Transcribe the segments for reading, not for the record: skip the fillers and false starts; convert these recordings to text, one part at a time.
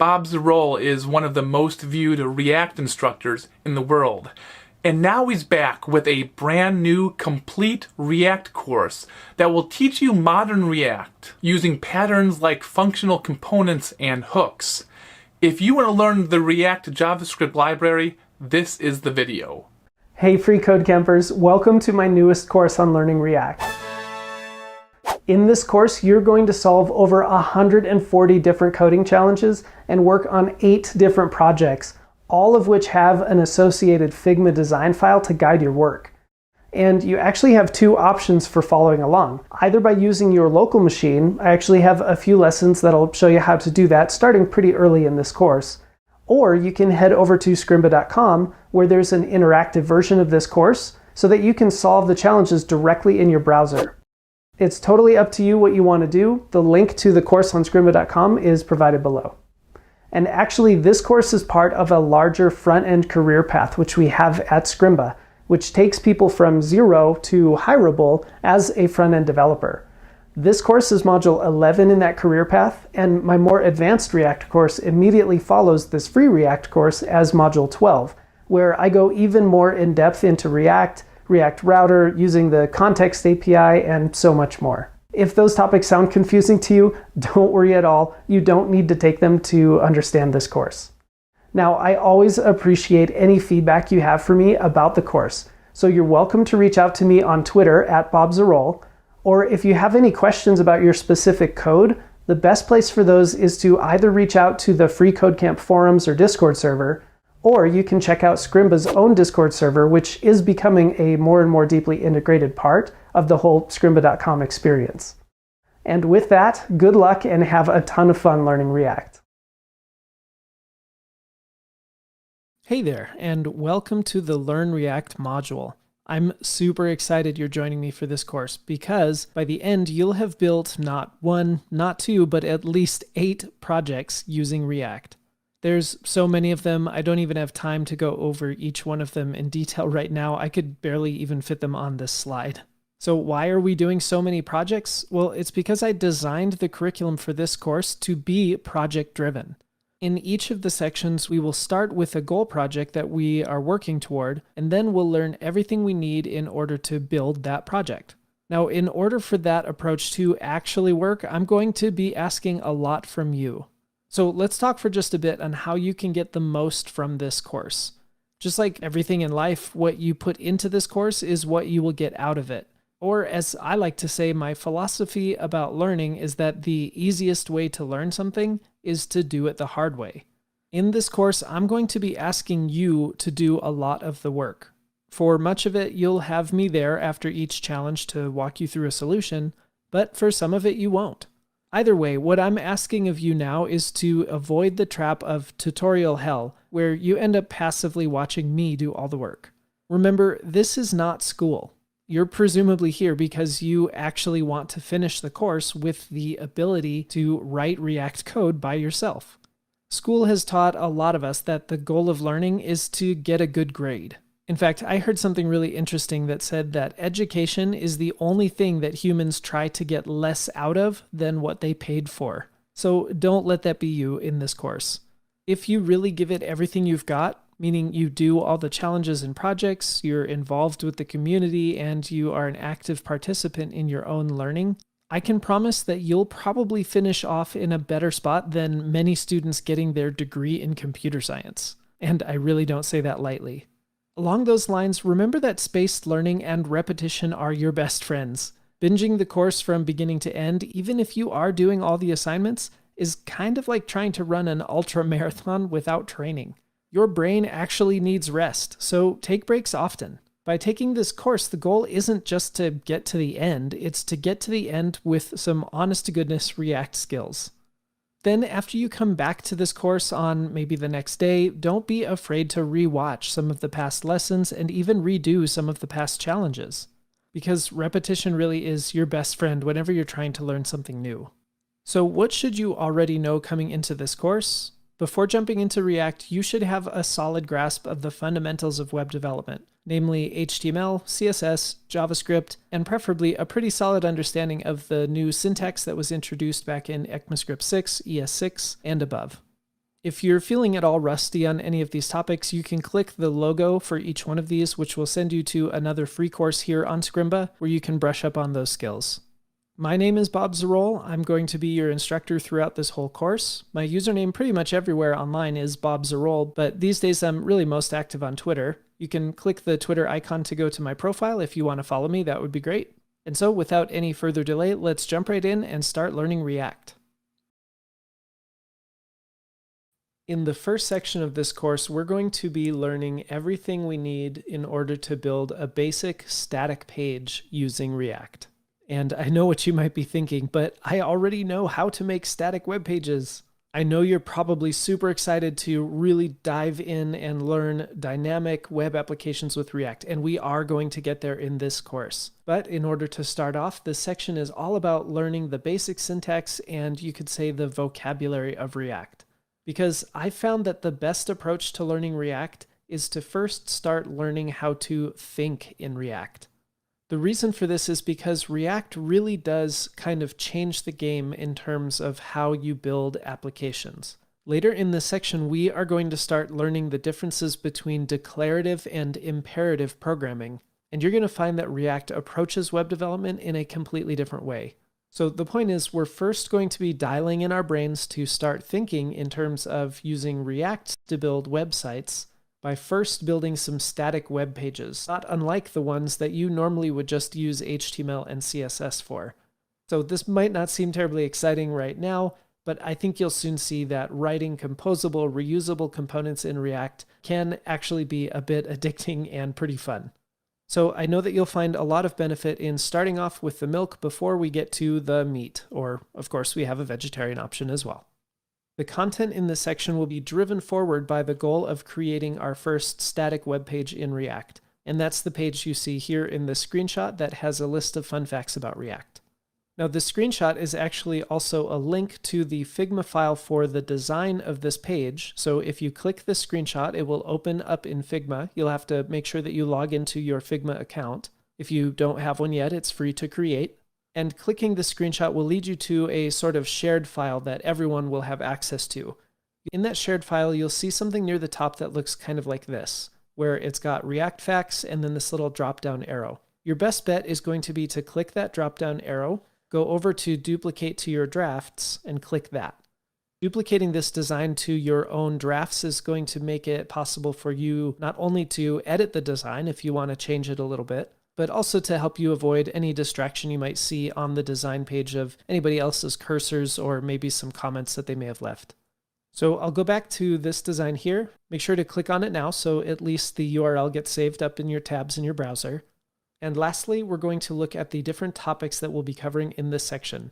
Bob Zarol is one of the most viewed React instructors in the world. And now he's back with a brand new complete React course that will teach you modern React using patterns like functional components and hooks. If you want to learn the React JavaScript library, this is the video. Hey free code campers, welcome to my newest course on learning React. In this course, you're going to solve over 140 different coding challenges and work on 8 different projects, all of which have an associated Figma design file to guide your work. And you actually have 2 options for following along. Either by using your local machine, I actually have a few lessons that'll show you how to do that starting pretty early in this course. Or you can head over to scrimba.com where there's an interactive version of this course so that you can solve the challenges directly in your browser. It's totally up to you what you want to do. The link to the course on scrimba.com is provided below. And actually, this course is part of a larger front-end career path, which we have at Scrimba, which takes people from zero to hireable as a front-end developer. This course is module 11 in that career path, and my more advanced React course immediately follows this free React course as module 12, where I go even more in depth into React, React Router, using the context API, and so much more. If those topics sound confusing to you, don't worry at all. You don't need to take them to understand this course. Now, I always appreciate any feedback you have for me about the course, so you're welcome to reach out to me on Twitter at @BobZarol, or if you have any questions about your specific code, the best place for those is to either reach out to the Free Code Camp forums or Discord server, or you can check out Scrimba's own Discord server, which is becoming a more and more deeply integrated part of the whole scrimba.com experience. And with that, good luck and have a ton of fun learning React. Hey there, and welcome to the Learn React module. I'm super excited you're joining me for this course because by the end, you'll have built not 1, not 2, but at least 8 projects using React. There's so many of them, I don't even have time to go over each one of them in detail right now. I could barely even fit them on this slide. So why are we doing so many projects? Well, it's because I designed the curriculum for this course to be project-driven. In each of the sections, we will start with a goal project that we are working toward, and then we'll learn everything we need in order to build that project. Now, in order for that approach to actually work, I'm going to be asking a lot from you. So let's talk for just a bit on how you can get the most from this course. Just like everything in life, what you put into this course is what you will get out of it. Or as I like to say, my philosophy about learning is that the easiest way to learn something is to do it the hard way. In this course, I'm going to be asking you to do a lot of the work. For much of it, you'll have me there after each challenge to walk you through a solution, but for some of it, you won't. Either way, what I'm asking of you now is to avoid the trap of tutorial hell, where you end up passively watching me do all the work. Remember, this is not school. You're presumably here because you actually want to finish the course with the ability to write React code by yourself. School has taught a lot of us that the goal of learning is to get a good grade. In fact, I heard something really interesting that said that education is the only thing that humans try to get less out of than what they paid for. So don't let that be you in this course. If you really give it everything you've got, meaning you do all the challenges and projects, you're involved with the community, and you are an active participant in your own learning, I can promise that you'll probably finish off in a better spot than many students getting their degree in computer science. And I really don't say that lightly. Along those lines, remember that spaced learning and repetition are your best friends. Binging the course from beginning to end, even if you are doing all the assignments, is kind of like trying to run an ultra marathon without training. Your brain actually needs rest, so take breaks often. By taking this course, the goal isn't just to get to the end, it's to get to the end with some honest-to-goodness React skills. Then after you come back to this course on maybe the next day, don't be afraid to re-watch some of the past lessons and even redo some of the past challenges. Because repetition really is your best friend whenever you're trying to learn something new. So what should you already know coming into this course? Before jumping into React, you should have a solid grasp of the fundamentals of web development, namely HTML, CSS, JavaScript, and preferably a pretty solid understanding of the new syntax that was introduced back in ECMAScript 6, ES6, and above. If you're feeling at all rusty on any of these topics, you can click the logo for each one of these, which will send you to another free course here on Scrimba, where you can brush up on those skills. My name is Bob Zarol. I'm going to be your instructor throughout this whole course. My username pretty much everywhere online is Bob Zarol, but these days I'm really most active on Twitter. You can click the Twitter icon to go to my profile if you want to follow me. That would be great. And so without any further delay, let's jump right in and start learning React. In the first section of this course, we're going to be learning everything we need in order to build a basic static page using React. And I know what you might be thinking, but I already know how to make static web pages. I know you're probably super excited to really dive in and learn dynamic web applications with React, and we are going to get there in this course. But in order to start off, this section is all about learning the basic syntax and you could say the vocabulary of React. Because I found that the best approach to learning React is to first start learning how to think in React. The reason for this is because React really does kind of change the game in terms of how you build applications. Later in this section, we are going to start learning the differences between declarative and imperative programming, and you're going to find that React approaches web development in a completely different way. So the point is, we're first going to be dialing in our brains to start thinking in terms of using React to build websites by first building some static web pages, not unlike the ones that you normally would just use HTML and CSS for. So this might not seem terribly exciting right now, but I think you'll soon see that writing composable, reusable components in React can actually be a bit addicting and pretty fun. So I know that you'll find a lot of benefit in starting off with the milk before we get to the meat, or of course we have a vegetarian option as well. The content in this section will be driven forward by the goal of creating our first static web page in React. And that's the page you see here in the screenshot that has a list of fun facts about React. Now, this screenshot is actually also a link to the Figma file for the design of this page. So if you click this screenshot, it will open up in Figma. You'll have to make sure that you log into your Figma account. If you don't have one yet, it's free to create. And clicking the screenshot will lead you to a sort of shared file that everyone will have access to. In that shared file, you'll see something near the top that looks kind of like this, where it's got React facts and then this little drop-down arrow. Your best bet is going to be to click that drop-down arrow, go over to duplicate to your drafts, and click that. Duplicating this design to your own drafts is going to make it possible for you not only to edit the design if you want to change it a little bit, but also to help you avoid any distraction you might see on the design page of anybody else's cursors or maybe some comments that they may have left. So I'll go back to this design here. Make sure to click on it now so at least the URL gets saved up in your tabs in your browser. And lastly, we're going to look at the different topics that we'll be covering in this section.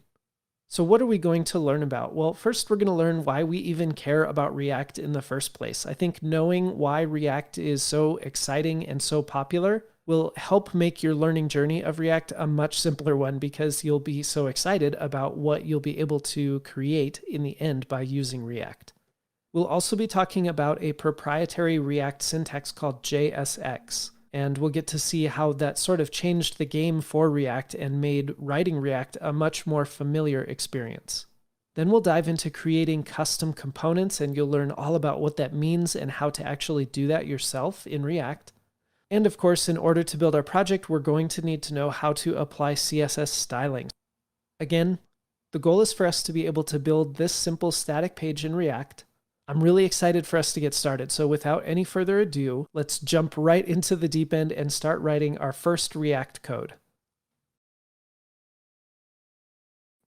So what are we going to learn about? Well, first we're going to learn why we even care about React in the first place. I think knowing why React is so exciting and so popular will help make your learning journey of React a much simpler one because you'll be so excited about what you'll be able to create in the end by using React. We'll also be talking about a proprietary React syntax called JSX, and we'll get to see how that sort of changed the game for React and made writing React a much more familiar experience. Then we'll dive into creating custom components, and you'll learn all about what that means and how to actually do that yourself in React. And of course, in order to build our project, we're going to need to know how to apply CSS styling. Again, the goal is for us to be able to build this simple static page in React. I'm really excited for us to get started. So without any further ado, let's jump right into the deep end and start writing our first React code.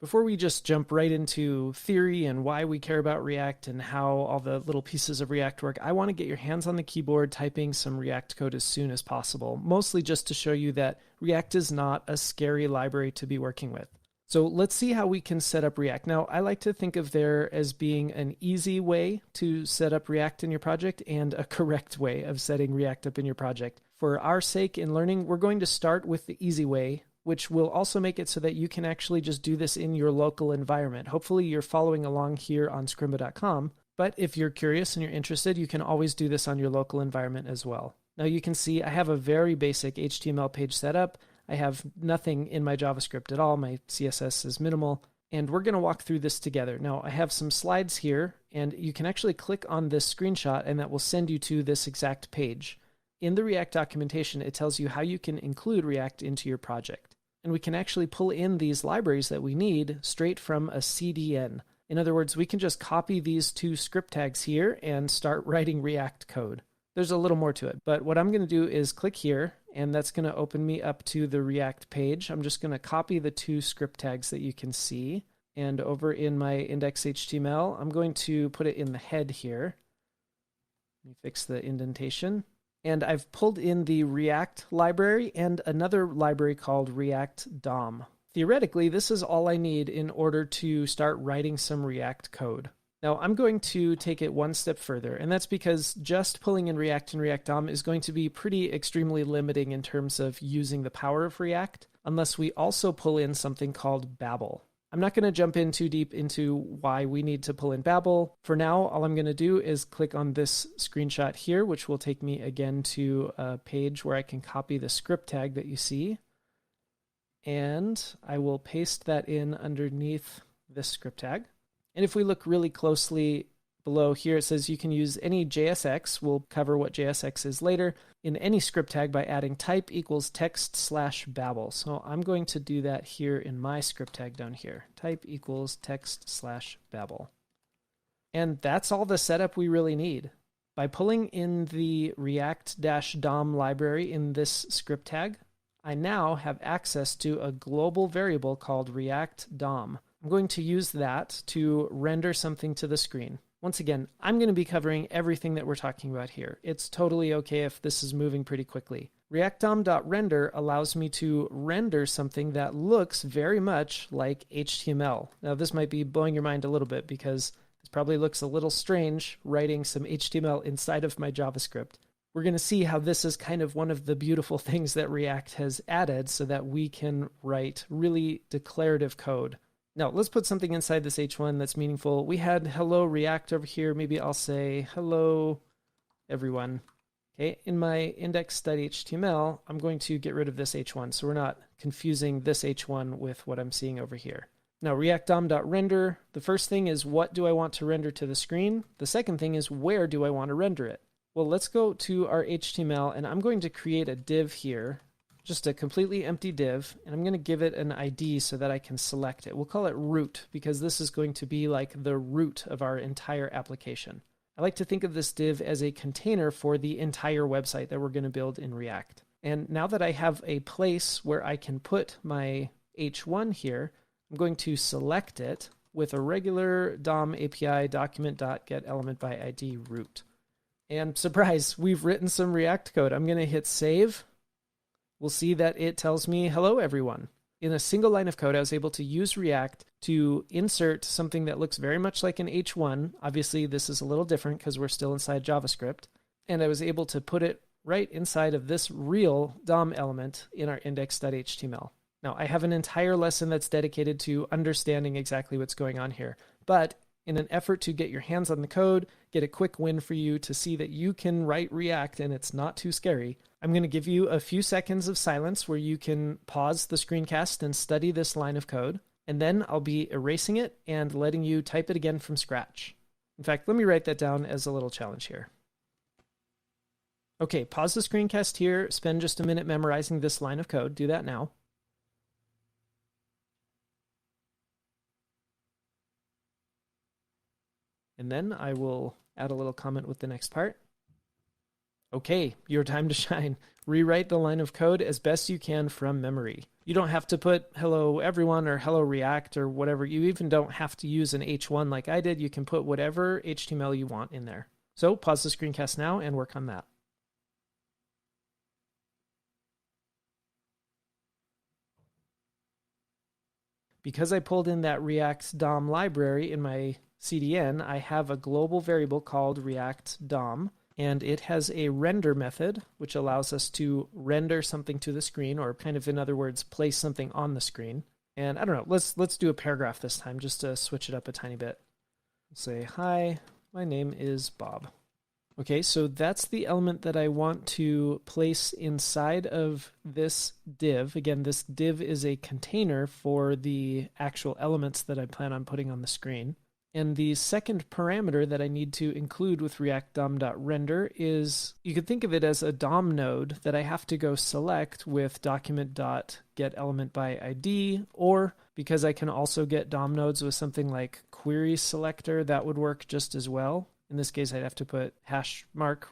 Before we just jump right into theory and why we care about React and how all the little pieces of React work, I want to get your hands on the keyboard typing some React code as soon as possible, mostly just to show you that React is not a scary library to be working with. So let's see how we can set up React. Now, I like to think of there as being an easy way to set up React in your project and a correct way of setting React up in your project. For our sake in learning, we're going to start with the easy way, which will also make it so that you can actually just do this in your local environment. Hopefully you're following along here on Scrimba.com, but if you're curious and you're interested, you can always do this on your local environment as well. Now you can see I have a very basic HTML page set up. I have nothing in my JavaScript at all. My CSS is minimal, and we're going to walk through this together. Now I have some slides here, And you can actually click on this screenshot and that will send you to this exact page. In the React documentation, it tells you how you can include React into your project. And we can actually pull in these libraries that we need straight from a CDN. In other words, we can just copy these 2 script tags here and start writing React code. There's a little more to it, but what I'm going to do is click here, and that's going to open me up to the React page. I'm just going to copy the 2 script tags that you can see. And over in my index.html, I'm going to put it in the head here. Let me fix the indentation. And I've pulled in the React library and another library called React DOM. Theoretically, this is all I need in order to start writing some React code. Now, I'm going to take it one step further, and that's because just pulling in React and React DOM is going to be pretty extremely limiting in terms of using the power of React, unless we also pull in something called Babel. I'm not going to jump in too deep into why we need to pull in Babel. For now, all I'm going to do is click on this screenshot here, which will take me again to a page where I can copy the script tag that you see. And I will paste that in underneath this script tag. And if we look really closely below here, it says you can use any JSX. We'll cover what JSX is later in any script tag by adding type equals text/Babel. So I'm going to do that here in my script tag down here. Type equals text/Babel. And that's all the setup we really need. By pulling in the React-DOM library in this script tag, I now have access to a global variable called React DOM. I'm going to use that to render something to the screen. Once again, I'm going to be covering everything that we're talking about here. It's totally okay if this is moving pretty quickly. React-DOM.render allows me to render something that looks very much like HTML. Now, this might be blowing your mind a little bit because this probably looks a little strange writing some HTML inside of my JavaScript. We're going to see how this is kind of one of the beautiful things that React has added so that we can write really declarative code. Now, let's put something inside this H1 that's meaningful. We had hello React over here. Maybe I'll say hello everyone. Okay, in my index.html, I'm going to get rid of this H1 so we're not confusing this H1 with what I'm seeing over here. Now, React-DOM.render, the first thing is what do I want to render to the screen? The second thing is where do I want to render it? Well, let's go to our HTML and I'm going to create a div here. Just a completely empty div, and I'm going to give it an ID so that I can select it. We'll call it root because this is going to be like the root of our entire application. I like to think of this div as a container for the entire website that we're going to build in React. And now that I have a place where I can put my H1 here, I'm going to select it with a regular DOM API document.getElementById root. And surprise, we've written some React code. I'm going to hit save. We'll see that it tells me, hello, everyone. In a single line of code, I was able to use React to insert something that looks very much like an H1. Obviously, this is a little different because we're still inside JavaScript. And I was able to put it right inside of this real DOM element in our index.html. Now, I have an entire lesson that's dedicated to understanding exactly what's going on here. But in an effort to get your hands on the code, get a quick win for you to see that you can write React and it's not too scary, I'm going to give you a few seconds of silence where you can pause the screencast and study this line of code, and then I'll be erasing it and letting you type it again from scratch. In fact, let me write that down as a little challenge here. Okay, pause the screencast here, spend just a minute memorizing this line of code. Do that now. And then I will add a little comment with the next part. Okay, your time to shine. Rewrite the line of code as best you can from memory. You don't have to put hello everyone or hello React or whatever. You even don't have to use an H1 like I did. You can put whatever HTML you want in there. So pause the screencast now and work on that. Because I pulled in that React DOM library in my CDN, I have a global variable called React DOM, and it has a render method, which allows us to render something to the screen, or kind of, in other words, place something on the screen. And I don't know, let's do a paragraph this time, just to switch it up a tiny bit. Say, hi, my name is Bob. Okay, so that's the element that I want to place inside of this div. Again, this div is a container for the actual elements that I plan on putting on the screen. And the second parameter that I need to include with React DOM.render is, you could think of it as a DOM node that I have to go select with document.getElementById, or because I can also get DOM nodes with something like query selector, that would work just as well. In this case, I'd have to put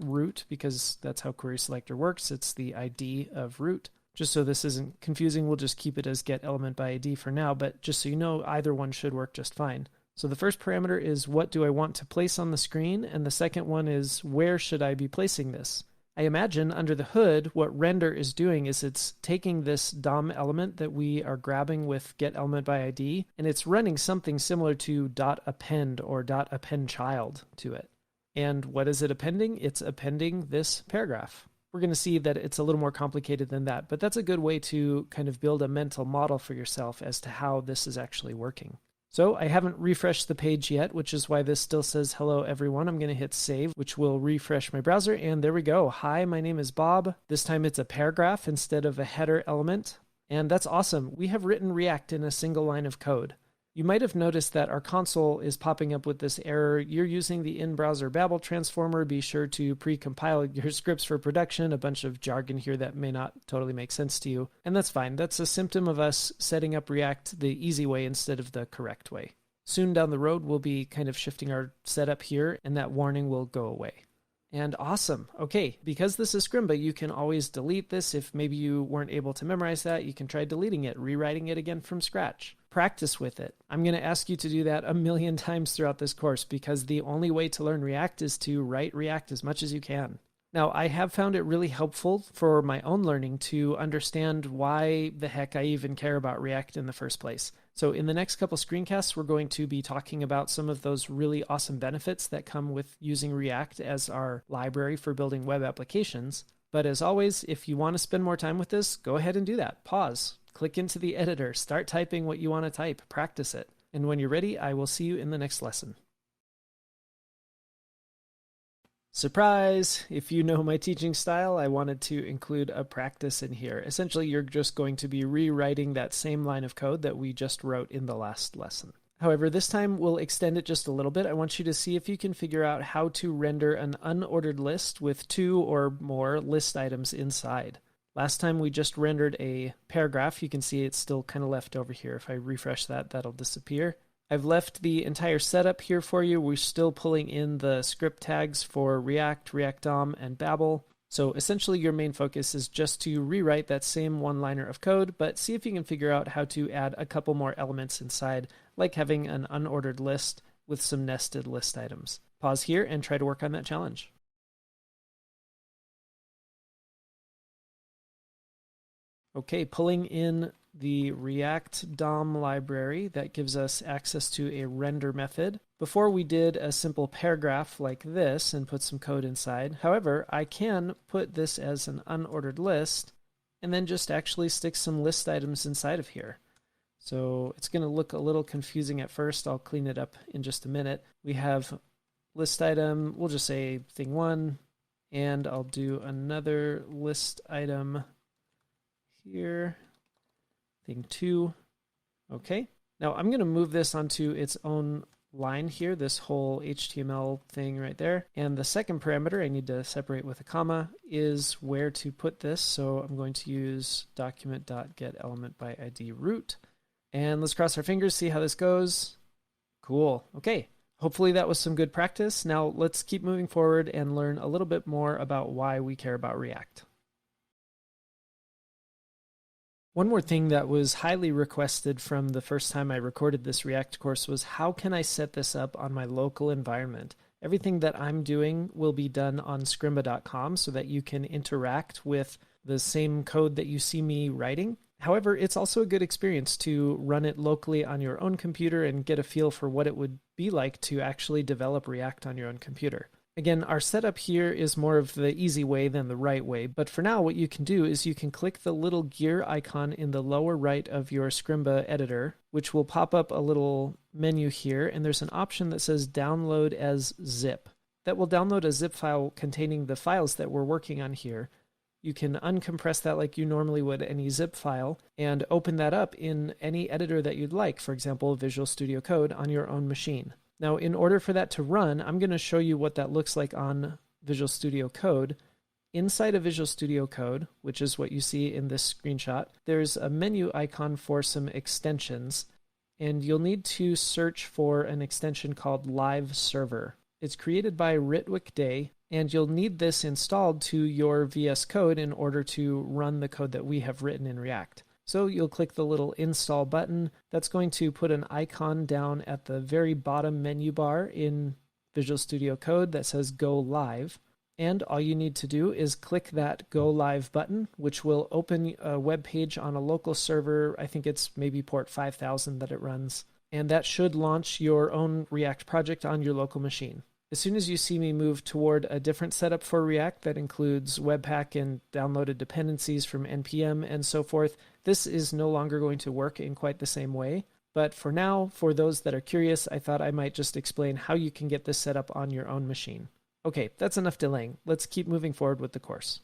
#root because that's how query selector works. It's the ID of root. Just so this isn't confusing, we'll just keep it as getElementById for now, but just so you know, either one should work just fine. So the first parameter is what do I want to place on the screen, and the second one is where should I be placing this? I imagine under the hood, what render is doing is it's taking this DOM element that we are grabbing with getElementById, and it's running something similar to .append or .appendChild to it. And what is it appending? It's appending this paragraph. We're going to see that it's a little more complicated than that, but that's a good way to kind of build a mental model for yourself as to how this is actually working. So I haven't refreshed the page yet, which is why this still says hello everyone. I'm going to hit save, which will refresh my browser, and there we go. Hi, my name is Bob. This time it's a paragraph instead of a header element, and that's awesome. We have written React in a single line of code. You might have noticed that our console is popping up with this error. You're using the in-browser Babel transformer. Be sure to pre-compile your scripts for production. A bunch of jargon here that may not totally make sense to you. And that's fine. That's a symptom of us setting up React the easy way instead of the correct way. Soon down the road, we'll be kind of shifting our setup here, and that warning will go away. And awesome. Okay, because this is Scrimba, you can always delete this. If maybe you weren't able to memorize that, you can try deleting it, rewriting it again from scratch. Practice with it. I'm going to ask you to do that a million times throughout this course because the only way to learn React is to write React as much as you can. Now, I have found it really helpful for my own learning to understand why the heck I even care about React in the first place. So in the next couple screencasts, we're going to be talking about some of those really awesome benefits that come with using React as our library for building web applications. But as always, if you want to spend more time with this, go ahead and do that. Pause, click into the editor, start typing what you want to type, practice it. And when you're ready, I will see you in the next lesson. Surprise! If you know my teaching style, I wanted to include a practice in here. Essentially, you're just going to be rewriting that same line of code that we just wrote in the last lesson. However, this time we'll extend it just a little bit. I want you to see if you can figure out how to render an unordered list with 2 or more list items inside. Last time we just rendered a paragraph. You can see it's still kind of left over here. If I refresh that, that'll disappear. I've left the entire setup here for you. We're still pulling in the script tags for React, React DOM, and Babel. So essentially your main focus is just to rewrite that same one-liner of code, but see if you can figure out how to add a couple more elements inside, like having an unordered list with some nested list items. Pause here and try to work on that challenge. Okay, pulling in the React DOM library that gives us access to a render method. Before we did a simple paragraph like this and put some code inside. However, I can put this as an unordered list and then just actually stick some list items inside of here. So it's going to look a little confusing at first. I'll clean it up in just a minute. We have list item, we'll just say thing 1, and I'll do another list item here. Thing 2. Okay. Now I'm going to move this onto its own line here, this whole HTML thing right there. And the second parameter I need to separate with a comma is where to put this. So I'm going to use document.getElementById root. And let's cross our fingers, see how this goes. Cool. Okay. Hopefully that was some good practice. Now let's keep moving forward and learn a little bit more about why we care about React. One more thing that was highly requested from the first time I recorded this React course was how can I set this up on my local environment? Everything that I'm doing will be done on Scrimba.com so that you can interact with the same code that you see me writing. However, it's also a good experience to run it locally on your own computer and get a feel for what it would be like to actually develop React on your own computer. Again, our setup here is more of the easy way than the right way, but for now what you can do is you can click the little gear icon in the lower right of your Scrimba editor, which will pop up a little menu here, and there's an option that says download as zip. That will download a zip file containing the files that we're working on here. You can uncompress that like you normally would any zip file and open that up in any editor that you'd like, for example, Visual Studio Code on your own machine. Now, in order for that to run, I'm going to show you what that looks like on Visual Studio Code. Inside of Visual Studio Code, which is what you see in this screenshot, there's a menu icon for some extensions, and you'll need to search for an extension called Live Server. It's created by Ritwick Day, and you'll need this installed to your VS Code in order to run the code that we have written in React. So you'll click the little install button. That's going to put an icon down at the very bottom menu bar in Visual Studio Code that says Go Live. And all you need to do is click that Go Live button, which will open a web page on a local server. I think it's maybe port 5000 that it runs. And that should launch your own React project on your local machine. As soon as you see me move toward a different setup for React that includes Webpack and downloaded dependencies from NPM and so forth, this is no longer going to work in quite the same way. But for now, for those that are curious, I thought I might just explain how you can get this set up on your own machine. Okay, that's enough delaying. Let's keep moving forward with the course.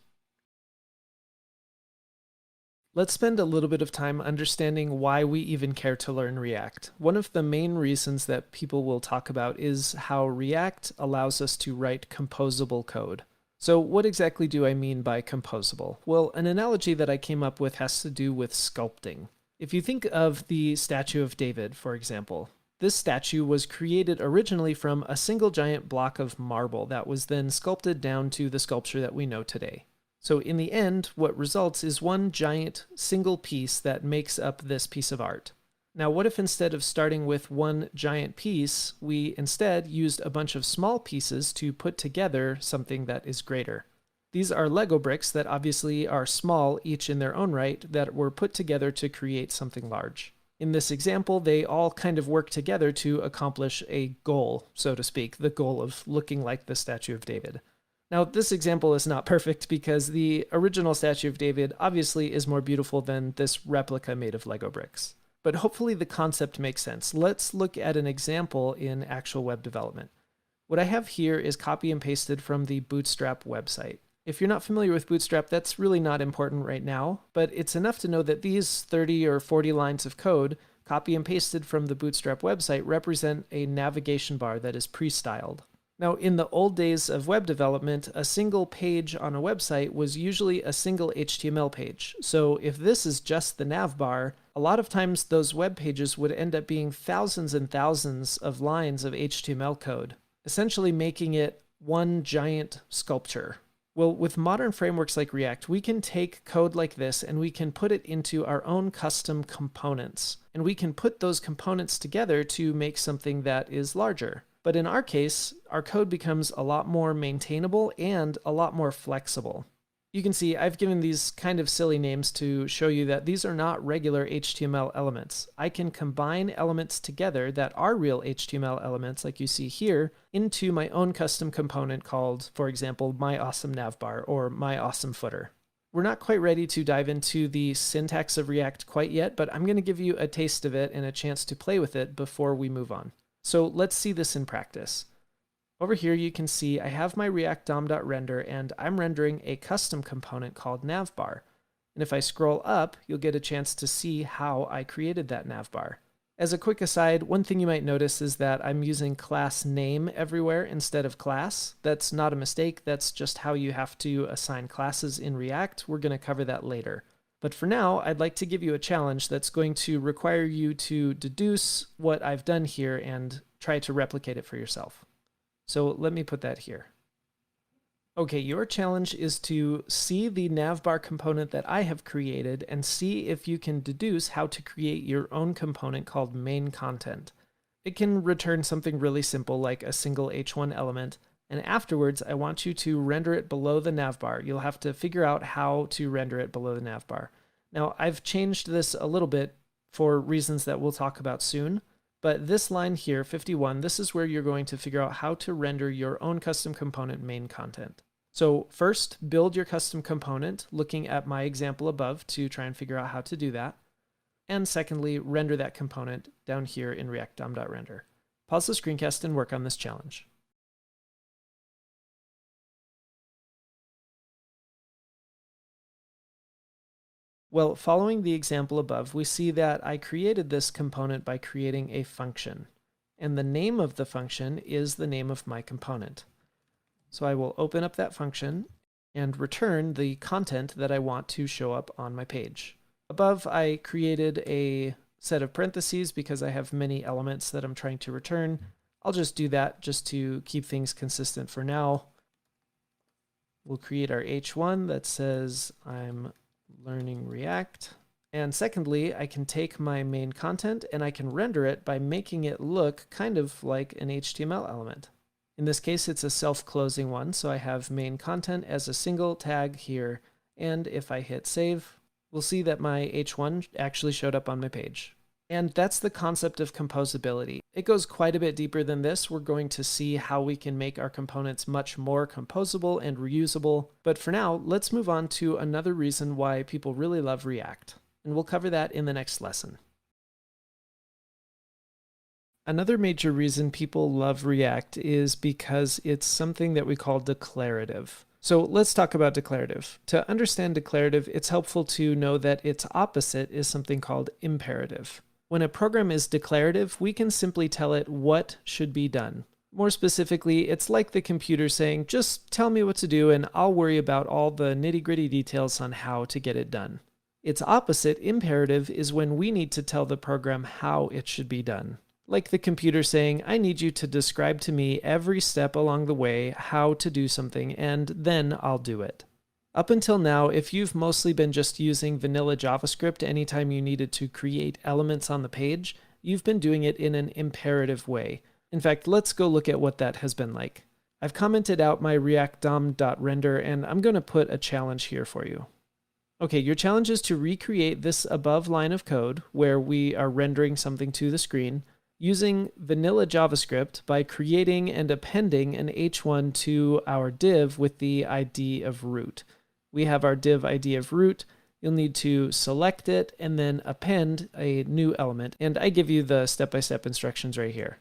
Let's spend a little bit of time understanding why we even care to learn React. One of the main reasons that people will talk about is how React allows us to write composable code. So what exactly do I mean by composable? Well, an analogy that I came up with has to do with sculpting. If you think of the statue of David, for example, this statue was created originally from a single giant block of marble that was then sculpted down to the sculpture that we know today. So in the end, what results is one giant single piece that makes up this piece of art. Now, what if instead of starting with one giant piece, we instead used a bunch of small pieces to put together something that is greater? These are Lego bricks that obviously are small, each in their own right, that were put together to create something large. In this example, they all kind of work together to accomplish a goal, so to speak, the goal of looking like the statue of David. Now, this example is not perfect because the original statue of David obviously is more beautiful than this replica made of Lego bricks. But hopefully the concept makes sense. Let's look at an example in actual web development. What I have here is copy and pasted from the Bootstrap website. If you're not familiar with Bootstrap, that's really not important right now, but it's enough to know that these 30 or 40 lines of code, copy and pasted from the Bootstrap website, represent a navigation bar that is pre-styled. Now, in the old days of web development, a single page on a website was usually a single HTML page. So if this is just the nav bar, a lot of times those web pages would end up being thousands and thousands of lines of HTML code, essentially making it one giant sculpture. Well, with modern frameworks like React, we can take code like this and we can put it into our own custom components. And we can put those components together to make something that is larger. But in our case, our code becomes a lot more maintainable and a lot more flexible. You can see I've given these kind of silly names to show you that these are not regular HTML elements. I can combine elements together that are real HTML elements, like you see here, into my own custom component called, for example, my awesome navbar or my awesome footer. We're not quite ready to dive into the syntax of React quite yet, but I'm going to give you a taste of it and a chance to play with it before we move on. So let's see this in practice. Over here you can see I have my React DOM.render and I'm rendering a custom component called navbar. And if I scroll up, you'll get a chance to see how I created that navbar. As a quick aside, one thing you might notice is that I'm using class name everywhere instead of class. That's not a mistake, that's just how you have to assign classes in React. We're going to cover that later. But for now, I'd like to give you a challenge that's going to require you to deduce what I've done here and try to replicate it for yourself. So let me put that here. Okay, your challenge is to see the navbar component that I have created and see if you can deduce how to create your own component called main content. It can return something really simple like a single H1 element, and afterwards I want you to render it below the navbar. You'll have to figure out how to render it below the navbar. Now, I've changed this a little bit for reasons that we'll talk about soon. But this line here, 51, this is where you're going to figure out how to render your own custom component main content. So first, build your custom component, looking at my example above to try and figure out how to do that. And secondly, render that component down here in React DOM.render. Pause the screencast and work on this challenge. Well, following the example above, we see that I created this component by creating a function. and the name of the function is the name of my component. So I will open up that function and return the content that I want to show up on my page. Above, I created a set of parentheses because I have many elements that I'm trying to return. I'll just do that just to keep things consistent for now. We'll create our H1 that says I'm learning React. And secondly, I can take my main content and I can render it by making it look kind of like an HTML element. In this case, it's a self-closing one, so I have main content as a single tag here. And if I hit save, we'll see that my H1 actually showed up on my page. And that's the concept of composability. It goes quite a bit deeper than this. We're going to see how we can make our components much more composable and reusable. But for now, let's move on to another reason why people really love React. And we'll cover that in the next lesson. Another major reason people love React is because it's something that we call declarative. So let's talk about declarative. To understand declarative, it's helpful to know that its opposite is something called imperative. When a program is declarative, we can simply tell it what should be done. More specifically, it's like the computer saying, just tell me what to do and I'll worry about all the nitty-gritty details on how to get it done. Its opposite, imperative, is when we need to tell the program how it should be done. Like the computer saying, I need you to describe to me every step along the way how to do something, and then I'll do it. Up until now, if you've mostly been just using vanilla JavaScript anytime you needed to create elements on the page, you've been doing it in an imperative way. In fact, let's go look at what that has been like. I've commented out my React DOM.render, and I'm going to put a challenge here for you. Okay, your challenge is to recreate this above line of code where we are rendering something to the screen using vanilla JavaScript by creating and appending an H1 to our div with the ID of root. We have our div ID of root. You'll need to select it and then append a new element. And I give you the step-by-step instructions right here.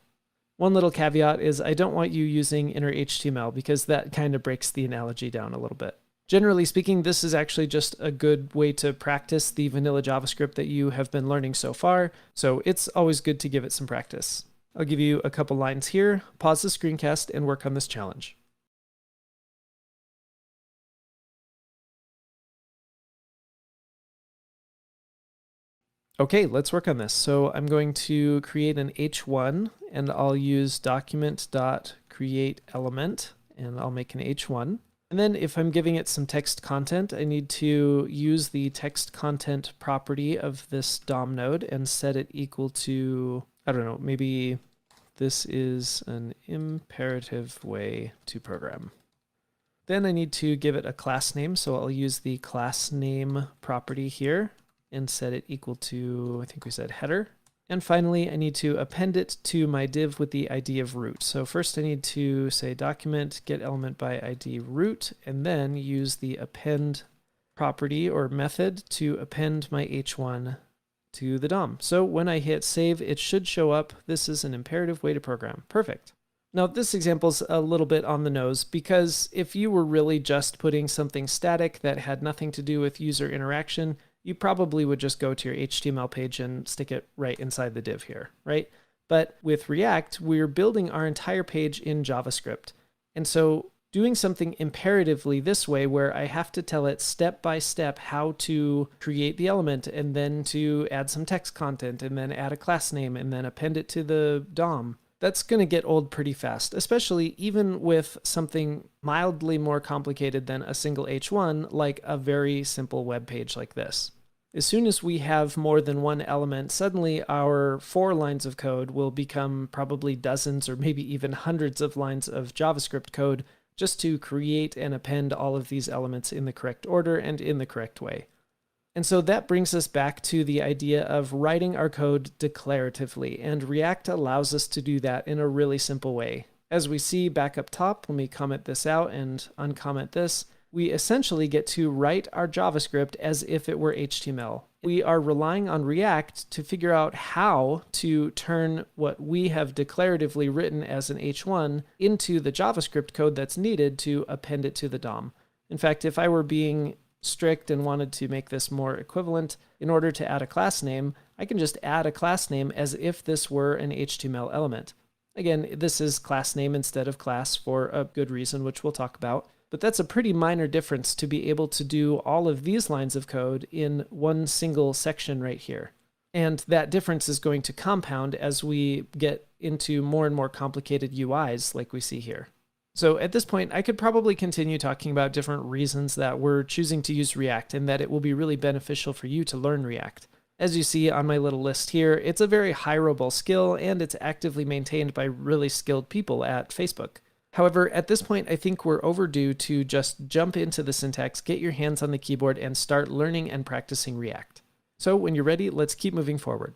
One little caveat is I don't want you using inner HTML because that kind of breaks the analogy down a little bit. Generally speaking, this is actually just a good way to practice the vanilla JavaScript that you have been learning so far, so it's always good to give it some practice. I'll give you a couple lines here, pause the screencast, and work on this challenge. Okay, let's work on this. So I'm going to create an H1, and I'll use document.createElement, and I'll make an H1. And then if I'm giving it some text content, I need to use the text content property of this DOM node and set it equal to, I don't know, maybe this is an imperative way to program. Then I need to give it a class name, so I'll use the class name property here and set it equal to, I think we said header. And finally, I need to append it to my div with the ID of root. So first I need to say document get element by ID root, and then use the append property or method to append my H1 to the DOM. So when I hit save, it should show up. This is an imperative way to program. Perfect. Now this example's a little bit on the nose because if you were really just putting something static that had nothing to do with user interaction, you probably would just go to your HTML page and stick it right inside the div here, right? But with React, we're building our entire page in JavaScript. And so doing something imperatively this way, where I have to tell it step by step how to create the element and then to add some text content and then add a class name and then append it to the DOM, that's going to get old pretty fast, especially even with something mildly more complicated than a single H1, like a very simple web page like this. As soon as we have more than one element, suddenly our 4 lines of code will become probably dozens or maybe even hundreds of lines of JavaScript code just to create and append all of these elements in the correct order and in the correct way. And so that brings us back to the idea of writing our code declaratively, and React allows us to do that in a really simple way. As we see back up top, when we comment this out and uncomment this, we essentially get to write our JavaScript as if it were HTML. We are relying on React to figure out how to turn what we have declaratively written as an H1 into the JavaScript code that's needed to append it to the DOM. In fact, if I were being strict and wanted to make this more equivalent, in order to add a class name, I can just add a class name as if this were an HTML element. Again, this is class name instead of class for a good reason, which we'll talk about. But that's a pretty minor difference to be able to do all of these lines of code in one single section right here. And that difference is going to compound as we get into more and more complicated UIs like we see here. So at this point, I could probably continue talking about different reasons that we're choosing to use React and that it will be really beneficial for you to learn React. As you see on my little list here, it's a very hireable skill and it's actively maintained by really skilled people at Facebook. However, at this point, I think we're overdue to just jump into the syntax, get your hands on the keyboard, and start learning and practicing React. So when you're ready, let's keep moving forward.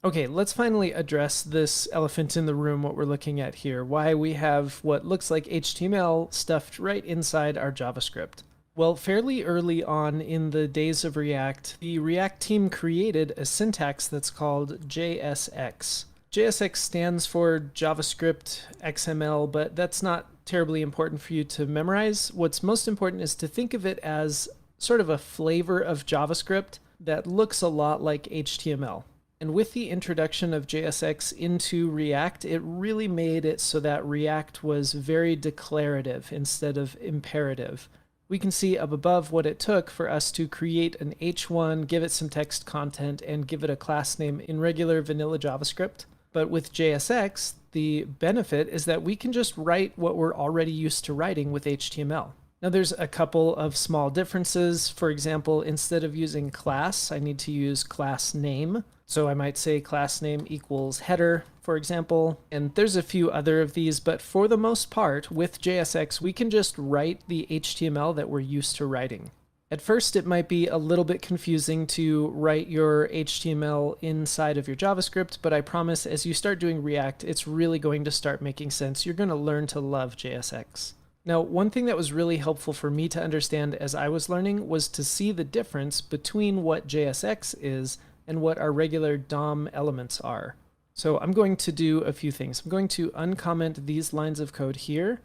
Okay, let's finally address this elephant in the room, what we're looking at here, why we have what looks like HTML stuffed right inside our JavaScript. Well, fairly early on in the days of React, the React team created a syntax that's called JSX. JSX stands for JavaScript XML, but that's not terribly important for you to memorize. What's most important is to think of it as sort of a flavor of JavaScript that looks a lot like HTML. And with the introduction of JSX into React, it really made it so that React was very declarative instead of imperative. We can see up above what it took for us to create an H1, give it some text content, and give it a class name in regular vanilla JavaScript. But with JSX, the benefit is that we can just write what we're already used to writing with HTML. Now there's a couple of small differences. For example, instead of using class, I need to use class name. So I might say class name equals header, for example. And there's a few other of these, but for the most part, with JSX, we can just write the HTML that we're used to writing. At first, it might be a little bit confusing to write your HTML inside of your JavaScript, but I promise as you start doing React, it's really going to start making sense. You're going to learn to love JSX. Now, one thing that was really helpful for me to understand as I was learning was to see the difference between what JSX is and what our regular DOM elements are. So I'm going to do a few things. I'm going to uncomment these lines of code here,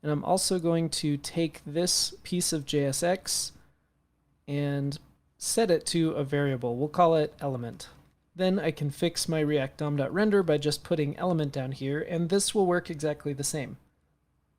and I'm also going to take this piece of JSX and set it to a variable. We'll call it element. Then I can fix my React DOM.render by just putting element down here, and this will work exactly the same.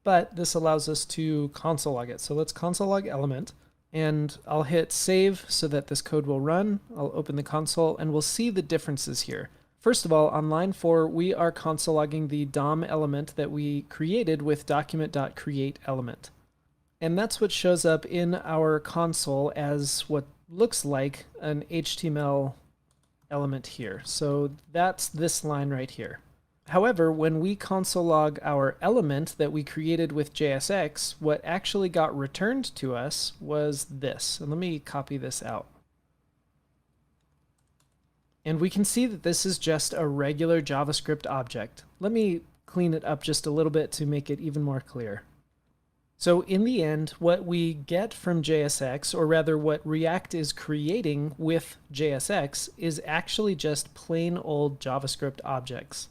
But this allows us to console log it. So let's console log element, and I'll hit save so that this code will run. I'll open the console, and we'll see the differences here. First of all, on line 4, we are console logging the DOM element that we created with document.createElement. And that's what shows up in our console as what looks like an HTML element here. So that's this line right here. However, when we console log our element that we created with JSX, what actually got returned to us was this. And let me copy this out. And we can see that this is just a regular JavaScript object. Let me clean it up just a little bit to make it even more clear. So in the end, what we get from JSX, or rather what React is creating with JSX, is actually just plain old JavaScript objects.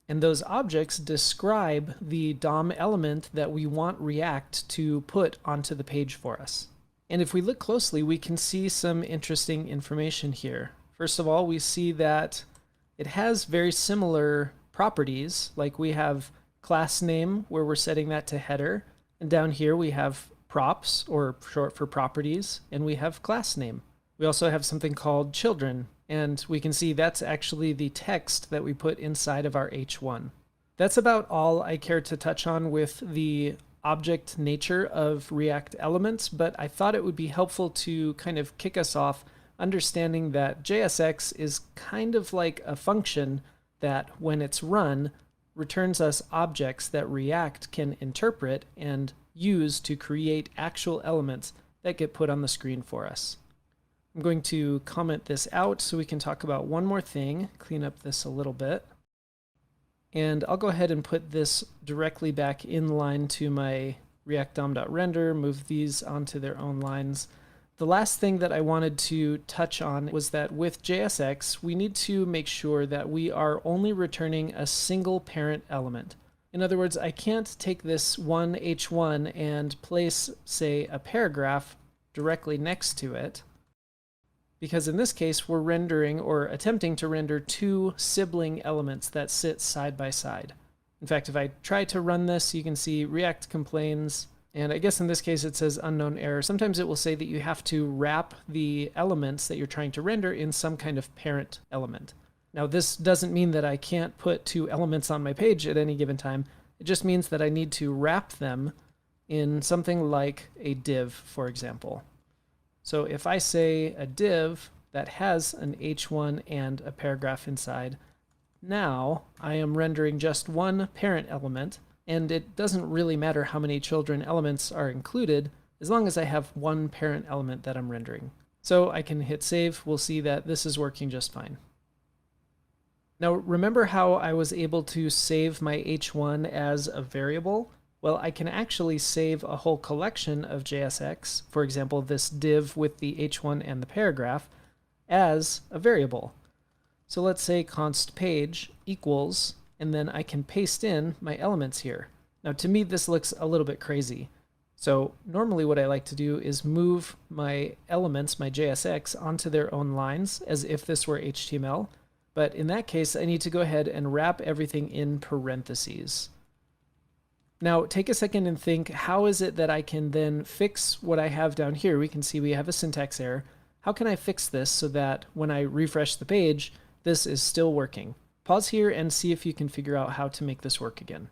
And those objects describe the DOM element that we want React to put onto the page for us. And if we look closely, we can see some interesting information here. First of all, we see that it has very similar properties, like we have class name, where we're setting that to header. And down here we have props, or short for properties, and we have class name. We also have something called children, and we can see that's actually the text that we put inside of our H1. That's about all I care to touch on with the object nature of React elements, but I thought it would be helpful to kind of kick us off understanding that JSX is kind of like a function that when it's run, returns us objects that React can interpret and use to create actual elements that get put on the screen for us. I'm going to comment this out so we can talk about one more thing, clean up this a little bit. And I'll go ahead and put this directly back in line to my React DOM.render, move these onto their own lines. The last thing that I wanted to touch on was that with JSX, we need to make sure that we are only returning a single parent element. In other words, I can't take this one H1 and place, say, a paragraph directly next to it. because in this case, we're rendering or attempting to render two sibling elements that sit side by side. In fact, if I try to run this, you can see React complains, and I guess in this case it says unknown error. Sometimes it will say that you have to wrap the elements that you're trying to render in some kind of parent element. Now, this doesn't mean that I can't put two elements on my page at any given time. It just means that I need to wrap them in something like a div, for example. So if I say a div that has an h1 and a paragraph inside, now I am rendering just one parent element, and it doesn't really matter how many children elements are included, as long as I have one parent element that I'm rendering. So I can hit save. We'll see that this is working just fine. Now, remember how I was able to save my h1 as a variable? Well, I can actually save a whole collection of JSX, for example, this div with the h1 and the paragraph, as a variable. So let's say const page equals, and then I can paste in my elements here. Now, to me, this looks a little bit crazy. So normally what I like to do is move my elements, my JSX, onto their own lines as if this were HTML. But in that case, I need to go ahead and wrap everything in parentheses. Now, take a second and think, how is it that I can then fix what I have down here? We can see we have a syntax error. How can I fix this so that when I refresh the page, this is still working? Pause here and see if you can figure out how to make this work again.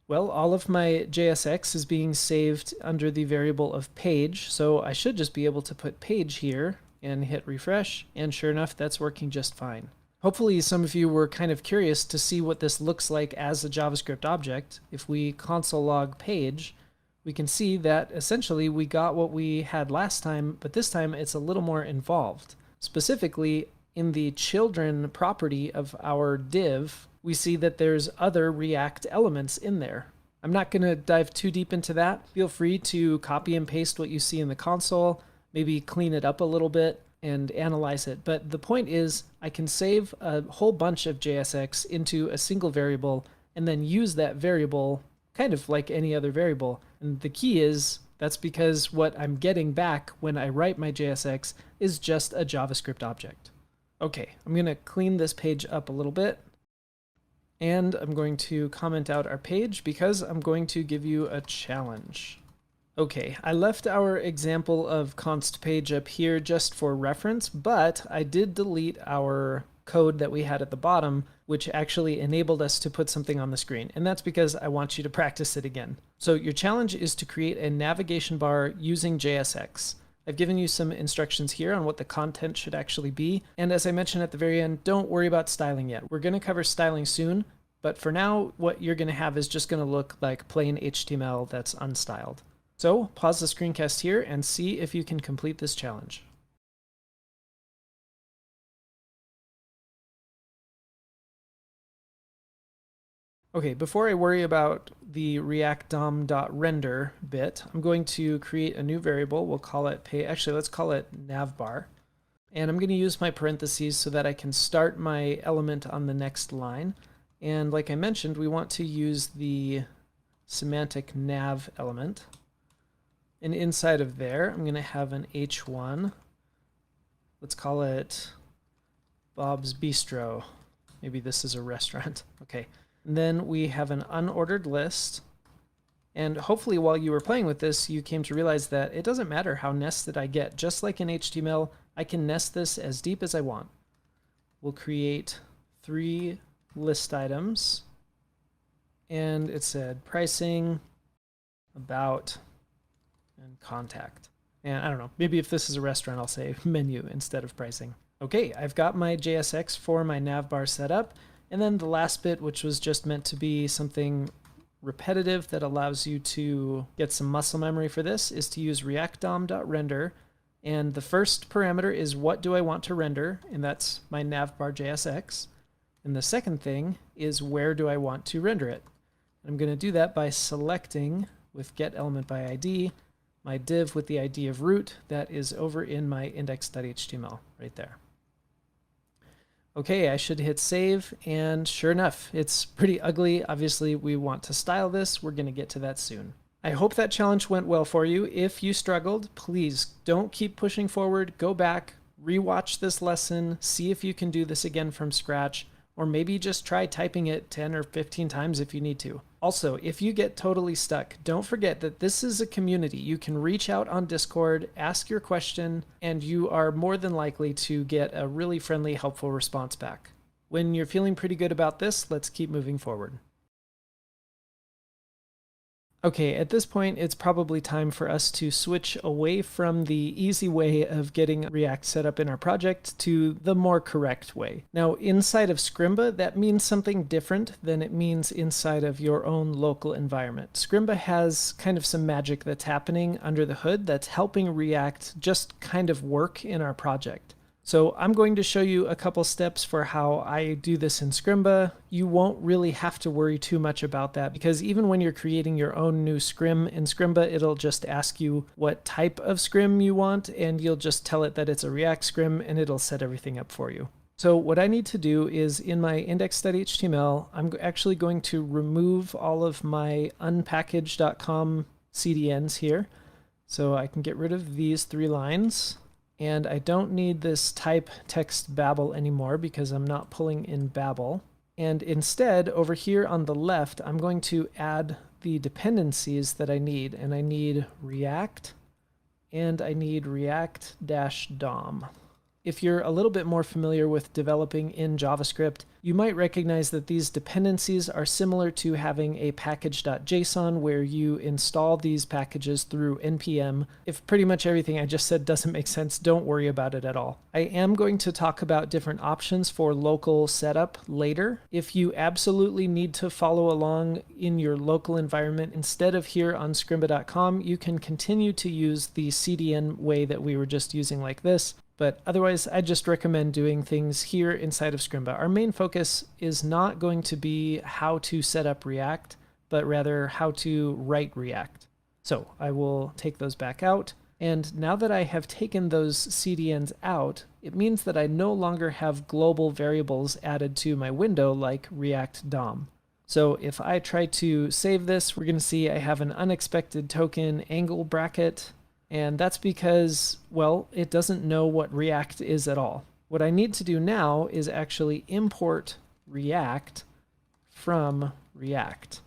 Well, all of my JSX is being saved under the variable of page, so I should just be able to put page here and hit refresh, and sure enough, that's working just fine. Hopefully some of you were kind of curious to see what this looks like as a JavaScript object. If we console log page, we can see that essentially we got what we had last time, but this time it's a little more involved. Specifically, in the children property of our div, we see that there's other React elements in there. I'm not going to dive too deep into that. Feel free to copy and paste what you see in the console, maybe clean it up a little bit and analyze it. But the point is, I can save a whole bunch of JSX into a single variable and then use that variable kind of like any other variable. And the key is, that's because what I'm getting back when I write my JSX is just a JavaScript object. Okay, I'm going to clean this page up a little bit. And I'm going to comment out our page because I'm going to give you a challenge. Okay, I left our example of const page up here just for reference, but I did delete our code that we had at the bottom, which actually enabled us to put something on the screen. And that's because I want you to practice it again. So your challenge is to create a navigation bar using JSX. I've given you some instructions here on what the content should actually be. And as I mentioned at the very end, don't worry about styling yet. We're going to cover styling soon, but for now, what you're going to have is just going to look like plain HTML that's unstyled. So pause the screencast here and see if you can complete this challenge. Okay, before I worry about the React DOM.render bit, I'm going to create a new variable. We'll call it actually, let's call it navbar. And I'm going to use my parentheses so that I can start my element on the next line. And like I mentioned, we want to use the semantic nav element. And inside of there, I'm going to have an h1. Let's call it Bob's Bistro. Maybe this is a restaurant. Okay. And then we have an unordered list. And hopefully while you were playing with this, you came to realize that it doesn't matter how nested I get. Just like in HTML, I can nest this as deep as I want. We'll create 3 list items. And it said pricing, about, and contact. And I don't know, maybe if this is a restaurant, I'll say menu instead of pricing. Okay, I've got my JSX for my navbar set up. And then the last bit, which was just meant to be something repetitive that allows you to get some muscle memory for this, is to use React DOM.render. And the first parameter is what do I want to render, and that's my navbar JSX. And the second thing is where do I want to render it. I'm going to do that by selecting with getElementById my div with the ID of root that is over in my index.html right there. Okay, I should hit save, and sure enough, it's pretty ugly. Obviously, we want to style this. We're going to get to that soon. I hope that challenge went well for you. If you struggled, please don't keep pushing forward. Go back, rewatch this lesson, see if you can do this again from scratch, or maybe just try typing it 10 or 15 times if you need to. Also, if you get totally stuck, don't forget that this is a community. You can reach out on Discord, ask your question, and you are more than likely to get a really friendly, helpful response back. When you're feeling pretty good about this, let's keep moving forward. Okay, at this point, it's probably time for us to switch away from the easy way of getting React set up in our project to the more correct way. Now, inside of Scrimba, that means something different than it means inside of your own local environment. Scrimba has kind of some magic that's happening under the hood that's helping React just kind of work in our project. So I'm going to show you a couple steps for how I do this in Scrimba. You won't really have to worry too much about that because even when you're creating your own new scrim in Scrimba, it'll just ask you what type of scrim you want, and you'll just tell it that it's a React scrim and it'll set everything up for you. So what I need to do is in my index.html, I'm actually going to remove all of my unpackage.com CDNs here. So I can get rid of these 3 lines. And I don't need this type text Babel anymore because I'm not pulling in Babel. And instead, over here on the left, I'm going to add the dependencies that I need. And I need React, and I need React-DOM. If you're a little bit more familiar with developing in JavaScript, you might recognize that these dependencies are similar to having a package.json where you install these packages through npm. If pretty much everything I just said doesn't make sense, don't worry about it at all. I am going to talk about different options for local setup later. If you absolutely need to follow along in your local environment instead of here on scrimba.com, you can continue to use the CDN way that we were just using like this. But otherwise, I just recommend doing things here inside of Scrimba. Our main focus is not going to be how to set up React, but rather how to write React. So I will take those back out. And now that I have taken those CDNs out, it means that I no longer have global variables added to my window like React DOM. So if I try to save this, we're going to see I have an unexpected token angle bracket. And that's because, well, it doesn't know what React is at all. What I need to do now is actually import React from React.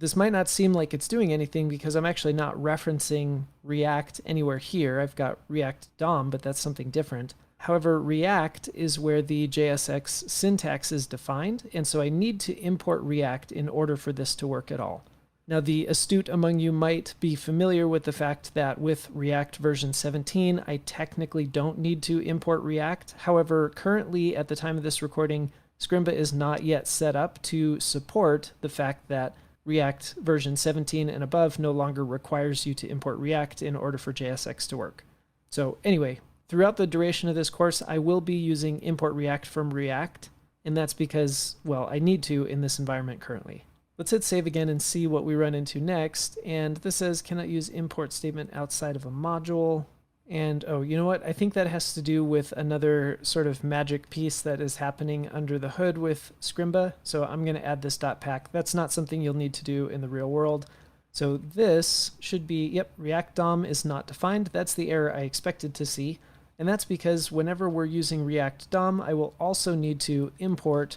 This might not seem like it's doing anything because I'm actually not referencing React anywhere here. I've got React DOM, but that's something different. However, React is where the JSX syntax is defined, and so I need to import React in order for this to work at all. Now, the astute among you might be familiar with the fact that with React version 17, I technically don't need to import React. However, currently at the time of this recording, Scrimba is not yet set up to support the fact that React version 17 and above no longer requires you to import React in order for JSX to work. So anyway, throughout the duration of this course, I will be using import React from React, and that's because, well, I need to in this environment currently. Let's hit save again and see what we run into next. And this says cannot use import statement outside of a module. And oh, you know what? I think that has to do with another sort of magic piece that is happening under the hood with Scrimba. So I'm going to add this .pack. That's not something you'll need to do in the real world. So this should be, yep, React DOM is not defined. That's the error I expected to see. And that's because whenever we're using React DOM, I will also need to import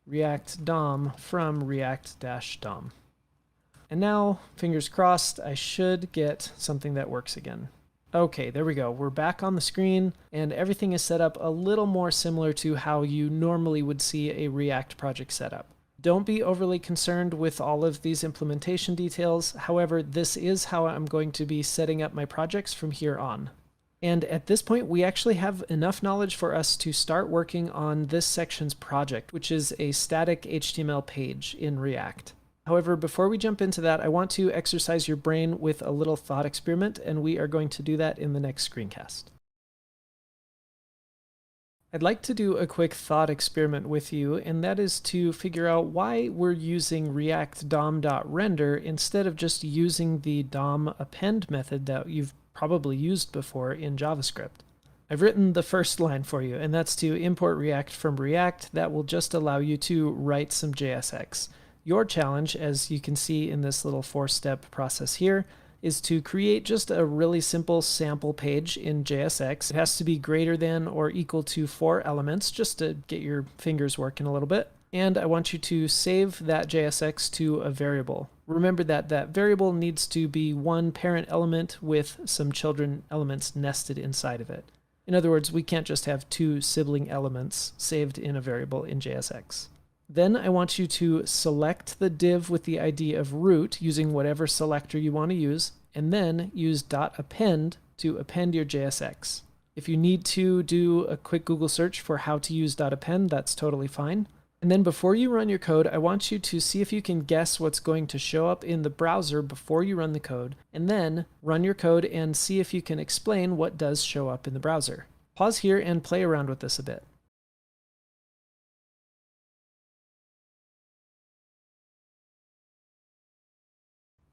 React DOM from React-DOM. And now, fingers crossed, I should get something that works again. Okay, there we go. We're back on the screen, and everything is set up a little more similar to how you normally would see a React project set up. Don't be overly concerned with all of these implementation details. However, this is how I'm going to be setting up my projects from here on. And at this point, we actually have enough knowledge for us to start working on this section's project, which is a static HTML page in React. However, before we jump into that, I want to exercise your brain with a little thought experiment, and we are going to do that in the next screencast. I'd like to do a quick thought experiment with you, and that is to figure out why we're using React DOM.render instead of just using the DOM append method that you've probably used before in JavaScript. I've written the first line for you, and that's to import React from React. That will just allow you to write some JSX. Your challenge, as you can see in this little 4-step process here, is to create just a really simple sample page in JSX. It has to be greater than or equal to 4 elements, just to get your fingers working a little bit. And I want you to save that JSX to a variable. Remember that that variable needs to be one parent element with some children elements nested inside of it. In other words, we can't just have 2 sibling elements saved in a variable in JSX. Then I want you to select the div with the ID of root using whatever selector you want to use, and then use .append to append your JSX. If you need to do a quick Google search for how to use .append, that's totally fine. And then before you run your code, I want you to see if you can guess what's going to show up in the browser before you run the code, and then run your code and see if you can explain what does show up in the browser. Pause here and play around with this a bit.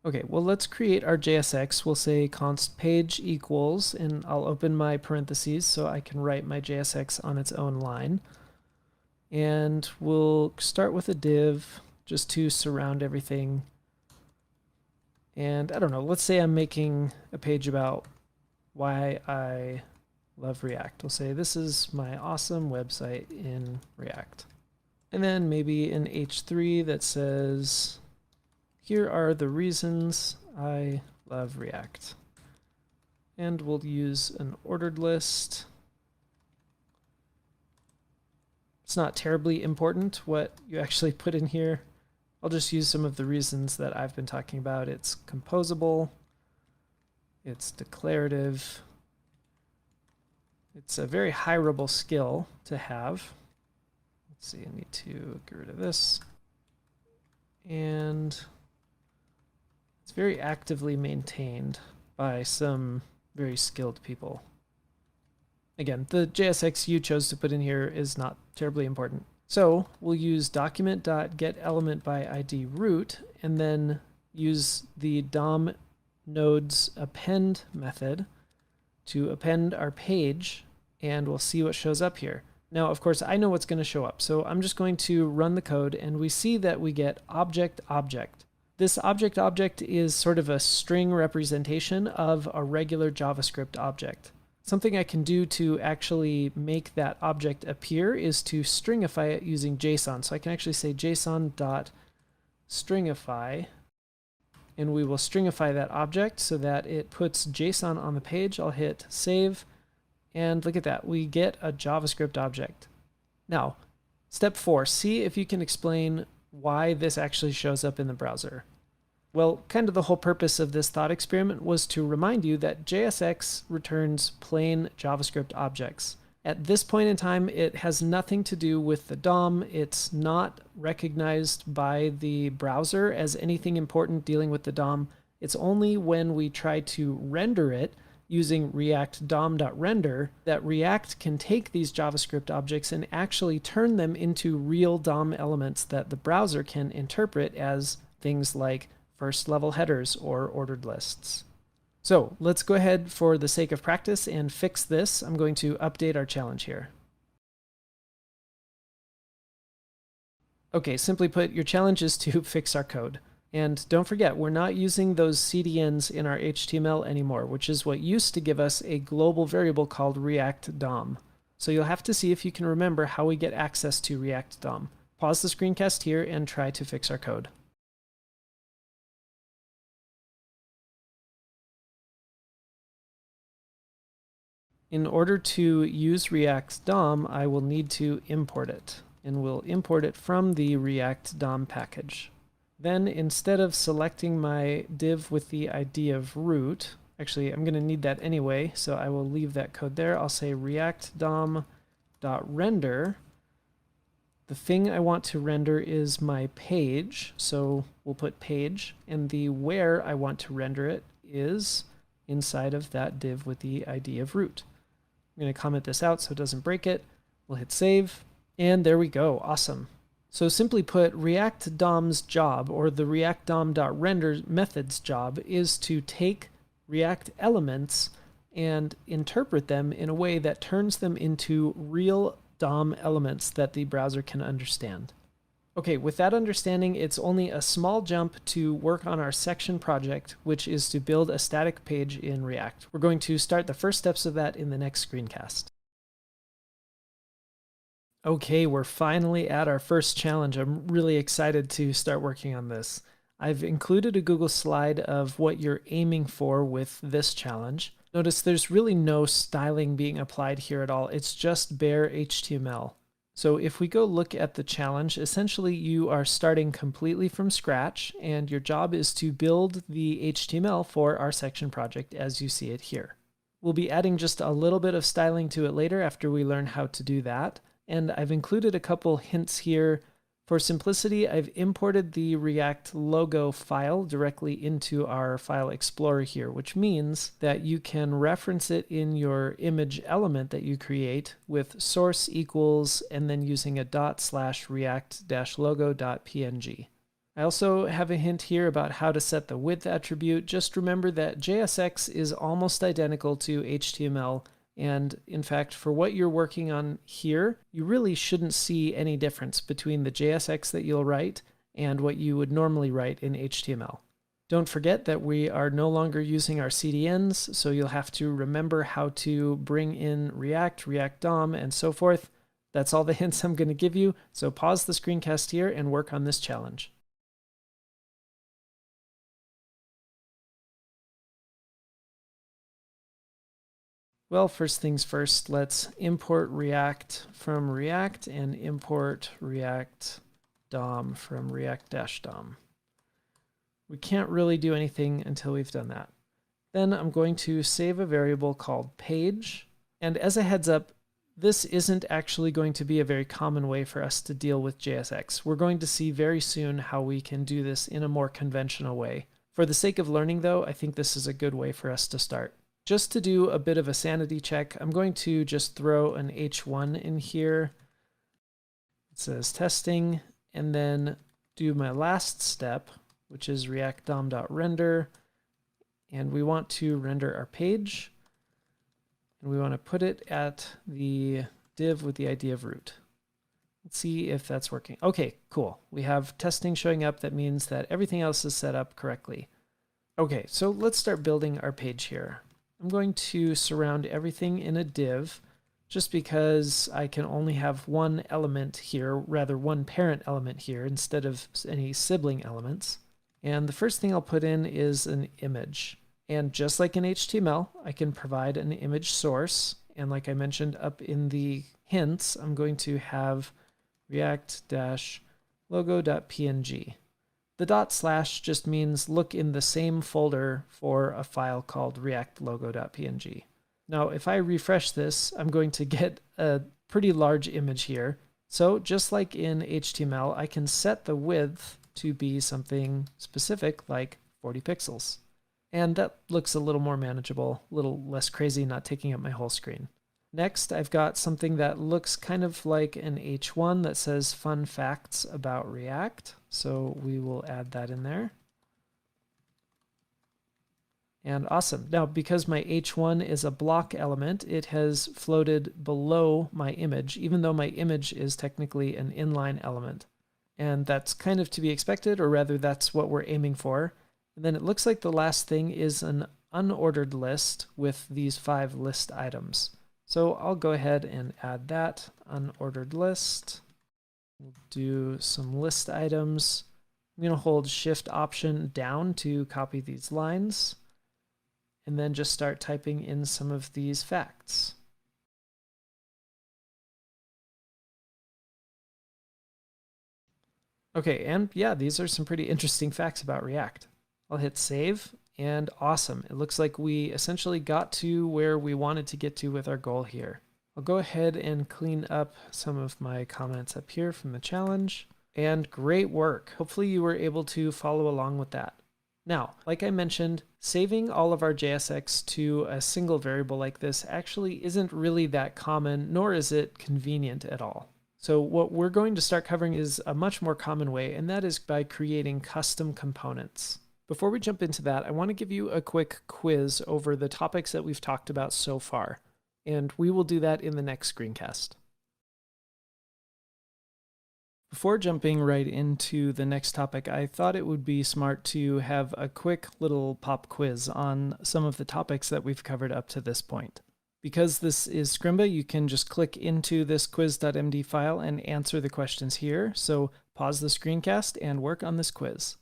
Okay, well, let's create our JSX. We'll say const page equals, and I'll open my parentheses so I can write my JSX on its own line. And we'll start with a div just to surround everything. And I don't know, let's say I'm making a page about why I love React. We'll say this is my awesome website in React. And then maybe an H3 that says, here are the reasons I love React. And we'll use an ordered list. It's not terribly important what you actually put in here. I'll just use some of the reasons that I've been talking about. It's composable, it's declarative, it's a very hireable skill to have. Let's see, I need to get rid of this. And it's very actively maintained by some very skilled people. Again, the JSX you chose to put in here is not terribly important. So we'll use document.getElementById root and then use the DOM nodes append method to append our page, and we'll see what shows up here. Now, of course, I know what's going to show up, so I'm just going to run the code, and we see that we get object object. This object object is sort of a string representation of a regular JavaScript object. Something I can do to actually make that object appear is to stringify it using JSON. So I can actually say json.stringify, and we will stringify that object so that it puts JSON on the page. I'll hit save, and look at that. We get a JavaScript object. Now, step 4, see if you can explain why this actually shows up in the browser. Well, kind of the whole purpose of this thought experiment was to remind you that JSX returns plain JavaScript objects. At this point in time, it has nothing to do with the DOM. It's not recognized by the browser as anything important dealing with the DOM. It's only when we try to render it using React DOM.render that React can take these JavaScript objects and actually turn them into real DOM elements that the browser can interpret as things like first level headers or ordered lists. So let's go ahead for the sake of practice and fix this. I'm going to update our challenge here. Okay, simply put, your challenge is to fix our code. And don't forget, we're not using those CDNs in our HTML anymore, which is what used to give us a global variable called React DOM. So you'll have to see if you can remember how we get access to React DOM. Pause the screencast here and try to fix our code. In order to use React DOM, I will need to import it, and we'll import it from the React DOM package. Then instead of selecting my div with the ID of root, actually I'm going to need that anyway, so I will leave that code there. I'll say React DOM.render. The thing I want to render is my page, so we'll put page, and the where I want to render it is inside of that div with the ID of root. I'm going to comment this out so it doesn't break it. We'll hit save, and there we go. Awesome. So simply put, React DOM's job, or the React DOM.render method's job, is to take React elements and interpret them in a way that turns them into real DOM elements that the browser can understand. Okay, with that understanding, it's only a small jump to work on our section project, which is to build a static page in React. We're going to start the first steps of that in the next screencast. Okay, we're finally at our first challenge. I'm really excited to start working on this. I've included a Google slide of what you're aiming for with this challenge. Notice there's really no styling being applied here at all. It's just bare HTML. So if we go look at the challenge, essentially you are starting completely from scratch, and your job is to build the HTML for our section project as you see it here. We'll be adding just a little bit of styling to it later after we learn how to do that. And I've included a couple hints here. For simplicity, I've imported the React logo file directly into our file explorer here, which means that you can reference it in your image element that you create with source equals and then using a /react-logo.png. I also have a hint here about how to set the width attribute. Just remember that JSX is almost identical to HTML. And in fact, for what you're working on here, you really shouldn't see any difference between the JSX that you'll write and what you would normally write in HTML. Don't forget that we are no longer using our CDNs, so you'll have to remember how to bring in React, React DOM, and so forth. That's all the hints I'm going to give you, so pause the screencast here and work on this challenge. Well, first things first, let's import React from React and import React DOM from React-DOM. We can't really do anything until we've done that. Then I'm going to save a variable called page. And as a heads up, this isn't actually going to be a very common way for us to deal with JSX. We're going to see very soon how we can do this in a more conventional way. For the sake of learning, though, I think this is a good way for us to start. Just to do a bit of a sanity check, I'm going to just throw an H1 in here. It says testing, and then do my last step, which is React DOM.render. And we want to render our page. And we want to put it at the div with the ID of root. Let's see if that's working. Okay, cool. We have testing showing up. That means that everything else is set up correctly. Okay, so let's start building our page here. I'm going to surround everything in a div just because I can only have one element here, rather one parent element here instead of any sibling elements. And the first thing I'll put in is an image. And just like in HTML, I can provide an image source. And like I mentioned up in the hints, I'm going to have react-logo.png. The / just means look in the same folder for a file called react-logo.png. Now, if I refresh this, I'm going to get a pretty large image here. So just like in HTML, I can set the width to be something specific like 40 pixels. And that looks a little more manageable, a little less crazy, not taking up my whole screen. Next, I've got something that looks kind of like an H1 that says fun facts about React. So we will add that in there. And awesome. Now, because my H1 is a block element, it has floated below my image, even though my image is technically an inline element. And that's kind of to be expected, or rather that's what we're aiming for. And then it looks like the last thing is an unordered list with these 5 list items. So I'll go ahead and add that unordered list. We'll do some list items. I'm going to hold Shift Option down to copy these lines, and then just start typing in some of these facts. Okay, and yeah, these are some pretty interesting facts about React. I'll hit save. And awesome. It looks like we essentially got to where we wanted to get to with our goal here. I'll go ahead and clean up some of my comments up here from the challenge. And great work. Hopefully you were able to follow along with that. Now, like I mentioned, saving all of our JSX to a single variable like this actually isn't really that common, nor is it convenient at all. So what we're going to start covering is a much more common way, and that is by creating custom components. Before we jump into that, I want to give you a quick quiz over the topics that we've talked about so far, and we will do that in the next screencast. Before jumping right into the next topic, I thought it would be smart to have a quick little pop quiz on some of the topics that we've covered up to this point. Because this is Scrimba, you can just click into this quiz.md file and answer the questions here. So pause the screencast and work on this quiz.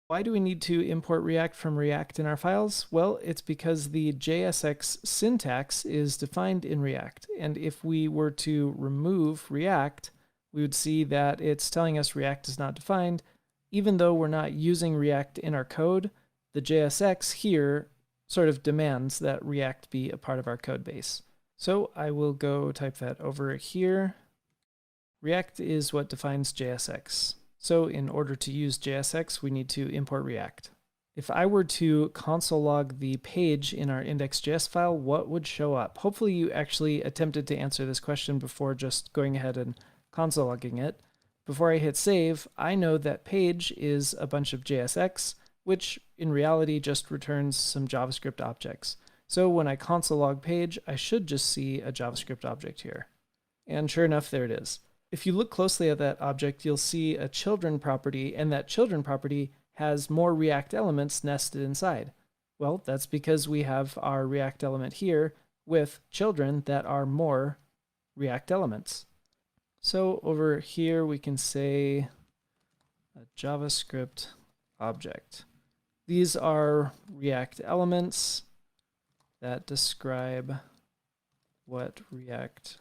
Why do we need to import React from React in our files? Well, it's because the JSX syntax is defined in React. And if we were to remove React, we would see that it's telling us React is not defined. Even though we're not using React in our code, the JSX here sort of demands that React be a part of our code base. So I will go type that over here. React is what defines JSX. So in order to use JSX, we need to import React. If I were to console log the page in our index.js file, what would show up? Hopefully you actually attempted to answer this question before just going ahead and console logging it. Before I hit save, I know that page is a bunch of JSX, which in reality just returns some JavaScript objects. So when I console log page, I should just see a JavaScript object here. And sure enough, there it is. If you look closely at that object, you'll see a children property, and that children property has more React elements nested inside. Well, that's because we have our React element here with children that are more React elements. So over here, we can say a JavaScript object. These are React elements that describe what React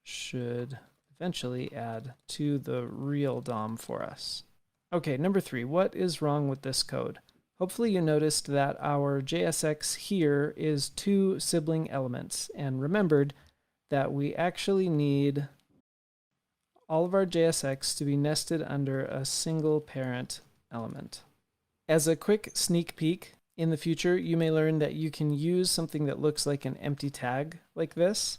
should eventually add to the real DOM for us. Okay, number 3, what is wrong with this code? Hopefully you noticed that our JSX here is 2 sibling elements, and remembered that we actually need all of our JSX to be nested under a single parent element. As a quick sneak peek, in the future you may learn that you can use something that looks like an empty tag like this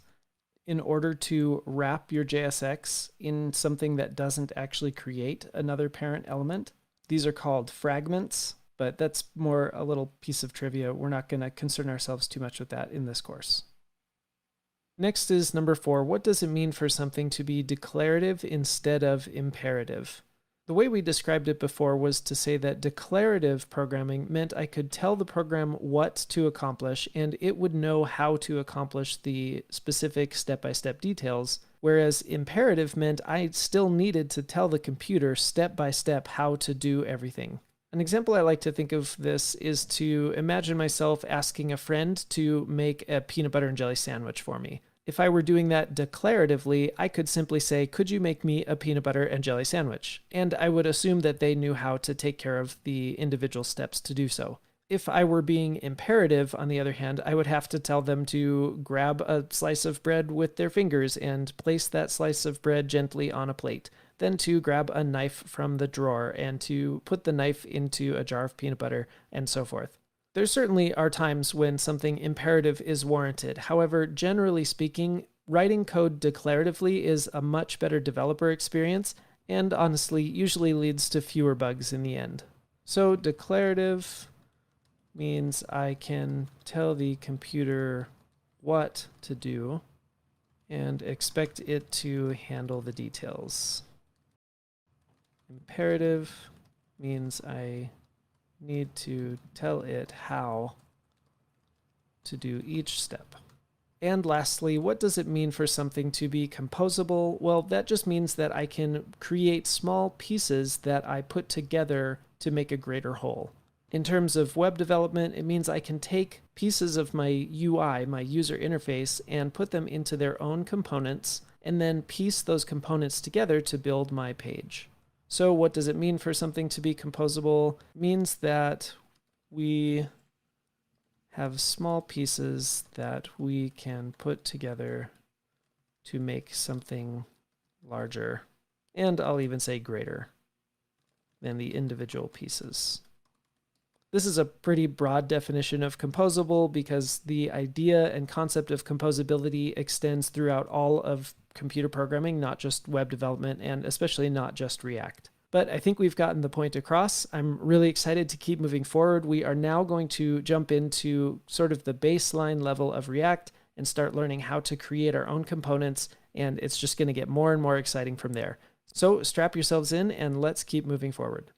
in order to wrap your JSX in something that doesn't actually create another parent element. These are called fragments, but that's more a little piece of trivia. We're not going to concern ourselves too much with that in this course. Next is number 4. What does it mean for something to be declarative instead of imperative? The way we described it before was to say that declarative programming meant I could tell the program what to accomplish and it would know how to accomplish the specific step-by-step details, whereas imperative meant I still needed to tell the computer step-by-step how to do everything. An example I like to think of this is to imagine myself asking a friend to make a peanut butter and jelly sandwich for me. If I were doing that declaratively, I could simply say, could you make me a peanut butter and jelly sandwich? And I would assume that they knew how to take care of the individual steps to do so. If I were being imperative, on the other hand, I would have to tell them to grab a slice of bread with their fingers and place that slice of bread gently on a plate, then to grab a knife from the drawer and to put the knife into a jar of peanut butter, and so forth. There certainly are times when something imperative is warranted. However, generally speaking, writing code declaratively is a much better developer experience and honestly usually leads to fewer bugs in the end. So declarative means I can tell the computer what to do and expect it to handle the details. Imperative means I need to tell it how to do each step. And lastly, what does it mean for something to be composable? Well, that just means that I can create small pieces that I put together to make a greater whole. In terms of web development, it means I can take pieces of my UI, my user interface, and put them into their own components, and then piece those components together to build my page. So what does it mean for something to be composable? It means that we have small pieces that we can put together to make something larger, and I'll even say greater than the individual pieces. This is a pretty broad definition of composable because the idea and concept of composability extends throughout all of computer programming, not just web development, and especially not just React. But I think we've gotten the point across. I'm really excited to keep moving forward. We are now going to jump into sort of the baseline level of React and start learning how to create our own components, and it's just going to get more and more exciting from there. So strap yourselves in and let's keep moving forward.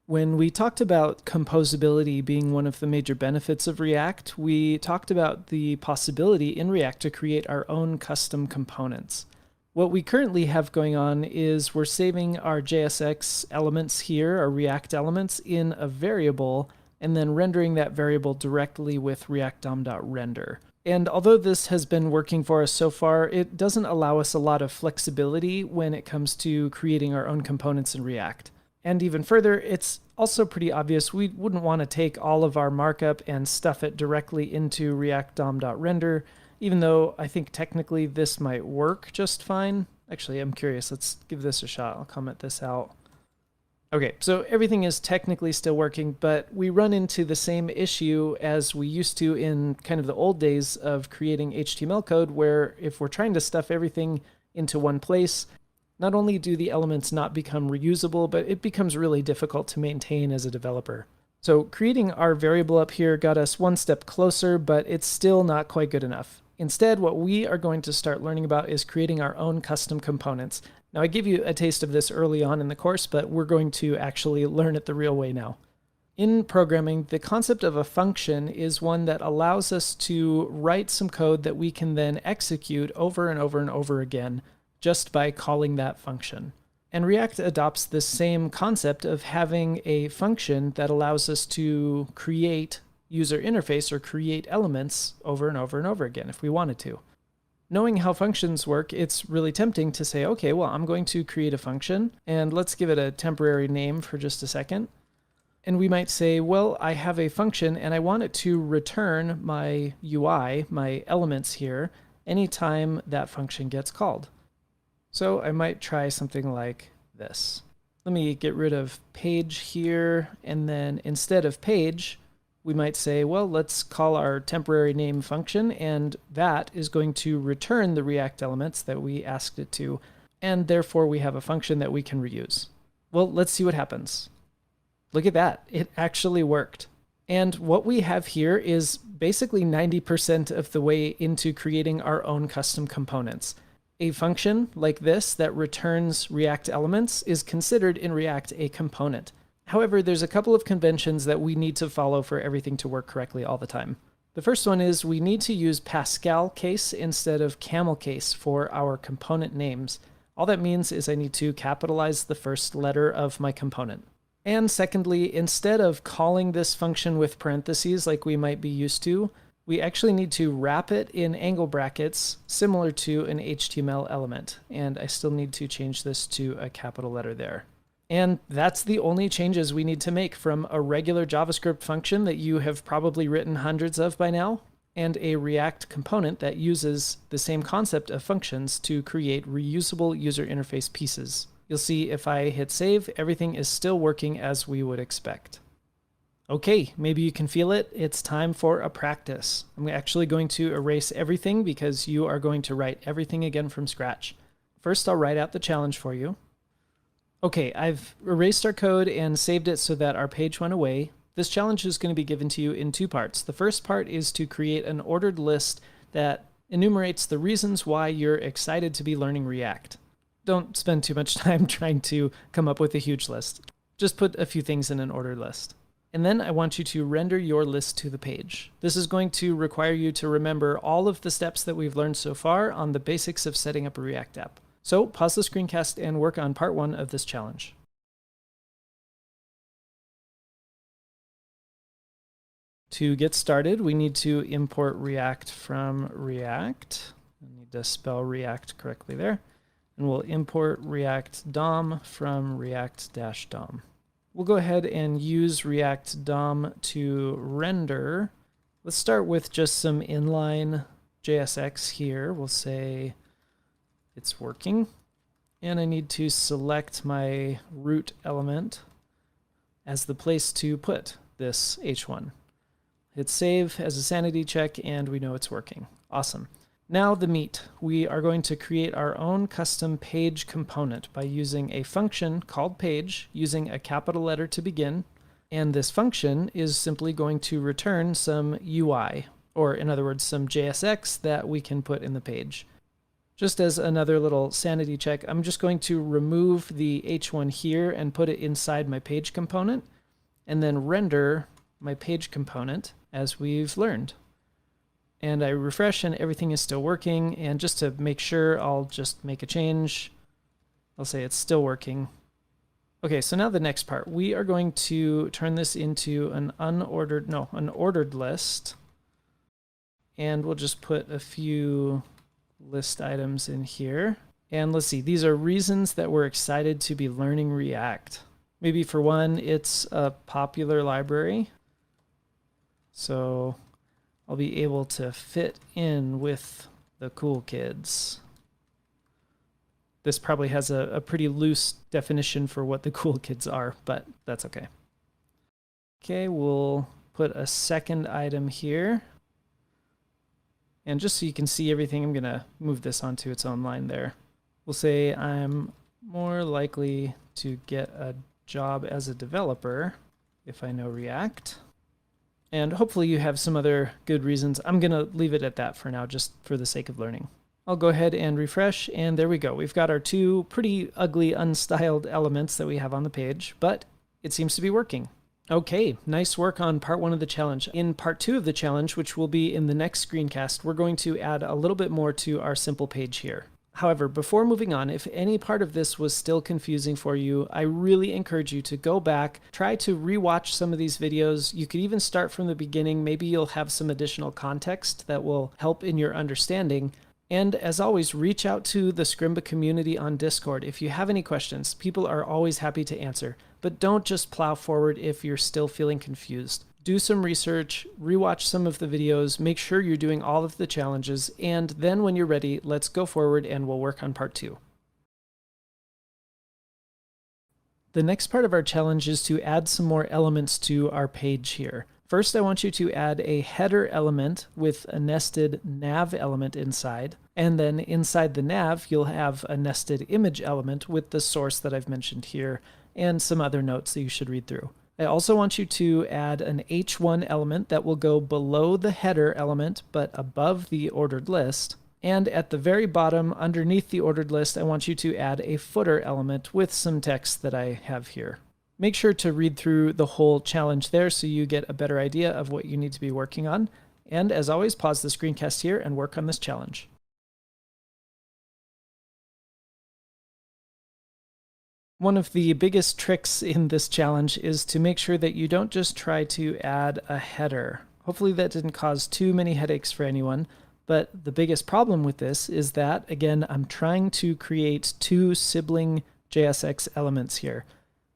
When we talked about composability being one of the major benefits of React, we talked about the possibility in React to create our own custom components. What we currently have going on is we're saving our JSX elements here, our React elements, in a variable, and then rendering that variable directly with react-dom.render. And although this has been working for us so far, it doesn't allow us a lot of flexibility when it comes to creating our own components in React. And even further, it's also pretty obvious we wouldn't want to take all of our markup and stuff it directly into react-dom.render, even though I think technically this might work just fine. Actually, I'm curious. Let's give this a shot. I'll comment this out. Okay, so everything is technically still working, but we run into the same issue as we used to in kind of the old days of creating HTML code, where if we're trying to stuff everything into one place, not only do the elements not become reusable, but it becomes really difficult to maintain as a developer. So creating our variable up here got us one step closer, but it's still not quite good enough. Instead, what we are going to start learning about is creating our own custom components. Now, I gave you a taste of this early on in the course, but we're going to actually learn it the real way now. In programming, the concept of a function is one that allows us to write some code that we can then execute over and over and over again just by calling that function. And React adopts this same concept of having a function that allows us to create user interface or create elements over and over and over again if we wanted to. Knowing how functions work, it's really tempting to say, okay, well, I'm going to create a function and let's give it a temporary name for just a second. And we might say, well, I have a function and I want it to return my UI, my elements here, anytime that function gets called. So I might try something like this. Let me get rid of page here, and then instead of page, we might say, well, let's call our temporary name function, and that is going to return the React elements that we asked it to, and therefore we have a function that we can reuse. Well, let's see what happens. Look at that. It actually worked. And what we have here is basically 90% of the way into creating our own custom components. A function like this that returns React elements is considered in React a component. However, there's a couple of conventions that we need to follow for everything to work correctly all the time. The first one is we need to use Pascal case instead of camel case for our component names. All that means is I need to capitalize the first letter of my component. And secondly, instead of calling this function with parentheses like we might be used to, we actually need to wrap it in angle brackets similar to an HTML element. And I still need to change this to a capital letter there. And that's the only changes we need to make from a regular JavaScript function that you have probably written hundreds of by now, and a React component that uses the same concept of functions to create reusable user interface pieces. You'll see if I hit save, everything is still working as we would expect. Okay, maybe you can feel it. It's time for a practice. I'm actually going to erase everything because you are going to write everything again from scratch. First, I'll write out the challenge for you. Okay, I've erased our code and saved it so that our page went away. This challenge is going to be given to you in two parts. The first part is to create an ordered list that enumerates the reasons why you're excited to be learning React. Don't spend too much time trying to come up with a huge list. Just put a few things in an ordered list. And then I want you to render your list to the page. This is going to require you to remember all of the steps that we've learned so far on the basics of setting up a React app. So pause the screencast and work on part 1 of this challenge. To get started, we need to import React from React. I need to spell React correctly there. And we'll import React DOM from React-DOM. We'll go ahead and use React DOM to render. Let's start with just some inline JSX here. We'll say it's working. And I need to select my root element as the place to put this H1. Hit save as a sanity check, and we know it's working. Awesome. Now the meat. We are going to create our own custom page component by using a function called page, using a capital letter to begin. And this function is simply going to return some UI, or in other words, some JSX that we can put in the page. Just as another little sanity check, I'm just going to remove the H1 here and put it inside my page component, and then render my page component as we've learned. And I refresh and everything is still working, and just to make sure, I'll just make a change. I'll say it's still working. Okay, so now the next part. We are going to turn this into an an ordered list, and we'll just put a few list items in here. And let's see, these are reasons that we're excited to be learning React. Maybe for one, it's a popular library, so I'll be able to fit in with the cool kids. This probably has a pretty loose definition for what the cool kids are, but that's okay. Okay, we'll put a second item here. And just so you can see everything, I'm going to move this onto its own line there. We'll say I'm more likely to get a job as a developer if I know React. And hopefully you have some other good reasons. I'm going to leave it at that for now, just for the sake of learning. I'll go ahead and refresh, and there we go. We've got our two pretty ugly, unstyled elements that we have on the page, but it seems to be working. Okay, nice work on part 1 of the challenge. In part 2 of the challenge, which will be in the next screencast, we're going to add a little bit more to our simple page here. However, before moving on, if any part of this was still confusing for you, I really encourage you to go back, try to rewatch some of these videos. You could even start from the beginning. Maybe you'll have some additional context that will help in your understanding. And as always, reach out to the Scrimba community on Discord. If you have any questions, people are always happy to answer. But don't just plow forward if you're still feeling confused. Do some research, rewatch some of the videos, make sure you're doing all of the challenges, and then when you're ready, let's go forward and we'll work on part 2. The next part of our challenge is to add some more elements to our page here. First, I want you to add a header element with a nested nav element inside, and then inside the nav, you'll have a nested image element with the source that I've mentioned here, and some other notes that you should read through. I also want you to add an H1 element that will go below the header element, but above the ordered list. And at the very bottom, underneath the ordered list, I want you to add a footer element with some text that I have here. Make sure to read through the whole challenge there so you get a better idea of what you need to be working on. And as always, pause the screencast here and work on this challenge. One of the biggest tricks in this challenge is to make sure that you don't just try to add a header. Hopefully that didn't cause too many headaches for anyone, but the biggest problem with this is that, again, I'm trying to create two sibling JSX elements here,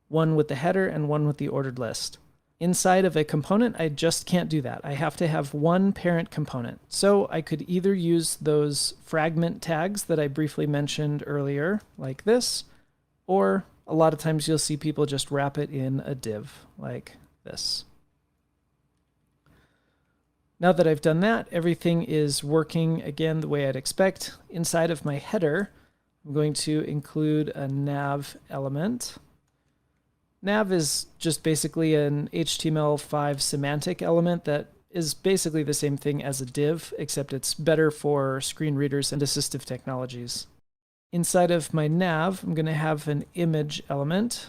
one with the header and one with the ordered list. Inside of a component, I just can't do that. I have to have one parent component. So I could either use those fragment tags that I briefly mentioned earlier, like this, or a lot of times you'll see people just wrap it in a div like this. Now that I've done that, everything is working again the way I'd expect. Inside of my header, I'm going to include a nav element. Nav is just basically an HTML5 semantic element that is basically the same thing as a div, except it's better for screen readers and assistive technologies. Inside of my nav, I'm going to have an image element,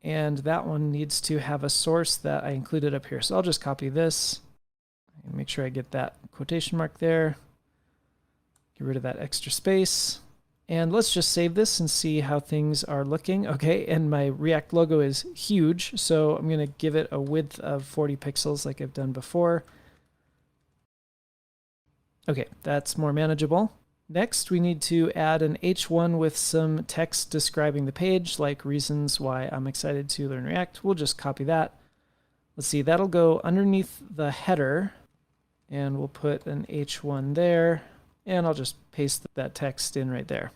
and that one needs to have a source that I included up here. So I'll just copy this and make sure I get that quotation mark there. Get rid of that extra space. And let's just save this and see how things are looking. Okay, and my React logo is huge, so I'm going to give it a width of 40 pixels like I've done before. Okay, that's more manageable. Next, we need to add an H1 with some text describing the page, like reasons why I'm excited to learn React. We'll just copy that. Let's see, that'll go underneath the header, and we'll put an H1 there, and I'll just paste that text in right there.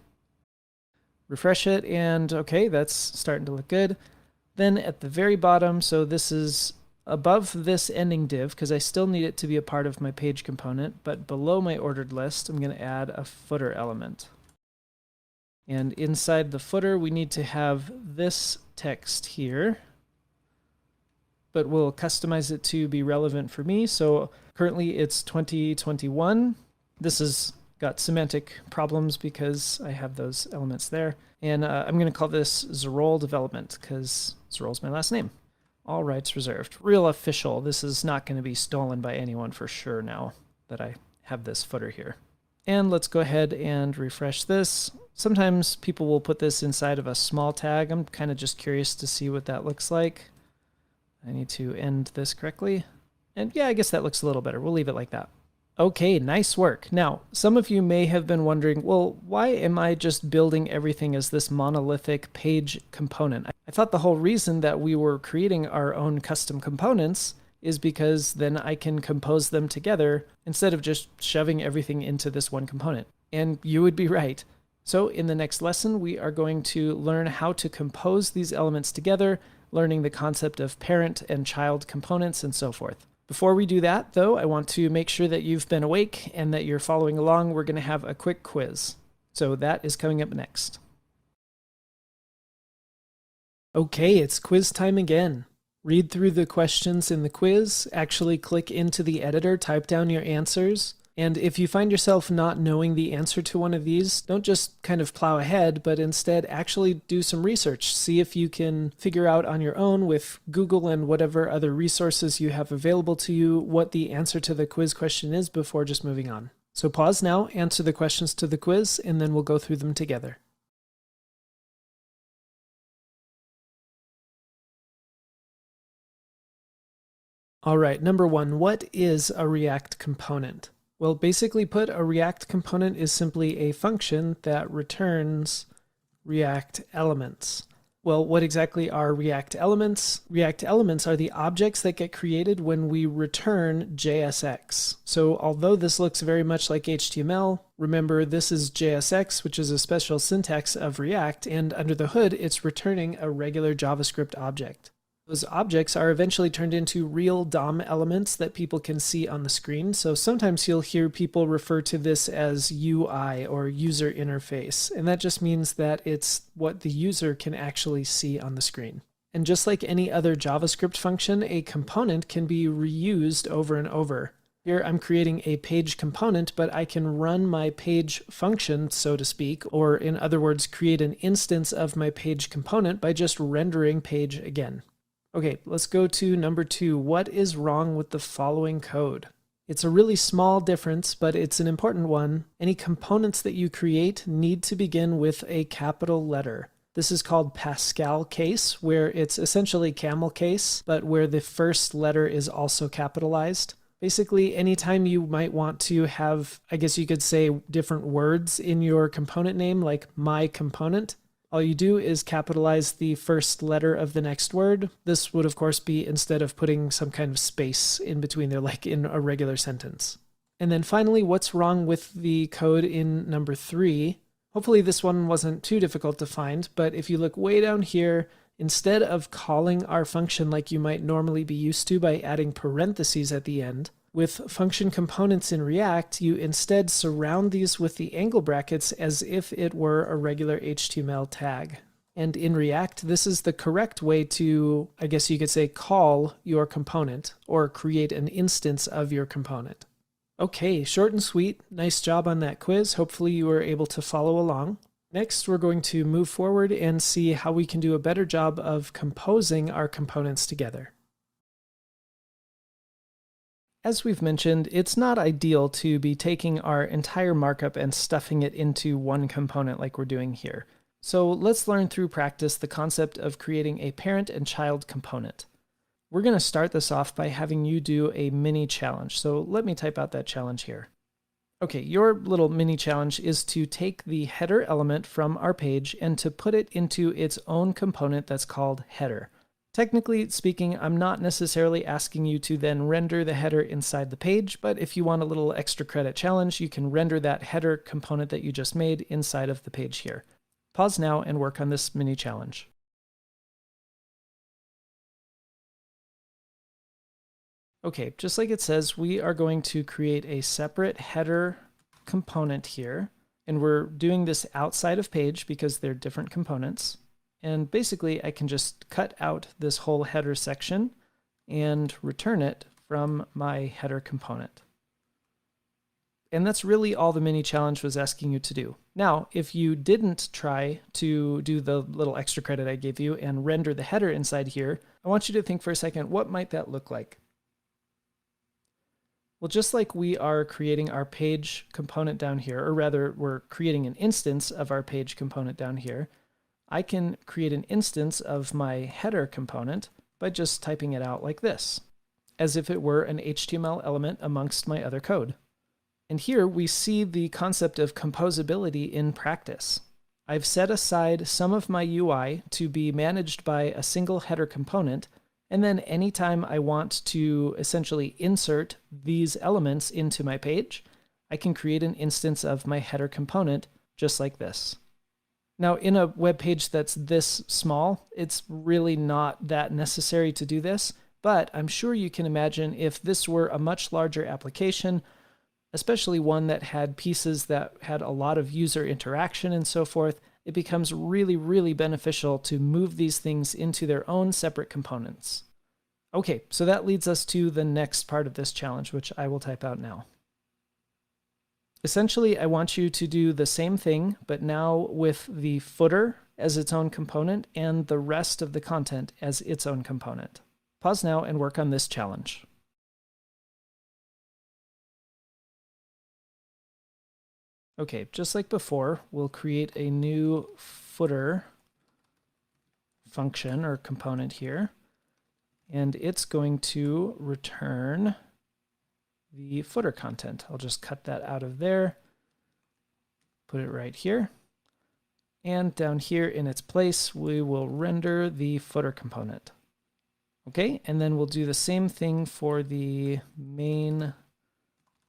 Refresh it, and okay, that's starting to look good. Then at the very bottom, so this is above this ending div, because I still need it to be a part of my page component, but below my ordered list, I'm going to add a footer element. And inside the footer, we need to have this text here, but we'll customize it to be relevant for me. So currently it's 2021. This has got semantic problems because I have those elements there. And I'm going to call this Zroll Development because Zroll's my last name. All rights reserved. Real official. This is not going to be stolen by anyone for sure now that I have this footer here. And let's go ahead and refresh this. Sometimes people will put this inside of a small tag. I'm kind of just curious to see what that looks like. I need to end this correctly. And yeah, I guess that looks a little better. We'll leave it like that. Okay, nice work. Now, some of you may have been wondering, well, why am I just building everything as this monolithic page component? I thought the whole reason that we were creating our own custom components is because then I can compose them together instead of just shoving everything into this one component. And you would be right. So in the next lesson, we are going to learn how to compose these elements together, learning the concept of parent and child components and so forth. Before we do that, though, I want to make sure that you've been awake and that you're following along. We're going to have a quick quiz. So that is coming up next. Okay, it's quiz time again. Read through the questions in the quiz, actually click into the editor, type down your answers. And if you find yourself not knowing the answer to one of these, don't just kind of plow ahead, but instead actually do some research. See if you can figure out on your own with Google and whatever other resources you have available to you what the answer to the quiz question is before just moving on. So pause now, answer the questions to the quiz, and then we'll go through them together. All right, number one, what is a React component? Well, basically put, a React component is simply a function that returns React elements. Well, what exactly are React elements? React elements are the objects that get created when we return JSX. So although this looks very much like HTML, remember this is JSX, which is a special syntax of React, and under the hood, it's returning a regular JavaScript object. Those objects are eventually turned into real DOM elements that people can see on the screen. So sometimes you'll hear people refer to this as UI or user interface. And that just means that it's what the user can actually see on the screen. And just like any other JavaScript function, a component can be reused over and over. Here I'm creating a page component, but I can run my page function, so to speak, or in other words, create an instance of my page component by just rendering page again. Okay, let's go to number two. What is wrong with the following code? It's a really small difference, but it's an important one. Any components that you create need to begin with a capital letter. This is called Pascal case, where it's essentially camel case, but where the first letter is also capitalized. Basically, anytime you might want to have, I guess you could say, different words in your component name, like my component, all you do is capitalize the first letter of the next word. This would, of course, be instead of putting some kind of space in between there, like in a regular sentence. And then finally, what's wrong with the code in number three? Hopefully this one wasn't too difficult to find, but if you look way down here, instead of calling our function like you might normally be used to by adding parentheses at the end, with function components in React, you instead surround these with the angle brackets as if it were a regular HTML tag. And in React, this is the correct way to, I guess you could say, call your component or create an instance of your component. Okay, short and sweet. Nice job on that quiz. Hopefully you were able to follow along. Next, we're going to move forward and see how we can do a better job of composing our components together. As we've mentioned, it's not ideal to be taking our entire markup and stuffing it into one component like we're doing here. So let's learn through practice the concept of creating a parent and child component. We're going to start this off by having you do a mini challenge. So let me type out that challenge here. Okay, your little mini challenge is to take the header element from our page and to put it into its own component that's called header. Technically speaking, I'm not necessarily asking you to then render the header inside the page, but if you want a little extra credit challenge, you can render that header component that you just made inside of the page here. Pause now and work on this mini challenge. Okay, just like it says, we are going to create a separate header component here. And we're doing this outside of page because they're different components. And basically, I can just cut out this whole header section and return it from my header component. And that's really all the mini challenge was asking you to do. Now, if you didn't try to do the little extra credit I gave you and render the header inside here, I want you to think for a second, what might that look like? Well, just like we are creating our page component down here, or rather we're creating an instance of our page component down here, I can create an instance of my header component by just typing it out like this, as if it were an HTML element amongst my other code. And here we see the concept of composability in practice. I've set aside some of my UI to be managed by a single header component, and then anytime I want to essentially insert these elements into my page, I can create an instance of my header component just like this. Now, in a web page that's this small, it's really not that necessary to do this, but I'm sure you can imagine if this were a much larger application, especially one that had pieces that had a lot of user interaction and so forth, it becomes really, really beneficial to move these things into their own separate components. Okay, so that leads us to the next part of this challenge, which I will type out now. Essentially, I want you to do the same thing, but now with the footer as its own component and the rest of the content as its own component. Pause now and work on this challenge. Okay, just like before, we'll create a new footer function or component here, and it's going to return the footer content. I'll just cut that out of there, put it right here, and down here in its place, we will render the footer component. Okay, and then we'll do the same thing for the main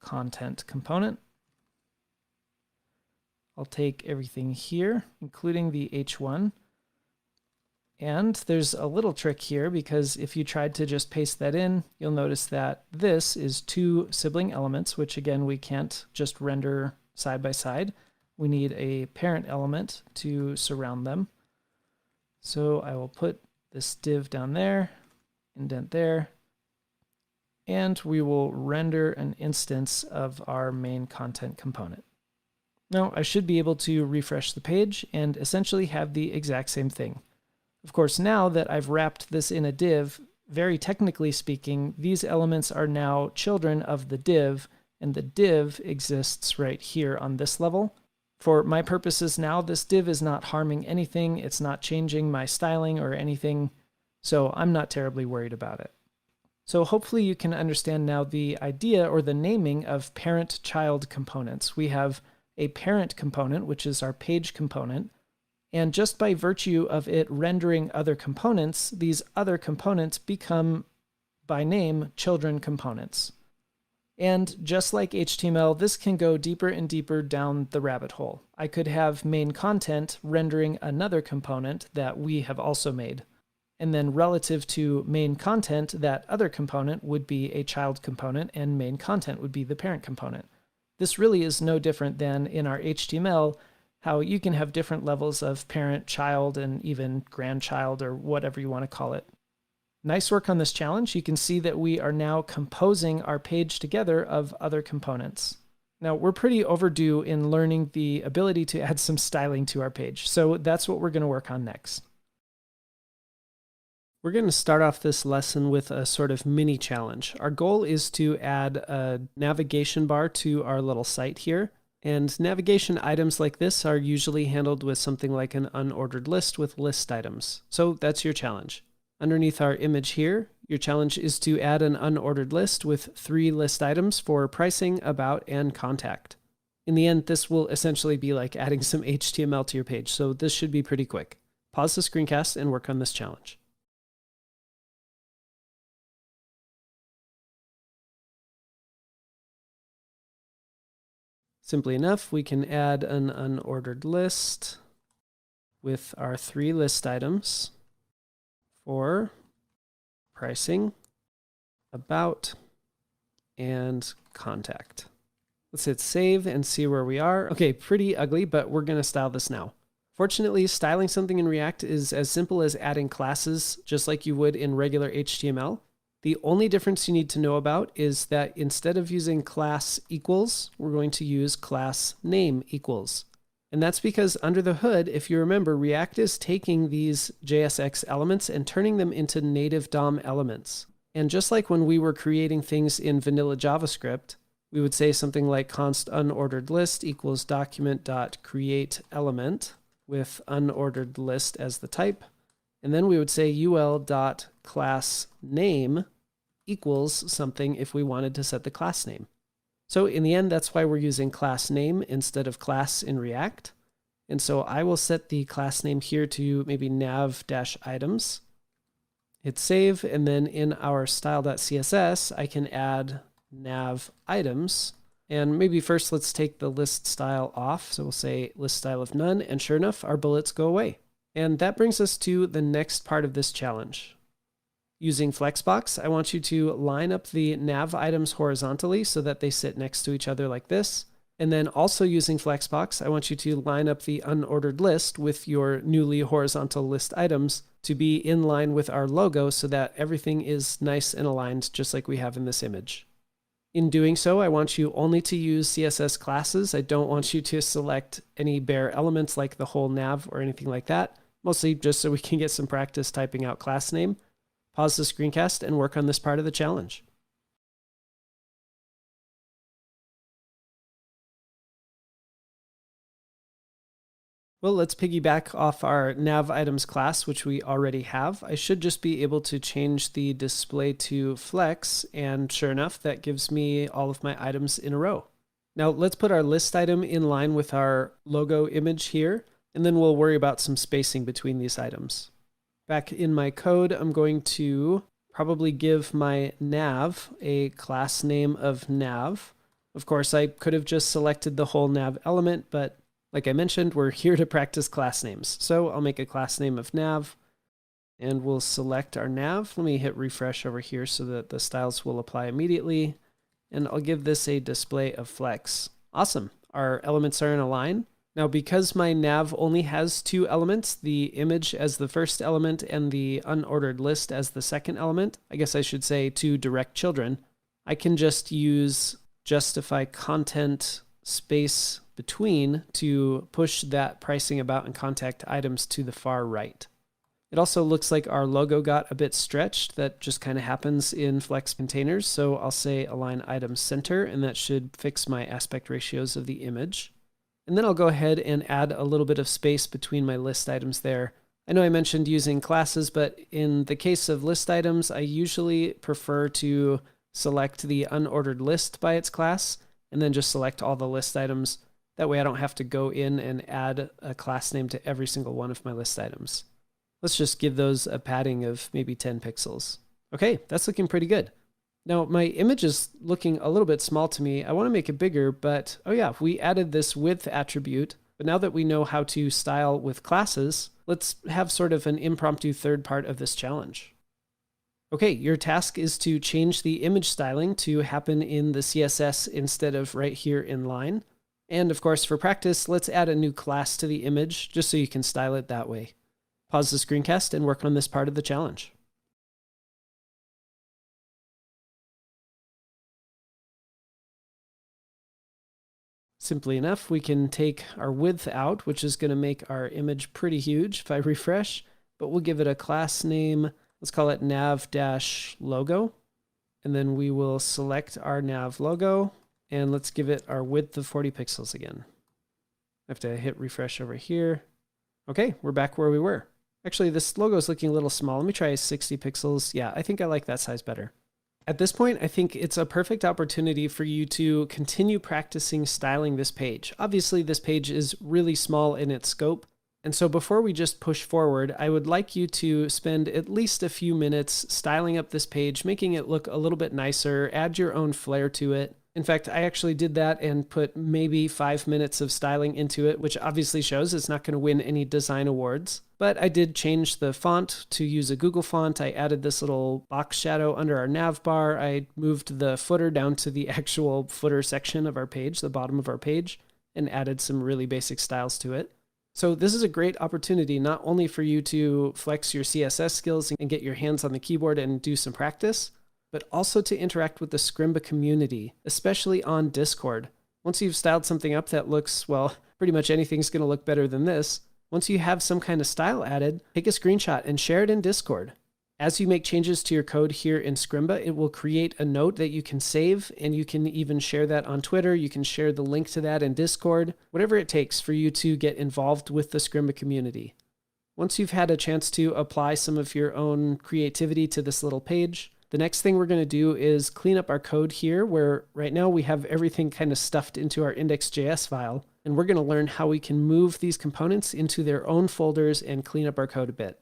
content component. I'll take everything here, including the H1. And there's a little trick here because if you tried to just paste that in, you'll notice that this is two sibling elements, which again, we can't just render side by side. We need a parent element to surround them. So I will put this div down there, indent there, and we will render an instance of our main content component. Now, I should be able to refresh the page and essentially have the exact same thing. Of course, now that I've wrapped this in a div, very technically speaking, these elements are now children of the div, and the div exists right here on this level. For my purposes now, this div is not harming anything, it's not changing my styling or anything, so I'm not terribly worried about it. So hopefully you can understand now the idea or the naming of parent-child components. We have a parent component, which is our page component, and just by virtue of it rendering other components, these other components become, by name, children components. And just like HTML, this can go deeper and deeper down the rabbit hole. I could have main content rendering another component that we have also made. And then relative to main content, that other component would be a child component, and main content would be the parent component. This really is no different than in our HTML, how you can have different levels of parent, child, and even grandchild, or whatever you want to call it. Nice work on this challenge. You can see that we are now composing our page together of other components. Now, we're pretty overdue in learning the ability to add some styling to our page, so that's what we're going to work on next. We're going to start off this lesson with a sort of mini challenge. Our goal is to add a navigation bar to our little site here. And navigation items like this are usually handled with something like an unordered list with list items. So that's your challenge. Underneath our image here, your challenge is to add an unordered list with 3 list items for pricing, about, and contact. In the end, this will essentially be like adding some HTML to your page, so this should be pretty quick. Pause the screencast and work on this challenge. Simply enough, we can add an unordered list with our 3 list items for pricing, about, and contact. Let's hit save and see where we are. Okay, pretty ugly, but we're going to style this now. Fortunately, styling something in React is as simple as adding classes, just like you would in regular HTML. The only difference you need to know about is that instead of using class equals, we're going to use class name equals. And that's because under the hood, if you remember, React is taking these JSX elements and turning them into native DOM elements. And just like when we were creating things in vanilla JavaScript, we would say something like const unordered list equals document.createElement with unordered list as the type. And then we would say ul.className equals something if we wanted to set the class name. So in the end, that's why we're using class name instead of class in React. And so I will set the class name here to maybe nav-items. Hit save, and then in our style.css, I can add nav items. And maybe first let's take the list style off. So we'll say list style of none, and sure enough, our bullets go away. And that brings us to the next part of this challenge. Using Flexbox, I want you to line up the nav items horizontally so that they sit next to each other like this. And then also using Flexbox, I want you to line up the unordered list with your newly horizontal list items to be in line with our logo so that everything is nice and aligned just like we have in this image. In doing so, I want you only to use CSS classes. I don't want you to select any bare elements like the whole nav or anything like that, mostly just so we can get some practice typing out class name. Pause the screencast and work on this part of the challenge. Well, let's piggyback off our nav items class, which we already have. I should just be able to change the display to flex, and sure enough, that gives me all of my items in a row. Now let's put our list item in line with our logo image here, and then we'll worry about some spacing between these items. Back in my code, I'm going to probably give my nav a class name of nav. Of course, I could have just selected the whole nav element, but like I mentioned, we're here to practice class names. So I'll make a class name of nav, and we'll select our nav. Let me hit refresh over here so that the styles will apply immediately. And I'll give this a display of flex. Awesome. Our elements are in a line. Now, because my nav only has two elements, the image as the first element and the unordered list as the second element, I guess I should say two direct children, I can just use justify content space between to push that pricing about and contact items to the far right. It also looks like our logo got a bit stretched. That just kind of happens in Flex containers. So I'll say align items center, and that should fix my aspect ratios of the image. And then I'll go ahead and add a little bit of space between my list items there. I know I mentioned using classes, but in the case of list items, I usually prefer to select the unordered list by its class, and then just select all the list items. That way I don't have to go in and add a class name to every single one of my list items. Let's just give those a padding of maybe 10 pixels. Okay, that's looking pretty good. Now, my image is looking a little bit small to me. I want to make it bigger, but oh yeah, we added this width attribute. But now that we know how to style with classes, let's have sort of an impromptu third part of this challenge. Okay, your task is to change the image styling to happen in the CSS instead of right here in line. And of course, for practice, let's add a new class to the image just so you can style it that way. Pause the screencast and work on this part of the challenge. Simply enough, we can take our width out, which is going to make our image pretty huge if I refresh, but we'll give it a class name. Let's call it nav-logo. And then we will select our nav logo, and let's give it our width of 40 pixels again. I have to hit refresh over here. Okay, we're back where we were. Actually, this logo is looking a little small. Let me try 60 pixels. Yeah, I think I like that size better. At this point, I think it's a perfect opportunity for you to continue practicing styling this page. Obviously, this page is really small in its scope. And so before we just push forward, I would like you to spend at least a few minutes styling up this page, making it look a little bit nicer, add your own flair to it. In fact, I actually did that and put maybe 5 minutes of styling into it, which obviously shows it's not going to win any design awards. But I did change the font to use a Google font. I added this little box shadow under our nav bar. I moved the footer down to the actual footer section of our page, the bottom of our page, and added some really basic styles to it. So this is a great opportunity not only for you to flex your CSS skills and get your hands on the keyboard and do some practice, but also to interact with the Scrimba community, especially on Discord. Once you've styled something up that looks, well, pretty much anything's going to look better than this, once you have some kind of style added, take a screenshot and share it in Discord. As you make changes to your code here in Scrimba, it will create a note that you can save, and you can even share that on Twitter. You can share the link to that in Discord, whatever it takes for you to get involved with the Scrimba community. Once you've had a chance to apply some of your own creativity to this little page, the next thing we're going to do is clean up our code here, where right now we have everything kind of stuffed into our index.js file, and we're going to learn how we can move these components into their own folders and clean up our code a bit.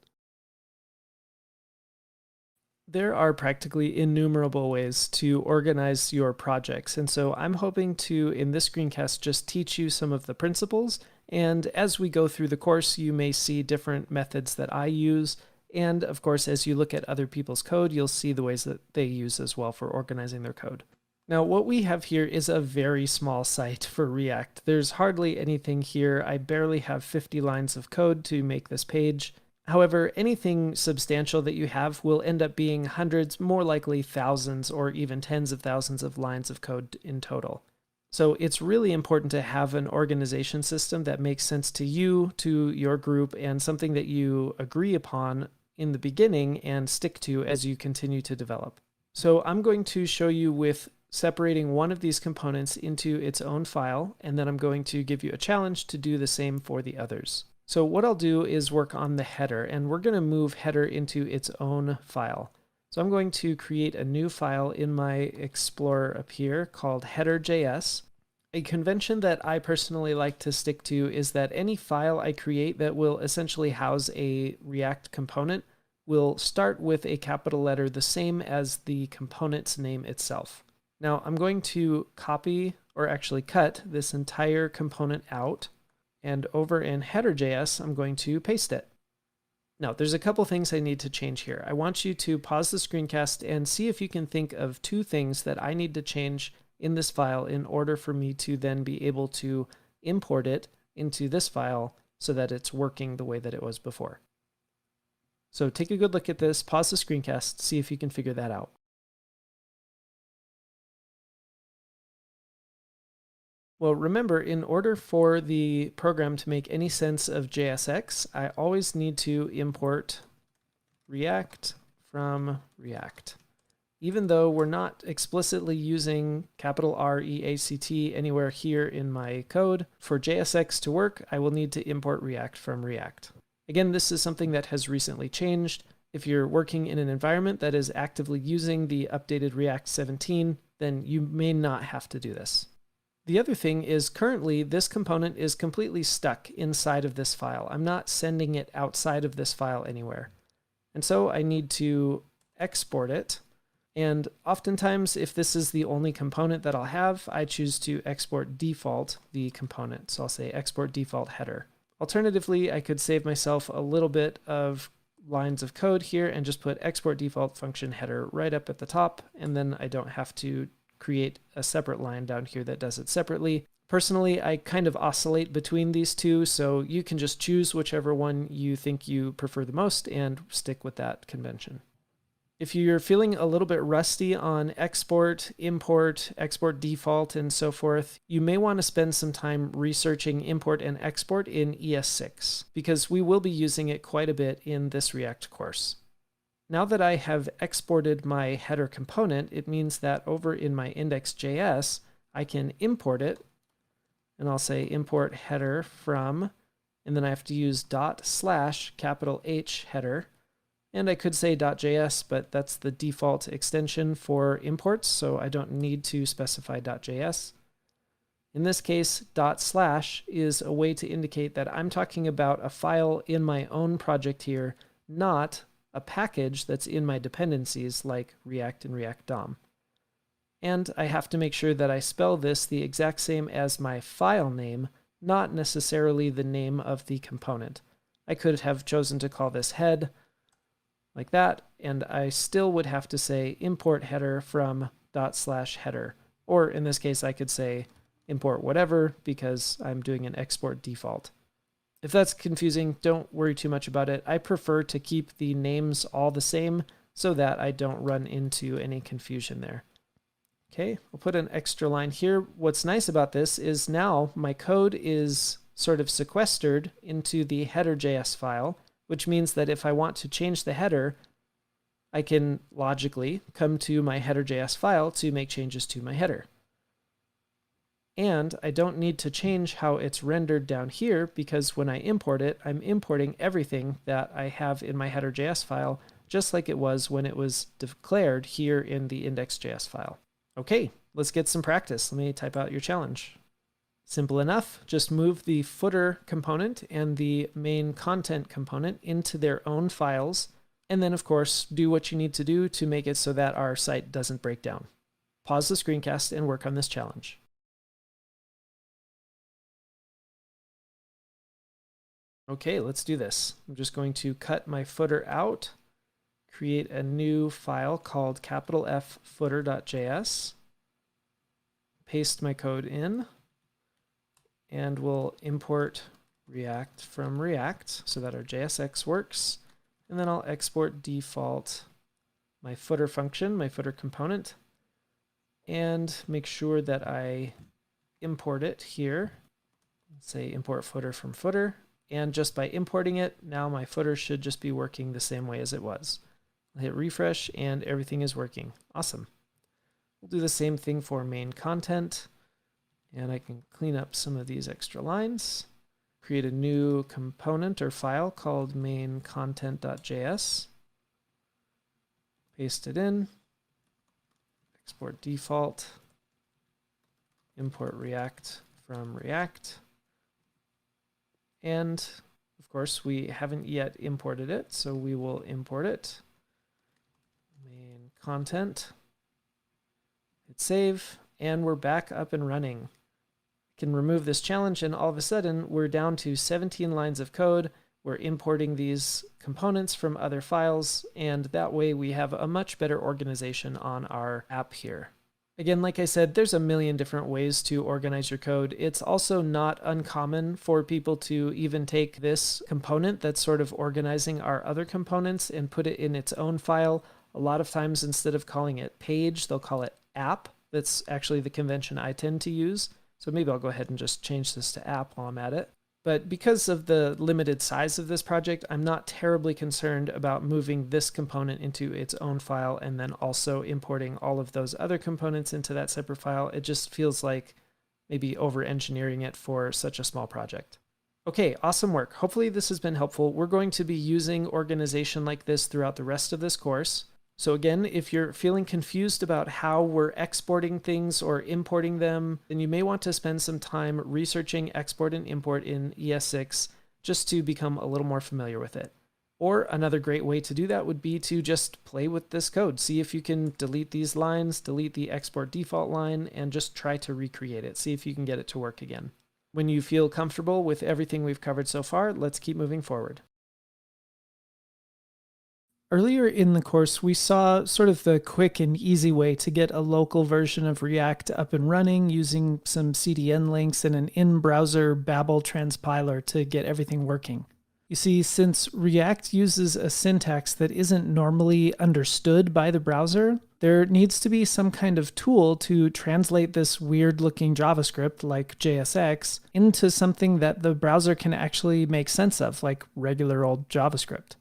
There are practically innumerable ways to organize your projects, and so I'm hoping to, in this screencast, just teach you some of the principles, and as we go through the course, you may see different methods that I use. And of course, as you look at other people's code, you'll see the ways that they use as well for organizing their code. Now, what we have here is a very small site for React. There's hardly anything here. I barely have 50 lines of code to make this page. However, anything substantial that you have will end up being hundreds, more likely thousands, or even tens of thousands of lines of code in total. So it's really important to have an organization system that makes sense to you, to your group, and something that you agree upon in the beginning and stick to as you continue to develop. So I'm going to show you with separating one of these components into its own file, and then I'm going to give you a challenge to do the same for the others. So what I'll do is work on the header, and we're going to move header into its own file. So I'm going to create a new file in my Explorer up here called header.js. A convention that I personally like to stick to is that any file I create that will essentially house a React component will start with a capital letter the same as the component's name itself. Now I'm going to copy, or actually cut, this entire component out, and over in header.js I'm going to paste it. Now there's a couple things I need to change here. I want you to pause the screencast and see if you can think of two things that I need to change in this file in order for me to then be able to import it into this file so that it's working the way that it was before. So take a good look at this, pause the screencast, see if you can figure that out. Well, remember, in order for the program to make any sense of JSX, I always need to import React from React. Even though we're not explicitly using capital REACT anywhere here in my code, for JSX to work, I will need to import React from React. Again, this is something that has recently changed. If you're working in an environment that is actively using the updated React 17, then you may not have to do this. The other thing is currently this component is completely stuck inside of this file. I'm not sending it outside of this file anywhere. And so I need to export it. And oftentimes, if this is the only component that I'll have, I choose to export default the component. So I'll say export default header. Alternatively, I could save myself a little bit of lines of code here and just put export default function header right up at the top, and then I don't have to create a separate line down here that does it separately. Personally, I kind of oscillate between these two, so you can just choose whichever one you think you prefer the most and stick with that convention. If you're feeling a little bit rusty on export, import, export default, and so forth, you may want to spend some time researching import and export in ES6, because we will be using it quite a bit in this React course. Now that I have exported my header component, it means that over in my index.js, I can import it, and I'll say import header from, and then I have to use ./H header. And I could say .js, but that's the default extension for imports, so I don't need to specify .js. In this case, ./ is a way to indicate that I'm talking about a file in my own project here, not a package that's in my dependencies like React and React DOM. And I have to make sure that I spell this the exact same as my file name, not necessarily the name of the component. I could have chosen to call this head like that, and I still would have to say import header from ./header. Or in this case, I could say import whatever because I'm doing an export default. If that's confusing, don't worry too much about it. I prefer to keep the names all the same so that I don't run into any confusion there. Okay, we'll put an extra line here. What's nice about this is now my code is sort of sequestered into the header.js file, which means that if I want to change the header, I can logically come to my header.js file to make changes to my header. And I don't need to change how it's rendered down here because when I import it, I'm importing everything that I have in my header.js file, just like it was when it was declared here in the index.js file. Okay, let's get some practice. Let me type out your challenge. Simple enough. Just move the footer component and the main content component into their own files. And then, of course, do what you need to do to make it so that our site doesn't break down. Pause the screencast and work on this challenge. Okay, let's do this. I'm just going to cut my footer out, create a new file called F footer.js, paste my code in, and we'll import React from React so that our JSX works. And then I'll export default my footer function, my footer component, and make sure that I import it here. Say import footer from footer. And just by importing it, now my footer should just be working the same way as it was. I'll hit refresh and everything is working. Awesome. We'll do the same thing for main content. And I can clean up some of these extra lines. Create a new component or file called main content.js. Paste it in. Export default. Import React from React. And of course, we haven't yet imported it, so we will import it. Main content. Hit save, and we're back up and running. Can remove this challenge, and all of a sudden, we're down to 17 lines of code. We're importing these components from other files, and that way we have a much better organization on our app here. Again, like I said, there's a million different ways to organize your code. It's also not uncommon for people to even take this component that's sort of organizing our other components and put it in its own file. A lot of times, instead of calling it page, they'll call it app. That's actually the convention I tend to use. So maybe I'll go ahead and just change this to app while I'm at it. But because of the limited size of this project, I'm not terribly concerned about moving this component into its own file and then also importing all of those other components into that separate file. It just feels like maybe over-engineering it for such a small project. Okay, awesome work. Hopefully this has been helpful. We're going to be using organization like this throughout the rest of this course. So again, if you're feeling confused about how we're exporting things or importing them, then you may want to spend some time researching export and import in ES6 just to become a little more familiar with it. Or another great way to do that would be to just play with this code. See if you can delete these lines, delete the export default line, and just try to recreate it. See if you can get it to work again. When you feel comfortable with everything we've covered so far, let's keep moving forward. Earlier in the course, we saw sort of the quick and easy way to get a local version of React up and running using some CDN links and an in-browser Babel transpiler to get everything working. You see, since React uses a syntax that isn't normally understood by the browser, there needs to be some kind of tool to translate this weird-looking JavaScript, like JSX, into something that the browser can actually make sense of, like regular old JavaScript.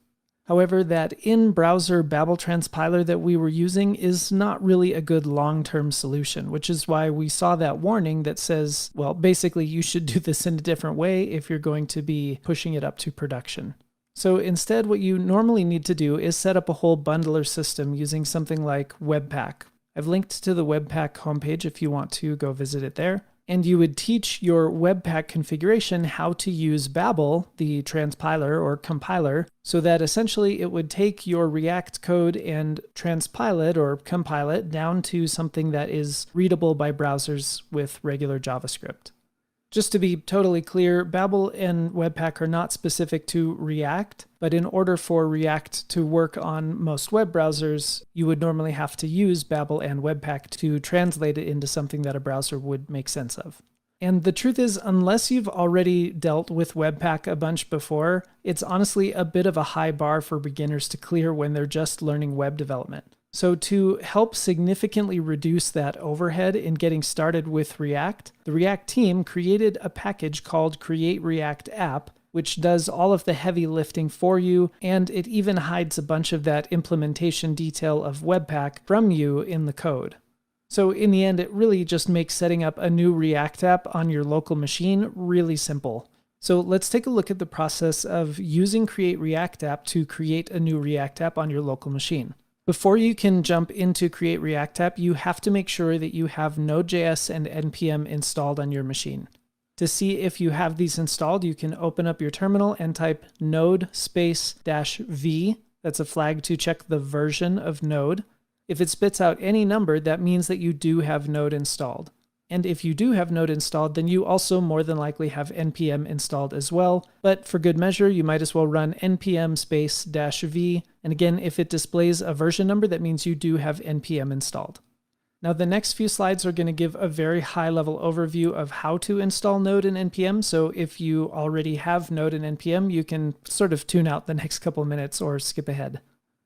However, that in-browser Babel transpiler that we were using is not really a good long-term solution, which is why we saw that warning that says, well, basically you should do this in a different way if you're going to be pushing it up to production. So instead, what you normally need to do is set up a whole bundler system using something like Webpack. I've linked to the Webpack homepage if you want to go visit it there. and you would teach your Webpack configuration how to use Babel, the transpiler or compiler, so that essentially it would take your React code and transpile it or compile it down to something that is readable by browsers with regular JavaScript. Just to be totally clear, Babel and Webpack are not specific to React, but in order for React to work on most web browsers, you would normally have to use Babel and Webpack to translate it into something that a browser would make sense of. And the truth is, unless you've already dealt with Webpack a bunch before, it's honestly a bit of a high bar for beginners to clear when they're just learning web development. So to help significantly reduce that overhead in getting started with React, the React team created a package called Create React App, which does all of the heavy lifting for you, and it even hides a bunch of that implementation detail of Webpack from you in the code. So in the end, it really just makes setting up a new React app on your local machine really simple. So let's take a look at the process of using Create React App to create a new React app on your local machine. Before you can jump into Create React App, you have to make sure that you have Node.js and NPM installed on your machine. To see if you have these installed, you can open up your terminal and type node -v. That's a flag to check the version of Node. If it spits out any number, that means that you do have Node installed. And if you do have Node installed, then you also more than likely have NPM installed as well. But for good measure, you might as well run npm -v. And again, if it displays a version number, that means you do have NPM installed. Now, the next few slides are going to give a very high-level overview of how to install Node and NPM. So if you already have Node and NPM, you can sort of tune out the next couple minutes or skip ahead.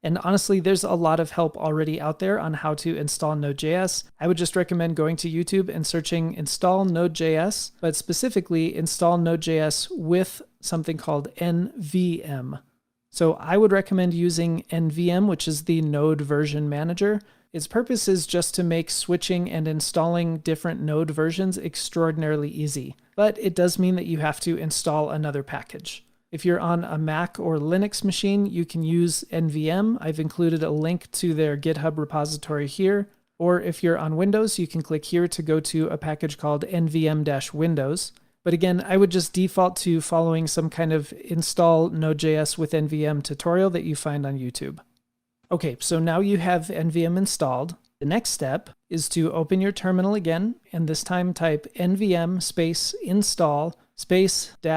And honestly, there's a lot of help already out there on how to install Node.js. I would just recommend going to YouTube and searching install Node.js, but specifically install Node.js with something called NVM. So I would recommend using NVM, which is the Node version manager. Its purpose is just to make switching and installing different Node versions extraordinarily easy. But it does mean that you have to install another package. If you're on a Mac or Linux machine, you can use NVM. I've included a link to their GitHub repository here. Or if you're on Windows, you can click here to go to a package called nvm-windows. But again, I would just default to following some kind of install Node.js with NVM tutorial that you find on YouTube. Okay, so now you have NVM installed. The next step is to open your terminal again, and this time type nvm install --LTS.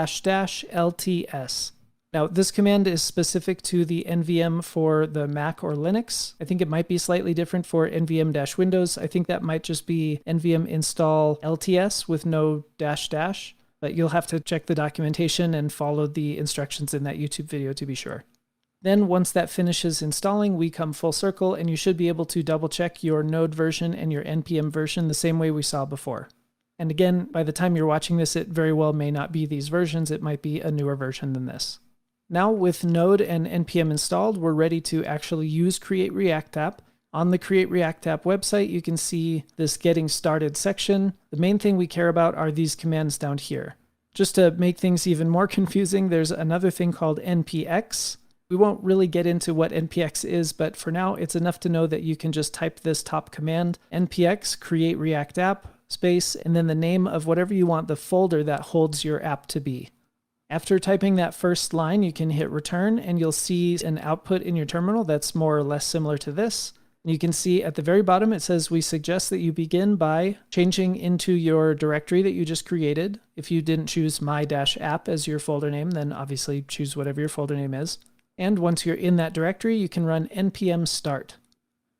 Now, this command is specific to the NVM for the Mac or Linux. I think it might be slightly different for NVM-Windows. I think that might just be NVM install LTS with no --, but you'll have to check the documentation and follow the instructions in that YouTube video to be sure. Then once that finishes installing, we come full circle, and you should be able to double check your Node version and your NPM version the same way we saw before. And again, by the time you're watching this, it very well may not be these versions. It might be a newer version than this. Now with Node and NPM installed, we're ready to actually use Create React App. On the Create React App website, you can see this Getting Started section. The main thing we care about are these commands down here. Just to make things even more confusing, there's another thing called npx. We won't really get into what npx is, but for now, it's enough to know that you can just type this top command, npx create react app, and then the name of whatever you want the folder that holds your app to be. After typing that first line, you can hit return, and you'll see an output in your terminal that's more or less similar to this. And you can see at the very bottom, it says, we suggest that you begin by changing into your directory that you just created. If you didn't choose my-app as your folder name, then obviously choose whatever your folder name is. And once you're in that directory, you can run npm start.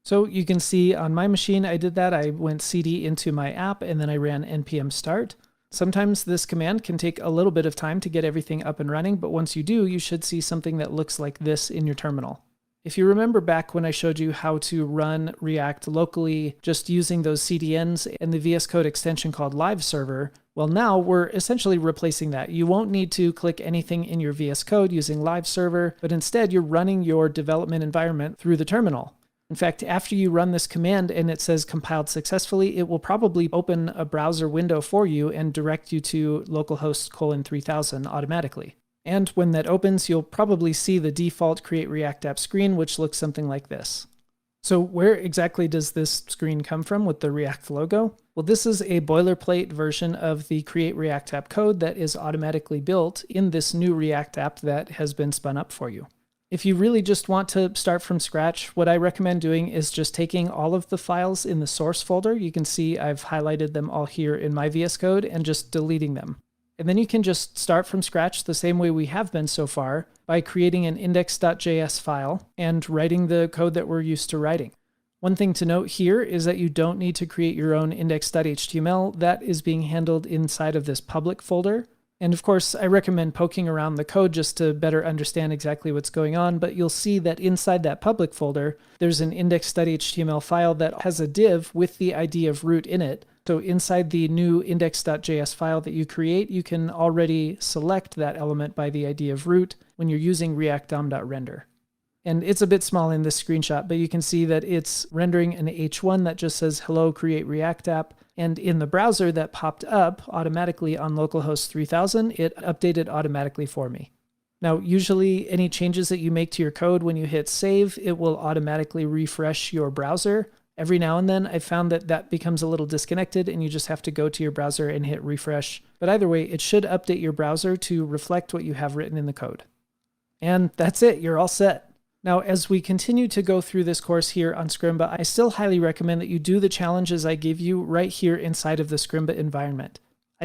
So you can see on my machine, I did that. I went cd into my app, and then I ran npm start. Sometimes this command can take a little bit of time to get everything up and running, but once you do, you should see something that looks like this in your terminal. If you remember back when I showed you how to run React locally just using those CDNs and the VS Code extension called Live Server, well, now we're essentially replacing that. You won't need to click anything in your VS Code using Live Server, but instead you're running your development environment through the terminal. In fact, after you run this command and it says compiled successfully, it will probably open a browser window for you and direct you to localhost :3000 automatically. And when that opens, you'll probably see the default Create React App screen, which looks something like this. So where exactly does this screen come from with the React logo? Well, this is a boilerplate version of the Create React App code that is automatically built in this new React app that has been spun up for you. If you really just want to start from scratch, what I recommend doing is just taking all of the files in the source folder. You can see I've highlighted them all here in my VS Code and just deleting them. And then you can just start from scratch the same way we have been so far by creating an index.js file and writing the code that we're used to writing. One thing to note here is that you don't need to create your own index.html. That is being handled inside of this public folder. And of course, I recommend poking around the code just to better understand exactly what's going on, but you'll see that inside that public folder, there's an index.html file that has a div with the ID of root in it. So inside the new index.js file that you create, you can already select that element by the ID of root when you're using React DOM.render. And it's a bit small in this screenshot, but you can see that it's rendering an H1 that just says, hello, create React app. And in the browser that popped up automatically on localhost 3000, it updated automatically for me. Now, usually any changes that you make to your code, when you hit save, it will automatically refresh your browser. Every now and then, I found that that becomes a little disconnected and you just have to go to your browser and hit refresh. But either way, it should update your browser to reflect what you have written in the code. And that's it, you're all set. Now, as we continue to go through this course here on Scrimba, I still highly recommend that you do the challenges I give you right here inside of the Scrimba environment.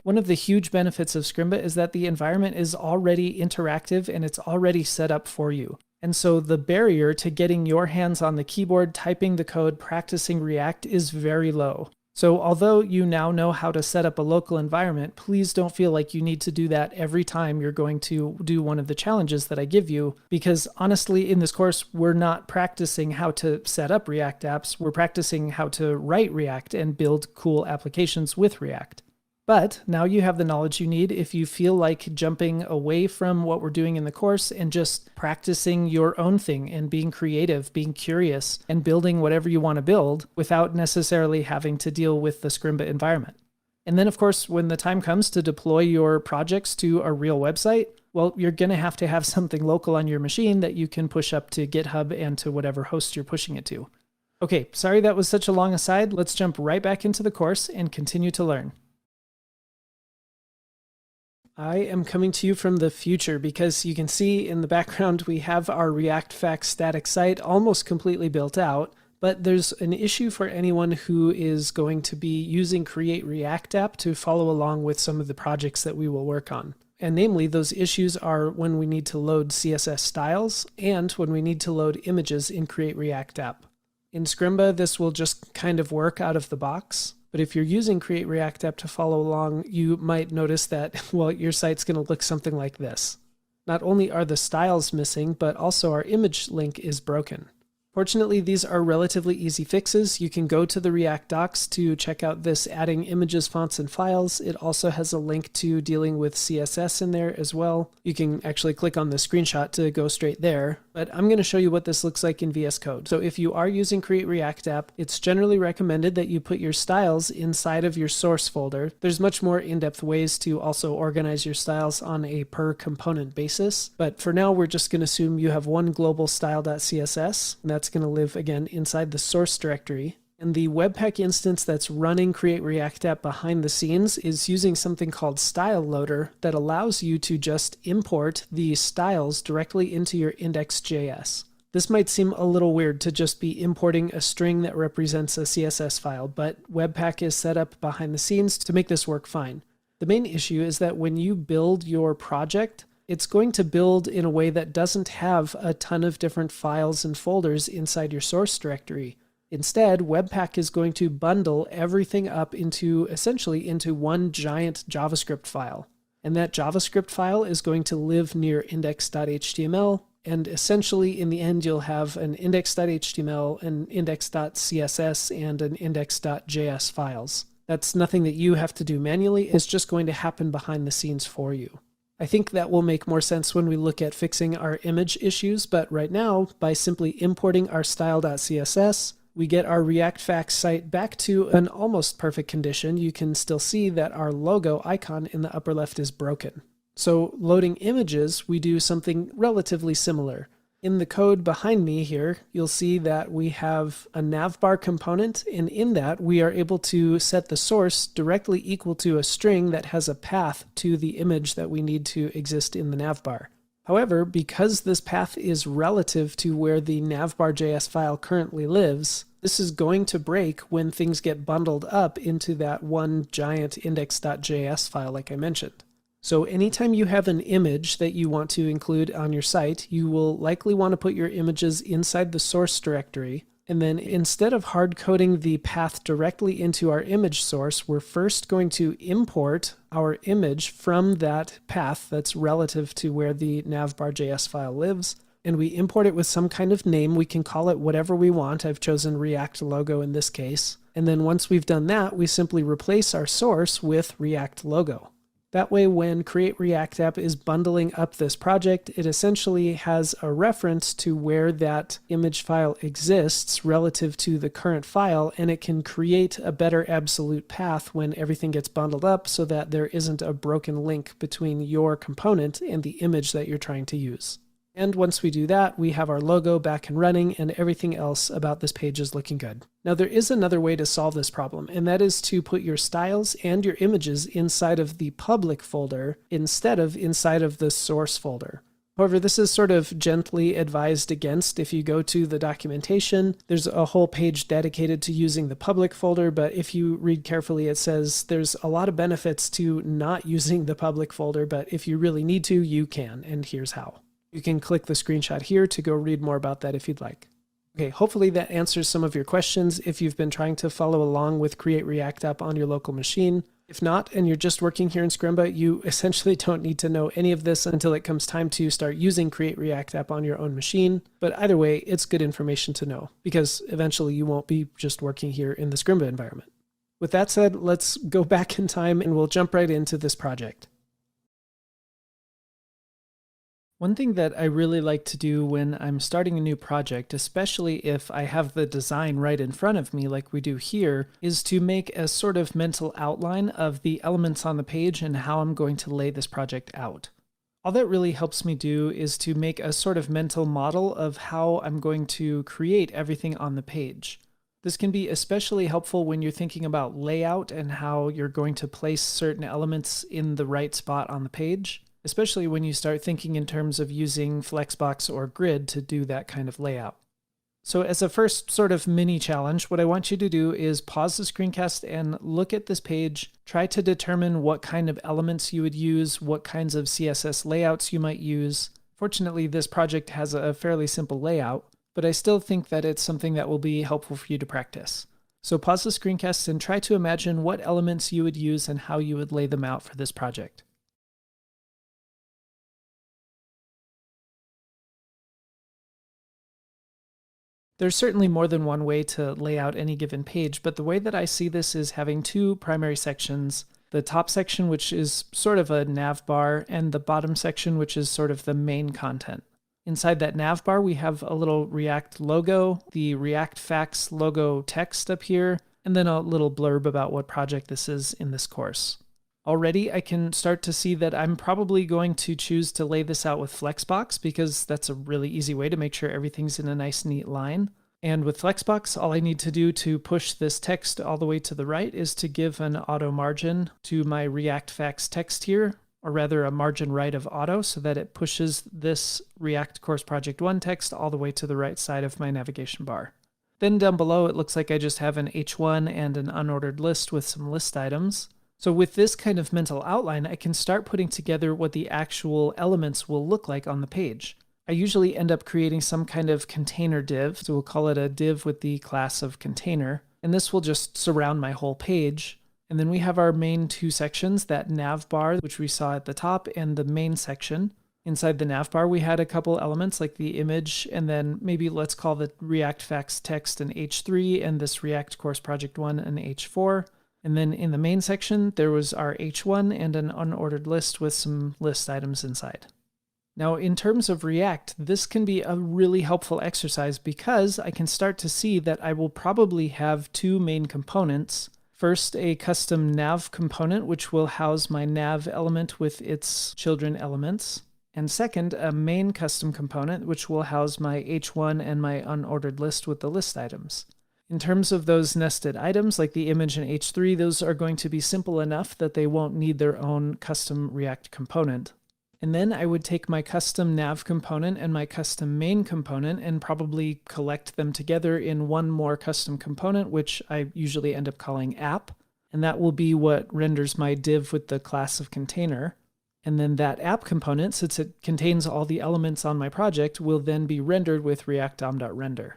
One of the huge benefits of Scrimba is that the environment is already interactive and it's already set up for you. And so the barrier to getting your hands on the keyboard, typing the code, practicing React is very low. So although you now know how to set up a local environment, please don't feel like you need to do that every time you're going to do one of the challenges that I give you, because honestly, in this course, we're not practicing how to set up React apps. We're practicing how to write React and build cool applications with React. But now you have the knowledge you need if you feel like jumping away from what we're doing in the course and just practicing your own thing and being creative, being curious, and building whatever you want to build without necessarily having to deal with the Scrimba environment. And then, of course, when the time comes to deploy your projects to a real website, well, you're going to have something local on your machine that you can push up to GitHub and to whatever host you're pushing it to. Okay, sorry that was such a long aside. Let's jump right back into the course and continue to learn. I am coming to you from the future because you can see in the background we have our React Facts static site almost completely built out, but there's an issue for anyone who is going to be using Create React App to follow along with some of the projects that we will work on. And namely, those issues are when we need to load CSS styles and when we need to load images in Create React App. In Scrimba, this will just kind of work out of the box. But if you're using Create React App to follow along, you might notice that, well, your site's going to look something like this. Not only are the styles missing, but also our image link is broken. Fortunately, these are relatively easy fixes. You can go to the React docs to check out this adding images, fonts, and files. It also has a link to dealing with CSS in there as well. You can actually click on the screenshot to go straight there, but I'm going to show you what this looks like in VS Code. So if you are using Create React App, it's generally recommended that you put your styles inside of your source folder. There's much more in-depth ways to also organize your styles on a per component basis, but for now, we're just going to assume you have one global style.css, and that's going to live again inside the source directory. And the Webpack instance that's running Create React App behind the scenes is using something called Style Loader that allows you to just import the styles directly into your index.js. This might seem a little weird to just be importing a string that represents a CSS file, but Webpack is set up behind the scenes to make this work fine. The main issue is that when you build your project, it's going to build in a way that doesn't have a ton of different files and folders inside your source directory. Instead, Webpack is going to bundle everything up into one giant JavaScript file. And that JavaScript file is going to live near index.html. And essentially, in the end, you'll have an index.html, an index.css, and an index.js files. That's nothing that you have to do manually. It's just going to happen behind the scenes for you. I think that will make more sense when we look at fixing our image issues, but right now, by simply importing our style.css, we get our React Facts site back to an almost perfect condition. You can still see that our logo icon in the upper left is broken. So loading images, we do something relatively similar. In the code behind me here, you'll see that we have a navbar component, and in that we are able to set the source directly equal to a string that has a path to the image that we need to exist in the navbar. However, because this path is relative to where the navbar.js file currently lives, this is going to break when things get bundled up into that one giant index.js file like I mentioned. So anytime you have an image that you want to include on your site, you will likely want to put your images inside the source directory. And then instead of hard coding the path directly into our image source, we're first going to import our image from that path that's relative to where the navbar.js file lives. And we import it with some kind of name. We can call it whatever we want. I've chosen React logo in this case. And then once we've done that, we simply replace our source with React logo. That way, when Create React App is bundling up this project, it essentially has a reference to where that image file exists relative to the current file, and it can create a better absolute path when everything gets bundled up so that there isn't a broken link between your component and the image that you're trying to use. And once we do that, we have our logo back and running, and everything else about this page is looking good. Now, there is another way to solve this problem, and that is to put your styles and your images inside of the public folder instead of inside of the source folder. However, this is sort of gently advised against. If you go to the documentation, there's a whole page dedicated to using the public folder, but if you read carefully, it says there's a lot of benefits to not using the public folder, but if you really need to, you can, and here's how. You can click the screenshot here to go read more about that if you'd like. Okay, hopefully that answers some of your questions if you've been trying to follow along with Create React App on your local machine. If not, and you're just working here in Scrimba, you essentially don't need to know any of this until it comes time to start using Create React App on your own machine. But either way, it's good information to know because eventually you won't be just working here in the Scrimba environment. With that said, let's go back in time and we'll jump right into this project. One thing that I really like to do when I'm starting a new project, especially if I have the design right in front of me like we do here, is to make a sort of mental outline of the elements on the page and how I'm going to lay this project out. All that really helps me do is to make a sort of mental model of how I'm going to create everything on the page. This can be especially helpful when you're thinking about layout and how you're going to place certain elements in the right spot on the page, especially when you start thinking in terms of using Flexbox or Grid to do that kind of layout. So as a first sort of mini challenge, what I want you to do is pause the screencast and look at this page, try to determine what kind of elements you would use, what kinds of CSS layouts you might use. Fortunately, this project has a fairly simple layout, but I still think that it's something that will be helpful for you to practice. So pause the screencast and try to imagine what elements you would use and how you would lay them out for this project. There's certainly more than one way to lay out any given page, but the way that I see this is having two primary sections. The top section, which is sort of a nav bar, and the bottom section, which is sort of the main content. Inside that nav bar, we have a little React logo, the React Facts logo text up here, and then a little blurb about what project this is in this course. Already, I can start to see that I'm probably going to choose to lay this out with Flexbox because that's a really easy way to make sure everything's in a nice, neat line. And with Flexbox, all I need to do to push this text all the way to the right is to give an auto margin to my React Facts text here, or rather a margin right of auto so that it pushes this React Course Project 1 text all the way to the right side of my navigation bar. Then down below, it looks like I just have an H1 and an unordered list with some list items. So with this kind of mental outline, I can start putting together what the actual elements will look like on the page. I usually end up creating some kind of container div, so we'll call it a div with the class of container, and this will just surround my whole page. And then we have our main two sections, that nav bar, which we saw at the top, and the main section. Inside the nav bar, we had a couple elements like the image, and then maybe let's call the React Facts text an H3, and this React Course Project 1 an H4. And then in the main section, there was our H1 and an unordered list with some list items inside. Now, in terms of React, this can be a really helpful exercise because I can start to see that I will probably have two main components. First, a custom nav component, which will house my nav element with its children elements. And second, a main custom component, which will house my H1 and my unordered list with the list items. In terms of those nested items, like the image in H3, those are going to be simple enough that they won't need their own custom React component. And then I would take my custom nav component and my custom main component and probably collect them together in one more custom component, which I usually end up calling app. And that will be what renders my div with the class of container. And then that app component, since it contains all the elements on my project, will then be rendered with react-dom.render.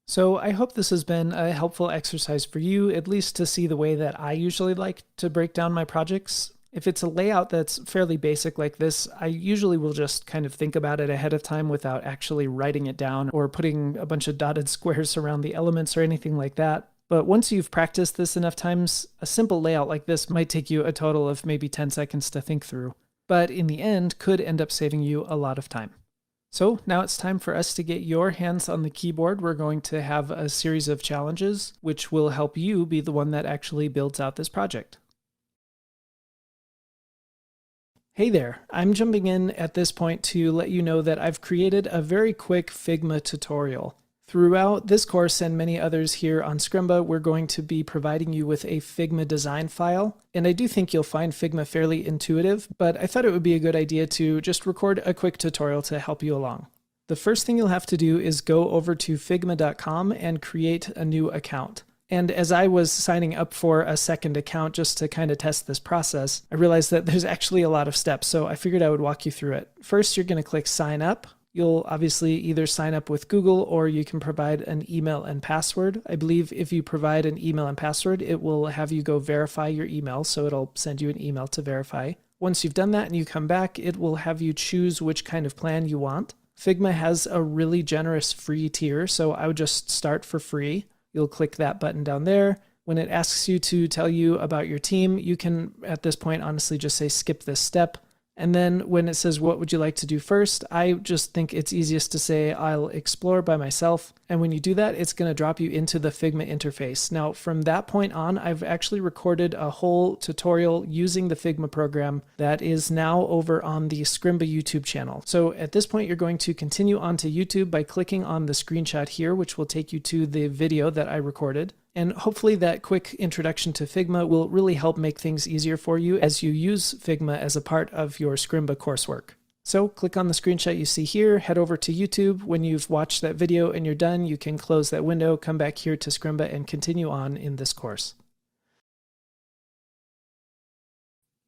So I hope this has been a helpful exercise for you, at least to see the way that I usually like to break down my projects. If it's a layout that's fairly basic like this, I usually will just kind of think about it ahead of time without actually writing it down or putting a bunch of dotted squares around the elements or anything like that. But once you've practiced this enough times, a simple layout like this might take you a total of maybe 10 seconds to think through, but in the end could end up saving you a lot of time. So now it's time for us to get your hands on the keyboard. We're going to have a series of challenges, which will help you be the one that actually builds out this project. Hey there, I'm jumping in at this point to let you know that I've created a very quick Figma tutorial. Throughout this course and many others here on Scrimba, we're going to be providing you with a Figma design file, and I do think you'll find Figma fairly intuitive, but I thought it would be a good idea to just record a quick tutorial to help you along. The first thing you'll have to do is go over to figma.com and create a new account. And as I was signing up for a second account just to kind of test this process, I realized that there's actually a lot of steps, so I figured I would walk you through it. First, you're going to click sign up. You'll obviously either sign up with Google or you can provide an email and password. I believe if you provide an email and password, it will have you go verify your email, so it'll send you an email to verify. Once you've done that and you come back, it will have you choose which kind of plan you want. Figma has a really generous free tier, so I would just start for free. You'll click that button down there. When it asks you to tell you about your team, you can, at this point, honestly just say skip this step. And then when it says, what would you like to do first? I just think it's easiest to say, I'll explore by myself. And when you do that, it's going to drop you into the Figma interface. Now, from that point on, I've actually recorded a whole tutorial using the Figma program that is now over on the Scrimba YouTube channel. So at this point, you're going to continue onto YouTube by clicking on the screenshot here, which will take you to the video that I recorded. And hopefully that quick introduction to Figma will really help make things easier for you as you use Figma as a part of your Scrimba coursework. So click on the screenshot you see here, head over to YouTube. When you've watched that video and you're done, you can close that window, come back here to Scrimba and continue on in this course.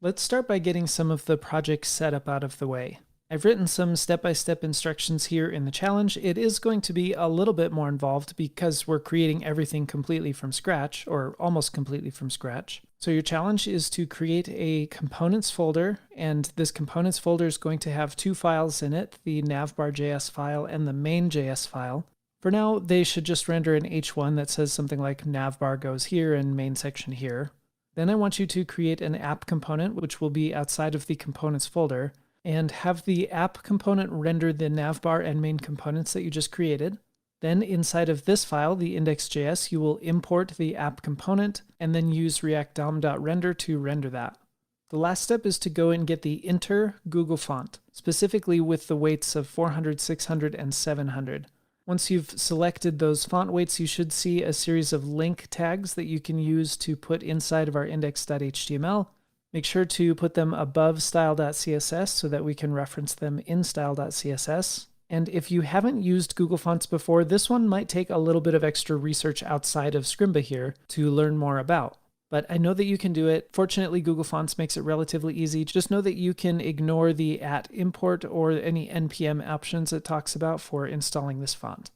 Let's start by getting some of the project setup out of the way. I've written some step-by-step instructions here in the challenge. It is going to be a little bit more involved because we're creating everything completely from scratch, or almost completely from scratch. So your challenge is to create a components folder, and this components folder is going to have two files in it, the navbar.js file and the main.js file. For now, they should just render an H1 that says something like navbar goes here and main section here. Then I want you to create an app component, which will be outside of the components folder, and have the app component render the navbar and main components that you just created. Then inside of this file, the index.js, you will import the app component and then use react-dom.render to render that. The last step is to go and get the enter Google font, specifically with the weights of 400, 600, and 700. Once you've selected those font weights, you should see a series of link tags that you can use to put inside of our index.html. Make sure to put them above style.css so that we can reference them in style.css. And if you haven't used Google Fonts before, this one might take a little bit of extra research outside of Scrimba here to learn more about. But I know that you can do it. Fortunately, Google Fonts makes it relatively easy. Just know that you can ignore the @import or any npm options it talks about for installing this font.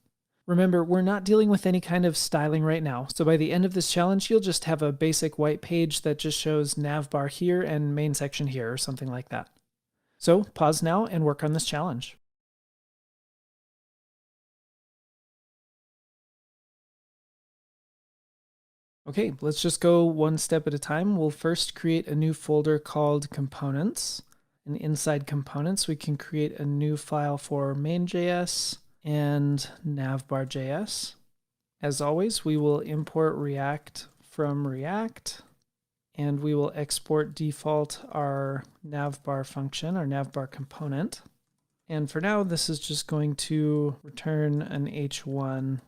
Remember, we're not dealing with any kind of styling right now, so by the end of this challenge, you'll just have a basic white page that just shows navbar here and main section here, or something like that. So pause now and work on this challenge. Okay, let's just go one step at a time. We'll first create a new folder called components, and inside components, we can create a new file for main.js and navbar.js. As always, we will import React from React, and we will export default our navbar function, our navbar component. And for now, this is just going to return an H1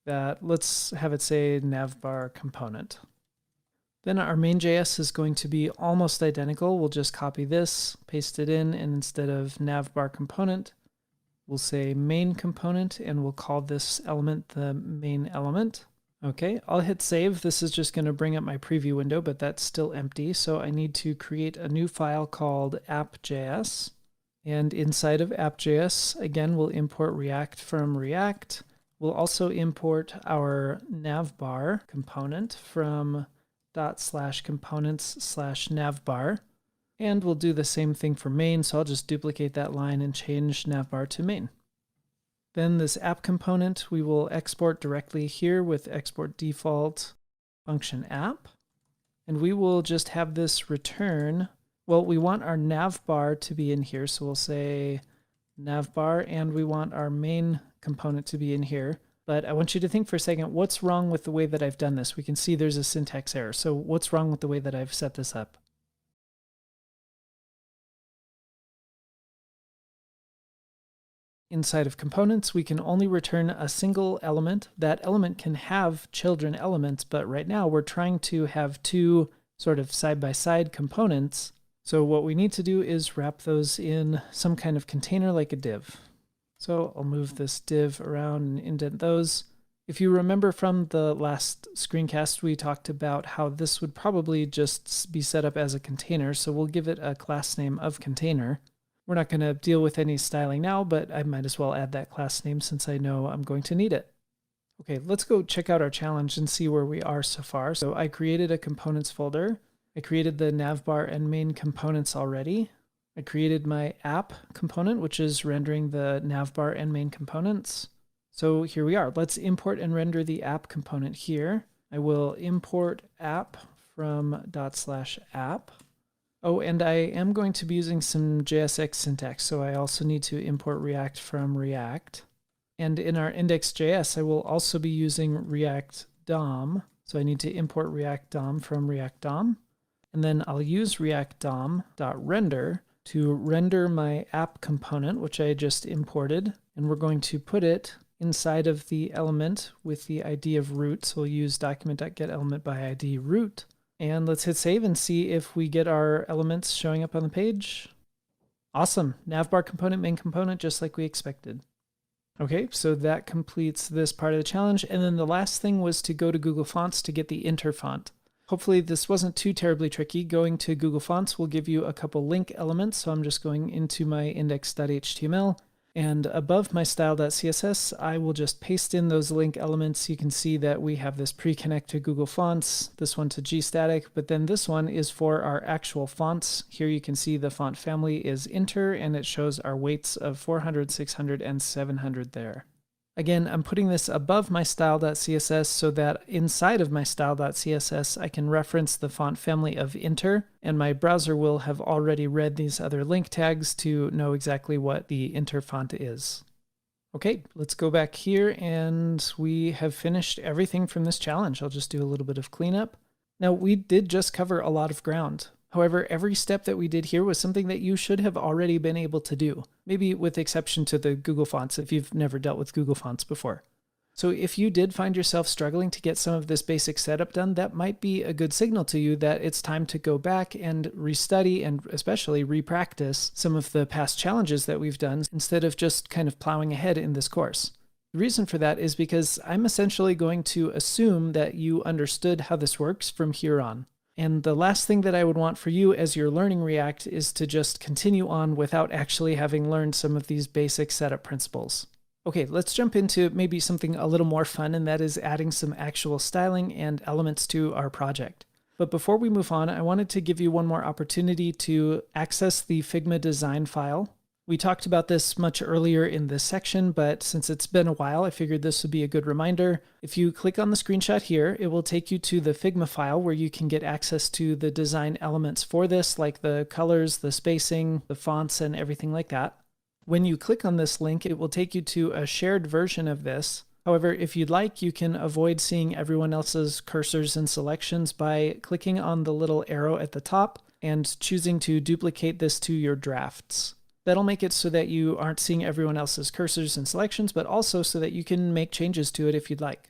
that, let's have it say navbar component. Then our main.js is going to be almost identical. We'll just copy this, paste it in, and instead of navbar component, we'll say main component, and we'll call this element the main element. Okay, I'll hit save. This is just going to bring up my preview window, but that's still empty. So I need to create a new file called app.js. And inside of app.js, again, we'll import React from React. We'll also import our navbar component from ./components/navbar. And we'll do the same thing for main, so I'll just duplicate that line and change navbar to main. Then this app component, we will export directly here with export default function app. And we will just have this return, well, we want our navbar to be in here, so we'll say navbar, and we want our main component to be in here. But I want you to think for a second, what's wrong with the way that I've done this? We can see there's a syntax error. So what's wrong with the way that I've set this up? Inside of components, we can only return a single element. That element can have children elements, but right now we're trying to have two sort of side-by-side components. So what we need to do is wrap those in some kind of container like a div. So I'll move this div around and indent those. If you remember from the last screencast, we talked about how this would probably just be set up as a container. So we'll give it a class name of container. We're not going to deal with any styling now, but I might as well add that class name since I know I'm going to need it. Okay, let's go check out our challenge and see where we are so far. So I created a components folder. I created the navbar and main components already. I created my app component, which is rendering the navbar and main components. So here we are. Let's import and render the app component here. I will import app from ./app. Oh, and I am going to be using some JSX syntax, so I also need to import React from React. And in our index.js, I will also be using React DOM. So I need to import React DOM from React DOM. And then I'll use React DOM.render to render my app component, which I just imported. And we're going to put it inside of the element with the ID of root. So we'll use document.getElementById root. And let's hit save and see if we get our elements showing up on the page. Awesome. Navbar component, main component, just like we expected. Okay, so that completes this part of the challenge. And then the last thing was to go to Google Fonts to get the Inter font. Hopefully this wasn't too terribly tricky. Going to Google Fonts will give you a couple link elements. So I'm just going into my index.html, and above my style.css, I will just paste in those link elements. You can see that we have this pre-connect to Google Fonts, this one to gstatic, but then this one is for our actual fonts. Here you can see the font family is Inter, and it shows our weights of 400, 600, and 700 there. Again, I'm putting this above my style.css so that inside of my style.css, I can reference the font family of Inter, and my browser will have already read these other link tags to know exactly what the Inter font is. Okay, let's go back here, and we have finished everything from this challenge. I'll just do a little bit of cleanup. Now, we did just cover a lot of ground. However, every step that we did here was something that you should have already been able to do, maybe with exception to the Google Fonts if you've never dealt with Google Fonts before. So if you did find yourself struggling to get some of this basic setup done, that might be a good signal to you that it's time to go back and restudy and especially repractice some of the past challenges that we've done instead of just kind of plowing ahead in this course. The reason for that is because I'm essentially going to assume that you understood how this works from here on. And the last thing that I would want for you as you're learning React is to just continue on without actually having learned some of these basic setup principles. Okay, let's jump into maybe something a little more fun, and that is adding some actual styling and elements to our project. But before we move on, I wanted to give you one more opportunity to access the Figma design file. We talked about this much earlier in this section, but since it's been a while, I figured this would be a good reminder. If you click on the screenshot here, it will take you to the Figma file where you can get access to the design elements for this, like the colors, the spacing, the fonts, and everything like that. When you click on this link, it will take you to a shared version of this. However, if you'd like, you can avoid seeing everyone else's cursors and selections by clicking on the little arrow at the top and choosing to duplicate this to your drafts. That'll make it so that you aren't seeing everyone else's cursors and selections, but also so that you can make changes to it if you'd like.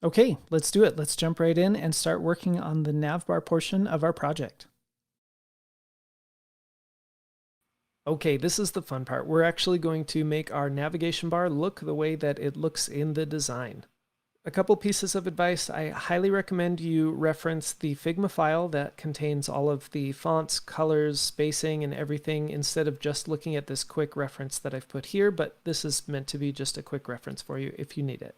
Okay, let's do it. Let's jump right in and start working on the navbar portion of our project. Okay, this is the fun part. We're actually going to make our navigation bar look the way that it looks in the design. A couple pieces of advice. I highly recommend you reference the Figma file that contains all of the fonts, colors, spacing, and everything instead of just looking at this quick reference that I've put here, but this is meant to be just a quick reference for you if you need it.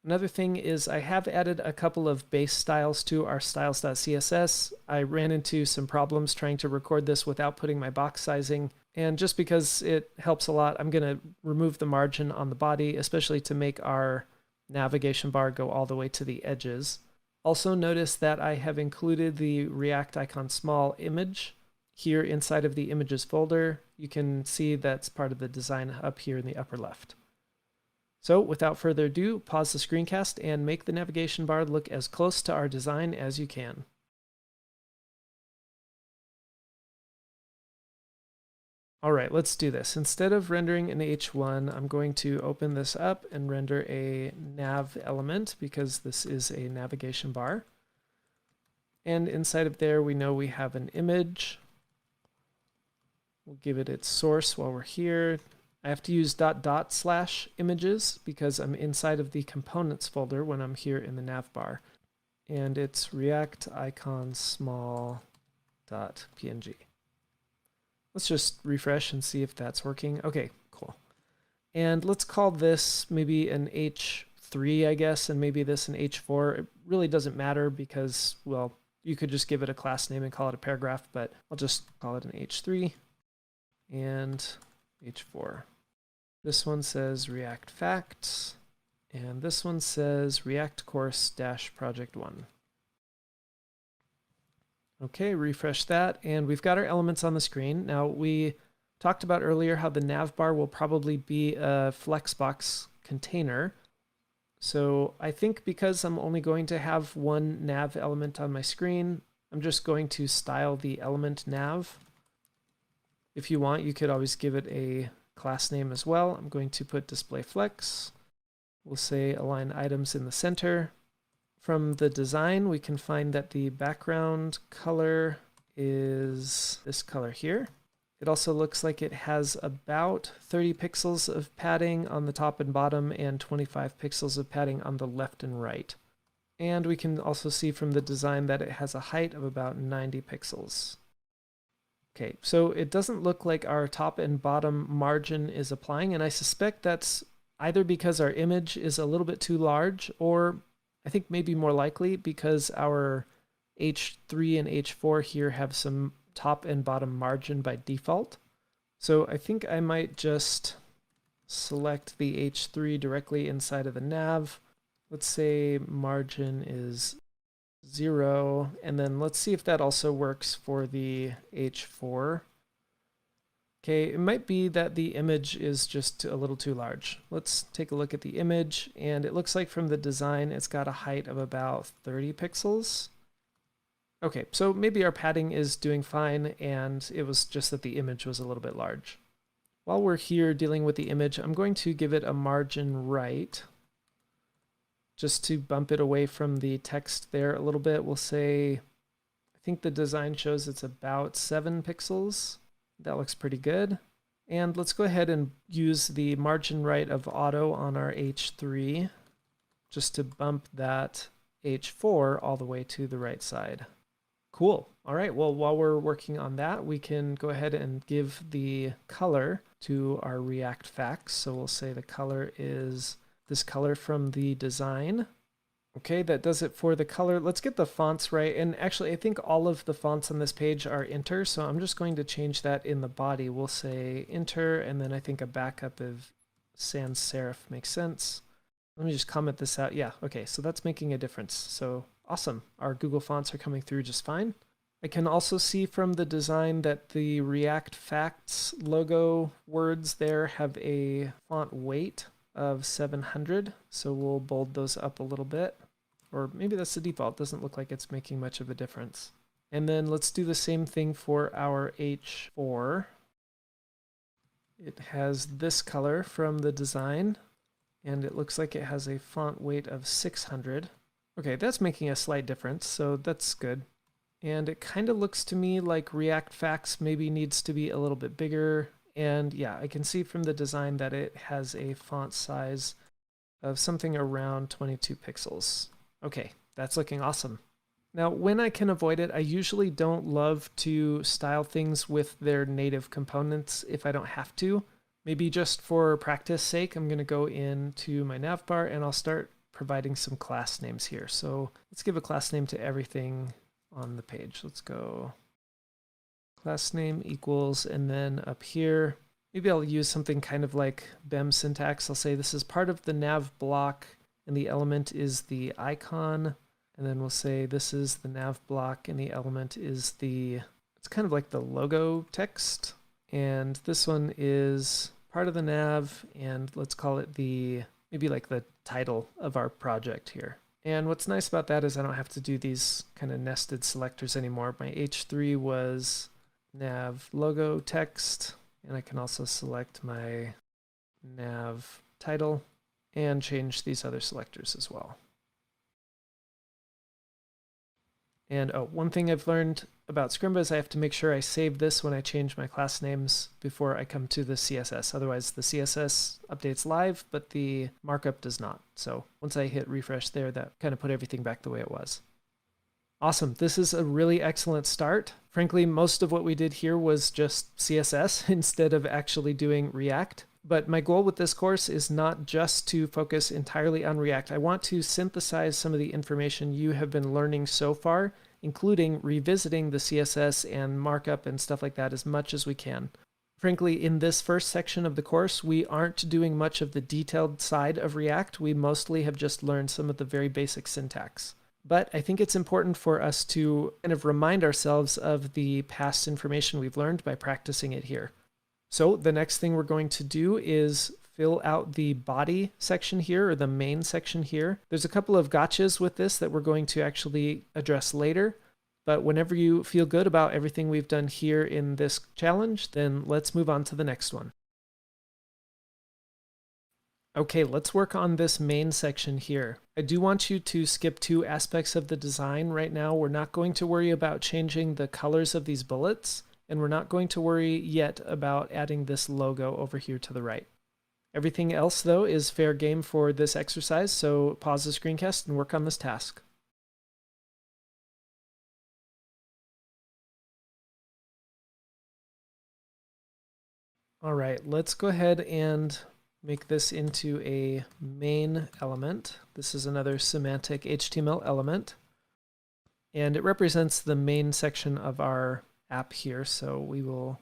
Another thing is I have added a couple of base styles to our styles.css. I ran into some problems trying to record this without putting my box sizing, and just because it helps a lot, I'm going to remove the margin on the body, especially to make our navigation bar go all the way to the edges. Also notice that I have included the React icon small image here inside of the images folder. You can see that's part of the design up here in the upper left. So without further ado, pause the screencast and make the navigation bar look as close to our design as you can. All right, let's do this. Instead of rendering an H1, I'm going to open this up and render a nav element because this is a navigation bar. And inside of there, we know we have an image. We'll give it its source while we're here. I have to use /images because I'm inside of the components folder when I'm here in the nav bar. And it's React icon small .png. Let's just refresh and see if that's working. Okay, cool. And let's call this maybe an H3, I guess, and maybe this an H4. It really doesn't matter because, well, you could just give it a class name and call it a paragraph, but I'll just call it an H3 and H4. This one says React Facts, and this one says React Course-Project 1. Okay, refresh that, and we've got our elements on the screen. Now, we talked about earlier how the navbar will probably be a flexbox container. So I think because I'm only going to have one nav element on my screen, I'm just going to style the element nav. If you want, you could always give it a class name as well. I'm going to put display flex. We'll say align items in the center. From the design, we can find that the background color is this color here. It also looks like it has about 30 pixels of padding on the top and bottom and 25 pixels of padding on the left and right. And we can also see from the design that it has a height of about 90 pixels. Okay, so it doesn't look like our top and bottom margin is applying, and I suspect that's either because our image is a little bit too large, or I think maybe more likely because our H3 and H4 here have some top and bottom margin by default. So I think I might just select the H3 directly inside of the nav. Let's say margin is 0, and then let's see if that also works for the H4. Okay, it might be that the image is just a little too large. Let's take a look at the image, and it looks like from the design it's got a height of about 30 pixels. Okay, so maybe our padding is doing fine, and it was just that the image was a little bit large. While we're here dealing with the image, I'm going to give it a margin right, just to bump it away from the text there a little bit. We'll say, I think the design shows it's about 7 pixels. That looks pretty good. And let's go ahead and use the margin right of auto on our H3 just to bump that H4 all the way to the right side. Cool. All right, well, while we're working on that, we can go ahead and give the color to our React Facts. So we'll say the color is this color from the design. Okay, that does it for the color. Let's get the fonts right. And actually, I think all of the fonts on this page are Inter, so I'm just going to change that in the body. We'll say Inter, and then I think a backup of sans serif makes sense. Let me just comment this out. Yeah, okay, so that's making a difference. So awesome. Our Google fonts are coming through just fine. I can also see from the design that the React Facts logo words there have a font weight of 700, so we'll bold those up a little bit, or maybe that's the default. Doesn't look like it's making much of a difference. And then let's do the same thing for our H4. It has this color from the design, and it looks like it has a font weight of 600. Okay, that's making a slight difference, so that's good. And it kind of looks to me like React Facts maybe needs to be a little bit bigger. And yeah, I can see from the design that it has a font size of something around 22 pixels. Okay, that's looking awesome. Now, when I can avoid it, I usually don't love to style things with their native components if I don't have to. Maybe just for practice sake, I'm going to go into my navbar and I'll start providing some class names here. So let's give a class name to everything on the page. Let's go class name equals, and then up here, maybe I'll use something kind of like BEM syntax. I'll say this is part of the nav block and the element is the icon. And then we'll say this is the nav block and the element is it's kind of like the logo text. And this one is part of the nav, and let's call it maybe like the title of our project here. And what's nice about that is I don't have to do these kind of nested selectors anymore. My H3 was nav logo text, and I can also select my nav title and change these other selectors as well. And oh, one thing I've learned about Scrimba is I have to make sure I save this when I change my class names before I come to the CSS. Otherwise, the CSS updates live, but the markup does not. So once I hit refresh there, that kind of put everything back the way it was. Awesome. This is a really excellent start. Frankly, most of what we did here was just CSS instead of actually doing React. But my goal with this course is not just to focus entirely on React. I want to synthesize some of the information you have been learning so far, including revisiting the CSS and markup and stuff like that as much as we can. Frankly, in this first section of the course, we aren't doing much of the detailed side of React. We mostly have just learned some of the very basic syntax. But I think it's important for us to kind of remind ourselves of the past information we've learned by practicing it here. So the next thing we're going to do is fill out the body section here, or the main section here. There's a couple of gotchas with this that we're going to actually address later. But whenever you feel good about everything we've done here in this challenge, then let's move on to the next one. Okay, let's work on this main section here. I do want you to skip two aspects of the design right now. We're not going to worry about changing the colors of these bullets, and we're not going to worry yet about adding this logo over here to the right. Everything else, though, is fair game for this exercise, so pause the screencast and work on this task. All right, let's go ahead and make this into a main element. This is another semantic HTML element, and it represents the main section of our app here, so we will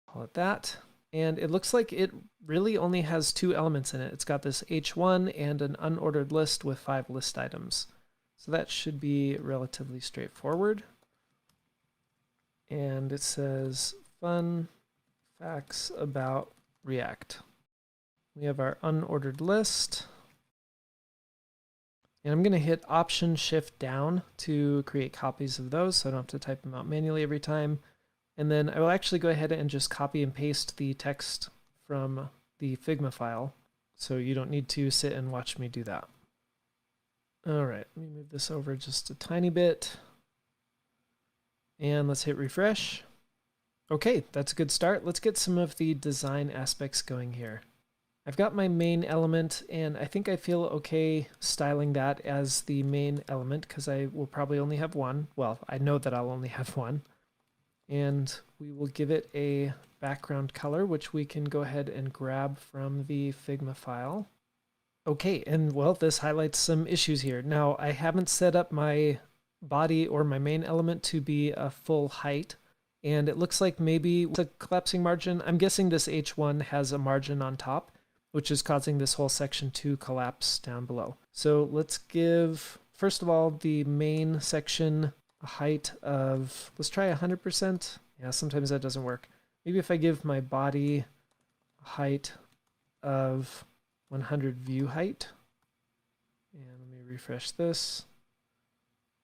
call it that. And it looks like it really only has two elements in it. It's got this H1 and an unordered list with 5 list items. So that should be relatively straightforward. And it says fun facts about React. We have our unordered list. And I'm going to hit Option Shift down to create copies of those so I don't have to type them out manually every time. And then I will actually go ahead and just copy and paste the text from the Figma file, so you don't need to sit and watch me do that. All right, let me move this over just a tiny bit. And let's hit refresh. Okay, that's a good start. Let's get some of the design aspects going here. I've got my main element, and I think I feel okay styling that as the main element because I will probably only have one. Well, I know that I'll only have one. And we will give it a background color, which we can go ahead and grab from the Figma file. Okay, and well, this highlights some issues here. Now, I haven't set up my body or my main element to be a full height, and it looks like maybe it's a collapsing margin. I'm guessing this H1 has a margin on top, which is causing this whole section to collapse down below. So let's give, first of all, the main section a height of, let's try 100%. Yeah, sometimes that doesn't work. Maybe if I give my body a height of 100 view height. And let me refresh this.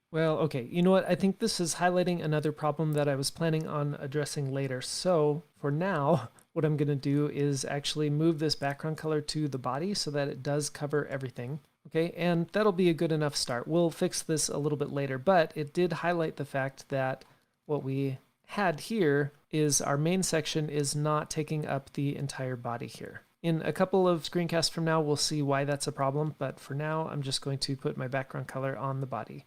Well, okay, you know what? I think this is highlighting another problem that I was planning on addressing later. So for now, what I'm going to do is actually move this background color to the body so that it does cover everything. Okay, and that'll be a good enough start. We'll fix this a little bit later, but it did highlight the fact that what we had here is our main section is not taking up the entire body here. In a couple of screencasts from now, we'll see why that's a problem, but for now, I'm just going to put my background color on the body.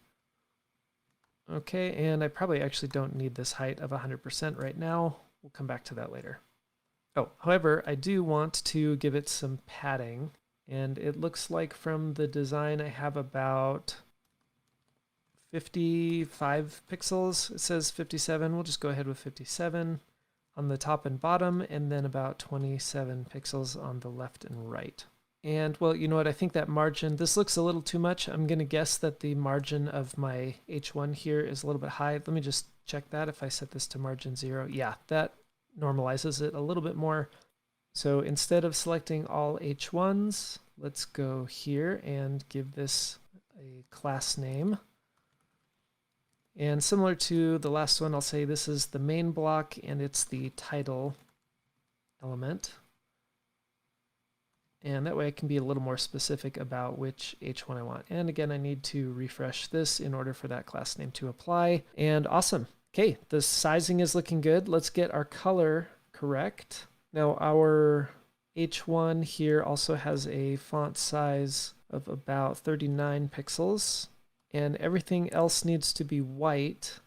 Okay, and I probably actually don't need this height of 100% right now. We'll come back to that later. Oh, however, I do want to give it some padding, and it looks like from the design I have about 55 pixels. It says 57. We'll just go ahead with 57 on the top and bottom, and then about 27 pixels on the left and right. And well, you know what, I think that margin, this looks a little too much. I'm going to guess that the margin of my H1 here is a little bit high. Let me just check that. If I set this to margin 0, yeah, that normalizes it a little bit more. So instead of selecting all H1s, let's go here and give this a class name. And similar to the last one, I'll say this is the main block and it's the title element. And that way I can be a little more specific about which H1 I want. And again, I need to refresh this in order for that class name to apply. And awesome. Okay, the sizing is looking good. Let's get our color correct. Now our H1 here also has a font size of about 39 pixels. And everything else needs to be white.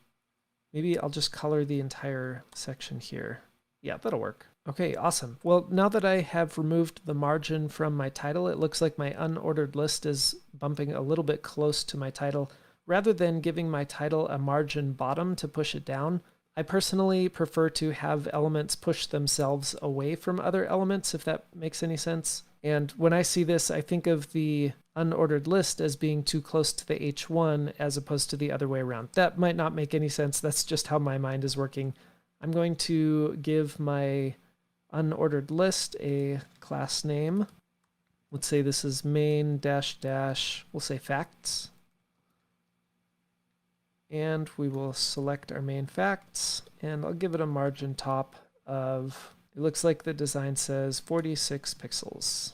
Maybe I'll just color the entire section here. Yeah, that'll work. Okay, awesome. Well, now that I have removed the margin from my title, it looks like my unordered list is bumping a little bit close to my title. Rather than giving my title a margin bottom to push it down, I personally prefer to have elements push themselves away from other elements, if that makes any sense. And when I see this, I think of the unordered list as being too close to the H1 as opposed to the other way around. That might not make any sense. That's just how my mind is working. I'm going to give my unordered list a class name. Let's say this is main dash dash, we'll say facts. And we will select our main facts, and I'll give it a margin top of, it looks like the design says 46 pixels.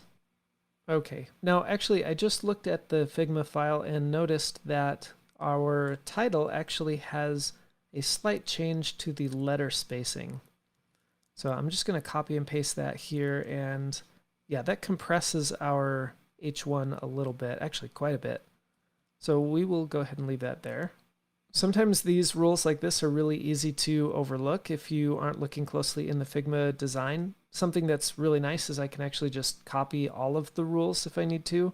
Okay, now actually I just looked at the Figma file and noticed that our title actually has a slight change to the letter spacing. So I'm just going to copy and paste that here, and yeah, that compresses our H1 a little bit, actually quite a bit. So we will go ahead and leave that there. Sometimes these rules like this are really easy to overlook if you aren't looking closely in the Figma design. Something that's really nice is I can actually just copy all of the rules if I need to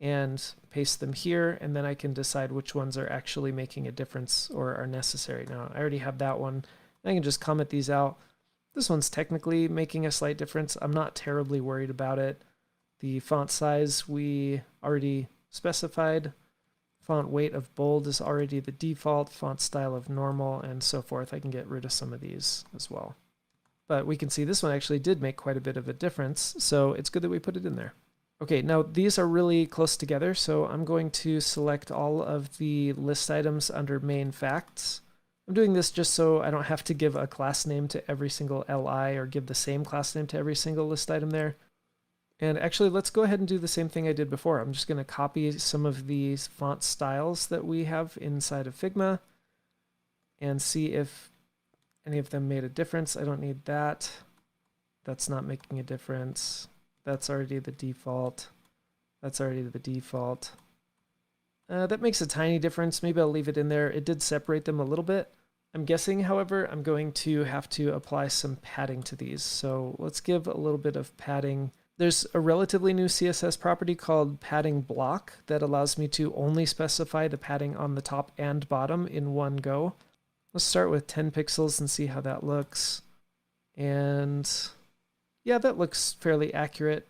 and paste them here, and then I can decide which ones are actually making a difference or are necessary. Now, I already have that one. I can just comment these out. This one's technically making a slight difference. I'm not terribly worried about it. The font size we already specified. Font weight of bold is already the default. Font style of normal, and so forth. I can get rid of some of these as well. But we can see this one actually did make quite a bit of a difference, so it's good that we put it in there. Okay, now these are really close together, so I'm going to select all of the list items under main facts. I'm doing this just so I don't have to give a class name to every single LI or give the same class name to every single list item there. And actually, let's go ahead and do the same thing I did before. I'm just going to copy some of these font styles that we have inside of Figma and see if any of them made a difference. I don't need that. That's not making a difference. That's already the default. That's already the default. That makes a tiny difference. Maybe I'll leave it in there. It did separate them a little bit. I'm guessing, however, I'm going to have to apply some padding to these. So let's give a little bit of padding. There's a relatively new CSS property called padding block that allows me to only specify the padding on the top and bottom in one go. Let's start with 10 pixels and see how that looks. And yeah, that looks fairly accurate.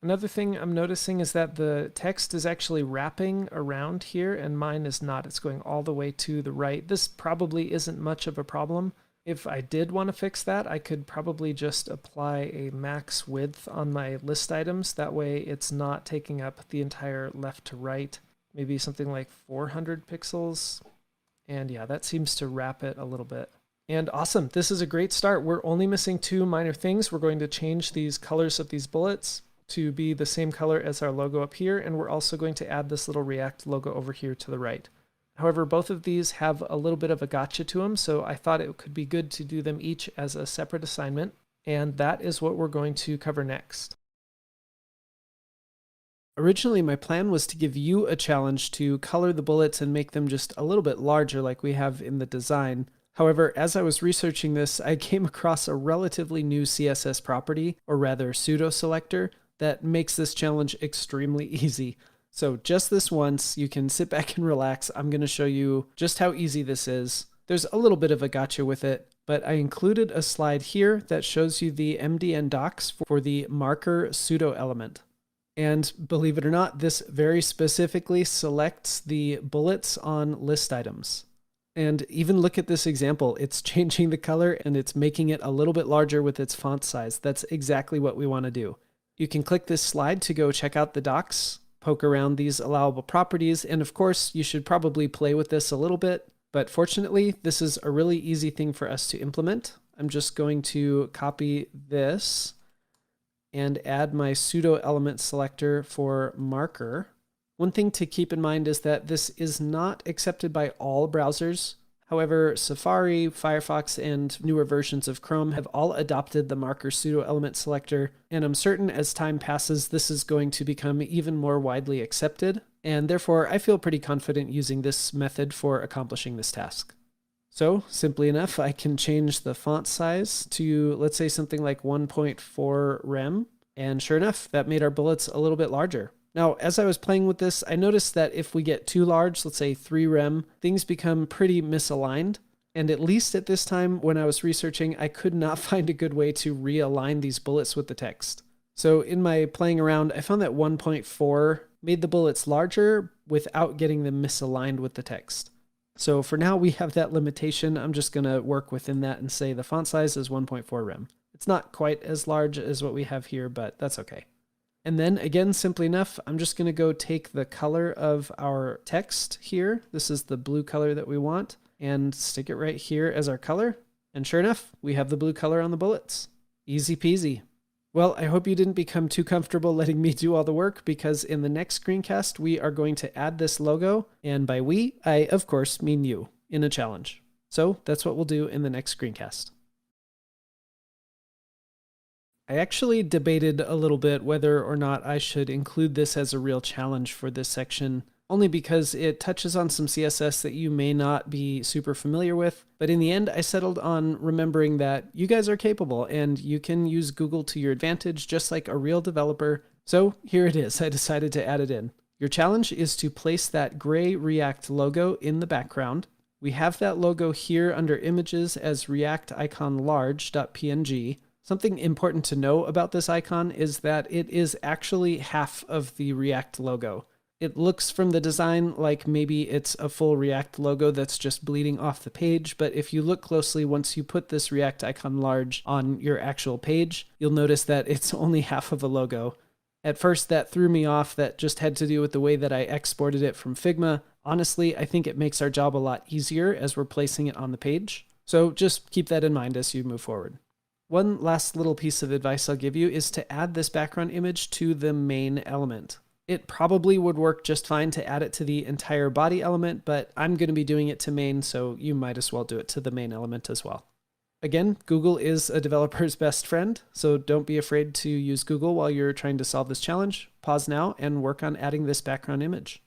Another thing I'm noticing is that the text is actually wrapping around here, and mine is not. It's going all the way to the right. This probably isn't much of a problem. If I did want to fix that, I could probably just apply a max width on my list items. That way it's not taking up the entire left to right. maybe something like 400 pixels. And yeah, that seems to wrap it a little bit. And awesome, this is a great start. We're only missing two minor things. We're going to change these colors of these bullets to be the same color as our logo up here, and we're also going to add this little React logo over here to the right. However, both of these have a little bit of a gotcha to them, so I thought it could be good to do them each as a separate assignment, and that is what we're going to cover next. Originally, my plan was to give you a challenge to color the bullets and make them just a little bit larger like we have in the design. However, as I was researching this, I came across a relatively new CSS property, or rather pseudo selector, that makes this challenge extremely easy. So just this once, you can sit back and relax. I'm going to show you just how easy this is. There's a little bit of a gotcha with it, but I included a slide here that shows you the MDN docs for the marker pseudo element. And believe it or not, this very specifically selects the bullets on list items. And even look at this example. It's changing the color and it's making it a little bit larger with its font size. That's exactly what we want to do. You can click this slide to go check out the docs, poke around these allowable properties, and of course, you should probably play with this a little bit, but fortunately, this is a really easy thing for us to implement. I'm just going to copy this and add my pseudo element selector for marker. One thing to keep in mind is that this is not accepted by all browsers. However, Safari, Firefox, and newer versions of Chrome have all adopted the marker pseudo element selector, and I'm certain as time passes, this is going to become even more widely accepted, and therefore I feel pretty confident using this method for accomplishing this task. So, simply enough, I can change the font size to, let's say, something like 1.4 rem, and sure enough, that made our bullets a little bit larger. Now, as I was playing with this, I noticed that if we get too large, let's say 3 rem, things become pretty misaligned. And at least at this time, when I was researching, I could not find a good way to realign these bullets with the text. So in my playing around, I found that 1.4 made the bullets larger without getting them misaligned with the text. So for now, we have that limitation. I'm just going to work within that and say the font size is 1.4 rem. It's not quite as large as what we have here, but that's okay. And then again, simply enough, I'm just going to go take the color of our text here. This is the blue color that we want, and stick it right here as our color. And sure enough, we have the blue color on the bullets. Easy peasy. Well, I hope you didn't become too comfortable letting me do all the work, because in the next screencast, we are going to add this logo. And by we, I of course mean you, in a challenge. So that's what we'll do in the next screencast. I actually debated a little bit whether or not I should include this as a real challenge for this section, only because it touches on some CSS that you may not be super familiar with. But in the end, I settled on remembering that you guys are capable and you can use Google to your advantage just like a real developer. So here it is. I decided to add it in. Your challenge is to place that gray React logo in the background. We have that logo here under images as React icon large.png. Something important to know about this icon is that it is actually half of the React logo. It looks from the design like maybe it's a full React logo that's just bleeding off the page, but if you look closely, once you put this React icon large on your actual page, you'll notice that it's only half of a logo. At first, that threw me off. That just had to do with the way that I exported it from Figma. Honestly, I think it makes our job a lot easier as we're placing it on the page. So just keep that in mind as you move forward. One last little piece of advice I'll give you is to add this background image to the main element. It probably would work just fine to add it to the entire body element, but I'm going to be doing it to main, so you might as well do it to the main element as well. Again, Google is a developer's best friend, so don't be afraid to use Google while you're trying to solve this challenge. Pause now and work on adding this background image.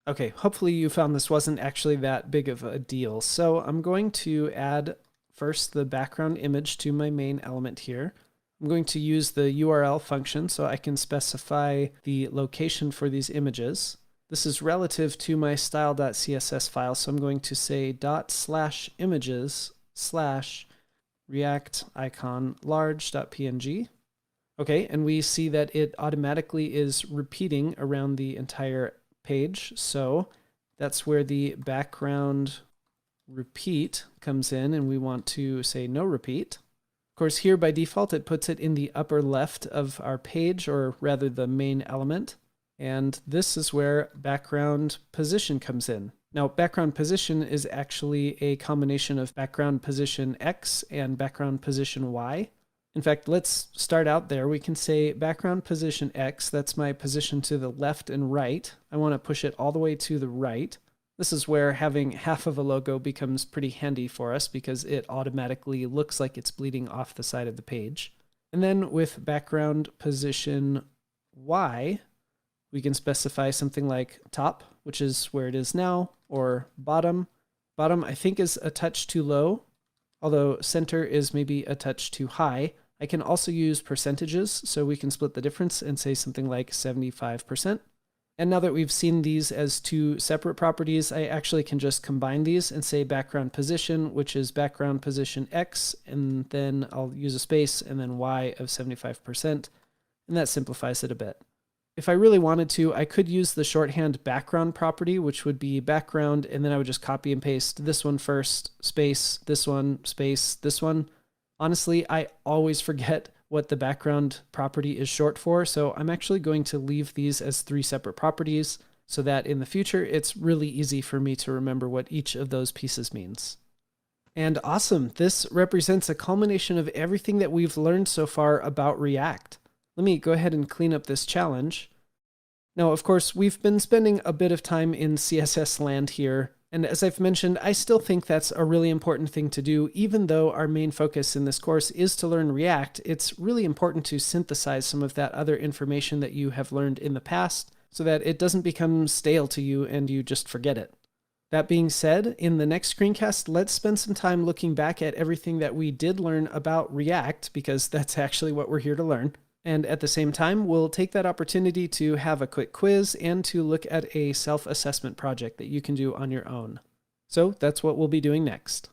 Okay, hopefully you found this wasn't actually that big of a deal. So I'm going to add first the background image to my main element here. I'm going to use the URL function so I can specify the location for these images. This is relative to my style.css file, so I'm going to say /images/react icon large.png. Okay, and we see that it automatically is repeating around the entire page, so that's where the background repeat comes in, and we want to say no repeat. Of course, here by default, it puts it in the upper left of our page, or rather the main element. And this is where background position comes in. Now, background position is actually a combination of background position X and background position Y. In fact, let's start out there. We can say background position X, that's my position to the left and right. I want to push it all the way to the right. This is where having half of a logo becomes pretty handy for us because it automatically looks like it's bleeding off the side of the page. And then with background position Y, we can specify something like top, which is where it is now, or bottom. Bottom, I think, is a touch too low, although center is maybe a touch too high. I can also use percentages, so we can split the difference and say something like 75%. And now that we've seen these as two separate properties, I actually can just combine these and say background position, which is background position X, and then I'll use a space and then Y of 75%, and that simplifies it a bit. If I really wanted to, I could use the shorthand background property, which would be background, and then I would just copy and paste this one first, space, this one, space, this one. Honestly, I always forget what the background property is short for, so I'm actually going to leave these as three separate properties so that in the future it's really easy for me to remember what each of those pieces means. And awesome, this represents a culmination of everything that we've learned so far about React. Let me go ahead and clean up this challenge. Now, of course, we've been spending a bit of time in CSS land here, and as I've mentioned, I still think that's a really important thing to do. Even though our main focus in this course is to learn React, it's really important to synthesize some of that other information that you have learned in the past so that it doesn't become stale to you and you just forget it. That being said, in the next screencast, let's spend some time looking back at everything that we did learn about React, because that's actually what we're here to learn. And at the same time, we'll take that opportunity to have a quick quiz and to look at a self-assessment project that you can do on your own. So that's what we'll be doing next.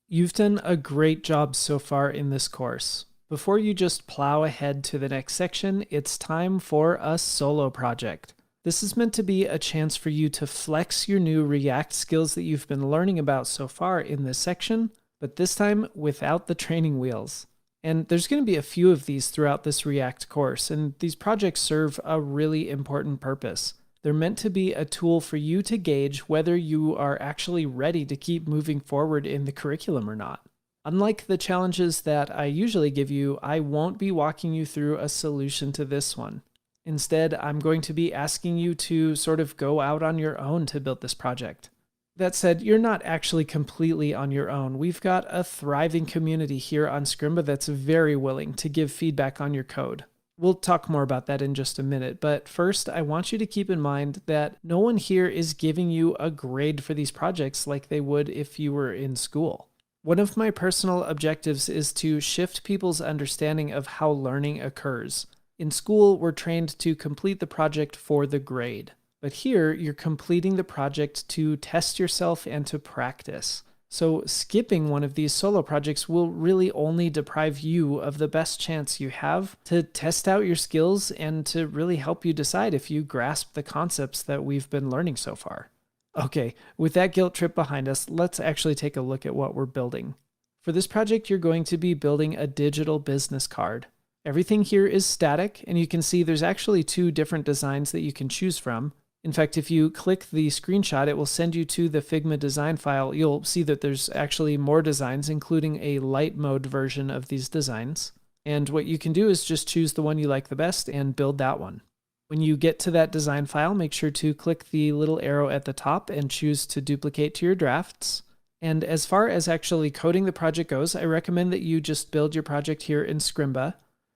You've done a great job so far in this course. Before you just plow ahead to the next section, it's time for a solo project. This is meant to be a chance for you to flex your new React skills that you've been learning about so far in this section, but this time without the training wheels. And there's going to be a few of these throughout this React course, and these projects serve a really important purpose. They're meant to be a tool for you to gauge whether you are actually ready to keep moving forward in the curriculum or not. Unlike the challenges that I usually give you, I won't be walking you through a solution to this one. Instead, I'm going to be asking you to sort of go out on your own to build this project. That said, you're not actually completely on your own. We've got a thriving community here on Scrimba that's very willing to give feedback on your code. We'll talk more about that in just a minute, but first I want you to keep in mind that no one here is giving you a grade for these projects like they would if you were in school. One of my personal objectives is to shift people's understanding of how learning occurs. In school, we're trained to complete the project for the grade. But here, you're completing the project to test yourself and to practice. So skipping one of these solo projects will really only deprive you of the best chance you have to test out your skills and to really help you decide if you grasp the concepts that we've been learning so far. Okay, with that guilt trip behind us, let's actually take a look at what we're building. For this project, you're going to be building a digital business card. Everything here is static, and you can see there's actually two different designs that you can choose from. In fact, if you click the screenshot, it will send you to the Figma design file. You'll see that there's actually more designs, including a light mode version of these designs. And what you can do is just choose the one you like the best and build that one. When you get to that design file, make sure to click the little arrow at the top and choose to duplicate to your drafts. And as far as actually coding the project goes, I recommend that you just build your project here in Scrimba.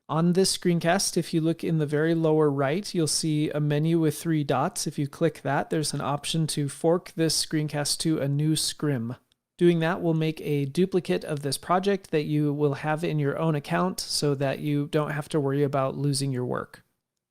On this screencast, if you look in the very lower right, you'll see a menu with 3 dots. If you click that, there's an option to fork this screencast to a new scrim. Doing that will make a duplicate of this project that you will have in your own account so that you don't have to worry about losing your work.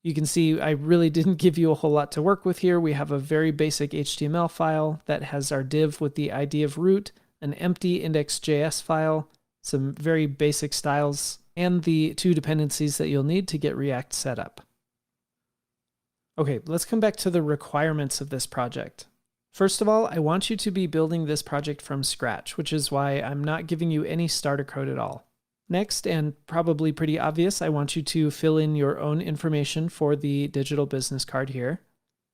You can see I really didn't give you a whole lot to work with here. We have a very basic HTML file that has our div with the ID of root, an empty index.js file, some very basic styles, and the 2 dependencies that you'll need to get React set up. Okay, let's come back to the requirements of this project. First of all, I want you to be building this project from scratch, which is why I'm not giving you any starter code at all. Next, and probably pretty obvious, I want you to fill in your own information for the digital business card here.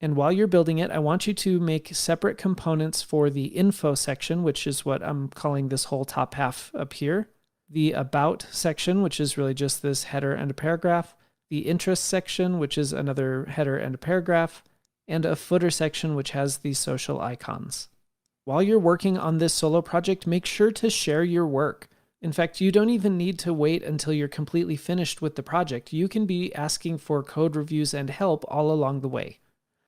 And while you're building it, I want you to make separate components for the info section, which is what I'm calling this whole top half up here. The about section, which is really just this header and a paragraph. The interest section, which is another header and a paragraph. And a footer section, which has the social icons. While you're working on this solo project, make sure to share your work. In fact, you don't even need to wait until you're completely finished with the project. You can be asking for code reviews and help all along the way.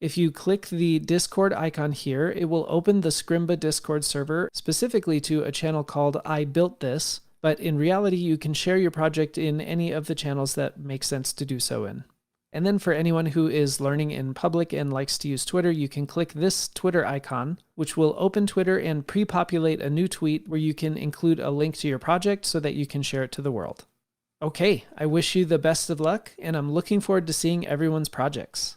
If you click the Discord icon here, it will open the Scrimba Discord server specifically to a channel called I Built This, but in reality, you can share your project in any of the channels that make sense to do so in. And then for anyone who is learning in public and likes to use Twitter, you can click this Twitter icon, which will open Twitter and pre-populate a new tweet where you can include a link to your project so that you can share it to the world. Okay, I wish you the best of luck, and I'm looking forward to seeing everyone's projects.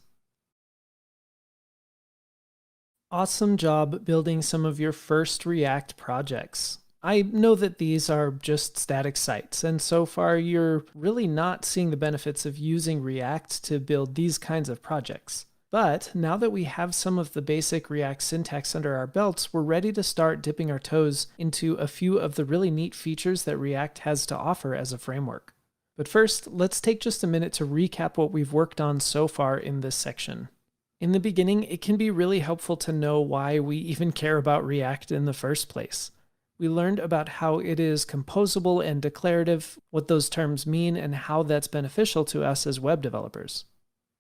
Awesome job building some of your first React projects. I know that these are just static sites, and so far you're really not seeing the benefits of using React to build these kinds of projects. But now that we have some of the basic React syntax under our belts, we're ready to start dipping our toes into a few of the really neat features that React has to offer as a framework. But first, let's take just a minute to recap what we've worked on so far in this section. In the beginning, it can be really helpful to know why we even care about React in the first place. We learned about how it is composable and declarative, what those terms mean, and how that's beneficial to us as web developers.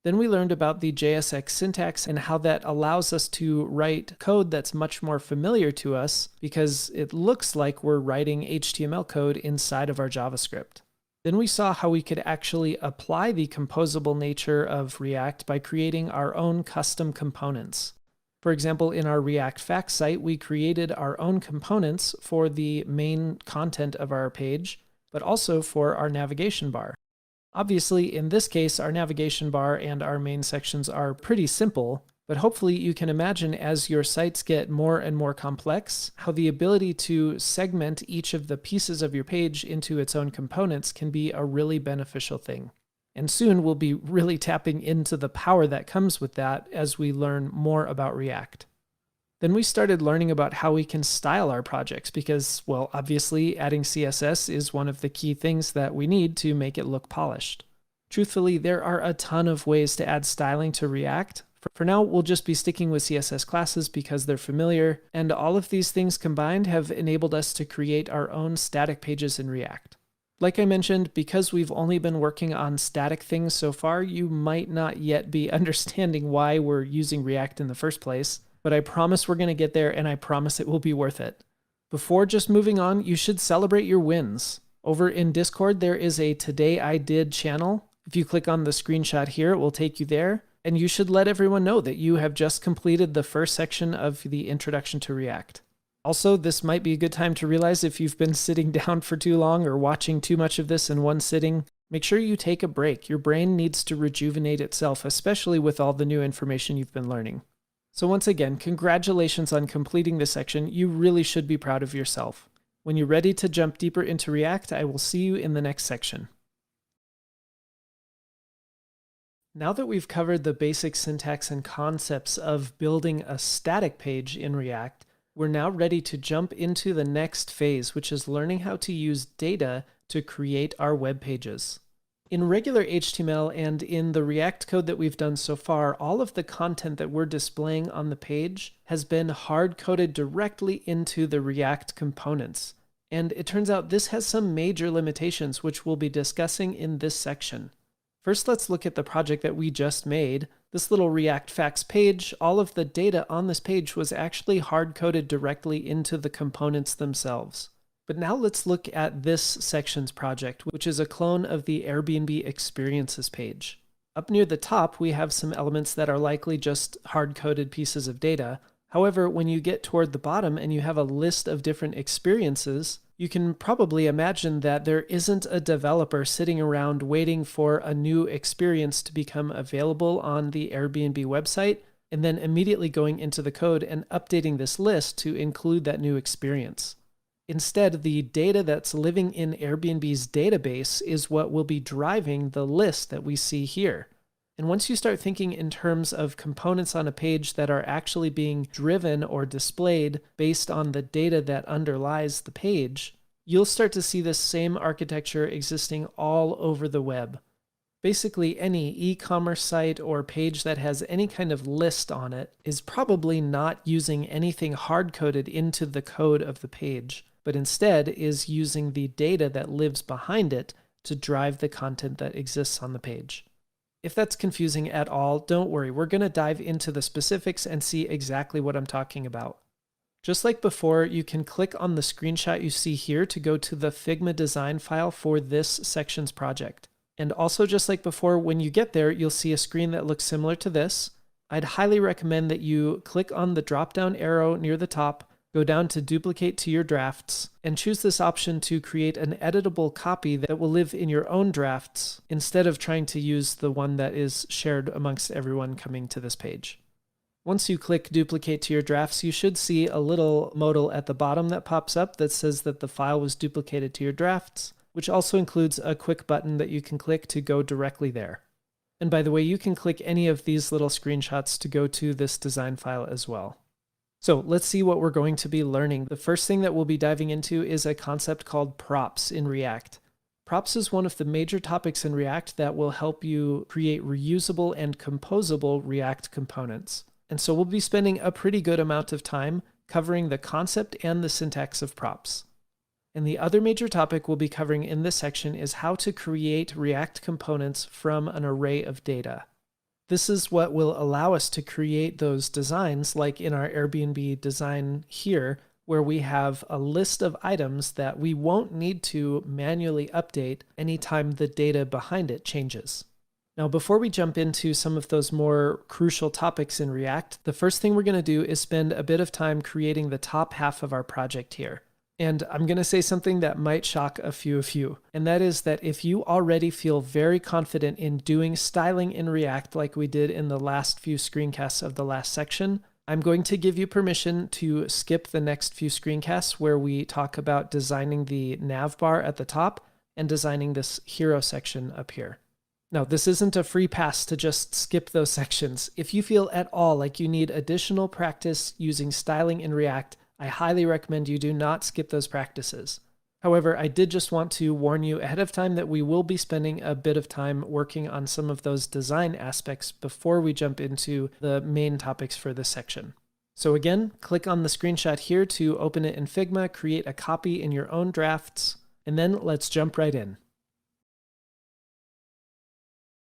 Then we learned about the JSX syntax and how that allows us to write code that's much more familiar to us because it looks like we're writing HTML code inside of our JavaScript. Then we saw how we could actually apply the composable nature of React by creating our own custom components. For example, in our React Facts site, we created our own components for the main content of our page, but also for our navigation bar. Obviously, in this case, our navigation bar and our main sections are pretty simple, but hopefully you can imagine as your sites get more and more complex, how the ability to segment each of the pieces of your page into its own components can be a really beneficial thing. And soon we'll be really tapping into the power that comes with that as we learn more about React. Then we started learning about how we can style our projects because, well, obviously adding CSS is one of the key things that we need to make it look polished. Truthfully, there are a ton of ways to add styling to React. For now, we'll just be sticking with CSS classes because they're familiar, and all of these things combined have enabled us to create our own static pages in React. Like I mentioned, because we've only been working on static things so far, you might not yet be understanding why we're using React in the first place, but I promise we're going to get there and I promise it will be worth it. Before just moving on, you should celebrate your wins. Over in Discord, there is a Today I Did channel. If you click on the screenshot here, it will take you there, and you should let everyone know that you have just completed the first section of the Introduction to React. Also, this might be a good time to realize if you've been sitting down for too long or watching too much of this in one sitting, make sure you take a break. Your brain needs to rejuvenate itself, especially with all the new information you've been learning. So once again, congratulations on completing this section. You really should be proud of yourself. When you're ready to jump deeper into React, I will see you in the next section. Now that we've covered the basic syntax and concepts of building a static page in React, we're now ready to jump into the next phase, which is learning how to use data to create our web pages. In regular HTML and in the React code that we've done so far, all of the content that we're displaying on the page has been hard-coded directly into the React components. And it turns out this has some major limitations, which we'll be discussing in this section. First, let's look at the project that we just made. This little React Facts page, all of the data on this page was actually hard-coded directly into the components themselves. But now let's look at this section's project, which is a clone of the Airbnb Experiences page. Up near the top, we have some elements that are likely just hard-coded pieces of data. However, when you get toward the bottom and you have a list of different experiences, you can probably imagine that there isn't a developer sitting around waiting for a new experience to become available on the Airbnb website, and then immediately going into the code and updating this list to include that new experience. Instead, the data that's living in Airbnb's database is what will be driving the list that we see here. And once you start thinking in terms of components on a page that are actually being driven or displayed based on the data that underlies the page, you'll start to see this same architecture existing all over the web. Basically, any e-commerce site or page that has any kind of list on it is probably not using anything hard-coded into the code of the page, but instead is using the data that lives behind it to drive the content that exists on the page. If that's confusing at all, don't worry. We're going to dive into the specifics and see exactly what I'm talking about. Just like before, you can click on the screenshot you see here to go to the Figma design file for this section's project. And also, just like before, when you get there, you'll see a screen that looks similar to this. I'd highly recommend that you click on the drop-down arrow near the top, go down to Duplicate to your drafts, and choose this option to create an editable copy that will live in your own drafts instead of trying to use the one that is shared amongst everyone coming to this page. Once you click Duplicate to your drafts, you should see a little modal at the bottom that pops up that says that the file was duplicated to your drafts, which also includes a quick button that you can click to go directly there. And by the way, you can click any of these little screenshots to go to this design file as well. So let's see what we're going to be learning. The first thing that we'll be diving into is a concept called props in React. Props is one of the major topics in React that will help you create reusable and composable React components. And so we'll be spending a pretty good amount of time covering the concept and the syntax of props. And the other major topic we'll be covering in this section is how to create React components from an array of data. This is what will allow us to create those designs like in our Airbnb design here, where we have a list of items that we won't need to manually update anytime the data behind it changes. Now, before we jump into some of those more crucial topics in React, the first thing we're going to do is spend a bit of time creating the top half of our project here. And I'm going to say something that might shock a few of you, and that is that if you already feel very confident in doing styling in React like we did in the last few screencasts of the last section, I'm going to give you permission to skip the next few screencasts where we talk about designing the nav bar at the top and designing this hero section up here. Now, this isn't a free pass to just skip those sections. If you feel at all like you need additional practice using styling in React, I highly recommend you do not skip those practices. However, I did just want to warn you ahead of time that we will be spending a bit of time working on some of those design aspects before we jump into the main topics for this section. So again, click on the screenshot here to open it in Figma, create a copy in your own drafts, and then let's jump right in.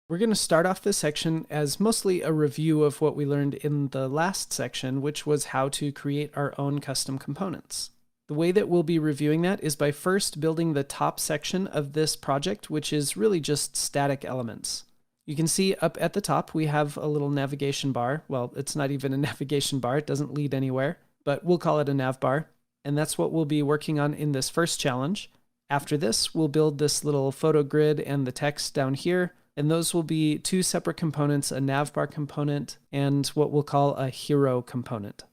We're going to start off this section as mostly a review of what we learned in the last section, which was how to create our own custom components. The way that we'll be reviewing that is by first building the top section of this project, which is really just static elements. You can see up at the top, we have a little navigation bar. Well, it's not even a navigation bar. It doesn't lead anywhere, but we'll call it a nav bar. And that's what we'll be working on in this first challenge. After this, we'll build this little photo grid and the text down here. And those will be two separate components, a navbar component and what we'll call a hero component.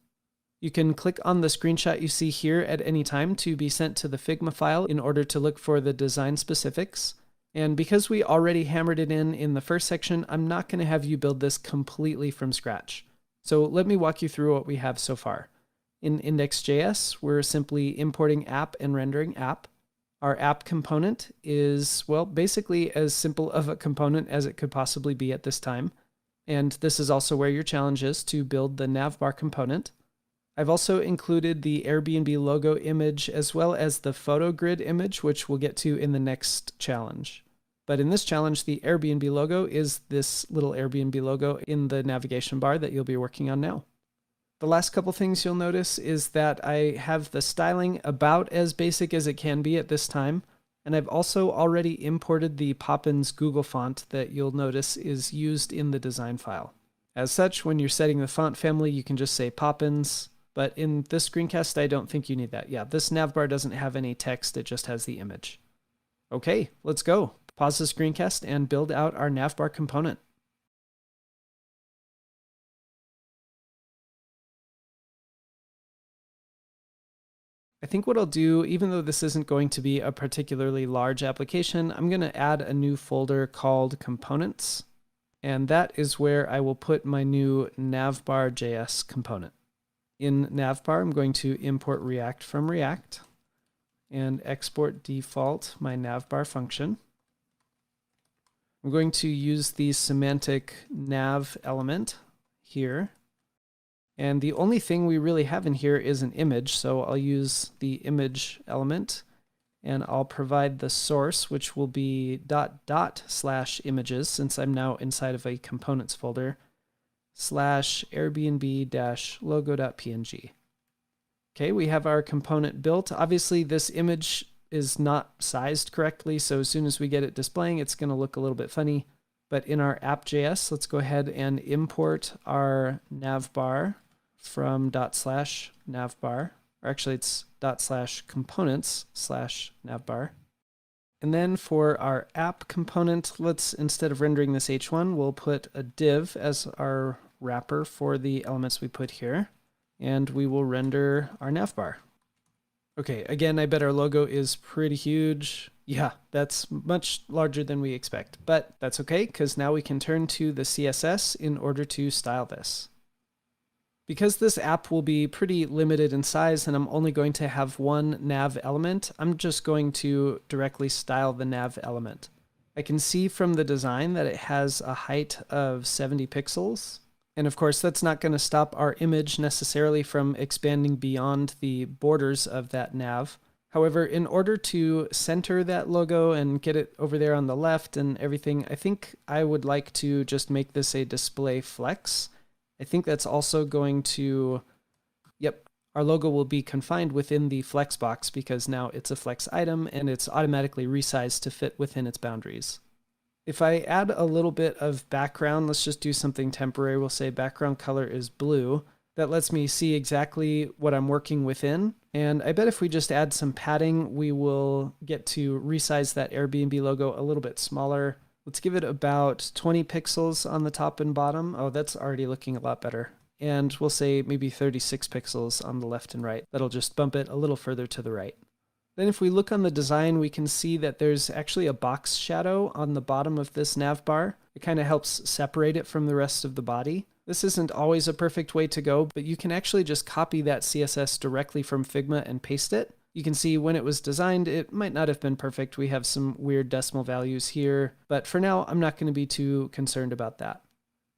You can click on the screenshot you see here at any time to be sent to the Figma file in order to look for the design specifics. And because we already hammered it in the first section, I'm not going to have you build this completely from scratch. So let me walk you through what we have so far. In index.js, we're simply importing app and rendering app. Our app component is, well, basically as simple of a component as it could possibly be at this time. And this is also where your challenge is to build the navbar component. I've also included the Airbnb logo image as well as the photo grid image, which we'll get to in the next challenge. But in this challenge, the Airbnb logo is this little Airbnb logo in the navigation bar that you'll be working on now. The last couple things you'll notice is that I have the styling about as basic as it can be at this time. And I've also already imported the Poppins Google font that you'll notice is used in the design file. As such, when you're setting the font family, you can just say Poppins. But in this screencast, I don't think you need that. Yeah, this navbar doesn't have any text, it just has the image. Okay, let's go. Pause the screencast and build out our navbar component. I think what I'll do, even though this isn't going to be a particularly large application, I'm going to add a new folder called components. And that is where I will put my new navbar.js component. In navbar, I'm going to import React from React and export default my navbar function. I'm going to use the semantic nav element here. And the only thing we really have in here is an image, so I'll use the image element, and I'll provide the source, which will be /images, since I'm now inside of a components folder, /airbnb-logo.png. Okay, we have our component built. Obviously, this image is not sized correctly, so as soon as we get it displaying, it's going to look a little bit funny. But in our app.js, let's go ahead and import our navbar from /navbar, or actually it's /components/navbar. And then for our app component, let's, instead of rendering this h1, we'll put a div as our wrapper for the elements we put here, and we will render our navbar. Okay, again, I bet our logo is pretty huge. Yeah, that's much larger than we expect, but that's okay, because now we can turn to the CSS in order to style this. Because this app will be pretty limited in size and I'm only going to have one nav element, I'm just going to directly style the nav element. I can see from the design that it has a height of 70 pixels. And of course, that's not going to stop our image necessarily from expanding beyond the borders of that nav. However, in order to center that logo and get it over there on the left and everything, I think I would like to just make this a display flex. I think that's also going to, yep, our logo will be confined within the flex box because now it's a flex item and it's automatically resized to fit within its boundaries. If I add a little bit of background, let's just do something temporary. We'll say background color is blue. That lets me see exactly what I'm working within. And I bet if we just add some padding, we will get to resize that Airbnb logo a little bit smaller. Let's give it about 20 pixels on the top and bottom. Oh, that's already looking a lot better. And we'll say maybe 36 pixels on the left and right. That'll just bump it a little further to the right. Then if we look on the design, we can see that there's actually a box shadow on the bottom of this nav bar. It kind of helps separate it from the rest of the body. This isn't always a perfect way to go, but you can actually just copy that CSS directly from Figma and paste it. You can see when it was designed, it might not have been perfect. We have some weird decimal values here, but for now, I'm not going to be too concerned about that.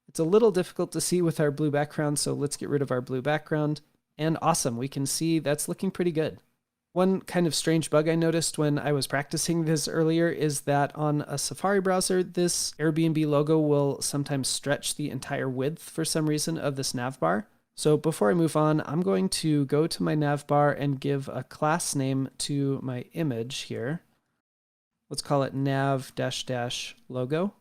It's a little difficult to see with our blue background, so let's get rid of our blue background. And awesome, we can see that's looking pretty good. One kind of strange bug I noticed when I was practicing this earlier is that on a Safari browser, this Airbnb logo will sometimes stretch the entire width for some reason of this navbar. So before I move on, I'm going to go to my navbar and give a class name to my image here. Let's call it nav-logo.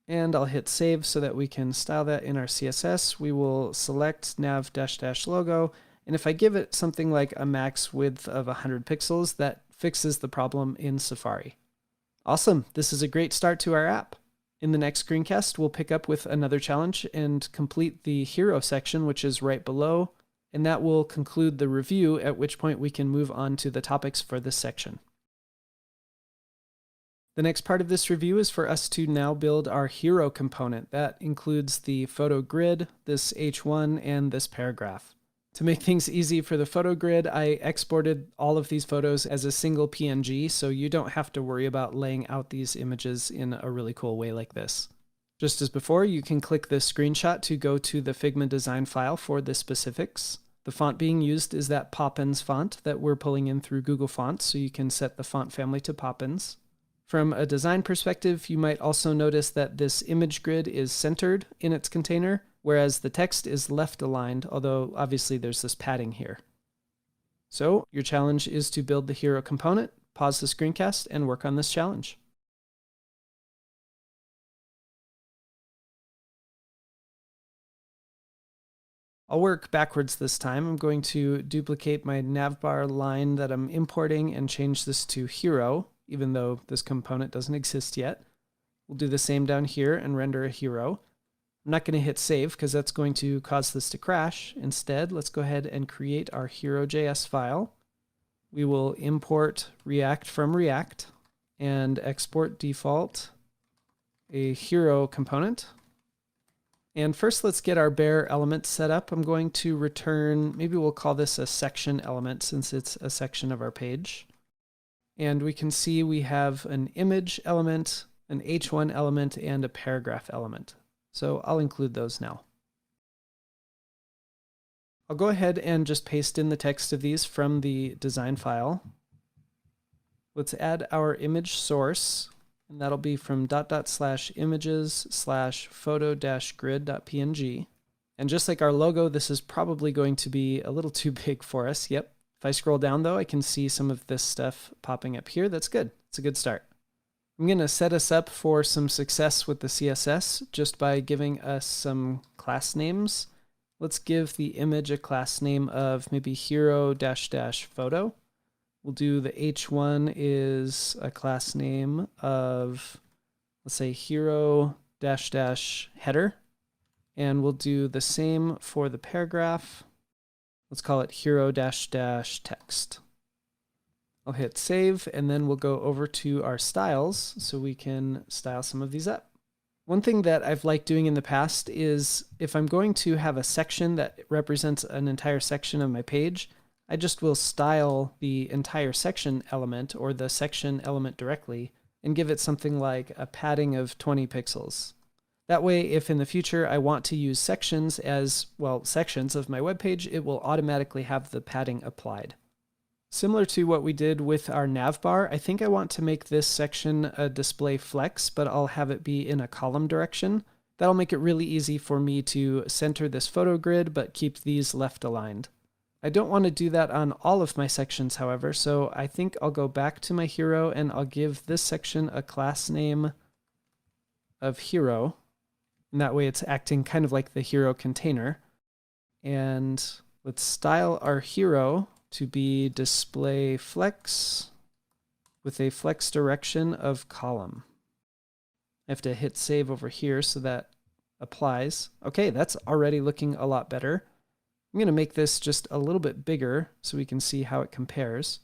And I'll hit save so that we can style that in our CSS. We will select nav-logo. And if I give it something like a max width of 100 pixels, that fixes the problem in Safari. Awesome. This is a great start to our app. In the next screencast, we'll pick up with another challenge and complete the hero section, which is right below. And that will conclude the review, at which point we can move on to the topics for this section. The next part of this review is for us to now build our hero component. That includes the photo grid, this H1, and this paragraph. To make things easy for the photo grid, I exported all of these photos as a single PNG, so you don't have to worry about laying out these images in a really cool way like this. Just as before, you can click this screenshot to go to the Figma design file for the specifics. The font being used is that Poppins font that we're pulling in through Google Fonts, so you can set the font family to Poppins. From a design perspective, you might also notice that this image grid is centered in its container, whereas the text is left aligned, although obviously there's this padding here. So your challenge is to build the hero component, pause the screencast, and work on this challenge. I'll work backwards this time. I'm going to duplicate my navbar line that I'm importing and change this to hero, even though this component doesn't exist yet. We'll do the same down here and render a hero. I'm not going to hit save because that's going to cause this to crash. Instead, let's go ahead and create our hero.js file. we will import React from React and export default a hero component. And first, let's get our bare element set up. I'm going to return, maybe we'll call this a section element since it's a section of our page. And we can see we have an image element, an H1 element, and a paragraph element. So I'll include those now. I'll go ahead and just paste in the text of these from the design file. Let's add our image source, and that'll be from ../images/photo-grid.png. And just like our logo, this is probably going to be a little too big for us. Yep. If I scroll down though, I can see some of this stuff popping up here. That's good. It's a good start. I'm going to set us up for some success with the CSS just by giving us some class names. Let's give the image a class name of maybe hero-photo. We'll do the H1 is a class name of, let's say, hero-header. And we'll do the same for the paragraph. Let's call it hero-text. I'll hit save, and then we'll go over to our styles so we can style some of these up. One thing that I've liked doing in the past is if I'm going to have a section that represents an entire section of my page, I just will style the entire section element or the section element directly and give it something like a padding of 20 pixels. That way, if in the future I want to use sections as, well, sections of my web page, it will automatically have the padding applied. Similar to what we did with our navbar, I think I want to make this section a display flex, but I'll have it be in a column direction. That'll make it really easy for me to center this photo grid, but keep these left aligned. I don't want to do that on all of my sections, however, so I think I'll go back to my hero and I'll give this section a class name of hero. And that way it's acting kind of like the hero container. And let's style our hero to be display flex with a flex direction of column. I have to hit save over here so that applies. Okay, that's already looking a lot better. I'm going to make this just a little bit bigger so we can see how it compares.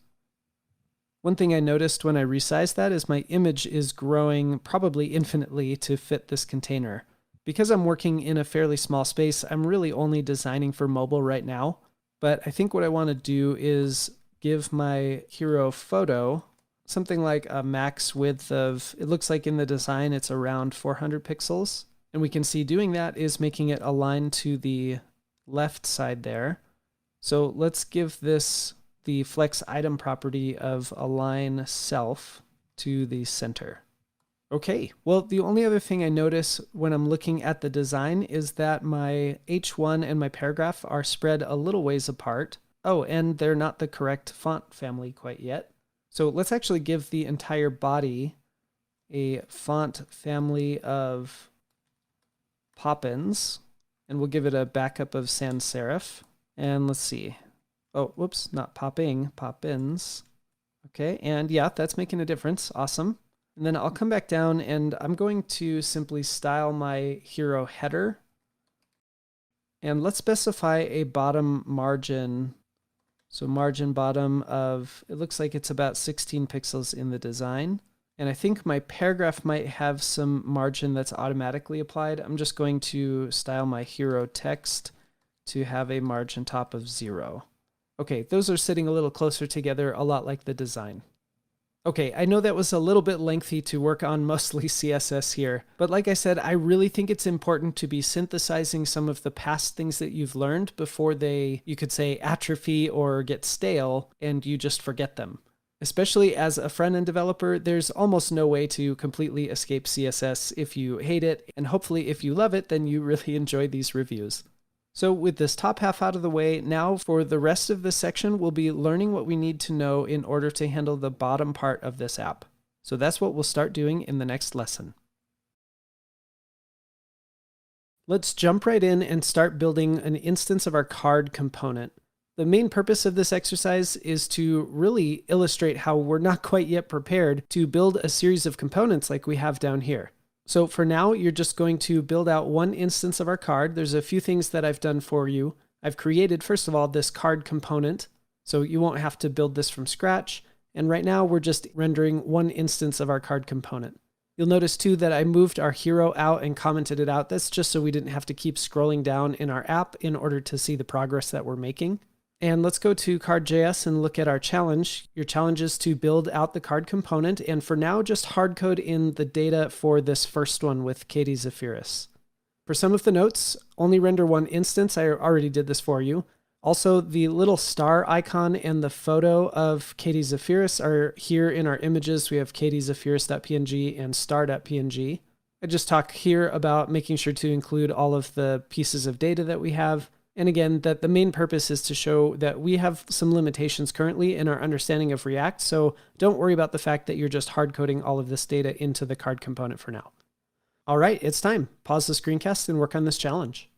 One thing I noticed when I resized that is my image is growing probably infinitely to fit this container. Because I'm working in a fairly small space, I'm really only designing for mobile right now. But I think what I want to do is give my hero photo something like a max width of, it looks like in the design it's around 400 pixels. And we can see doing that is making it align to the left side there. So let's give this the flex item property of align self to the center. Okay, well, the only other thing I notice when I'm looking at the design is that my H1 and my paragraph are spread a little ways apart. Oh, and they're not the correct font family quite yet. So let's actually give the entire body a font family of Poppins, and we'll give it a backup of sans serif. And let's see. Oh, whoops, not popping, Poppins. Okay, and yeah, that's making a difference. Awesome. And then I'll come back down and I'm going to simply style my hero header. And let's specify a bottom margin. So margin bottom of, it looks like it's about 16 pixels in the design. And I think my paragraph might have some margin that's automatically applied. I'm just going to style my hero text to have a margin top of 0. Okay, those are sitting a little closer together, a lot like the design. Okay, I know that was a little bit lengthy to work on mostly CSS here, but like I said, I really think it's important to be synthesizing some of the past things that you've learned before they, you could say, atrophy or get stale and you just forget them. Especially as a front-end developer, there's almost no way to completely escape CSS if you hate it, and hopefully if you love it, then you really enjoy these reviews. So with this top half out of the way, now for the rest of this section, we'll be learning what we need to know in order to handle the bottom part of this app. So that's what we'll start doing in the next lesson. Let's jump right in and start building an instance of our card component. The main purpose of this exercise is to really illustrate how we're not quite yet prepared to build a series of components like we have down here. So for now, you're just going to build out one instance of our card. There's a few things that I've done for you. I've created, first of all, this card component. So you won't have to build this from scratch. And right now we're just rendering one instance of our card component. You'll notice too that I moved our hero out and commented it out. That's just so we didn't have to keep scrolling down in our app in order to see the progress that we're making. And let's go to card.js and look at our challenge. Your challenge is to build out the card component. And for now, just hard code in the data for this first one with Katie Zephyrus. For some of the notes, only render one instance. I already did this for you. Also, the little star icon and the photo of Katie Zephyrus are here in our images. We have katiezephyrus.png and star.png. I just talk here about making sure to include all of the pieces of data that we have. And again, that the main purpose is to show that we have some limitations currently in our understanding of React. So don't worry about the fact that you're just hard coding all of this data into the card component for now. All right, it's time. Pause the screencast and work on this challenge.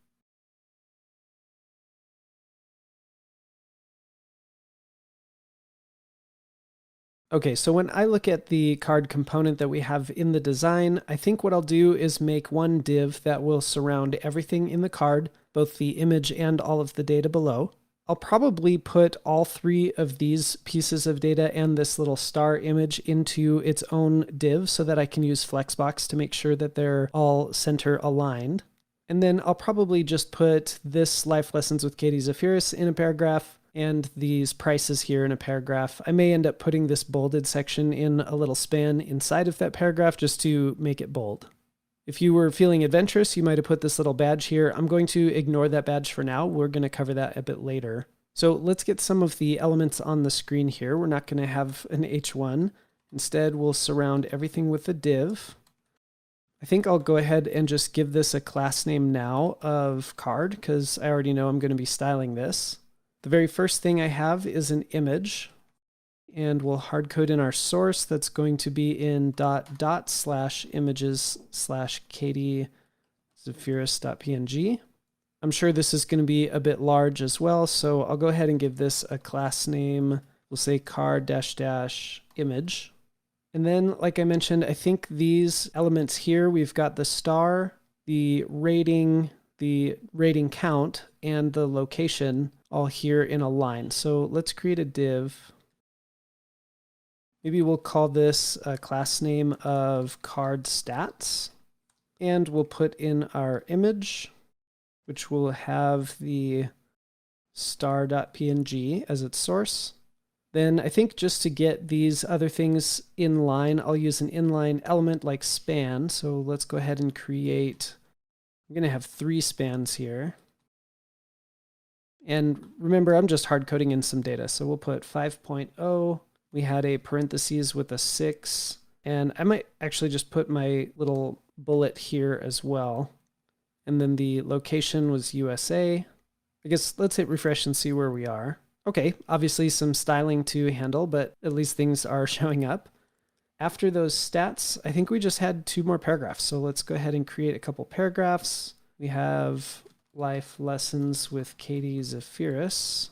Okay, so when I look at the card component that we have in the design, I think what I'll do is make one div that will surround everything in the card, both the image and all of the data below. I'll probably put all three of these pieces of data and this little star image into its own div so that I can use Flexbox to make sure that they're all center aligned. And then I'll probably just put this Life Lessons with Katie Zephyrus in a paragraph and these prices here in a paragraph. I may end up putting this bolded section in a little span inside of that paragraph just to make it bold. If you were feeling adventurous, you might have put this little badge here. I'm going to ignore that badge for now. We're going to cover that a bit later. So let's get some of the elements on the screen here. We're not going to have an H1. Instead, we'll surround everything with a div. I think I'll go ahead and just give this a class name now of card because I already know I'm going to be styling this. The very first thing I have is an image, and we'll hardcode in our source. That's going to be in ./images/katiezephyrus.png. I'm sure this is going to be a bit large as well, so I'll go ahead and give this a class name. We'll say card-image. And then, like I mentioned, I think these elements here, we've got the star, the rating count, and the location all here in a line. So let's create a div. Maybe we'll call this a class name of card stats. And we'll put in our image, which will have the star.png as its source. Then I think just to get these other things in line, I'll use an inline element like span. So let's go ahead and create, I'm going to have 3 spans here. And remember, I'm just hard coding in some data. So we'll put 5.0. We had a parentheses with a 6. And I might actually just put my little bullet here as well. And then the location was USA. I guess let's hit refresh and see where we are. Okay, obviously some styling to handle, but at least things are showing up. After those stats, I think we just had 2 more paragraphs. So let's go ahead and create a couple paragraphs. We have Life Lessons with Katie Zephyrus.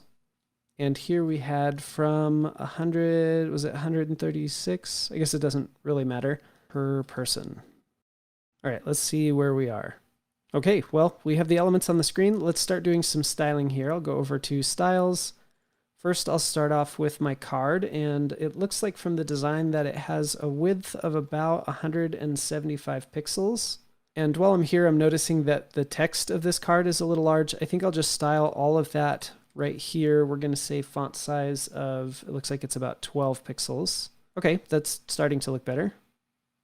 And here we had from 100, was it 136? I guess it doesn't really matter, per person. All right, let's see where we are. Okay, well, we have the elements on the screen. Let's start doing some styling here. I'll go over to Styles. First, I'll start off with my card, and it looks like from the design that it has a width of about 175 pixels. And while I'm here, I'm noticing that the text of this card is a little large. I think I'll just style all of that right here. We're going to say font size of, it looks like it's about 12 pixels. Okay, that's starting to look better.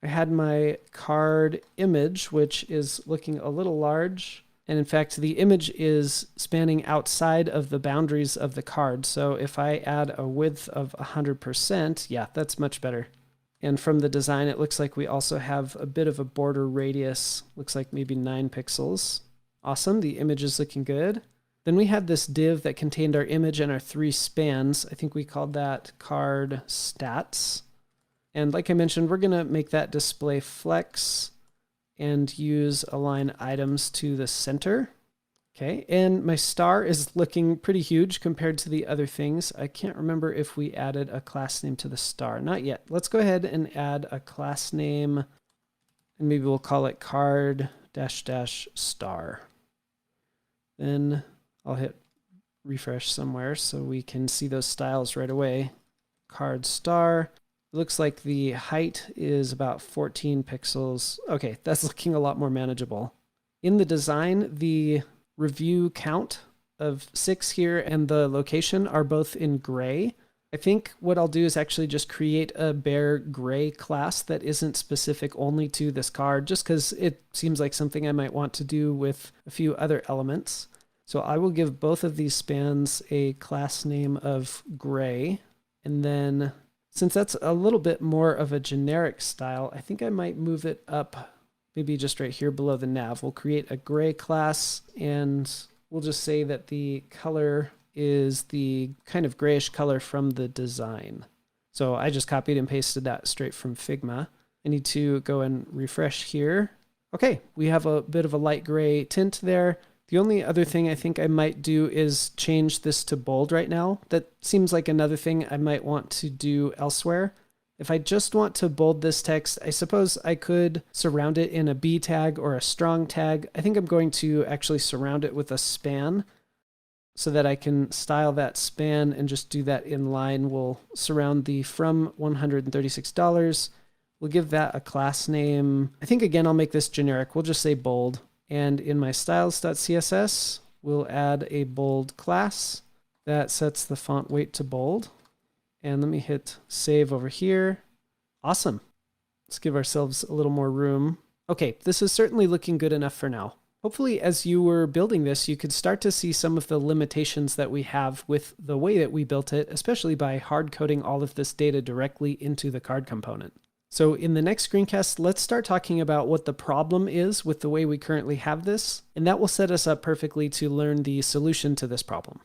I had my card image, which is looking a little large. And in fact, the image is spanning outside of the boundaries of the card. So if I add a width of 100%, yeah, that's much better. And from the design, it looks like we also have a bit of a border radius. Looks like maybe 9 pixels. Awesome, the image is looking good. Then we had this div that contained our image and our 3 spans. I think we called that card stats. And like I mentioned, we're gonna make that display flex and use align items to the center. Okay, and my star is looking pretty huge compared to the other things. I can't remember if we added a class name to the star. Not yet. Let's go ahead and add a class name, and maybe we'll call it card -- star. Then I'll hit refresh somewhere so we can see those styles right away. Card star. It looks like the height is about 14 pixels. Okay, that's looking a lot more manageable. In the design, the review count of 6 here and the location are both in gray. I think what I'll do is actually just create a bare gray class that isn't specific only to this card, just because it seems like something I might want to do with a few other elements. So I will give both of these spans a class name of gray. And then since that's a little bit more of a generic style, I think I might move it up maybe just right here below the nav. We'll create a gray class and we'll just say that the color is the kind of grayish color from the design. So I just copied and pasted that straight from Figma. I need to go and refresh here. Okay, we have a bit of a light gray tint there. The only other thing I think I might do is change this to bold right now. That seems like another thing I might want to do elsewhere. If I just want to bold this text, I suppose I could surround it in a B tag or a strong tag. I think I'm going to actually surround it with a span so that I can style that span and just do that in line. We'll surround the from $136. We'll give that a class name. I think again, I'll make this generic. We'll just say bold. And in my styles.css, we'll add a bold class that sets the font weight to bold. And let me hit save over here. Awesome. Let's give ourselves a little more room. Okay, this is certainly looking good enough for now. Hopefully, as you were building this, you could start to see some of the limitations that we have with the way that we built it, especially by hard coding all of this data directly into the card component. So in the next screencast, let's start talking about what the problem is with the way we currently have this, and that will set us up perfectly to learn the solution to this problem.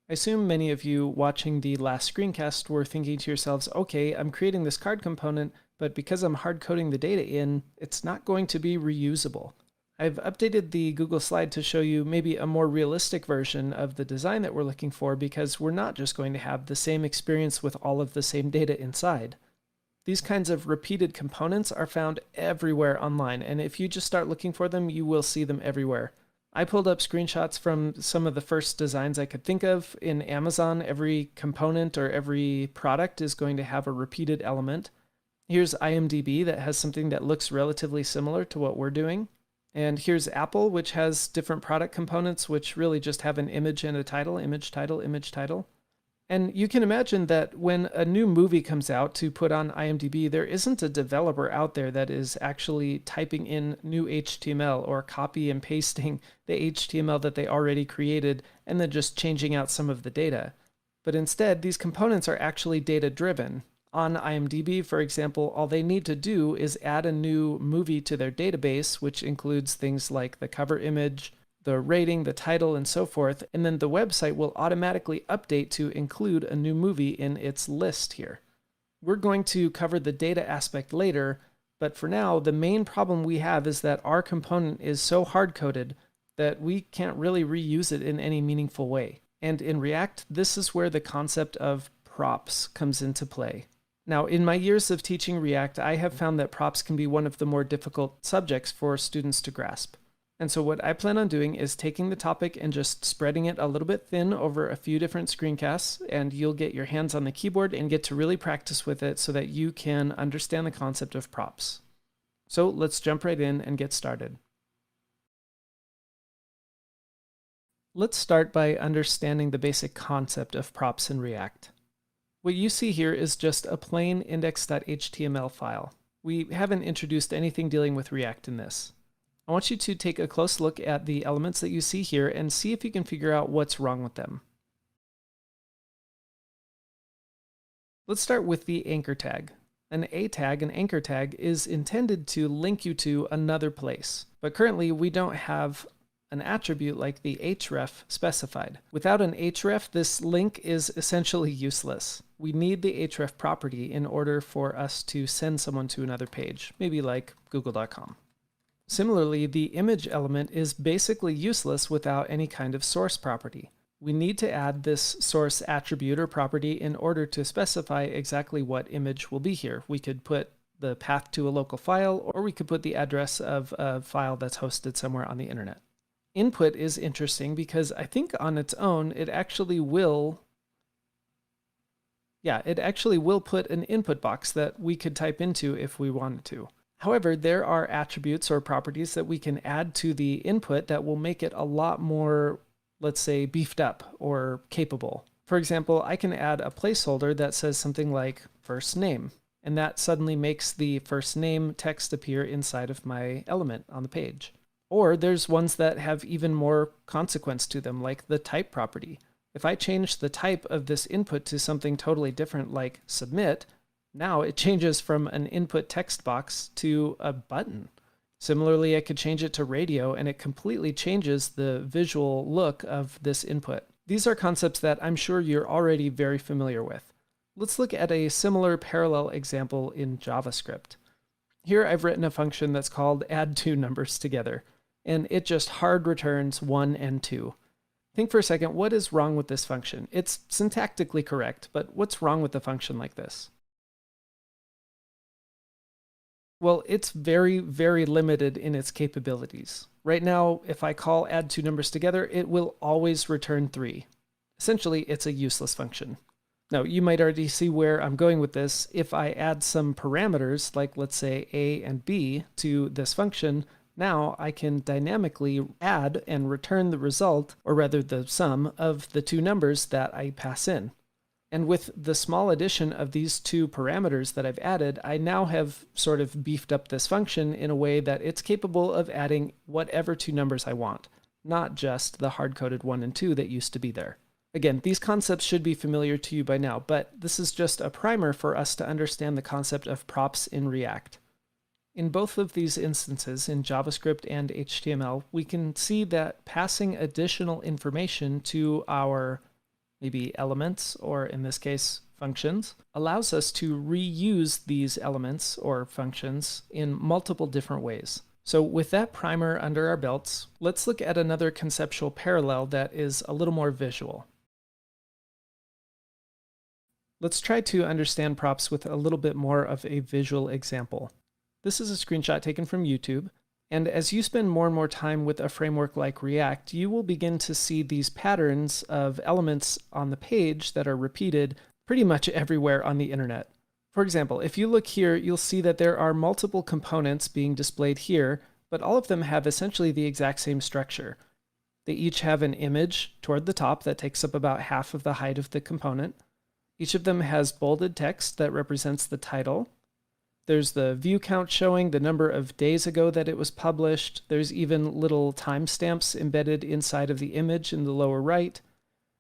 I assume many of you watching the last screencast were thinking to yourselves, okay, I'm creating this card component, but because I'm hard coding the data in, it's not going to be reusable. I've updated the Google slide to show you maybe a more realistic version of the design that we're looking for, because we're not just going to have the same experience with all of the same data inside. These kinds of repeated components are found everywhere online, and if you just start looking for them, you will see them everywhere. I pulled up screenshots from some of the first designs I could think of. In Amazon, every component or every product is going to have a repeated element. Here's IMDb that has something that looks relatively similar to what we're doing. And here's Apple, which has different product components, which really just have an image and a title, image, title, image, title. And you can imagine that when a new movie comes out to put on IMDb, there isn't a developer out there that is actually typing in new HTML or copy and pasting the HTML that they already created and then just changing out some of the data. But instead, these components are actually data-driven. On IMDb, for example, all they need to do is add a new movie to their database, which includes things like the cover image, the rating, the title, and so forth, and then the website will automatically update to include a new movie in its list here. We're going to cover the data aspect later, but for now, the main problem we have is that our component is so hard-coded that we can't really reuse it in any meaningful way. And in React, this is where the concept of props comes into play. Now, in my years of teaching React, I have found that props can be one of the more difficult subjects for students to grasp. And so what I plan on doing is taking the topic and just spreading it a little bit thin over a few different screencasts, and you'll get your hands on the keyboard and get to really practice with it so that you can understand the concept of props. So let's jump right in and get started. Let's start by understanding the basic concept of props in React. What you see here is just a plain index.html file. We haven't introduced anything dealing with React in this. I want you to take a close look at the elements that you see here and see if you can figure out what's wrong with them. Let's start with the anchor tag. An A tag, an anchor tag, is intended to link you to another place. But currently we don't have an attribute like the href specified. Without an href, this link is essentially useless. We need the href property in order for us to send someone to another page, maybe like google.com. Similarly, the image element is basically useless without any kind of source property. We need to add this source attribute or property in order to specify exactly what image will be here. We could put the path to a local file, or we could put the address of a file that's hosted somewhere on the internet. Input is interesting because I think on its own, it actually will put an input box that we could type into if we wanted to. However, there are attributes or properties that we can add to the input that will make it a lot more, let's say, beefed up or capable. For example, I can add a placeholder that says something like first name, and that suddenly makes the first name text appear inside of my element on the page. Or there's ones that have even more consequence to them, like the type property. If I change the type of this input to something totally different like submit, now it changes from an input text box to a button. Similarly, I could change it to radio and it completely changes the visual look of this input. These are concepts that I'm sure you're already very familiar with. Let's look at a similar parallel example in JavaScript. Here I've written a function that's called add two numbers together, and it just hard returns 1 and 2. Think for a second, what is wrong with this function? It's syntactically correct, but what's wrong with a function like this? Well, it's very, very limited in its capabilities. Right now, if I call add two numbers together, it will always return 3. Essentially, it's a useless function. Now, you might already see where I'm going with this. If I add some parameters, like let's say A and B, to this function, now I can dynamically add and return the result, or rather the sum, of the two numbers that I pass in. And with the small addition of these two parameters that I've added, I now have sort of beefed up this function in a way that it's capable of adding whatever two numbers I want, not just the hard-coded 1 and 2 that used to be there. Again, these concepts should be familiar to you by now, but this is just a primer for us to understand the concept of props in React. In both of these instances, in JavaScript and HTML, we can see that passing additional information to our maybe elements, or in this case, functions, allows us to reuse these elements or functions in multiple different ways. So with that primer under our belts, let's look at another conceptual parallel that is a little more visual. Let's try to understand props with a little bit more of a visual example. This is a screenshot taken from YouTube, and as you spend more and more time with a framework like React, you will begin to see these patterns of elements on the page that are repeated pretty much everywhere on the internet. For example, if you look here, you'll see that there are multiple components being displayed here, but all of them have essentially the exact same structure. They each have an image toward the top that takes up about half of the height of the component. Each of them has bolded text that represents the title. There's the view count showing the number of days ago that it was published. There's even little timestamps embedded inside of the image in the lower right.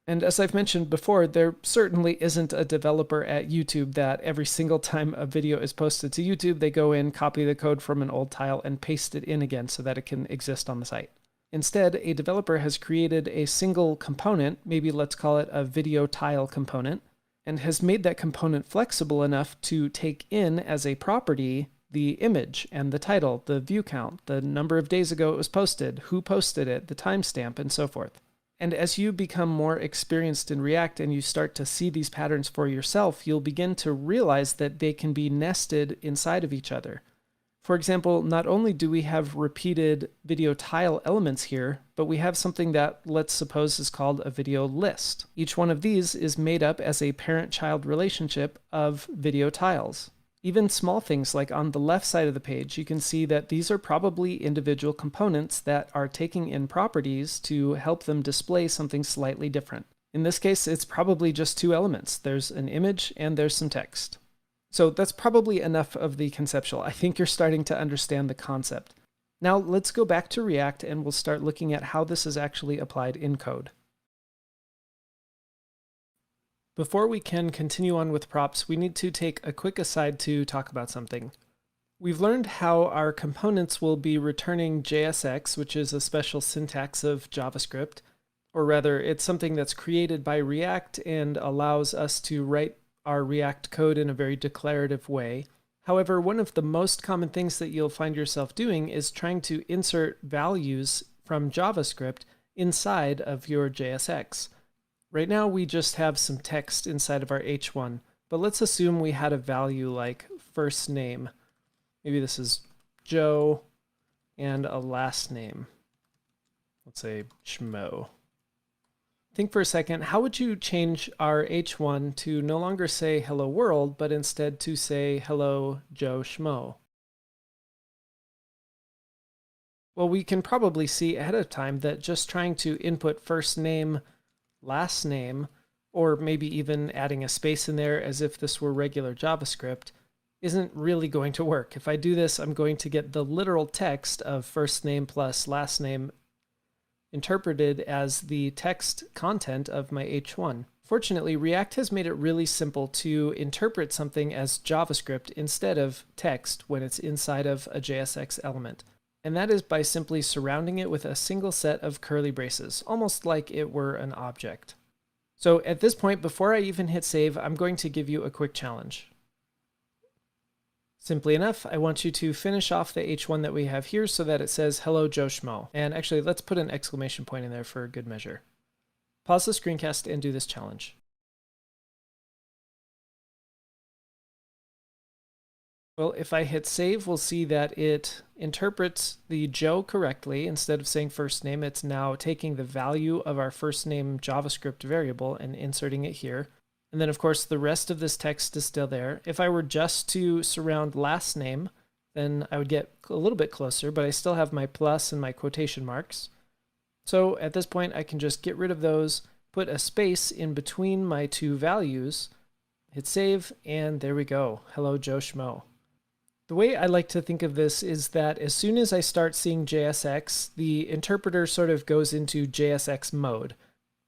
And as I've mentioned before, there certainly isn't a developer at YouTube that every single time a video is posted to YouTube, they go in, copy the code from an old tile, and paste it in again so that it can exist on the site. Instead, a developer has created a single component, maybe let's call it a video tile component, and has made that component flexible enough to take in as a property the image and the title, the view count, the number of days ago it was posted, who posted it, the timestamp, and so forth. And as you become more experienced in React and you start to see these patterns for yourself, you'll begin to realize that they can be nested inside of each other. For example, not only do we have repeated video tile elements here, but we have something that let's suppose is called a video list. Each one of these is made up as a parent-child relationship of video tiles. Even small things like on the left side of the page, you can see that these are probably individual components that are taking in properties to help them display something slightly different. In this case, it's probably just two elements. There's an image and there's some text. So that's probably enough of the conceptual. I think you're starting to understand the concept. Now let's go back to React and we'll start looking at how this is actually applied in code. Before we can continue on with props, we need to take a quick aside to talk about something. We've learned how our components will be returning JSX, which is a special syntax of JavaScript, or rather it's something that's created by React and allows us to write our React code in a very declarative way. However, one of the most common things that you'll find yourself doing is trying to insert values from JavaScript inside of your JSX. Right now we just have some text inside of our H1, but let's assume we had a value like first name. Maybe this is Joe and a last name. let's say Schmo. Think for a second, how would you change our H1 to no longer say hello world, but instead to say hello Joe Schmo? Well, we can probably see ahead of time that just trying to input first name, last name, or maybe even adding a space in there as if this were regular JavaScript isn't really going to work. If I do this, I'm going to get the literal text of first name plus last name interpreted as the text content of my H1. Fortunately, React has made it really simple to interpret something as JavaScript instead of text when it's inside of a JSX element. And that is by simply surrounding it with a single set of curly braces, almost like it were an object. So at this point, before I even hit save, I'm going to give you a quick challenge. Simply enough, I want you to finish off the H1 that we have here so that it says, hello Joe Schmo. And actually, let's put an exclamation point in there for good measure. Pause the screencast and do this challenge. Well, if I hit save, we'll see that it interprets the Joe correctly. Instead of saying first name, it's now taking the value of our first name JavaScript variable and inserting it here. And then, of course, the rest of this text is still there. If I were just to surround last name, then I would get a little bit closer, but I still have my plus and my quotation marks. So at this point, I can just get rid of those, put a space in between my two values, hit save, and there we go. Hello, Joe Schmo. The way I like to think of this is that as soon as I start seeing JSX, the interpreter sort of goes into JSX mode.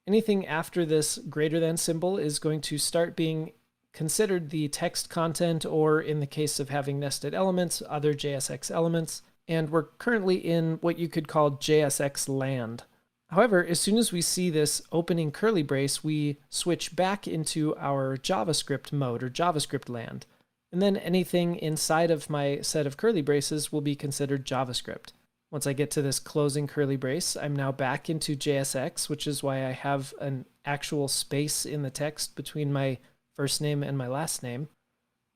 Anything after this greater than symbol is going to start being considered the text content, or in the case of having nested elements, other JSX elements. And we're currently in what you could call JSX land. However, as soon as we see this opening curly brace, we switch back into our JavaScript mode or JavaScript land. And then anything inside of my set of curly braces will be considered JavaScript. Once I get to this closing curly brace, I'm now back into JSX, which is why I have an actual space in the text between my first name and my last name.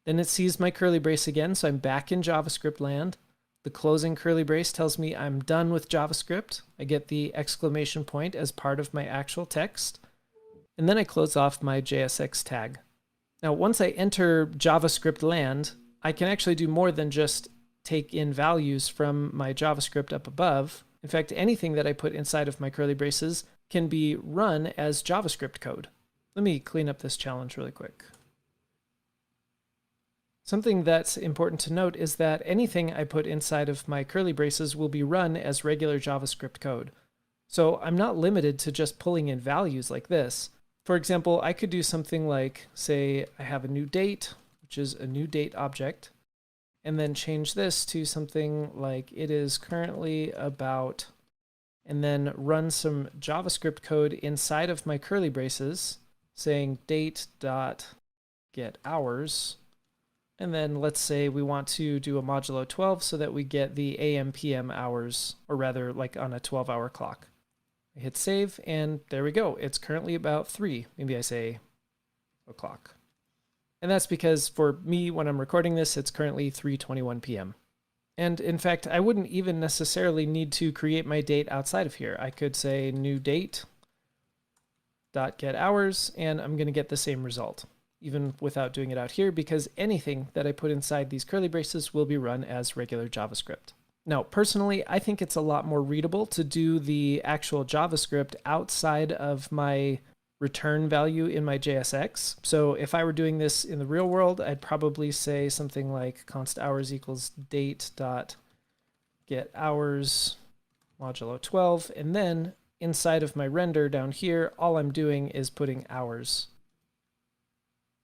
Then it sees my curly brace again, so I'm back in JavaScript land. The closing curly brace tells me I'm done with JavaScript. I get the exclamation point as part of my actual text. And then I close off my JSX tag. Now, once I enter JavaScript land, I can actually do more than just take in values from my JavaScript up above. In fact, anything that I put inside of my curly braces can be run as JavaScript code. Let me clean up this challenge really quick. Something that's important to note is that anything I put inside of my curly braces will be run as regular JavaScript code. So I'm not limited to just pulling in values like this. For example, I could do something like, say, I have a new date, which is a new date object, and then change this to something like it is currently about, and then run some JavaScript code inside of my curly braces saying date.getHours. And then let's say we want to do a modulo 12 so that we get the AM PM hours, or rather like on a 12-hour clock. I hit save, and there we go. It's currently about 3. Maybe I say o'clock. And that's because for me, when I'm recording this, it's currently 3:21 p.m. And in fact, I wouldn't even necessarily need to create my date outside of here. I could say new date dot get hours, and I'm going to get the same result, even without doing it out here, because anything that I put inside these curly braces will be run as regular JavaScript. Now, personally, I think it's a lot more readable to do the actual JavaScript outside of my return value in my JSX. So if I were doing this in the real world, I'd probably say something like const hours equals date dot get hours modulo 12, and then inside of my render down here, all I'm doing is putting hours.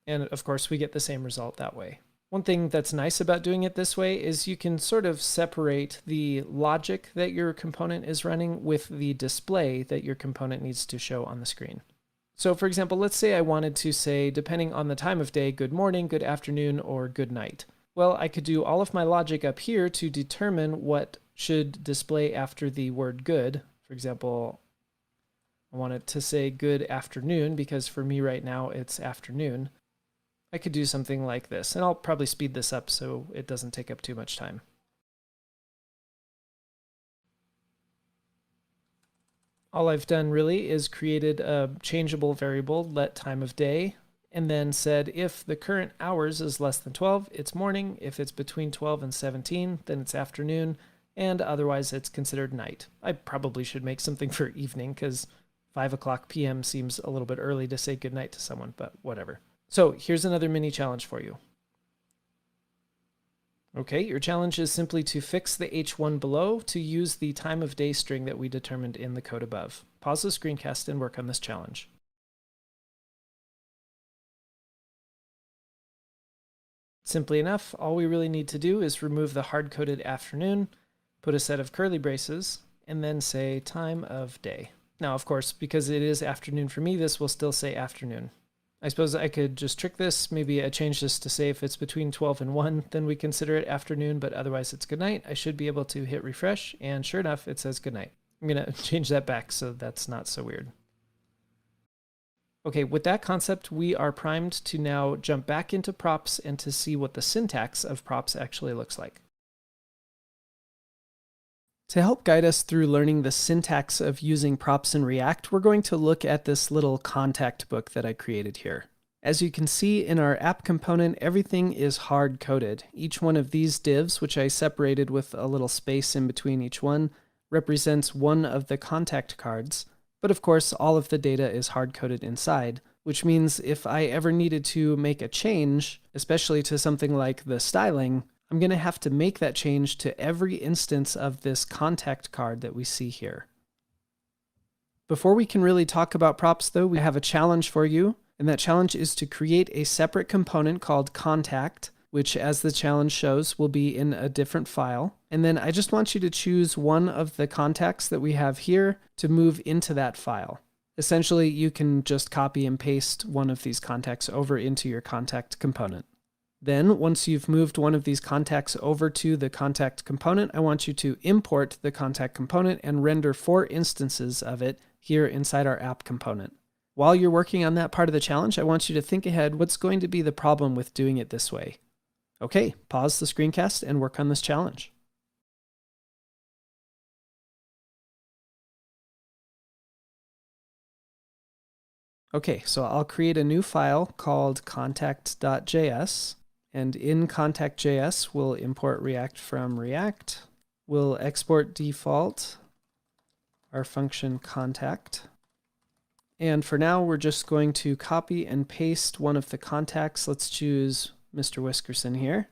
And of course, we get the same result that way. One thing that's nice about doing it this way is you can sort of separate the logic that your component is running with the display that your component needs to show on the screen. So for example, let's say I wanted to say, depending on the time of day, good morning, good afternoon, or good night. Well, I could do all of my logic up here to determine what should display after the word good. For example, I want it to say good afternoon because for me right now it's afternoon. I could do something like this, and I'll probably speed this up so it doesn't take up too much time. All I've done really is created a changeable variable, let time of day, and then said if the current hours is less than 12, it's morning. If it's between 12 and 17, then it's afternoon, and otherwise it's considered night. I probably should make something for evening because 5 o'clock p.m. seems a little bit early to say goodnight to someone, but whatever. So here's another mini challenge for you. Okay, your challenge is simply to fix the H1 below to use the time of day string that we determined in the code above. Pause the screencast and work on this challenge. Simply enough, all we really need to do is remove the hard-coded afternoon, put a set of curly braces, and then say time of day. Now, of course, because it is afternoon for me, this will still say afternoon. I suppose I could just trick this. Maybe I change this to say if it's between 12 and 1, then we consider it afternoon, but otherwise it's goodnight. I should be able to hit refresh, and sure enough, it says goodnight. I'm going to change that back so that's not so weird. Okay, with that concept, we are primed to now jump back into props and to see what the syntax of props actually looks like. To help guide us through learning the syntax of using props in React, we're going to look at this little contact book that I created here. As you can see in our app component, everything is hard-coded. Each one of these divs, which I separated with a little space in between each one, represents one of the contact cards. But of course, all of the data is hard-coded inside, which means if I ever needed to make a change, especially to something like the styling, I'm going to have to make that change to every instance of this contact card that we see here. Before we can really talk about props, though, we have a challenge for you, and that challenge is to create a separate component called contact, which, as the challenge shows, will be in a different file. And then I just want you to choose one of the contacts that we have here to move into that file. Essentially, you can just copy and paste one of these contacts over into your contact component. Then, once you've moved one of these contacts over to the contact component, I want you to import the contact component and render 4 instances of it here inside our app component. While you're working on that part of the challenge, I want you to think ahead what's going to be the problem with doing it this way. Okay, pause the screencast and work on this challenge. Okay, so I'll create a new file called contact.js, and in contact.js we'll import React from React. We'll export default our function contact. And for now, we're just going to copy and paste one of the contacts. Let's choose Mr. Whiskerson here.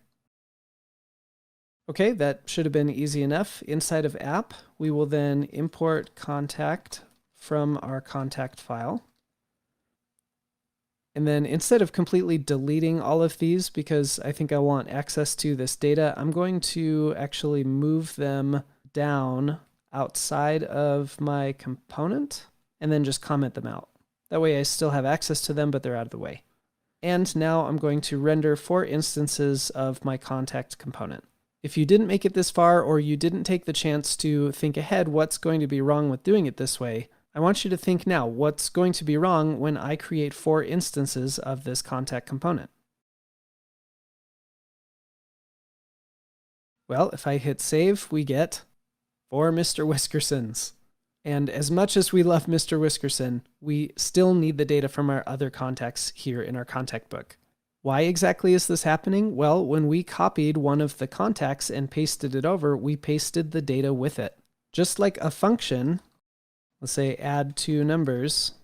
Okay, that should have been easy enough. Inside of app, we will then import contact from our contact file. And then instead of completely deleting all of these, because I think I want access to this data, I'm going to actually move them down outside of my component and then just comment them out. That way I still have access to them, but they're out of the way. And now I'm going to render 4 instances of my contact component. If you didn't make it this far, or you didn't take the chance to think ahead what's going to be wrong with doing it this way, I want you to think now, what's going to be wrong when I create 4 instances of this contact component? Well, if I hit save, we get 4 Mr. Whiskersons. And as much as we love Mr. Whiskerson, we still need the data from our other contacts here in our contact book. Why exactly is this happening? Well, when we copied one of the contacts and pasted it over, we pasted the data with it. Just like a function, let's say add 2 numbers,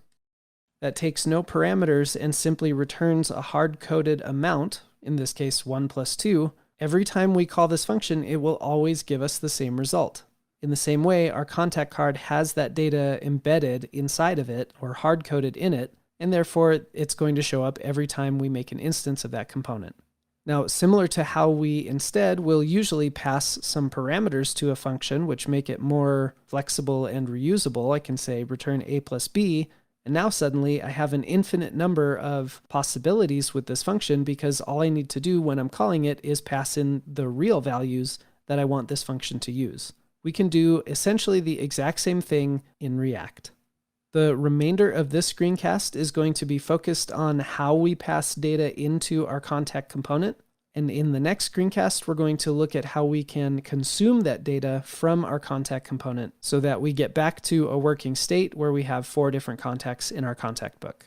that takes no parameters and simply returns a hard-coded amount, in this case 1 plus 2, every time we call this function, it will always give us the same result. In the same way, our contact card has that data embedded inside of it, or hard-coded in it, and therefore it's going to show up every time we make an instance of that component. Now, similar to how we instead will usually pass some parameters to a function which make it more flexible and reusable, I can say return a plus b, and now suddenly I have an infinite number of possibilities with this function because all I need to do when I'm calling it is pass in the real values that I want this function to use. We can do essentially the exact same thing in React. The remainder of this screencast is going to be focused on how we pass data into our contact component. And in the next screencast, we're going to look at how we can consume that data from our contact component so that we get back to a working state where we have 4 different contacts in our contact book.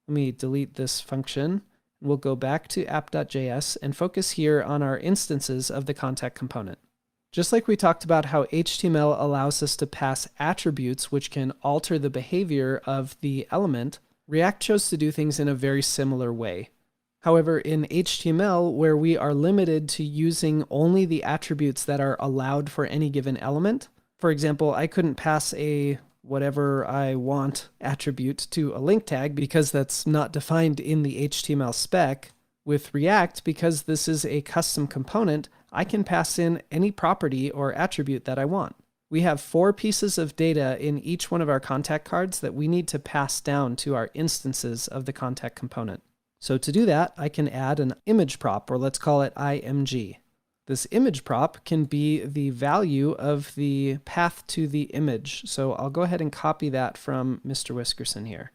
Let me delete this function. We'll go back to app.js and focus here on our instances of the contact component. Just like we talked about how HTML allows us to pass attributes which can alter the behavior of the element, React chose to do things in a very similar way. However, in HTML, where we are limited to using only the attributes that are allowed for any given element, for example, I couldn't pass a whatever I want attribute to a link tag because that's not defined in the HTML spec. With React, because this is a custom component, I can pass in any property or attribute that I want. We have 4 pieces of data in each one of our contact cards that we need to pass down to our instances of the contact component. So to do that, I can add an image prop, or let's call it img. This image prop can be the value of the path to the image. So I'll go ahead and copy that from Mr. Whiskerson here.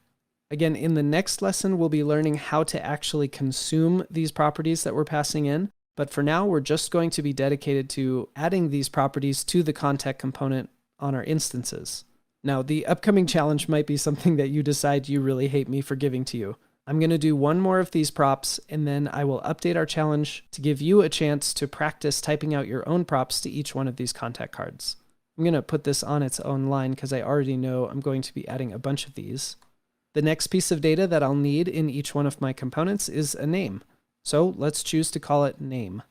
Again, in the next lesson, we'll be learning how to actually consume these properties that we're passing in. But for now, we're just going to be dedicated to adding these properties to the contact component on our instances. Now, the upcoming challenge might be something that you decide you really hate me for giving to you. I'm going to do one more of these props, and then I will update our challenge to give you a chance to practice typing out your own props to each one of these contact cards. I'm going to put this on its own line because I already know I'm going to be adding a bunch of these. The next piece of data that I'll need in each one of my components is a name. So let's choose to call it name.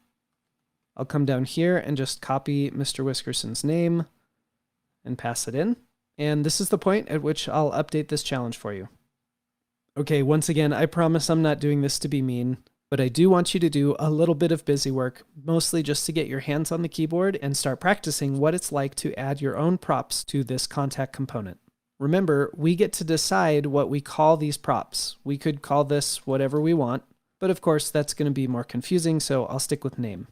I'll come down here and just copy Mr. Whiskerson's name and pass it in. And this is the point at which I'll update this challenge for you. Okay, once again, I promise I'm not doing this to be mean, but I do want you to do a little bit of busy work, mostly just to get your hands on the keyboard and start practicing what it's like to add your own props to this contact component. Remember, we get to decide what we call these props. We could call this whatever we want, but of course that's going to be more confusing, so I'll stick with name.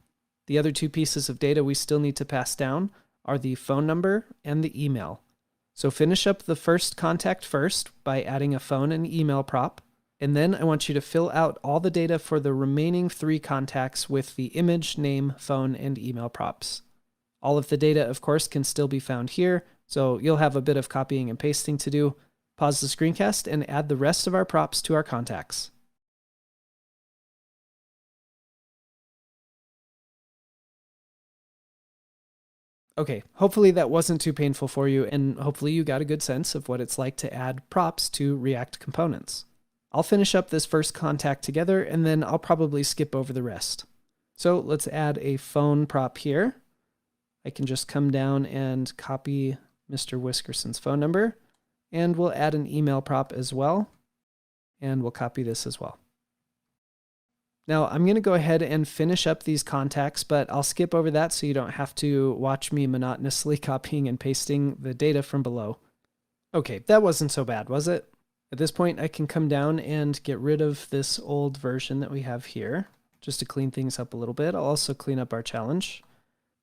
The other 2 pieces of data we still need to pass down are the phone number and the email. So finish up the first contact first by adding a phone and email prop, and then I want you to fill out all the data for the remaining 3 contacts with the image, name, phone, and email props. All of the data, of course, can still be found here, so you'll have a bit of copying and pasting to do. Pause the screencast and add the rest of our props to our contacts. Okay, hopefully that wasn't too painful for you, and hopefully you got a good sense of what it's like to add props to React components. I'll finish up this first contact together, and then I'll probably skip over the rest. So let's add a phone prop here. I can just come down and copy Mr. Whiskerson's phone number, and we'll add an email prop as well, and we'll copy this as well. Now, I'm going to go ahead and finish up these contacts, but I'll skip over that so you don't have to watch me monotonously copying and pasting the data from below. Okay, that wasn't so bad, was it? At this point, I can come down and get rid of this old version that we have here, just to clean things up a little bit. I'll also clean up our challenge.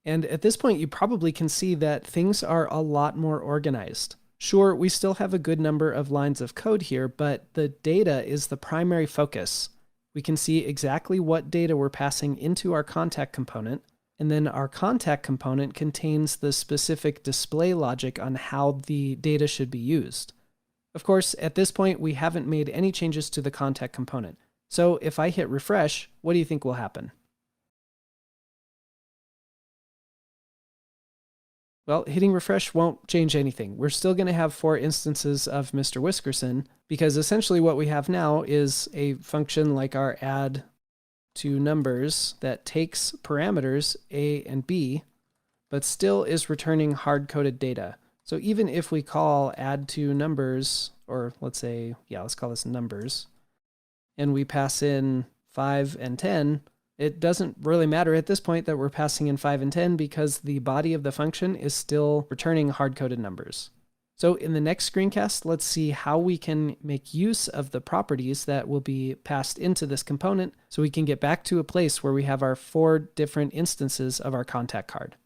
And at this point, you probably can see that things are a lot more organized. Sure, we still have a good number of lines of code here, but the data is the primary focus. We can see exactly what data we're passing into our contact component, and then our contact component contains the specific display logic on how the data should be used. Of course, at this point, we haven't made any changes to the contact component. So if I hit refresh, what do you think will happen? Well, hitting refresh won't change anything. We're still going to have 4 instances of Mr. Whiskerson, because essentially what we have now is a function like our add to numbers that takes parameters A and B, but still is returning hard-coded data. So even if we call add to numbers, or let's say, let's call this numbers, and we pass in 5 and 10, it doesn't really matter at this point that we're passing in 5 and 10 because the body of the function is still returning hard-coded numbers. So in the next screencast, let's see how we can make use of the properties that will be passed into this component so we can get back to a place where we have our 4 different instances of our contact card.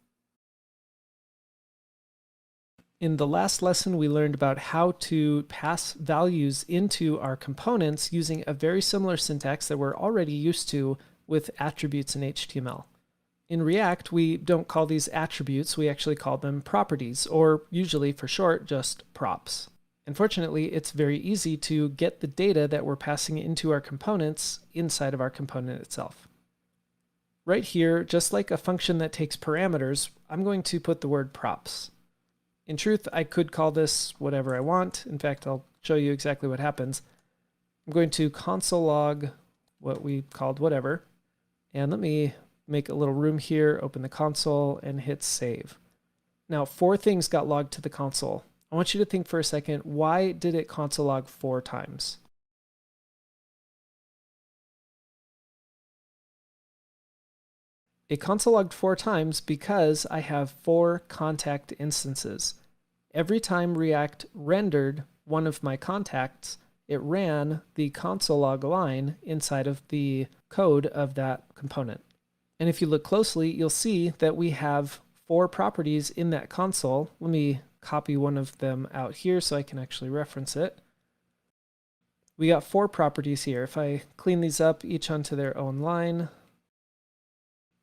In the last lesson, we learned about how to pass values into our components using a very similar syntax that we're already used to with attributes in HTML. In React, we don't call these attributes, we actually call them properties, or usually for short, just props. Unfortunately, it's very easy to get the data that we're passing into our components inside of our component itself. Right here, just like a function that takes parameters, I'm going to put the word props. In truth, I could call this whatever I want. In fact, I'll show you exactly what happens. I'm going to console log what we called whatever, and let me make a little room here, open the console, and hit save. Now, 4 things got logged to the console. I want you to think for a second, why did it console log 4 times? It console logged 4 times because I have 4 contact instances. Every time React rendered one of my contacts, it ran the console log line inside of the code of that component. And if you look closely, you'll see that we have 4 properties in that console. Let me copy one of them out here so I can actually reference it. We got 4 properties here. If I clean these up each onto their own line,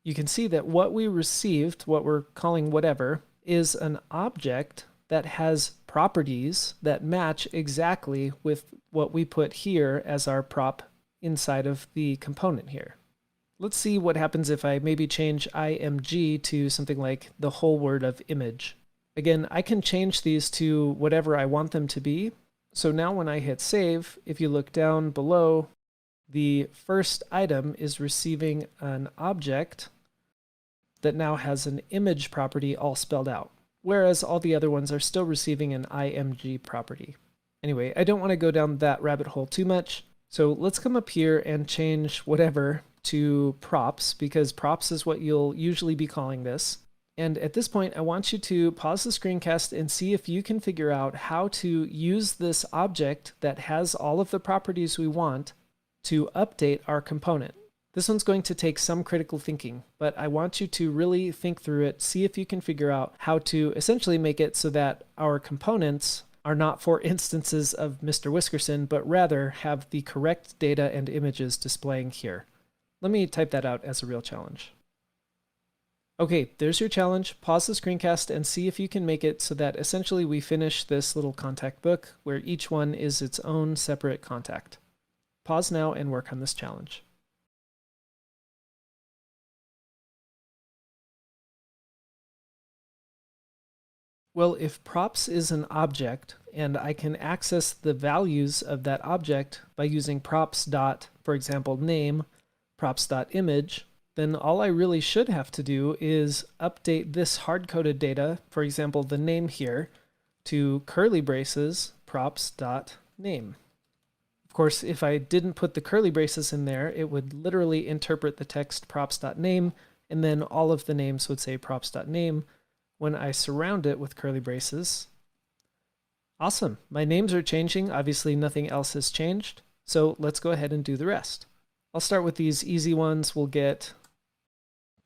you can see that what we received, what we're calling whatever, is an object that has properties that match exactly with what we put here as our prop inside of the component here. Let's see what happens if I maybe change img to something like the whole word of image. Again, I can change these to whatever I want them to be. So now when I hit save, if you look down below, the first item is receiving an object that now has an image property all spelled out, whereas all the other ones are still receiving an img property. Anyway, I don't want to go down that rabbit hole too much, so let's come up here and change whatever to props, because props is what you'll usually be calling this. And at this point, I want you to pause the screencast and see if you can figure out how to use this object that has all of the properties we want to update our component. This one's going to take some critical thinking, but I want you to really think through it, see if you can figure out how to essentially make it so that our components are not 4 instances of Mr. Whiskerson, but rather have the correct data and images displaying here. Let me type that out as a real challenge. Okay, there's your challenge. Pause the screencast and see if you can make it so that essentially we finish this little contact book where each one is its own separate contact. Pause now and work on this challenge. Well, if props is an object and I can access the values of that object by using props dot, for example, name, props.image, then all I really should have to do is update this hard-coded data, for example, the name here, to curly braces props.name. Of course, if I didn't put the curly braces in there, it would literally interpret the text props.name, and then all of the names would say props.name when I surround it with curly braces. Awesome. My names are changing. Obviously, nothing else has changed. So let's go ahead and do the rest. I'll start with these easy ones. We'll get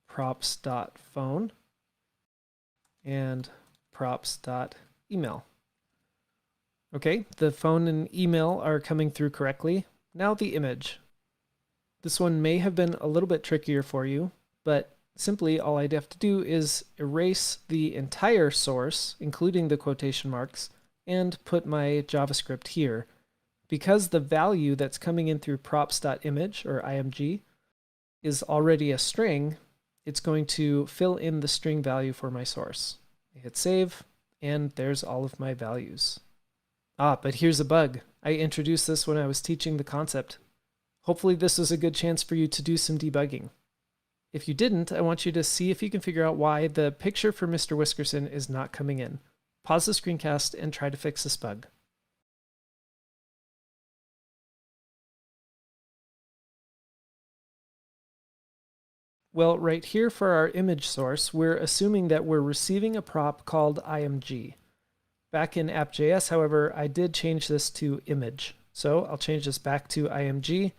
props.phone and props.email. Okay, the phone and email are coming through correctly. Now the image. This one may have been a little bit trickier for you, but simply all I'd have to do is erase the entire source, including the quotation marks, and put my JavaScript here. Because the value that's coming in through props.image, or img, is already a string, it's going to fill in the string value for my source. I hit save, and there's all of my values. But here's a bug. I introduced this when I was teaching the concept. Hopefully this was a good chance for you to do some debugging. If you didn't, I want you to see if you can figure out why the picture for Mr. Whiskerson is not coming in. Pause the screencast and try to fix this bug. Well, right here for our image source, we're assuming that we're receiving a prop called img. Back in app.js, however, I did change this to image. So I'll change this back to img,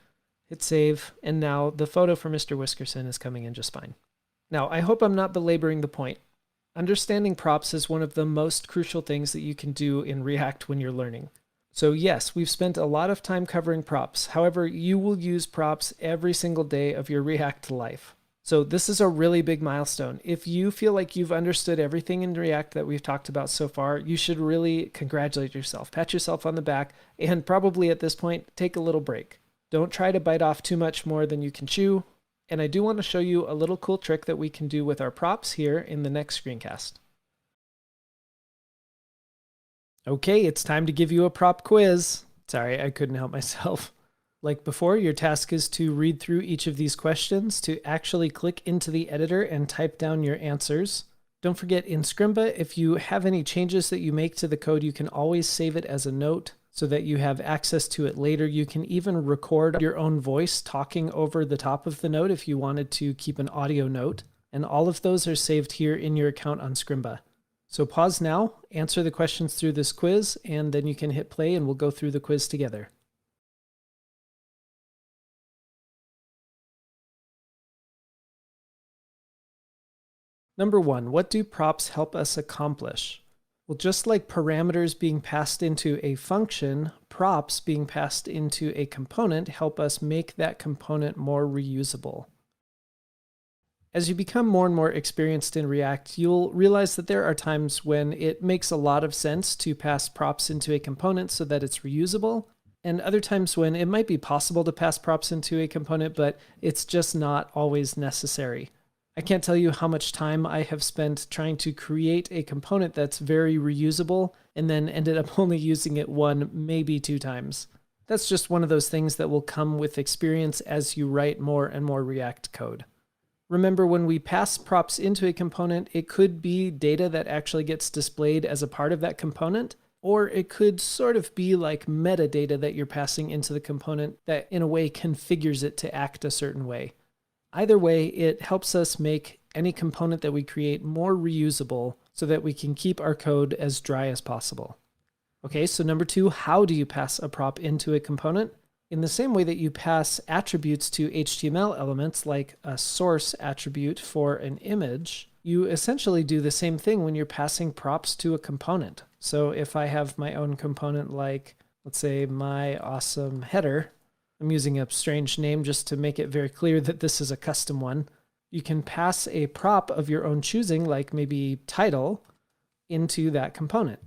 hit save, and now the photo for Mr. Whiskerson is coming in just fine. Now, I hope I'm not belaboring the point. Understanding props is one of the most crucial things that you can do in React when you're learning. So yes, we've spent a lot of time covering props. However, you will use props every single day of your React life. So this is a really big milestone. If you feel like you've understood everything in React that we've talked about so far, you should really congratulate yourself, pat yourself on the back, and probably at this point, take a little break. Don't try to bite off too much more than you can chew. And I do want to show you a little cool trick that we can do with our props here in the next screencast. Okay, it's time to give you a prop quiz. Sorry, I couldn't help myself. Like before, your task is to read through each of these questions, to actually click into the editor and type down your answers. Don't forget, in Scrimba, if you have any changes that you make to the code, you can always save it as a note so that you have access to it later. You can even record your own voice talking over the top of the note if you wanted to keep an audio note. And all of those are saved here in your account on Scrimba. So pause now, answer the questions through this quiz, and then you can hit play and we'll go through the quiz together. Number 1, what do props help us accomplish? Well, just like parameters being passed into a function, props being passed into a component help us make that component more reusable. As you become more and more experienced in React, you'll realize that there are times when it makes a lot of sense to pass props into a component so that it's reusable, and other times when it might be possible to pass props into a component, but it's just not always necessary. I can't tell you how much time I have spent trying to create a component that's very reusable and then ended up only using it 1, maybe 2 times. That's just one of those things that will come with experience as you write more and more React code. Remember, when we pass props into a component, it could be data that actually gets displayed as a part of that component, or it could sort of be like metadata that you're passing into the component that in a way configures it to act a certain way. Either way, it helps us make any component that we create more reusable so that we can keep our code as dry as possible. Okay, so number 2, how do you pass a prop into a component? In the same way that you pass attributes to HTML elements, like a source attribute for an image, you essentially do the same thing when you're passing props to a component. So if I have my own component like, let's say, my awesome header, I'm using a strange name just to make it very clear that this is a custom one. You can pass a prop of your own choosing, like maybe title, into that component.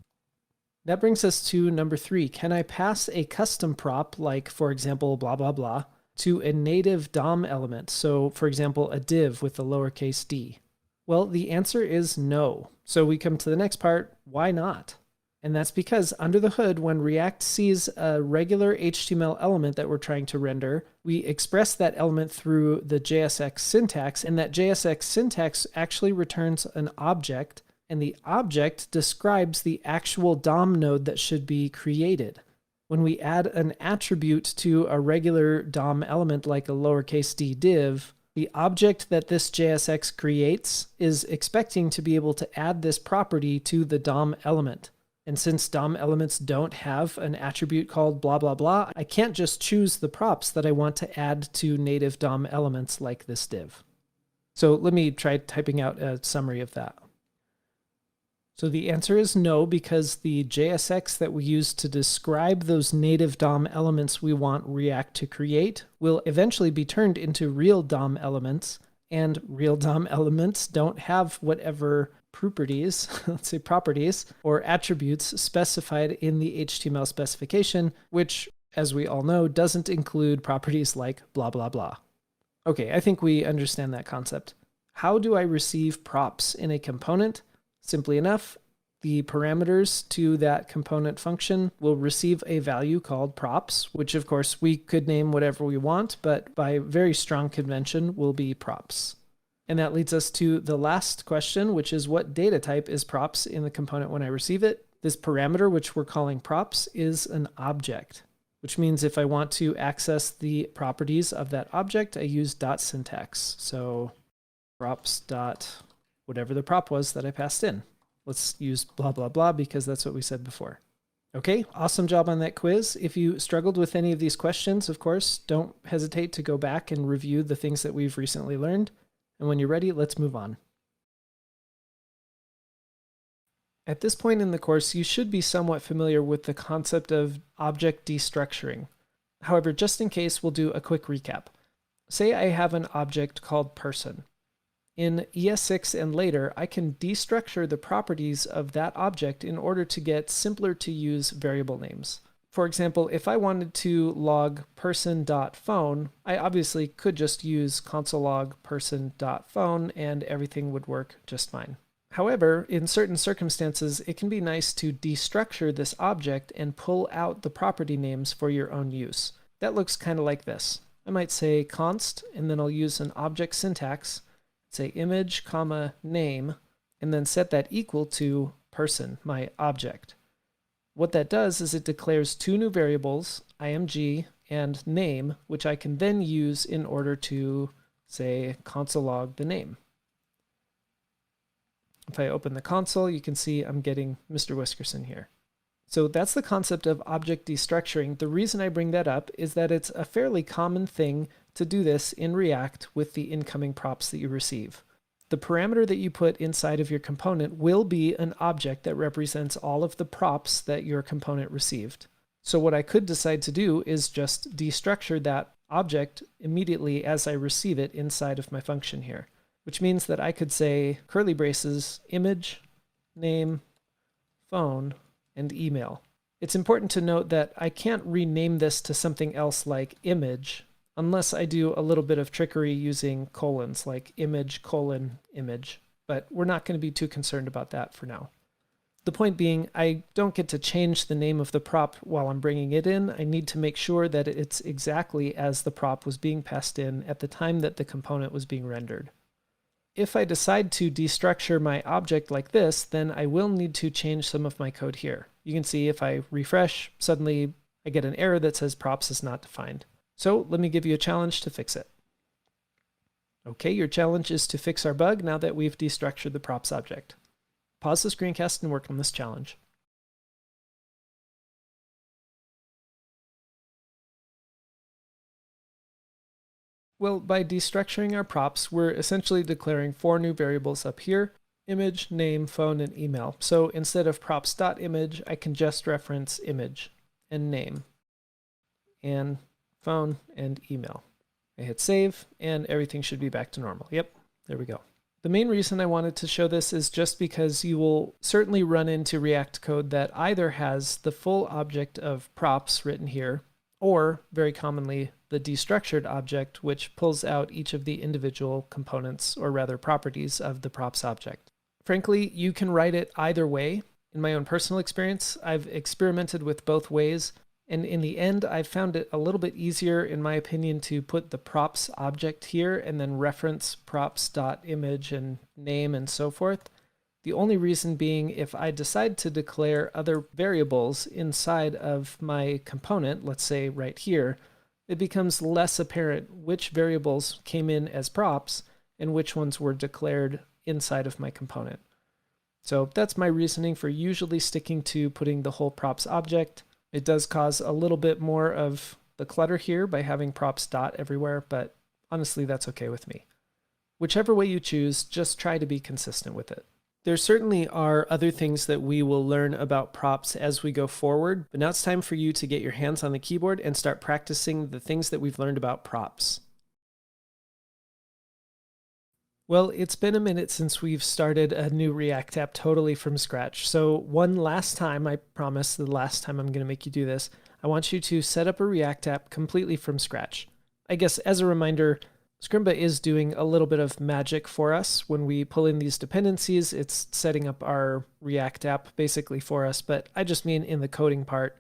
That brings us to number 3. Can I pass a custom prop, like, for example, blah, blah, blah, to a native DOM element? So, for example, a div with a lowercase d. Well, the answer is no. So we come to the next part, why not? And that's because under the hood, when React sees a regular HTML element that we're trying to render, we express that element through the JSX syntax, and that JSX syntax actually returns an object, and the object describes the actual DOM node that should be created. When we add an attribute to a regular DOM element like a lowercase d div, the object that this JSX creates is expecting to be able to add this property to the DOM element. And since DOM elements don't have an attribute called blah, blah, blah, I can't just choose the props that I want to add to native DOM elements like this div. So let me try typing out a summary of that. So the answer is no, because the JSX that we use to describe those native DOM elements we want React to create will eventually be turned into real DOM elements, and real DOM elements don't have whatever properties, let's say properties, or attributes specified in the HTML specification, which, as we all know, doesn't include properties like blah, blah, blah. Okay, I think we understand that concept. How do I receive props in a component? Simply enough, the parameters to that component function will receive a value called props, which of course we could name whatever we want, but by very strong convention will be props. And that leads us to the last question, which is what data type is props in the component when I receive it? This parameter, which we're calling props, is an object, which means if I want to access the properties of that object, I use dot syntax. So props dot whatever the prop was that I passed in. Let's use blah, blah, blah, because that's what we said before. Okay, awesome job on that quiz. If you struggled with any of these questions, of course, don't hesitate to go back and review the things that we've recently learned. And when you're ready, let's move on. At this point in the course, you should be somewhat familiar with the concept of object destructuring. However, just in case, we'll do a quick recap. Say I have an object called person. In ES6 and later, I can destructure the properties of that object in order to get simpler to use variable names. For example, if I wanted to log person.phone, I obviously could just use console log person.phone and everything would work just fine. However, in certain circumstances, it can be nice to destructure this object and pull out the property names for your own use. That looks kind of like this. I might say const, and then I'll use an object syntax, say image, comma, name, and then set that equal to person, my object. What that does is it declares two new variables, img and name, which I can then use in order to, say, console log the name. If I open the console, you can see I'm getting Mr. Whiskerson here. So that's the concept of object destructuring. The reason I bring that up is that it's a fairly common thing to do this in React with the incoming props that you receive. The parameter that you put inside of your component will be an object that represents all of the props that your component received. So what I could decide to do is just destructure that object immediately as I receive it inside of my function here, which means that I could say curly braces, image, name, phone, and email. It's important to note that I can't rename this to something else like image unless I do a little bit of trickery using colons, like image, colon, image. But we're not going to be too concerned about that for now. The point being, I don't get to change the name of the prop while I'm bringing it in. I need to make sure that it's exactly as the prop was being passed in at the time that the component was being rendered. If I decide to destructure my object like this, then I will need to change some of my code here. You can see if I refresh, suddenly I get an error that says props is not defined. So let me give you a challenge to fix it. Okay, your challenge is to fix our bug now that we've destructured the props object. Pause the screencast and work on this challenge. Well, by destructuring our props, we're essentially declaring four new variables up here: image, name, phone, and email. So instead of props.image, I can just reference image and name and phone and email. I hit save and everything should be back to normal. Yep, there we go. The main reason I wanted to show this is just because you will certainly run into React code that either has the full object of props written here, or very commonly the destructured object, which pulls out each of the individual components, or rather properties, of the props object. Frankly, you can write it either way. In my own personal experience, I've experimented with both ways, and in the end, I've found it a little bit easier, in my opinion, to put the props object here and then reference props.image and name and so forth. The only reason being, if I decide to declare other variables inside of my component, let's say right here, it becomes less apparent which variables came in as props and which ones were declared inside of my component. So that's my reasoning for usually sticking to putting the whole props object. It does cause a little bit more of the clutter here by having props dot everywhere, but honestly, that's okay with me. Whichever way you choose, just try to be consistent with it. There certainly are other things that we will learn about props as we go forward, but now it's time for you to get your hands on the keyboard and start practicing the things that we've learned about props. Well, it's been a minute since we've started a new React app totally from scratch. So one last time, I promise the last time I'm going to make you do this, I want you to set up a React app completely from scratch. I guess as a reminder, Scrimba is doing a little bit of magic for us. When we pull in these dependencies, it's setting up our React app basically for us, but I just mean in the coding part.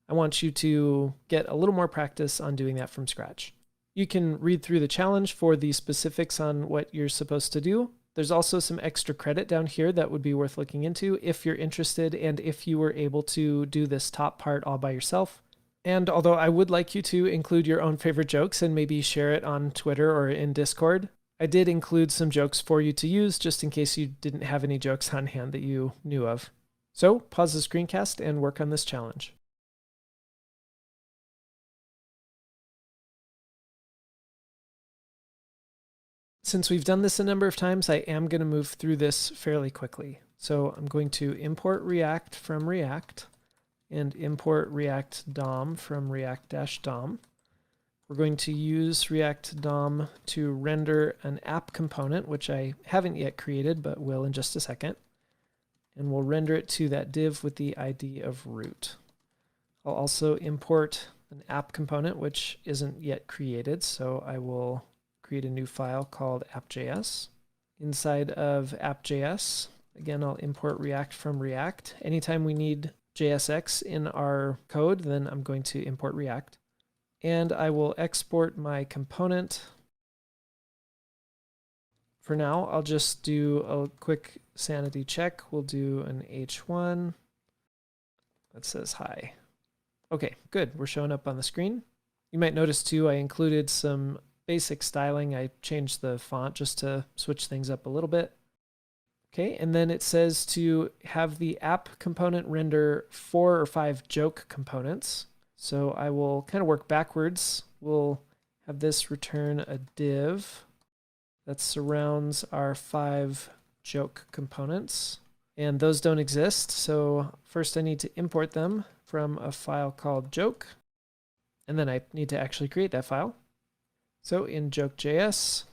I want you to get a little more practice on doing that from scratch. You can read through the challenge for the specifics on what you're supposed to do. There's also some extra credit down here that would be worth looking into if you're interested and if you were able to do this top part all by yourself. And although I would like you to include your own favorite jokes and maybe share it on Twitter or in Discord, I did include some jokes for you to use just in case you didn't have any jokes on hand that you knew of. So pause the screencast and work on this challenge. Since we've done this a number of times, I am going to move through this fairly quickly. So I'm going to import React from React and import React DOM from React-DOM. We're going to use React DOM to render an app component, which I haven't yet created, but will in just a second. And we'll render it to that div with the ID of root. I'll also import an app component, which isn't yet created, so I will create a new file called app.js. Inside of app.js, again, I'll import React from React. Anytime we need JSX in our code, then I'm going to import React. And I will export my component. For now, I'll just do a quick sanity check. We'll do an H1 that says hi. Okay, good. We're showing up on the screen. You might notice too, I included some basic styling. I changed the font just to switch things up a little bit. Okay, and then it says to have the app component render 4 or 5 joke components. So I will kind of work backwards. We'll have this return a div that surrounds our 5 joke components. And those don't exist, so first I need to import them from a file called joke, and then I need to actually create that file. So in joke.js,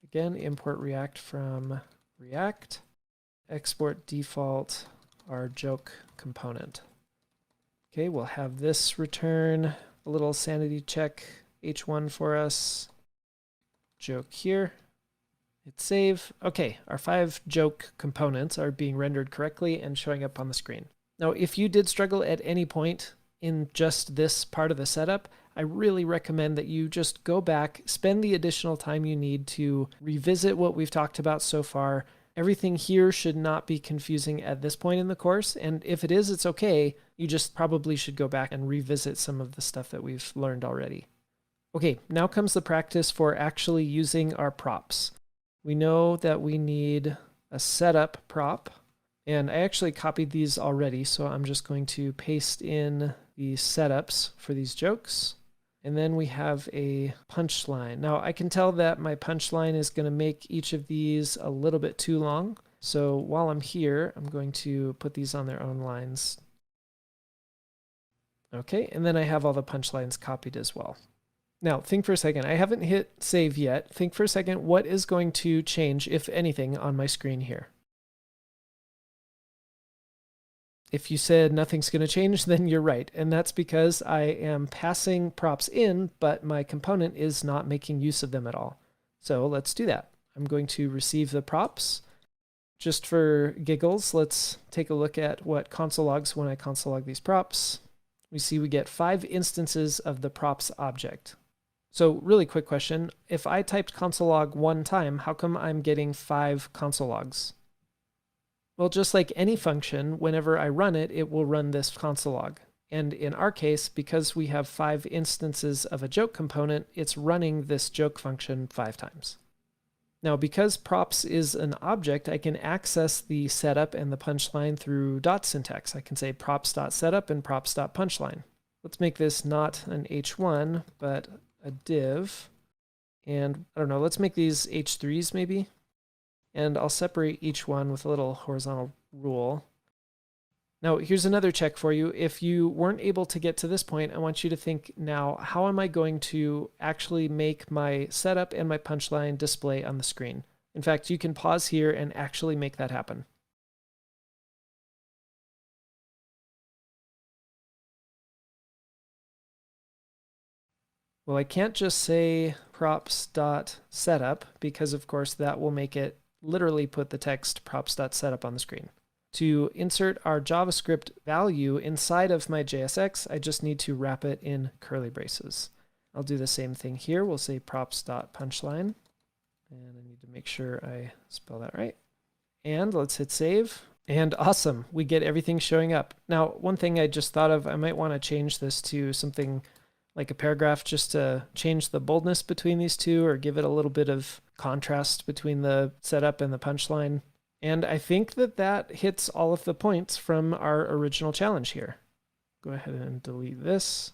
again, import React from React, export default our joke component. Okay, we'll have this return a little sanity check H1 for us, joke here. Hit save. Okay, our 5 joke components are being rendered correctly and showing up on the screen. Now, if you did struggle at any point in just this part of the setup, I really recommend that you just go back, spend the additional time you need to revisit what we've talked about so far. Everything here should not be confusing at this point in the course, and if it is, it's okay. You just probably should go back and revisit some of the stuff that we've learned already. Okay, now comes the practice for actually using our props. We know that we need a setup prop, and I actually copied these already, so I'm just going to paste in the setups for these jokes. And then we have a punchline. Now I can tell that my punchline is going to make each of these a little bit too long. So while I'm here, I'm going to put these on their own lines. Okay, and then I have all the punchlines copied as well. Now, think for a second. I haven't hit save yet. Think for a second, what is going to change, if anything, on my screen here? If you said nothing's going to change, then you're right. And that's because I am passing props in, but my component is not making use of them at all. So let's do that. I'm going to receive the props. Just for giggles, let's take a look at what console logs when I console log these props. We see we get 5 instances of the props object. So really quick question, if I typed console log 1 time, how come I'm getting 5 console logs? Well, just like any function, whenever I run it, it will run this console log. And in our case, because we have 5 instances of a joke component, it's running this joke function 5 times. Now, because props is an object, I can access the setup and the punchline through dot syntax. I can say props.setup and props.punchline. Let's make this not an H1, but a div, and I don't know, let's make these H3s maybe, and I'll separate each one with a little horizontal rule. Now here's another check for you. If you weren't able to get to this point, I want you to think now, how am I going to actually make my setup and my punchline display on the screen? In fact, you can pause here and actually make that happen. Well, I can't just say props.setup because, of course, that will make it literally put the text props.setup on the screen. To insert our JavaScript value inside of my JSX, I just need to wrap it in curly braces. I'll do the same thing here. We'll say props.punchline, and I need to make sure I spell that right. And let's hit save. And awesome, we get everything showing up. Now, one thing I just thought of, I might want to change this to something like a paragraph just to change the boldness between these two or give it a little bit of contrast between the setup and the punchline. And I think that that hits all of the points from our original challenge here. Go ahead and delete this.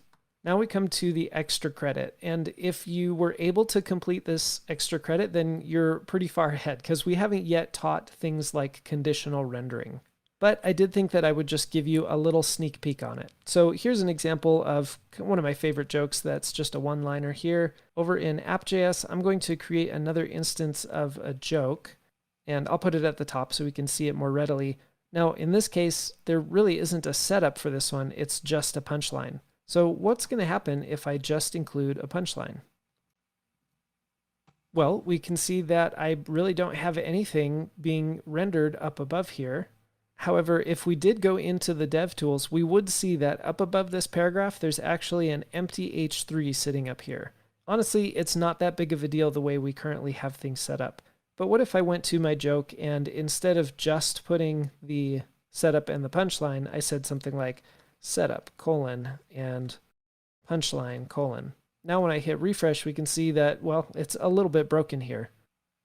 Now we come to the extra credit, and if you were able to complete this extra credit, then you're pretty far ahead because we haven't yet taught things like conditional rendering. But I did think that I would just give you a little sneak peek on it. So here's an example of one of my favorite jokes that's just a one-liner here. Over in app.js, I'm going to create another instance of a joke, and I'll put it at the top so we can see it more readily. Now, in this case, there really isn't a setup for this one, it's just a punchline. So what's going to happen if I just include a punchline? Well, we can see that I really don't have anything being rendered up above here. However, if we did go into the dev tools, we would see that up above this paragraph, there's actually an empty H3 sitting up here. Honestly, it's not that big of a deal the way we currently have things set up. But what if I went to my joke and instead of just putting the setup and the punchline, I said something like setup, and punchline, Now when I hit refresh, we can see that, well, it's a little bit broken here.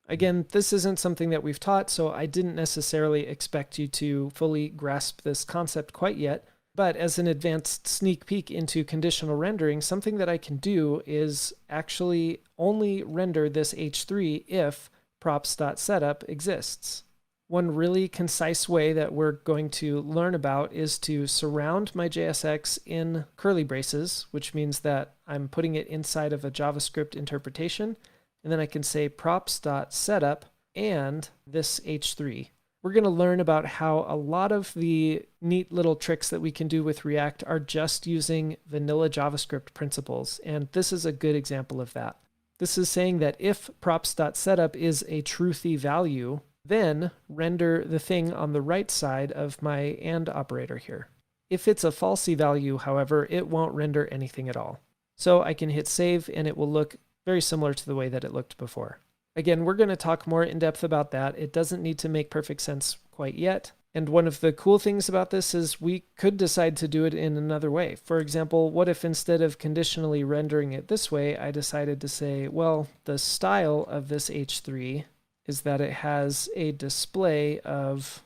Again, this isn't something that we've taught, so I didn't necessarily expect you to fully grasp this concept quite yet. But as an advanced sneak peek into conditional rendering, something that I can do is actually only render this H3 if props.setup exists. One really concise way that we're going to learn about is to surround my JSX in curly braces, which means that I'm putting it inside of a JavaScript interpretation. And then I can say props.setup and this H3. We're going to learn about how a lot of the neat little tricks that we can do with React are just using vanilla JavaScript principles, and this is a good example of that. This is saying that if props.setup is a truthy value, then render the thing on the right side of my AND operator here. If it's a falsy value, however, it won't render anything at all. So I can hit save and it will look very similar to the way that it looked before. Again, we're going to talk more in depth about that. It doesn't need to make perfect sense quite yet. And one of the cool things about this is we could decide to do it in another way. For example, what if instead of conditionally rendering it this way, I decided to say, well, the style of this H3 is that it has a display of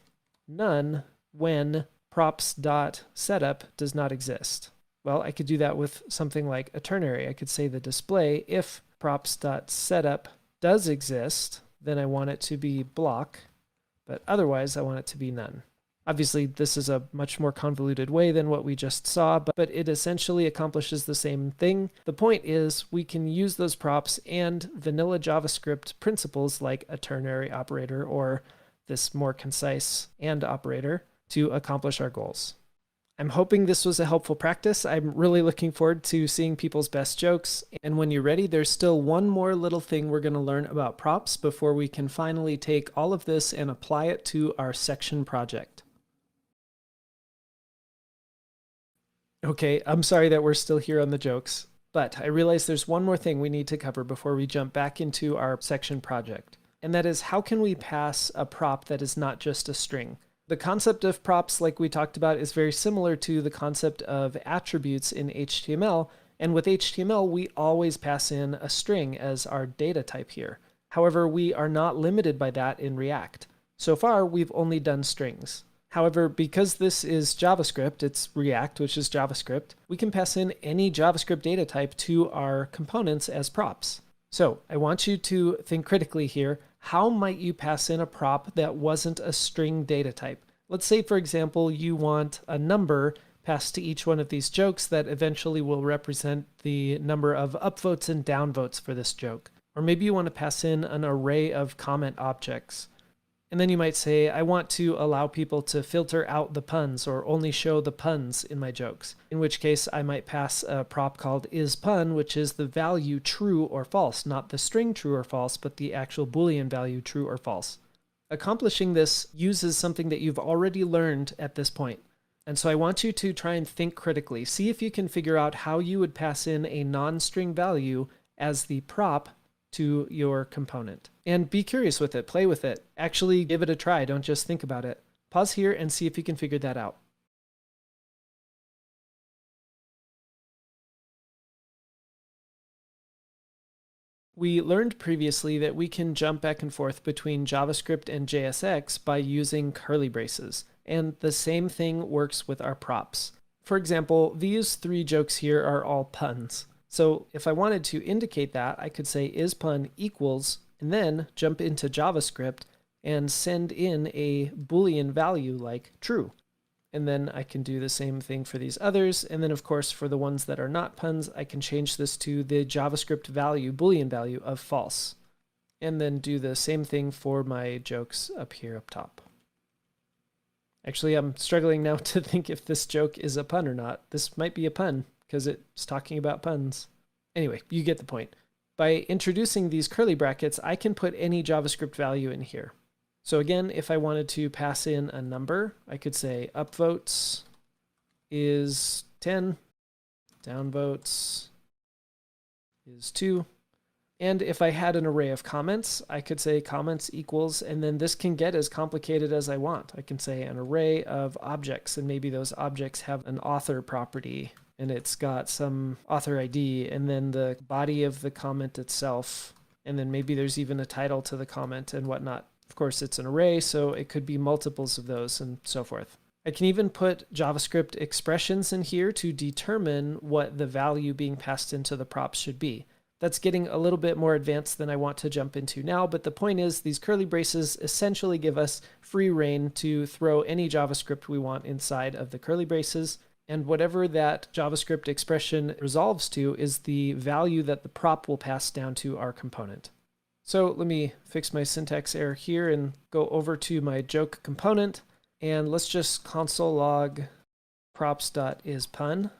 none when props.setup does not exist. Well, I could do that with something like a ternary. I could say the display, if props.setup does exist, then I want it to be block, but otherwise I want it to be none. Obviously, this is a much more convoluted way than what we just saw, but it essentially accomplishes the same thing. The point is we can use those props and vanilla JavaScript principles like a ternary operator or this more concise AND operator to accomplish our goals. I'm hoping this was a helpful practice. I'm really looking forward to seeing people's best jokes. And when you're ready, there's still one more little thing we're going to learn about props before we can finally take all of this and apply it to our section project. Okay, I'm sorry that we're still here on the jokes, but I realize there's one more thing we need to cover before we jump back into our section project. And that is, how can we pass a prop that is not just a string? The concept of props, like we talked about, is very similar to the concept of attributes in HTML. And with HTML, we always pass in a string as our data type here. However, we are not limited by that in React. So far, we've only done strings. However, because this is JavaScript, it's React, which is JavaScript, we can pass in any JavaScript data type to our components as props. So I want you to think critically here. How might you pass in a prop that wasn't a string data type? Let's say, for example, you want a number passed to each one of these jokes that eventually will represent the number of upvotes and downvotes for this joke. Or maybe you want to pass in an array of comment objects. And then you might say, I want to allow people to filter out the puns or only show the puns in my jokes. In which case I might pass a prop called isPun, which is the value true or false, not the string true or false, but the actual Boolean value true or false. Accomplishing this uses something that you've already learned at this point. And so I want you to try and think critically. See if you can figure out how you would pass in a non-string value as the prop to your component. And be curious with it, play with it. Actually give it a try, don't just think about it. Pause here and see if you can figure that out. We learned previously that we can jump back and forth between JavaScript and JSX by using curly braces. And the same thing works with our props. For example, these 3 jokes here are all puns. So if I wanted to indicate that, I could say isPun equals, and then jump into JavaScript and send in a Boolean value like true. And then I can do the same thing for these others. And then of course, for the ones that are not puns, I can change this to the JavaScript value, Boolean value of false. And then do the same thing for my jokes up here up top. Actually, I'm struggling now to think if this joke is a pun or not. This might be a pun because it's talking about puns. Anyway, you get the point. By introducing these curly brackets, I can put any JavaScript value in here. So again, if I wanted to pass in a number, I could say upvotes is 10, downvotes is 2. And if I had an array of comments, I could say comments equals, and then this can get as complicated as I want. I can say an array of objects, and maybe those objects have an author property, and it's got some author ID, and then the body of the comment itself, and then maybe there's even a title to the comment and whatnot. Of course, it's an array, so it could be multiples of those and so forth. I can even put JavaScript expressions in here to determine what the value being passed into the props should be. That's getting a little bit more advanced than I want to jump into now, but the point is these curly braces essentially give us free rein to throw any JavaScript we want inside of the curly braces, and whatever that JavaScript expression resolves to is the value that the prop will pass down to our component. So let me fix my syntax error here and go over to my joke component, and let's just console log props.isPun,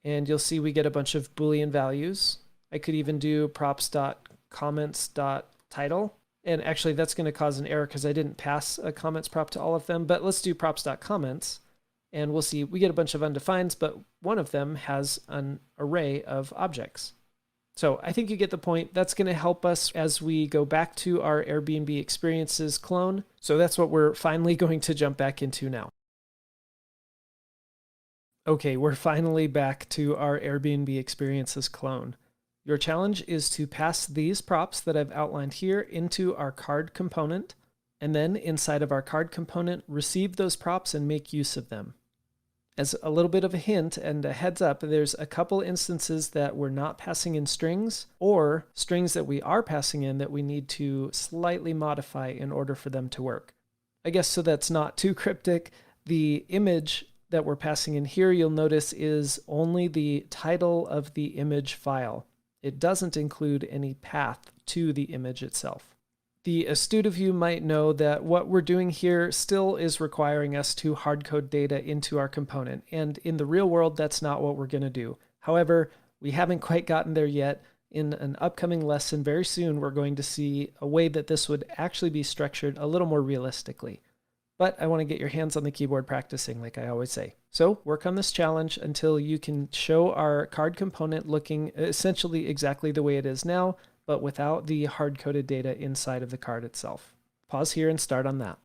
and you'll see we get a bunch of Boolean values. I could even do props.comments.title, and actually that's going to cause an error because I didn't pass a comments prop to all of them, but let's do props.comments, and we'll see we get a bunch of undefineds, but one of them has an array of objects. So I think you get the point. That's going to help us as we go back to our Airbnb experiences clone. So that's what we're finally going to jump back into now. Okay, we're finally back to our Airbnb experiences clone. Your challenge is to pass these props that I've outlined here into our card component, and then inside of our card component, receive those props and make use of them. As a little bit of a hint and a heads up, there's a couple instances that we're not passing in strings, or strings that we are passing in that we need to slightly modify in order for them to work. I guess so that's not too cryptic, the image that we're passing in here, you'll notice, is only the title of the image file. It doesn't include any path to the image itself. The astute of you might know that what we're doing here still is requiring us to hardcode data into our component, and in the real world, that's not what we're going to do. However, we haven't quite gotten there yet. In an upcoming lesson very soon, we're going to see a way that this would actually be structured a little more realistically. But I want to get your hands on the keyboard practicing, like I always say. So work on this challenge until you can show our card component looking essentially exactly the way it is now, but without the hard-coded data inside of the card itself. Pause here and start on that.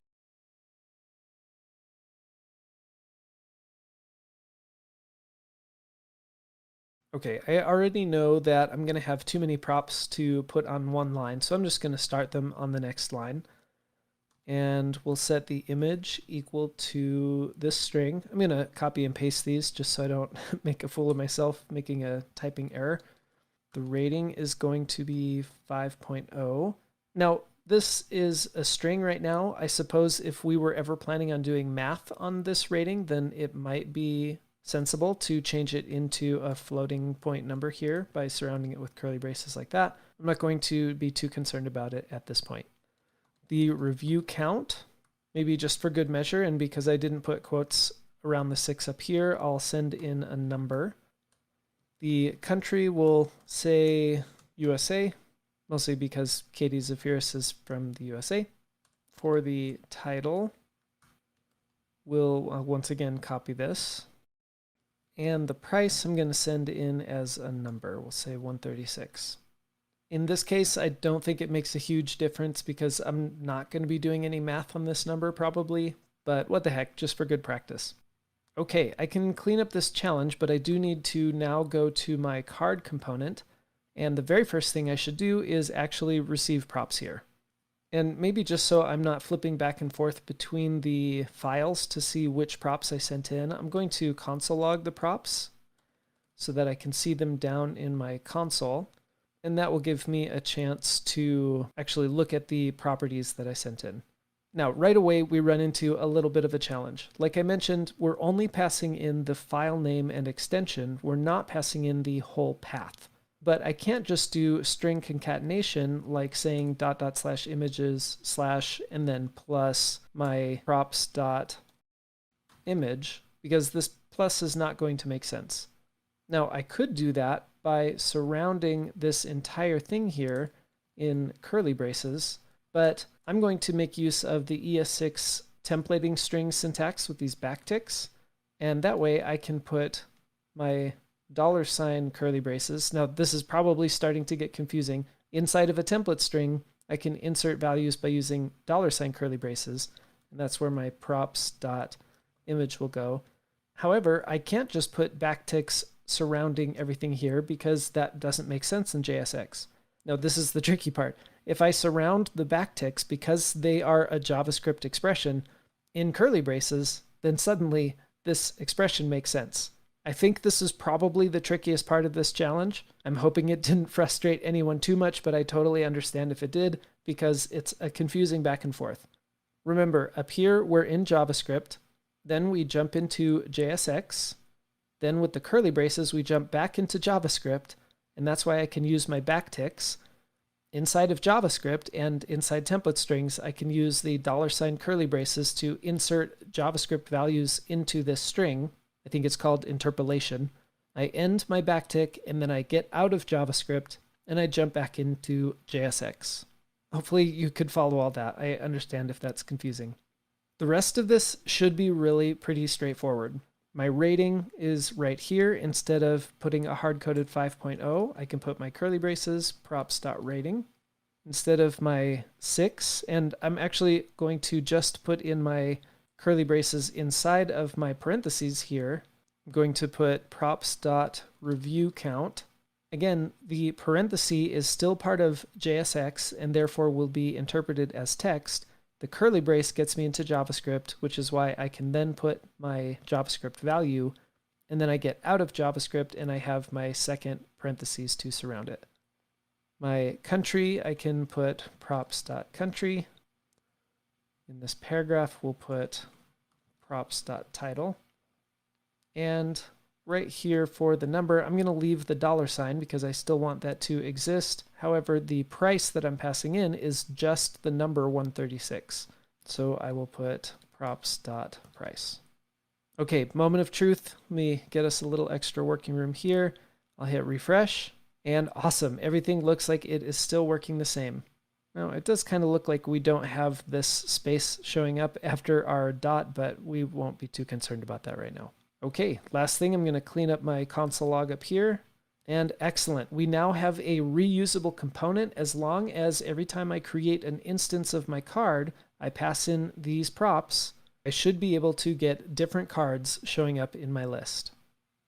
Okay, I already know that I'm going to have too many props to put on one line, so I'm just going to start them on the next line. And we'll set the image equal to this string. I'm going to copy and paste these just so I don't make a fool of myself making a typing error. The rating is going to be 5.0. Now, this is a string right now. I suppose if we were ever planning on doing math on this rating, then it might be sensible to change it into a floating point number here by surrounding it with curly braces like that. I'm not going to be too concerned about it at this point. The review count, maybe just for good measure, and because I didn't put quotes around the 6 up here, I'll send in a number. The country will say USA, mostly because Katie Zafiris is from the USA. For the title, we'll once again copy this. And the price I'm going to send in as a number. We'll say 136. In this case, I don't think it makes a huge difference because I'm not going to be doing any math on this number probably, but what the heck, just for good practice. Okay, I can clean up this challenge, but I do need to now go to my card component, and the very first thing I should do is actually receive props here. And maybe just so I'm not flipping back and forth between the files to see which props I sent in, I'm going to console log the props so that I can see them down in my console. And that will give me a chance to actually look at the properties that I sent in. Now, right away, we run into a little bit of a challenge. Like I mentioned, we're only passing in the file name and extension. We're not passing in the whole path. But I can't just do string concatenation like saying ... / images / and then plus my props dot image, because this plus is not going to make sense. Now, I could do that by surrounding this entire thing here in curly braces, but I'm going to make use of the ES6 templating string syntax with these backticks, and that way I can put my $ curly braces. Now, this is probably starting to get confusing. Inside of a template string, I can insert values by using $ curly braces, and that's where my props dot image will go. However, I can't just put backticks surrounding everything here because that doesn't make sense in JSX. Now, this is the tricky part. If I surround the backticks because they are a JavaScript expression in curly braces, then suddenly this expression makes sense. I think this is probably the trickiest part of this challenge. I'm hoping it didn't frustrate anyone too much, but I totally understand if it did because it's a confusing back and forth. Remember, up here we're in JavaScript, then we jump into JSX, then with the curly braces we jump back into JavaScript, and that's why I can use my backticks. Inside of JavaScript and inside template strings, I can use the $ curly braces to insert JavaScript values into this string. I think it's called interpolation. I end my backtick and then I get out of JavaScript and I jump back into JSX. Hopefully you could follow all that. I understand if that's confusing. The rest of this should be really pretty straightforward. My rating is right here. Instead of putting a hard-coded 5.0, I can put my curly braces, props.rating. Instead of my 6, and I'm actually going to just put in my curly braces inside of my parentheses here, I'm going to put props.reviewCount. Again, the parenthesis is still part of JSX and therefore will be interpreted as text. The curly brace gets me into JavaScript, which is why I can then put my JavaScript value, and then I get out of JavaScript and I have my second parentheses to surround it. My country, I can put props.country. In this paragraph, we'll put props.title. And right here for the number, I'm going to leave the $ because I still want that to exist. However, the price that I'm passing in is just the number 136. So I will put props.price. Okay, moment of truth. Let me get us a little extra working room here. I'll hit refresh, and awesome. Everything looks like it is still working the same. Now, it does kind of look like we don't have this space showing up after our dot, but we won't be too concerned about that right now. Okay, last thing, I'm going to clean up my console log up here. And excellent. We now have a reusable component as long as every time I create an instance of my card, I pass in these props. I should be able to get different cards showing up in my list.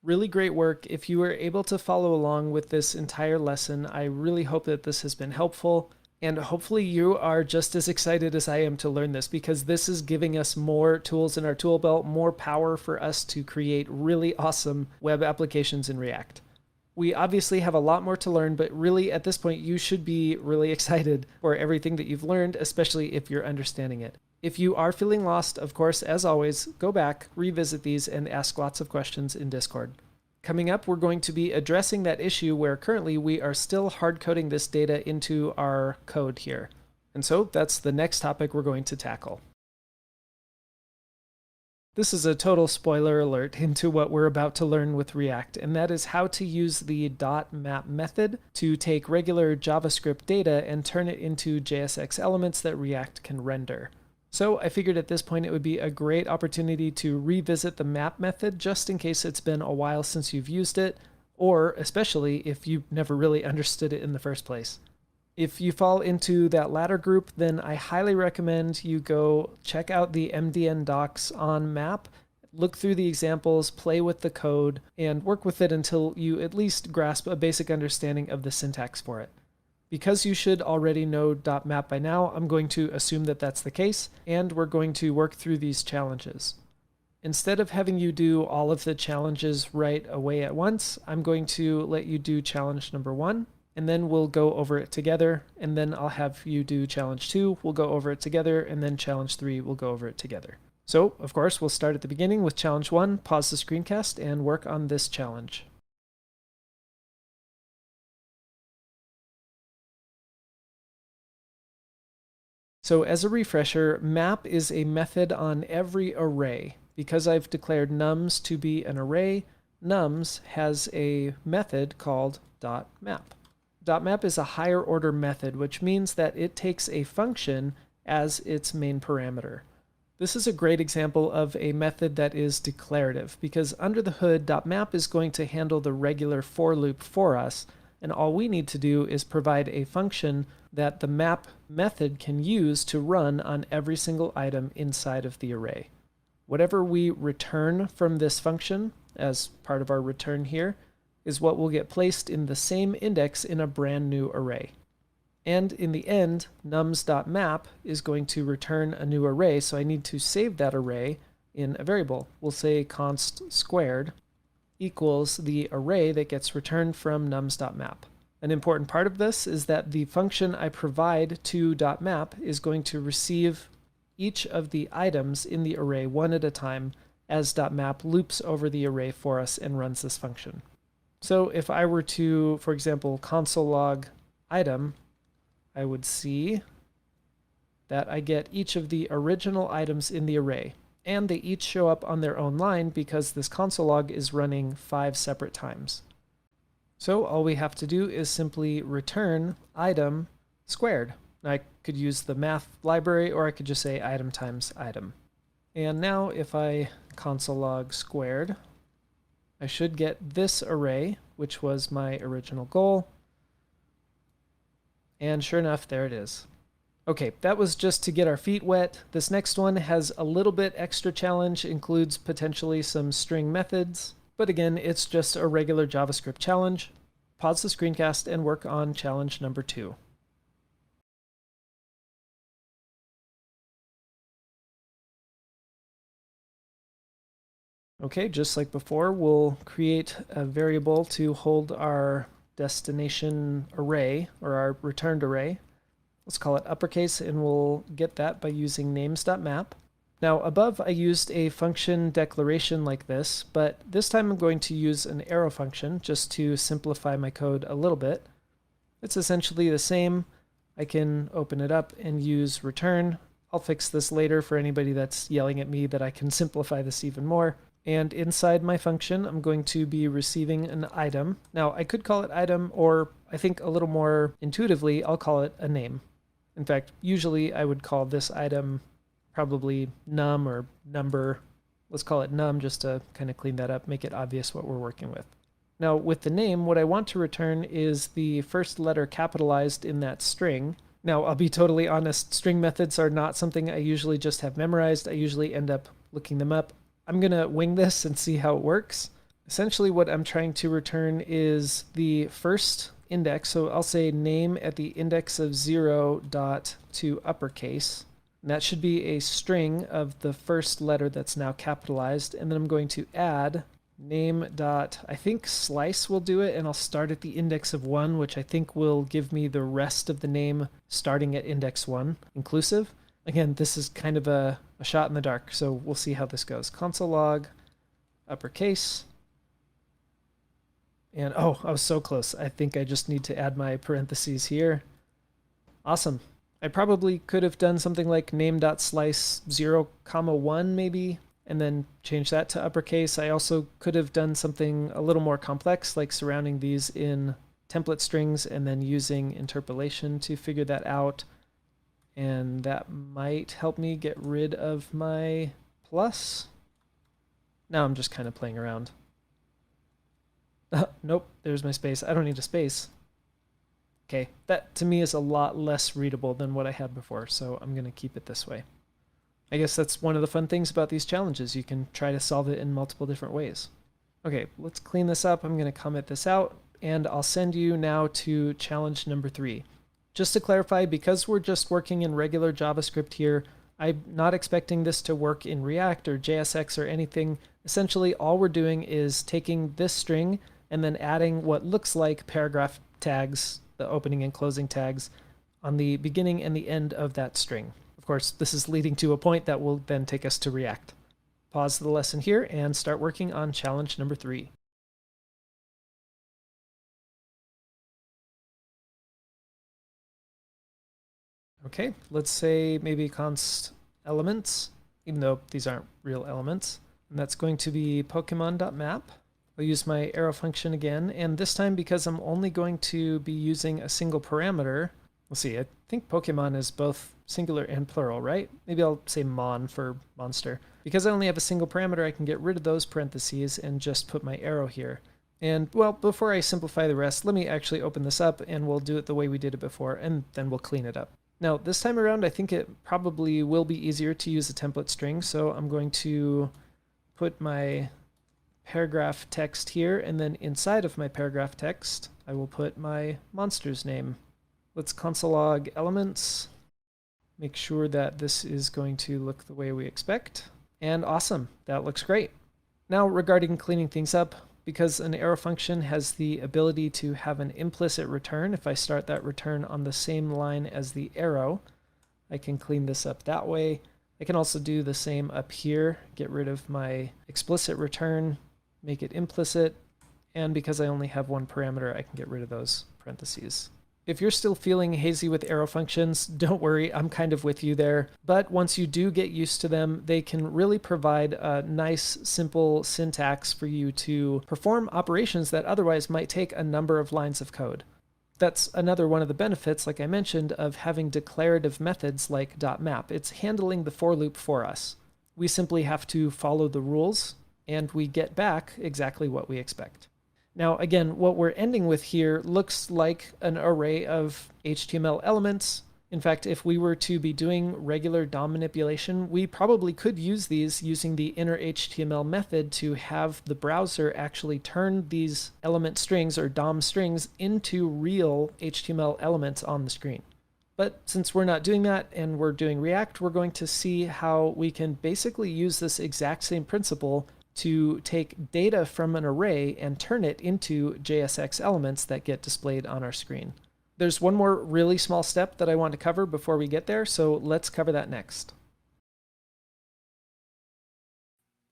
Really great work. If you were able to follow along with this entire lesson, I really hope that this has been helpful. And hopefully you are just as excited as I am to learn this, because this is giving us more tools in our tool belt, more power for us to create really awesome web applications in React. We obviously have a lot more to learn, but really at this point you should be really excited for everything that you've learned, especially if you're understanding it. If you are feeling lost, of course, as always, go back, revisit these, and ask lots of questions in Discord. Coming up, we're going to be addressing that issue where currently we are still hard-coding this data into our code here. And so that's the next topic we're going to tackle. This is a total spoiler alert into what we're about to learn with React, and that is how to use the .map method to take regular JavaScript data and turn it into JSX elements that React can render. So I figured at this point it would be a great opportunity to revisit the map method just in case it's been a while since you've used it, or especially if you never really understood it in the first place. If you fall into that latter group, then I highly recommend you go check out the MDN docs on map, look through the examples, play with the code, and work with it until you at least grasp a basic understanding of the syntax for it. Because you should already know .map by now, I'm going to assume that that's the case, and we're going to work through these challenges. Instead of having you do all of the challenges right away at once, I'm going to let you do challenge number 1, and then we'll go over it together, and then I'll have you do challenge 2, we'll go over it together, and then challenge 3, we'll go over it together. So, of course, we'll start at the beginning with challenge 1, pause the screencast, and work on this challenge. So as a refresher, map is a method on every array. Because I've declared nums to be an array, nums has a method called .map. .map is a higher order method, which means that it takes a function as its main parameter. This is a great example of a method that is declarative, because under the hood, .map is going to handle the regular for loop for us, and all we need to do is provide a function that the map method can use to run on every single item inside of the array. Whatever we return from this function, as part of our return here, is what will get placed in the same index in a brand new array. And in the end, nums.map is going to return a new array, so I need to save that array in a variable. We'll say const squared equals the array that gets returned from nums.map. An important part of this is that the function I provide to .map is going to receive each of the items in the array one at a time as .map loops over the array for us and runs this function. So if I were to, for example, console log item, I would see that I get each of the original items in the array, and they each show up on their own line because this console log is running 5 separate times. So all we have to do is simply return item squared. I could use the math library, or I could just say item times item. And now if I console log squared, I should get this array, which was my original goal. And sure enough, there it is. Okay, that was just to get our feet wet. This next one has a little bit extra challenge, includes potentially some string methods, but again, it's just a regular JavaScript challenge. Pause the screencast and work on challenge number 2. Okay, just like before, we'll create a variable to hold our destination array, or our returned array. Let's call it uppercase, and we'll get that by using names.map. Now above I used a function declaration like this, but this time I'm going to use an arrow function just to simplify my code a little bit. It's essentially the same. I can open it up and use return. I'll fix this later for anybody that's yelling at me that I can simplify this even more. And inside my function, I'm going to be receiving an item. Now, I could call it item, or I think a little more intuitively, I'll call it a name. In fact, usually I would call this item probably num or number. Let's call it num just to kind of clean that up, make it obvious what we're working with. Now, with the name, what I want to return is the first letter capitalized in that string. Now, I'll be totally honest, string methods are not something I usually just have memorized. I usually end up looking them up. I'm going to wing this and see how it works. Essentially what I'm trying to return is the first index, so I'll say name at the index of 0 dot to uppercase. And that should be a string of the first letter that's now capitalized, and then I'm going to add name dot, I think slice will do it, and I'll start at the index of 1, which I think will give me the rest of the name starting at index 1 inclusive. Again, this is kind of a shot in the dark, so we'll see how this goes. Console log, uppercase. And oh, I was so close. I think I just need to add my parentheses here. Awesome. I probably could have done something like name.slice 0, 1 maybe, and then change that to uppercase. I also could have done something a little more complex, like surrounding these in template strings and then using interpolation to figure that out. And that might help me get rid of my plus. Now I'm just kind of playing around. Nope, there's my space. I don't need a space. Okay, that to me is a lot less readable than what I had before, so I'm going to keep it this way. I guess that's one of the fun things about these challenges. You can try to solve it in multiple different ways. Okay, let's clean this up. I'm going to comment this out, and I'll send you now to challenge number 3. Just to clarify, because we're just working in regular JavaScript here, I'm not expecting this to work in React or JSX or anything. Essentially, all we're doing is taking this string and then adding what looks like paragraph tags, the opening and closing tags, on the beginning and the end of that string. Of course, this is leading to a point that will then take us to React. Pause the lesson here and start working on challenge number 3. Okay, let's say maybe const elements, even though these aren't real elements. And that's going to be Pokemon.map. I'll use my arrow function again, and this time because I'm only going to be using a single parameter, we'll see, I think Pokemon is both singular and plural, right? Maybe I'll say mon for monster. Because I only have a single parameter, I can get rid of those parentheses and just put my arrow here. And well, before I simplify the rest, let me actually open this up and we'll do it the way we did it before, and then we'll clean it up. Now, this time around, I think it probably will be easier to use a template string, so I'm going to put my paragraph text here, and then inside of my paragraph text, I will put my monster's name. Let's console log elements, make sure that this is going to look the way we expect, and awesome, that looks great. Now, regarding cleaning things up, because an arrow function has the ability to have an implicit return, if I start that return on the same line as the arrow, I can clean this up that way. I can also do the same up here, get rid of my explicit return, make it implicit, and because I only have one parameter, I can get rid of those parentheses. If you're still feeling hazy with arrow functions, don't worry, I'm kind of with you there. But once you do get used to them, they can really provide a nice, simple syntax for you to perform operations that otherwise might take a number of lines of code. That's another one of the benefits, like I mentioned, of having declarative methods like .map. It's handling the for loop for us. We simply have to follow the rules, and we get back exactly what we expect. Now, again, what we're ending with here looks like an array of HTML elements. In fact, if we were to be doing regular DOM manipulation, we probably could use these using the inner HTML method to have the browser actually turn these element strings or DOM strings into real HTML elements on the screen. But since we're not doing that and we're doing React, we're going to see how we can basically use this exact same principle to take data from an array and turn it into JSX elements that get displayed on our screen. There's one more really small step that I want to cover before we get there, so let's cover that next.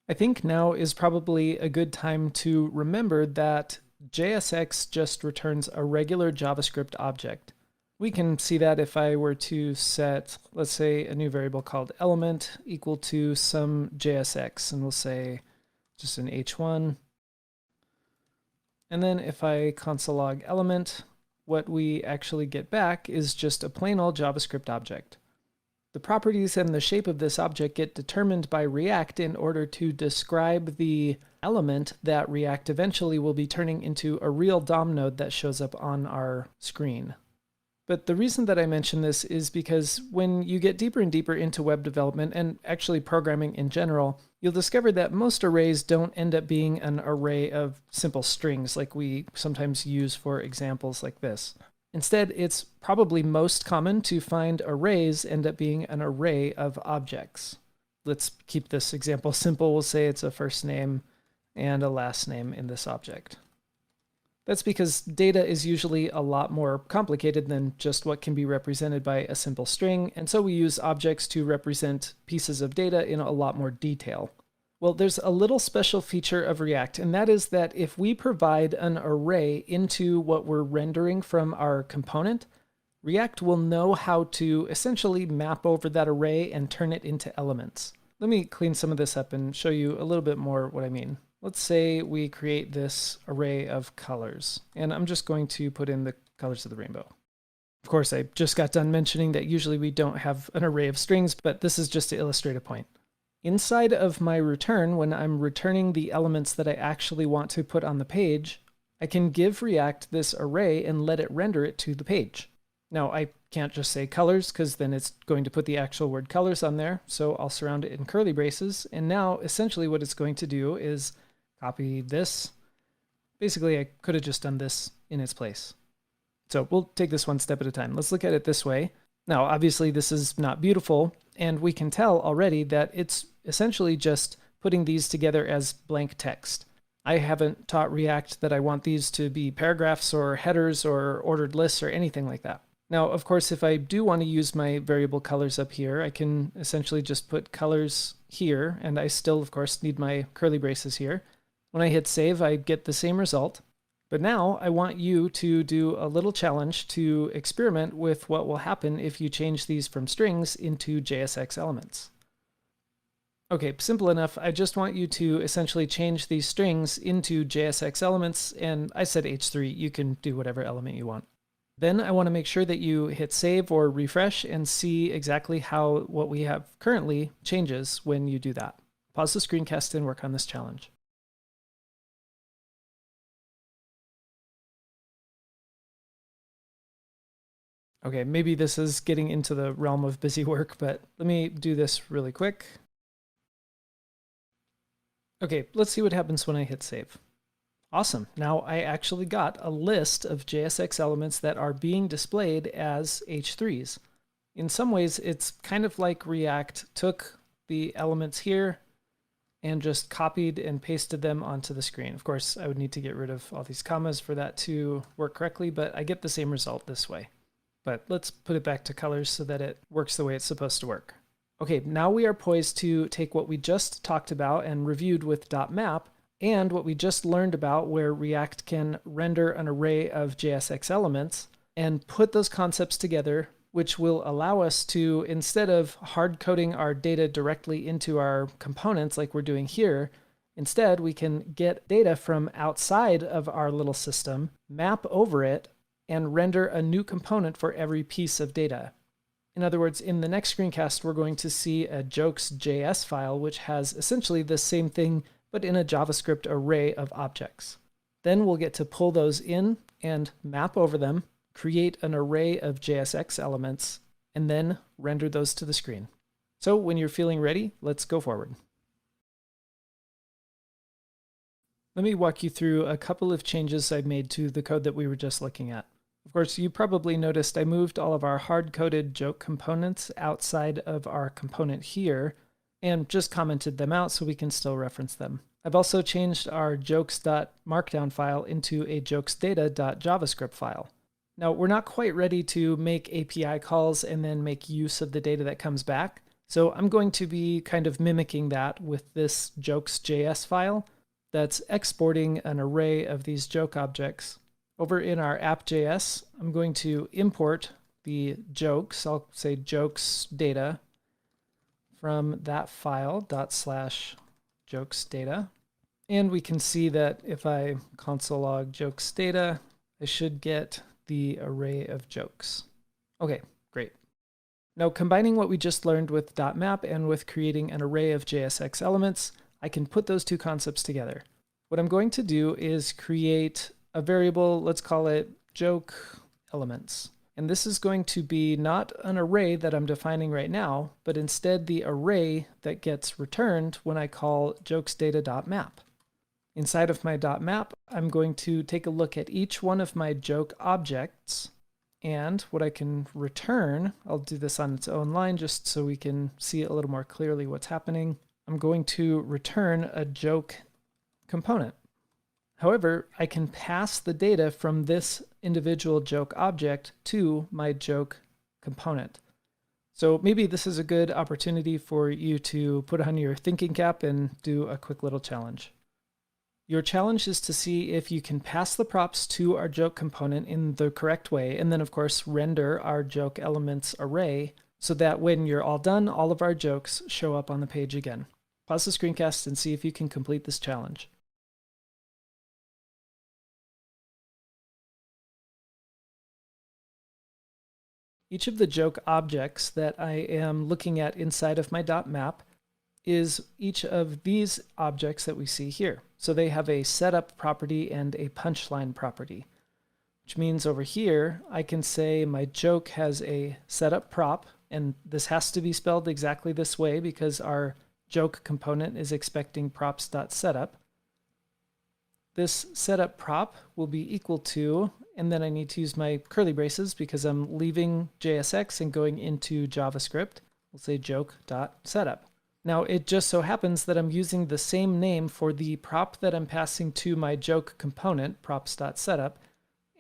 I think now is probably a good time to remember that JSX just returns a regular JavaScript object. We can see that if I were to set, let's say, a new variable called element equal to some JSX, and we'll say just an h1. And then if I console log element, what we actually get back is just a plain old JavaScript object. The properties and the shape of this object get determined by React in order to describe the element that React eventually will be turning into a real DOM node that shows up on our screen. But the reason that I mention this is because when you get deeper and deeper into web development, and actually programming in general, you'll discover that most arrays don't end up being an array of simple strings like we sometimes use for examples like this. Instead, it's probably most common to find arrays end up being an array of objects. Let's keep this example simple. We'll say it's a first name and a last name in this object. That's because data is usually a lot more complicated than just what can be represented by a simple string, and so we use objects to represent pieces of data in a lot more detail. Well, there's a little special feature of React, and that is that if we provide an array into what we're rendering from our component, React will know how to essentially map over that array and turn it into elements. Let me clean some of this up and show you a little bit more what I mean. Let's say we create this array of colors, and I'm just going to put in the colors of the rainbow. Of course, I just got done mentioning that usually we don't have an array of strings, but this is just to illustrate a point. Inside of my return, when I'm returning the elements that I actually want to put on the page, I can give React this array and let it render it to the page. Now, I can't just say colors because then it's going to put the actual word colors on there, so I'll surround it in curly braces, and now essentially what it's going to do is copy this. Basically, I could have just done this in its place. So we'll take this one step at a time. Let's look at it this way. Now, obviously this is not beautiful, and we can tell already that it's essentially just putting these together as blank text. I haven't taught React that I want these to be paragraphs or headers or ordered lists or anything like that. Now, of course, if I do want to use my variable colors up here, I can essentially just put colors here, and I still, of course, need my curly braces here. When I hit save, I get the same result. But now I want you to do a little challenge to experiment with what will happen if you change these from strings into JSX elements. Okay, simple enough. I just want you to essentially change these strings into JSX elements, and I said H3. You can do whatever element you want. Then I want to make sure that you hit save or refresh and see exactly how what we have currently changes when you do that. Pause the screencast and work on this challenge. Okay, maybe this is getting into the realm of busy work, but let me do this really quick. Okay, let's see what happens when I hit save. Awesome. Now I actually got a list of JSX elements that are being displayed as H3s. In some ways, it's kind of like React took the elements here and just copied and pasted them onto the screen. Of course, I would need to get rid of all these commas for that to work correctly, but I get the same result this way. But let's put it back to colors so that it works the way it's supposed to work. Okay, now we are poised to take what we just talked about and reviewed with .map and what we just learned about where React can render an array of JSX elements and put those concepts together, which will allow us to, instead of hard coding our data directly into our components like we're doing here, instead we can get data from outside of our little system, map over it, and render a new component for every piece of data. In other words, in the next screencast, we're going to see a jokes.js file, which has essentially the same thing, but in a JavaScript array of objects. Then we'll get to pull those in and map over them, create an array of JSX elements, and then render those to the screen. So when you're feeling ready, let's go forward. Let me walk you through a couple of changes I've made to the code that we were just looking at. Of course, you probably noticed I moved all of our hard-coded joke components outside of our component here and just commented them out so we can still reference them. I've also changed our jokes.markdown file into a jokesdata.javascript file. Now, we're not quite ready to make API calls and then make use of the data that comes back, so I'm going to be kind of mimicking that with this jokes.js file that's exporting an array of these joke objects. Over in our app.js, I'm going to import the jokes, I'll say jokes data, from that file, /jokes_data. And we can see that if I console log jokes data, I should get the array of jokes. Okay, great. Now combining what we just learned with .map and with creating an array of JSX elements, I can put those two concepts together. What I'm going to do is create a variable, let's call it joke elements. And this is going to be not an array that I'm defining right now, but instead the array that gets returned when I call jokesdata.map. Inside of my .map, I'm going to take a look at each one of my joke objects, and what I can return, I'll do this on its own line just so we can see a little more clearly what's happening. I'm going to return a joke component. However, I can pass the data from this individual joke object to my joke component. So maybe this is a good opportunity for you to put on your thinking cap and do a quick little challenge. Your challenge is to see if you can pass the props to our joke component in the correct way, and then of course render our joke elements array so that when you're all done, all of our jokes show up on the page again. Pause the screencast and see if you can complete this challenge. Each of the joke objects that I am looking at inside of my .map is each of these objects that we see here. So they have a setup property and a punchline property, which means over here I can say my joke has a setup prop, and this has to be spelled exactly this way because our joke component is expecting props.setup. This setup prop will be equal to and then I need to use my curly braces because I'm leaving JSX and going into JavaScript. We'll say joke.setup. Now it just so happens that I'm using the same name for the prop that I'm passing to my joke component, props.setup,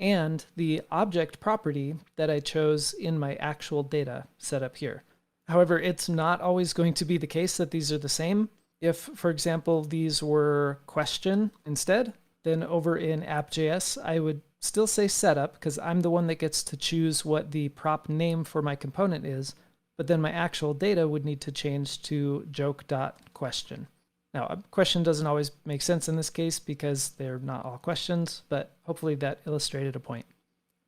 and the object property that I chose in my actual data setup here. However, it's not always going to be the case that these are the same. If, for example, these were question instead, then over in app.js, I would still say setup because I'm the one that gets to choose what the prop name for my component is, but then my actual data would need to change to joke.question. Now, a question doesn't always make sense in this case because they're not all questions, but hopefully that illustrated a point.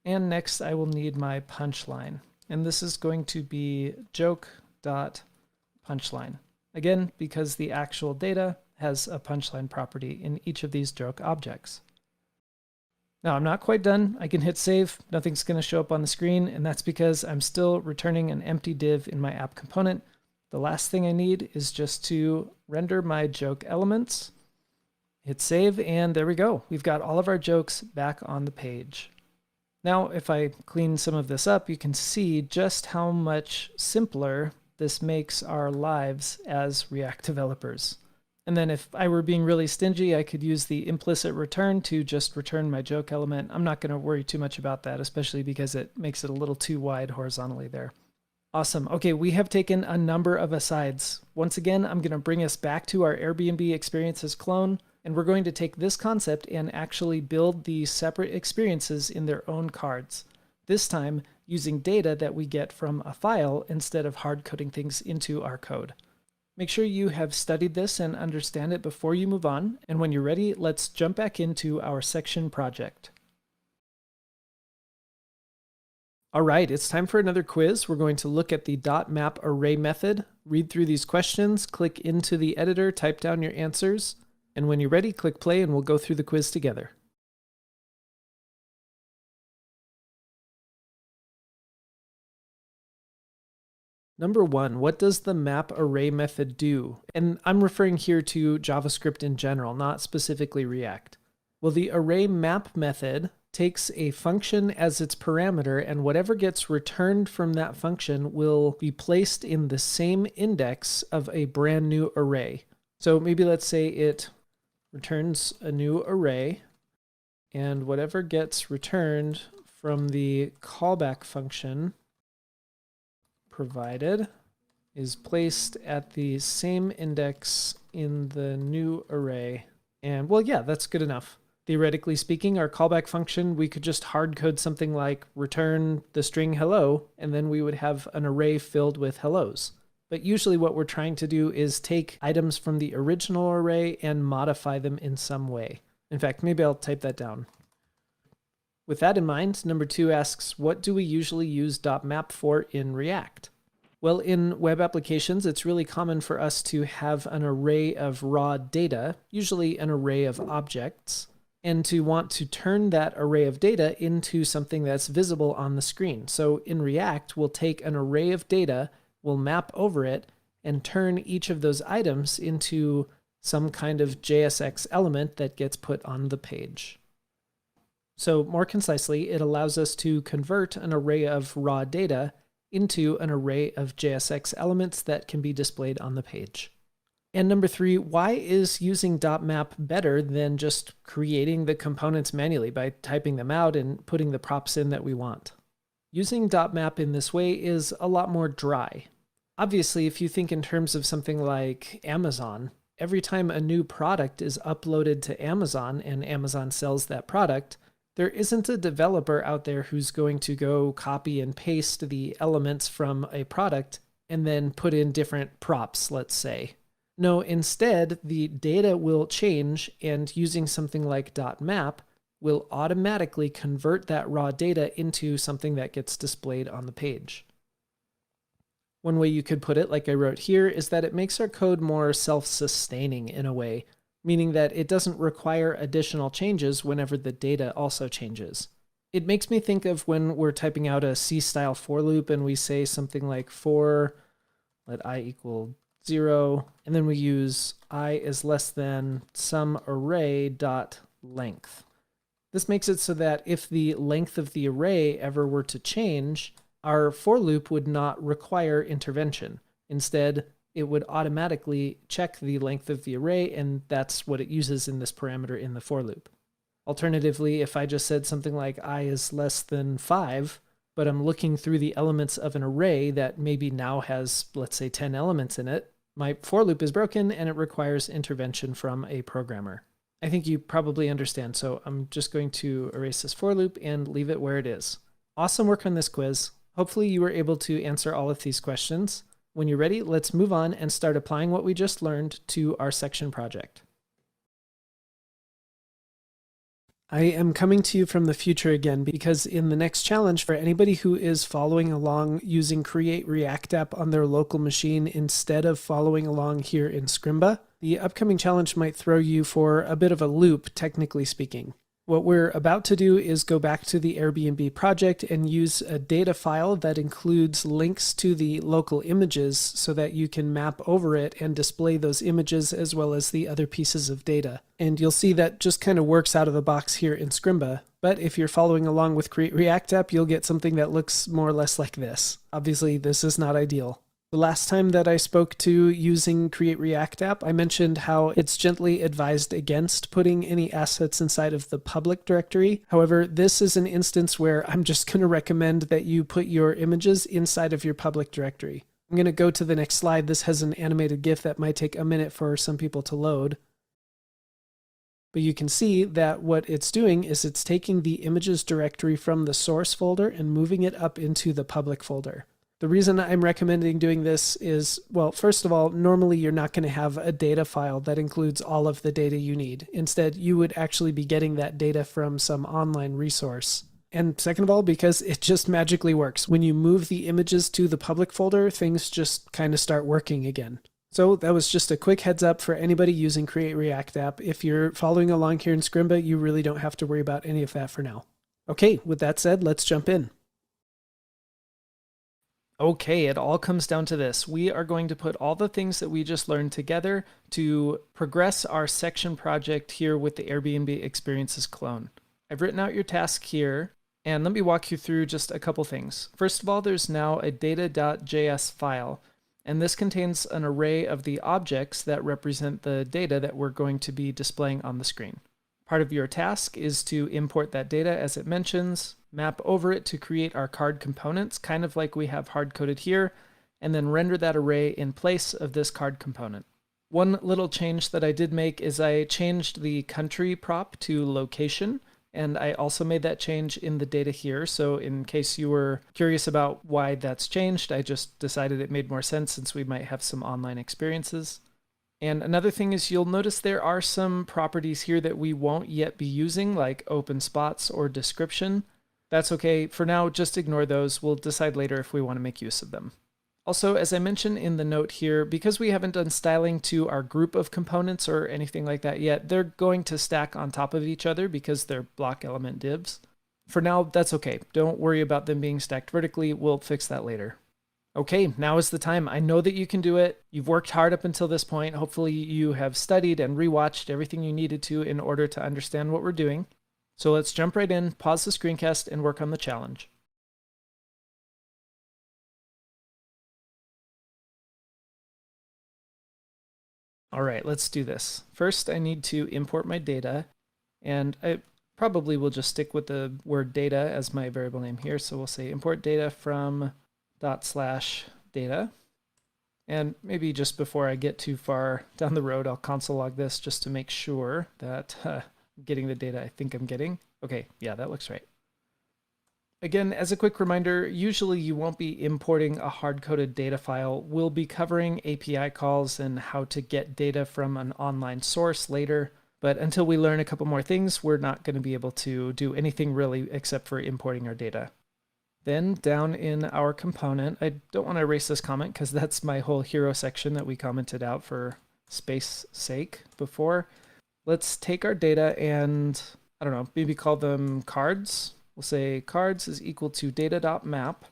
And next I will need my punchline. And this is going to be joke.punchline. Again, because the actual data has a punchline property in each of these joke objects. Now I'm not quite done. I can hit save. Nothing's going to show up on the screen, and that's because I'm still returning an empty div in my app component. The last thing I need is just to render my joke elements, hit save, and there we go. We've got all of our jokes back on the page. Now, if I clean some of this up, you can see just how much simpler this makes our lives as React developers. And then if I were being really stingy, I could use the implicit return to just return my joke element. I'm not going to worry too much about that, especially because it makes it a little too wide horizontally there. Awesome. Okay, we have taken a number of asides. Once again, I'm going to bring us back to our Airbnb experiences clone, and we're going to take this concept and actually build the separate experiences in their own cards. This time, using data that we get from a file instead of hard coding things into our code. Make sure you have studied this and understand it before you move on, and when you're ready, let's jump back into our section project. All right, it's time for another quiz. We're going to look at the .map array method, read through these questions, click into the editor, type down your answers, and when you're ready, click play and we'll go through the quiz together. Number 1, what does the map array method do? And I'm referring here to JavaScript in general, not specifically React. Well, the array map method takes a function as its parameter, and whatever gets returned from that function will be placed in the same index of a brand new array. So maybe let's say it returns a new array, and whatever gets returned from the callback function provided is placed at the same index in the new array. And well, yeah, that's good enough. Theoretically speaking, our callback function, we could just hard code something like return the string hello, and then we would have an array filled with hellos. But usually what we're trying to do is take items from the original array and modify them in some way. In fact, maybe I'll type that down. With that in mind, number 2 asks, what do we usually use .map for in React? Well, in web applications, it's really common for us to have an array of raw data, usually an array of objects, and to want to turn that array of data into something that's visible on the screen. So in React, we'll take an array of data, we'll map over it, and turn each of those items into some kind of JSX element that gets put on the page. So more concisely, it allows us to convert an array of raw data into an array of JSX elements that can be displayed on the page. And number 3, why is using .map better than just creating the components manually by typing them out and putting the props in that we want? Using .map in this way is a lot more dry. Obviously, if you think in terms of something like Amazon, every time a new product is uploaded to Amazon and Amazon sells that product, there isn't a developer out there who's going to go copy and paste the elements from a product and then put in different props, let's say. No, instead, the data will change, and using something like .map will automatically convert that raw data into something that gets displayed on the page. One way you could put it, like I wrote here, is that it makes our code more self-sustaining in a way, meaning that it doesn't require additional changes whenever the data also changes. It makes me think of when we're typing out a C-style for loop and we say something like for, let I equal 0, and then we use I is less than some array dot length. This makes it so that if the length of the array ever were to change, our for loop would not require intervention. Instead, it would automatically check the length of the array, and that's what it uses in this parameter in the for loop. Alternatively, if I just said something like I is less than 5, but I'm looking through the elements of an array that maybe now has, let's say, 10 elements in it, my for loop is broken and it requires intervention from a programmer. I think you probably understand, so I'm just going to erase this for loop and leave it where it is. Awesome work on this quiz. Hopefully you were able to answer all of these questions. When you're ready, let's move on and start applying what we just learned to our section project. I am coming to you from the future again because in the next challenge, for anybody who is following along using Create React App on their local machine instead of following along here in Scrimba, the upcoming challenge might throw you for a bit of a loop, technically speaking. What we're about to do is go back to the Airbnb project and use a data file that includes links to the local images so that you can map over it and display those images as well as the other pieces of data. And you'll see that just kind of works out of the box here in Scrimba. But if you're following along with Create React App, you'll get something that looks more or less like this. Obviously, this is not ideal. The last time that I spoke to using Create React App, I mentioned how it's gently advised against putting any assets inside of the public directory. However, this is an instance where I'm just going to recommend that you put your images inside of your public directory. I'm going to go to the next slide. This has an animated GIF that might take a minute for some people to load. But you can see that what it's doing is it's taking the images directory from the source folder and moving it up into the public folder. The reason I'm recommending doing this is, well, first of all, normally you're not going to have a data file that includes all of the data you need. Instead, you would actually be getting that data from some online resource. And second of all, because it just magically works. When you move the images to the public folder, things just kind of start working again. So that was just a quick heads up for anybody using Create React App. If you're following along here in Scrimba, you really don't have to worry about any of that for now. Okay, with that said, let's jump in. Okay, it all comes down to this. We are going to put all the things that we just learned together to progress our section project here with the Airbnb Experiences clone. I've written out your task here, and let me walk you through just a couple things. First of all, there's now a data.js file, and this contains an array of the objects that represent the data that we're going to be displaying on the screen. Part of your task is to import that data as it mentions, map over it to create our card components, kind of like we have hard-coded here, and then render that array in place of this card component. One little change that I did make is I changed the country prop to location, and I also made that change in the data here. So in case you were curious about why that's changed, I just decided it made more sense since we might have some online experiences. And another thing is you'll notice there are some properties here that we won't yet be using, like open spots or description. That's okay. For now, just ignore those. We'll decide later if we want to make use of them. Also, as I mentioned in the note here, because we haven't done styling to our group of components or anything like that yet, they're going to stack on top of each other because they're block element divs. For now, that's okay. Don't worry about them being stacked vertically. We'll fix that later. Okay, now is the time. I know that you can do it. You've worked hard up until this point. Hopefully you have studied and rewatched everything you needed to in order to understand what we're doing. So let's jump right in, pause the screencast, and work on the challenge. All right, let's do this. First, I need to import my data, and I probably will just stick with the word data as my variable name here. So we'll say import data from ./data. And maybe just before I get too far down the road, I'll console log this just to make sure that I'm getting the data I think I'm getting. Okay, yeah, that looks right. Again, as a quick reminder, usually you won't be importing a hard-coded data file. We'll be covering API calls and how to get data from an online source later. But until we learn a couple more things, we're not going to be able to do anything really except for importing our data. Then down in our component, I don't want to erase this comment because that's my whole hero section that we commented out for space sake before. Let's take our data and, I don't know, maybe call them cards. We'll say cards is equal to data.map,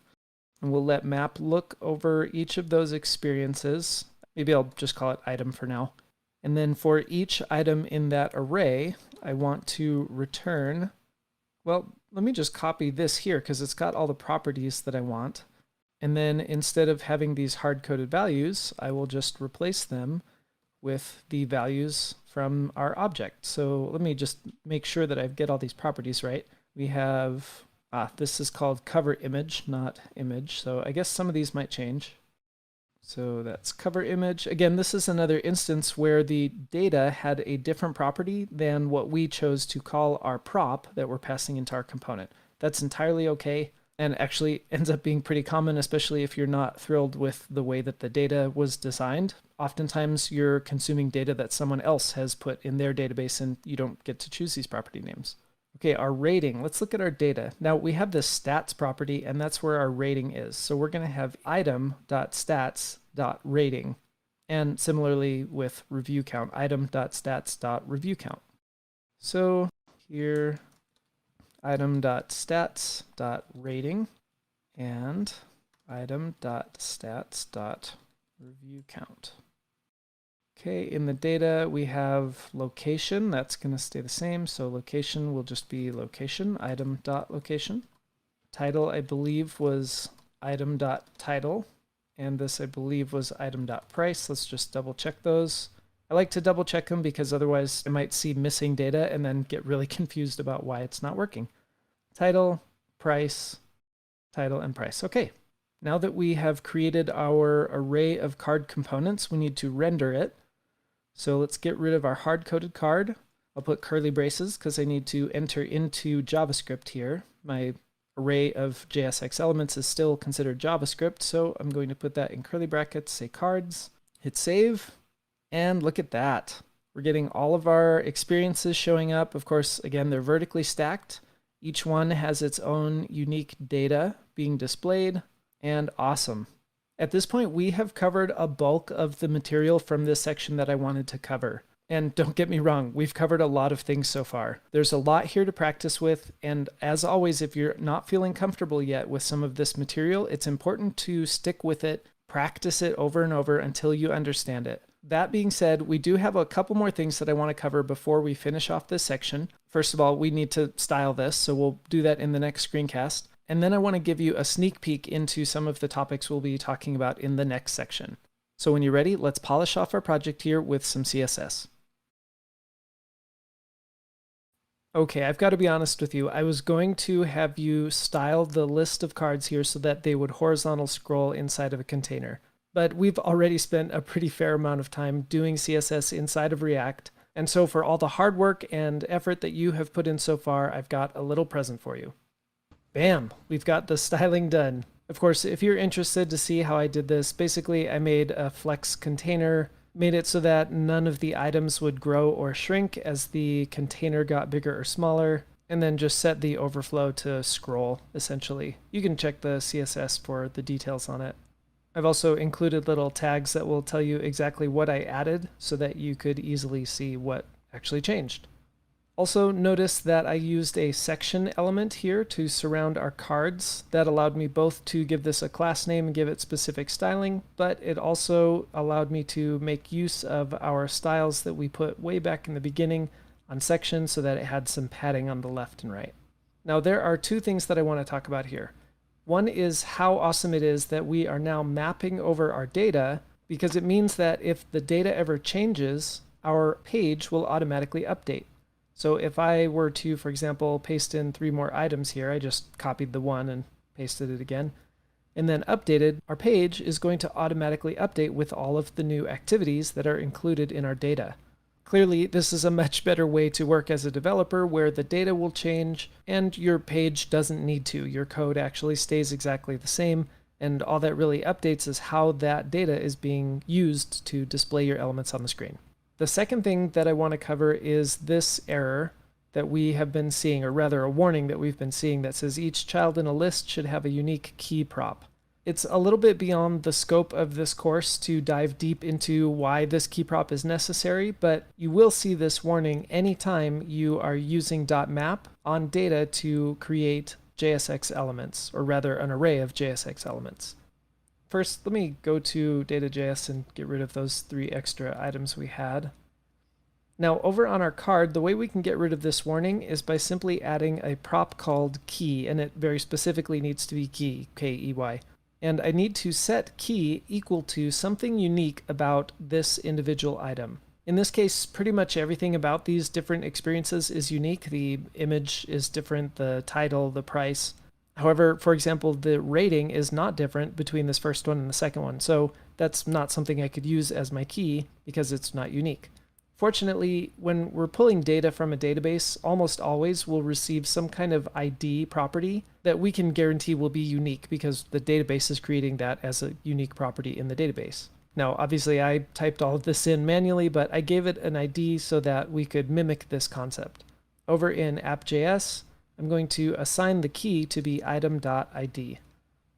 and we'll let map look over each of those experiences. Maybe I'll just call it item for now. And then for each item in that array, I want to return Well, let me just copy this here because it's got all the properties that I want. And then instead of having these hard-coded values, I will just replace them with the values from our object. So let me just make sure that I get all these properties right. We have, this is called cover image, not image. So I guess some of these might change. So that's cover image. Again, this is another instance where the data had a different property than what we chose to call our prop that we're passing into our component. That's entirely okay, and actually ends up being pretty common, especially if you're not thrilled with the way that the data was designed. Oftentimes you're consuming data that someone else has put in their database and you don't get to choose these property names. Okay, our rating. Let's look at our data. Now we have this stats property, and that's where our rating is. So we're going to have item.stats.rating, and similarly with review count, item.stats.review count. So here, item.stats.rating and item.stats.review count. Okay, in the data we have location, that's going to stay the same, so location will just be location, item.location. Title, I believe, was item.title, and this, I believe, was item.price. Let's just double check those. I like to double check them because otherwise I might see missing data and then get really confused about why it's not working. Title, price, title, and price. Okay, now that we have created our array of card components, we need to render it. So let's get rid of our hard-coded card. I'll put curly braces because I need to enter into JavaScript here. My array of JSX elements is still considered JavaScript, so I'm going to put that in curly brackets, say cards, hit save, and look at that. We're getting all of our experiences showing up. Of course, again, they're vertically stacked. Each one has its own unique data being displayed, and awesome. At this point, we have covered a bulk of the material from this section that I wanted to cover. And don't get me wrong, we've covered a lot of things so far. There's a lot here to practice with, and as always, if you're not feeling comfortable yet with some of this material, it's important to stick with it, practice it over and over until you understand it. That being said, we do have a couple more things that I want to cover before we finish off this section. First of all, we need to style this, so we'll do that in the next screencast. And then I want to give you a sneak peek into some of the topics we'll be talking about in the next section. So when you're ready, let's polish off our project here with some CSS. Okay, I've got to be honest with you. I was going to have you style the list of cards here so that they would horizontal scroll inside of a container. But we've already spent a pretty fair amount of time doing CSS inside of React. And so for all the hard work and effort that you have put in so far, I've got a little present for you. Bam! We've got the styling done. Of course, if you're interested to see how I did this, basically I made a flex container, made it so that none of the items would grow or shrink as the container got bigger or smaller, and then just set the overflow to scroll, essentially. You can check the CSS for the details on it. I've also included little tags that will tell you exactly what I added so that you could easily see what actually changed. Also notice that I used a section element here to surround our cards. That allowed me both to give this a class name and give it specific styling, but it also allowed me to make use of our styles that we put way back in the beginning on sections so that it had some padding on the left and right. Now there are two things that I want to talk about here. One is how awesome it is that we are now mapping over our data, because it means that if the data ever changes, our page will automatically update. So if I were to, for example, paste in 3 more items here, I just copied the one and pasted it again, and then updated, our page is going to automatically update with all of the new activities that are included in our data. Clearly, this is a much better way to work as a developer where the data will change and your page doesn't need to. Your code actually stays exactly the same, and all that really updates is how that data is being used to display your elements on the screen. The second thing that I want to cover is this error that we have been seeing, or rather a warning that we've been seeing that says each child in a list should have a unique key prop. It's a little bit beyond the scope of this course to dive deep into why this key prop is necessary, but you will see this warning anytime you are using .map on data to create JSX elements, or rather an array of JSX elements. First, let me go to data.js and get rid of those 3 extra items we had. Now over on our card, the way we can get rid of this warning is by simply adding a prop called key, and it very specifically needs to be key, K-E-Y. And I need to set key equal to something unique about this individual item. In this case, pretty much everything about these different experiences is unique. The image is different, the title, the price. However, for example, the rating is not different between this first one and the second one, so that's not something I could use as my key because it's not unique. Fortunately, when we're pulling data from a database, almost always we'll receive some kind of ID property that we can guarantee will be unique because the database is creating that as a unique property in the database. Now, obviously I typed all of this in manually, but I gave it an ID so that we could mimic this concept. Over in app.js, I'm going to assign the key to be item.id.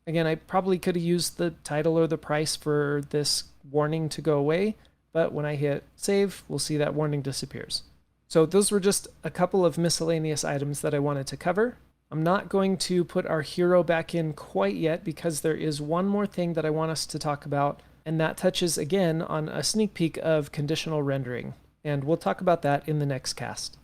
Again, I probably could have used the title or the price for this warning to go away, but when I hit save, we'll see that warning disappears. So those were just a couple of miscellaneous items that I wanted to cover. I'm not going to put our hero back in quite yet because there is one more thing that I want us to talk about, and that touches again on a sneak peek of conditional rendering. And we'll talk about that in the next cast.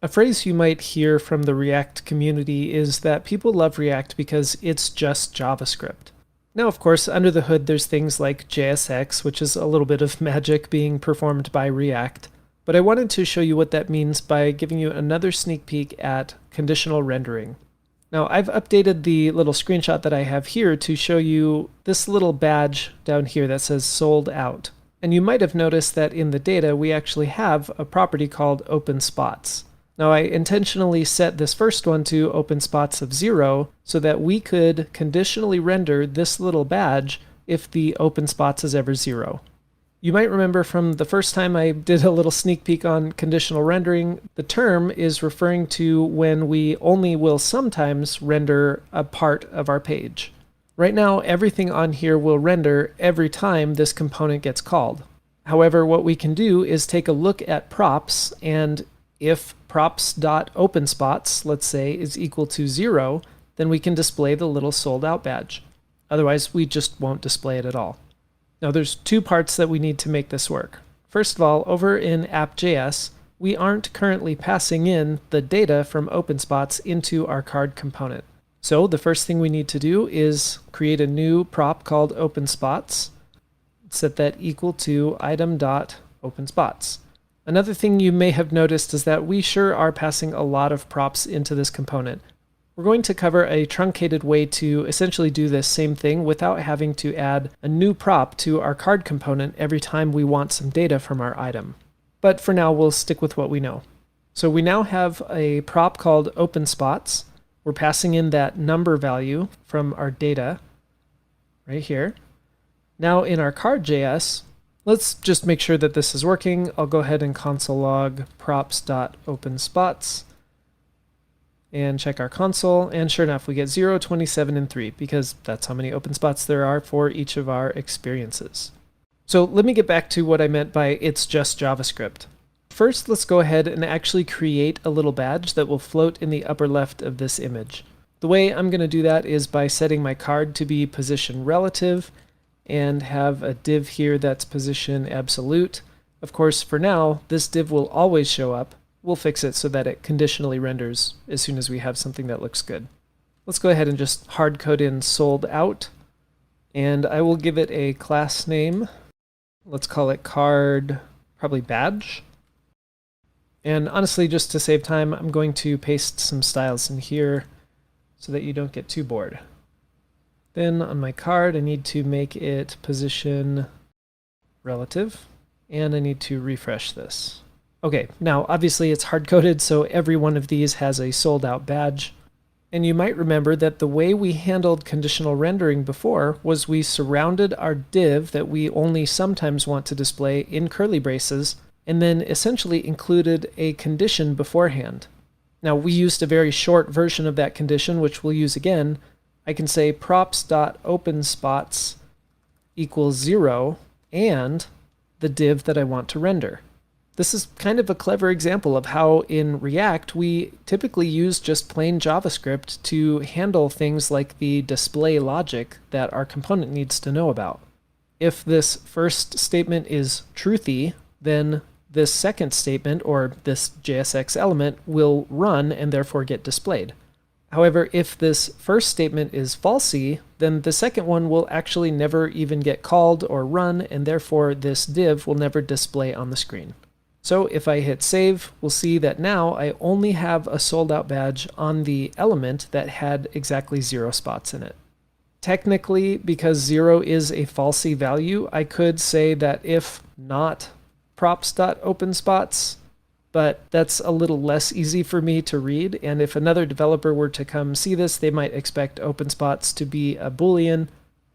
A phrase you might hear from the React community is that people love React because it's just JavaScript. Now, of course, under the hood, there's things like JSX, which is a little bit of magic being performed by React. But I wanted to show you what that means by giving you another sneak peek at conditional rendering. Now, I've updated the little screenshot that I have here to show you this little badge down here that says sold out. And you might have noticed that in the data, we actually have a property called open spots. Now, I intentionally set this first one to open spots of 0 so that we could conditionally render this little badge if the open spots is ever 0. You might remember from the first time I did a little sneak peek on conditional rendering, the term is referring to when we only will sometimes render a part of our page. Right now, everything on here will render every time this component gets called. However, what we can do is take a look at props, and if props.openspots, let's say, is equal to 0, then we can display the little sold out badge. Otherwise, we just won't display it at all. Now, there's two parts that we need to make this work. First of all, over in app.js, we aren't currently passing in the data from OpenSpots into our card component. So the first thing we need to do is create a new prop called OpenSpots, set that equal to item.OpenSpots. Another thing you may have noticed is that we sure are passing a lot of props into this component. We're going to cover a truncated way to essentially do this same thing without having to add a new prop to our card component every time we want some data from our item. But for now, we'll stick with what we know. So we now have a prop called OpenSpots. We're passing in that number value from our data right here. Now in our card.js, let's just make sure that this is working. I'll go ahead and console log props.OpenSpots and check our console. And sure enough, we get 0, 27, and 3 because that's how many open spots there are for each of our experiences. So let me get back to what I meant by it's just JavaScript. First, let's go ahead and actually create a little badge that will float in the upper left of this image. The way I'm going to do that is by setting my card to be position relative and have a div here that's position absolute. Of course, for now, this div will always show up. We'll fix it so that it conditionally renders as soon as we have something that looks good. Let's go ahead and just hard code in sold out, and I will give it a class name. Let's call it card, probably badge. And honestly, just to save time, I'm going to paste some styles in here so that you don't get too bored. Then on my card, I need to make it position relative, and I need to refresh this. Okay, now obviously it's hard-coded, so every one of these has a sold out badge. And you might remember that the way we handled conditional rendering before was we surrounded our div that we only sometimes want to display in curly braces, and then essentially included a condition beforehand. Now we used a very short version of that condition, which we'll use again. I can say props.OpenSpots equals 0 and the div that I want to render. This is kind of a clever example of how in React we typically use just plain JavaScript to handle things like the display logic that our component needs to know about. If this first statement is truthy, then this second statement, or this JSX element, will run and therefore get displayed. However, if this first statement is falsy, then the second one will actually never even get called or run, and therefore this div will never display on the screen. So if I hit save, we'll see that now I only have a sold out badge on the element that had exactly 0 spots in it. Technically, because 0 is a falsy value, I could say that if not props.openspots, but that's a little less easy for me to read, and if another developer were to come see this, they might expect openspots to be a boolean,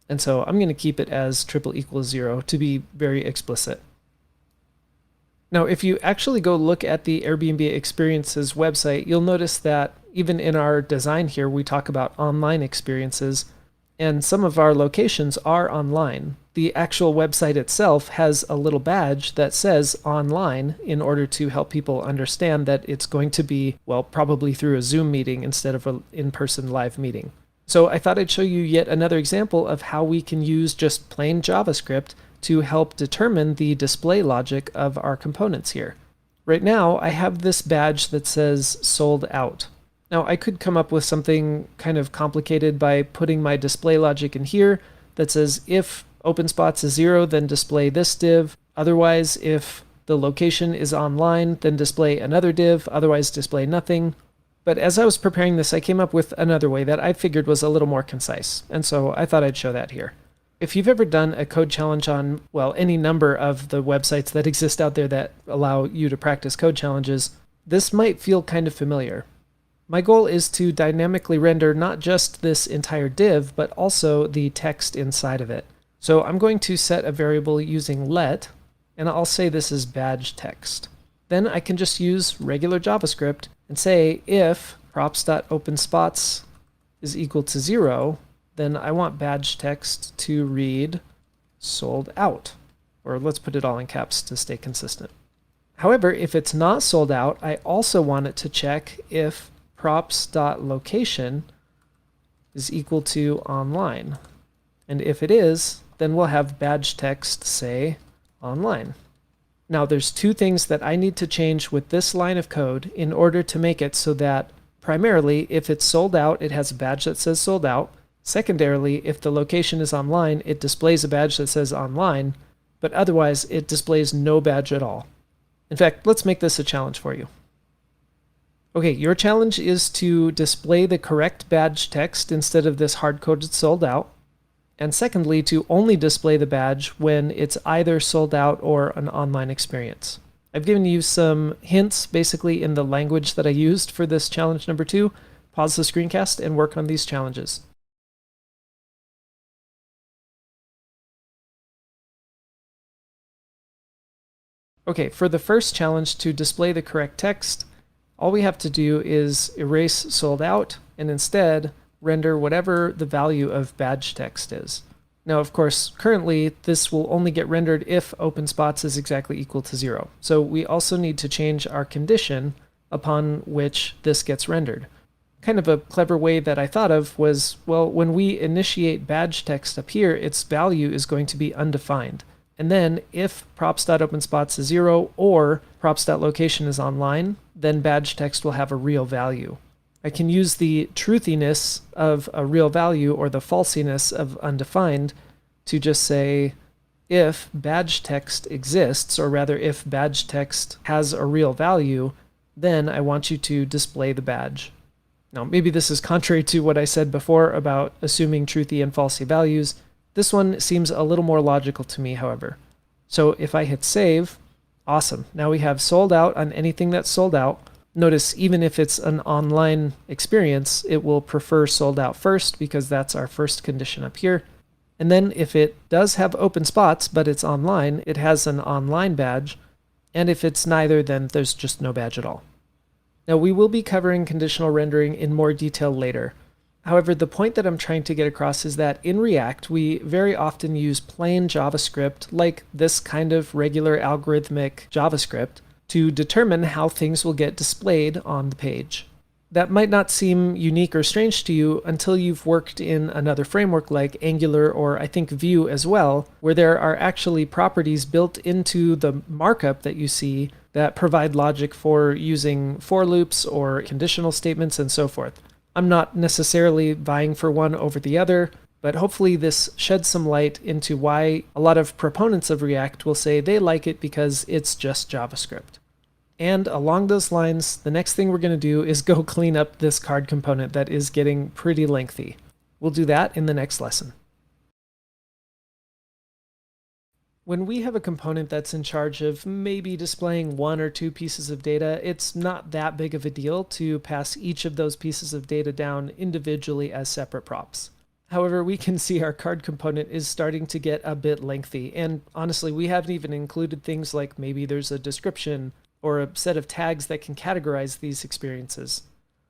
and so I'm going to keep it as triple equals 0 to be very explicit. Now, if you actually go look at the Airbnb Experiences website, you'll notice that even in our design here, we talk about online experiences, and some of our locations are online. The actual website itself has a little badge that says online in order to help people understand that it's going to be, well, probably through a Zoom meeting instead of an in-person live meeting. So I thought I'd show you yet another example of how we can use just plain JavaScript to help determine the display logic of our components here. Right now, I have this badge that says sold out. Now, I could come up with something kind of complicated by putting my display logic in here that says if OpenSpots is 0, then display this div. Otherwise, if the location is online, then display another div. Otherwise, display nothing. But as I was preparing this, I came up with another way that I figured was a little more concise, and so I thought I'd show that here. If you've ever done a code challenge on, well, any number of the websites that exist out there that allow you to practice code challenges, this might feel kind of familiar. My goal is to dynamically render not just this entire div, but also the text inside of it. So I'm going to set a variable using let, and I'll say this is badge text. Then I can just use regular JavaScript and say if props.openspots is equal to 0, then I want badge text to read sold out. Or let's put it all in caps to stay consistent. However, if it's not sold out, I also want it to check if props.location is equal to online. And if it is, then we'll have badge text say online. Now there's two things that I need to change with this line of code in order to make it so that primarily if it's sold out, it has a badge that says sold out. Secondarily, if the location is online, it displays a badge that says online, but otherwise it displays no badge at all. In fact, let's make this a challenge for you. Okay, your challenge is to display the correct badge text instead of this hard-coded sold out. And secondly, to only display the badge when it's either sold out or an online experience. I've given you some hints basically in the language that I used for this challenge number 2. Pause the screencast and work on these challenges. Okay, for the first challenge to display the correct text, all we have to do is erase sold out and instead render whatever the value of badge text is. Now, of course, currently this will only get rendered if OpenSpots is exactly equal to 0. So we also need to change our condition upon which this gets rendered. Kind of a clever way that I thought of was, well, when we initiate badge text up here, its value is going to be undefined. And then if props.openspots is 0 or props.location is online, then badge text will have a real value. I can use the truthiness of a real value or the falsiness of undefined to just say if badge text exists, or rather if badge text has a real value, then I want you to display the badge. Now, maybe this is contrary to what I said before about assuming truthy and falsy values. This one seems a little more logical to me, however. So if I hit save, awesome. Now we have sold out on anything that's sold out. Notice even if it's an online experience, it will prefer sold out first because that's our first condition up here. And then if it does have open spots, but it's online, it has an online badge. And if it's neither, then there's just no badge at all. Now we will be covering conditional rendering in more detail later. However, the point that I'm trying to get across is that in React, we very often use plain JavaScript, like this kind of regular algorithmic JavaScript, to determine how things will get displayed on the page. That might not seem unique or strange to you until you've worked in another framework like Angular or I think Vue as well, where there are actually properties built into the markup that you see that provide logic for using for loops or conditional statements and so forth. I'm not necessarily vying for one over the other, but hopefully this sheds some light into why a lot of proponents of React will say they like it because it's just JavaScript. And along those lines, the next thing we're going to do is go clean up this card component that is getting pretty lengthy. We'll do that in the next lesson. When we have a component that's in charge of maybe displaying one or two pieces of data, it's not that big of a deal to pass each of those pieces of data down individually as separate props. However, we can see our card component is starting to get a bit lengthy, and honestly, we haven't even included things like maybe there's a description or a set of tags that can categorize these experiences.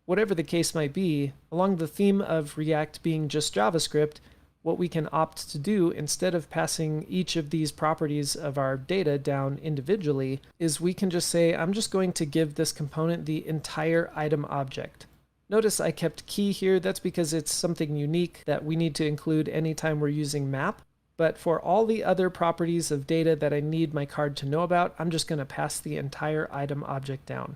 Whatever the case might be, along the theme of React being just JavaScript, what we can opt to do instead of passing each of these properties of our data down individually is we can just say, I'm just going to give this component the entire item object. Notice I kept key here. That's because it's something unique that we need to include anytime we're using map. But for all the other properties of data that I need my card to know about, I'm just going to pass the entire item object down.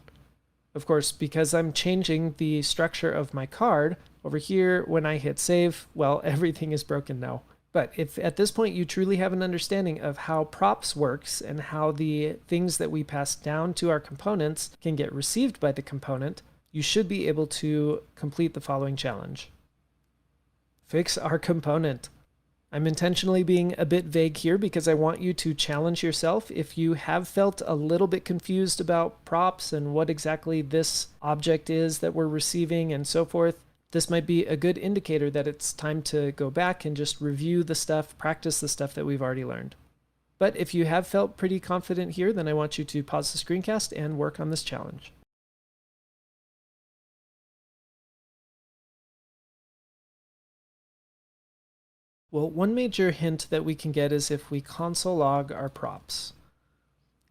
Of course, because I'm changing the structure of my card, over here, when I hit save, well, everything is broken now. But if at this point you truly have an understanding of how props works and how the things that we pass down to our components can get received by the component, you should be able to complete the following challenge. Fix our component. I'm intentionally being a bit vague here because I want you to challenge yourself. If you have felt a little bit confused about props and what exactly this object is that we're receiving and so forth, this might be a good indicator that it's time to go back and just review the stuff, practice the stuff that we've already learned. But if you have felt pretty confident here, then I want you to pause the screencast and work on this challenge. Well, one major hint that we can get is if we console log our props.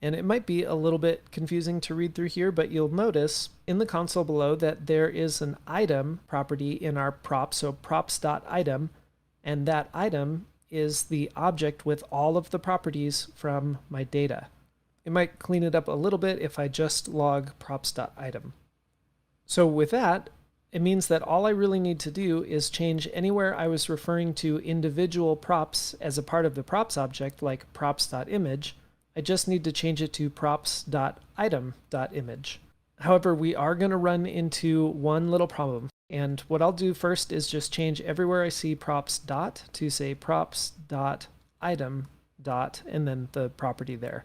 And it might be a little bit confusing to read through here, but you'll notice in the console below that there is an item property in our prop, so props.item, and that item is the object with all of the properties from my data. It might clean it up a little bit if I just log props.item. So with that, it means that all I really need to do is change anywhere I was referring to individual props as a part of the props object, like props.image. I just need to change it to props.item.image. However, we are going to run into one little problem. And what I'll do first is just change everywhere I see props dot to say props.item dot and then the property there.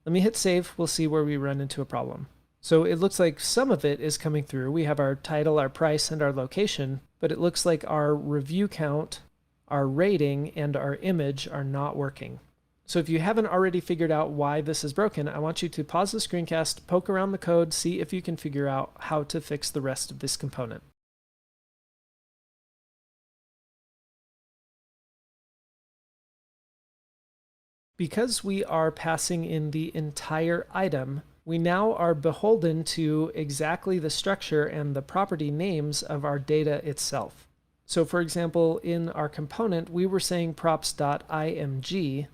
Let me hit save. We'll see where we run into a problem. So it looks like some of it is coming through. We have our title, our price, and our location, but it looks like our review count, our rating, and our image are not working. So if you haven't already figured out why this is broken, I want you to pause the screencast, poke around the code, see if you can figure out how to fix the rest of this component. Because we are passing in the entire item, we now are beholden to exactly the structure and the property names of our data itself. So for example, in our component, we were saying props.img,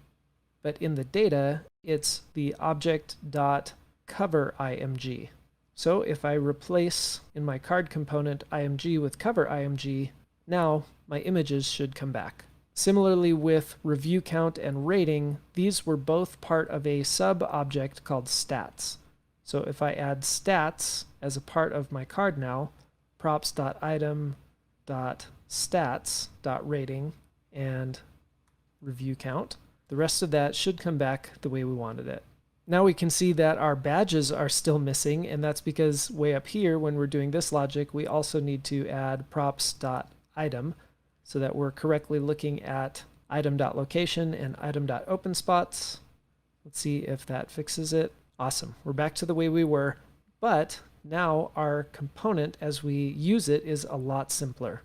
but in the data, it's the object.coverimg. So if I replace in my card component img with coverimg, now my images should come back. Similarly with review count and rating, these were both part of a sub-object called stats. So if I add stats as a part of my card now, props.item.stats.rating and review count, the rest of that should come back the way we wanted it. Now we can see that our badges are still missing, and that's because way up here when we're doing this logic, we also need to add props.item so that we're correctly looking at item.location and item.openspots. Let's see if that fixes it. Awesome. We're back to the way we were, but now our component as we use it is a lot simpler.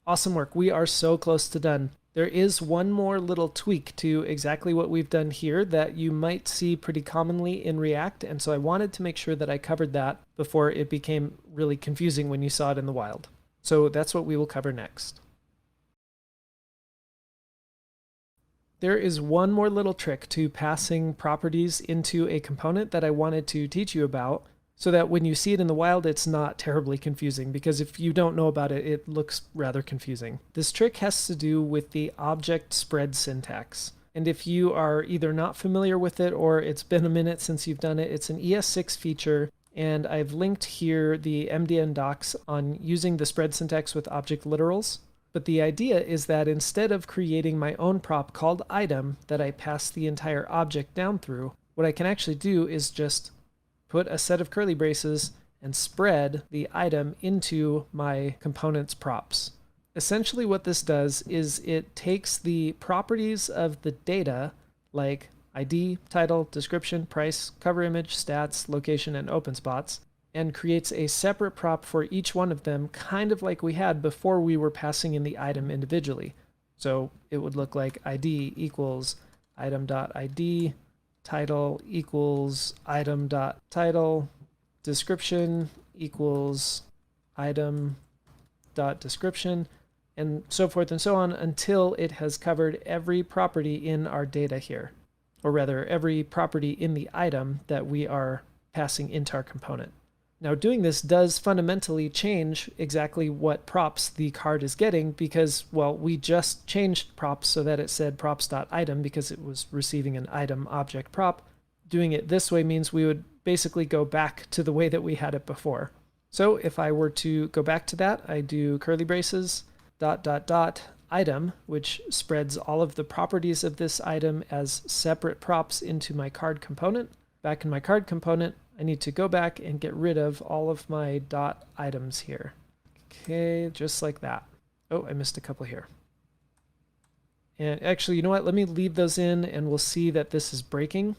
Awesome work. We are so close to done. There is one more little tweak to exactly what we've done here that you might see pretty commonly in React, and so I wanted to make sure that I covered that before it became really confusing when you saw it in the wild. So that's what we will cover next. There is one more little trick to passing properties into a component that I wanted to teach you about, so that when you see it in the wild, it's not terribly confusing, because if you don't know about it, it looks rather confusing. This trick has to do with the object spread syntax. And if you are either not familiar with it or it's been a minute since you've done it, it's an ES6 feature, and I've linked here the MDN docs on using the spread syntax with object literals. But the idea is that instead of creating my own prop called item that I pass the entire object down through, what I can actually do is just put a set of curly braces and spread the item into my component's props. Essentially what this does is it takes the properties of the data, like ID, title, description, price, cover image, stats, location, and open spots, and creates a separate prop for each one of them, kind of like we had before we were passing in the item individually. So it would look like ID equals item.id, title equals item.title, description equals item.description, and so forth and so on until it has covered every property in our data here, or rather every property in the item that we are passing into our component. Now doing this does fundamentally change exactly what props the card is getting because, well, we just changed props so that it said props.item because it was receiving an item object prop. Doing it this way means we would basically go back to the way that we had it before. So if I were to go back to that, I do curly braces, ... item, which spreads all of the properties of this item as separate props into my card component. Back in my card component, I need to go back and get rid of all of my .items here. Okay, just like that. Oh, I missed a couple here. And actually, you know what? Let me leave those in and we'll see that this is breaking.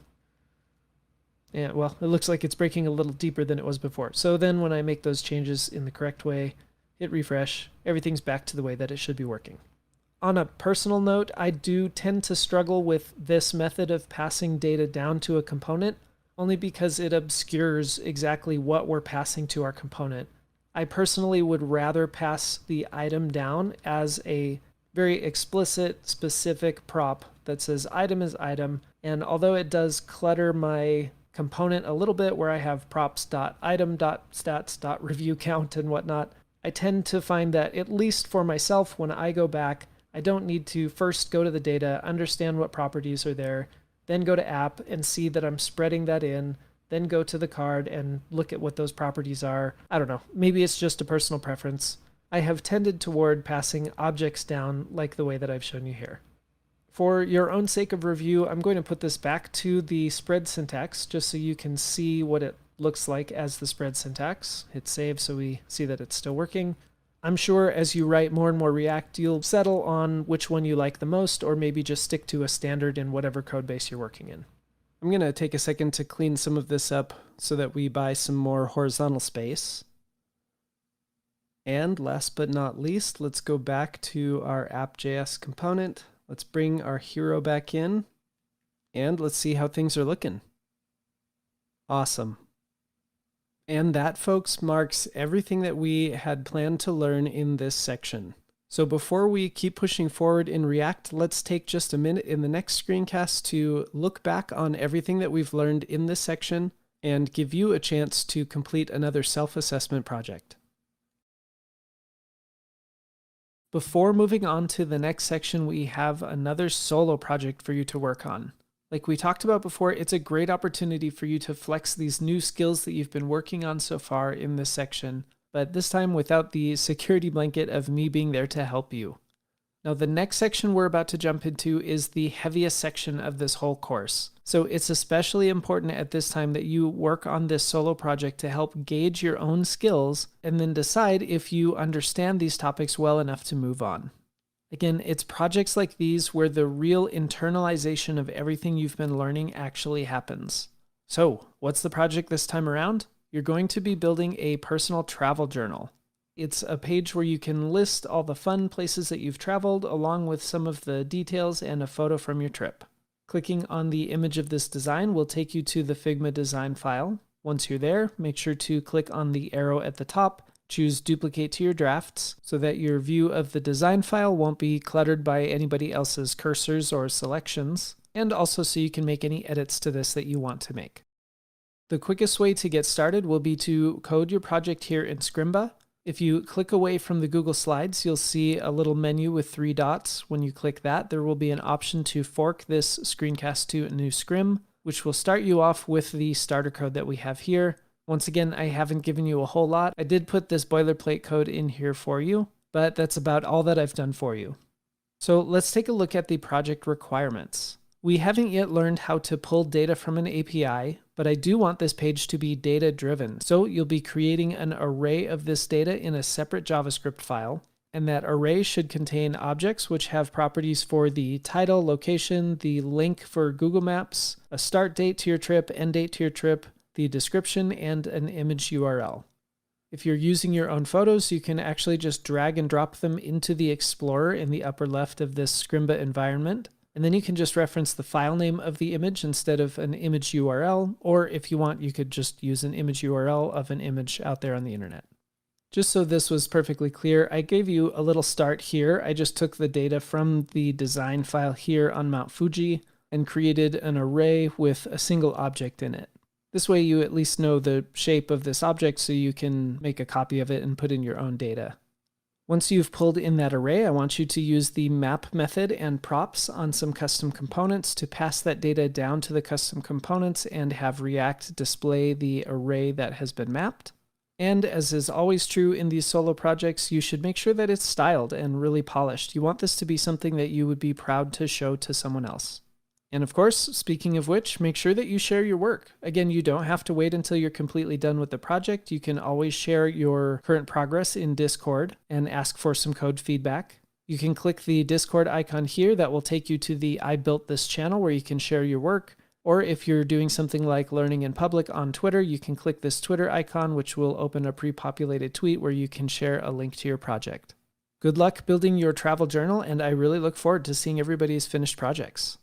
And well, it looks like it's breaking a little deeper than it was before. So then when I make those changes in the correct way, hit refresh, everything's back to the way that it should be working. On a personal note, I do tend to struggle with this method of passing data down to a component, only because it obscures exactly what we're passing to our component. I personally would rather pass the item down as a very explicit, specific prop that says item is item, and although it does clutter my component a little bit where I have props.item.stats.reviewCount and whatnot, I tend to find that, at least for myself, when I go back, I don't need to first go to the data, understand what properties are there, then go to app and see that I'm spreading that in, then go to the card and look at what those properties are. I don't know, maybe it's just a personal preference. I have tended toward passing objects down like the way that I've shown you here. For your own sake of review, I'm going to put this back to the spread syntax just so you can see what it looks like as the spread syntax. Hit save so we see that it's still working. I'm sure as you write more and more React, you'll settle on which one you like the most, or maybe just stick to a standard in whatever code base you're working in. I'm going to take a second to clean some of this up so that we buy some more horizontal space. And last but not least, let's go back to our app.js component. Let's bring our hero back in, and let's see how things are looking. Awesome. And that, folks, marks everything that we had planned to learn in this section. So before we keep pushing forward in React, let's take just a minute in the next screencast to look back on everything that we've learned in this section and give you a chance to complete another self-assessment project. Before moving on to the next section, we have another solo project for you to work on. Like we talked about before, it's a great opportunity for you to flex these new skills that you've been working on so far in this section, but this time without the security blanket of me being there to help you. Now, the next section we're about to jump into is the heaviest section of this whole course. So it's especially important at this time that you work on this solo project to help gauge your own skills and then decide if you understand these topics well enough to move on. Again, it's projects like these where the real internalization of everything you've been learning actually happens. So, what's the project this time around? You're going to be building a personal travel journal. It's a page where you can list all the fun places that you've traveled along with some of the details and a photo from your trip. Clicking on the image of this design will take you to the Figma design file. Once you're there, make sure to click on the arrow at the top, choose Duplicate to your drafts so that your view of the design file won't be cluttered by anybody else's cursors or selections, and also so you can make any edits to this that you want to make. The quickest way to get started will be to code your project here in Scrimba. If you click away from the Google Slides, you'll see a little menu with 3 dots. When you click that, there will be an option to fork this screencast to a new scrim, which will start you off with the starter code that we have here. Once again, I haven't given you a whole lot. I did put this boilerplate code in here for you, but that's about all that I've done for you. So let's take a look at the project requirements. We haven't yet learned how to pull data from an API, but I do want this page to be data-driven. So you'll be creating an array of this data in a separate JavaScript file, and that array should contain objects which have properties for the title, location, the link for Google Maps, a start date to your trip, end date to your trip, the description, and an image URL. If you're using your own photos, you can actually just drag and drop them into the Explorer in the upper left of this Scrimba environment. And then you can just reference the file name of the image instead of an image URL, or if you want, you could just use an image URL of an image out there on the internet. Just so this was perfectly clear, I gave you a little start here. I just took the data from the design file here on Mount Fuji and created an array with a single object in it. This way you at least know the shape of this object so you can make a copy of it and put in your own data. Once you've pulled in that array, I want you to use the map method and props on some custom components to pass that data down to the custom components and have React display the array that has been mapped. And as is always true in these solo projects, you should make sure that it's styled and really polished. You want this to be something that you would be proud to show to someone else. And of course, speaking of which, make sure that you share your work. Again, you don't have to wait until you're completely done with the project. You can always share your current progress in Discord and ask for some code feedback. You can click the Discord icon here that will take you to the I Built This channel where you can share your work. Or if you're doing something like learning in public on Twitter, you can click this Twitter icon, which will open a pre-populated tweet where you can share a link to your project. Good luck building your travel journal, and I really look forward to seeing everybody's finished projects.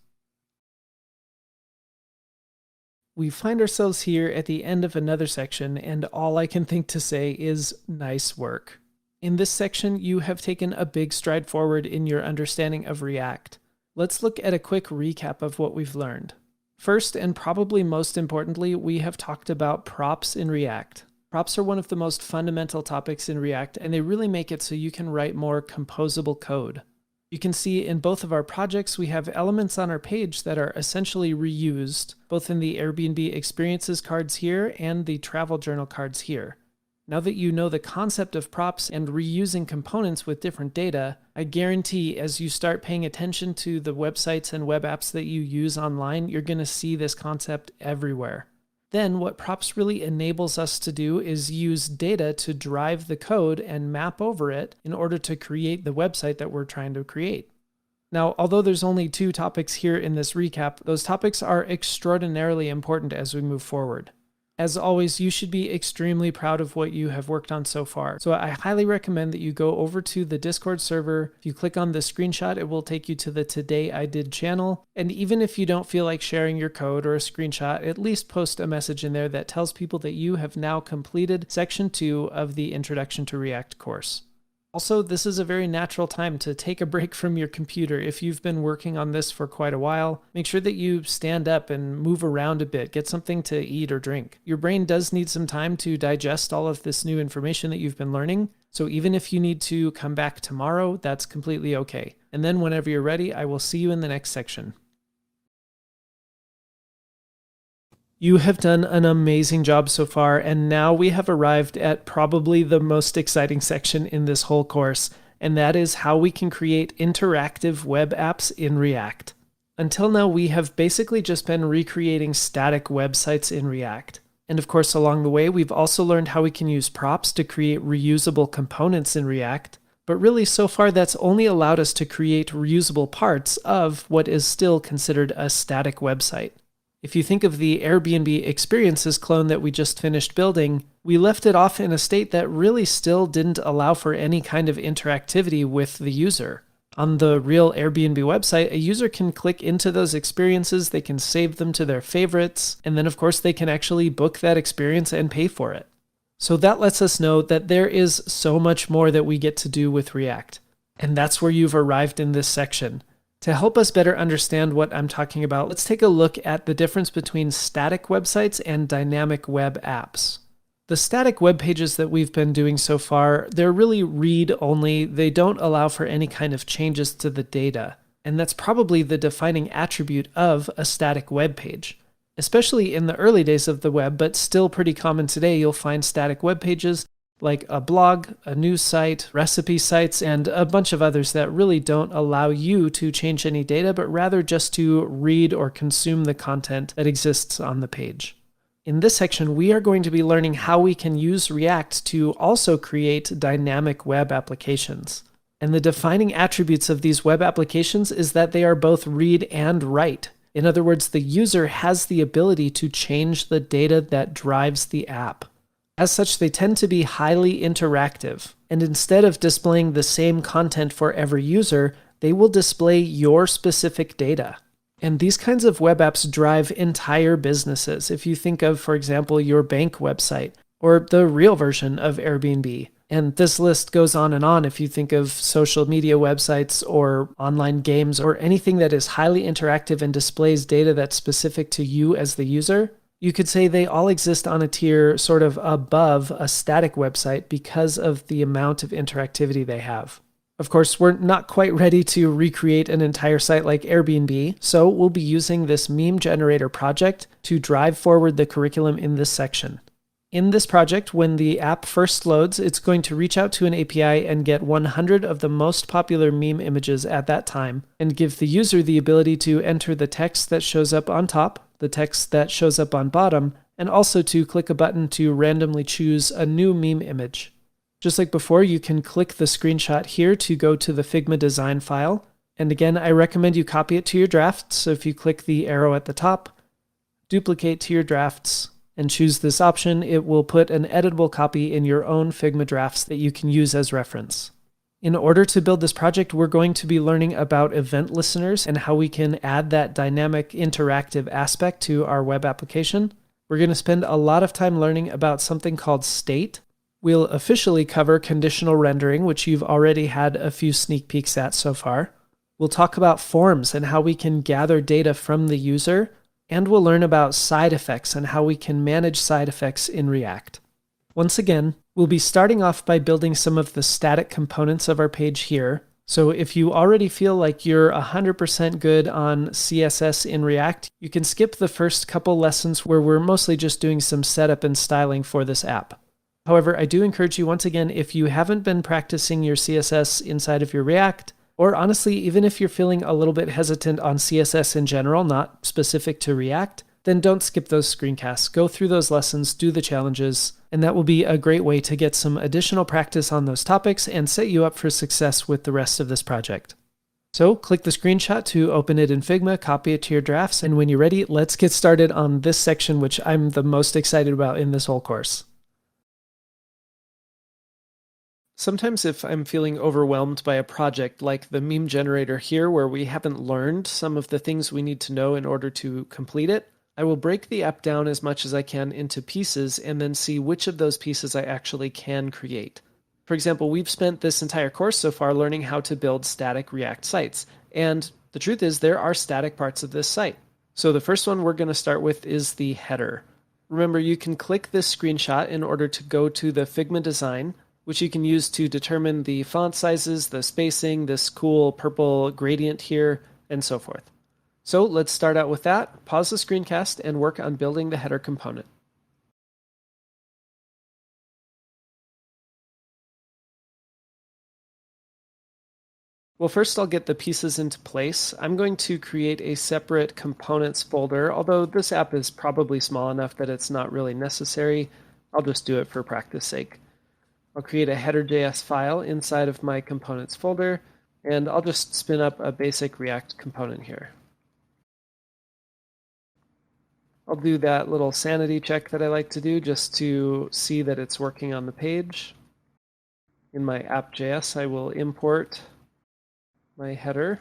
We find ourselves here at the end of another section, and all I can think to say is nice work. In this section, you have taken a big stride forward in your understanding of React. Let's look at a quick recap of what we've learned. First, and probably most importantly, we have talked about props in React. Props are one of the most fundamental topics in React, and they really make it so you can write more composable code. You can see in both of our projects, we have elements on our page that are essentially reused, both in the Airbnb experiences cards here and the travel journal cards here. Now that you know the concept of props and reusing components with different data, I guarantee as you start paying attention to the websites and web apps that you use online, you're going to see this concept everywhere. Then what props really enables us to do is use data to drive the code and map over it in order to create the website that we're trying to create. Now, although there's only 2 topics here in this recap, those topics are extraordinarily important as we move forward. As always, you should be extremely proud of what you have worked on so far. So I highly recommend that you go over to the Discord server. If you click on the screenshot, it will take you to the Today I Did channel. And even if you don't feel like sharing your code or a screenshot, at least post a message in there that tells people that you have now completed section 2 of the Introduction to React course. Also, this is a very natural time to take a break from your computer. If you've been working on this for quite a while, make sure that you stand up and move around a bit, get something to eat or drink. Your brain does need some time to digest all of this new information that you've been learning, so even if you need to come back tomorrow, that's completely okay. And then whenever you're ready, I will see you in the next section. You have done an amazing job so far, and now we have arrived at probably the most exciting section in this whole course, and that is how we can create interactive web apps in React. Until now, we have basically just been recreating static websites in React. And of course, along the way, we've also learned how we can use props to create reusable components in React. But really, so far, that's only allowed us to create reusable parts of what is still considered a static website. If you think of the Airbnb experiences clone that we just finished building, we left it off in a state that really still didn't allow for any kind of interactivity with the user. On the real Airbnb website, a user can click into those experiences, they can save them to their favorites, and then of course they can actually book that experience and pay for it. So that lets us know that there is so much more that we get to do with React. And that's where you've arrived in this section. To help us better understand what I'm talking about, let's take a look at the difference between static websites and dynamic web apps. The static web pages that we've been doing so far, they're really read-only. They don't allow for any kind of changes to the data. And that's probably the defining attribute of a static web page. Especially in the early days of the web, but still pretty common today, you'll find static web pages like a blog, a news site, recipe sites, and a bunch of others that really don't allow you to change any data, but rather just to read or consume the content that exists on the page. In this section, we are going to be learning how we can use React to also create dynamic web applications. And the defining attributes of these web applications is that they are both read and write. In other words, the user has the ability to change the data that drives the app. As such, they tend to be highly interactive. And instead of displaying the same content for every user, they will display your specific data. And these kinds of web apps drive entire businesses. If you think of, for example, your bank website or the real version of Airbnb. And this list goes on if you think of social media websites or online games or anything that is highly interactive and displays data that's specific to you as the user. You could say they all exist on a tier sort of above a static website because of the amount of interactivity they have. Of course, we're not quite ready to recreate an entire site like Airbnb, so we'll be using this meme generator project to drive forward the curriculum in this section. In this project, when the app first loads, it's going to reach out to an API and get 100 of the most popular meme images at that time, and give the user the ability to enter the text that shows up on top, the text that shows up on bottom, and also to click a button to randomly choose a new meme image. Just like before, you can click the screenshot here to go to the Figma design file. And again, I recommend you copy it to your drafts. So if you click the arrow at the top, duplicate to your drafts, and choose this option, it will put an editable copy in your own Figma drafts that you can use as reference. In order to build this project, we're going to be learning about event listeners and how we can add that dynamic interactive aspect to our web application. We're going to spend a lot of time learning about something called state. We'll officially cover conditional rendering, which you've already had a few sneak peeks at so far. We'll talk about forms and how we can gather data from the user, and we'll learn about side effects and how we can manage side effects in React. Once again, we'll be starting off by building some of the static components of our page here. So if you already feel like you're 100% good on CSS in React, you can skip the first couple lessons where we're mostly just doing some setup and styling for this app. However, I do encourage you once again, if you haven't been practicing your CSS inside of your React, or honestly, even if you're feeling a little bit hesitant on CSS in general, not specific to React, then don't skip those screencasts. Go through those lessons, do the challenges, and that will be a great way to get some additional practice on those topics and set you up for success with the rest of this project. So click the screenshot to open it in Figma, copy it to your drafts, and when you're ready, let's get started on this section, which I'm the most excited about in this whole course. Sometimes if I'm feeling overwhelmed by a project like the meme generator here, where we haven't learned some of the things we need to know in order to complete it, I will break the app down as much as I can into pieces and then see which of those pieces I actually can create. For example, we've spent this entire course so far learning how to build static React sites. And the truth is there are static parts of this site. So the first one we're going to start with is the header. Remember, you can click this screenshot in order to go to the Figma design, which you can use to determine the font sizes, the spacing, this cool purple gradient here, and so forth. So let's start out with that, pause the screencast, and work on building the header component. Well, first I'll get the pieces into place. I'm going to create a separate components folder, although this app is probably small enough that it's not really necessary. I'll just do it for practice sake. I'll create a header.js file inside of my components folder, and I'll just spin up a basic React component here. I'll do that little sanity check that I like to do just to see that it's working on the page. In my app.js, I will import my header.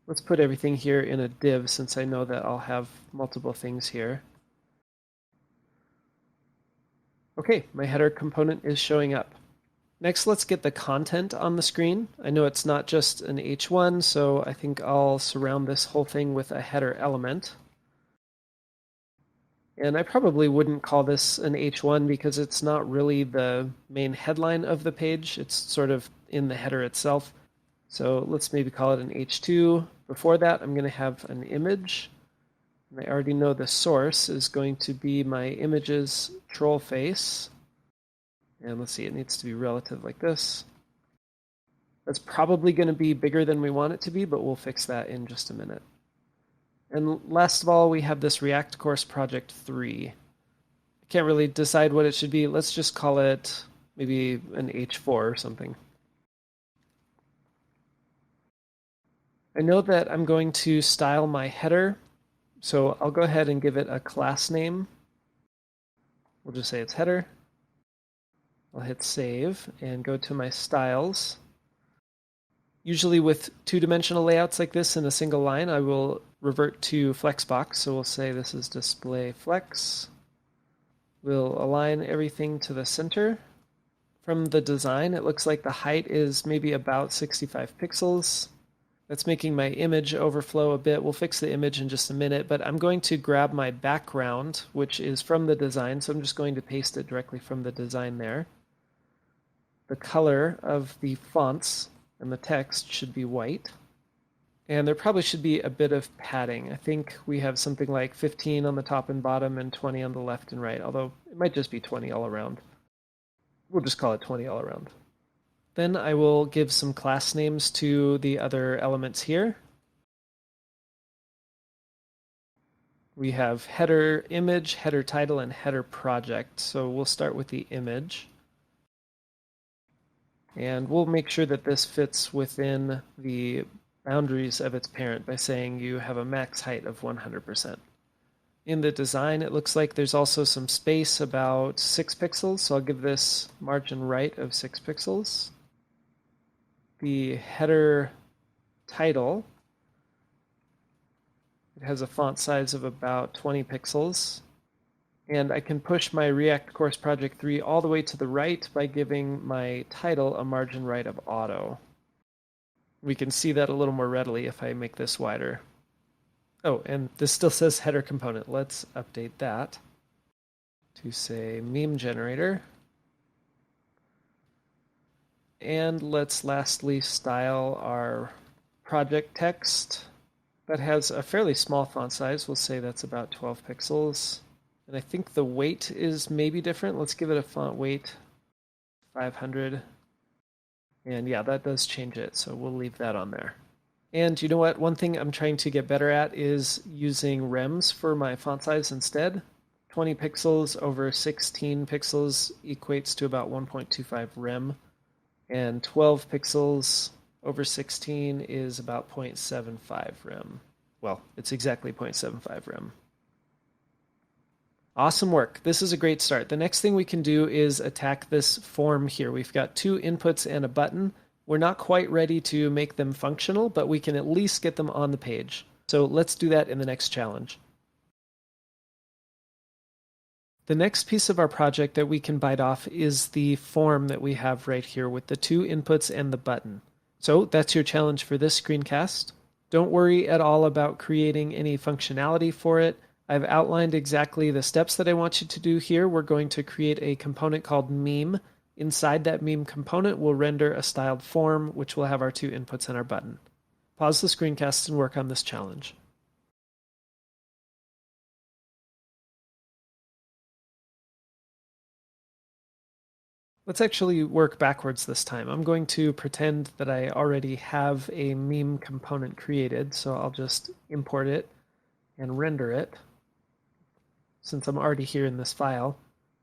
Let's put everything here in a div since I know that I'll have multiple things here. Okay, my header component is showing up. Next, let's get the content on the screen. I know it's not just an H1, so I think I'll surround this whole thing with a header element. And I probably wouldn't call this an H1 because it's not really the main headline of the page. It's sort of in the header itself. So let's maybe call it an H2. Before that, I'm going to have an image. And I already know the source is going to be my image's troll face. And let's see, it needs to be relative like this. That's probably going to be bigger than we want it to be, but we'll fix that in just a minute. And last of all, we have this React course project 3. I can't really decide what it should be. Let's just call it maybe an H4 or something. I know that I'm going to style my header, so I'll go ahead and give it a class name. We'll just say it's header. I'll hit save and go to my styles. Usually with two-dimensional layouts like this in a single line, I will revert to flexbox. So we'll say this is display flex. We'll align everything to the center. From the design, it looks like the height is maybe about 65 pixels. That's making my image overflow a bit. We'll fix the image in just a minute, but I'm going to grab my background, which is from the design. So I'm just going to paste it directly from the design there. The color of the fonts and the text should be white. And there probably should be a bit of padding. I think we have something like 15 on the top and bottom and 20 on the left and right, although it might just be 20 all around. We'll just call it 20 all around. Then I will give some class names to the other elements here. We have header image, header title, and header project. So we'll start with the image. And we'll make sure that this fits within the boundaries of its parent by saying you have a max height of 100%. In the design, it looks like there's also some space, about 6 pixels, so I'll give this margin right of 6 pixels. The header title, it has a font size of about 20 pixels. And I can push my React Course Project 3 all the way to the right by giving my title a margin right of auto. We can see that a little more readily if I make this wider. Oh, and this still says header component. Let's update that to say meme generator. And let's lastly style our project text. That has a fairly small font size. We'll say that's about 12 pixels. And I think the weight is maybe different. Let's give it a font weight 500. And yeah, that does change it, so we'll leave that on there. And you know what? One thing I'm trying to get better at is using rems for my font size instead. 20 pixels over 16 pixels equates to about 1.25 rem. And 12 pixels over 16 is about 0.75 rem. Well, it's exactly 0.75 rem. Awesome work. This is a great start. The next thing we can do is attack this form here. We've got 2 inputs and a button. We're not quite ready to make them functional, but we can at least get them on the page. So let's do that in the next challenge. The next piece of our project that we can bite off is the form that we have right here with the 2 inputs and the button. So that's your challenge for this screencast. Don't worry at all about creating any functionality for it. I've outlined exactly the steps that I want you to do here. We're going to create a component called meme. Inside that meme component, we'll render a styled form, which will have our 2 inputs and our button. Pause the screencast and work on this challenge. Let's actually work backwards this time. I'm going to pretend that I already have a meme component created, so I'll just import it and render it since I'm already here in this file,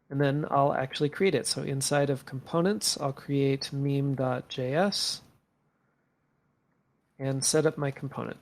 and then I'll actually create it. So inside of components, I'll create meme.js and set up my component.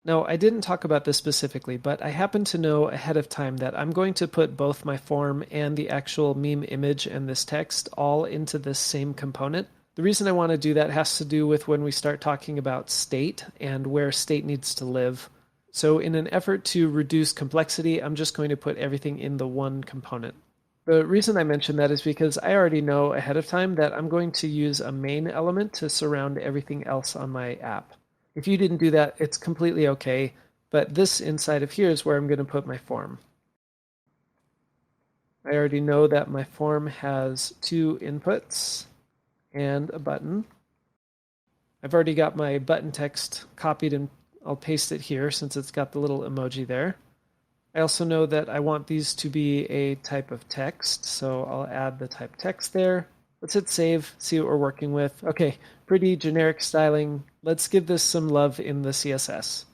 Now, I didn't talk about this specifically, but I happen to know ahead of time that I'm going to put both my form and the actual meme image and this text all into this same component. The reason I want to do that has to do with when we start talking about state and where state needs to live. So in an effort to reduce complexity, I'm just going to put everything in the one component. The reason I mention that is because I already know ahead of time that I'm going to use a main element to surround everything else on my app. If you didn't do that, it's completely okay, but this inside of here is where I'm going to put my form. I already know that my form has 2 inputs and a button. I've already got my button text copied and I'll paste it here since it's got the little emoji there. I also know that I want these to be a type of text, so I'll add the type text there. Let's hit save, see what we're working with. Okay, pretty generic styling. Let's give this some love in the CSS.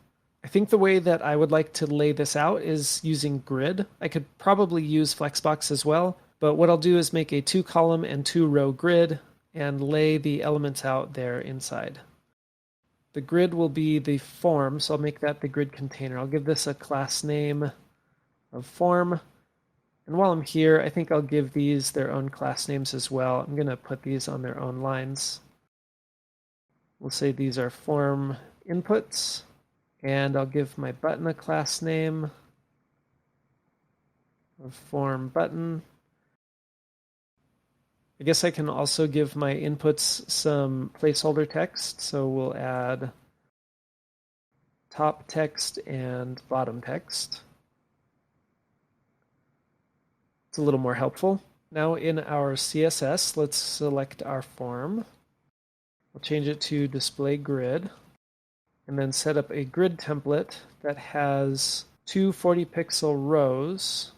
I think the way that I would like to lay this out is using grid. I could probably use Flexbox as well, but what I'll do is make a 2-column and 2-row grid and lay the elements out there inside. The grid will be the form, so I'll make that the grid container. I'll give this a class name of form. And while I'm here, I think I'll give these their own class names as well. I'm going to put these on their own lines. We'll say these are form inputs, and I'll give my button a class name of form button. I guess I can also give my inputs some placeholder text, so we'll add top text and bottom text. It's a little more helpful. Now in our CSS, let's select our form. We'll change it to display grid, and then set up a grid template that has 2 40-pixel rows,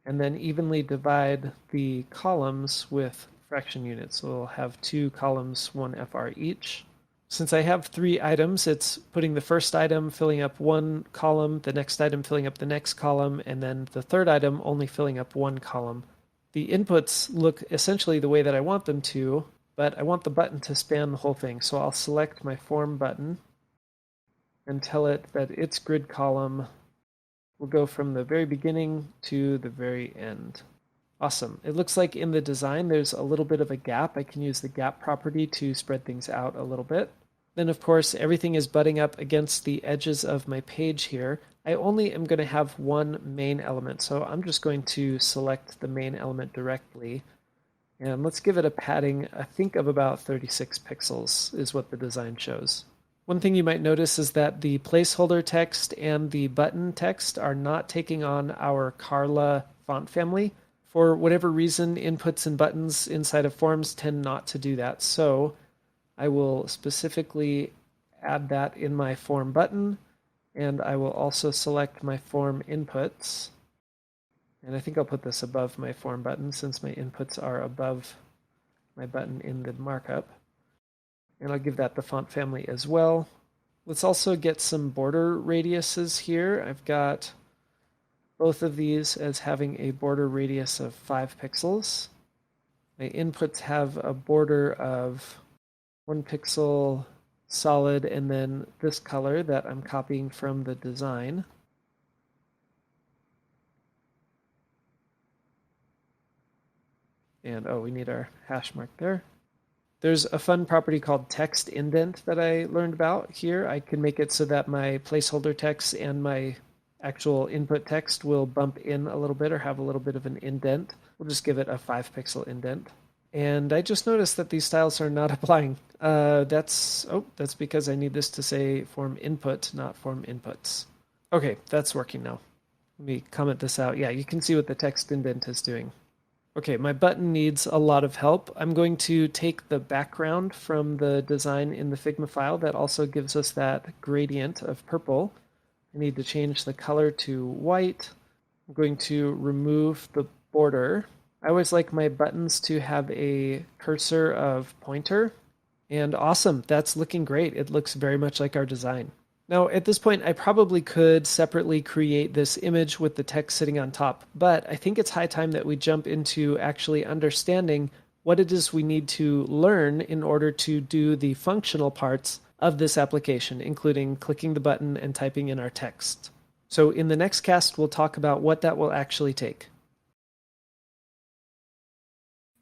and then evenly divide the columns with fraction units. So we'll have 2 columns, 1 FR each. Since I have 3 items, it's putting the first item filling up 1 column, the next item filling up the next column, and then the third item only filling up 1 column. The inputs look essentially the way that I want them to, but I want the button to span the whole thing. So I'll select my form button and tell it that its grid column will go from the very beginning to the very end. Awesome. It looks like in the design there's a little bit of a gap. I can use the gap property to spread things out a little bit. Then of course everything is butting up against the edges of my page here. I only am going to have one main element, so I'm just going to select the main element directly. And let's give it a padding, I think of about 36 pixels is what the design shows. One thing you might notice is that the placeholder text and the button text are not taking on our Carla font family. For whatever reason, inputs and buttons inside of forms tend not to do that. So I will specifically add that in my form button, and I will also select my form inputs. And I think I'll put this above my form button since my inputs are above my button in the markup. And I'll give that the font family as well. Let's also get some border radiuses here. I've got both of these as having a border radius of 5 pixels. My inputs have a border of 1 pixel solid, and then this color that I'm copying from the design. And oh, we need our hash mark there. There's a fun property called text indent that I learned about here. I can make it so that my placeholder text and my actual input text will bump in a little bit or have a little bit of an indent. We'll just give it a 5 pixel indent. And I just noticed that these styles are not applying. That's because I need this to say form input, not form inputs. Okay, that's working now. Let me comment this out. Yeah, you can see what the text indent is doing. Okay, my button needs a lot of help. I'm going to take the background from the design in the Figma file that also gives us that gradient of purple. I need to change the color to white. I'm going to remove the border. I always like my buttons to have a cursor of pointer. And awesome, that's looking great. It looks very much like our design. Now, at this point, I probably could separately create this image with the text sitting on top, but I think it's high time that we jump into actually understanding what it is we need to learn in order to do the functional parts of this application, including clicking the button and typing in our text. So in the next cast, we'll talk about what that will actually take.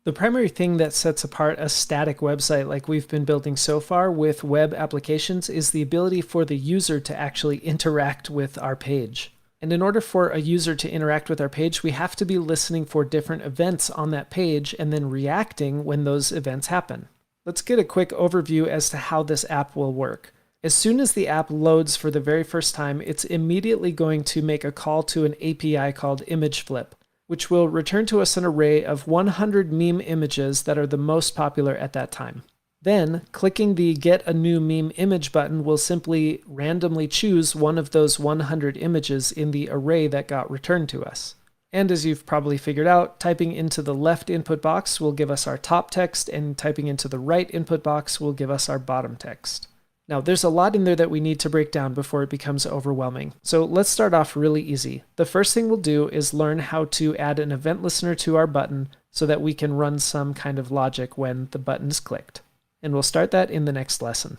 The primary thing that sets apart a static website like we've been building so far with web applications is the ability for the user to actually interact with our page. And in order for a user to interact with our page, we have to be listening for different events on that page and then reacting when those events happen. Let's get a quick overview as to how this app will work. As soon as the app loads for the very first time, it's immediately going to make a call to an API called ImageFlip, which will return to us an array of 100 meme images that are the most popular at that time. Then, clicking the Get a New Meme Image button will simply randomly choose one of those 100 images in the array that got returned to us. And as you've probably figured out, typing into the left input box will give us our top text, and typing into the right input box will give us our bottom text. Now, there's a lot in there that we need to break down before it becomes overwhelming. So let's start off really easy. The first thing we'll do is learn how to add an event listener to our button so that we can run some kind of logic when the button is clicked. And we'll start that in the next lesson.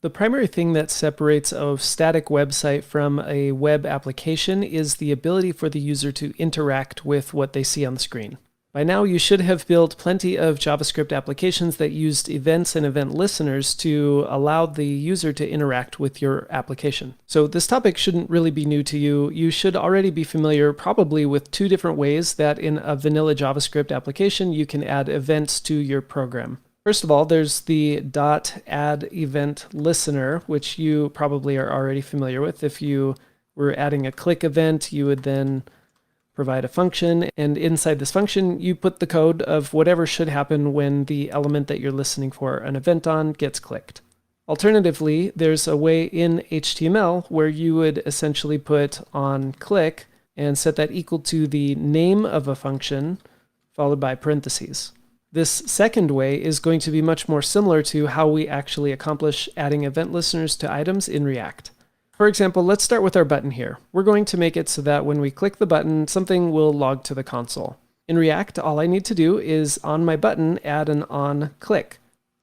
The primary thing that separates a static website from a web application is the ability for the user to interact with what they see on the screen. By now, you should have built plenty of JavaScript applications that used events and event listeners to allow the user to interact with your application. So this topic shouldn't really be new to you. You should already be familiar probably with two different ways that in a vanilla JavaScript application you can add events to your program. First of all, there's the .add event listener, which you probably are already familiar with. If you were adding a click event, you would then provide a function, and inside this function, you put the code of whatever should happen when the element that you're listening for an event on gets clicked. Alternatively, there's a way in HTML where you would essentially put on click and set that equal to the name of a function followed by parentheses. This second way is going to be much more similar to how we actually accomplish adding event listeners to items in React. For example, let's start with our button here. We're going to make it so that when we click the button, something will log to the console. In React, all I need to do is on my button, add an onClick.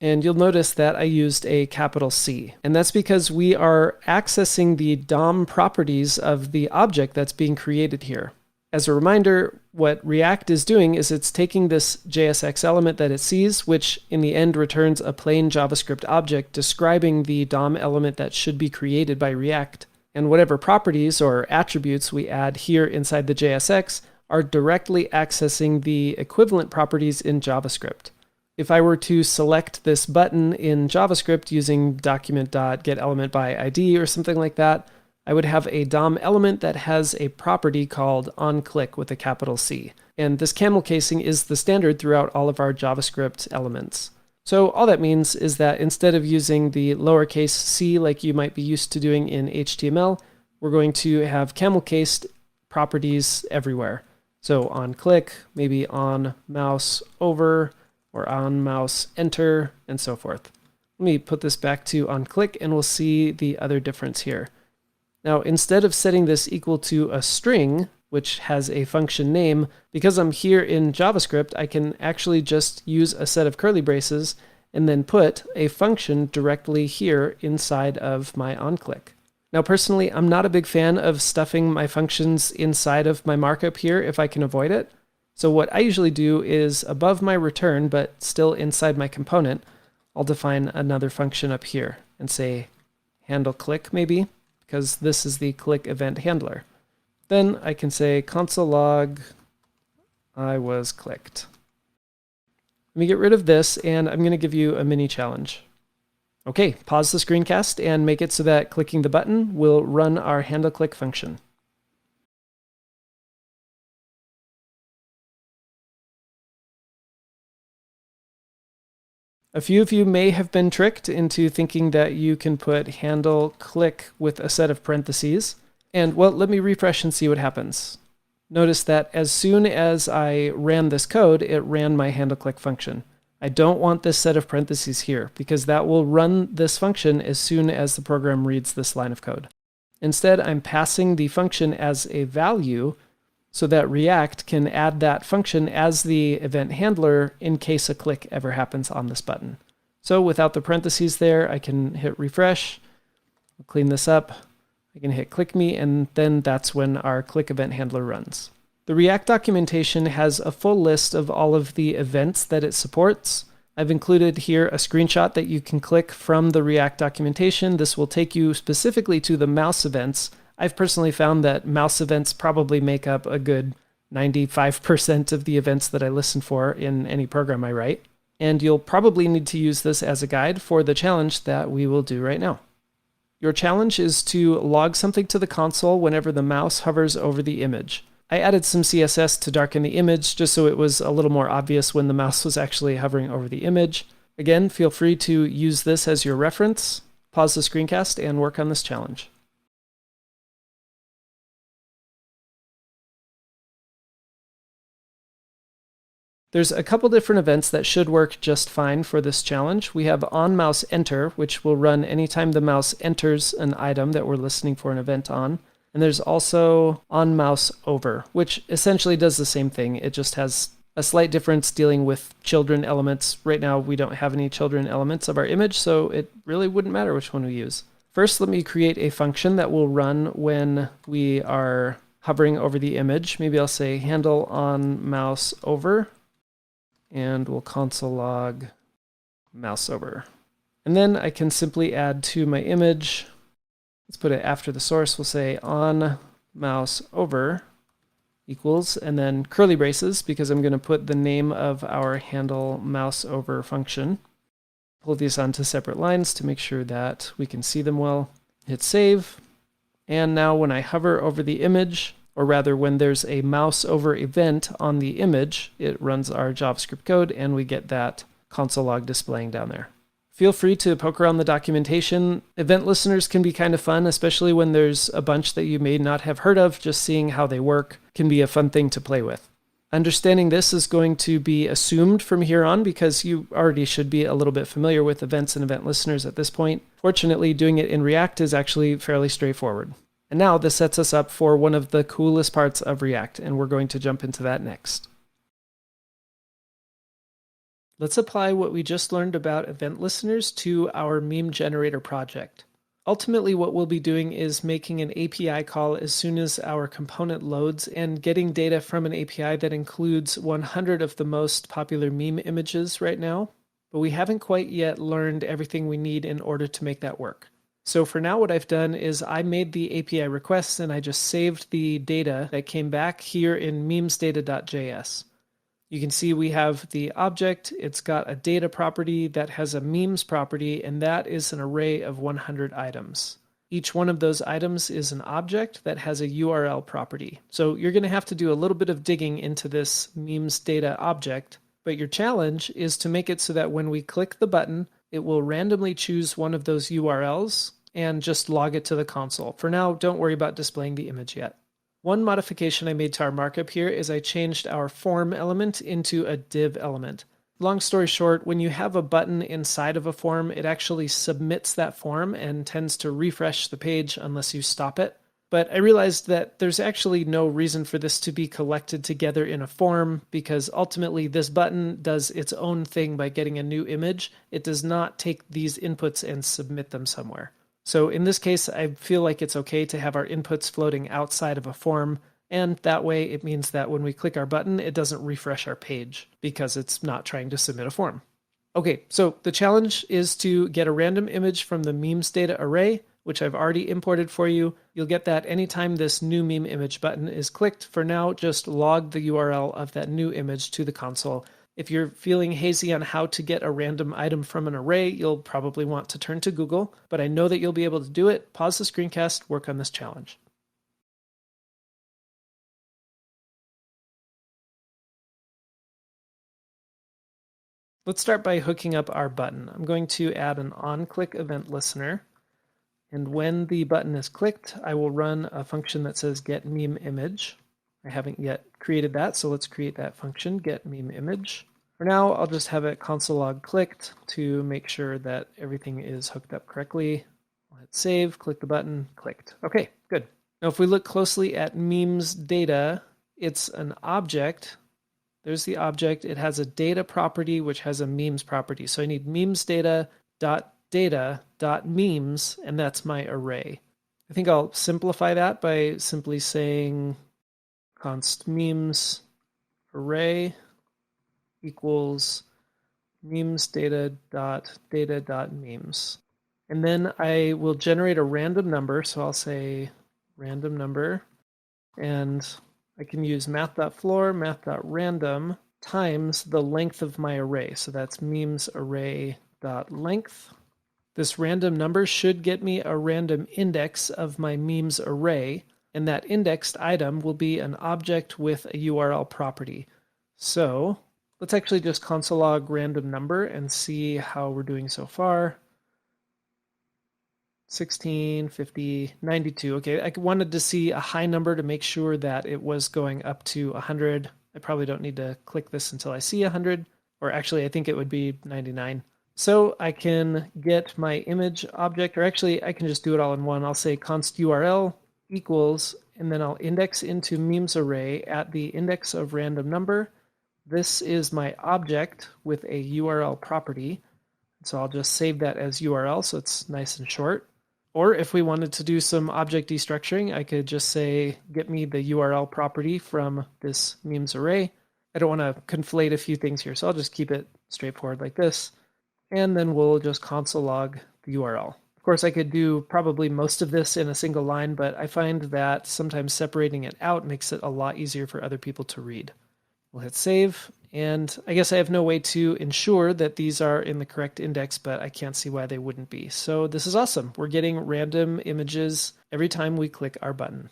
And you'll notice that I used a capital C. And that's because we are accessing the DOM properties of the object that's being created here. As a reminder, what React is doing is it's taking this JSX element that it sees, which in the end returns a plain JavaScript object describing the DOM element that should be created by React. And whatever properties or attributes we add here inside the JSX are directly accessing the equivalent properties in JavaScript. If I were to select this button in JavaScript using document.getElementById or something like that, I would have a DOM element that has a property called onClick with a capital C. And this camel casing is the standard throughout all of our JavaScript elements. So all that means is that instead of using the lowercase c like you might be used to doing in HTML, we're going to have camel cased properties everywhere. So onClick, maybe on mouse over, or on mouse enter, and so forth. Let me put this back to onClick and we'll see the other difference here. Now, instead of setting this equal to a string, which has a function name, because I'm here in JavaScript, I can actually just use a set of curly braces and then put a function directly here inside of my onClick. Now, personally, I'm not a big fan of stuffing my functions inside of my markup here if I can avoid it. So what I usually do is above my return, but still inside my component, I'll define another function up here and say handle click maybe, because this is the click event handler. Then I can say console log I was clicked. Let me get rid of this, and I'm going to give you a mini challenge. Okay, pause the screencast and make it so that clicking the button will run our handle click function. A few of you may have been tricked into thinking that you can put handle click with a set of parentheses. And well, let me refresh and see what happens. Notice that as soon as I ran this code, it ran my handle click function. I don't want this set of parentheses here because that will run this function as soon as the program reads this line of code. Instead, I'm passing the function as a value so that React can add that function as the event handler in case a click ever happens on this button. So without the parentheses there, I can hit refresh, clean this up, I can hit click me, and then that's when our click event handler runs. The React documentation has a full list of all of the events that it supports. I've included here a screenshot that you can click from the React documentation. This will take you specifically to the mouse events. I've personally found that mouse events probably make up a good 95% of the events that I listen for in any program I write. And you'll probably need to use this as a guide for the challenge that we will do right now. Your challenge is to log something to the console whenever the mouse hovers over the image. I added some CSS to darken the image just so it was a little more obvious when the mouse was actually hovering over the image. Again, feel free to use this as your reference. Pause the screencast and work on this challenge. There's a couple different events that should work just fine for this challenge. We have on-mouse enter, which will run anytime the mouse enters an item that we're listening for an event on. And there's also on-mouse over, which essentially does the same thing. It just has a slight difference dealing with children elements. Right now, we don't have any children elements of our image, so it really wouldn't matter which one we use. First, let me create a function that will run when we are hovering over the image. Maybe I'll say handle on mouse over. And we'll console log mouse over. And then I can simply add to my image, let's put it after the source, we'll say on mouse over equals, and then curly braces, because I'm going to put the name of our handle mouse over function. Pull these onto separate lines to make sure that we can see them well. Hit save. And now when I hover over the image, or rather when there's a mouse over event on the image, it runs our JavaScript code and we get that console log displaying down there. Feel free to poke around the documentation. Event listeners can be kind of fun, especially when there's a bunch that you may not have heard of. Just seeing how they work can be a fun thing to play with. Understanding this is going to be assumed from here on because you already should be a little bit familiar with events and event listeners at this point. Fortunately, doing it in React is actually fairly straightforward. And now this sets us up for one of the coolest parts of React, and we're going to jump into that next. Let's apply what we just learned about event listeners to our meme generator project. Ultimately, what we'll be doing is making an API call as soon as our component loads and getting data from an API that includes 100 of the most popular meme images right now, but we haven't quite yet learned everything we need in order to make that work. So for now, what I've done is I made the API requests and I just saved the data that came back here in memesdata.js. You can see we have the object, it's got a data property that has a memes property, and that is an array of 100 items. Each one of those items is an object that has a URL property. So you're going to have to do a little bit of digging into this memes data object, but your challenge is to make it so that when we click the button, it will randomly choose one of those URLs and just log it to the console. For now, don't worry about displaying the image yet. One modification I made to our markup here is I changed our form element into a div element. Long story short, when you have a button inside of a form, it actually submits that form and tends to refresh the page unless you stop it. But I realized that there's actually no reason for this to be collected together in a form because ultimately this button does its own thing by getting a new image. It does not take these inputs and submit them somewhere. So in this case, I feel like it's okay to have our inputs floating outside of a form, and that way it means that when we click our button, it doesn't refresh our page because it's not trying to submit a form. Okay, so the challenge is to get a random image from the memes data array, which I've already imported for you. You'll get that anytime this new meme image button is clicked. For now, just log the URL of that new image to the console. If you're feeling hazy on how to get a random item from an array, you'll probably want to turn to Google, but I know that you'll be able to do it. Pause the screencast, work on this challenge. Let's start by hooking up our button. I'm going to add an on-click event listener, and when the button is clicked, I will run a function that says get meme image. I haven't yet created that, so let's create that function, get meme image. For now, I'll just have it console log clicked to make sure that everything is hooked up correctly. I'll hit save, click the button, clicked. Okay, good. Now, if we look closely at memes data, it's an object. There's the object. It has a data property, which has a memes property. So I need memes data.data.memes, and that's my array. I think I'll simplify that by simply saying const memes array equals memes data.data.memes. And then I will generate a random number. So I'll say random number, and I can use math.floor, math.random times the length of my array. So that's memes array.length. This random number should get me a random index of my memes array, and that indexed item will be an object with a URL property. So let's actually just console log random number and see how we're doing so far. 16, 50, 92. Okay, I wanted to see a high number to make sure that it was going up to 100. I probably don't need to click this until I see 100, or actually I think it would be 99. So I can get my image object, or actually I can just do it all in one. I'll say const URL equals, and then I'll index into memes array at the index of random number. This is my object with a URL property. So I'll just save that as URL so it's nice and short. Or if we wanted to do some object destructuring, I could just say, get me the URL property from this memes array. I don't want to conflate a few things here, so I'll just keep it straightforward like this. And then we'll just console log the URL. Of course, I could do probably most of this in a single line, but I find that sometimes separating it out makes it a lot easier for other people to read. We'll hit save, and I guess I have no way to ensure that these are in the correct index, but I can't see why they wouldn't be. So this is awesome. We're getting random images every time we click our button.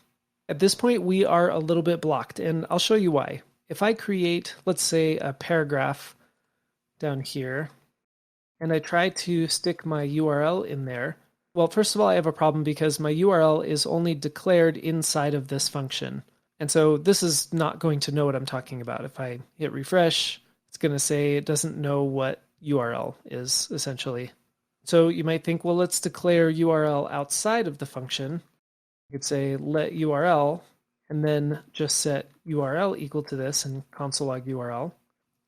At this point, we are a little bit blocked, and I'll show you why. If I create, let's say, a paragraph down here, and I try to stick my URL in there, well, first of all, I have a problem because my URL is only declared inside of this function. And so this is not going to know what I'm talking about. If I hit refresh, it's going to say it doesn't know what URL is, essentially. So you might think, well, let's declare URL outside of the function. You could say let URL, and then just set URL equal to this and console log URL.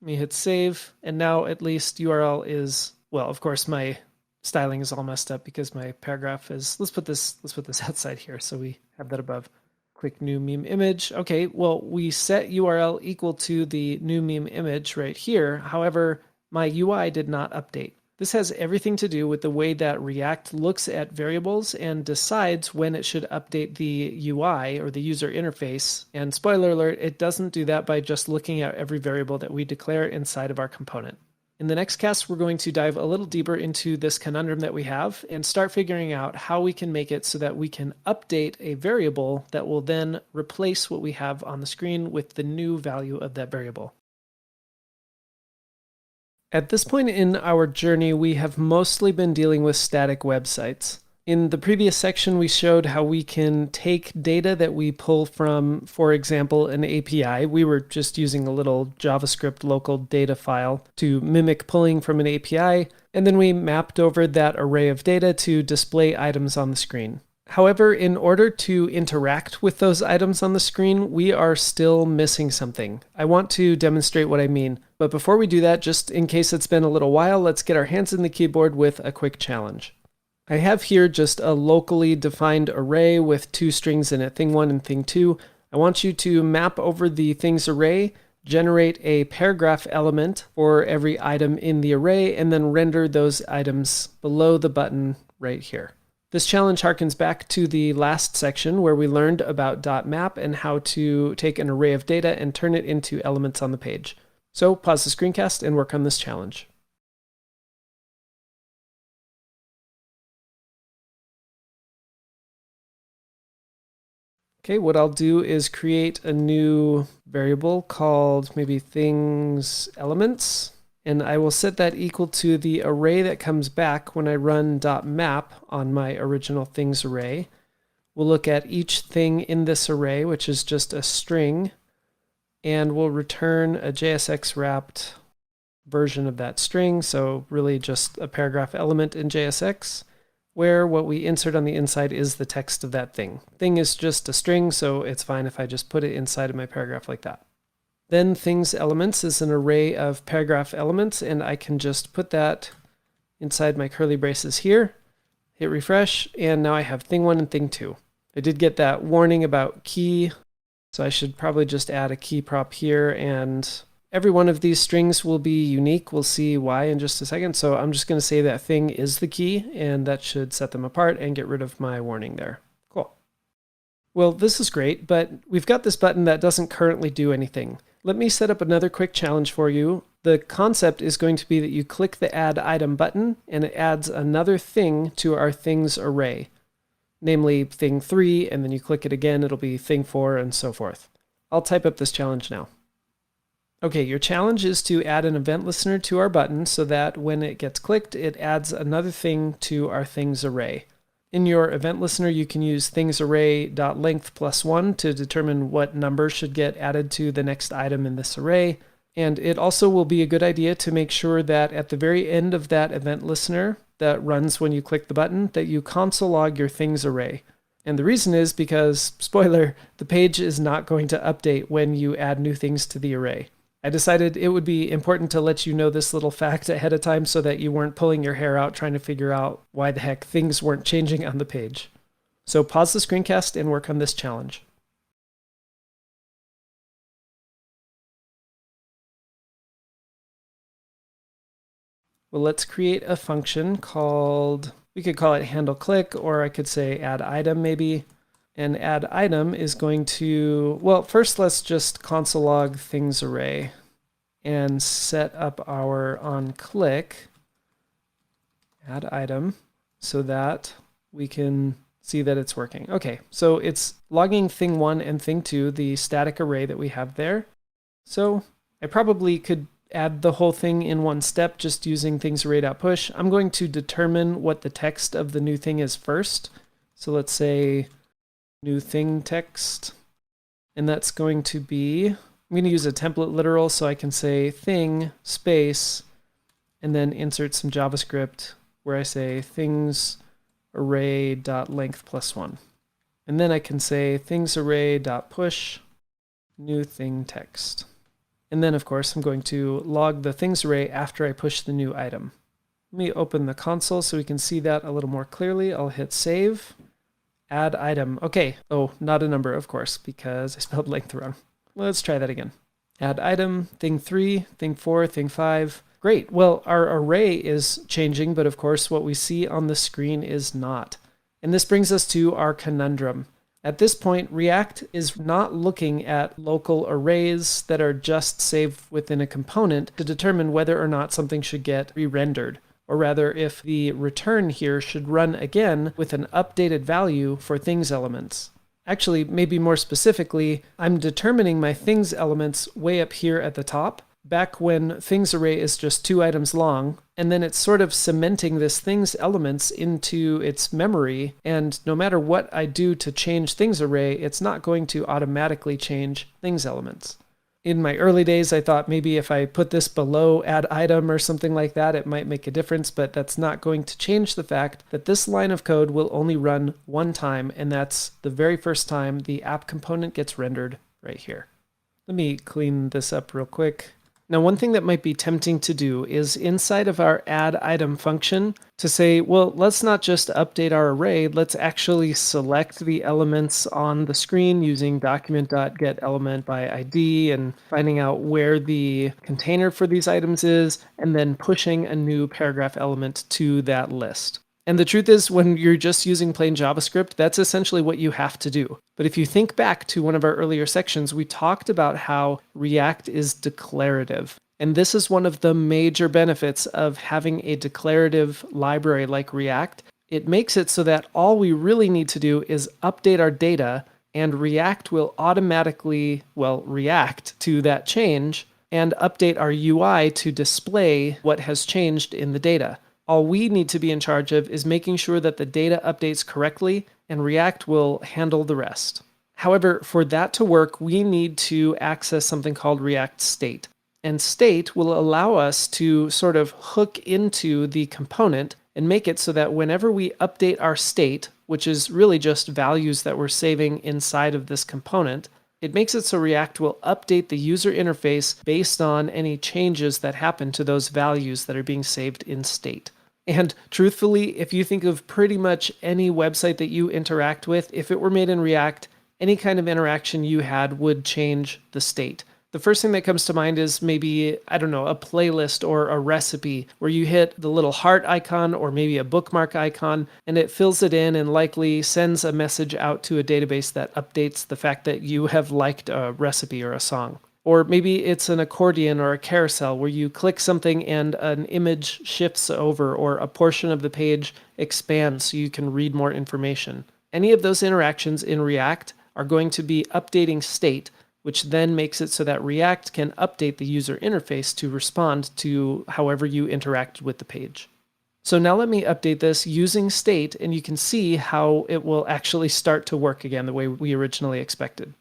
Let me hit save, and now at least URL is, well, of course my styling is all messed up because my paragraph is, let's put this outside here so we have that above. Click new meme image. Okay, well, we set URL equal to the new meme image right here. However, my UI did not update. This has everything to do with the way that React looks at variables and decides when it should update the UI or the user interface. And spoiler alert, it doesn't do that by just looking at every variable that we declare inside of our component. In the next cast, we're going to dive a little deeper into this conundrum that we have and start figuring out how we can make it so that we can update a variable that will then replace what we have on the screen with the new value of that variable. At this point in our journey, we have mostly been dealing with static websites. In the previous section, we showed how we can take data that we pull from, for example, an API. We were just using a little JavaScript local data file to mimic pulling from an API, and then we mapped over that array of data to display items on the screen. However, in order to interact with those items on the screen, we are still missing something. I want to demonstrate what I mean, but before we do that, just in case it's been a little while, let's get our hands in the keyboard with a quick challenge. I have here just a locally defined array with two strings in it, thing1 and thing2. I want you to map over the things array, generate a paragraph element for every item in the array, and then render those items below the button right here. This challenge harkens back to the last section where we learned about .map and how to take an array of data and turn it into elements on the page. So pause the screencast and work on this challenge. Okay, what I'll do is create a new variable called maybe things elements, and I will set that equal to the array that comes back when I run .map on my original things array. We'll look at each thing in this array, which is just a string, and we'll return a JSX wrapped version of that string, so really just a paragraph element in JSX, where what we insert on the inside is the text of that thing. Thing is just a string, so it's fine if I just put it inside of my paragraph like that. Then things elements is an array of paragraph elements, and I can just put that inside my curly braces here, hit refresh, and now I have thing1 and thing2. I did get that warning about key So I should probably just add a key prop here, and every one of these strings will be unique. We'll see why in just a second. So I'm just going to say that thing is the key, and that should set them apart and get rid of my warning there. Cool. Well, this is great, but we've got this button that doesn't currently do anything. Let me set up another quick challenge for you. The concept is going to be that you click the Add Item button, and it adds another thing to our things array, namely thing 3, and then you click it again, it'll be thing 4, and so forth. I'll type up this challenge now. Okay, your challenge is to add an event listener to our button so that when it gets clicked, it adds another thing to our things array. In your event listener, you can use thingsArray.length +1 to determine what number should get added to the next item in this array. And it also will be a good idea to make sure that at the very end of that event listener that runs when you click the button, that you console log your things array. And the reason is because, spoiler, the page is not going to update when you add new things to the array. I decided it would be important to let you know this little fact ahead of time so that you weren't pulling your hair out trying to figure out why the heck things weren't changing on the page. So pause the screencast and work on this challenge. Well, let's create a function called, we could call it handle click, or I could say add item maybe. And add item is going to, well, first let's just console log things array and set up our on click add item so that we can see that it's working. Okay, so it's logging thing 1 and thing 2, the static array that we have there. So I probably could add the whole thing in one step just using things array.push. I'm going to determine what the text of the new thing is first. So let's say new thing text, and that's going to be, I'm going to use a template literal so I can say thing space and then insert some JavaScript where I say things array.length +1. And then I can say things array.push new thing text. And then of course I'm going to log the things array after I push the new item. Let me open the console so we can see that a little more clearly. I'll hit save. Add item. Okay. Oh, not a number, of course, because I spelled length wrong. Let's try that again. Add item, thing 3, thing 4, thing 5. Great. Well, our array is changing, but of course what we see on the screen is not. And this brings us to our conundrum. At this point, React is not looking at local arrays that are just saved within a component to determine whether or not something should get re-rendered. Or rather, if the return here should run again with an updated value for things elements. Actually, maybe more specifically, I'm determining my things elements way up here at the top, back when things array is just 2 items long, and then it's sort of cementing this things elements into its memory, and no matter what I do to change things array, it's not going to automatically change things elements. In my early days, I thought maybe if I put this below add item or something like that, it might make a difference, but that's not going to change the fact that this line of code will only run one time, and that's the very first time the app component gets rendered right here. Let me clean this up real quick. Now, one thing that might be tempting to do is inside of our add item function to say, well, let's not just update our array, let's actually select the elements on the screen using document.getElement by ID and finding out where the container for these items is, and then pushing a new paragraph element to that list. And the truth is, when you're just using plain JavaScript, that's essentially what you have to do. But if you think back to one of our earlier sections, we talked about how React is declarative. And this is one of the major benefits of having a declarative library like React. It makes it so that all we really need to do is update our data, and React will automatically, react to that change and update our UI to display what has changed in the data. All we need to be in charge of is making sure that the data updates correctly, and React will handle the rest. However, for that to work, we need to access something called React State. And State will allow us to sort of hook into the component and make it so that whenever we update our state, which is really just values that we're saving inside of this component, it makes it so React will update the user interface based on any changes that happen to those values that are being saved in state. And truthfully, if you think of pretty much any website that you interact with, if it were made in React, any kind of interaction you had would change the state. The first thing that comes to mind is maybe, I don't know, a playlist or a recipe where you hit the little heart icon or maybe a bookmark icon, and it fills it in and likely sends a message out to a database that updates the fact that you have liked a recipe or a song. Or maybe it's an accordion or a carousel where you click something and an image shifts over or a portion of the page expands so you can read more information. Any of those interactions in React are going to be updating state, which then makes it so that React can update the user interface to respond to however you interacted with the page. So now let me update this using state, and you can see how it will actually start to work again the way we originally expected.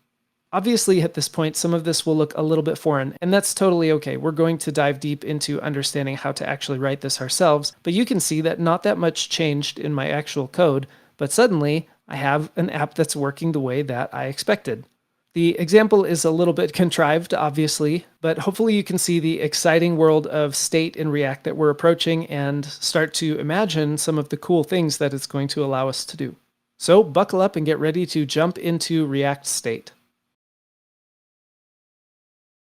Obviously, at this point, some of this will look a little bit foreign, and that's totally okay. We're going to dive deep into understanding how to actually write this ourselves, but you can see that not that much changed in my actual code, but suddenly I have an app that's working the way that I expected. The example is a little bit contrived, obviously, but hopefully you can see the exciting world of state in React that we're approaching and start to imagine some of the cool things that it's going to allow us to do. So buckle up and get ready to jump into React state.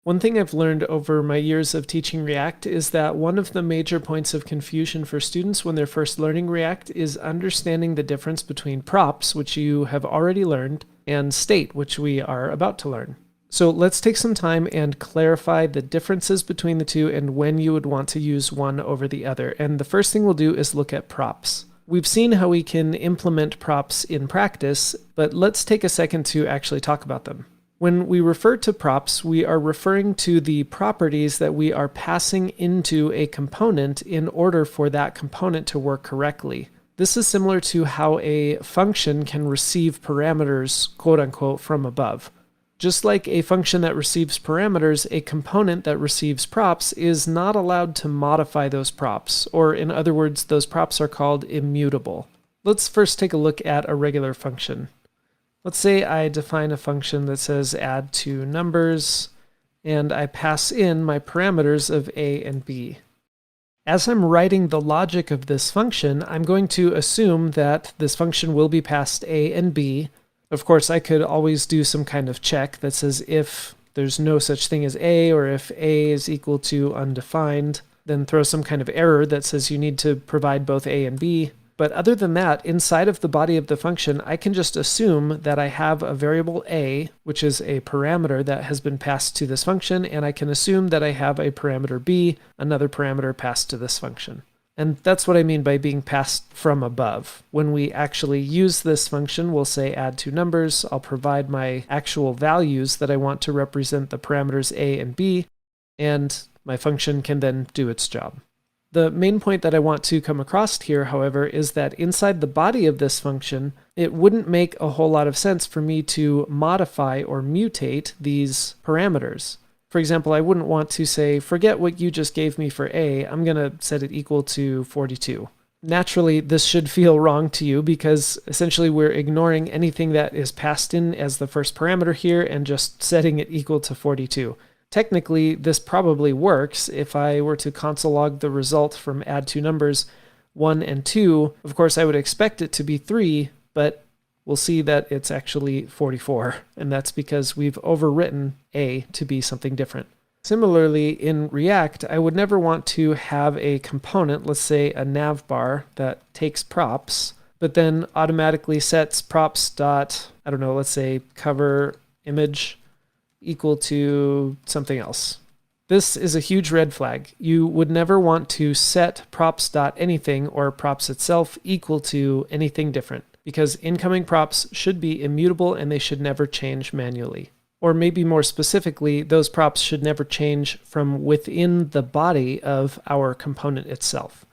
One thing I've learned over my years of teaching React is that one of the major points of confusion for students when they're first learning React is understanding the difference between props, which you have already learned, and state, which we are about to learn. So let's take some time and clarify the differences between the two and when you would want to use one over the other. And the first thing we'll do is look at props. We've seen how we can implement props in practice, but let's take a second to actually talk about them. When we refer to props, we are referring to the properties that we are passing into a component in order for that component to work correctly. This is similar to how a function can receive parameters, quote unquote, from above. Just like a function that receives parameters, a component that receives props is not allowed to modify those props, or in other words, those props are called immutable. Let's first take a look at a regular function. Let's say I define a function that says add two numbers, and I pass in my parameters of a and b. As I'm writing the logic of this function, I'm going to assume that this function will be passed a and b. Of course, I could always do some kind of check that says if there's no such thing as a, or if a is equal to undefined, then throw some kind of error that says you need to provide both a and b. But other than that, inside of the body of the function, I can just assume that I have a variable a, which is a parameter that has been passed to this function, and I can assume that I have a parameter b, another parameter passed to this function. And that's what I mean by being passed from above. When we actually use this function, we'll say add two numbers. I'll provide my actual values that I want to represent the parameters a and b, and my function can then do its job. The main point that I want to come across here, however, is that inside the body of this function, it wouldn't make a whole lot of sense for me to modify or mutate these parameters. For example, I wouldn't want to say, forget what you just gave me for a, I'm going to set it equal to 42. Naturally, this should feel wrong to you because essentially we're ignoring anything that is passed in as the first parameter here and just setting it equal to 42. Technically, this probably works. If I were to console log the result from add two numbers, 1 and 2, of course I would expect it to be 3, but we'll see that it's actually 44, and that's because we've overwritten a to be something different. Similarly, in React, I would never want to have a component, let's say a navbar, that takes props, but then automatically sets props dot, I don't know, let's say cover image equal to something else. This is a huge red flag. You would never want to set props.anything or props itself equal to anything different, because incoming props should be immutable and they should never change manually. Or maybe more specifically, those props should never change from within the body of our component itself.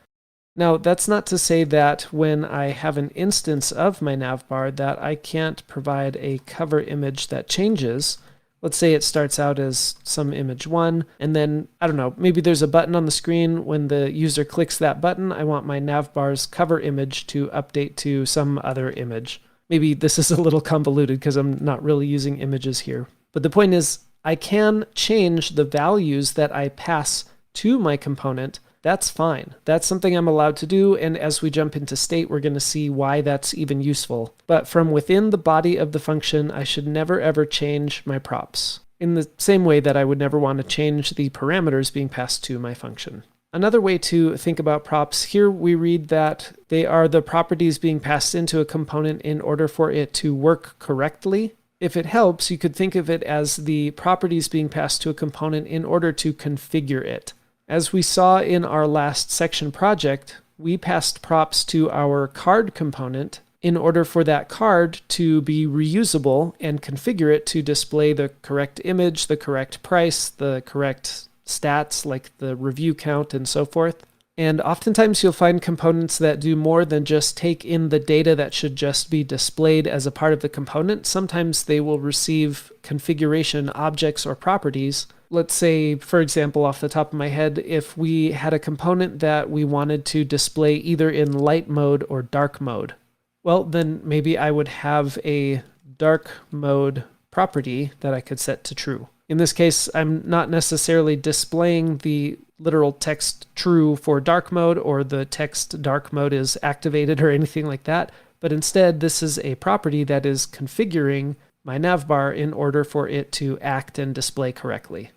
Now, that's not to say that when I have an instance of my navbar that I can't provide a cover image that changes. Let's say it starts out as some image 1, and then, I don't know, maybe there's a button on the screen. When the user clicks that button, I want my navbar's cover image to update to some other image. Maybe this is a little convoluted because I'm not really using images here. But the point is, I can change the values that I pass to my component That's fine. That's something I'm allowed to do, and as we jump into state, we're going to see why that's even useful. But from within the body of the function, I should never ever change my props, in the same way that I would never want to change the parameters being passed to my function. Another way to think about props, here we read that they are the properties being passed into a component in order for it to work correctly. If it helps, you could think of it as the properties being passed to a component in order to configure it. As we saw in our last section project, we passed props to our card component in order for that card to be reusable and configure it to display the correct image, the correct price, the correct stats like the review count and so forth. And oftentimes you'll find components that do more than just take in the data that should just be displayed as a part of the component. Sometimes they will receive configuration objects or properties. Let's say, for example, off the top of my head, if we had a component that we wanted to display either in light mode or dark mode, well, then maybe I would have a dark mode property that I could set to true. In this case, I'm not necessarily displaying the literal text true for dark mode or the text dark mode is activated or anything like that, but instead this is a property that is configuring my navbar in order for it to act and display correctly.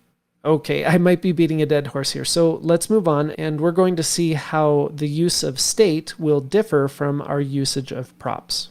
Okay, I might be beating a dead horse here, so let's move on, and we're going to see how the use of state will differ from our usage of props.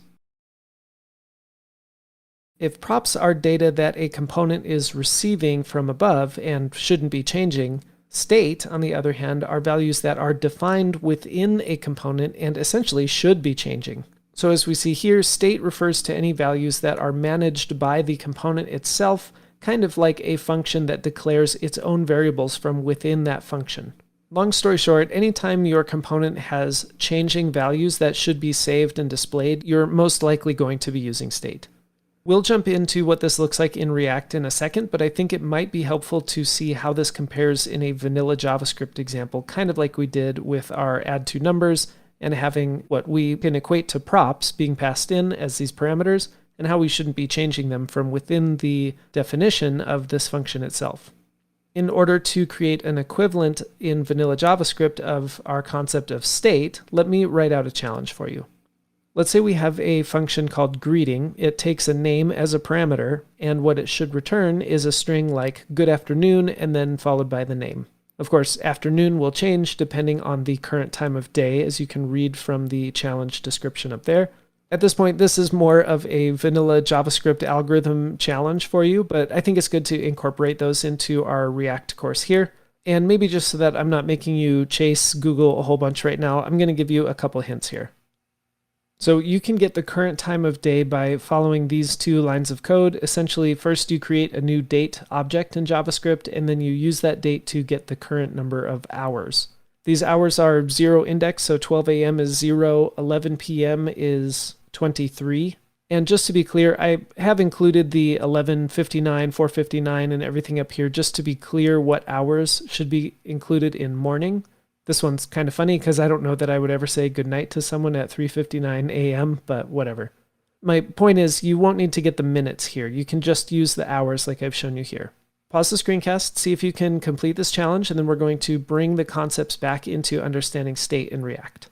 If props are data that a component is receiving from above and shouldn't be changing, state, on the other hand, are values that are defined within a component and essentially should be changing. So as we see here, state refers to any values that are managed by the component itself, kind of like a function that declares its own variables from within that function. Long story short, anytime your component has changing values that should be saved and displayed, you're most likely going to be using state. We'll jump into what this looks like in React in a second, but I think it might be helpful to see how this compares in a vanilla JavaScript example, kind of like we did with our add to numbers and having what we can equate to props being passed in as these parameters, and how we shouldn't be changing them from within the definition of this function itself. In order to create an equivalent in vanilla JavaScript of our concept of state, let me write out a challenge for you. Let's say we have a function called greeting. It takes a name as a parameter, and what it should return is a string like good afternoon and then followed by the name. Of course, afternoon will change depending on the current time of day, as you can read from the challenge description up there. At this point, this is more of a vanilla JavaScript algorithm challenge for you, but I think it's good to incorporate those into our React course here. And maybe just so that I'm not making you chase Google a whole bunch right now, I'm going to give you a couple hints here. So you can get the current time of day by following these two lines of code. Essentially, first you create a new date object in JavaScript, and then you use that date to get the current number of hours. These hours are 0 index, so 12 a.m. is 0, 11 p.m. is 23. And just to be clear, I have included the 11:59, 4:59, and everything up here just to be clear what hours should be included in morning. This one's kind of funny because I don't know that I would ever say goodnight to someone at 3:59 a.m., but whatever. My point is you won't need to get the minutes here. You can just use the hours like I've shown you here. Pause the screencast, see if you can complete this challenge, and then we're going to bring the concepts back into understanding state in React.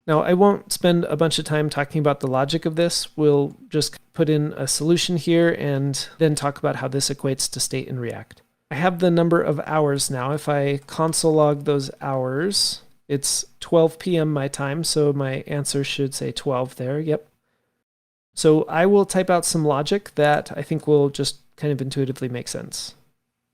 Now, I won't spend a bunch of time talking about the logic of this. We'll just put in a solution here and then talk about how this equates to state in React. I have the number of hours now. If I console log those hours, it's 12 p.m. my time, so my answer should say 12 there. Yep. So I will type out some logic that I think will just kind of intuitively make sense.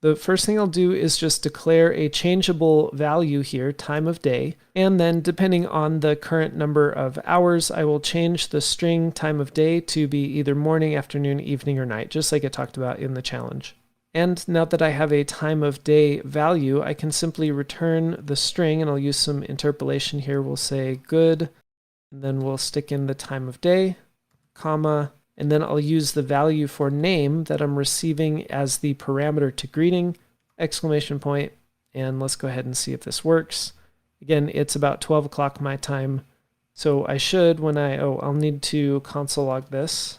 The first thing I'll do is just declare a changeable value here, time of day, and then depending on the current number of hours, I will change the string time of day to be either morning, afternoon, evening, or night, just like I talked about in the challenge. And now that I have a time of day value, I can simply return the string, and I'll use some interpolation here. We'll say good, and then we'll stick in the time of day, comma, and then I'll use the value for name that I'm receiving as the parameter to greeting, exclamation point, and let's go ahead and see if this works. Again, it's about 12 o'clock my time, so I should, when I'll need to console log this.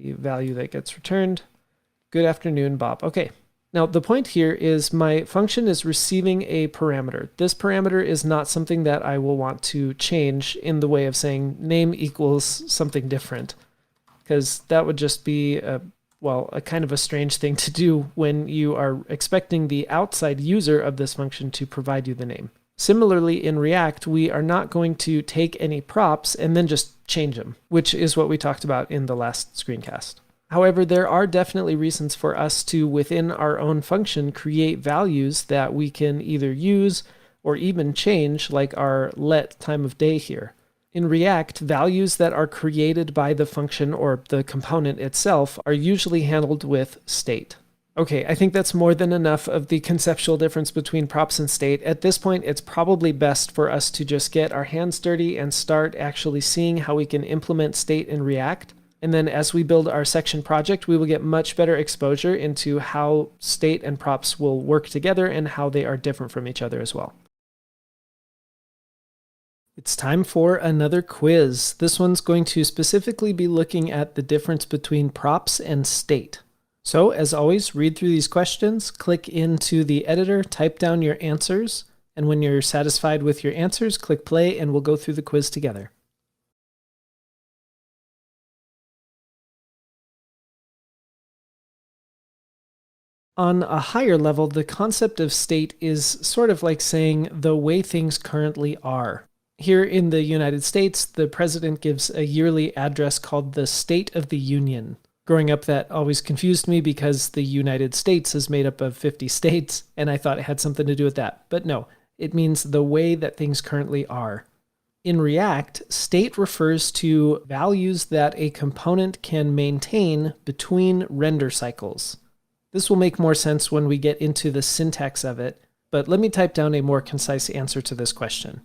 the value that gets returned. Good afternoon, Bob. Okay. Now, the point here is my function is receiving a parameter. This parameter is not something that I will want to change in the way of saying name equals something different, because that would just be a kind of a strange thing to do when you are expecting the outside user of this function to provide you the name. Similarly, in React, we are not going to take any props and then just change them, which is what we talked about in the last screencast. However, there are definitely reasons for us to, within our own function, create values that we can either use or even change, like our let time of day here. In React, values that are created by the function or the component itself are usually handled with state. Okay, I think that's more than enough of the conceptual difference between props and state. At this point, it's probably best for us to just get our hands dirty and start actually seeing how we can implement state in React. And then as we build our section project, we will get much better exposure into how state and props will work together and how they are different from each other as well. It's time for another quiz. This one's going to specifically be looking at the difference between props and state. So as always, read through these questions, click into the editor, type down your answers, and when you're satisfied with your answers, click play and we'll go through the quiz together. On a higher level, the concept of state is sort of like saying the way things currently are. Here in the United States, the president gives a yearly address called the State of the Union. Growing up, that always confused me because the United States is made up of 50 states, and I thought it had something to do with that. But no, it means the way that things currently are. In React, state refers to values that a component can maintain between render cycles. This will make more sense when we get into the syntax of it, but let me type down a more concise answer to this question.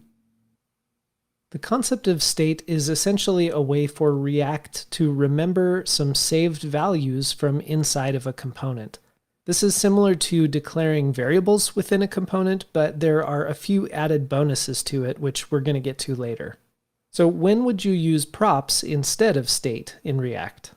The concept of state is essentially a way for React to remember some saved values from inside of a component. This is similar to declaring variables within a component, but there are a few added bonuses to it, which we're going to get to later. So when would you use props instead of state in React?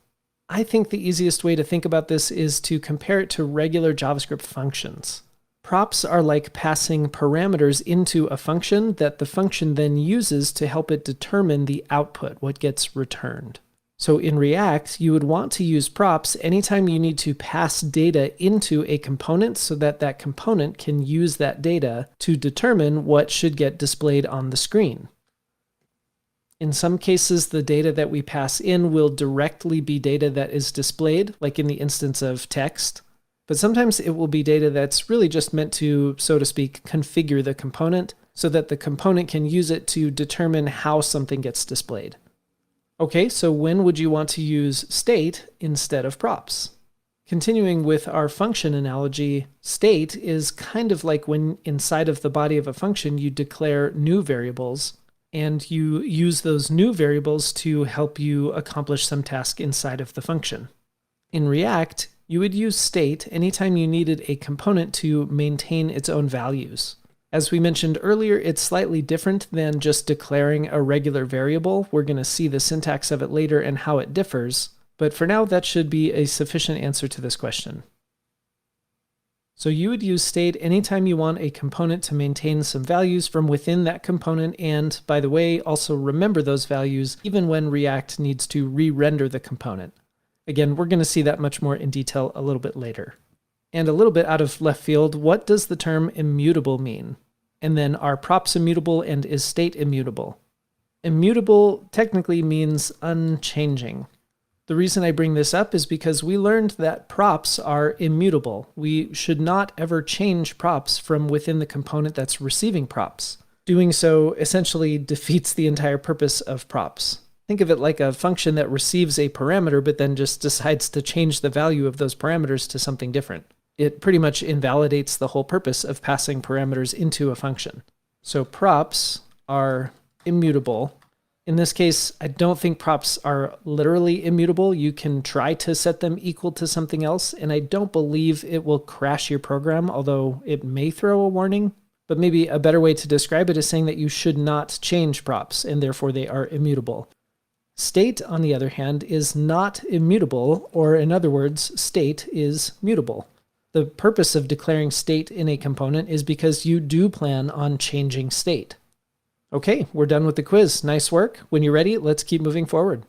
I think the easiest way to think about this is to compare it to regular JavaScript functions. Props are like passing parameters into a function that the function then uses to help it determine the output, what gets returned. So in React, you would want to use props anytime you need to pass data into a component so that that component can use that data to determine what should get displayed on the screen. In some cases, the data that we pass in will directly be data that is displayed, like in the instance of text. But sometimes it will be data that's really just meant to, so to speak, configure the component so that the component can use it to determine how something gets displayed. Okay, so when would you want to use state instead of props? Continuing with our function analogy, state is kind of like when inside of the body of a function you declare new variables, and you use those new variables to help you accomplish some task inside of the function. In React, you would use state anytime you needed a component to maintain its own values. As we mentioned earlier, it's slightly different than just declaring a regular variable. We're going to see the syntax of it later and how it differs, but for now that should be a sufficient answer to this question. So you would use state anytime you want a component to maintain some values from within that component, and by the way, also remember those values even when React needs to re-render the component. Again, we're going to see that much more in detail a little bit later. And a little bit out of left field, what does the term immutable mean? And then are props immutable and is state immutable? Immutable technically means unchanging. The reason I bring this up is because we learned that props are immutable. We should not ever change props from within the component that's receiving props. Doing so essentially defeats the entire purpose of props. Think of it like a function that receives a parameter but then just decides to change the value of those parameters to something different. It pretty much invalidates the whole purpose of passing parameters into a function. So props are immutable. In this case, I don't think props are literally immutable. You can try to set them equal to something else, and I don't believe it will crash your program, although it may throw a warning. But maybe a better way to describe it is saying that you should not change props, and therefore they are immutable. State, on the other hand, is not immutable, or in other words, state is mutable. The purpose of declaring state in a component is because you do plan on changing state. Okay, we're done with the quiz. Nice work. When you're ready, let's keep moving forward.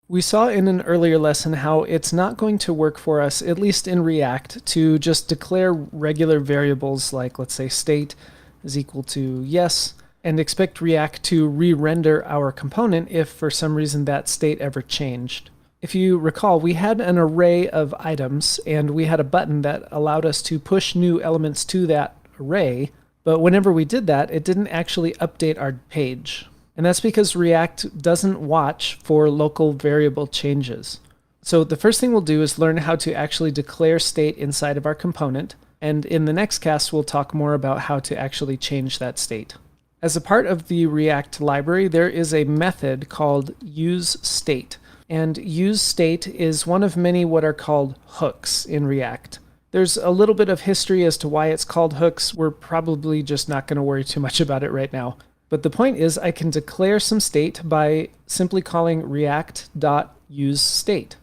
We saw in an earlier lesson how it's not going to work for us, at least in React, to just declare regular variables like, let's say, state is equal to yes, and expect React to re-render our component if for some reason that state ever changed. If you recall, we had an array of items, and we had a button that allowed us to push new elements to that array, but whenever we did that, it didn't actually update our page. And that's because React doesn't watch for local variable changes. So the first thing we'll do is learn how to actually declare state inside of our component, and in the next cast we'll talk more about how to actually change that state. As a part of the React library, there is a method called useState, and useState is one of many what are called hooks in React. There's a little bit of history as to why it's called hooks. We're probably just not going to worry too much about it right now. But the point is I can declare some state by simply calling react.useState.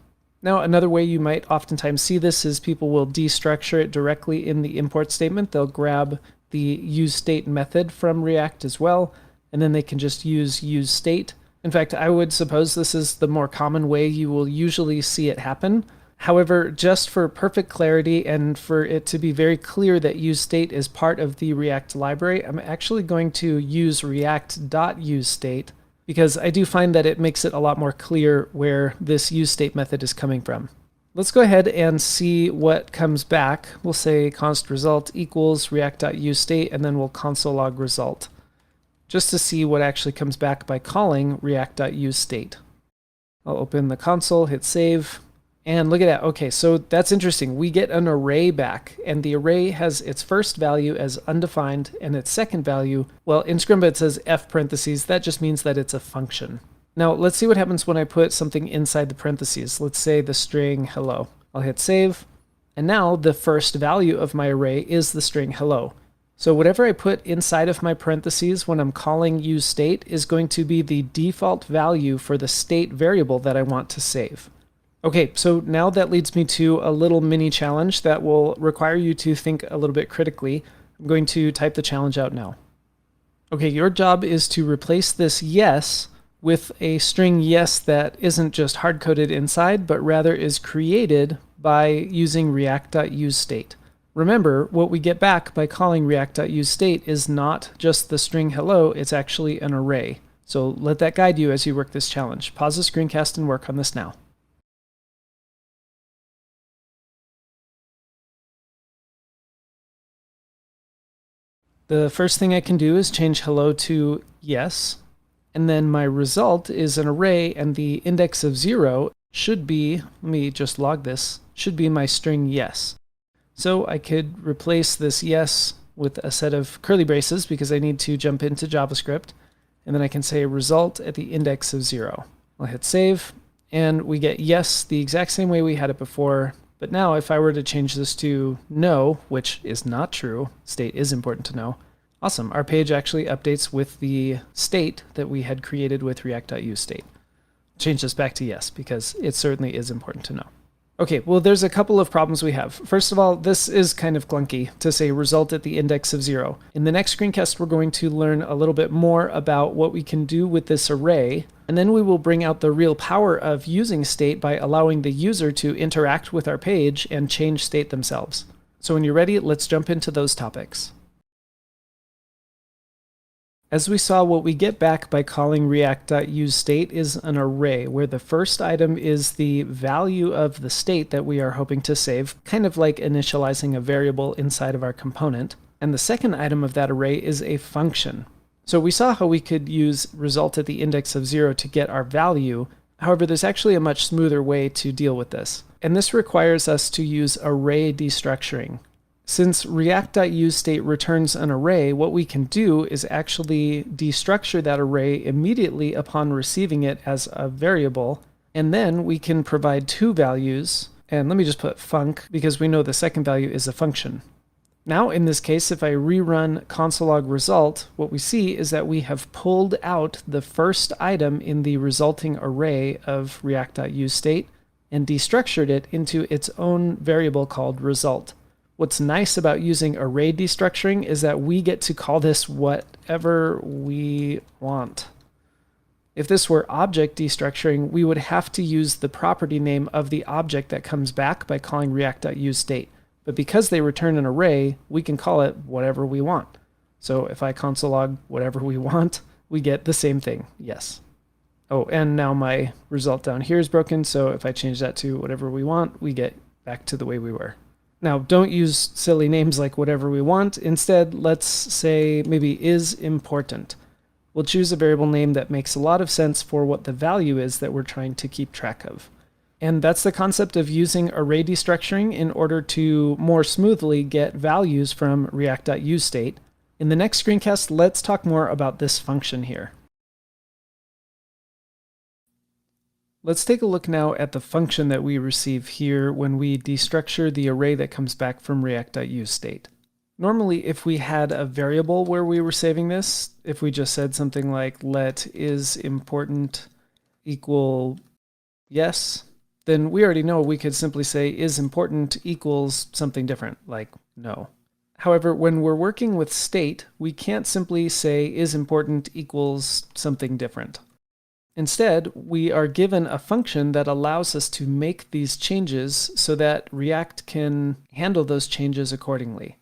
Now, another way you might oftentimes see this is people will destructure it directly in the import statement. They'll grab the useState method from React as well, and then they can just use useState. In fact, I would suppose this is the more common way you will usually see it happen. However, just for perfect clarity and for it to be very clear that useState is part of the React library, I'm actually going to use react.useState because I do find that it makes it a lot more clear where this useState method is coming from. Let's go ahead and see what comes back. We'll say const result equals react.useState, and then we'll console log result, just to see what actually comes back by calling react.useState. I'll open the console, hit save. And look at that. Okay, so that's interesting. We get an array back, and the array has its first value as undefined, and its second value, well, in Scrimba it says f parentheses. That just means that it's a function. Now, let's see what happens when I put something inside the parentheses. Let's say the string hello. I'll hit save, and now the first value of my array is the string hello. So whatever I put inside of my parentheses when I'm calling useState is going to be the default value for the state variable that I want to save. Okay, so now that leads me to a little mini challenge that will require you to think a little bit critically. I'm going to type the challenge out now. Okay, your job is to replace this yes with a string yes that isn't just hard-coded inside, but rather is created by using react.useState. Remember, what we get back by calling react.useState is not just the string hello, it's actually an array. So let that guide you as you work this challenge. Pause the screencast and work on this now. The first thing I can do is change hello to yes, and then my result is an array, and the index of 0 should be, let me just log this, should be my string yes. So I could replace this yes with a set of curly braces because I need to jump into JavaScript, and then I can say result at the index of 0. I'll hit save, and we get yes the exact same way we had it before. But now if I were to change this to no, which is not true, state is important to know, awesome, our page actually updates with the state that we had created with react.useState. Change this back to yes, because it certainly is important to know. Okay, well there's a couple of problems we have. First of all, this is kind of clunky to say result at the index of 0. In the next screencast, we're going to learn a little bit more about what we can do with this array, and then we will bring out the real power of using state by allowing the user to interact with our page and change state themselves. So when you're ready, let's jump into those topics. As we saw, what we get back by calling react.useState is an array where the first item is the value of the state that we are hoping to save, kind of like initializing a variable inside of our component. And the second item of that array is a function. So we saw how we could use result at the index of 0 to get our value. However, there's actually a much smoother way to deal with this. And this requires us to use array destructuring. Since react.useState returns an array, what we can do is actually destructure that array immediately upon receiving it as a variable, and then we can provide two values, and let me just put func because we know the second value is a function. Now in this case, if I rerun console log result, what we see is that we have pulled out the first item in the resulting array of react.useState and destructured it into its own variable called result. What's nice about using array destructuring is that we get to call this whatever we want. If this were object destructuring, we would have to use the property name of the object that comes back by calling react.useState. But because they return an array, we can call it whatever we want. So if I console log whatever we want, we get the same thing, yes. Oh, and now my result down here is broken, so if I change that to whatever we want, we get back to the way we were. Now, don't use silly names like whatever we want. Instead, let's say maybe is important. We'll choose a variable name that makes a lot of sense for what the value is that we're trying to keep track of. And that's the concept of using array destructuring in order to more smoothly get values from react.useState. In the next screencast, let's talk more about this function here. Let's take a look now at the function that we receive here when we destructure the array that comes back from react.useState. Normally, if we had a variable where we were saving this, if we just said something like let is important equal yes, then we already know we could simply say is important equals something different, like no. However, when we're working with state, we can't simply say is important equals something different. Instead, we are given a function that allows us to make these changes so that React can handle those changes accordingly.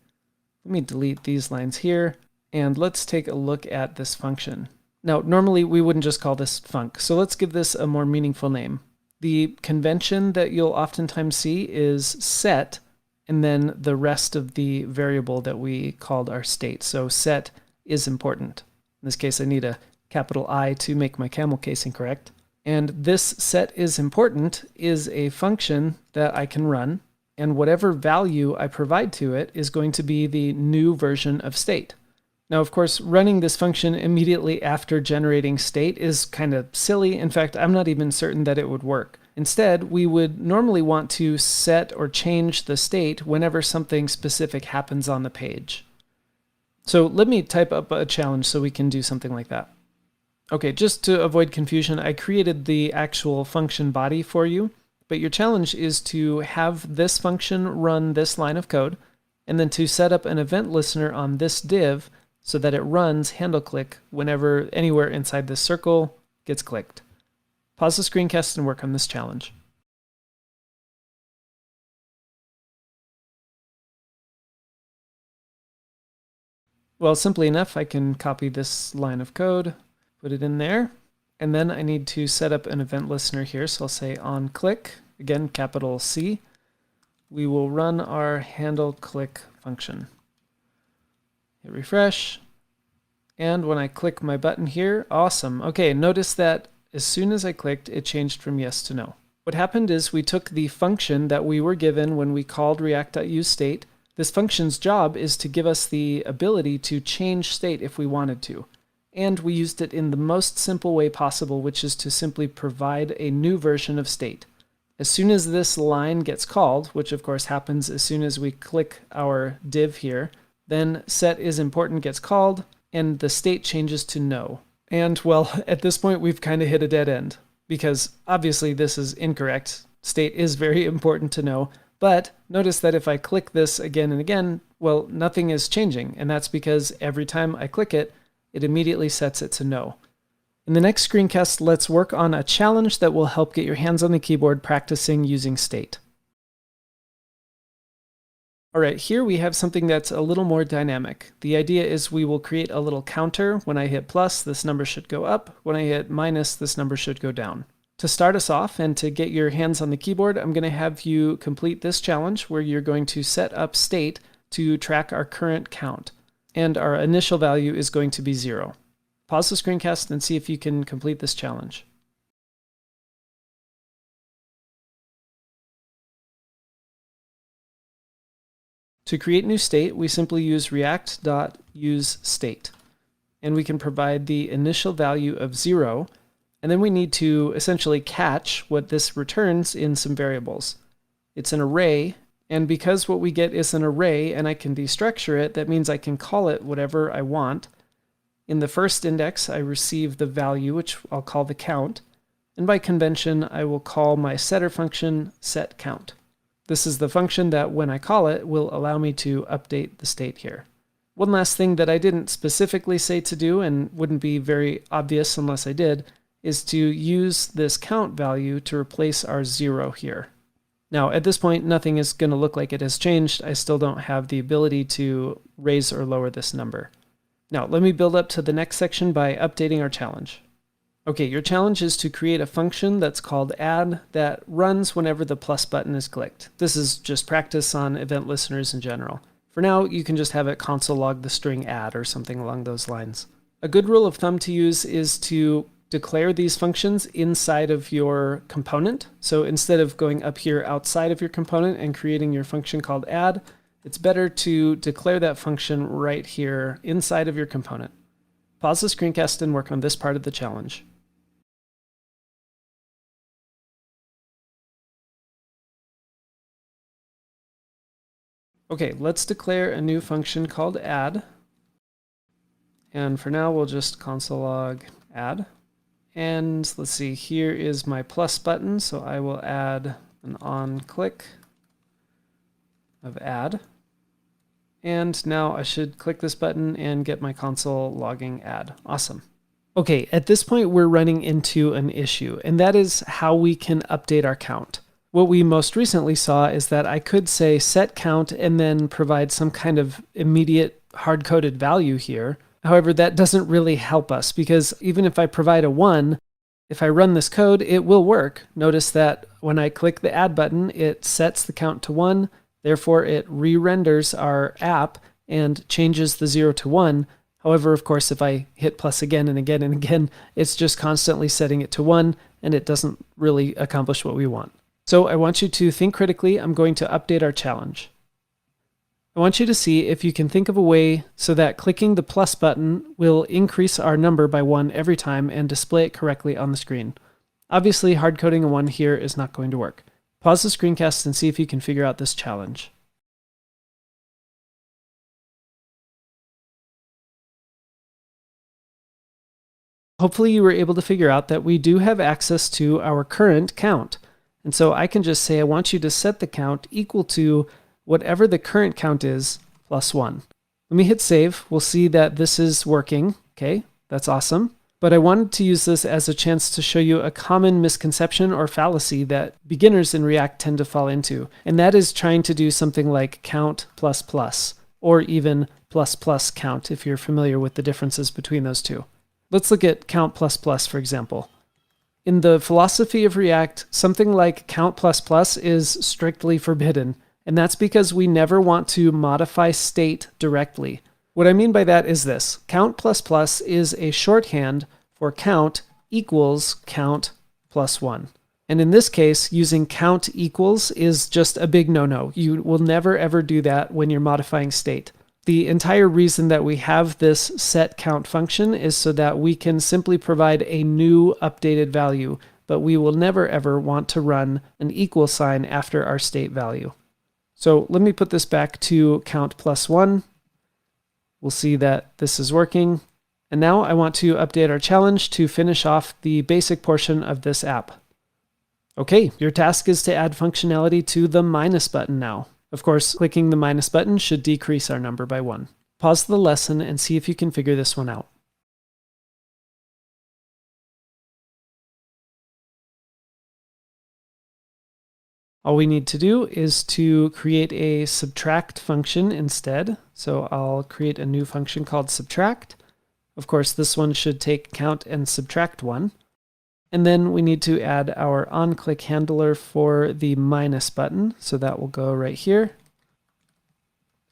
Let me delete these lines here, and let's take a look at this function. Now, normally we wouldn't just call this func, so let's give this a more meaningful name. The convention that you'll oftentimes see is set, and then the rest of the variable that we called our state. So set is important. In this case, I need a capital I to make my camel casing correct. And this set is important is a function that I can run, and whatever value I provide to it is going to be the new version of state. Now, of course, running this function immediately after generating state is kind of silly. In fact, I'm not even certain that it would work. Instead, we would normally want to set or change the state whenever something specific happens on the page. So let me type up a challenge so we can do something like that. Okay, just to avoid confusion, I created the actual function body for you, but your challenge is to have this function run this line of code, and then to set up an event listener on this div so that it runs handle click whenever anywhere inside this circle gets clicked. Pause the screencast and work on this challenge. Well, simply enough, I can copy this line of code, put it in there, and then I need to set up an event listener here. So I'll say on click, again, capital C. We will run our handle click function. Hit refresh. And when I click my button here, awesome. Okay, notice that as soon as I clicked, it changed from yes to no. What happened is we took the function that we were given when we called react.useState. This function's job is to give us the ability to change state if we wanted to. And we used it in the most simple way possible, which is to simply provide a new version of state. As soon as this line gets called, which of course happens as soon as we click our div here, then set is important gets called, and the state changes to no. And well, at this point we've kind of hit a dead end, because obviously this is incorrect. State is very important to know, but notice that if I click this again and again, well, nothing is changing, and that's because every time I click it, it immediately sets it to no. In the next screencast, let's work on a challenge that will help get your hands on the keyboard practicing using state. All right, here we have something that's a little more dynamic. The idea is we will create a little counter. When I hit plus, this number should go up. When I hit minus, this number should go down. To start us off and to get your hands on the keyboard, I'm going to have you complete this challenge where you're going to set up state to track our current count. And our initial value is going to be 0. Pause the screencast and see if you can complete this challenge. To create new state, we simply use react.useState. And we can provide the initial value of 0, and then we need to essentially catch what this returns in some variables. It's an array, And because what we get is an array and I can destructure it, that means I can call it whatever I want. In the first index, I receive the value, which I'll call the count. And by convention, I will call my setter function setCount. This is the function that when I call it will allow me to update the state here. One last thing that I didn't specifically say to do and wouldn't be very obvious unless I did is to use this count value to replace our 0 here. Now at this point nothing is going to look like it has changed. I still don't have the ability to raise or lower this number. Now let me build up to the next section by updating our challenge. Okay, your challenge is to create a function that's called add that runs whenever the plus button is clicked. This is just practice on event listeners in general. For now, you can just have it console log the string add or something along those lines. A good rule of thumb to use is to declare these functions inside of your component. So instead of going up here outside of your component and creating your function called add, it's better to declare that function right here inside of your component. Pause the screencast and work on this part of the challenge. Okay, let's declare a new function called add. And for now, we'll just console log add. And let's see, here is my plus button, so I will add an on click of add. And now I should click this button and get my console logging add. Awesome. Okay, at this point, we're running into an issue, and that is how we can update our count. What we most recently saw is that I could say set count and then provide some kind of immediate hard-coded value here. However, that doesn't really help us because even if I provide a 1, if I run this code, it will work. Notice that when I click the add button, it sets the count to 1. Therefore, it re-renders our app and changes the 0 to 1. However, of course, if I hit plus again and again and again, it's just constantly setting it to 1 and it doesn't really accomplish what we want. So I want you to think critically. I'm going to update our challenge. I want you to see if you can think of a way so that clicking the plus button will increase our number by 1 every time and display it correctly on the screen. Obviously, hard coding a 1 here is not going to work. Pause the screencast and see if you can figure out this challenge. Hopefully you were able to figure out that we do have access to our current count. And so I can just say, I want you to set the count equal to whatever the current count is plus 1. Let me hit save. We'll see that this is working. Okay, that's awesome. But I wanted to use this as a chance to show you a common misconception or fallacy that beginners in React tend to fall into. And that is trying to do something like count plus plus, or even plus plus count if you're familiar with the differences between those two. Let's look at count plus plus, for example. In the philosophy of React, something like count plus plus is strictly forbidden, and that's because we never want to modify state directly. What I mean by that is this. Count plus plus is a shorthand for count equals count plus 1. And in this case, using count equals is just a big no-no. You will never ever do that when you're modifying state. The entire reason that we have this set count function is so that we can simply provide a new updated value, but we will never ever want to run an equal sign after our state value. So let me put this back to count plus 1. We'll see that this is working. And now I want to update our challenge to finish off the basic portion of this app. Okay, your task is to add functionality to the minus button now. Of course, clicking the minus button should decrease our number by 1. Pause the lesson and see if you can figure this one out. All we need to do is to create a subtract function instead. So I'll create a new function called subtract. Of course, this one should take count and subtract 1. And then we need to add our on-click handler for the minus button. So that will go right here.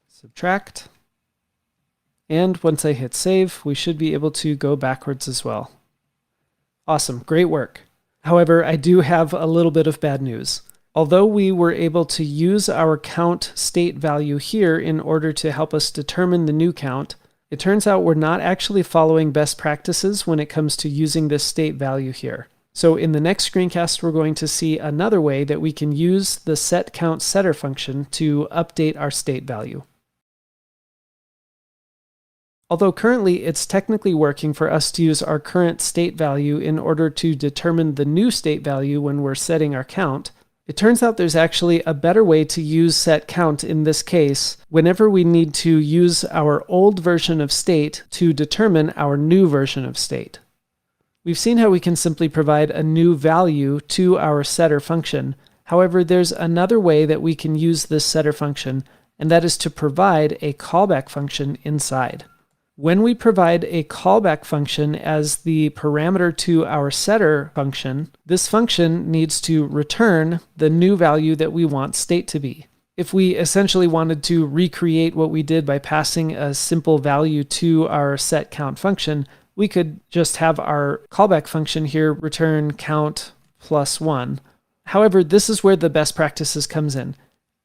Subtract. And once I hit save, we should be able to go backwards as well. Awesome, great work. However, I do have a little bit of bad news. Although we were able to use our count state value here in order to help us determine the new count, it turns out we're not actually following best practices when it comes to using this state value here. So in the next screencast, we're going to see another way that we can use the setCountSetter function to update our state value. Although currently it's technically working for us to use our current state value in order to determine the new state value when we're setting our count, it turns out there's actually a better way to use setCount in this case whenever we need to use our old version of state to determine our new version of state. We've seen how we can simply provide a new value to our setter function. However, there's another way that we can use this setter function, and that is to provide a callback function inside. When we provide a callback function as the parameter to our setter function, this function needs to return the new value that we want state to be. If we essentially wanted to recreate what we did by passing a simple value to our setCount function, we could just have our callback function here return count plus 1. However, this is where the best practices comes in.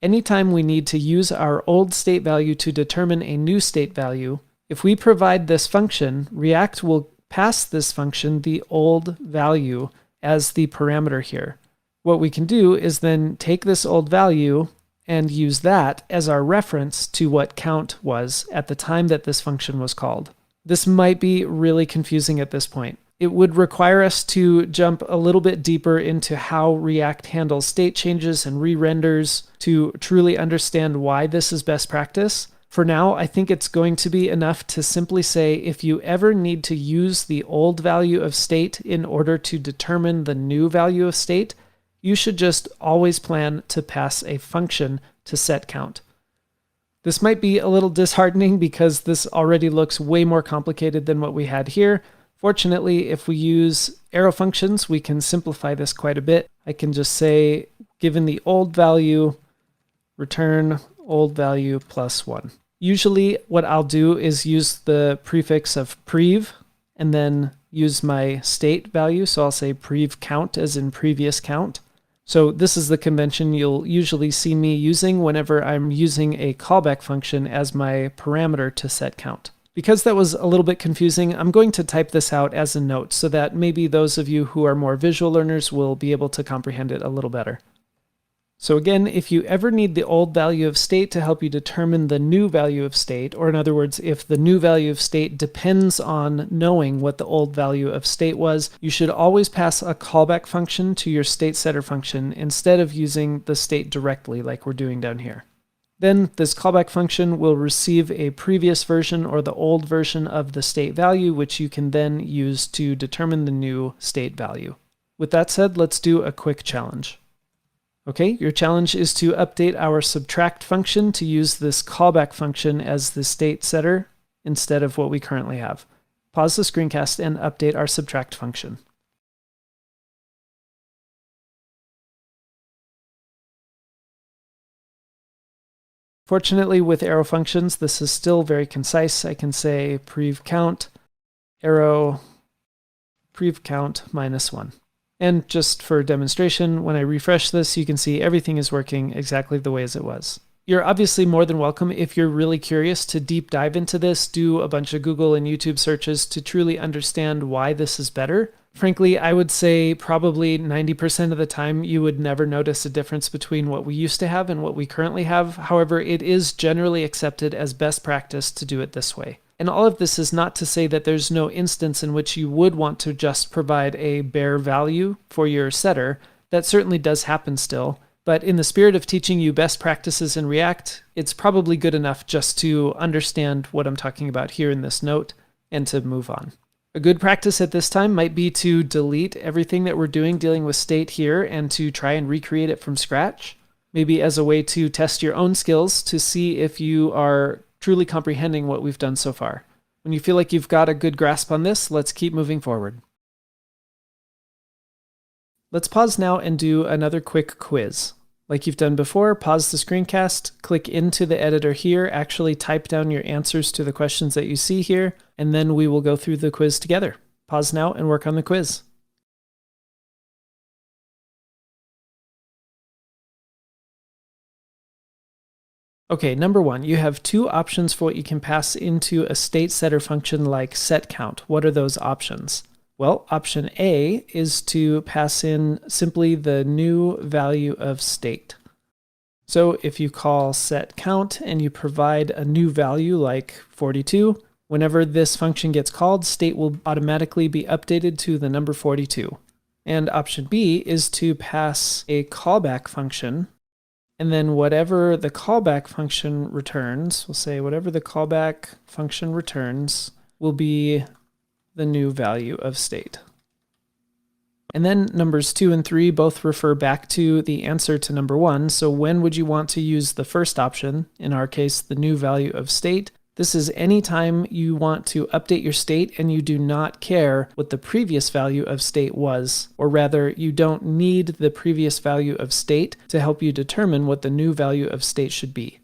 Anytime we need to use our old state value to determine a new state value, if we provide this function, React will pass this function the old value as the parameter here. What we can do is then take this old value and use that as our reference to what count was at the time that this function was called. This might be really confusing at this point. It would require us to jump a little bit deeper into how React handles state changes and re-renders to truly understand why this is best practice. For now, I think it's going to be enough to simply say if you ever need to use the old value of state in order to determine the new value of state, you should just always plan to pass a function to setCount. This might be a little disheartening because this already looks way more complicated than what we had here. Fortunately, if we use arrow functions, we can simplify this quite a bit. I can just say, given the old value, return old value plus 1. Usually what I'll do is use the prefix of prev and then use my state value. So I'll say prev count as in previous count. So this is the convention you'll usually see me using whenever I'm using a callback function as my parameter to setCount. Because that was a little bit confusing, I'm going to type this out as a note so that maybe those of you who are more visual learners will be able to comprehend it a little better. So again, if you ever need the old value of state to help you determine the new value of state, or in other words, if the new value of state depends on knowing what the old value of state was, you should always pass a callback function to your state setter function instead of using the state directly like we're doing down here. Then this callback function will receive a previous version or the old version of the state value, which you can then use to determine the new state value. With that said, let's do a quick challenge. Okay, your challenge is to update our subtract function to use this callback function as the state setter instead of what we currently have. Pause the screencast and update our subtract function. Fortunately, with arrow functions, this is still very concise. I can say prev count, arrow, prev count minus 1. And just for demonstration, when I refresh this, you can see everything is working exactly the way as it was. You're obviously more than welcome, if you're really curious, to deep dive into this, do a bunch of Google and YouTube searches to truly understand why this is better. Frankly, I would say probably 90% of the time you would never notice a difference between what we used to have and what we currently have. However, it is generally accepted as best practice to do it this way. And all of this is not to say that there's no instance in which you would want to just provide a bare value for your setter. That certainly does happen still. But in the spirit of teaching you best practices in React, it's probably good enough just to understand what I'm talking about here in this note and to move on. A good practice at this time might be to delete everything that we're doing dealing with state here and to try and recreate it from scratch. Maybe as a way to test your own skills to see if you are truly comprehending what we've done so far. When you feel like you've got a good grasp on this, let's keep moving forward. Let's pause now and do another quick quiz. Like you've done before, pause the screencast, click into the editor here, actually type down your answers to the questions that you see here, and then we will go through the quiz together. Pause now and work on the quiz. Okay, number 1, you have 2 options for what you can pass into a state setter function like setCount. What are those options? Well, option A is to pass in simply the new value of state. So if you call set count and you provide a new value like 42, whenever this function gets called, state will automatically be updated to the number 42. And option B is to pass a callback function, and then whatever the callback function returns, we'll say whatever the callback function returns will be the new value of state. And then numbers 2 and 3 both refer back to the answer to number 1. So when would you want to use the first option? In our case, the new value of state. This is anytime you want to update your state and you do not care what the previous value of state was, or rather, you don't need the previous value of state to help you determine what the new value of state should be.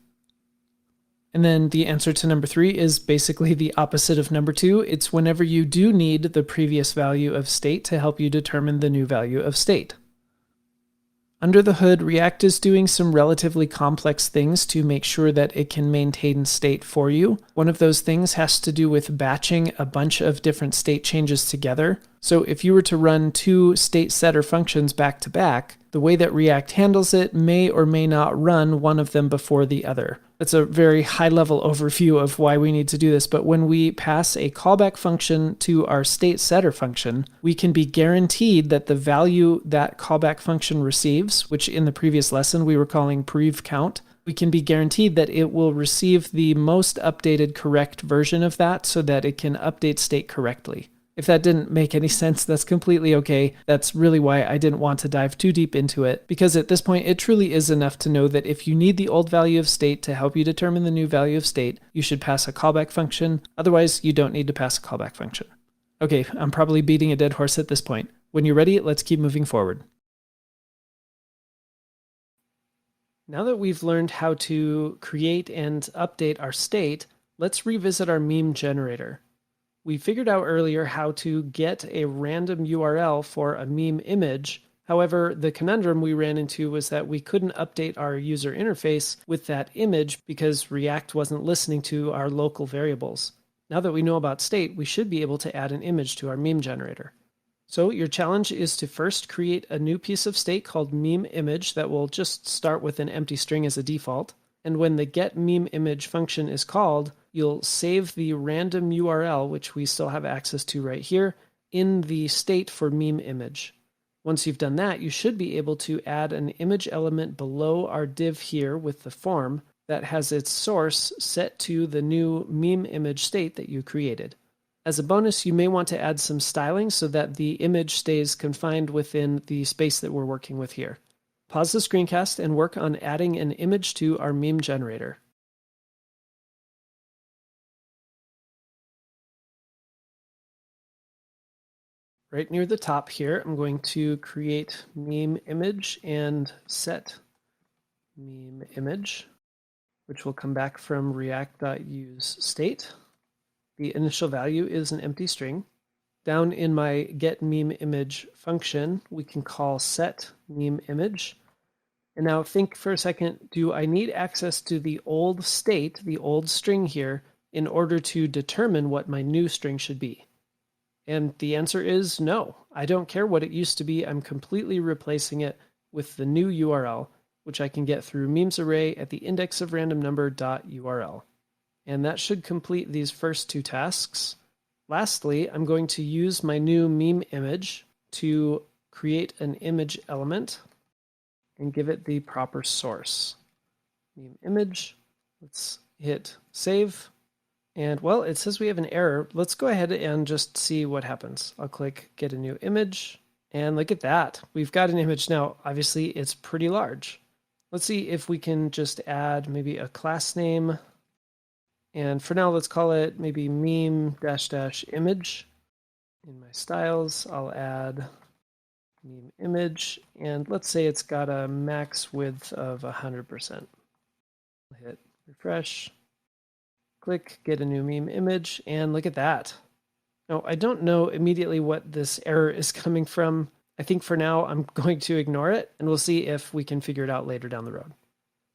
And then the answer to number 3 is basically the opposite of number 2. It's whenever you do need the previous value of state to help you determine the new value of state. Under the hood, React is doing some relatively complex things to make sure that it can maintain state for you. One of those things has to do with batching a bunch of different state changes together. So if you were to run 2 state setter functions back to back, the way that React handles it may or may not run one of them before the other. That's a very high-level overview of why we need to do this, but when we pass a callback function to our state setter function, we can be guaranteed that the value that callback function receives, which in the previous lesson we were calling prev count, we can be guaranteed that it will receive the most updated correct version of that so that it can update state correctly. If that didn't make any sense, that's completely okay. That's really why I didn't want to dive too deep into it, because at this point it truly is enough to know that if you need the old value of state to help you determine the new value of state, you should pass a callback function. Otherwise, you don't need to pass a callback function. Okay, I'm probably beating a dead horse at this point. When you're ready, let's keep moving forward. Now that we've learned how to create and update our state, let's revisit our meme generator. We figured out earlier how to get a random URL for a meme image. However, the conundrum we ran into was that we couldn't update our user interface with that image because React wasn't listening to our local variables. Now that we know about state, we should be able to add an image to our meme generator. So your challenge is to first create a new piece of state called meme image that will just start with an empty string as a default. And when the getMemeImage function is called, you'll save the random URL, which we still have access to right here, in the state for meme image. Once you've done that, you should be able to add an image element below our div here with the form that has its source set to the new meme image state that you created. As a bonus, you may want to add some styling so that the image stays confined within the space that we're working with here. Pause the screencast and work on adding an image to our meme generator. Right near the top here, I'm going to create meme image and set meme image, which will come back from react.useState. The initial value is an empty string. Down in my getMemeImage function, we can call setMemeImage. And now think for a second, do I need access to the old state, the old string here, in order to determine what my new string should be? And the answer is no. I don't care what it used to be. I'm completely replacing it with the new URL, which I can get through memesArray at the indexofrandomnumber.url. And that should complete these first 2 tasks. Lastly, I'm going to use my new meme image to create an image element and give it the proper source. Meme image, let's hit save. And well, it says we have an error. Let's go ahead and just see what happens. I'll click get a new image, and look at that. We've got an image now. Obviously, it's pretty large. Let's see if we can just add maybe a class name. And for now, let's call it maybe meme-image. In my styles, I'll add meme image, and let's say it's got a max width of 100%. Hit refresh, click get a new meme image, and look at that. Now, I don't know immediately what this error is coming from. I think for now I'm going to ignore it, and we'll see if we can figure it out later down the road.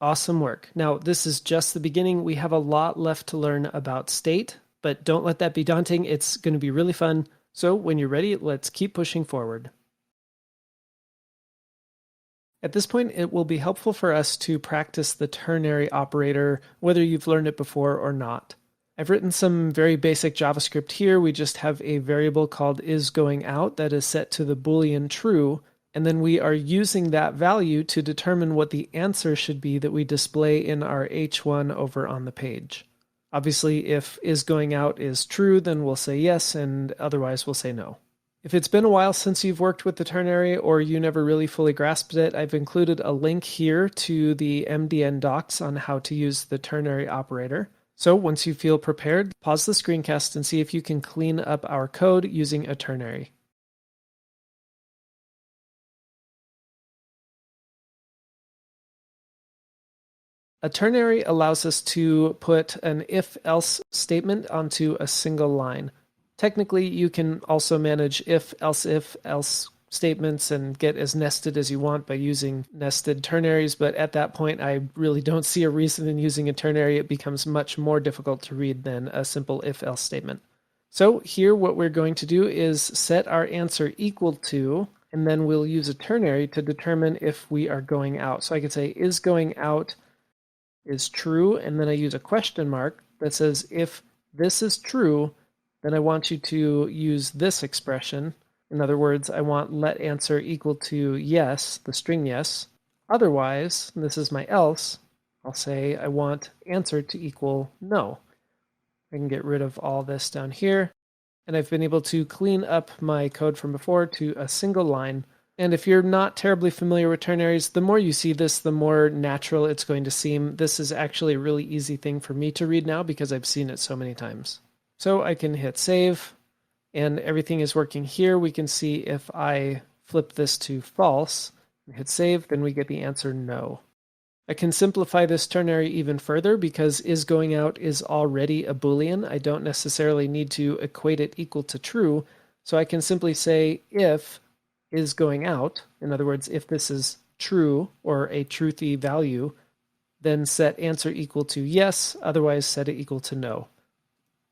Awesome work. Now, this is just the beginning. We have a lot left to learn about state, but don't let that be daunting. It's going to be really fun. So when you're ready, let's keep pushing forward. At this point, it will be helpful for us to practice the ternary operator, whether you've learned it before or not. I've written some very basic JavaScript here. We just have a variable called isGoingOut that is set to the Boolean true, and then we are using that value to determine what the answer should be that we display in our H1 over on the page. Obviously, if isGoingOut is true, then we'll say yes, and otherwise we'll say no. If it's been a while since you've worked with the ternary or you never really fully grasped it, I've included a link here to the MDN docs on how to use the ternary operator. So once you feel prepared, pause the screencast and see if you can clean up our code using a ternary. A ternary allows us to put an if-else statement onto a single line. Technically, you can also manage if, else statements and get as nested as you want by using nested ternaries, but at that point, I really don't see a reason in using a ternary. It becomes much more difficult to read than a simple if-else statement. So here, what we're going to do is set our answer equal to, and then we'll use a ternary to determine if we are going out. So I could say is going out is true, and then I use a question mark that says if this is true, then I want you to use this expression. In other words, I want let answer equal to yes, the string yes. Otherwise, and this is my else, I'll say I want answer to equal no. I can get rid of all this down here. And I've been able to clean up my code from before to a single line. And if you're not terribly familiar with ternaries, the more you see this, the more natural it's going to seem. This is actually a really easy thing for me to read now because I've seen it so many times. So I can hit save, and everything is working here. We can see if I flip this to false and hit save, then we get the answer no. I can simplify this ternary even further because isGoingOut is already a Boolean. I don't necessarily need to equate it equal to true, so I can simply say if isGoingOut, in other words, if this is true or a truthy value, then set answer equal to yes, otherwise set it equal to no.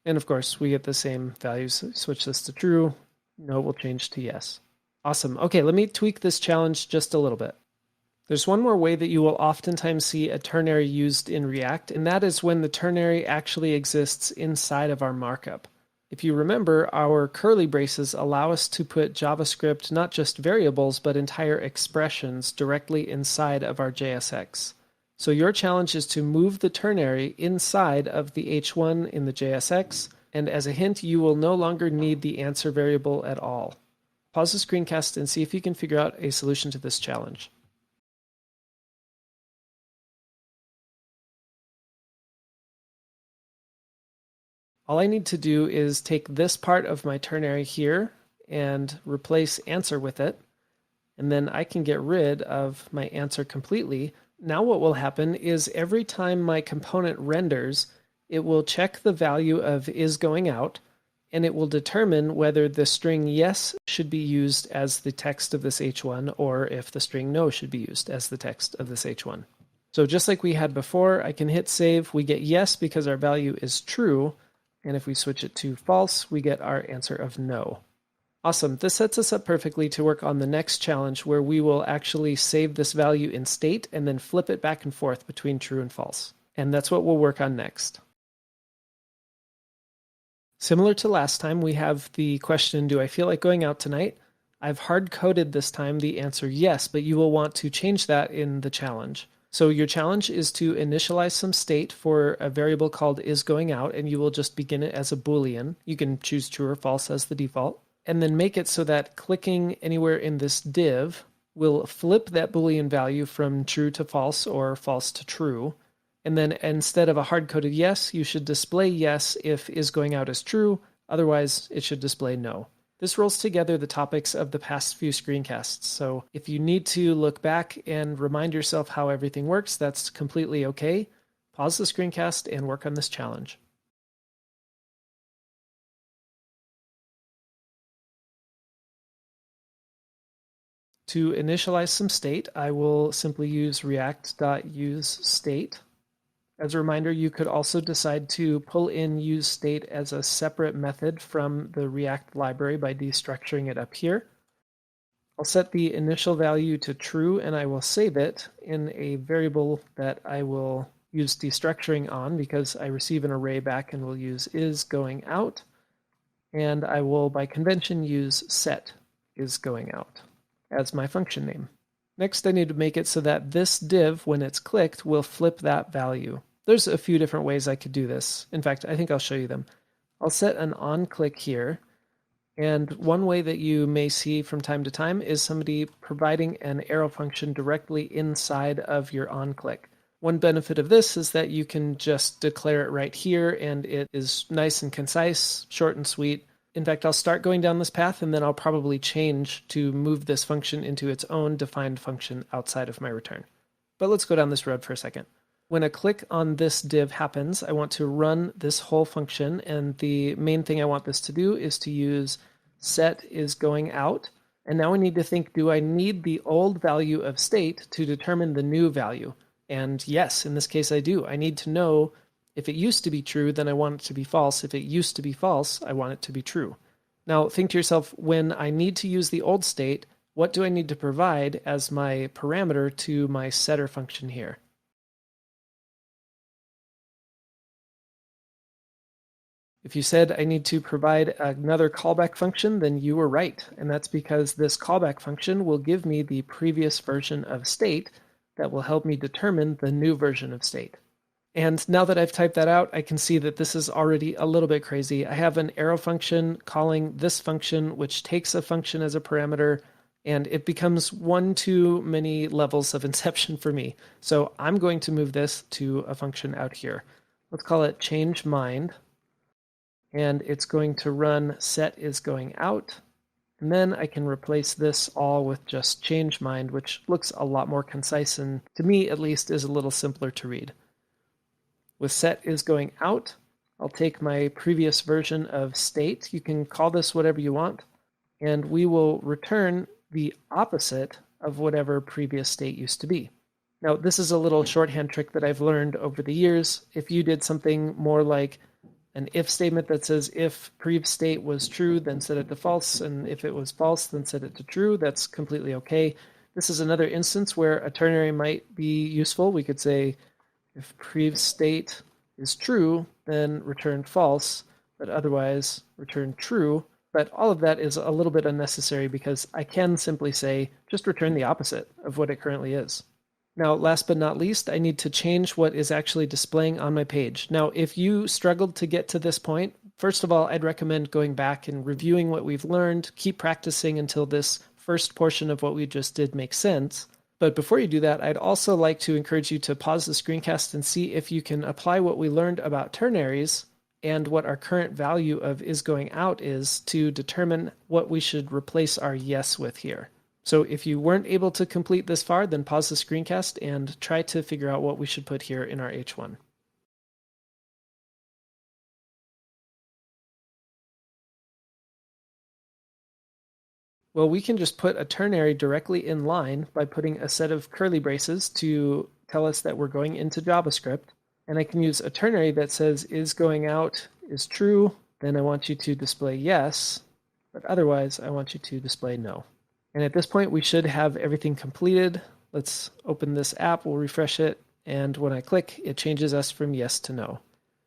And of course, we get the same values. Switch this to true. No will change to yes. Awesome. Okay, let me tweak this challenge just a little bit. There's one more way that you will oftentimes see a ternary used in React, and that is when the ternary actually exists inside of our markup. If you remember, our curly braces allow us to put JavaScript, not just variables, but entire expressions directly inside of our JSX. So your challenge is to move the ternary inside of the H1 in the JSX, and as a hint, you will no longer need the answer variable at all. Pause the screencast and see if you can figure out a solution to this challenge. All I need to do is take this part of my ternary here and replace answer with it, and then I can get rid of my answer completely. Now what will happen is every time my component renders, it will check the value of isGoingOut, and it will determine whether the string yes should be used as the text of this H1 or if the string no should be used as the text of this H1. So just like we had before, I can hit save. We get yes because our value is true, and if we switch it to false, we get our answer of no. Awesome. This sets us up perfectly to work on the next challenge where we will actually save this value in state and then flip it back and forth between true and false. And that's what we'll work on next. Similar to last time, we have the question, do I feel like going out tonight? I've hard-coded this time the answer yes, but you will want to change that in the challenge. So your challenge is to initialize some state for a variable called isGoingOut, and you will just begin it as a Boolean. You can choose true or false as the default. And then make it so that clicking anywhere in this div will flip that Boolean value from true to false or false to true. And then instead of a hard-coded yes, you should display yes if isGoingOut is true, otherwise it should display no. This rolls together the topics of the past few screencasts, so if you need to look back and remind yourself how everything works, that's completely okay. Pause the screencast and work on this challenge. To initialize some state, I will simply use react.useState. As a reminder, you could also decide to pull in useState as a separate method from the React library by destructuring it up here. I'll set the initial value to true, and I will save it in a variable that I will use destructuring on because I receive an array back and will use isGoingOut. And I will, by convention, use set isGoingOut as my function name. Next, I need to make it so that this div, when it's clicked, will flip that value. There's a few different ways I could do this. In fact, I think I'll show you them. I'll set an onClick here. And one way that you may see from time to time is somebody providing an arrow function directly inside of your onClick. One benefit of this is that you can just declare it right here, and it is nice and concise, short and sweet. In fact, I'll start going down this path, and then I'll probably change to move this function into its own defined function outside of my return. But let's go down this road for a second. When a click on this div happens, I want to run this whole function, and the main thing I want this to do is to use set isGoingOut. And now I need to think, do I need the old value of state to determine the new value? And yes, in this case I do. I need to know if it used to be true, then I want it to be false. If it used to be false, I want it to be true. Now think to yourself, when I need to use the old state, what do I need to provide as my parameter to my setter function here? If you said I need to provide another callback function, then you were right. And that's because this callback function will give me the previous version of state that will help me determine the new version of state. And now that I've typed that out, I can see that this is already a little bit crazy. I have an arrow function calling this function, which takes a function as a parameter, and it becomes one too many levels of inception for me. So I'm going to move this to a function out here. Let's call it changeMind. And it's going to run set isGoingOut. And then I can replace this all with just changeMind, which looks a lot more concise and, to me at least, is a little simpler to read. With set isGoingOut, I'll take my previous version of state. You can call this whatever you want. And we will return the opposite of whatever previous state used to be. Now, this is a little shorthand trick that I've learned over the years. If you did something more like an if statement that says if prev state was true, then set it to false, and if it was false, then set it to true, that's completely okay. This is another instance where a ternary might be useful. We could say if prev state is true, then return false, but otherwise return true. But all of that is a little bit unnecessary because I can simply say just return the opposite of what it currently is. Now, last but not least, I need to change what is actually displaying on my page. Now, if you struggled to get to this point, first of all, I'd recommend going back and reviewing what we've learned, keep practicing until this first portion of what we just did makes sense. But before you do that, I'd also like to encourage you to pause the screencast and see if you can apply what we learned about ternaries and what our current value of isGoingOut is to determine what we should replace our yes with here. So if you weren't able to complete this far, then pause the screencast and try to figure out what we should put here in our H1. Well, we can just put a ternary directly in line by putting a set of curly braces to tell us that we're going into JavaScript. And I can use a ternary that says isGoingOut is true, then I want you to display yes, but otherwise I want you to display no. And at this point, we should have everything completed. Let's open this app, we'll refresh it, and when I click, it changes us from yes to no.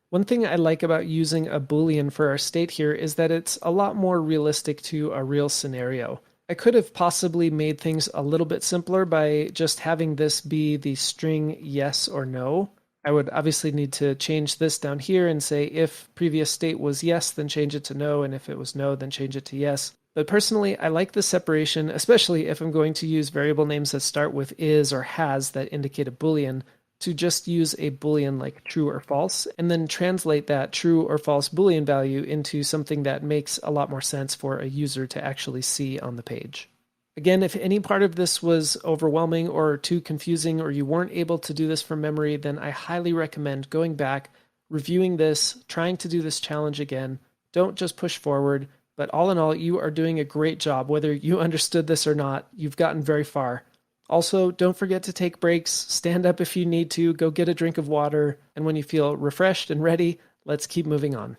One thing I like about using a Boolean for our state here is that it's a lot more realistic to a real scenario. I could have possibly made things a little bit simpler by just having this be the string yes or no. I would obviously need to change this down here and say if previous state was yes, then change it to no, and if it was no, then change it to yes. But personally, I like the separation, especially if I'm going to use variable names that start with is or has that indicate a Boolean, to just use a Boolean like true or false, and then translate that true or false Boolean value into something that makes a lot more sense for a user to actually see on the page. Again, if any part of this was overwhelming or too confusing, or you weren't able to do this from memory, then I highly recommend going back, reviewing this, trying to do this challenge again. Don't just push forward. But all in all, you are doing a great job. Whether you understood this or not, you've gotten very far. Also, don't forget to take breaks, stand up if you need to, go get a drink of water, and when you feel refreshed and ready, let's keep moving on.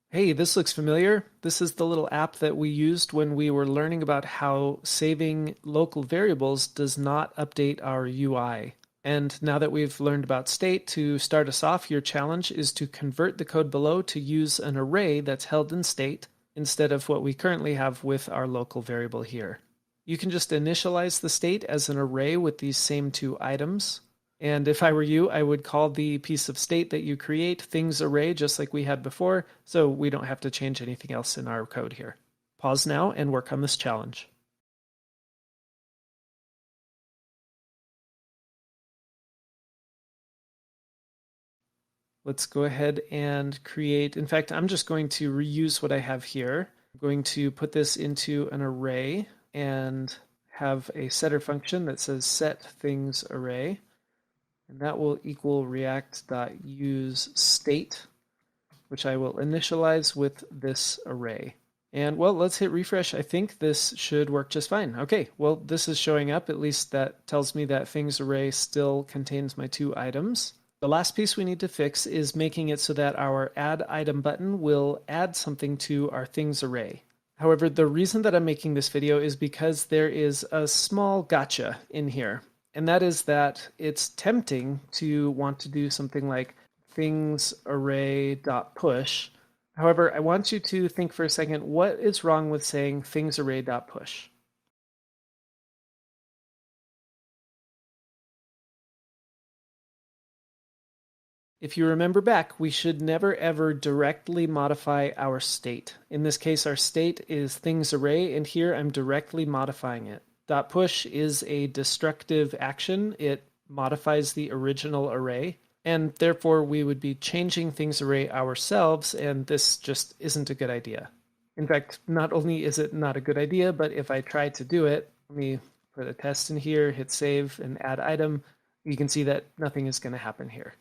Hey, this looks familiar. This is the little app that we used when we were learning about how saving local variables does not update our UI. And now that we've learned about state, to start us off, your challenge is to convert the code below to use an array that's held in state instead of what we currently have with our local variable here. You can just initialize the state as an array with these same two items. And if I were you, I would call the piece of state that you create things array, just like we had before, so we don't have to change anything else in our code here. Pause now and work on this challenge. Let's go ahead and create, in fact, I'm just going to reuse what I have here. I'm going to put this into an array and have a setter function that says set things array. And that will equal react.useState, which I will initialize with this array. And well, let's hit refresh. I think this should work just fine. Okay, well, this is showing up. At least that tells me that things array still contains my two items. The last piece we need to fix is making it so that our add item button will add something to our things array. However, the reason that I'm making this video is because there is a small gotcha in here. And that is that it's tempting to want to do something like things array.push. However, I want you to think for a second, what is wrong with saying things array.push? If you remember back, we should never ever directly modify our state. In this case, our state is things array, and here I'm directly modifying it. .push is a destructive action. It modifies the original array, and therefore we would be changing things array ourselves, and this just isn't a good idea. In fact, not only is it not a good idea, but if I try to do it, let me put a test in here, hit save, and add item, you can see that nothing is going to happen here.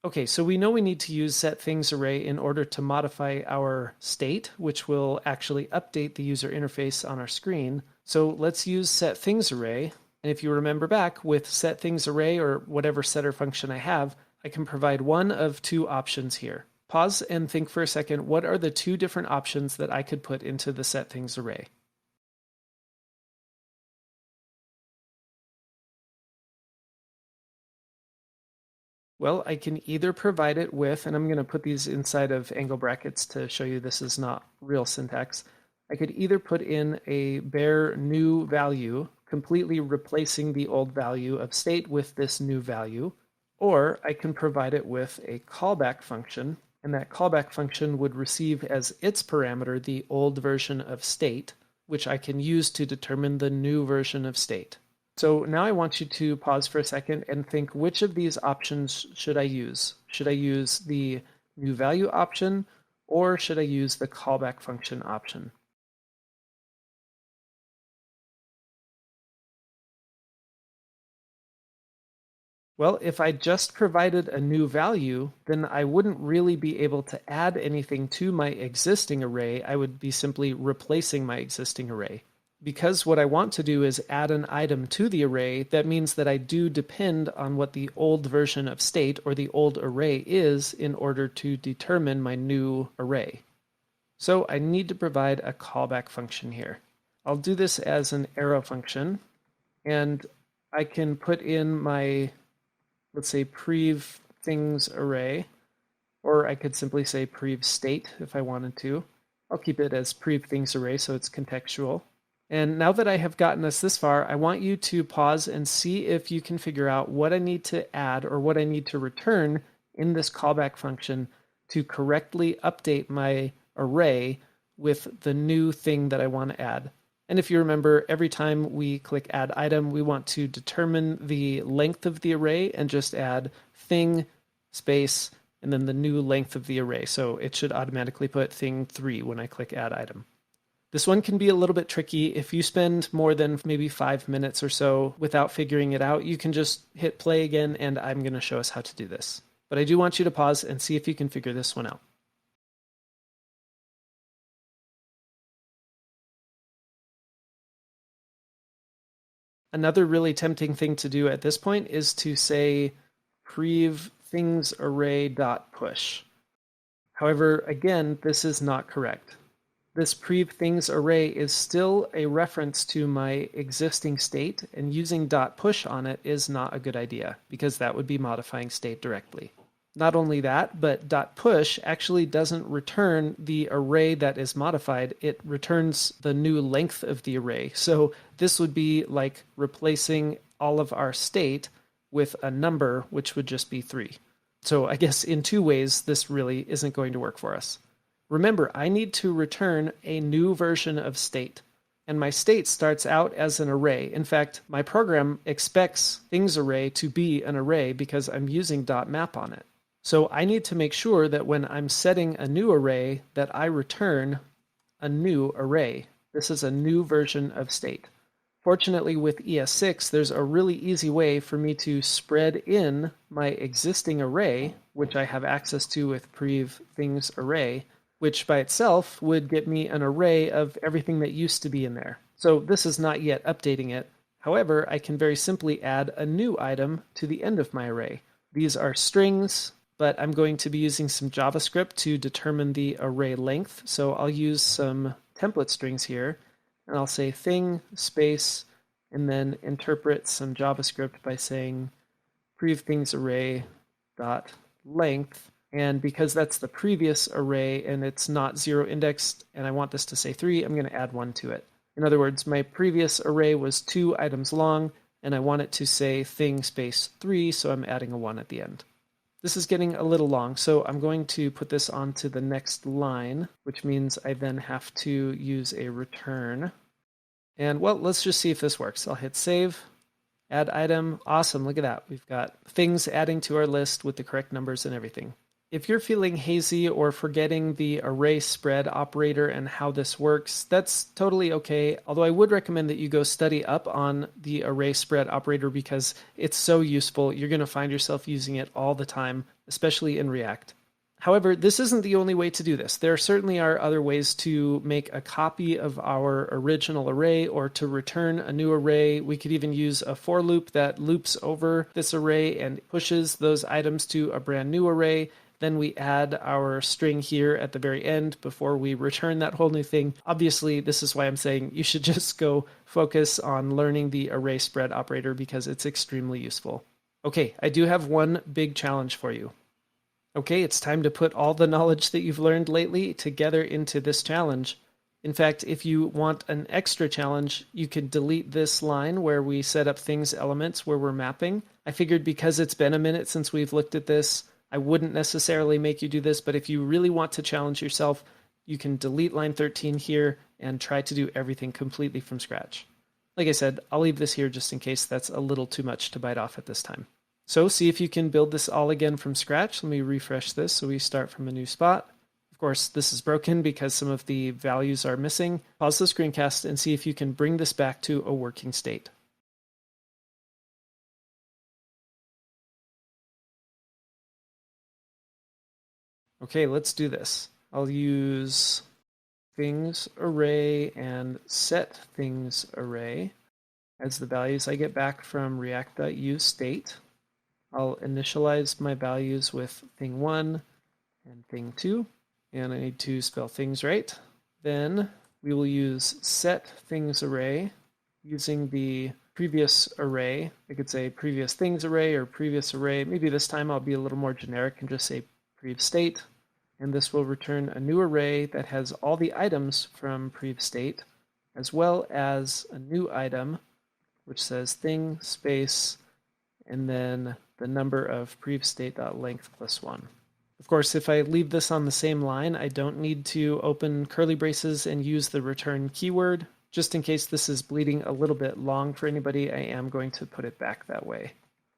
Okay, so we know we need to use setThingsArray in order to modify our state, which will actually update the user interface on our screen. So let's use setThingsArray. And if you remember back, with setThingsArray or whatever setter function I have, I can provide one of two options here. Pause and think for a second, what are the two different options that I could put into the setThingsArray? Well, I can either provide it with, and I'm going to put these inside of angle brackets to show you this is not real syntax. I could either put in a bare new value, completely replacing the old value of state with this new value, or I can provide it with a callback function, and that callback function would receive as its parameter the old version of state, which I can use to determine the new version of state. So now I want you to pause for a second and think, which of these options should I use? Should I use the new value option, or should I use the callback function option? Well, if I just provided a new value, then I wouldn't really be able to add anything to my existing array. I would be simply replacing my existing array. Because what I want to do is add an item to the array, that means that I do depend on what the old version of state or the old array is in order to determine my new array. So I need to provide a callback function here. I'll do this as an arrow function, and I can put in my, let's say, prev things array, or I could simply say prev state if I wanted to. I'll keep it as prev things array so it's contextual. And now that I have gotten us this far, I want you to pause and see if you can figure out what I need to add or what I need to return in this callback function to correctly update my array with the new thing that I want to add. And if you remember, every time we click add item, we want to determine the length of the array and just add thing, space, and then the new length of the array. So it should automatically put thing3 when I click add item. This one can be a little bit tricky. If you spend more than maybe 5 minutes or so without figuring it out, you can just hit play again, and I'm going to show us how to do this. But I do want you to pause and see if you can figure this one out. Another really tempting thing to do at this point is to say prev things array dot push. However, again, this is not correct. This prev things array is still a reference to my existing state, and using dot push on it is not a good idea because that would be modifying state directly. Not only that, but dot push actually doesn't return the array that is modified. It returns the new length of the array. So this would be like replacing all of our state with a number, which would just be 3. So I guess in 2 ways, this really isn't going to work for us. Remember, I need to return a new version of state. And my state starts out as an array. In fact, my program expects things array to be an array because I'm using .map on it. So I need to make sure that when I'm setting a new array that I return a new array. This is a new version of state. Fortunately with ES6, there's a really easy way for me to spread in my existing array, which I have access to with prev things array, which by itself would get me an array of everything that used to be in there. So this is not yet updating it. However, I can very simply add a new item to the end of my array. These are strings, but I'm going to be using some JavaScript to determine the array length. So I'll use some template strings here, and I'll say thing space, and then interpret some JavaScript by saying prev things array dot length. And because that's the previous array and it's not 0 indexed, and I want this to say 3, I'm going to add 1 to it. In other words, my previous array was 2 items long, and I want it to say thing space 3, so I'm adding a 1 at the end. This is getting a little long, so I'm going to put this onto the next line, which means I then have to use a return. And well, let's just see if this works. I'll hit save, add item. Awesome, look at that. We've got things adding to our list with the correct numbers and everything. If you're feeling hazy or forgetting the array spread operator and how this works, that's totally okay. Although I would recommend that you go study up on the array spread operator because it's so useful. You're going to find yourself using it all the time, especially in React. However, this isn't the only way to do this. There certainly are other ways to make a copy of our original array or to return a new array. We could even use a for loop that loops over this array and pushes those items to a brand new array. Then we add our string here at the very end before we return that whole new thing. Obviously, this is why I'm saying you should just go focus on learning the array spread operator because it's extremely useful. Okay, I do have one big challenge for you. Okay, it's time to put all the knowledge that you've learned lately together into this challenge. In fact, if you want an extra challenge, you could delete this line where we set up things elements where we're mapping. I figured because it's been a minute since we've looked at this, I wouldn't necessarily make you do this, but if you really want to challenge yourself, you can delete line 13 here and try to do everything completely from scratch. Like I said, I'll leave this here just in case that's a little too much to bite off at this time. So see if you can build this all again from scratch. Let me refresh this so we start from a new spot. Of course, this is broken because some of the values are missing. Pause the screencast and see if you can bring this back to a working state. Okay, let's do this. I'll use things array and set things array as the values I get back from react.useState. I'll initialize my values with thing1 and thing2, and I need to spell things right. Then we will use set things array using the previous array. I could say previous things array or previous array. Maybe this time I'll be a little more generic and just say prev state, and this will return a new array that has all the items from prev state, as well as a new item which says thing space and then the number of prev state.length plus 1. Of course, if I leave this on the same line, I don't need to open curly braces and use the return keyword. Just in case this is bleeding a little bit long for anybody, I am going to put it back that way.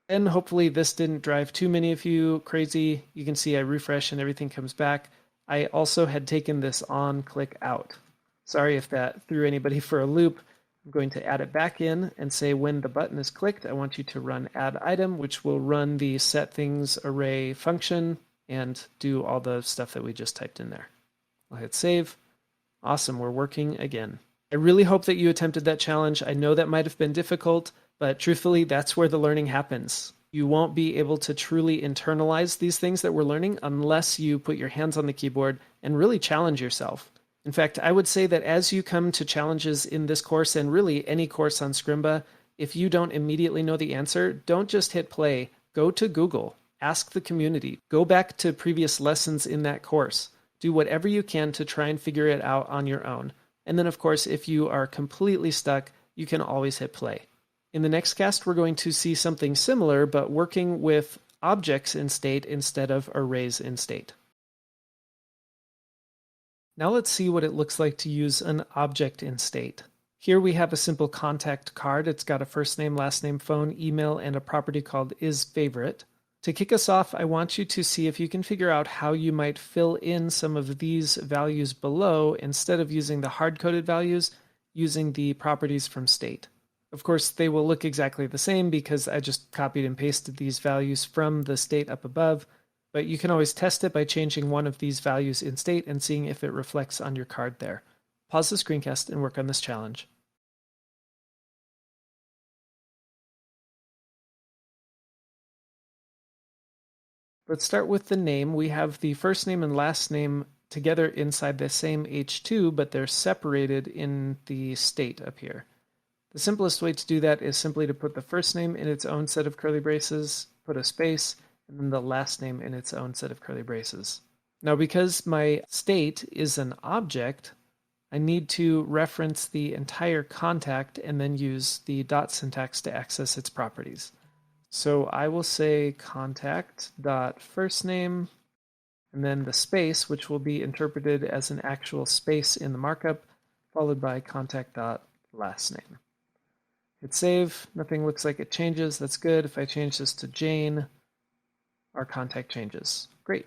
And hopefully this didn't drive too many of you crazy. You can see I refresh and everything comes back. I also had taken this on click out. Sorry if that threw anybody for a loop. I'm going to add it back in and say when the button is clicked, I want you to run add item, which will run the set things array function and do all the stuff that we just typed in there. I'll hit save. Awesome, we're working again. I really hope that you attempted that challenge. I know that might have been difficult, but truthfully, that's where the learning happens. You won't be able to truly internalize these things that we're learning unless you put your hands on the keyboard and really challenge yourself. In fact, I would say that as you come to challenges in this course and really any course on Scrimba, if you don't immediately know the answer, don't just hit play. Go to Google, ask the community, go back to previous lessons in that course. Do whatever you can to try and figure it out on your own. And then, of course, if you are completely stuck, you can always hit play. In the next cast, we're going to see something similar, but working with objects in state instead of arrays in state. Now let's see what it looks like to use an object in state. Here we have a simple contact card. It's got a first name, last name, phone, email, and a property called isFavorite. To kick us off, I want you to see if you can figure out how you might fill in some of these values below instead of using the hard-coded values, using the properties from state. Of course, they will look exactly the same because I just copied and pasted these values from the state up above, but you can always test it by changing one of these values in state and seeing if it reflects on your card there. Pause the screencast and work on this challenge. Let's start with the name. We have the first name and last name together inside the same H2, but they're separated in the state up here. The simplest way to do that is simply to put the first name in its own set of curly braces, put a space, and then the last name in its own set of curly braces. Now, because my state is an object, I need to reference the entire contact and then use the dot syntax to access its properties. So I will say contact.firstname, and then the space, which will be interpreted as an actual space in the markup, followed by contact.lastname. Hit save. Nothing looks like it changes. That's good. If I change this to Jane, our contact changes. Great.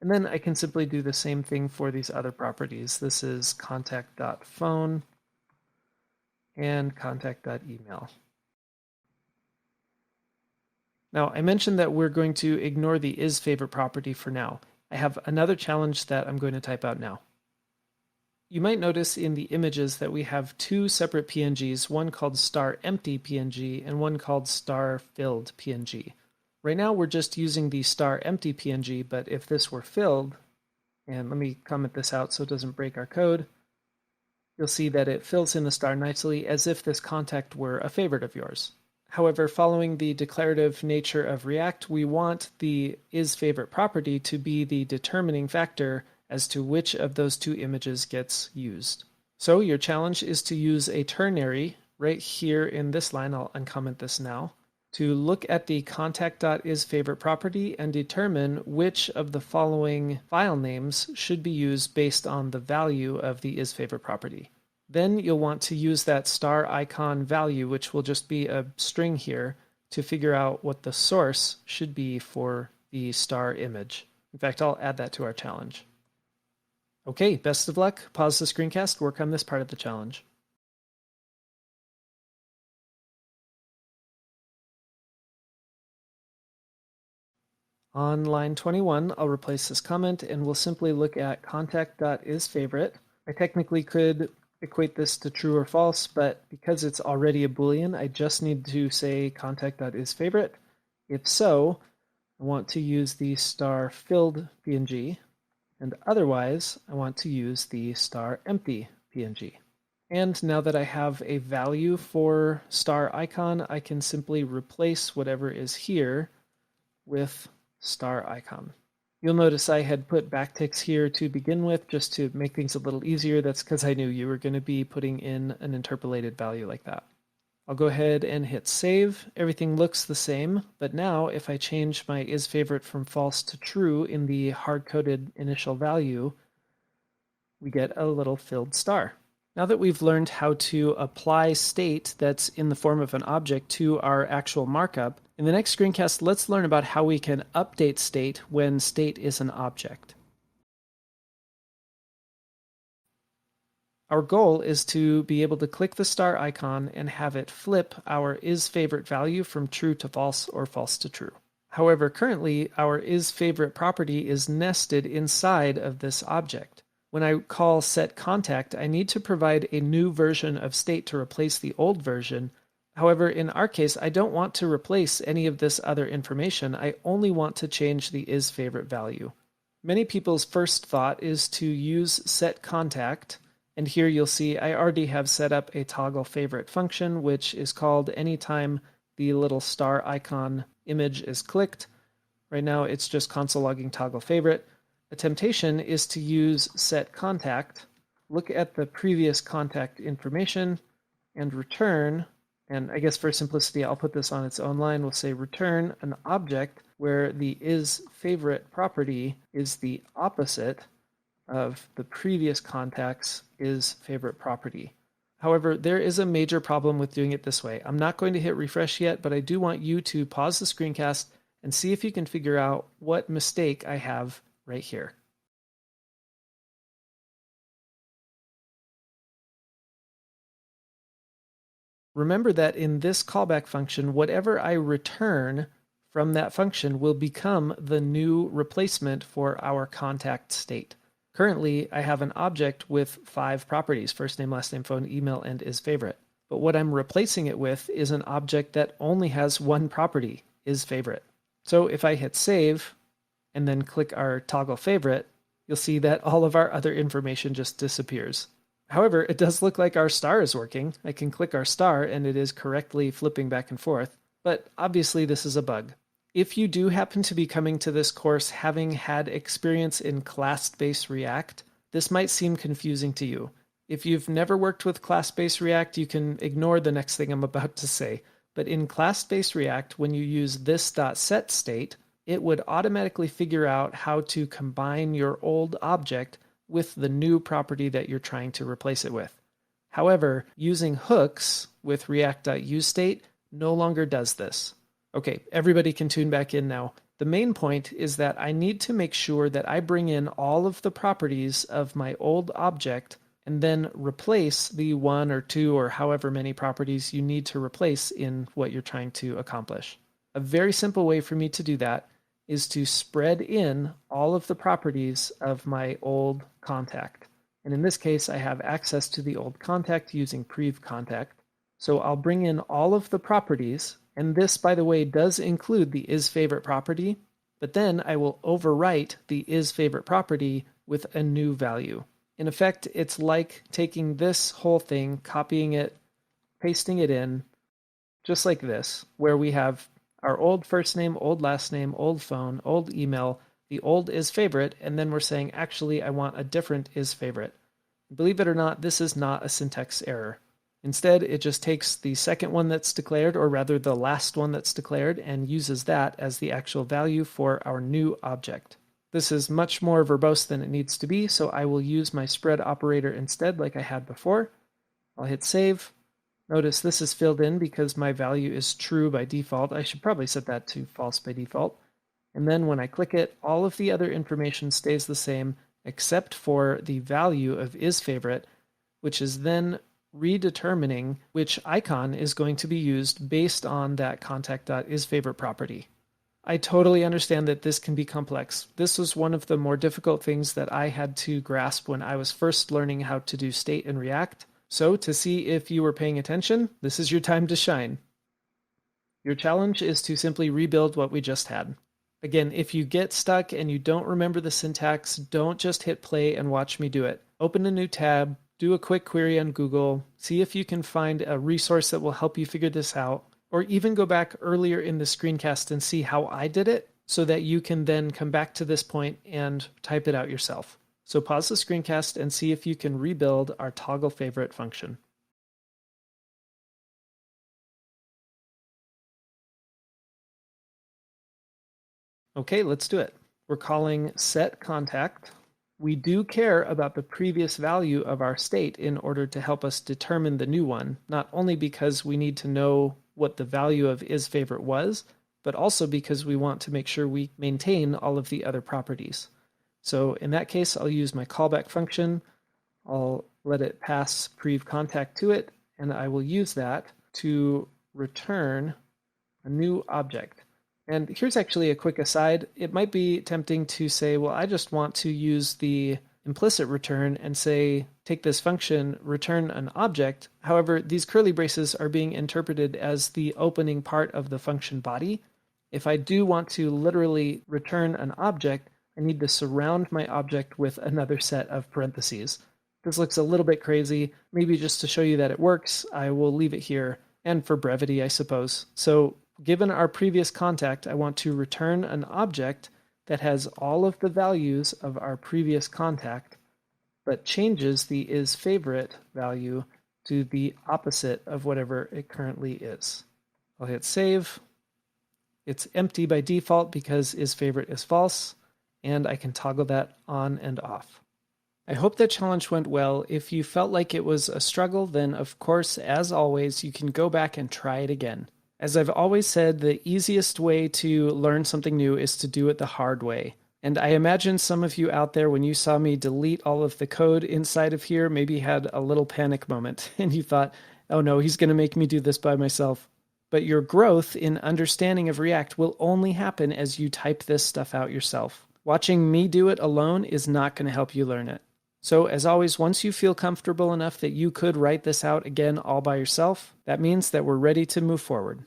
And then I can simply do the same thing for these other properties. This is contact.phone and contact.email. Now, I mentioned that we're going to ignore the isFavorite property for now. I have another challenge that I'm going to type out now. You might notice in the images that we have two separate PNGs, one called star_empty PNG and one called star_filled PNG. Right now we're just using the star_empty PNG, but if this were filled, and let me comment this out so it doesn't break our code, you'll see that it fills in the star nicely as if this contact were a favorite of yours. However, following the declarative nature of React, we want the isFavorite property to be the determining factor as to which of those two images gets used. So your challenge is to use a ternary right here in this line, I'll uncomment this now, to look at the contact.isFavorite property and determine which of the following file names should be used based on the value of the isFavorite property. Then you'll want to use that star icon value, which will just be a string here, to figure out what the source should be for the star image. In fact, I'll add that to our challenge. Okay, best of luck. Pause the screencast, work on this part of the challenge. On line 21, I'll replace this comment and we'll simply look at contact.isFavorite. I technically could equate this to true or false, but because it's already a Boolean, I just need to say contact.isFavorite. If so, I want to use the star_filled PNG, and otherwise, I want to use the star_empty PNG. And now that I have a value for star icon, I can simply replace whatever is here with star icon. You'll notice I had put backticks here to begin with just to make things a little easier. That's because I knew you were going to be putting in an interpolated value like that. I'll go ahead and hit save. Everything looks the same, but now if I change my isFavorite from false to true in the hard-coded initial value, we get a little filled star. Now that we've learned how to apply state that's in the form of an object to our actual markup, in the next screencast, let's learn about how we can update state when state is an object. Our goal is to be able to click the star icon and have it flip our isFavorite value from true to false or false to true. However, currently our isFavorite property is nested inside of this object. When I call set contact, I need to provide a new version of state to replace the old version. However, in our case, I don't want to replace any of this other information. I only want to change the isFavorite value. Many people's first thought is to use set contact, and here you'll see I already have set up a toggle favorite function, which is called anytime the little star icon image is clicked. Right now it's just console logging toggle favorite. A temptation is to use set contact, look at the previous contact information, and return, and I guess for simplicity I'll put this on its own line, we'll say return an object where the isFavorite property is the opposite of the previous contact's isFavorite property. However, there is a major problem with doing it this way. I'm not going to hit refresh yet, but I do want you to pause the screencast and see if you can figure out what mistake I have right here. Remember that in this callback function, whatever I return from that function will become the new replacement for our contact state. Currently, I have an object with 5 properties: first name, last name, phone, email, and isFavorite. But what I'm replacing it with is an object that only has one property, isFavorite. So if I hit save and then click our toggle favorite, you'll see that all of our other information just disappears. However, it does look like our star is working. I can click our star and it is correctly flipping back and forth, but obviously this is a bug. If you do happen to be coming to this course having had experience in class-based React, this might seem confusing to you. If you've never worked with class-based React, you can ignore the next thing I'm about to say. But in class-based React, when you use this.set state, it would automatically figure out how to combine your old object with the new property that you're trying to replace it with. However, using hooks with React.useState no longer does this. Okay, everybody can tune back in now. The main point is that I need to make sure that I bring in all of the properties of my old object and then replace the 1 or 2 or however many properties you need to replace in what you're trying to accomplish. A very simple way for me to do that is to spread in all of the properties of my old contact. And in this case, I have access to the old contact using prev contact. So I'll bring in all of the properties, and this, by the way, does include the isFavorite property, but then I will overwrite the isFavorite property with a new value. In effect, it's like taking this whole thing, copying it, pasting it in, just like this, where we have our old first name, old last name, old phone, old email, the old isFavorite, and then we're saying, actually, I want a different isFavorite. Believe it or not, this is not a syntax error. Instead, it just takes the second one that's declared, or rather the last one that's declared, and uses that as the actual value for our new object. This is much more verbose than it needs to be, so I will use my spread operator instead like I had before. I'll hit save. Notice this is filled in because my value is true by default. I should probably set that to false by default. And then when I click it, all of the other information stays the same except for the value of isFavorite, which is then redetermining which icon is going to be used based on that contact.isFavorite property. I totally understand that this can be complex. This was one of the more difficult things that I had to grasp when I was first learning how to do state in React. So to see if you were paying attention, this is your time to shine. Your challenge is to simply rebuild what we just had. Again, if you get stuck and you don't remember the syntax, don't just hit play and watch me do it. Open a new tab, do a quick query on Google, see if you can find a resource that will help you figure this out, or even go back earlier in the screencast and see how I did it so that you can then come back to this point and type it out yourself. So pause the screencast and see if you can rebuild our toggle favorite function. Okay, let's do it. We're calling set contact. We do care about the previous value of our state in order to help us determine the new one, not only because we need to know what the value of isFavorite was, but also because we want to make sure we maintain all of the other properties. So in that case, I'll use my callback function. I'll let it pass prev contact to it, and I will use that to return a new object. And here's actually a quick aside. It might be tempting to say, well, I just want to use the implicit return and say, take this function, return an object. However, these curly braces are being interpreted as the opening part of the function body. If I do want to literally return an object, I need to surround my object with another set of parentheses. This looks a little bit crazy. Maybe just to show you that it works, I will leave it here, and for brevity, I suppose. So given our previous contact, I want to return an object that has all of the values of our previous contact, but changes the isFavorite value to the opposite of whatever it currently is. I'll hit save. It's empty by default because isFavorite is false, and I can toggle that on and off. I hope that challenge went well. If you felt like it was a struggle, then of course, as always, you can go back and try it again. As I've always said, the easiest way to learn something new is to do it the hard way. And I imagine some of you out there, when you saw me delete all of the code inside of here, maybe had a little panic moment and you thought, oh no, he's going to make me do this by myself. But your growth in understanding of React will only happen as you type this stuff out yourself. Watching me do it alone is not going to help you learn it. So as always, once you feel comfortable enough that you could write this out again all by yourself, that means that we're ready to move forward.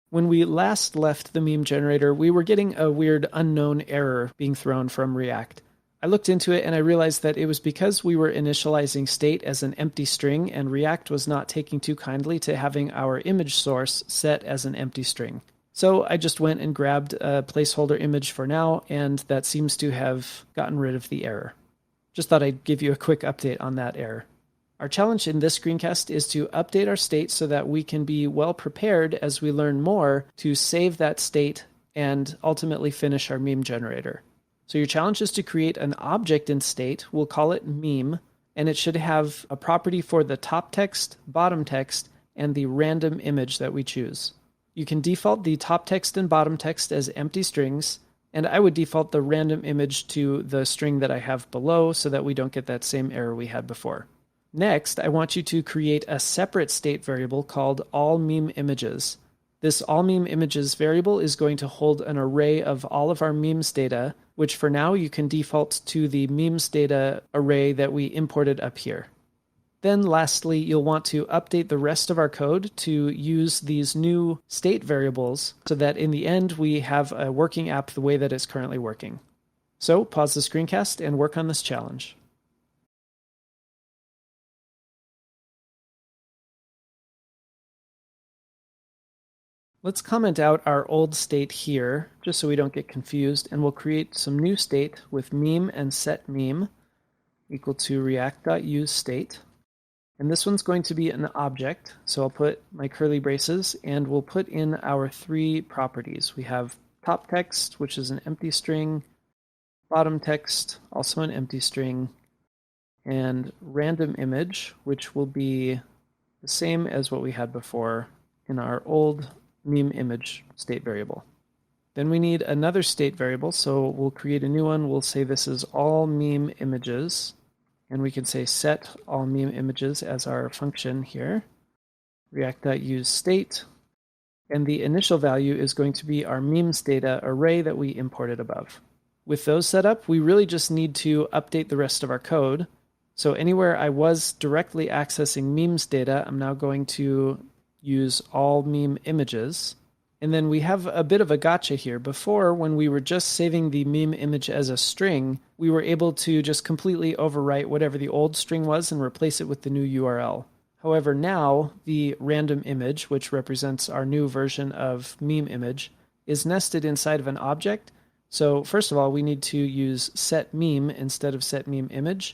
When we last left the meme generator, we were getting a weird unknown error being thrown from React. I looked into it and I realized that it was because we were initializing state as an empty string and React was not taking too kindly to having our image source set as an empty string. So I just went and grabbed a placeholder image for now, and that seems to have gotten rid of the error. Just thought I'd give you a quick update on that error. Our challenge in this screencast is to update our state so that we can be well prepared as we learn more to save that state and ultimately finish our meme generator. So your challenge is to create an object in state. We'll call it meme, and it should have a property for the top text, bottom text, and the random image that we choose. You can default the top text and bottom text as empty strings, and I would default the random image to the string that I have below so that we don't get that same error we had before. Next, I want you to create a separate state variable called allMemeImages. This allMemeImages variable is going to hold an array of all of our memes data, which for now you can default to the memes data array that we imported up here. Then lastly, you'll want to update the rest of our code to use these new state variables so that in the end we have a working app the way that it's currently working. So pause the screencast and work on this challenge. Let's comment out our old state here, just so we don't get confused, and we'll create some new state with meme and setMeme equal to react.useState. And this one's going to be an object, so I'll put my curly braces, and we'll put in our three properties. We have top text, which is an empty string, bottom text, also an empty string, and random image, which will be the same as what we had before in our old meme image state variable. Then we need another state variable, so we'll create a new one. We'll say this is all meme images. And we can say set all meme images as our function here, react.useState, and the initial value is going to be our memes data array that we imported above. With those set up, we really just need to update the rest of our code. So anywhere I was directly accessing memes data, I'm now going to use all meme images. And then we have a bit of a gotcha here. Before, when we were just saving the meme image as a string, we were able to just completely overwrite whatever the old string was and replace it with the new URL. However, now the random image, which represents our new version of meme image, is nested inside of an object. So first of all, we need to use setMeme instead of setMemeImage.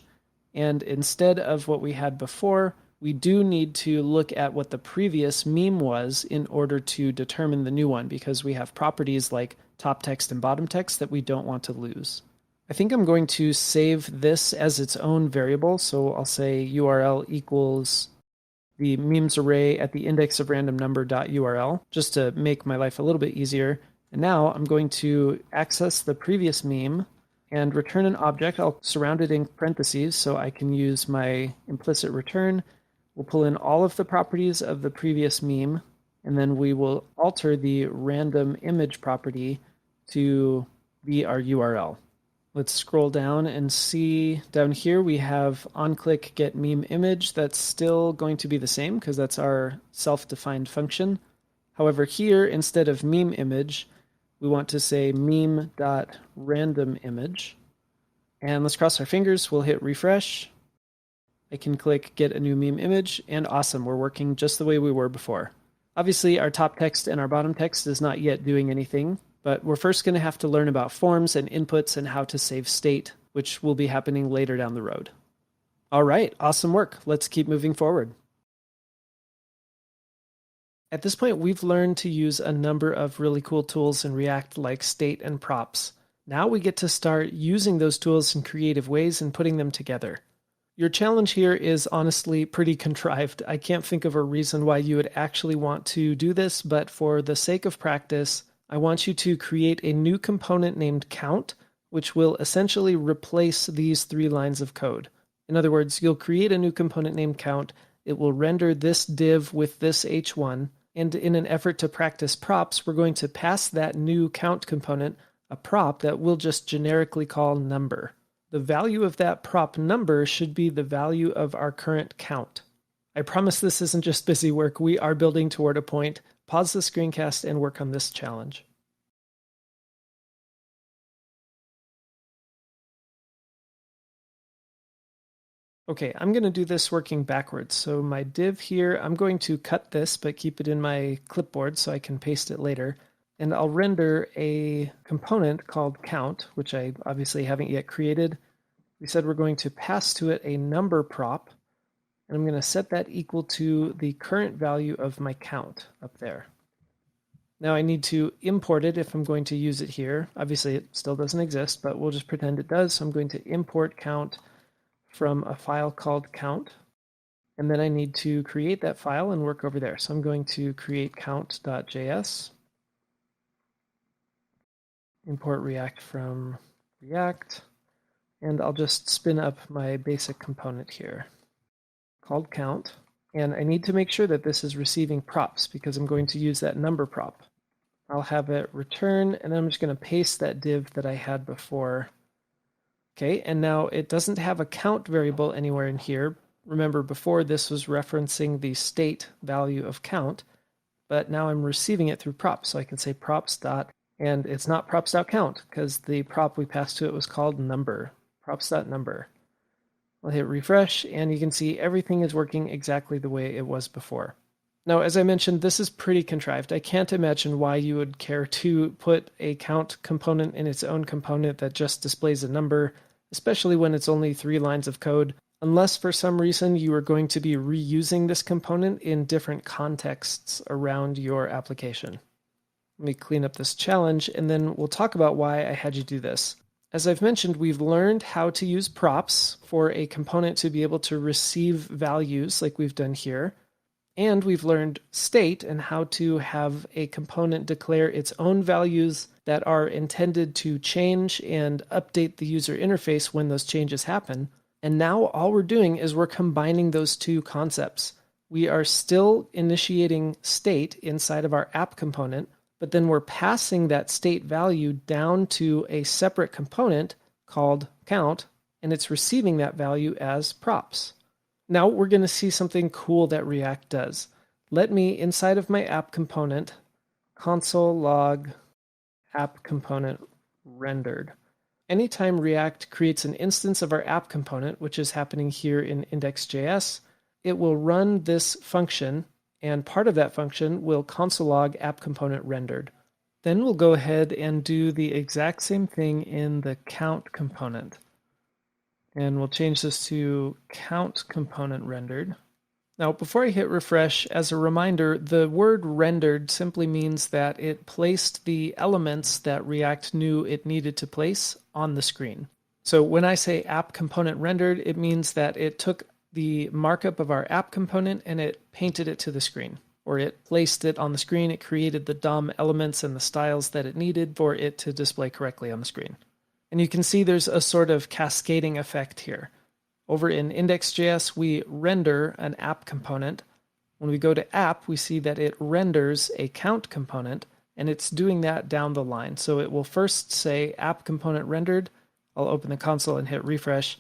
And instead of what we had before, we do need to look at what the previous meme was in order to determine the new one, because we have properties like top text and bottom text that we don't want to lose. I think I'm going to save this as its own variable, so I'll say URL equals the memes array at the index of random number.url, just to make my life a little bit easier. And now I'm going to access the previous meme and return an object. I'll surround it in parentheses so I can use my implicit return. We'll pull in all of the properties of the previous meme, and then we will alter the random image property to be our URL. Let's scroll down and see down here we have onClick get meme image. That's still going to be the same because that's our self-defined function. However, here instead of meme image, we want to say meme.randomImage. And let's cross our fingers. We'll hit refresh. I can click get a new meme image, and awesome, we're working just the way we were before. Obviously, our top text and our bottom text is not yet doing anything, but we're first going to have to learn about forms and inputs and how to save state, which will be happening later down the road. All right, awesome work. Let's keep moving forward. At this point, we've learned to use a number of really cool tools in React like state and props. Now we get to start using those tools in creative ways and putting them together. Your challenge here is honestly pretty contrived. I can't think of a reason why you would actually want to do this, but for the sake of practice, I want you to create a new component named count, which will essentially replace these 3 lines of code. In other words, you'll create a new component named count, it will render this div with this h1, and in an effort to practice props, we're going to pass that new count component a prop that we'll just generically call number. The value of that prop number should be the value of our current count. I promise this isn't just busy work. We are building toward a point. Pause the screencast and work on this challenge. Okay, I'm going to do this working backwards. So my div here, I'm going to cut this, but keep it in my clipboard so I can paste it later. And I'll render a component called count, which I obviously haven't yet created. We said we're going to pass to it a number prop, and I'm going to set that equal to the current value of my count up there. Now I need to import it if I'm going to use it here. Obviously it still doesn't exist, but we'll just pretend it does. So I'm going to import count from a file called count, and then I need to create that file and work over there. So I'm going to create count.js. Import React from React, and I'll just spin up my basic component here called count, and I need to make sure that this is receiving props because I'm going to use that number prop. I'll have it return, and then I'm just going to paste that div that I had before. Okay, and now it doesn't have a count variable anywhere in here. Remember, before this was referencing the state value of count, but now I'm receiving it through props, so I can say props dot. And it's not props.count because the prop we passed to it was called number, props.number. I'll hit refresh and you can see everything is working exactly the way it was before. Now, as I mentioned, this is pretty contrived. I can't imagine why you would care to put a count component in its own component that just displays a number, especially when it's only 3 lines of code, unless for some reason you are going to be reusing this component in different contexts around your application. Let me clean up this challenge, and then we'll talk about why I had you do this. As I've mentioned, we've learned how to use props for a component to be able to receive values like we've done here. And we've learned state and how to have a component declare its own values that are intended to change and update the user interface when those changes happen. And now all we're doing is we're combining those two concepts. We are still initiating state inside of our app component, but then we're passing that state value down to a separate component called count, and it's receiving that value as props. Now we're going to see something cool that React does. Let me, inside of my app component, console log app component rendered. Anytime React creates an instance of our app component, which is happening here in index.js, it will run this function, and part of that function will console log app component rendered. Then we'll go ahead and do the exact same thing in the count component. And we'll change this to count component rendered. Now, before I hit refresh, as a reminder, the word rendered simply means that it placed the elements that React knew it needed to place on the screen. So when I say app component rendered, it means that it took the markup of our app component and it painted it to the screen, or it placed it on the screen. It created the DOM elements and the styles that it needed for it to display correctly on the screen. And you can see there's a sort of cascading effect here. Over in index.js, we render an app component. When we go to app, we see that it renders a count component, and it's doing that down the line. So it will first say app component rendered, I'll open the console and hit refresh.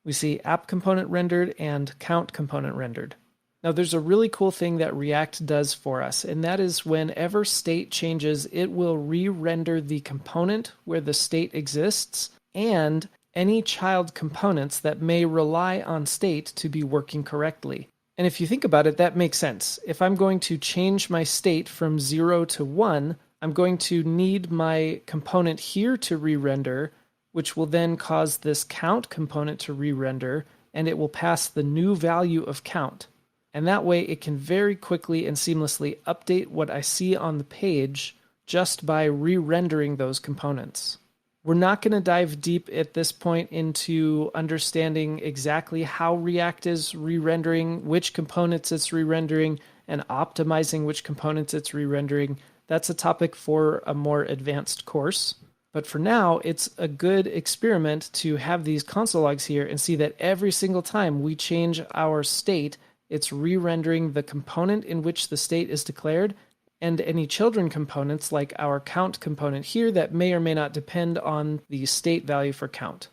We see app component rendered and count component rendered. Now there's a really cool thing that React does for us, and that is whenever state changes, it will re-render the component where the state exists and any child components that may rely on state to be working correctly. And if you think about it, that makes sense. If I'm going to change my state from 0 to 1, I'm going to need my component here to re-render, which will then cause this count component to re-render, and it will pass the new value of count. And that way it can very quickly and seamlessly update what I see on the page just by re-rendering those components. We're not going to dive deep at this point into understanding exactly how React is re-rendering, which components it's re-rendering, and optimizing which components it's re-rendering. That's a topic for a more advanced course. But for now, it's a good experiment to have these console logs here and see that every single time we change our state, it's re-rendering the component in which the state is declared and any children components like our count component here that may or may not depend on the state value for count.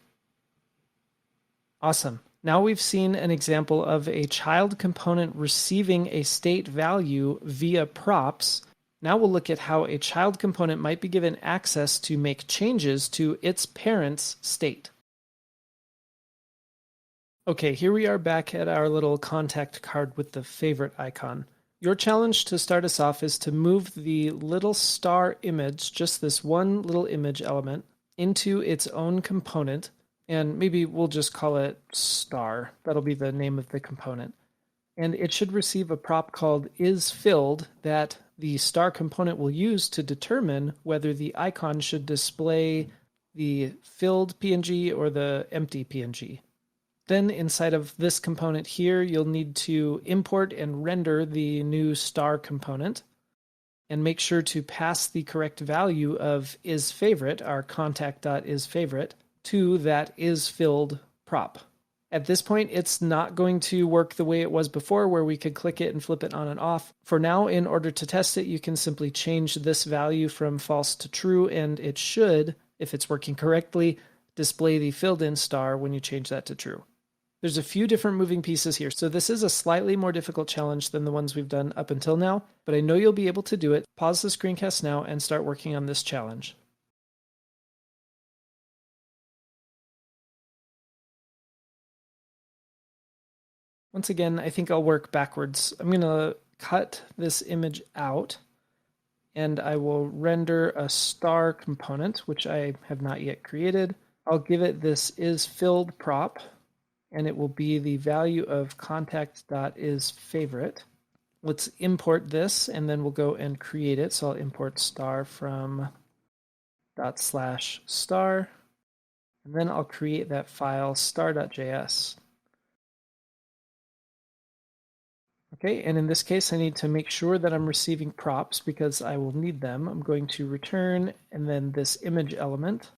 Awesome. Now we've seen an example of a child component receiving a state value via props. Now we'll look at how a child component might be given access to make changes to its parent's state. Okay, here we are back at our little contact card with the favorite icon. Your challenge to start us off is to move the little star image, just this one little image element, into its own component, and maybe we'll just call it star. That'll be the name of the component. And it should receive a prop called isFilled that the star component will use to determine whether the icon should display the filled PNG or the empty PNG. Then inside of this component here, you'll need to import and render the new star component and make sure to pass the correct value of isFavorite, our contact.isFavorite, to that isFilled prop. At this point, it's not going to work the way it was before where we could click it and flip it on and off. For now, in order to test it, you can simply change this value from false to true, and it should, if it's working correctly, display the filled in star when you change that to true. There's a few different moving pieces here, so this is a slightly more difficult challenge than the ones we've done up until now, but I know you'll be able to do it. Pause the screencast now and start working on this challenge. Once again, I think I'll work backwards. I'm going to cut this image out, and I will render a star component, which I have not yet created. I'll give it this isFilled prop, and it will be the value of contact.isFavorite. Let's import this, and then we'll go and create it. So I'll import star from /star, and then I'll create that file star.js. Okay, and in this case, I need to make sure that I'm receiving props because I will need them. I'm going to return, and then this image element.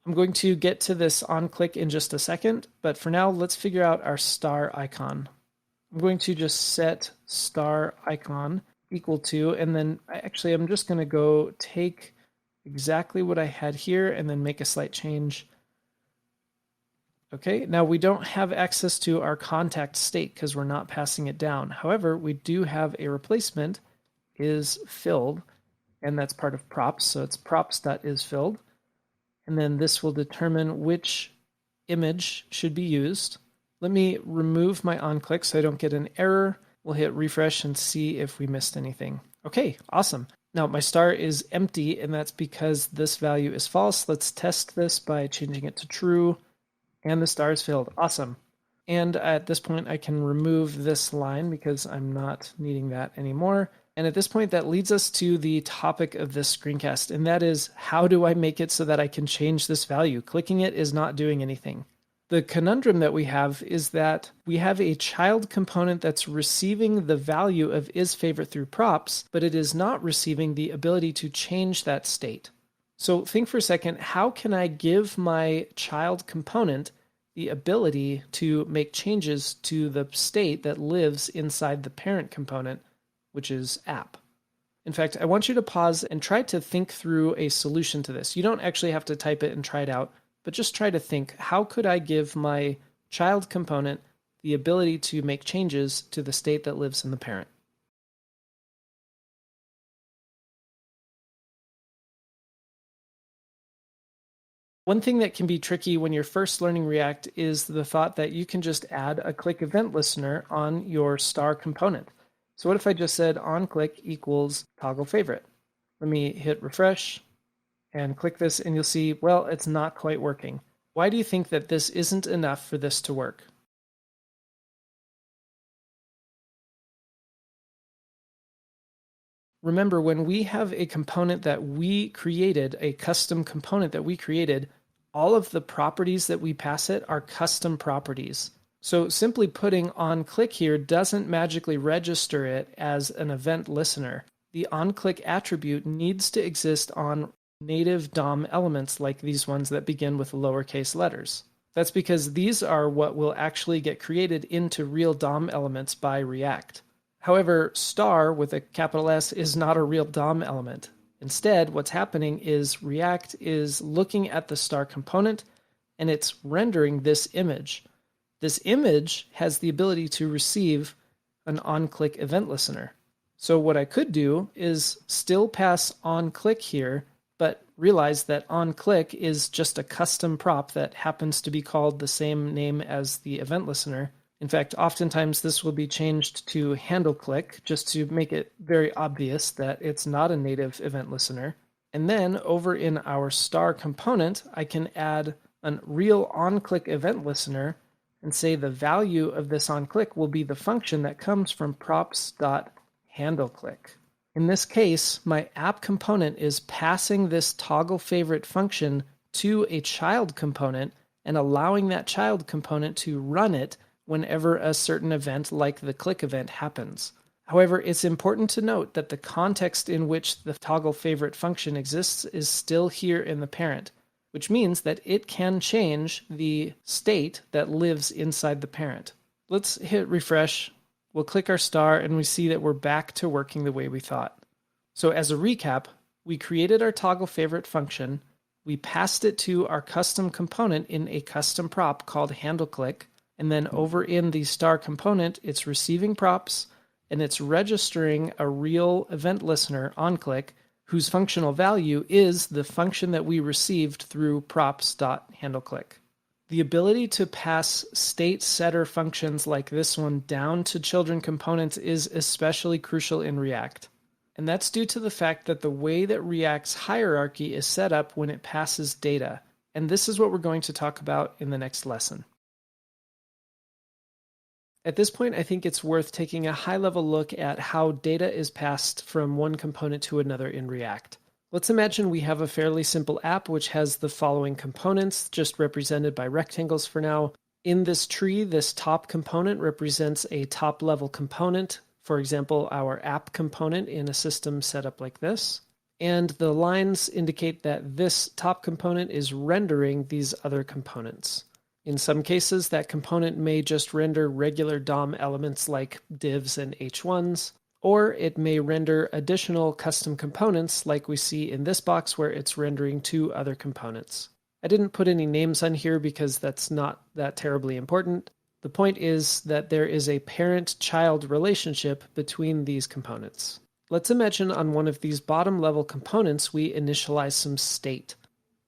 I'm going to get to this on-click in just a second, but for now, let's figure out our star icon. I'm going to just set star icon equal to, and then I'm just going to go take exactly what I had here and then make a slight change. Okay, now we don't have access to our contact state because we're not passing it down. However, we do have a replacement isFilled, and that's part of props, so it's props.isFilled. And then this will determine which image should be used. Let me remove my on-click so I don't get an error. We'll hit refresh and see if we missed anything. Okay, awesome. Now my star is empty, and that's because this value is false. Let's test this by changing it to true, and the star is filled. Awesome. And at this point, I can remove this line because I'm not needing that anymore. And at this point, that leads us to the topic of this screencast, and that is, how do I make it so that I can change this value? Clicking it is not doing anything. The conundrum that we have is that we have a child component that's receiving the value of isFavorite through props, but it is not receiving the ability to change that state. So think for a second, how can I give my child component the ability to make changes to the state that lives inside the parent component, which is app? In fact, I want you to pause and try to think through a solution to this. You don't actually have to type it and try it out. but just try to think, how could I give my child component the ability to make changes to the state that lives in the parent? One thing that can be tricky when you're first learning React is the thought that you can just add a click event listener on your star component. So what if I just said onClick equals toggle favorite? Let me hit refresh and click this, and you'll see, well, it's not quite working. Why do you think that this isn't enough for this to work? Remember, when we have a component that we created, a custom component that we created, all of the properties that we pass it are custom properties. So simply putting onClick here doesn't magically register it as an event listener. The onClick attribute needs to exist on native DOM elements like these ones that begin with lowercase letters. That's because these are what will actually get created into real DOM elements by React. However, star with a capital S is not a real DOM element. Instead, what's happening is React is looking at the star component and it's rendering this image. This image has the ability to receive an onClick event listener. So what I could do is still pass onClick here, but realize that onClick is just a custom prop that happens to be called the same name as the event listener. In fact, oftentimes this will be changed to handleClick just to make it very obvious that it's not a native event listener. And then over in our star component, I can add a real onClick event listener and say the value of this onClick will be the function that comes from props.handleClick. In this case, my app component is passing this toggle favorite function to a child component and allowing that child component to run it whenever a certain event like the click event happens. However, it's important to note that the context in which the toggle favorite function exists is still here in the parent, which means that it can change the state that lives inside the parent. Let's hit refresh. We'll click our star and we see that we're back to working the way we thought. So as a recap, we created our toggle favorite function, we passed it to our custom component in a custom prop called handleClick, and then over in the star component, it's receiving props and it's registering a real event listener onClick whose functional value is the function that we received through props.handleClick. The ability to pass state setter functions like this one down to children components is especially crucial in React. And that's due to the fact that the way that React's hierarchy is set up when it passes data. And this is what we're going to talk about in the next lesson. At this point, I think it's worth taking a high-level look at how data is passed from one component to another in React. Let's imagine we have a fairly simple app which has the following components, just represented by rectangles for now. In this tree, this top component represents a top-level component, for example, our app component in a system set up like this. And the lines indicate that this top component is rendering these other components. In some cases, that component may just render regular DOM elements like divs and h1s, or it may render additional custom components like we see in this box where it's rendering two other components. I didn't put any names on here because that's not that terribly important. The point is that there is a parent-child relationship between these components. Let's imagine on one of these bottom-level components we initialize some state.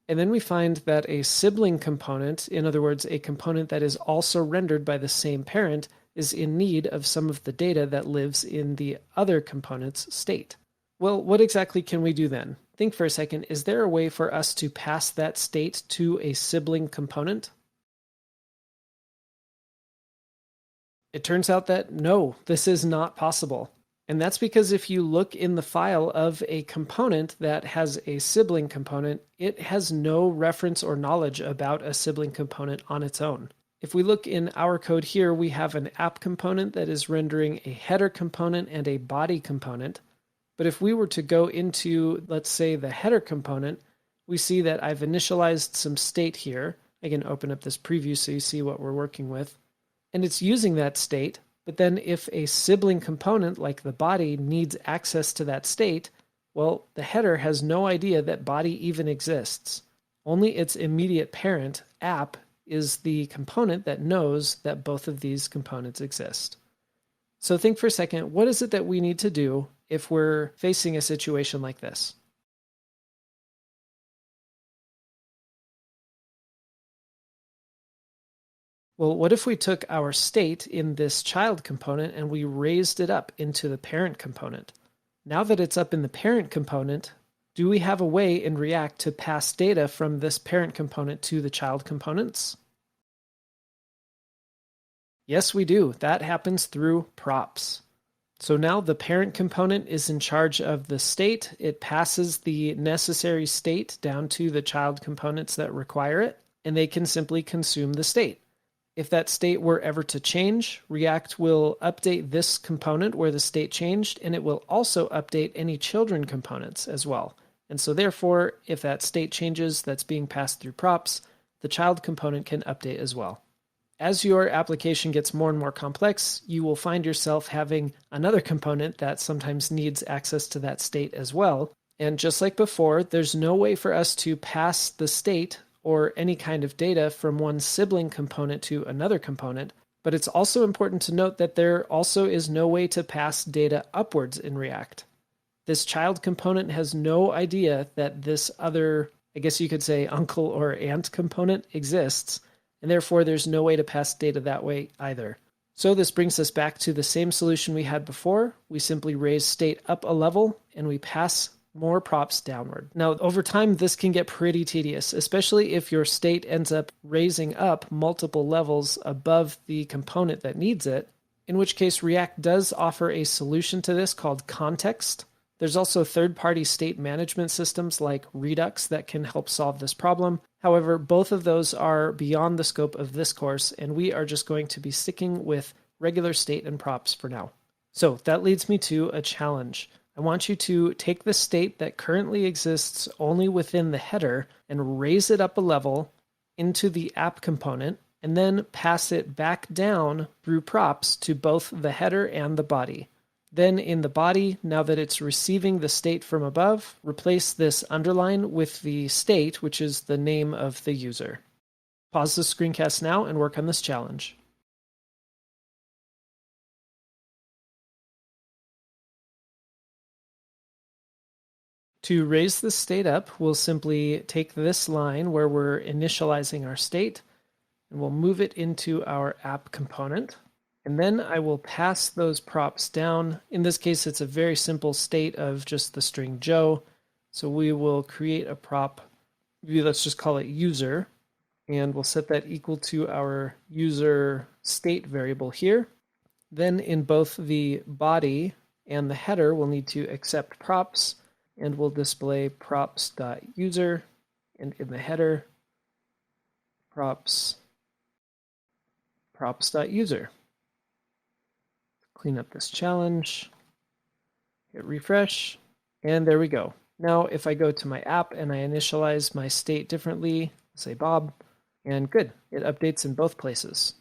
And then we find that a sibling component, in other words, a component that is also rendered by the same parent, is in need of some of the data that lives in the other component's state. Well, what exactly can we do then? Think for a second, is there a way for us to pass that state to a sibling component? It turns out that no, this is not possible. And that's because if you look in the file of a component that has a sibling component, it has no reference or knowledge about a sibling component on its own. If we look in our code here, we have an app component that is rendering a header component and a body component. But if we were to go into, let's say, the header component, we see that I've initialized some state here. I can open up this preview so you see what we're working with. And it's using that state. But then if a sibling component like the body needs access to that state, well, the header has no idea that body even exists. Only its immediate parent, app, is the component that knows that both of these components exist. So think for a second, what is it that we need to do if we're facing a situation like this? Well, what if we took our state in this child component and we raised it up into the parent component? Now that it's up in the parent component, do we have a way in React to pass data from this parent component to the child components? Yes, we do. That happens through props. So now the parent component is in charge of the state. It passes the necessary state down to the child components that require it, and they can simply consume the state. If that state were ever to change, React will update this component where the state changed, and it will also update any children components as well. And so therefore, if that state changes that's being passed through props, the child component can update as well. As your application gets more and more complex, you will find yourself having another component that sometimes needs access to that state as well. And just like before, there's no way for us to pass the state or any kind of data from one sibling component to another component, but it's also important to note that there also is no way to pass data upwards in React. This child component has no idea that this other, I guess you could say, uncle or aunt component exists, and therefore there's no way to pass data that way either. So this brings us back to the same solution we had before. We simply raise state up a level, and we pass more props downward. Now, over time, this can get pretty tedious, especially if your state ends up raising up multiple levels above the component that needs it, in which case React does offer a solution to this called context. There's also third-party state management systems like Redux that can help solve this problem. However, both of those are beyond the scope of this course, and we are just going to be sticking with regular state and props for now. So that leads me to a challenge. I want you to take the state that currently exists only within the header and raise it up a level into the app component, and then pass it back down through props to both the header and the body. Then in the body, now that it's receiving the state from above, replace this underline with the state, which is the name of the user. Pause the screencast now and work on this challenge. To raise the state up, we'll simply take this line where we're initializing our state, and we'll move it into our app component. And then I will pass those props down. In this case, it's a very simple state of just the string Joe. So we will create a prop, maybe let's just call it user, and we'll set that equal to our user state variable here. Then in both the body and the header, we'll need to accept props, and we'll display props.user, and in the header, props.user. Clean up this challenge, hit refresh, and there we go. Now if I go to my app and I initialize my state differently, say Bob, and good, it updates in both places.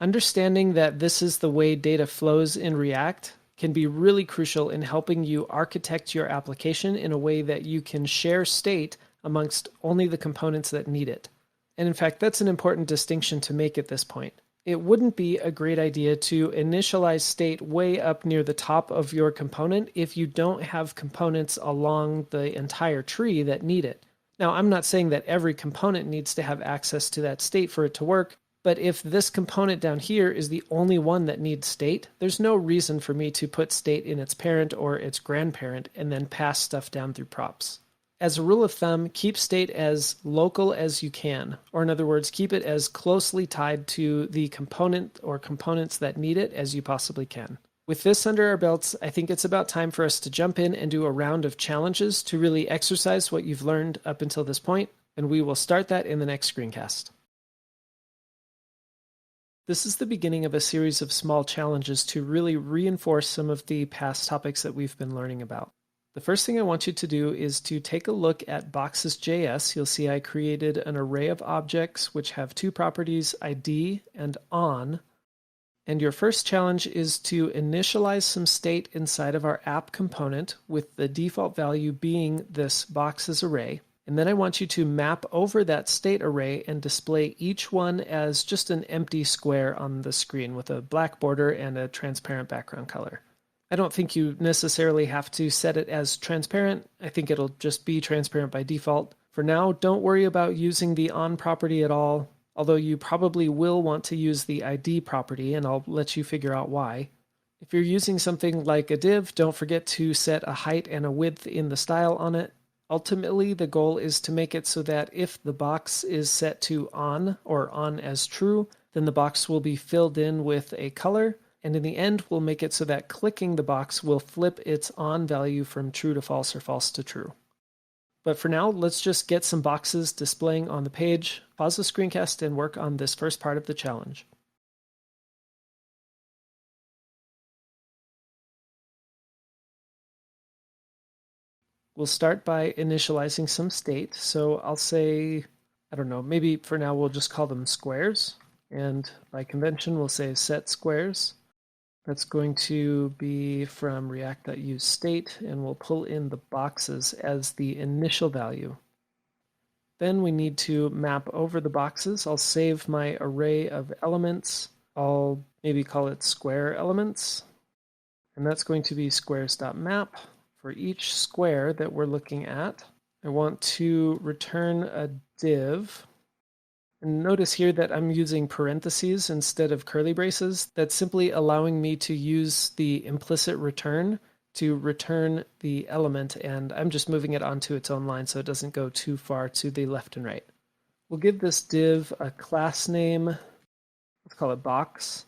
Understanding that this is the way data flows in React can be really crucial in helping you architect your application in a way that you can share state amongst only the components that need it. And in fact, that's an important distinction to make at this point. It wouldn't be a great idea to initialize state way up near the top of your component if you don't have components along the entire tree that need it. Now, I'm not saying that every component needs to have access to that state for it to work, but if this component down here is the only one that needs state, there's no reason for me to put state in its parent or its grandparent and then pass stuff down through props. As a rule of thumb, keep state as local as you can, or in other words, keep it as closely tied to the component or components that need it as you possibly can. With this under our belts, I think it's about time for us to jump in and do a round of challenges to really exercise what you've learned up until this point, and we will start that in the next screencast. This is the beginning of a series of small challenges to really reinforce some of the past topics that we've been learning about. The first thing I want you to do is to take a look at boxes.js. You'll see I created an array of objects which have two properties, ID and on. And your first challenge is to initialize some state inside of our app component with the default value being this boxes array. And then I want you to map over that state array and display each one as just an empty square on the screen with a black border and a transparent background color. I don't think you necessarily have to set it as transparent. I think it'll just be transparent by default. For now, don't worry about using the on property at all, although you probably will want to use the ID property, and I'll let you figure out why. If you're using something like a div, don't forget to set a height and a width in the style on it. Ultimately, the goal is to make it so that if the box is set to on or on as true, then the box will be filled in with a color, and in the end, we'll make it so that clicking the box will flip its on value from true to false or false to true. But for now, let's just get some boxes displaying on the page, pause the screencast, and work on this first part of the challenge. We'll start by initializing some state. So I'll say, I don't know, maybe for now we'll just call them squares. And by convention, we'll say set squares. That's going to be from react.useState, and we'll pull in the boxes as the initial value. Then we need to map over the boxes. I'll save my array of elements. I'll maybe call it square elements. And that's going to be squares.map. For each square that we're looking at, I want to return a div. And notice here that I'm using parentheses instead of curly braces. That's simply allowing me to use the implicit return to return the element, and I'm just moving it onto its own line so it doesn't go too far to the left and right. We'll give this div a class name. Let's call it box.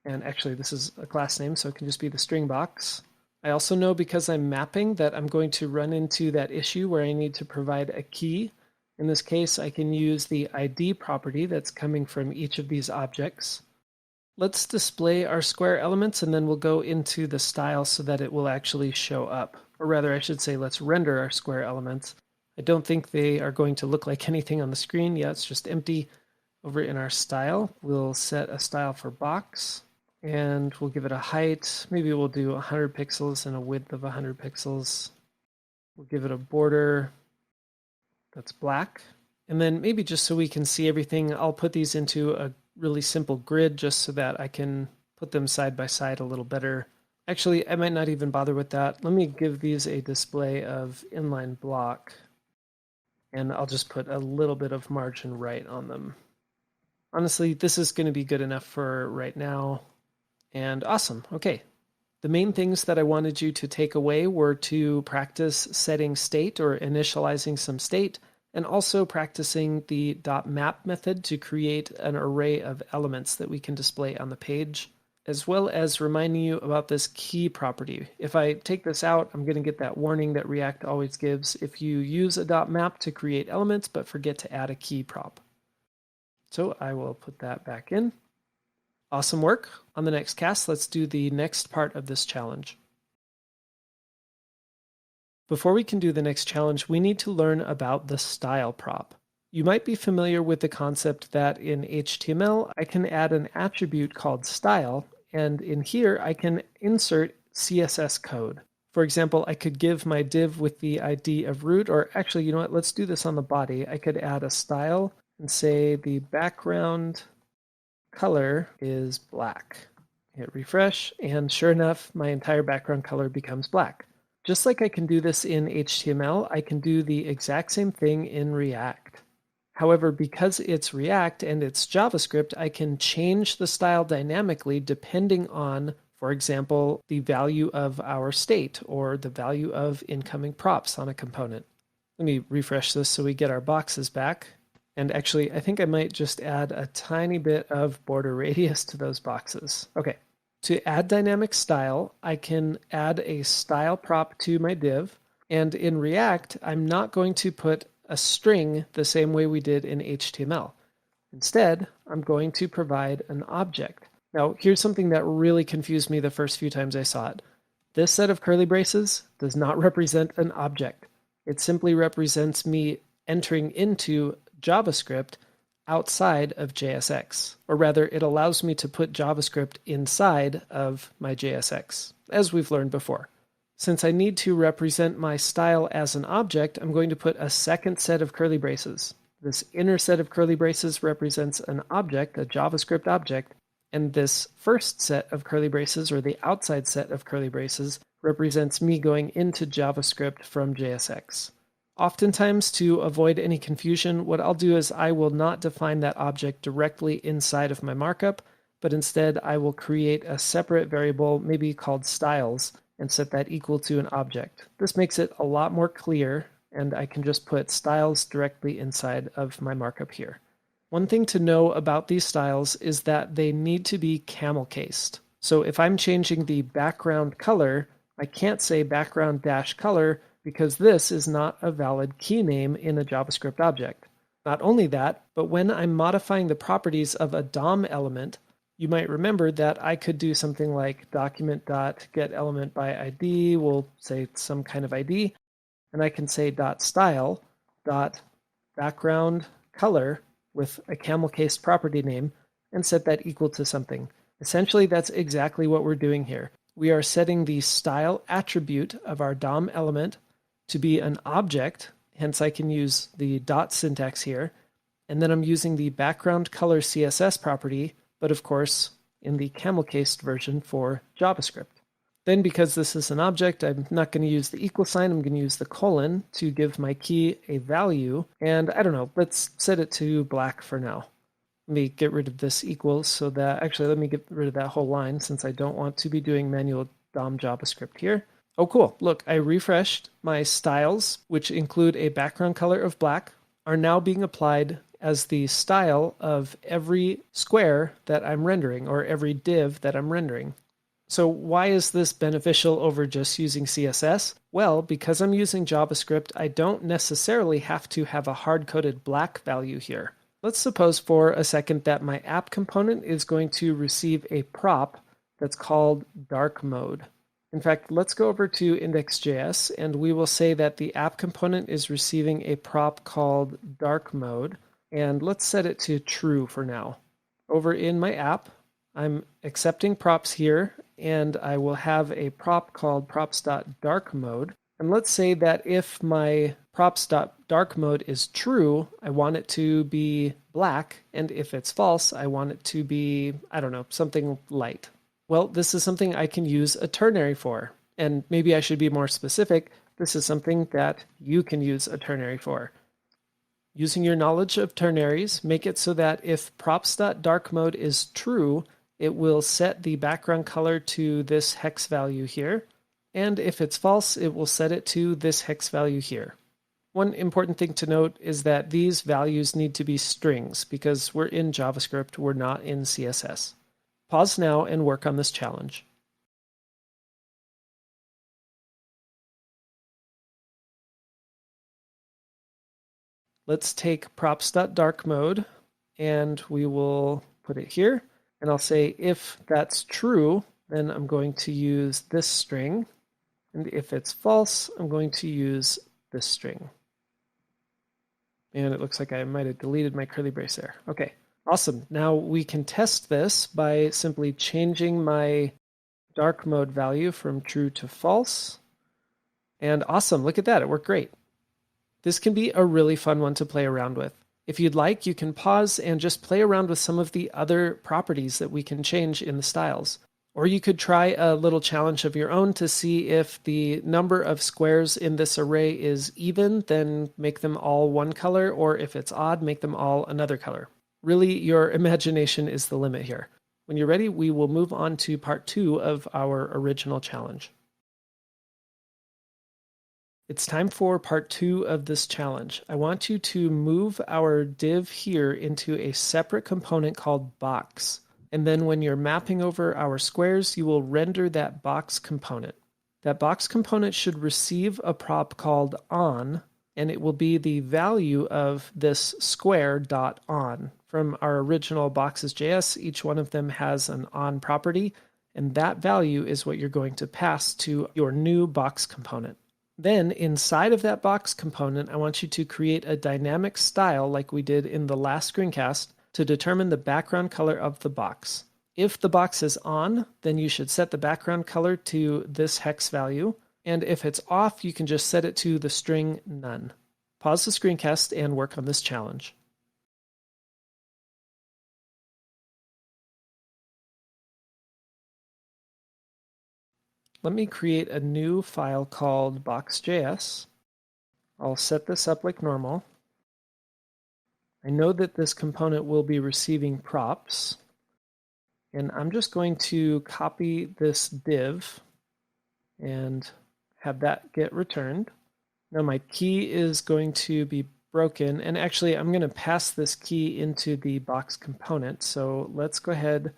And actually, this is a class name, so it can just be the string box. I also know because I'm mapping that I'm going to run into that issue where I need to provide a key. In this case, I can use the ID property that's coming from each of these objects. Let's display our square elements, and then we'll go into the style so that it will actually show up. Or rather, I should say, let's render our square elements. I don't think they are going to look like anything on the screen. Yeah, it's just empty. Over in our style, we'll set a style for box. And we'll give it a height. Maybe we'll do 100 pixels and a width of 100 pixels. We'll give it a border that's black. And then maybe just so we can see everything, I'll put these into a really simple grid just so that I can put them side by side a little better. Actually, I might not even bother with that. Let me give these a display of inline block. And I'll just put a little bit of margin right on them. Honestly, this is going to be good enough for right now. And awesome. Okay. The main things that I wanted you to take away were to practice setting state or initializing some state, and also practicing the .map method to create an array of elements that we can display on the page, as well as reminding you about this key property. If I take this out, I'm going to get that warning that React always gives if you use a .map to create elements but forget to add a key prop. So I will put that back in. Awesome work. On the next cast, let's do the next part of this challenge. Before we can do the next challenge, we need to learn about the style prop. You might be familiar with the concept that in HTML, I can add an attribute called style, and in here, I can insert CSS code. For example, I could give my div with the ID of root, or actually, you know what, let's do this on the body. I could add a style and say the background color is black. Hit refresh, and sure enough, my entire background color becomes black. Just like I can do this in HTML, I can do the exact same thing in React. However, because it's React and it's JavaScript, I can change the style dynamically depending on, for example, the value of our state or the value of incoming props on a component. Let me refresh this so we get our boxes back. And actually, I think I might just add a tiny bit of border radius to those boxes. Okay, to add dynamic style, I can add a style prop to my div. And in React, I'm not going to put a string the same way we did in HTML. Instead, I'm going to provide an object. Now, here's something that really confused me the first few times I saw it. This set of curly braces does not represent an object. It simply represents me entering into JavaScript outside of JSX, or rather it allows me to put JavaScript inside of my JSX, as we've learned before. Since I need to represent my style as an object, I'm going to put a second set of curly braces. This inner set of curly braces represents an object, a JavaScript object, and this first set of curly braces, or the outside set of curly braces, represents me going into JavaScript from JSX. Oftentimes, to avoid any confusion, what I'll do is I will not define that object directly inside of my markup, but instead I will create a separate variable, maybe called styles, and set that equal to an object. This makes it a lot more clear, and I can just put styles directly inside of my markup here. One thing to know about these styles is that they need to be camel cased. So if I'm changing the background color, I can't say background-color because this is not a valid key name in a JavaScript object. Not only that, but when I'm modifying the properties of a DOM element, you might remember that I could do something like document.getElementById, we'll say some kind of ID, and I can say .style, .backgroundColor with a camel-cased property name and set that equal to something. Essentially, that's exactly what we're doing here. We are setting the style attribute of our DOM element to be an object, hence I can use the dot syntax here, and then I'm using the background color CSS property, but of course in the camel-cased version for JavaScript. Then because this is an object, I'm not going to use the equal sign, I'm going to use the colon to give my key a value, and I don't know, let's set it to black for now. Let me get rid of this equals so that, actually let me get rid of that whole line since I don't want to be doing manual DOM JavaScript here. Oh cool, look, I refreshed. My styles, which include a background color of black, are now being applied as the style of every square that I'm rendering, or every div that I'm rendering. So why is this beneficial over just using CSS? Well, because I'm using JavaScript, I don't necessarily have to have a hard-coded black value here. Let's suppose for a second that my app component is going to receive a prop that's called dark mode. In fact, let's go over to index.js and we will say that the app component is receiving a prop called dark mode, and let's set it to true for now. Over in my app, I'm accepting props here, and I will have a prop called props.darkMode. And let's say that if my props.darkMode is true, I want it to be black, and if it's false, I want it to be, I don't know, something light. Well, this is something I can use a ternary for, and maybe I should be more specific. This is something that you can use a ternary for. Using your knowledge of ternaries, make it so that if props.darkMode is true, it will set the background color to this hex value here, and if it's false, it will set it to this hex value here. One important thing to note is that these values need to be strings because we're in JavaScript, we're not in CSS. Pause now and work on this challenge. Let's take props.darkMode and we will put it here. And I'll say if that's true, then I'm going to use this string. And if it's false, I'm going to use this string. And it looks like I might have deleted my curly brace there. Okay, awesome. Now we can test this by simply changing my dark mode value from true to false. And awesome, look at that, it worked great. This can be a really fun one to play around with. If you'd like, you can pause and just play around with some of the other properties that we can change in the styles. Or you could try a little challenge of your own to see if the number of squares in this array is even, then make them all one color, or if it's odd, make them all another color. Really, your imagination is the limit here. When you're ready, we will move on to part 2 of our original challenge. It's time for part 2 of this challenge. I want you to move our div here into a separate component called box. And then when you're mapping over our squares, you will render that box component. That box component should receive a prop called on, and it will be the value of this square dot on. From our original boxes.js, each one of them has an on property, and that value is what you're going to pass to your new box component. Then inside of that box component, I want you to create a dynamic style like we did in the last screencast to determine the background color of the box. If the box is on, then you should set the background color to this hex value. And if it's off, you can just set it to the string none. Pause the screencast and work on this challenge. Let me create a new file called box.js. I'll set this up like normal. I know that this component will be receiving props, and I'm just going to copy this div and have that get returned. Now my key is going to be broken, and actually I'm going to pass this key into the box component. So let's go ahead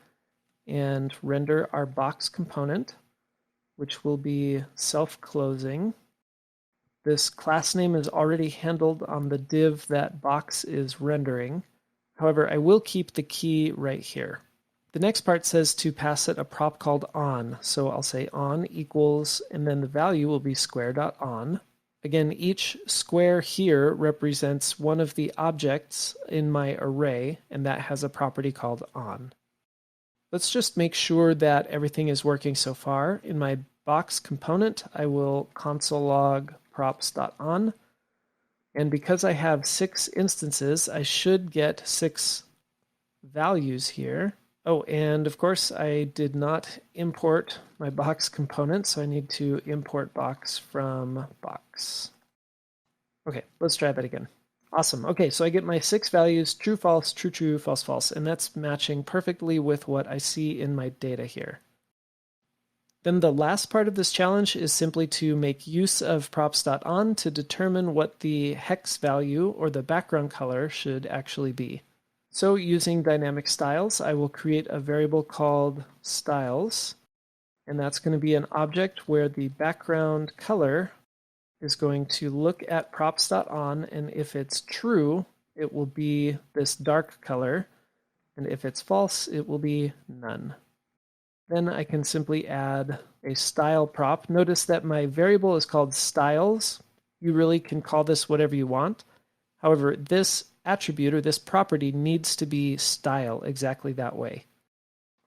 and render our box component, which will be self-closing. This class name is already handled on the div that box is rendering. However, I will keep the key right here. The next part says to pass it a prop called on. So I'll say on equals, and then the value will be square.on. Again, each square here represents one of the objects in my array, and that has a property called on. Let's just make sure that everything is working so far. In my box component, I will console log props.on. And because I have 6 instances, I should get 6 values here. Oh, and of course, I did not import my box component, so I need to import box from box. Okay, let's try that again. Awesome. Okay, so I get my 6 values, true, false, true, true, false, false, and that's matching perfectly with what I see in my data here. Then the last part of this challenge is simply to make use of props.on to determine what the hex value or the background color should actually be. So using dynamic styles, I will create a variable called styles, and that's going to be an object where the background color is going to look at props.on, and if it's true, it will be this dark color, and if it's false, it will be none. Then I can simply add a style prop. Notice that my variable is called styles. You really can call this whatever you want. However, this attribute or this property needs to be style exactly that way.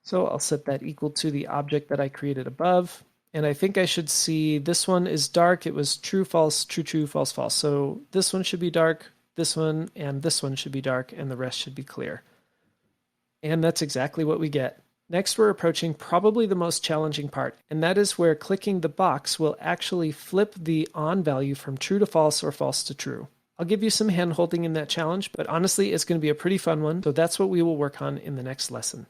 So I'll set that equal to the object that I created above. And I think I should see this one is dark. It was true, false, true, true, false, false. So this one should be dark, this one, and this one should be dark, and the rest should be clear. And that's exactly what we get. Next, we're approaching probably the most challenging part, and that is where clicking the box will actually flip the on value from true to false or false to true. I'll give you some hand-holding in that challenge, but honestly, it's going to be a pretty fun one, so that's what we will work on in the next lesson.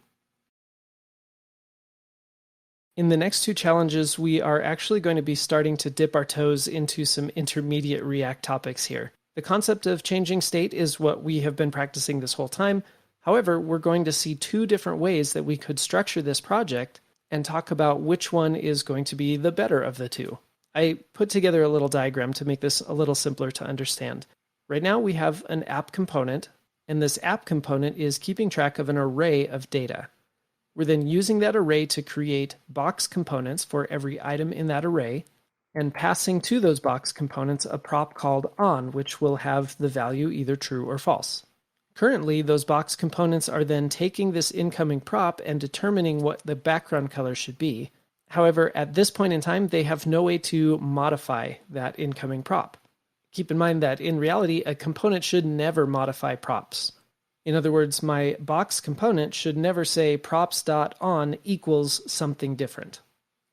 In the next 2 challenges, we are actually going to be starting to dip our toes into some intermediate React topics here. The concept of changing state is what we have been practicing this whole time. However, we're going to see 2 different ways that we could structure this project and talk about which one is going to be the better of the 2. I put together a little diagram to make this a little simpler to understand. Right now we have an app component, and this app component is keeping track of an array of data. We're then using that array to create box components for every item in that array, and passing to those box components a prop called on, which will have the value either true or false. Currently, those box components are then taking this incoming prop and determining what the background color should be. However, at this point in time, they have no way to modify that incoming prop. Keep in mind that in reality, a component should never modify props. In other words, my box component should never say props.on equals something different.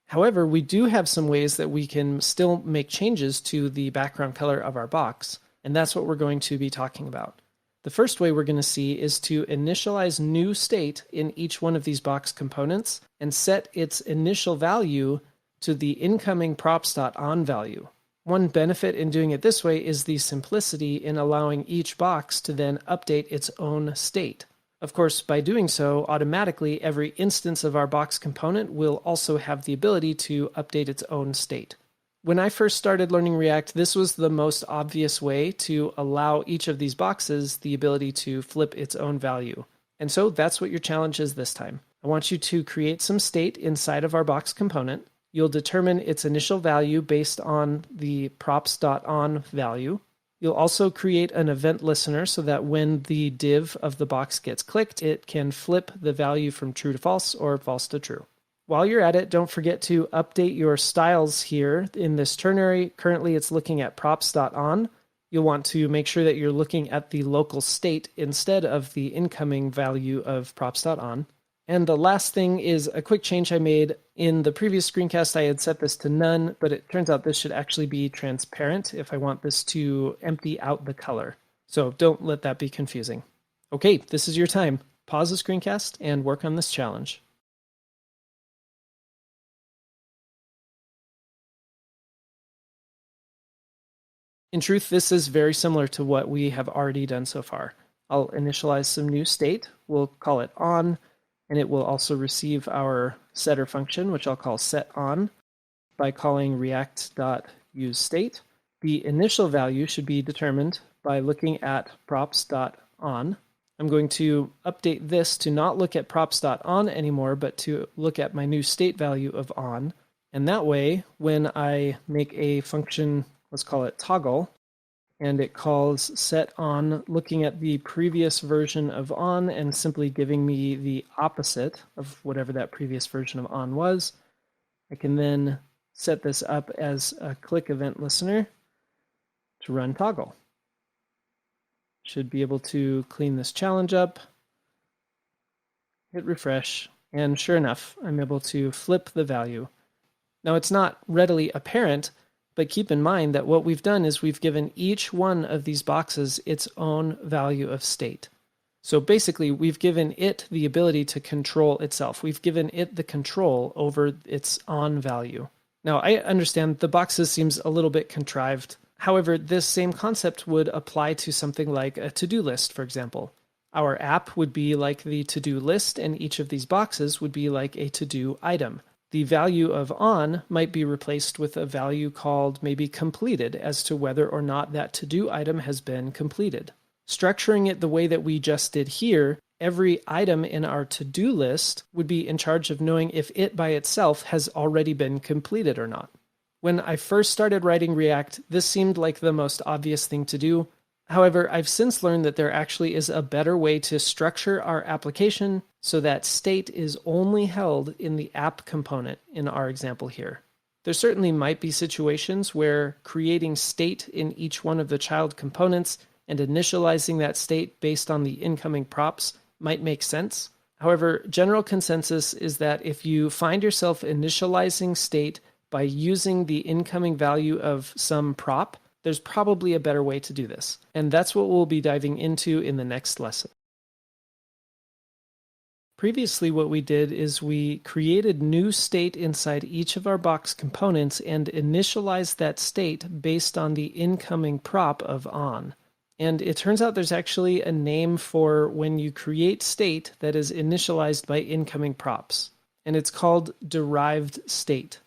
However, we do have some ways that we can still make changes to the background color of our box, and that's what we're going to be talking about. The first way we're going to see is to initialize new state in each one of these box components and set its initial value to the incoming props.on value. One benefit in doing it this way is the simplicity in allowing each box to then update its own state. Of course, by doing so, automatically every instance of our box component will also have the ability to update its own state. When I first started learning React, this was the most obvious way to allow each of these boxes the ability to flip its own value. And so that's what your challenge is this time. I want you to create some state inside of our box component. You'll determine its initial value based on the props.on value. You'll also create an event listener so that when the div of the box gets clicked, it can flip the value from true to false or false to true. While you're at it, don't forget to update your styles here in this ternary. Currently, it's looking at props.on. You'll want to make sure that you're looking at the local state instead of the incoming value of props.on. And the last thing is a quick change I made. In the previous screencast, I had set this to none, but it turns out this should actually be transparent if I want this to empty out the color. So don't let that be confusing. Okay, this is your time. Pause the screencast and work on this challenge. In truth, this is very similar to what we have already done so far. I'll initialize some new state. We'll call it on, and it will also receive our setter function, which I'll call setOn, by calling react.useState. The initial value should be determined by looking at props.on. I'm going to update this to not look at props.on anymore, but to look at my new state value of on. And that way, when I make a function, let's call it toggle, and it calls setOn looking at the previous version of on and simply giving me the opposite of whatever that previous version of on was, I can then set this up as a click event listener to run toggle. Should be able to clean this challenge up, hit refresh, and sure enough, I'm able to flip the value. Now it's not readily apparent, but keep in mind that what we've done is we've given each one of these boxes its own value of state. So basically, we've given it the ability to control itself. We've given it the control over its on value. Now, I understand the boxes seems a little bit contrived. However, this same concept would apply to something like a to-do list, for example. Our app would be like the to-do list, and each of these boxes would be like a to-do item. The value of on might be replaced with a value called maybe completed as to whether or not that to-do item has been completed. Structuring it the way that we just did here, every item in our to-do list would be in charge of knowing if it by itself has already been completed or not. When I first started writing React, this seemed like the most obvious thing to do. However, I've since learned that there actually is a better way to structure our application so that state is only held in the app component in our example here. There certainly might be situations where creating state in each one of the child components and initializing that state based on the incoming props might make sense. However, general consensus is that if you find yourself initializing state by using the incoming value of some prop, there's probably a better way to do this. And that's what we'll be diving into in the next lesson. Previously, what we did is we created new state inside each of our box components and initialized that state based on the incoming prop of on. And it turns out there's actually a name for when you create state that is initialized by incoming props. And it's called derived state.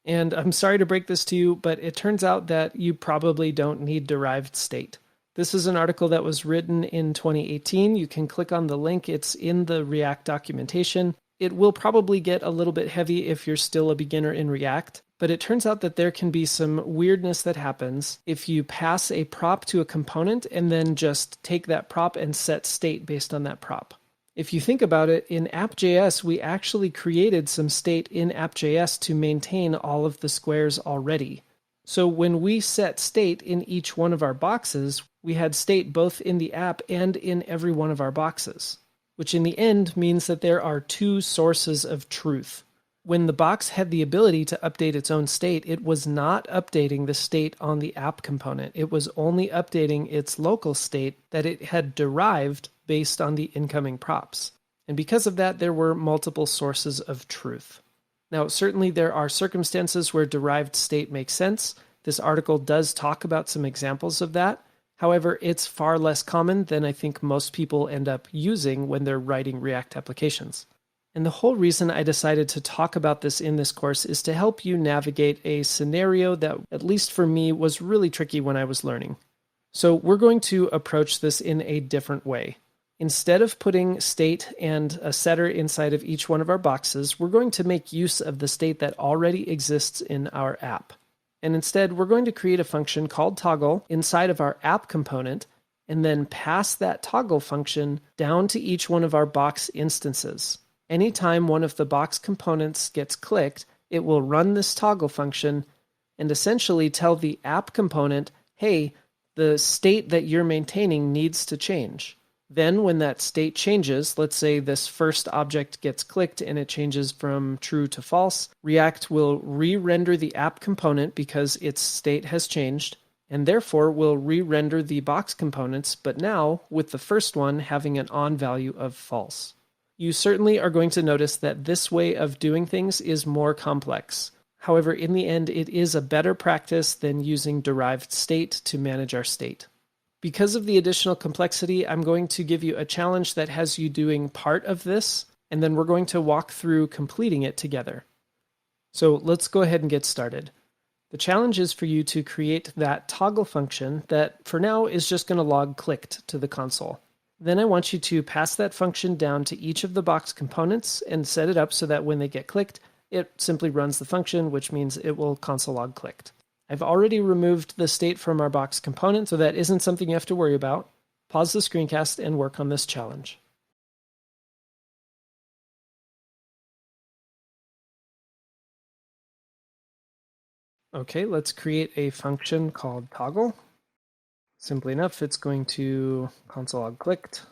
And I'm sorry to break this to you, but it turns out that you probably don't need derived state. This is an article that was written in 2018. You can click on the link. It's in the React documentation. It will probably get a little bit heavy if you're still a beginner in React, but it turns out that there can be some weirdness that happens if you pass a prop to a component and then just take that prop and set state based on that prop. If you think about it, in app.js, we actually created some state in app.js to maintain all of the squares already. So when we set state in each one of our boxes, we had state both in the app and in every one of our boxes, which in the end means that there are two sources of truth. When the box had the ability to update its own state, it was not updating the state on the app component. It was only updating its local state that it had derived based on the incoming props. And because of that, there were multiple sources of truth. Now, certainly there are circumstances where derived state makes sense. This article does talk about some examples of that. However, it's far less common than I think most people end up using when they're writing React applications. And the whole reason I decided to talk about this in this course is to help you navigate a scenario that, at least for me, was really tricky when I was learning. So we're going to approach this in a different way. Instead of putting state and a setter inside of each one of our boxes, we're going to make use of the state that already exists in our app. And instead, we're going to create a function called toggle inside of our app component, and then pass that toggle function down to each one of our box instances. Anytime one of the box components gets clicked, it will run this toggle function and essentially tell the app component, hey, the state that you're maintaining needs to change. Then when that state changes, let's say this first object gets clicked and it changes from true to false, React will re-render the app component because its state has changed, and therefore will re-render the box components, but now with the first one having an on value of false. You certainly are going to notice that this way of doing things is more complex. However, in the end, it is a better practice than using derived state to manage our state. Because of the additional complexity, I'm going to give you a challenge that has you doing part of this, and then we're going to walk through completing it together. So let's go ahead and get started. The challenge is for you to create that toggle function that for now is just going to log clicked to the console. Then I want you to pass that function down to each of the box components and set it up so that when they get clicked, it simply runs the function, which means it will console log clicked. I've already removed the state from our box component, so that isn't something you have to worry about. Pause the screencast and work on this challenge. Okay, let's create a function called toggle. Simply enough, it's going to console log clicked.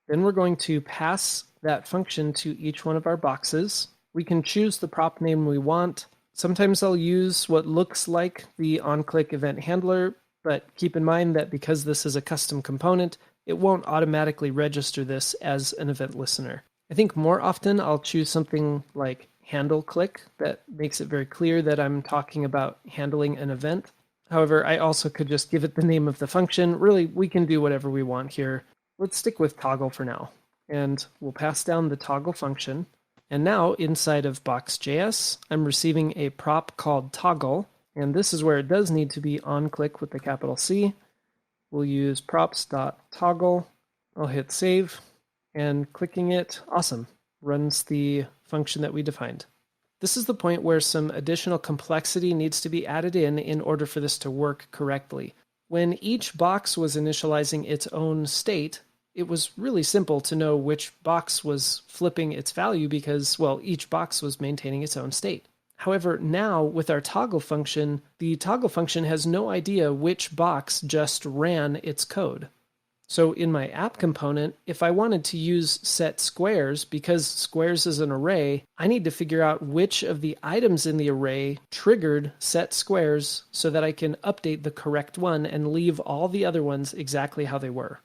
Then we're going to pass that function to each one of our boxes. We can choose the prop name we want. Sometimes I'll use what looks like the onClick event handler, but keep in mind that because this is a custom component, it won't automatically register this as an event listener. I think more often I'll choose something like handle click that makes it very clear that I'm talking about handling an event. However, I also could just give it the name of the function. Really, we can do whatever we want here. Let's stick with toggle for now, and we'll pass down the toggle function. And now inside of box.js, I'm receiving a prop called toggle, and this is where it does need to be on click with the capital C. We'll use props.toggle. I'll hit save, and clicking it, awesome, runs the function that we defined. This is the point where some additional complexity needs to be added in order for this to work correctly. When each box was initializing its own state, it was really simple to know which box was flipping its value because, well, each box was maintaining its own state. However, now with our toggle function, the toggle function has no idea which box just ran its code. So in my app component, if I wanted to use set squares, because squares is an array, I need to figure out which of the items in the array triggered set squares so that I can update the correct one and leave all the other ones exactly how they were.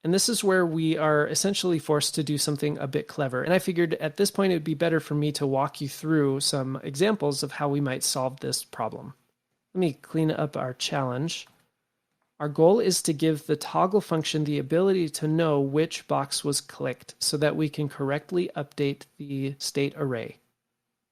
And this is where we are essentially forced to do something a bit clever. And I figured at this point it would be better for me to walk you through some examples of how we might solve this problem. Let me clean up our challenge. Our goal is to give the toggle function the ability to know which box was clicked so that we can correctly update the state array.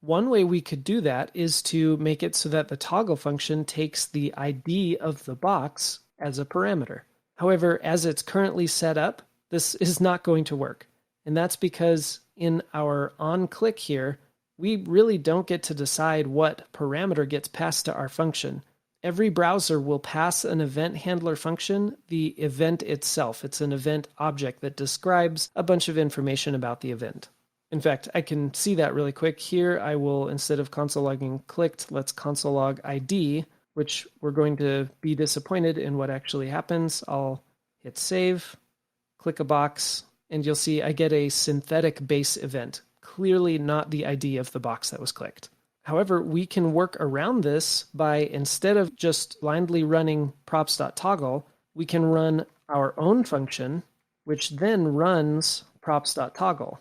One way we could do that is to make it so that the toggle function takes the ID of the box as a parameter. However, as it's currently set up, this is not going to work. And that's because in our onClick here, we really don't get to decide what parameter gets passed to our function. Every browser will pass an event handler function, the event itself. It's an event object that describes a bunch of information about the event. In fact, I can see that really quick. Here I will, instead of console logging clicked, let's console log ID, which we're going to be disappointed in what actually happens. I'll hit save, click a box, and you'll see I get a synthetic base event, clearly not the ID of the box that was clicked. However, we can work around this by, instead of just blindly running props.toggle, we can run our own function, which then runs props.toggle.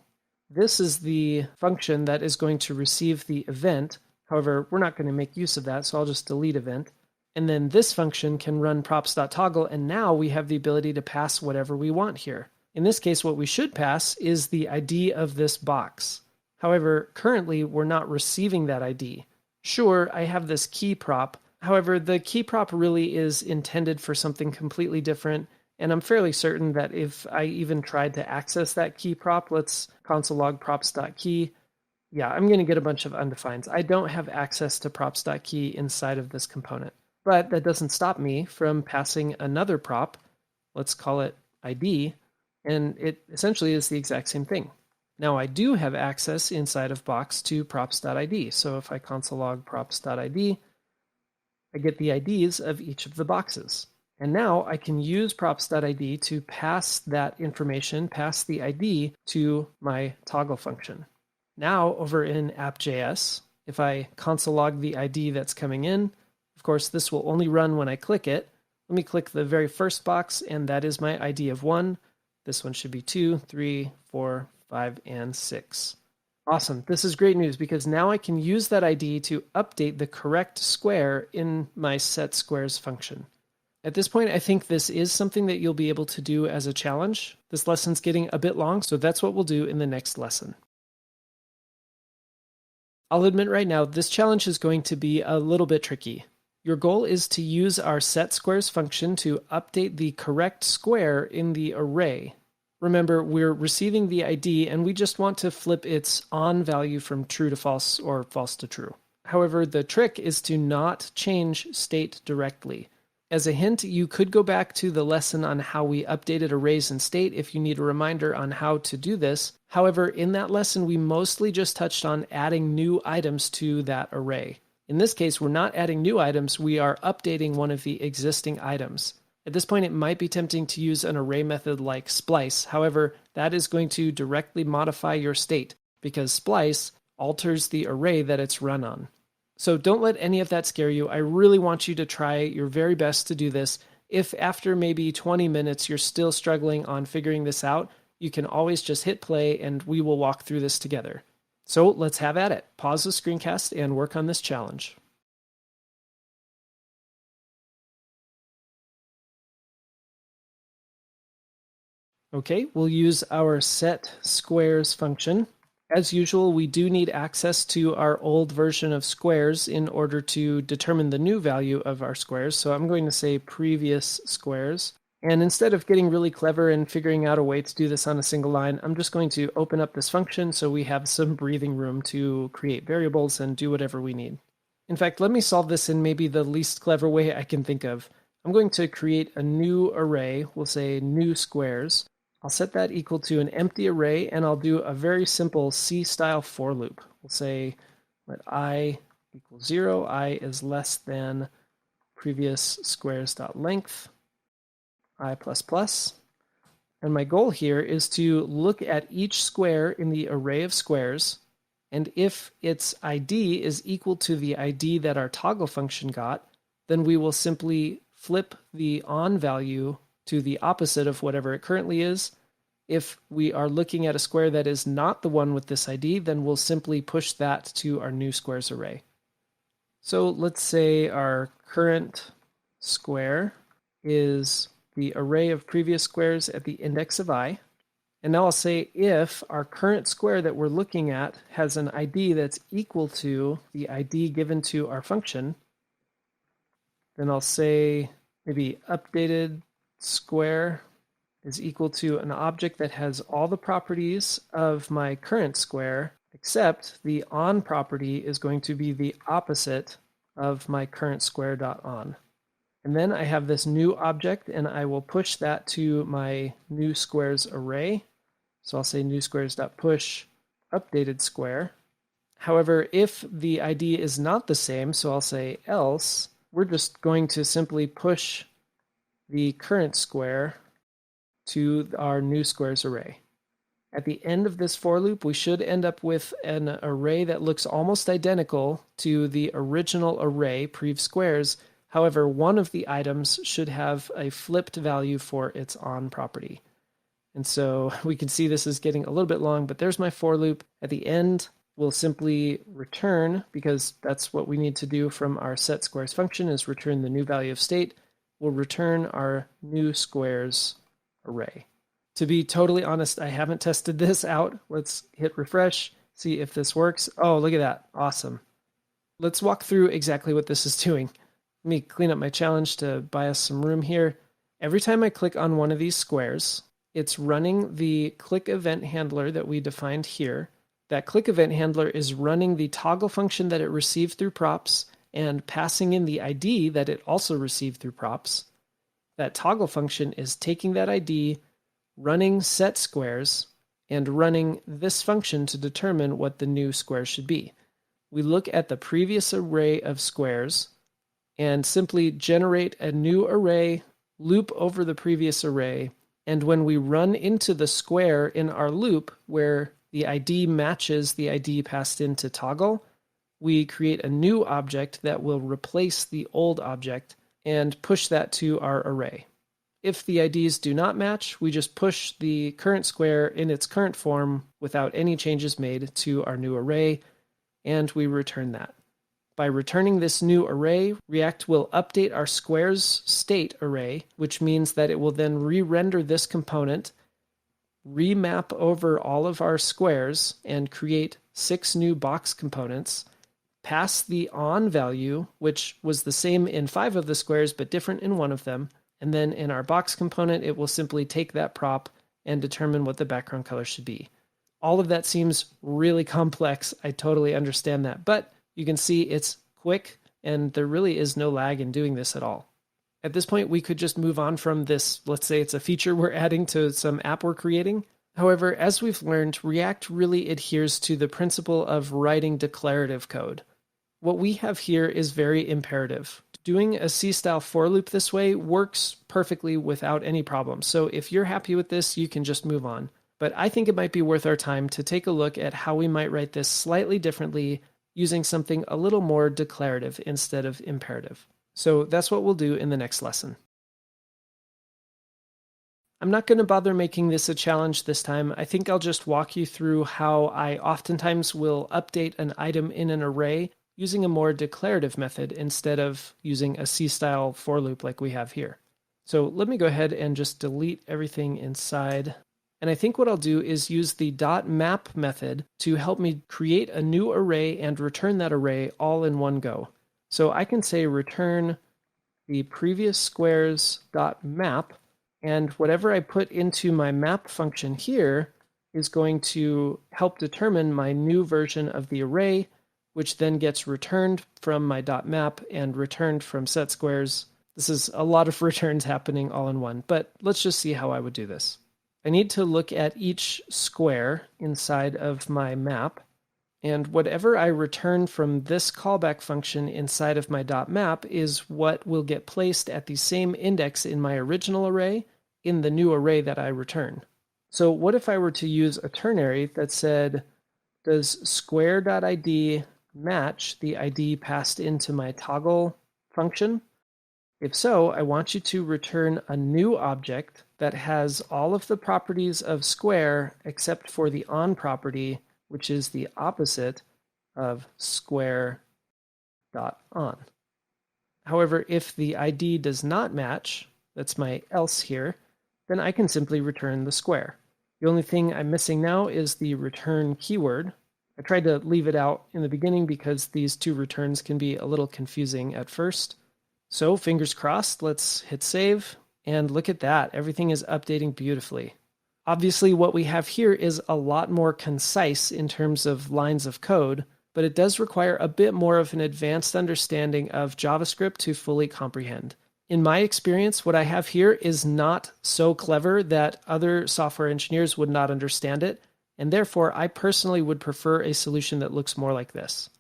This is the function that is going to receive the event. However, we're not going to make use of that, so I'll just delete event. And then this function can run props.toggle, and now we have the ability to pass whatever we want here. In this case, what we should pass is the ID of this box. However, currently we're not receiving that ID. Sure, I have this key prop. However, the key prop really is intended for something completely different, and I'm fairly certain that if I even tried to access that key prop, let's console log props.key, yeah, I'm going to get a bunch of undefineds. I don't have access to props.key inside of this component. But that doesn't stop me from passing another prop, let's call it ID, and it essentially is the exact same thing. Now I do have access inside of box to props.id. So if I console log props.id, I get the IDs of each of the boxes. And now I can use props.id to pass that information, pass the ID to my toggle function. Now over in app.js, if I console log the ID that's coming in, of course this will only run when I click it. Let me click the very first box, and that is my ID of 1. This one should be 2, 3, 4, 5, and 6. Awesome. This is great news because now I can use that ID to update the correct square in my setSquares function. At this point, I think this is something that you'll be able to do as a challenge. This lesson's getting a bit long, so that's what we'll do in the next lesson. I'll admit right now, this challenge is going to be a little bit tricky. Your goal is to use our setSquares function to update the correct square in the array. Remember, we're receiving the ID and we just want to flip its on value from true to false or false to true. However, the trick is to not change state directly. As a hint, you could go back to the lesson on how we updated arrays in state if you need a reminder on how to do this. However, in that lesson, we mostly just touched on adding new items to that array. In this case, we're not adding new items, we are updating one of the existing items. At this point, it might be tempting to use an array method like splice. However, that is going to directly modify your state because splice alters the array that it's run on. So don't let any of that scare you. I really want you to try your very best to do this. If after maybe 20 minutes you're still struggling on figuring this out, you can always just hit play and we will walk through this together. So let's have at it. Pause the screencast and work on this challenge. Okay, we'll use our setSquares function. As usual, we do need access to our old version of squares in order to determine the new value of our squares. So I'm going to say previous squares. And instead of getting really clever and figuring out a way to do this on a single line, I'm just going to open up this function so we have some breathing room to create variables and do whatever we need. In fact, let me solve this in maybe the least clever way I can think of. I'm going to create a new array. We'll say new squares. I'll set that equal to an empty array, and I'll do a very simple C-style for loop. We'll say let I equals 0, I is less than previous squares.length, I++. And my goal here is to look at each square in the array of squares, and if its ID is equal to the ID that our toggle function got, then we will simply flip the on value to the opposite of whatever it currently is. If we are looking at a square that is not the one with this ID, then we'll simply push that to our new squares array. So let's say our current square is the array of previous squares at the index of I. And now I'll say if our current square that we're looking at has an ID that's equal to the ID given to our function, then I'll say maybe updated square is equal to an object that has all the properties of my current square, except the on property is going to be the opposite of my current square.on. And then I have this new object, and I will push that to my new squares array. So I'll say new squares.push updated square. However, if the ID is not the same, so I'll say else, we're just going to simply push the current square to our new squares array. At the end of this for loop, we should end up with an array that looks almost identical to the original array, prev squares. However, one of the items should have a flipped value for its on property. And so we can see this is getting a little bit long, but there's my for loop. At the end, we'll simply return, because that's what we need to do from our setSquares function, is return the new value of state. We'll return our new squares array. To be totally honest, I haven't tested this out. Let's hit refresh, see if this works. Oh, look at that. Awesome. Let's walk through exactly what this is doing. Let me clean up my challenge to buy us some room here. Every time I click on one of these squares, it's running the click event handler that we defined here. That click event handler is running the toggle function that it received through props and passing in the ID that it also received through props. That toggle function is taking that ID, running setSquares, and running this function to determine what the new square should be. We look at the previous array of squares and simply generate a new array, loop over the previous array, and when we run into the square in our loop where the ID matches the ID passed into toggle, we create a new object that will replace the old object and push that to our array. If the IDs do not match, we just push the current square in its current form without any changes made to our new array, and we return that. By returning this new array, React will update our squares state array, which means that it will then re-render this component, remap over all of our squares, and create 6 new box components, pass the on value, which was the same in 5 of the squares but different in 1 of them, and then in our box component, it will simply take that prop and determine what the background color should be. All of that seems really complex. I totally understand that, but you can see it's quick and there really is no lag in doing this at all. At this point, we could just move on from this. Let's say it's a feature we're adding to some app we're creating. However, as we've learned, React really adheres to the principle of writing declarative code. What we have here is very imperative. Doing a C-style for loop this way works perfectly without any problem. So if you're happy with this, you can just move on. But I think it might be worth our time to take a look at how we might write this slightly differently using something a little more declarative instead of imperative. So that's what we'll do in the next lesson. I'm not going to bother making this a challenge this time. I think I'll just walk you through how I oftentimes will update an item in an array using a more declarative method instead of using a C-style for loop like we have here. So let me go ahead and just delete everything inside. And I think what I'll do is use the .map method to help me create a new array and return that array all in one go. So I can say return the previous squares .map, and whatever I put into my map function here is going to help determine my new version of the array, which then gets returned from my .map and returned from setSquares. This is a lot of returns happening all in one, but let's just see how I would do this. I need to look at each square inside of my map, and whatever I return from this callback function inside of my .map is what will get placed at the same index in my original array in the new array that I return. So what if I were to use a ternary that said, does square.id match the ID passed into my toggle function? If so, I want you to return a new object that has all of the properties of square except for the on property, which is the opposite of square.on. However, if the ID does not match, that's my else here, then I can simply return the square. The only thing I'm missing now is the return keyword. I tried to leave it out in the beginning because these two returns can be a little confusing at first. So fingers crossed, let's hit save, and look at that, everything is updating beautifully. Obviously what we have here is a lot more concise in terms of lines of code, but it does require a bit more of an advanced understanding of JavaScript to fully comprehend. In my experience, what I have here is not so clever that other software engineers would not understand it, and therefore I personally would prefer a solution that looks more like this.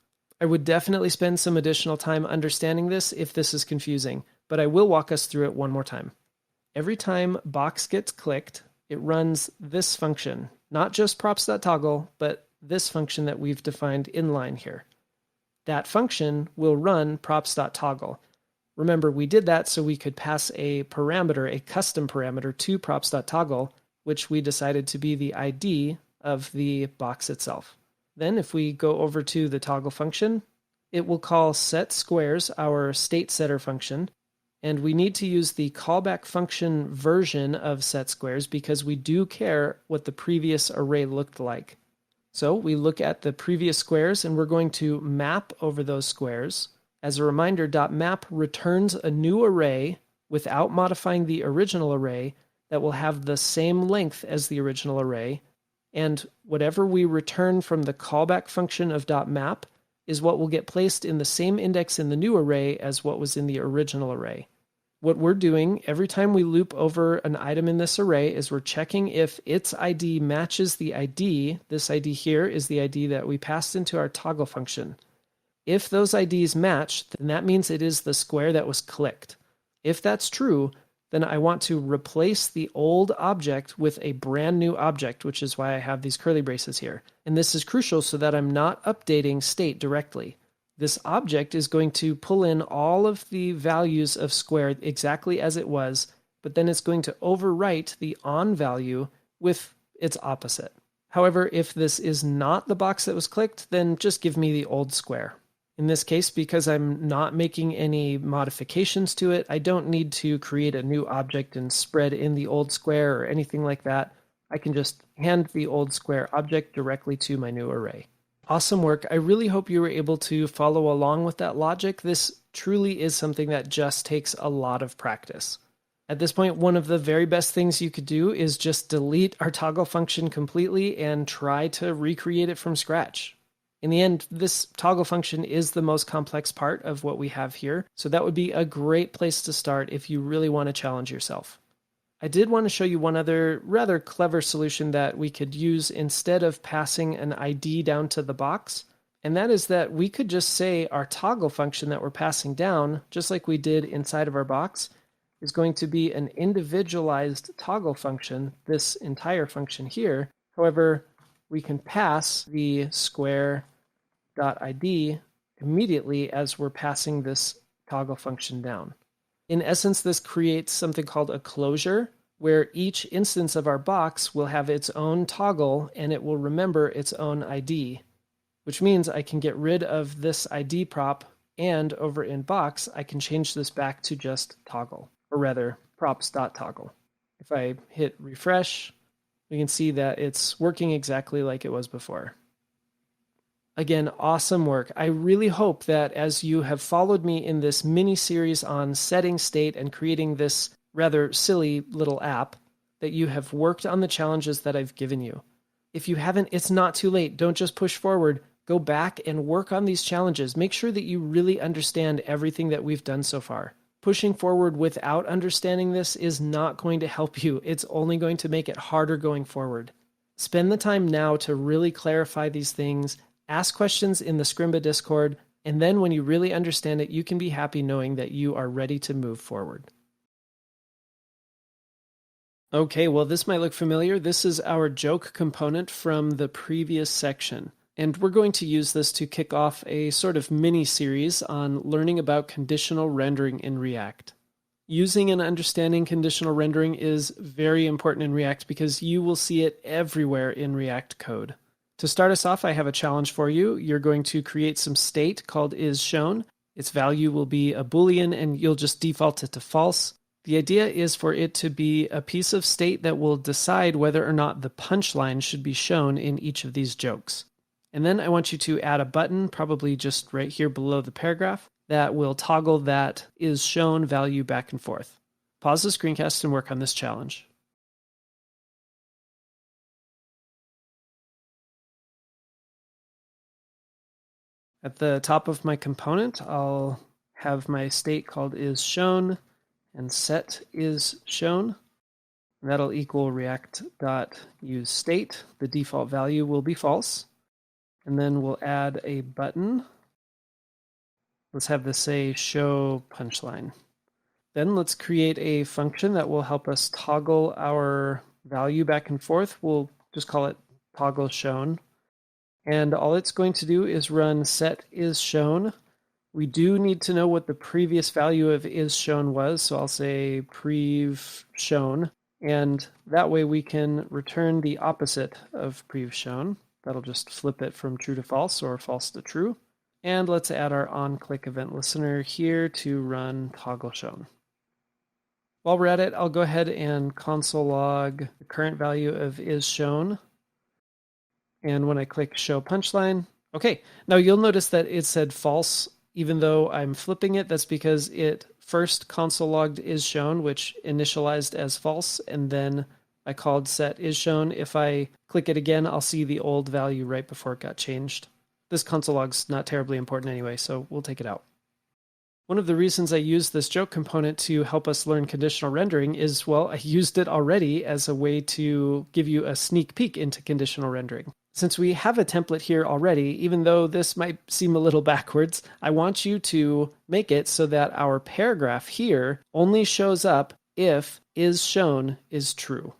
I would definitely spend some additional time understanding this if this is confusing, but I will walk us through it one more time. Every time box gets clicked, it runs this function, not just props.toggle, but this function that we've defined inline here. That function will run props.toggle. Remember, we did that so we could pass a parameter, a custom parameter to props.toggle, which we decided to be the ID of the box itself. Then if we go over to the toggle function, it will call setSquares, our state setter function, and we need to use the callback function version of setSquares because we do care what the previous array looked like. So we look at the previous squares and we're going to map over those squares. As a reminder, .map returns a new array without modifying the original array that will have the same length as the original array, and whatever we return from the callback function of .map is what will get placed in the same index in the new array as what was in the original array. What we're doing every time we loop over an item in this array is we're checking if its ID matches the ID. This ID here is the ID that we passed into our toggle function. If those IDs match, then that means it is the square that was clicked. If that's true, then I want to replace the old object with a brand new object, which is why I have these curly braces here. And this is crucial so that I'm not updating state directly. This object is going to pull in all of the values of square exactly as it was, but then it's going to overwrite the on value with its opposite. However, if this is not the box that was clicked, then just give me the old square. In this case, because I'm not making any modifications to it, I don't need to create a new object and spread in the old square or anything like that. I can just hand the old square object directly to my new array. Awesome work. I really hope you were able to follow along with that logic. This truly is something that just takes a lot of practice. At this point, one of the very best things you could do is just delete our toggle function completely and try to recreate it from scratch. In the end, this toggle function is the most complex part of what we have here, so that would be a great place to start if you really want to challenge yourself. I did want to show you one other rather clever solution that we could use instead of passing an ID down to the box, and that is that we could just say our toggle function that we're passing down, just like we did inside of our box, is going to be an individualized toggle function, this entire function here. However, we can pass the square.id immediately as we're passing this toggle function down. In essence, this creates something called a closure, where each instance of our box will have its own toggle and it will remember its own ID, which means I can get rid of this ID prop, and over in box, I can change this back to just toggle, or rather props.toggle. If I hit refresh, we can see that it's working exactly like it was before. Again, awesome work. I really hope that as you have followed me in this mini series on setting state and creating this rather silly little app, that you have worked on the challenges that I've given you. If you haven't, it's not too late. Don't just push forward. Go back and work on these challenges. Make sure that you really understand everything that we've done so far. Pushing forward without understanding this is not going to help you. It's only going to make it harder going forward. Spend the time now to really clarify these things. Ask questions in the Scrimba Discord, and then when you really understand it, you can be happy knowing that you are ready to move forward. Okay, well, this might look familiar. This is our joke component from the previous section, and we're going to use this to kick off a sort of mini-series on learning about conditional rendering in React. Using and understanding conditional rendering is very important in React because you will see it everywhere in React code. To start us off, I have a challenge for you. You're going to create some state called isShown. Its value will be a Boolean, and you'll just default it to false. The idea is for it to be a piece of state that will decide whether or not the punchline should be shown in each of these jokes. And then I want you to add a button, probably just right here below the paragraph, that will toggle that isShown value back and forth. Pause the screencast and work on this challenge. At the top of my component, I'll have my state called isShown and set isShown. That'll equal react.useState. The default value will be false. And then we'll add a button. Let's have this say show punchline. Then let's create a function that will help us toggle our value back and forth. We'll just call it toggle shown. And all it's going to do is run set isShown. We do need to know what the previous value of isShown was, so I'll say prev shown, and that way we can return the opposite of prev shown. That'll just flip it from true to false or false to true. And let's add our onClick event listener here to run toggle shown. While we're at it, I'll go ahead and console log the current value of isShown. And when I click show punchline, okay, now you'll notice that it said false, even though I'm flipping it. That's because it first console logged isShown, which initialized as false, and then I called set isShown. If I click it again, I'll see the old value right before it got changed. This console log's not terribly important anyway, so we'll take it out. One of the reasons I use this joke component to help us learn conditional rendering is, well, I used it already as a way to give you a sneak peek into conditional rendering. Since we have a template here already, even though this might seem a little backwards, I want you to make it so that our paragraph here only shows up if is shown is true.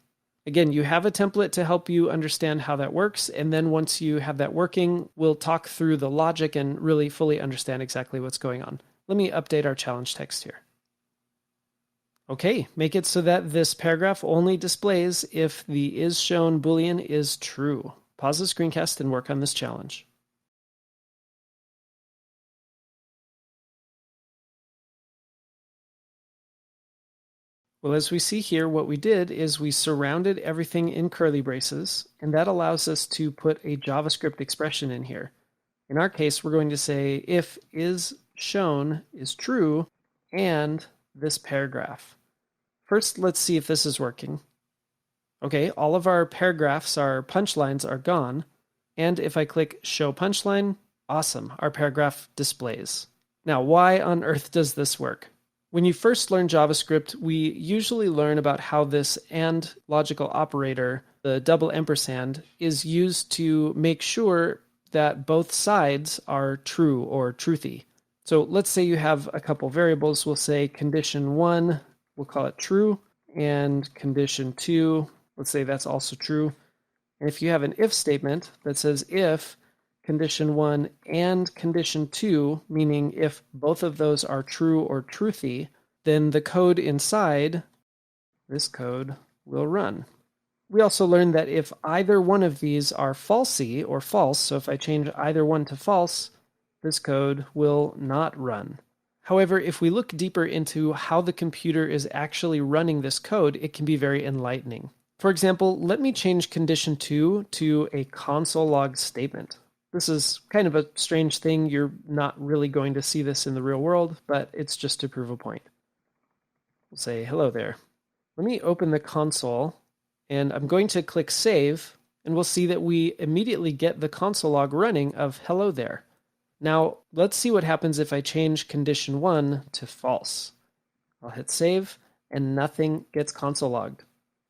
Again, you have a template to help you understand how that works, and then once you have that working, we'll talk through the logic and really fully understand exactly what's going on. Let me update our challenge text here. Okay, make it so that this paragraph only displays if the is shown boolean is true. Pause the screencast and work on this challenge. Well, as we see here, what we did is we surrounded everything in curly braces, and that allows us to put a JavaScript expression in here. In our case, we're going to say if is shown is true and this paragraph. First, let's see if this is working. Okay, all of our paragraphs, our punchlines are gone. And if I click show punchline, awesome, our paragraph displays. Now, why on earth does this work? When you first learn JavaScript, we usually learn about how this AND logical operator, the double ampersand, is used to make sure that both sides are true or truthy. So let's say you have a couple variables. We'll say condition 1, we'll call it true, and condition 2, let's say that's also true. And if you have an if statement that says if condition 1 and condition 2, meaning if both of those are true or truthy, then the code inside this code will run. We also learned that if either one of these are falsy or false, so if I change either one to false, this code will not run. However, if we look deeper into how the computer is actually running this code, it can be very enlightening. For example, let me change condition 2 to a console log statement. This is kind of a strange thing. You're not really going to see this in the real world, but it's just to prove a point. We'll say, hello there. Let me open the console, and I'm going to click save, and we'll see that we immediately get the console log running of hello there. Now, let's see what happens if I change condition 1 to false. I'll hit save, and nothing gets console logged.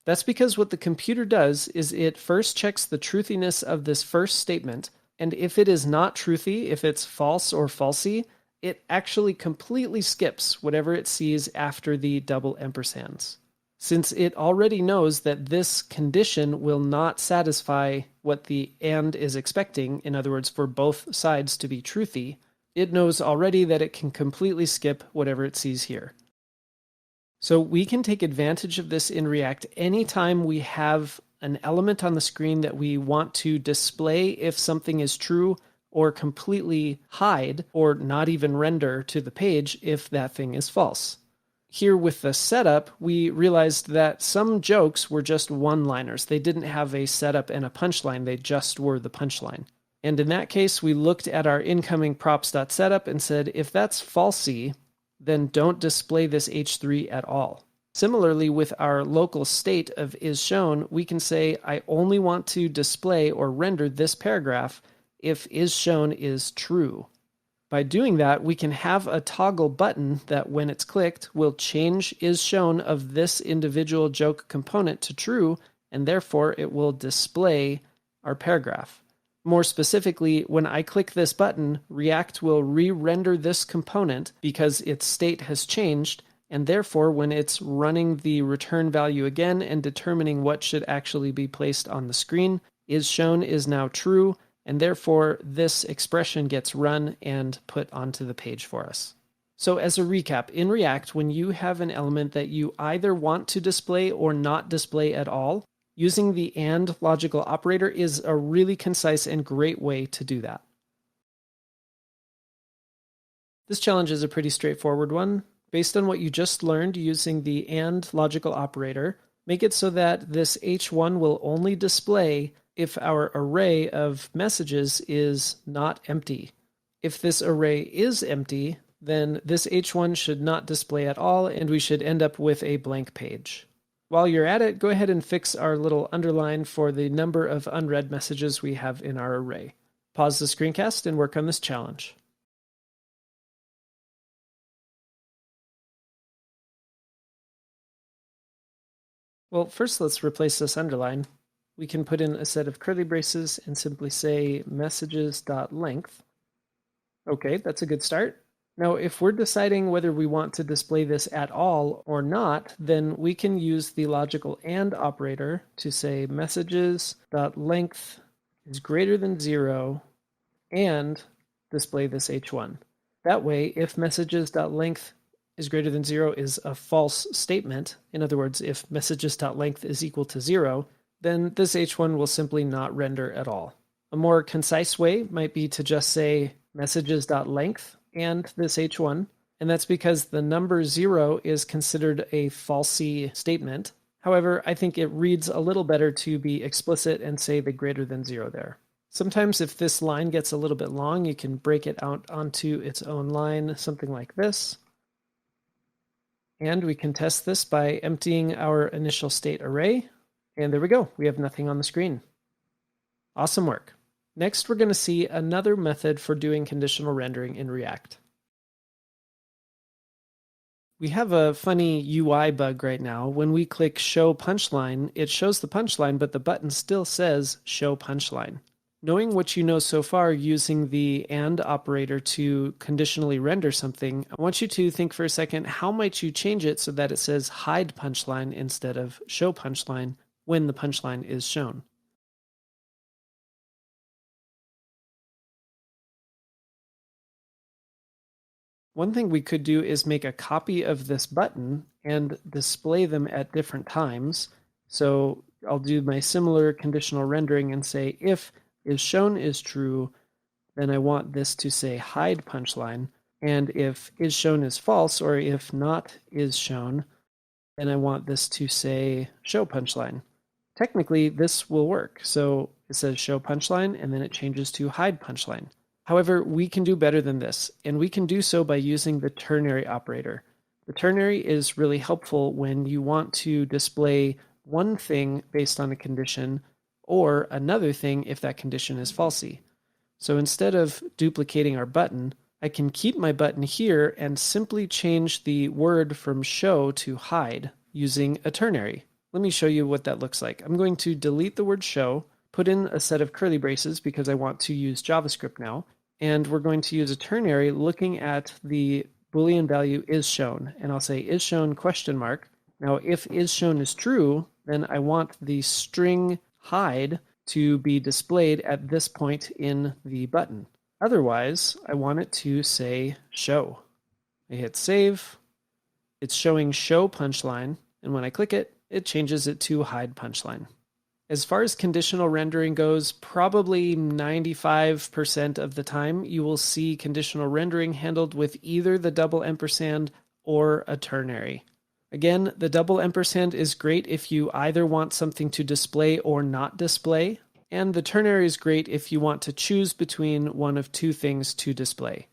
That's because what the computer does is it first checks the truthiness of this first statement, and if it is not truthy, if it's false or falsy, it actually completely skips whatever it sees after the double ampersands. Since it already knows that this condition will not satisfy what the AND is expecting, in other words, for both sides to be truthy, it knows already that it can completely skip whatever it sees here. So we can take advantage of this in React anytime we have an element on the screen that we want to display if something is true, or completely hide or not even render to the page if that thing is false. Here with the setup, we realized that some jokes were just one-liners. They didn't have a setup and a punchline, they just were the punchline. And in that case, we looked at our incoming props.setup and said, if that's falsy, then don't display this h3 at all. Similarly, with our local state of is shown, we can say, I only want to display or render this paragraph if is shown is true. By doing that, we can have a toggle button that when it's clicked will change is shown of this individual joke component to true, and therefore it will display our paragraph. More specifically, when I click this button, React will re-render this component because its state has changed, and therefore when it's running the return value again and determining what should actually be placed on the screen, is shown is now true, and therefore this expression gets run and put onto the page for us. So as a recap, in React, when you have an element that you either want to display or not display at all, using the AND logical operator is a really concise and great way to do that. This challenge is a pretty straightforward one. Based on what you just learned using the AND logical operator, make it so that this h1 will only display if our array of messages is not empty. If this array is empty, then this h1 should not display at all, and we should end up with a blank page. While you're at it, go ahead and fix our little underline for the number of unread messages we have in our array. Pause the screencast and work on this challenge. Well, first let's replace this underline. We can put in a set of curly braces and simply say messages.length. Okay, that's a good start. Now, if we're deciding whether we want to display this at all or not, then we can use the logical AND operator to say messages.length is greater than 0 and display this h1. That way, if messages.length is greater than 0 is a false statement, in other words, if messages.length is equal to 0, then this h1 will simply not render at all. A more concise way might be to just say messages.length and this h1, and that's because the number 0 is considered a falsy statement. However, I think it reads a little better to be explicit and say the greater than 0 there. Sometimes if this line gets a little bit long, you can break it out onto its own line, something like this. And we can test this by emptying our initial state array. And there we go, we have nothing on the screen. Awesome work. Next, we're going to see another method for doing conditional rendering in React. We have a funny UI bug right now. When we click Show Punchline, it shows the punchline, but the button still says Show Punchline. Knowing what you know so far using the AND operator to conditionally render something, I want you to think for a second, how might you change it so that it says Hide Punchline instead of Show Punchline when the punchline is shown? One thing we could do is make a copy of this button and display them at different times. So I'll do my similar conditional rendering and say if is shown is true, then I want this to say hide punchline. And if is shown is false, or if not is shown, then I want this to say show punchline. Technically, this will work. So it says show punchline, and then it changes to hide punchline. However, we can do better than this, and we can do so by using the ternary operator. The ternary is really helpful when you want to display one thing based on a condition or another thing if that condition is falsy. So instead of duplicating our button, I can keep my button here and simply change the word from show to hide using a ternary. Let me show you what that looks like. I'm going to delete the word show, put in a set of curly braces because I want to use JavaScript now, and we're going to use a ternary looking at the Boolean value is shown, and I'll say is shown question mark. Now if is shown is true, then I want the string hide to be displayed at this point in the button. Otherwise, I want it to say show. I hit save, it's showing show punchline, and when I click it, it changes it to hide punchline. As far as conditional rendering goes, probably 95% of the time you will see conditional rendering handled with either the double ampersand or a ternary. Again, the double ampersand is great if you either want something to display or not display, and the ternary is great if you want to choose between one of two things to display.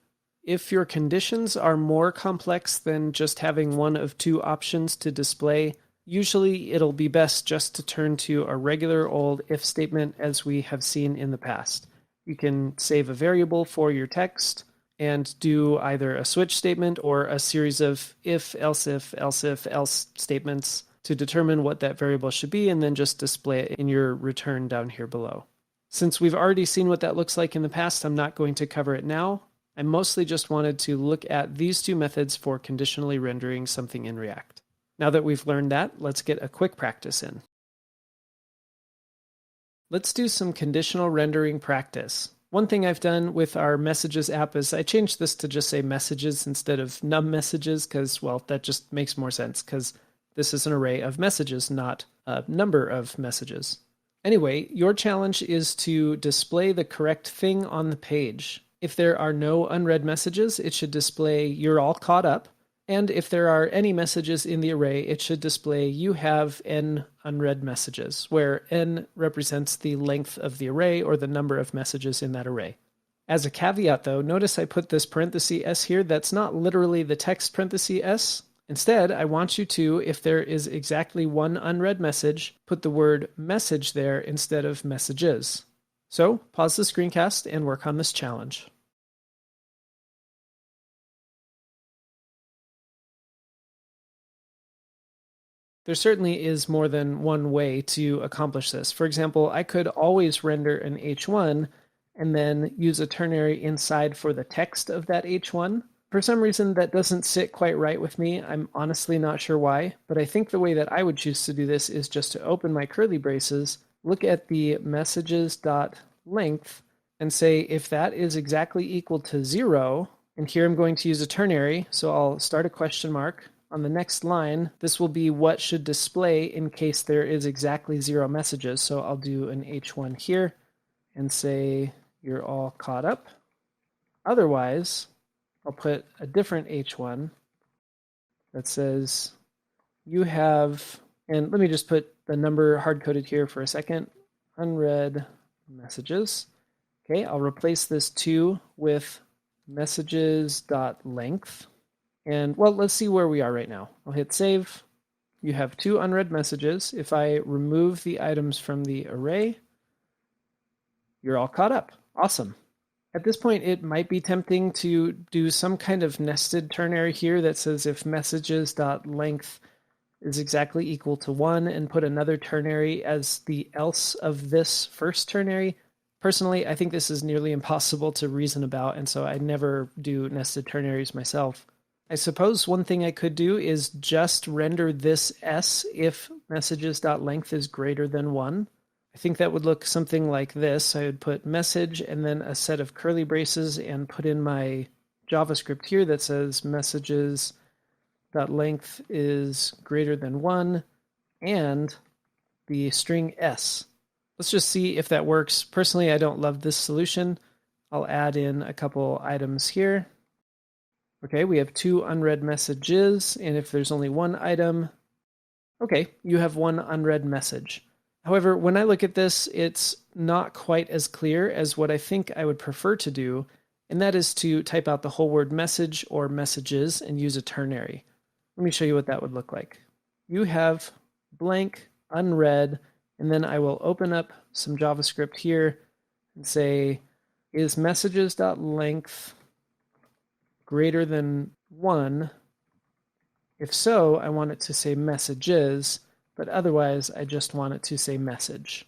If your conditions are more complex than just having one of two options to display, usually it'll be best just to turn to a regular old if statement as we have seen in the past. You can save a variable for your text and do either a switch statement or a series of if, else statements to determine what that variable should be and then just display it in your return down here below. Since we've already seen what that looks like in the past, I'm not going to cover it now. I mostly just wanted to look at these two methods for conditionally rendering something in React. Now that we've learned that, let's get a quick practice in. Let's do some conditional rendering practice. One thing I've done with our messages app is I changed this to just say messages instead of num messages because, well, that just makes more sense because this is an array of messages, not a number of messages. Anyway, your challenge is to display the correct thing on the page. If there are no unread messages, it should display you're all caught up. And if there are any messages in the array, it should display you have n unread messages, where n represents the length of the array or the number of messages in that array. As a caveat though, notice I put this parenthesis s here. That's not literally the text parenthesis s. Instead, I want you to, if there is exactly one unread message, put the word message there instead of messages. So pause the screencast and work on this challenge. There certainly is more than one way to accomplish this. For example, I could always render an H1 and then use a ternary inside for the text of that H1. For some reason, that doesn't sit quite right with me. I'm honestly not sure why, but I think the way that I would choose to do this is just to open my curly braces, look at the messages.length, and say if that is exactly equal to 0, and here I'm going to use a ternary, so I'll start a question mark. On the next line, this will be what should display in case there is exactly 0 messages. So I'll do an H1 here and say you're all caught up. Otherwise, I'll put a different H1 that says you have, and let me just put the number hard-coded here for a second, unread messages. Okay, I'll replace this 2 with messages.length. And well, let's see where we are right now. I'll hit save. You have 2 unread messages. If I remove the items from the array, you're all caught up. Awesome. At this point, it might be tempting to do some kind of nested ternary here that says if messages.length is exactly equal to 1 and put another ternary as the else of this first ternary. Personally, I think this is nearly impossible to reason about, and so I never do nested ternaries myself. I suppose one thing I could do is just render this s if messages.length is greater than 1. I think that would look something like this. I would put message and then a set of curly braces and put in my JavaScript here that says messages.length is greater than 1 and the string s. Let's just see if that works. Personally, I don't love this solution. I'll add in a couple items here. Okay, we have 2 unread messages, and if there's only 1 item, okay, you have 1 unread message. However, when I look at this, it's not quite as clear as what I think I would prefer to do, and that is to type out the whole word message or messages and use a ternary. Let me show you what that would look like. You have blank, unread, and then I will open up some JavaScript here and say, is messages.length greater than 1? If so, I want it to say messages, but otherwise I just want it to say message.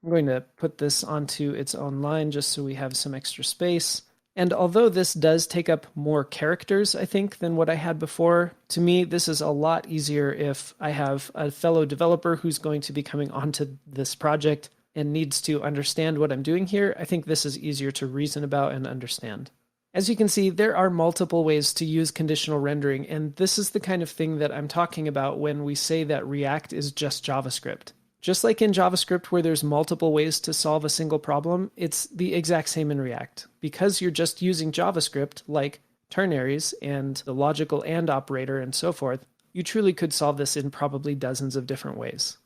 I'm going to put this onto its own line just so we have some extra space. And although this does take up more characters, I think, than what I had before, to me this is a lot easier if I have a fellow developer who's going to be coming onto this project and needs to understand what I'm doing here. I think this is easier to reason about and understand. As you can see, there are multiple ways to use conditional rendering, and this is the kind of thing that I'm talking about when we say that React is just JavaScript. Just like in JavaScript where there's multiple ways to solve a single problem, it's the exact same in React. Because you're just using JavaScript, like ternaries and the logical AND operator and so forth, you truly could solve this in probably dozens of different ways.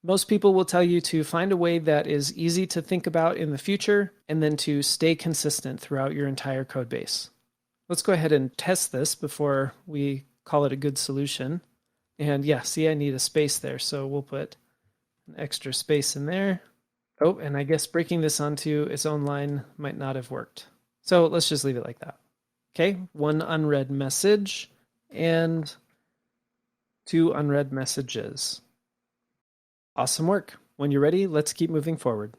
Most people will tell you to find a way that is easy to think about in the future, and then to stay consistent throughout your entire code base. Let's go ahead and test this before we call it a good solution. And yeah, see, I need a space there, so we'll put an extra space in there. Oh, and I guess breaking this onto its own line might not have worked. So let's just leave it like that. Okay, 1 unread message and 2 unread messages. Awesome work. When you're ready, let's keep moving forward.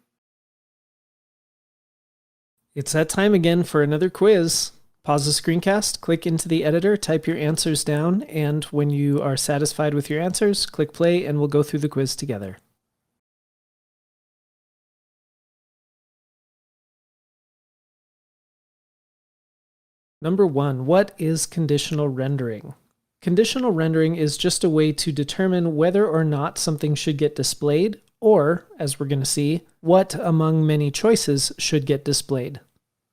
It's that time again for another quiz. Pause the screencast, click into the editor, type your answers down, and when you are satisfied with your answers, click play and we'll go through the quiz together. Number 1, what is conditional rendering? Conditional rendering is just a way to determine whether or not something should get displayed, or, as we're going to see, what among many choices should get displayed.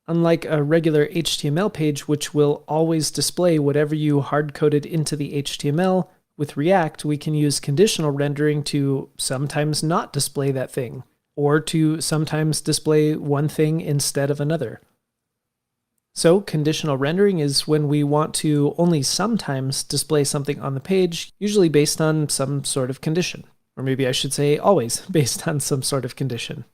Unlike a regular HTML page, which will always display whatever you hard-coded into the HTML, with React we can use conditional rendering to sometimes not display that thing, or to sometimes display one thing instead of another. So conditional rendering is when we want to only sometimes display something on the page, usually based on some sort of condition. Or maybe I should say always based on some sort of condition.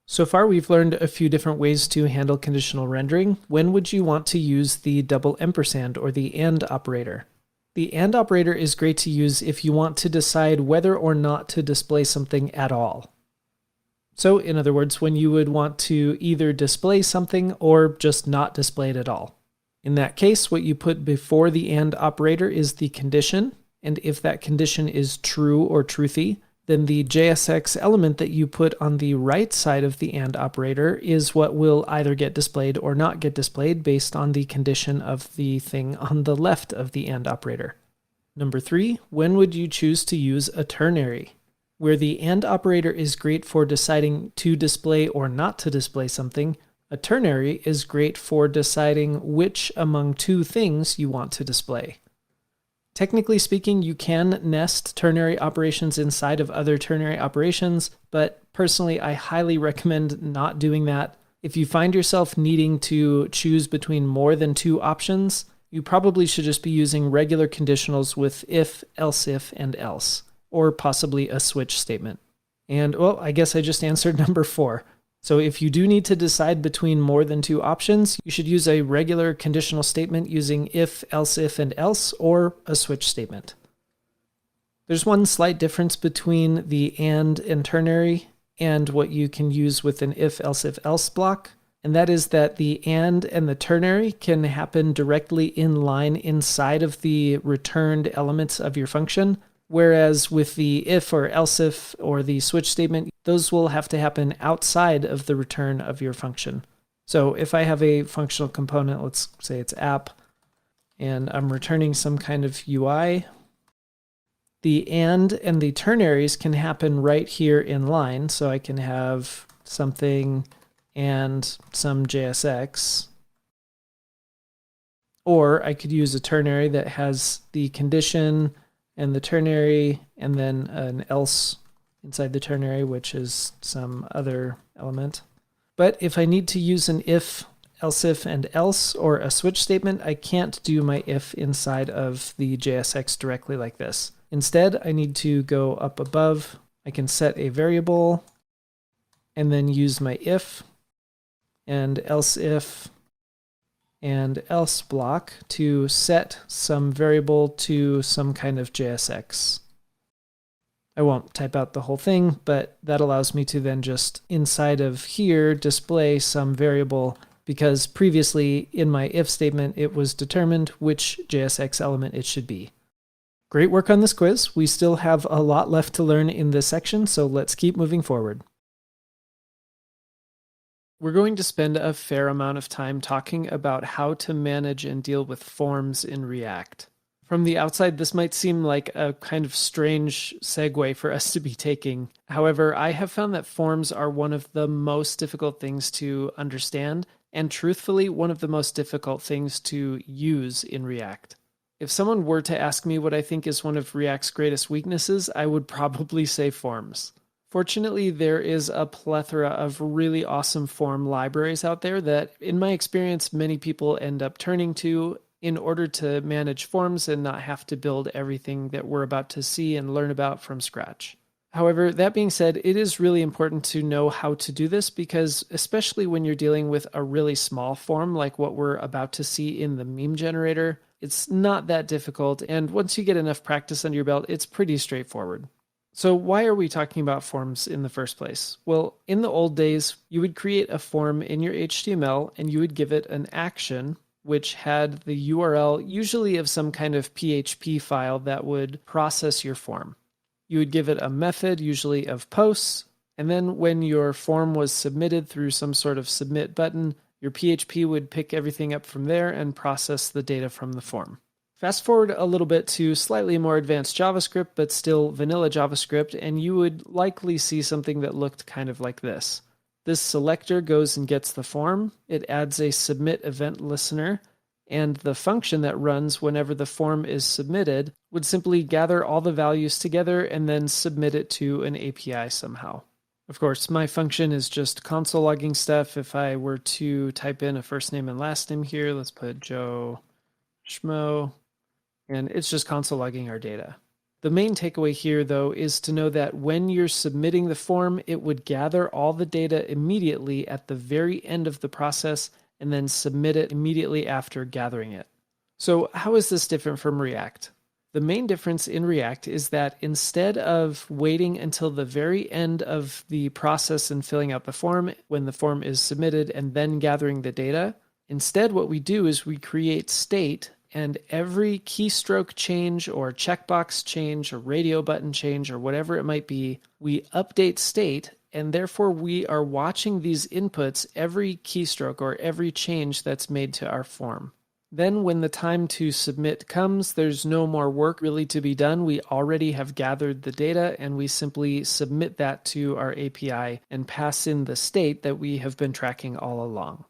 So far we've learned a few different ways to handle conditional rendering. When would you want to use the double ampersand or the AND operator? The AND operator is great to use if you want to decide whether or not to display something at all. So in other words, when you would want to either display something or just not display it at all. In that case, what you put before the AND operator is the condition, and if that condition is true or truthy, then the JSX element that you put on the right side of the AND operator is what will either get displayed or not get displayed based on the condition of the thing on the left of the AND operator. Number 3, when would you choose to use a ternary? Where the AND operator is great for deciding to display or not to display something, a ternary is great for deciding which among two things you want to display. Technically speaking, you can nest ternary operations inside of other ternary operations, but personally, I highly recommend not doing that. If you find yourself needing to choose between more than two options, you probably should just be using regular conditionals with if, else if, and else, or possibly a switch statement. And well, I guess I just answered number 4. So if you do need to decide between more than two options, you should use a regular conditional statement using if, else if, and else, or a switch statement. There's one slight difference between the and ternary and what you can use with an if, else if, else block, and that is that the and the ternary can happen directly in line inside of the returned elements of your function, whereas with the if or else if or the switch statement, those will have to happen outside of the return of your function. So if I have a functional component, let's say it's app, and I'm returning some kind of UI, the and the ternaries can happen right here in line. So I can have something and some JSX. Or I could use a ternary that has the condition and the ternary, and then an else inside the ternary, which is some other element. But if I need to use an if, else if, and else, or a switch statement, I can't do my if inside of the JSX directly like this. Instead, I need to go up above. I can set a variable, and then use my if, and else if, and else block to set some variable to some kind of JSX. I won't type out the whole thing, but that allows me to then just inside of here display some variable, because previously in my if statement it was determined which JSX element it should be. Great work on this quiz. We still have a lot left to learn in this section, so let's keep moving forward. We're going to spend a fair amount of time talking about how to manage and deal with forms in React. From the outside, this might seem like a kind of strange segue for us to be taking. However, I have found that forms are one of the most difficult things to understand, and truthfully, one of the most difficult things to use in React. If someone were to ask me what I think is one of React's greatest weaknesses, I would probably say forms. Fortunately, there is a plethora of really awesome form libraries out there that, in my experience, many people end up turning to in order to manage forms and not have to build everything that we're about to see and learn about from scratch. However, that being said, it is really important to know how to do this because, especially when you're dealing with a really small form like what we're about to see in the meme generator, it's not that difficult, and once you get enough practice under your belt, it's pretty straightforward. So why are we talking about forms in the first place? Well, in the old days, you would create a form in your HTML and you would give it an action, which had the URL usually of some kind of PHP file that would process your form. You would give it a method, usually of posts, and then when your form was submitted through some sort of submit button, your PHP would pick everything up from there and process the data from the form. Fast forward a little bit to slightly more advanced JavaScript, but still vanilla JavaScript, and you would likely see something that looked kind of like this. This selector goes and gets the form, it adds a submit event listener, and the function that runs whenever the form is submitted would simply gather all the values together and then submit it to an API somehow. Of course, my function is just console logging stuff. If I were to type in a first name and last name here, let's put Joe Schmo, and it's just console logging our data. The main takeaway here, though, is to know that when you're submitting the form, it would gather all the data immediately at the very end of the process and then submit it immediately after gathering it. So how is this different from React? The main difference in React is that instead of waiting until the very end of the process and filling out the form when the form is submitted and then gathering the data, instead what we do is we create state, and every keystroke change or checkbox change or radio button change or whatever it might be, we update state, and therefore we are watching these inputs every keystroke or every change that's made to our form. Then when the time to submit comes, there's no more work really to be done. We already have gathered the data and we simply submit that to our API and pass in the state that we have been tracking all along.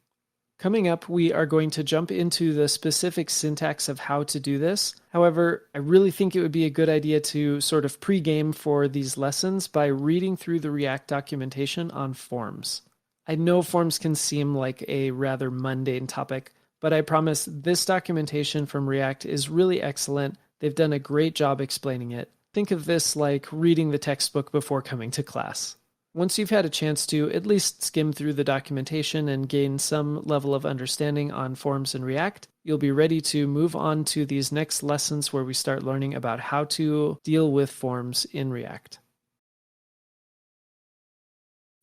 Coming up, we are going to jump into the specific syntax of how to do this. However, I really think it would be a good idea to sort of pre-game for these lessons by reading through the React documentation on forms. I know forms can seem like a rather mundane topic, but I promise this documentation from React is really excellent. They've done a great job explaining it. Think of this like reading the textbook before coming to class. Once you've had a chance to at least skim through the documentation and gain some level of understanding on forms in React, you'll be ready to move on to these next lessons where we start learning about how to deal with forms in React.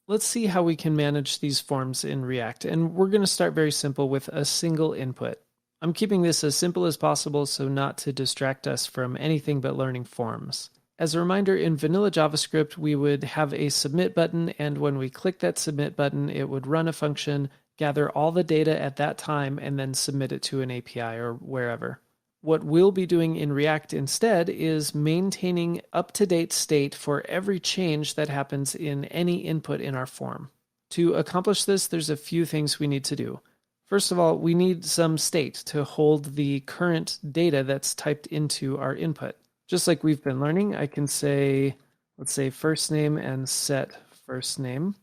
Let's see how we can manage these forms in React, and we're going to start very simple with a single input. I'm keeping this as simple as possible so not to distract us from anything but learning forms. As a reminder, in vanilla JavaScript, we would have a submit button, and when we click that submit button, it would run a function, gather all the data at that time, and then submit it to an API or wherever. What we'll be doing in React instead is maintaining up-to-date state for every change that happens in any input in our form. To accomplish this, there's a few things we need to do. First of all, we need some state to hold the current data that's typed into our input. Just like we've been learning, I can say, let's say first name and set first name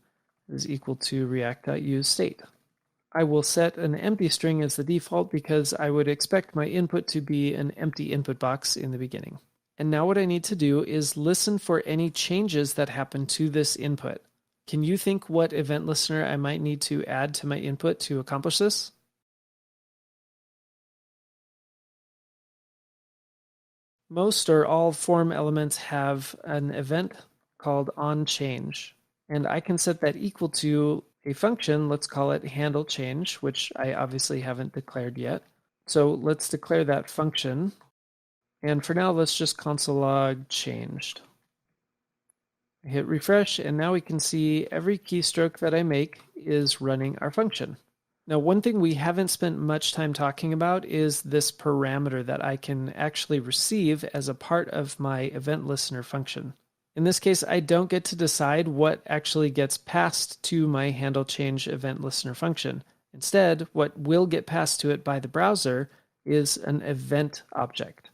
is equal to react.useState. I will set an empty string as the default because I would expect my input to be an empty input box in the beginning. And now what I need to do is listen for any changes that happen to this input. Can you think what event listener I might need to add to my input to accomplish this? Most or all form elements have an event called onChange, and I can set that equal to a function, let's call it handle change, which I obviously haven't declared yet. So let's declare that function. And for now, let's just console log changed. I hit refresh, and now we can see every keystroke that I make is running our function. Now, one thing we haven't spent much time talking about is this parameter that I can actually receive as a part of my event listener function. In this case, I don't get to decide what actually gets passed to my handle change event listener function. Instead, what will get passed to it by the browser is an event object.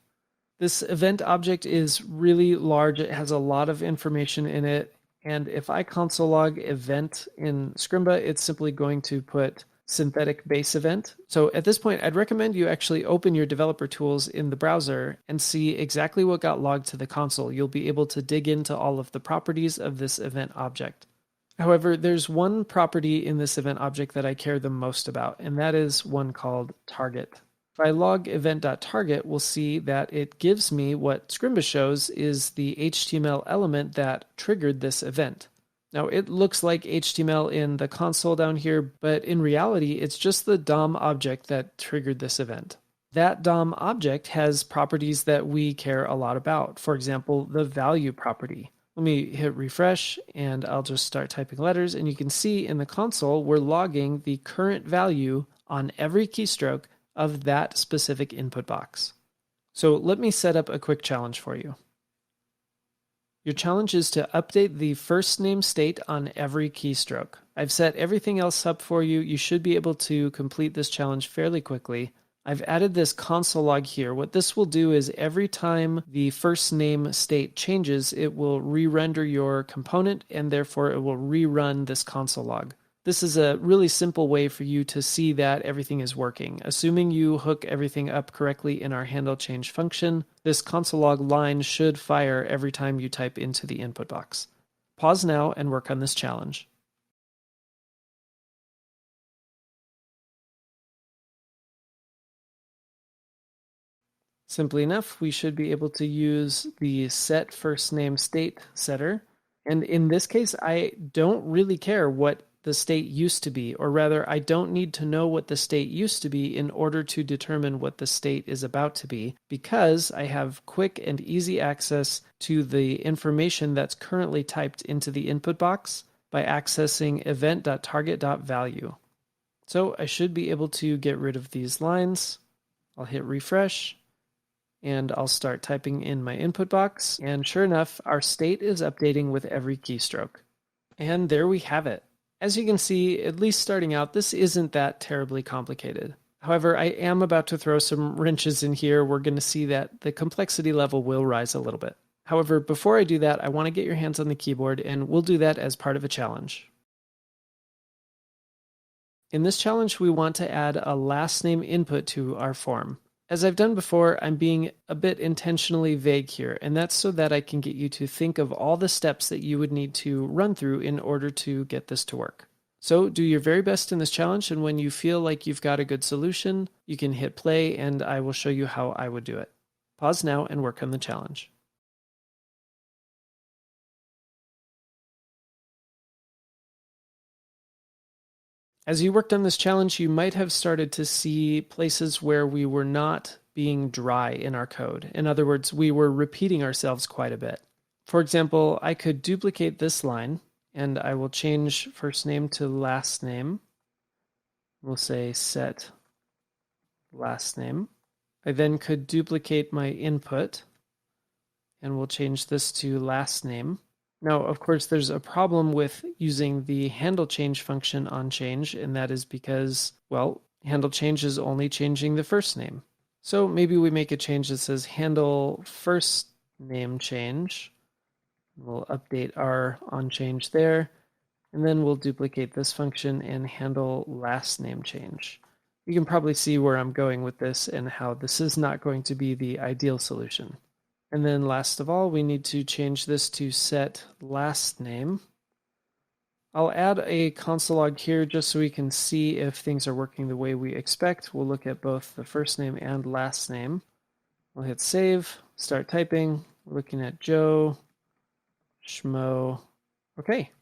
This event object is really large. It has a lot of information in it. And if I console log event in Scrimba, it's simply going to put synthetic base event. So at this point, I'd recommend you actually open your developer tools in the browser and see exactly what got logged to the console. You'll be able to dig into all of the properties of this event object. However, there's one property in this event object that I care the most about, and that is one called target. If I log event.target, we'll see that it gives me what Scrimba shows is the HTML element that triggered this event. Now, it looks like HTML in the console down here, but in reality, it's just the DOM object that triggered this event. That DOM object has properties that we care a lot about. For example, the value property. Let me hit refresh, and I'll just start typing letters, and you can see in the console, we're logging the current value on every keystroke of that specific input box. So let me set up a quick challenge for you. Your challenge is to update the first name state on every keystroke. I've set everything else up for you. You should be able to complete this challenge fairly quickly. I've added this console log here. What this will do is every time the first name state changes, it will re-render your component, and therefore it will rerun this console log. This is a really simple way for you to see that everything is working. Assuming you hook everything up correctly in our handle change function, this console log line should fire every time you type into the input box. Pause now and work on this challenge. Simply enough, we should be able to use the set first name state setter. And in this case, I don't really care what the state used to be, or rather, I don't need to know what the state used to be in order to determine what the state is about to be, because I have quick and easy access to the information that's currently typed into the input box by accessing event.target.value. So I should be able to get rid of these lines. I'll hit refresh, and I'll start typing in my input box, and sure enough, our state is updating with every keystroke. And there we have it. As you can see, at least starting out, this isn't that terribly complicated. However, I am about to throw some wrenches in here. We're going to see that the complexity level will rise a little bit. However, before I do that, I want to get your hands on the keyboard, and we'll do that as part of a challenge. In this challenge, we want to add a last name input to our form. As I've done before, I'm being a bit intentionally vague here, and that's so that I can get you to think of all the steps that you would need to run through in order to get this to work. So do your very best in this challenge, and when you feel like you've got a good solution, you can hit play and I will show you how I would do it. Pause now and work on the challenge. As you worked on this challenge, you might have started to see places where we were not being dry in our code. In other words, we were repeating ourselves quite a bit. For example, I could duplicate this line, and I will change first name to last name. We'll say set last name. I then could duplicate my input, and we'll change this to last name. Now, of course, there's a problem with using the handle change function on change, and that is because, well, handle change is only changing the first name. So maybe we make a change that says handle first name change. We'll update our on change there, and then we'll duplicate this function and handle last name change. You can probably see where I'm going with this and how this is not going to be the ideal solution. And then last of all, we need to change this to set last name. I'll add a console log here just so we can see if things are working the way we expect. We'll look at both the first name and last name. We'll hit save, start typing, looking at Joe, Schmo. Okay.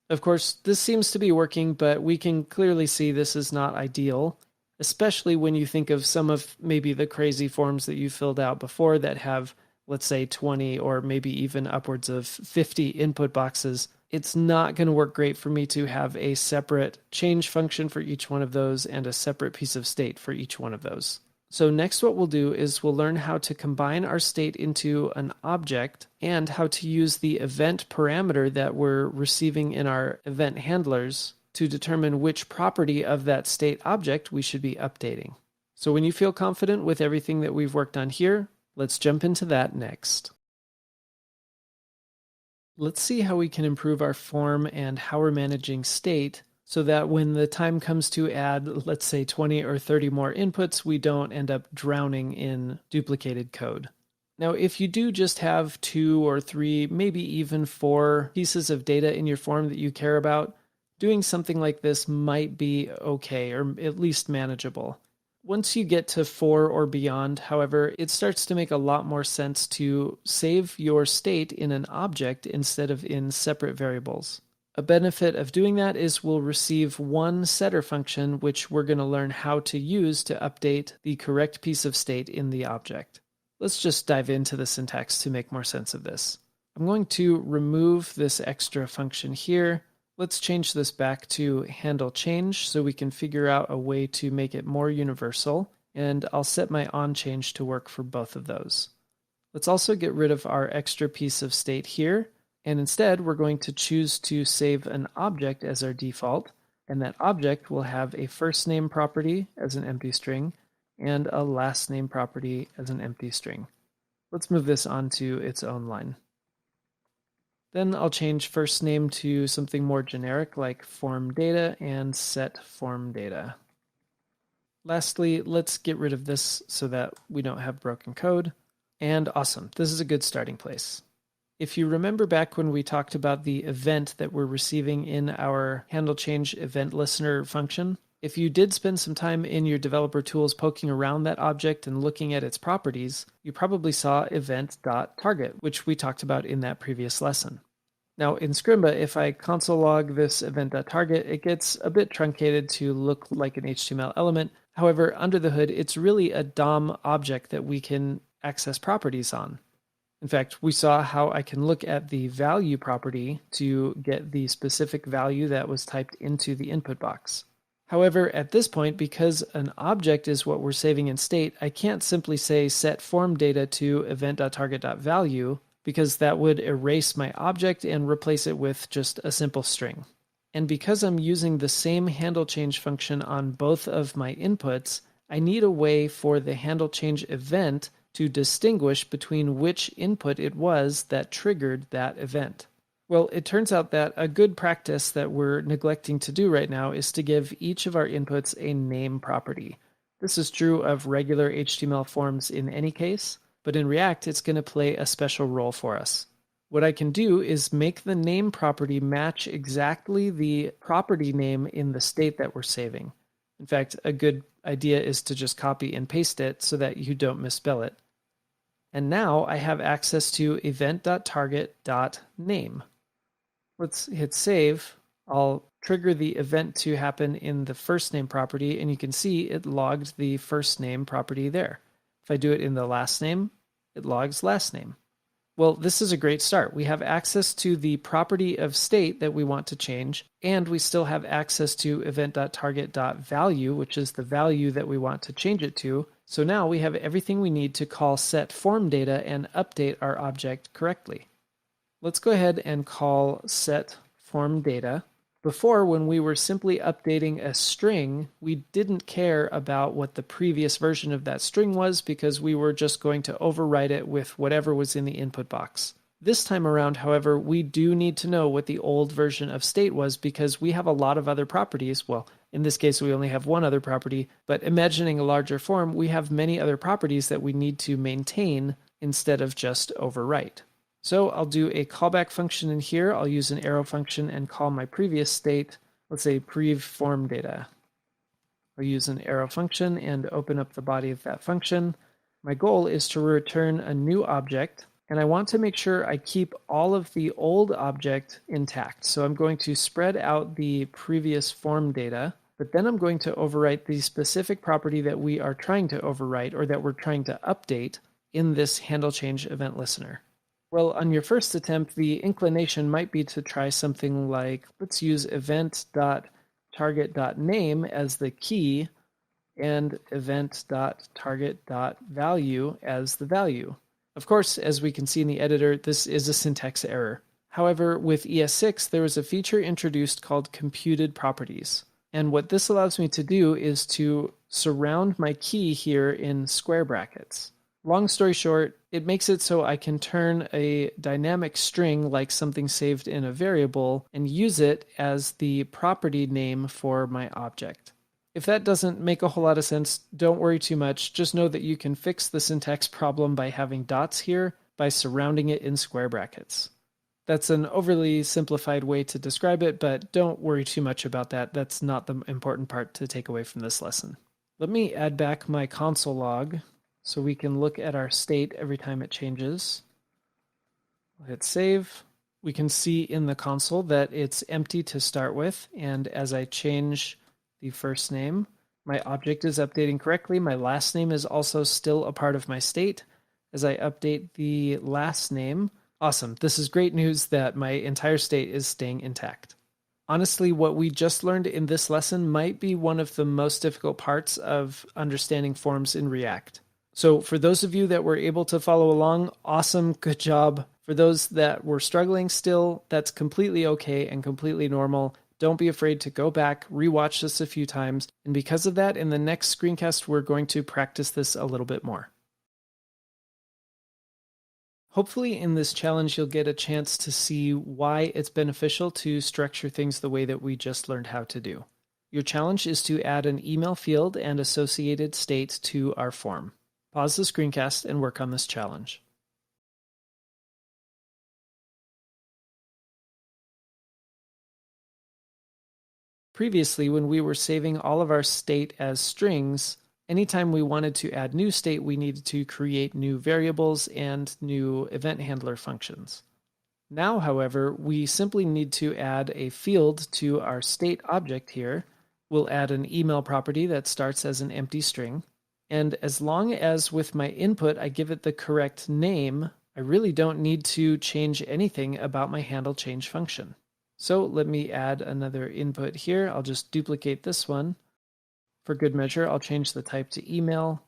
Of course, this seems to be working, but we can clearly see this is not ideal, especially when you think of some of maybe the crazy forms that you filled out before that have, let's say 20 or maybe even upwards of 50 input boxes. It's not going to work great for me to have a separate change function for each one of those and a separate piece of state for each one of those. So next what we'll do is we'll learn how to combine our state into an object and how to use the event parameter that we're receiving in our event handlers to determine which property of that state object we should be updating. So when you feel confident with everything that we've worked on here, let's jump into that next. Let's see how we can improve our form and how we're managing state so that when the time comes to add, let's say 20 or 30 more inputs, we don't end up drowning in duplicated code. Now, if you do just have 2 or 3, maybe even 4 pieces of data in your form that you care about, doing something like this might be okay, or at least manageable. Once you get to 4 or beyond, however, it starts to make a lot more sense to save your state in an object instead of in separate variables. A benefit of doing that is we'll receive one setter function, which we're going to learn how to use to update the correct piece of state in the object. Let's just dive into the syntax to make more sense of this. I'm going to remove this extra function here. Let's change this back to handle change so we can figure out a way to make it more universal, and I'll set my on change to work for both of those. Let's also get rid of our extra piece of state here, and instead we're going to choose to save an object as our default, and that object will have a first name property as an empty string and a last name property as an empty string. Let's move this onto its own line. Then I'll change first name to something more generic like form data and set form data. Lastly, let's get rid of this so that we don't have broken code. And awesome, this is a good starting place. If you remember back when we talked about the event that we're receiving in our handle change event listener function, If you did spend some time in your developer tools poking around that object and looking at its properties, you probably saw event.target, which we talked about in that previous lesson. Now in Scrimba, if I console log this event.target, it gets a bit truncated to look like an HTML element. However, under the hood, it's really a DOM object that we can access properties on. In fact, we saw how I can look at the value property to get the specific value that was typed into the input box. However, at this point, because an object is what we're saving in state, I can't simply say set form data to event.target.value because that would erase my object and replace it with just a simple string. And because I'm using the same handle change function on both of my inputs, I need a way for the handle change event to distinguish between which input it was that triggered that event. Well, it turns out that a good practice that we're neglecting to do right now is to give each of our inputs a name property. This is true of regular HTML forms in any case, but in React, it's going to play a special role for us. What I can do is make the name property match exactly the property name in the state that we're saving. In fact, a good idea is to just copy and paste it so that you don't misspell it. And now I have access to event.target.name. Let's hit save. I'll trigger the event to happen in the first name property, and you can see it logged the first name property there. If I do it in the last name, it logs last name. Well, this is a great start. We have access to the property of state that we want to change, and we still have access to event.target.value, which is the value that we want to change it to. So now we have everything we need to call set form data and update our object correctly. Let's go ahead and call set form data. Before, when we were simply updating a string, we didn't care about what the previous version of that string was because we were just going to overwrite it with whatever was in the input box. This time around, however, we do need to know what the old version of state was because we have a lot of other properties. Well, in this case, we only have one other property, but imagining a larger form, we have many other properties that we need to maintain instead of just overwrite. So I'll do a callback function in here. I'll use an arrow function and call my previous state, let's say prev form data. I'll use an arrow function and open up the body of that function. My goal is to return a new object, and I want to make sure I keep all of the old object intact. So I'm going to spread out the previous form data, but then I'm going to overwrite the specific property that we are trying to overwrite or that we're trying to update in this handle change event listener. Well, on your first attempt, the inclination might be to try something like, let's use event.target.name as the key and event.target.value as the value. Of course, as we can see in the editor, this is a syntax error. However, with ES6, there was a feature introduced called computed properties. And what this allows me to do is to surround my key here in square brackets. Long story short, it makes it so I can turn a dynamic string like something saved in a variable and use it as the property name for my object. If that doesn't make a whole lot of sense, don't worry too much. Just know that you can fix the syntax problem by having dots here by surrounding it in square brackets. That's an overly simplified way to describe it, but don't worry too much about that. That's not the important part to take away from this lesson. Let me add back my console log so we can look at our state every time it changes. We'll hit save. We can see in the console that it's empty to start with, and as I change the first name, my object is updating correctly. My last name is also still a part of my state. As I update the last name, awesome. This is great news that my entire state is staying intact. Honestly, what we just learned in this lesson might be one of the most difficult parts of understanding forms in React. So for those of you that were able to follow along, awesome, good job. For those that were struggling still, that's completely okay and completely normal. Don't be afraid to go back, rewatch this a few times, and because of that, in the next screencast, we're going to practice this a little bit more. Hopefully in this challenge, you'll get a chance to see why it's beneficial to structure things the way that we just learned how to do. Your challenge is to add an email field and associated state to our form. Pause the screencast and work on this challenge. Previously, when we were saving all of our state as strings, anytime we wanted to add new state, we needed to create new variables and new event handler functions. Now, however, we simply need to add a field to our state object here. We'll add an email property that starts as an empty string. And as long as with my input I give it the correct name, I really don't need to change anything about my handle change function. So let me add another input here. I'll just duplicate this one. For good measure, I'll change the type to email.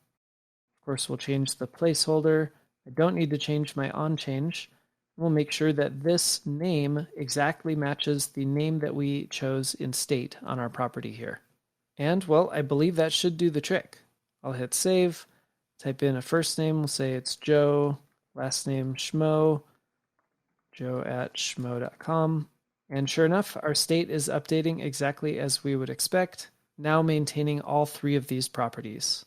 Of course, we'll change the placeholder. I don't need to change my onChange. We'll make sure that this name exactly matches the name that we chose in state on our property here. And, well, I believe that should do the trick. I'll hit save, type in a first name, we'll say it's Joe, last name Schmo, joe@schmo.com. And sure enough, our state is updating exactly as we would expect, now maintaining all three of these properties.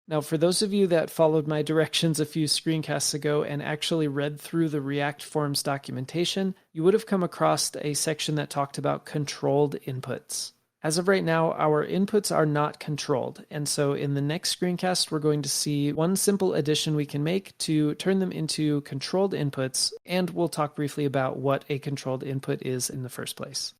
Now, for those of you that followed my directions a few screencasts ago and actually read through the React Forms documentation, you would have come across a section that talked about controlled inputs. As of right now, our inputs are not controlled, and so in the next screencast, we're going to see one simple addition we can make to turn them into controlled inputs, and we'll talk briefly about what a controlled input is in the first place.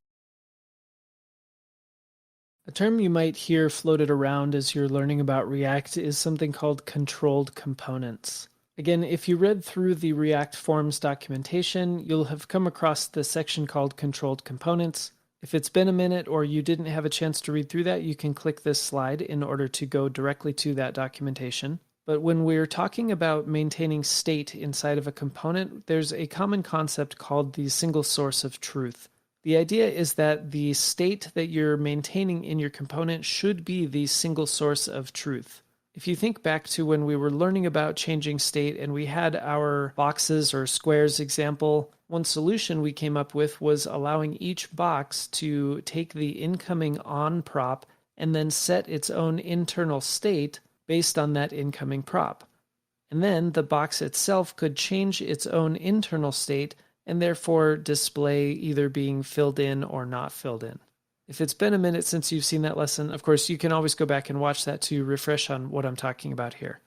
A term you might hear floated around as you're learning about React is something called controlled components. Again, if you read through the React Forms documentation, you'll have come across the section called controlled components. If it's been a minute or you didn't have a chance to read through that, you can click this slide in order to go directly to that documentation. But when we're talking about maintaining state inside of a component, there's a common concept called the single source of truth. The idea is that the state that you're maintaining in your component should be the single source of truth. If you think back to when we were learning about changing state and we had our boxes or squares example, one solution we came up with was allowing each box to take the incoming on prop and then set its own internal state based on that incoming prop. And then the box itself could change its own internal state and therefore display either being filled in or not filled in. If it's been a minute since you've seen that lesson, of course, you can always go back and watch that to refresh on what I'm talking about here.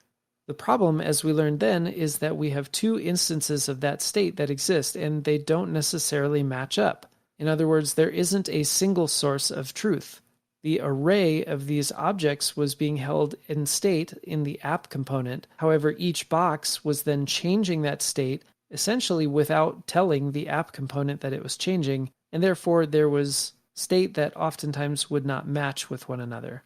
The problem, as we learned then, is that we have two instances of that state that exist, and they don't necessarily match up. In other words, there isn't a single source of truth. The array of these objects was being held in state in the app component. However, each box was then changing that state essentially without telling the app component that it was changing, and therefore there was state that oftentimes would not match with one another.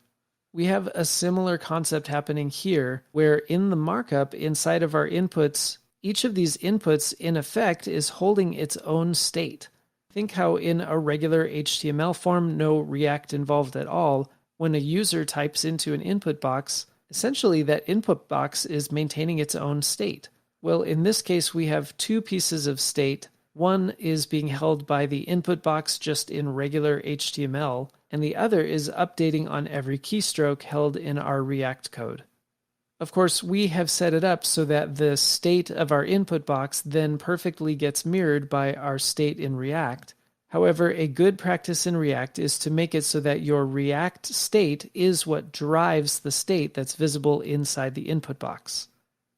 We have a similar concept happening here, where in the markup inside of our inputs, each of these inputs in effect is holding its own state. Think how in a regular HTML form, no React involved at all, when a user types into an input box, essentially that input box is maintaining its own state. Well, in this case, we have two pieces of state. One is being held by the input box just in regular HTML, and the other is updating on every keystroke held in our React code. Of course, we have set it up so that the state of our input box then perfectly gets mirrored by our state in React. However, a good practice in React is to make it so that your React state is what drives the state that's visible inside the input box.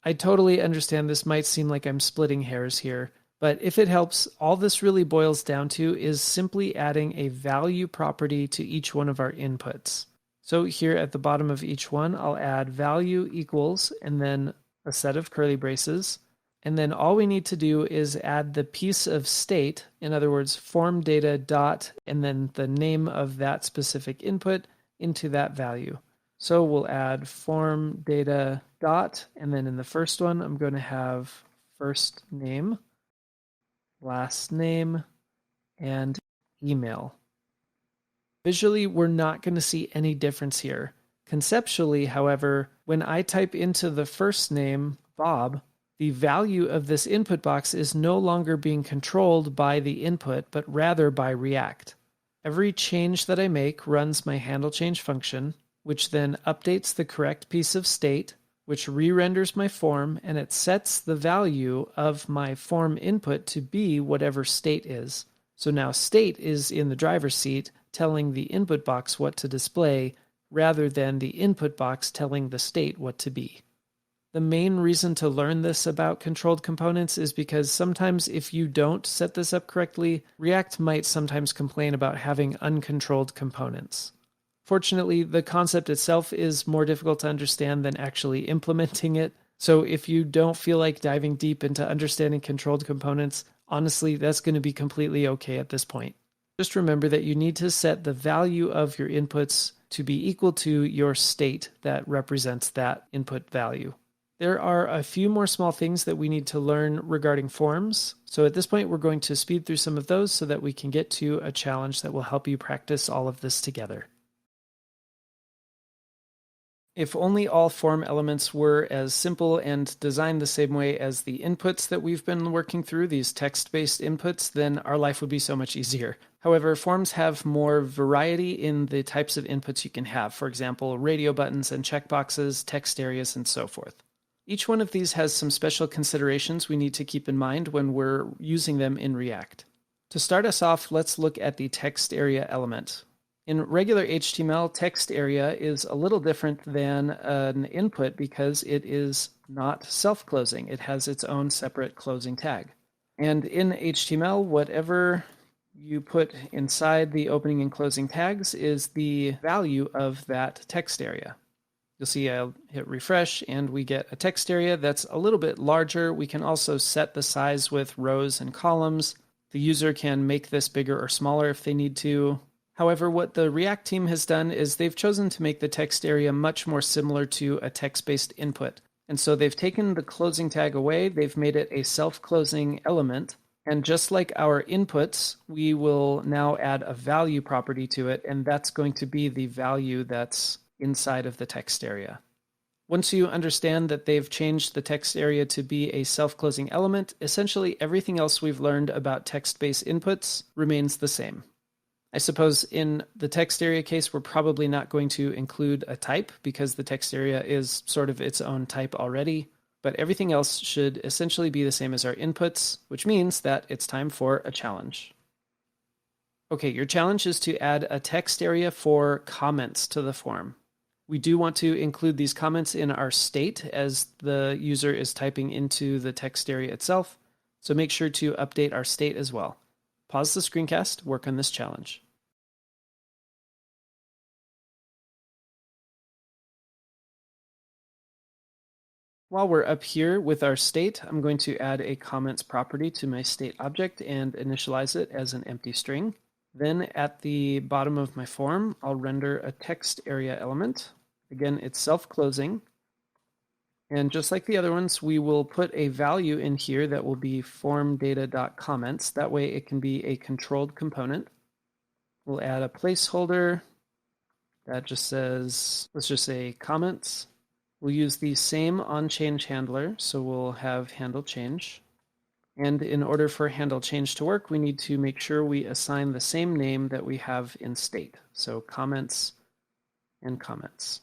I totally understand this might seem like I'm splitting hairs here, but if it helps, all this really boils down to is simply adding a value property to each one of our inputs. So here at the bottom of each one, I'll add value equals and then a set of curly braces. And then all we need to do is add the piece of state, in other words, form data dot, and then the name of that specific input into that value. So we'll add form data dot, and then in the first one, I'm going to have first name, last name, and email. Visually, we're not going to see any difference here. Conceptually, however, when I type into the first name, Bob, the value of this input box is no longer being controlled by the input, but rather by React. Every change that I make runs my handle change function, which then updates the correct piece of state, which re-renders my form, and it sets the value of my form input to be whatever state is. So now state is in the driver's seat telling the input box what to display rather than the input box telling the state what to be. The main reason to learn this about controlled components is because sometimes if you don't set this up correctly, React might sometimes complain about having uncontrolled components. Fortunately, the concept itself is more difficult to understand than actually implementing it. So if you don't feel like diving deep into understanding controlled components, honestly, that's going to be completely okay at this point. Just remember that you need to set the value of your inputs to be equal to your state that represents that input value. There are a few more small things that we need to learn regarding forms. So at this point, we're going to speed through some of those so that we can get to a challenge that will help you practice all of this together. If only all form elements were as simple and designed the same way as the inputs that we've been working through, these text-based inputs, then our life would be so much easier. However, forms have more variety in the types of inputs you can have. For example, radio buttons and checkboxes, text areas, and so forth. Each one of these has some special considerations we need to keep in mind when we're using them in React. To start us off, let's look at the text area element. In regular HTML, text area is a little different than an input because it is not self-closing. It has its own separate closing tag. And in HTML, whatever you put inside the opening and closing tags is the value of that text area. You'll see I'll hit refresh and we get a text area that's a little bit larger. We can also set the size with rows and columns. The user can make this bigger or smaller if they need to. However, what the React team has done is they've chosen to make the text area much more similar to a text-based input. And so they've taken the closing tag away, they've made it a self-closing element. And just like our inputs, we will now add a value property to it, and that's going to be the value that's inside of the text area. Once you understand that they've changed the text area to be a self-closing element, essentially everything else we've learned about text-based inputs remains the same. I suppose in the text area case, we're probably not going to include a type because the text area is sort of its own type already, but everything else should essentially be the same as our inputs, which means that it's time for a challenge. Okay, your challenge is to add a text area for comments to the form. We do want to include these comments in our state as the user is typing into the text area itself, so make sure to update our state as well. Pause the screencast, work on this challenge. While we're up here with our state, I'm going to add a comments property to my state object and initialize it as an empty string. Then at the bottom of my form, I'll render a text area element. Again, it's self-closing. And just like the other ones, we will put a value in here that will be formData.comments. That way it can be a controlled component. We'll add a placeholder that just says, let's just say comments. We'll use the same onChange handler, so we'll have handle change. And in order for handle change to work, we need to make sure we assign the same name that we have in state. So comments and comments.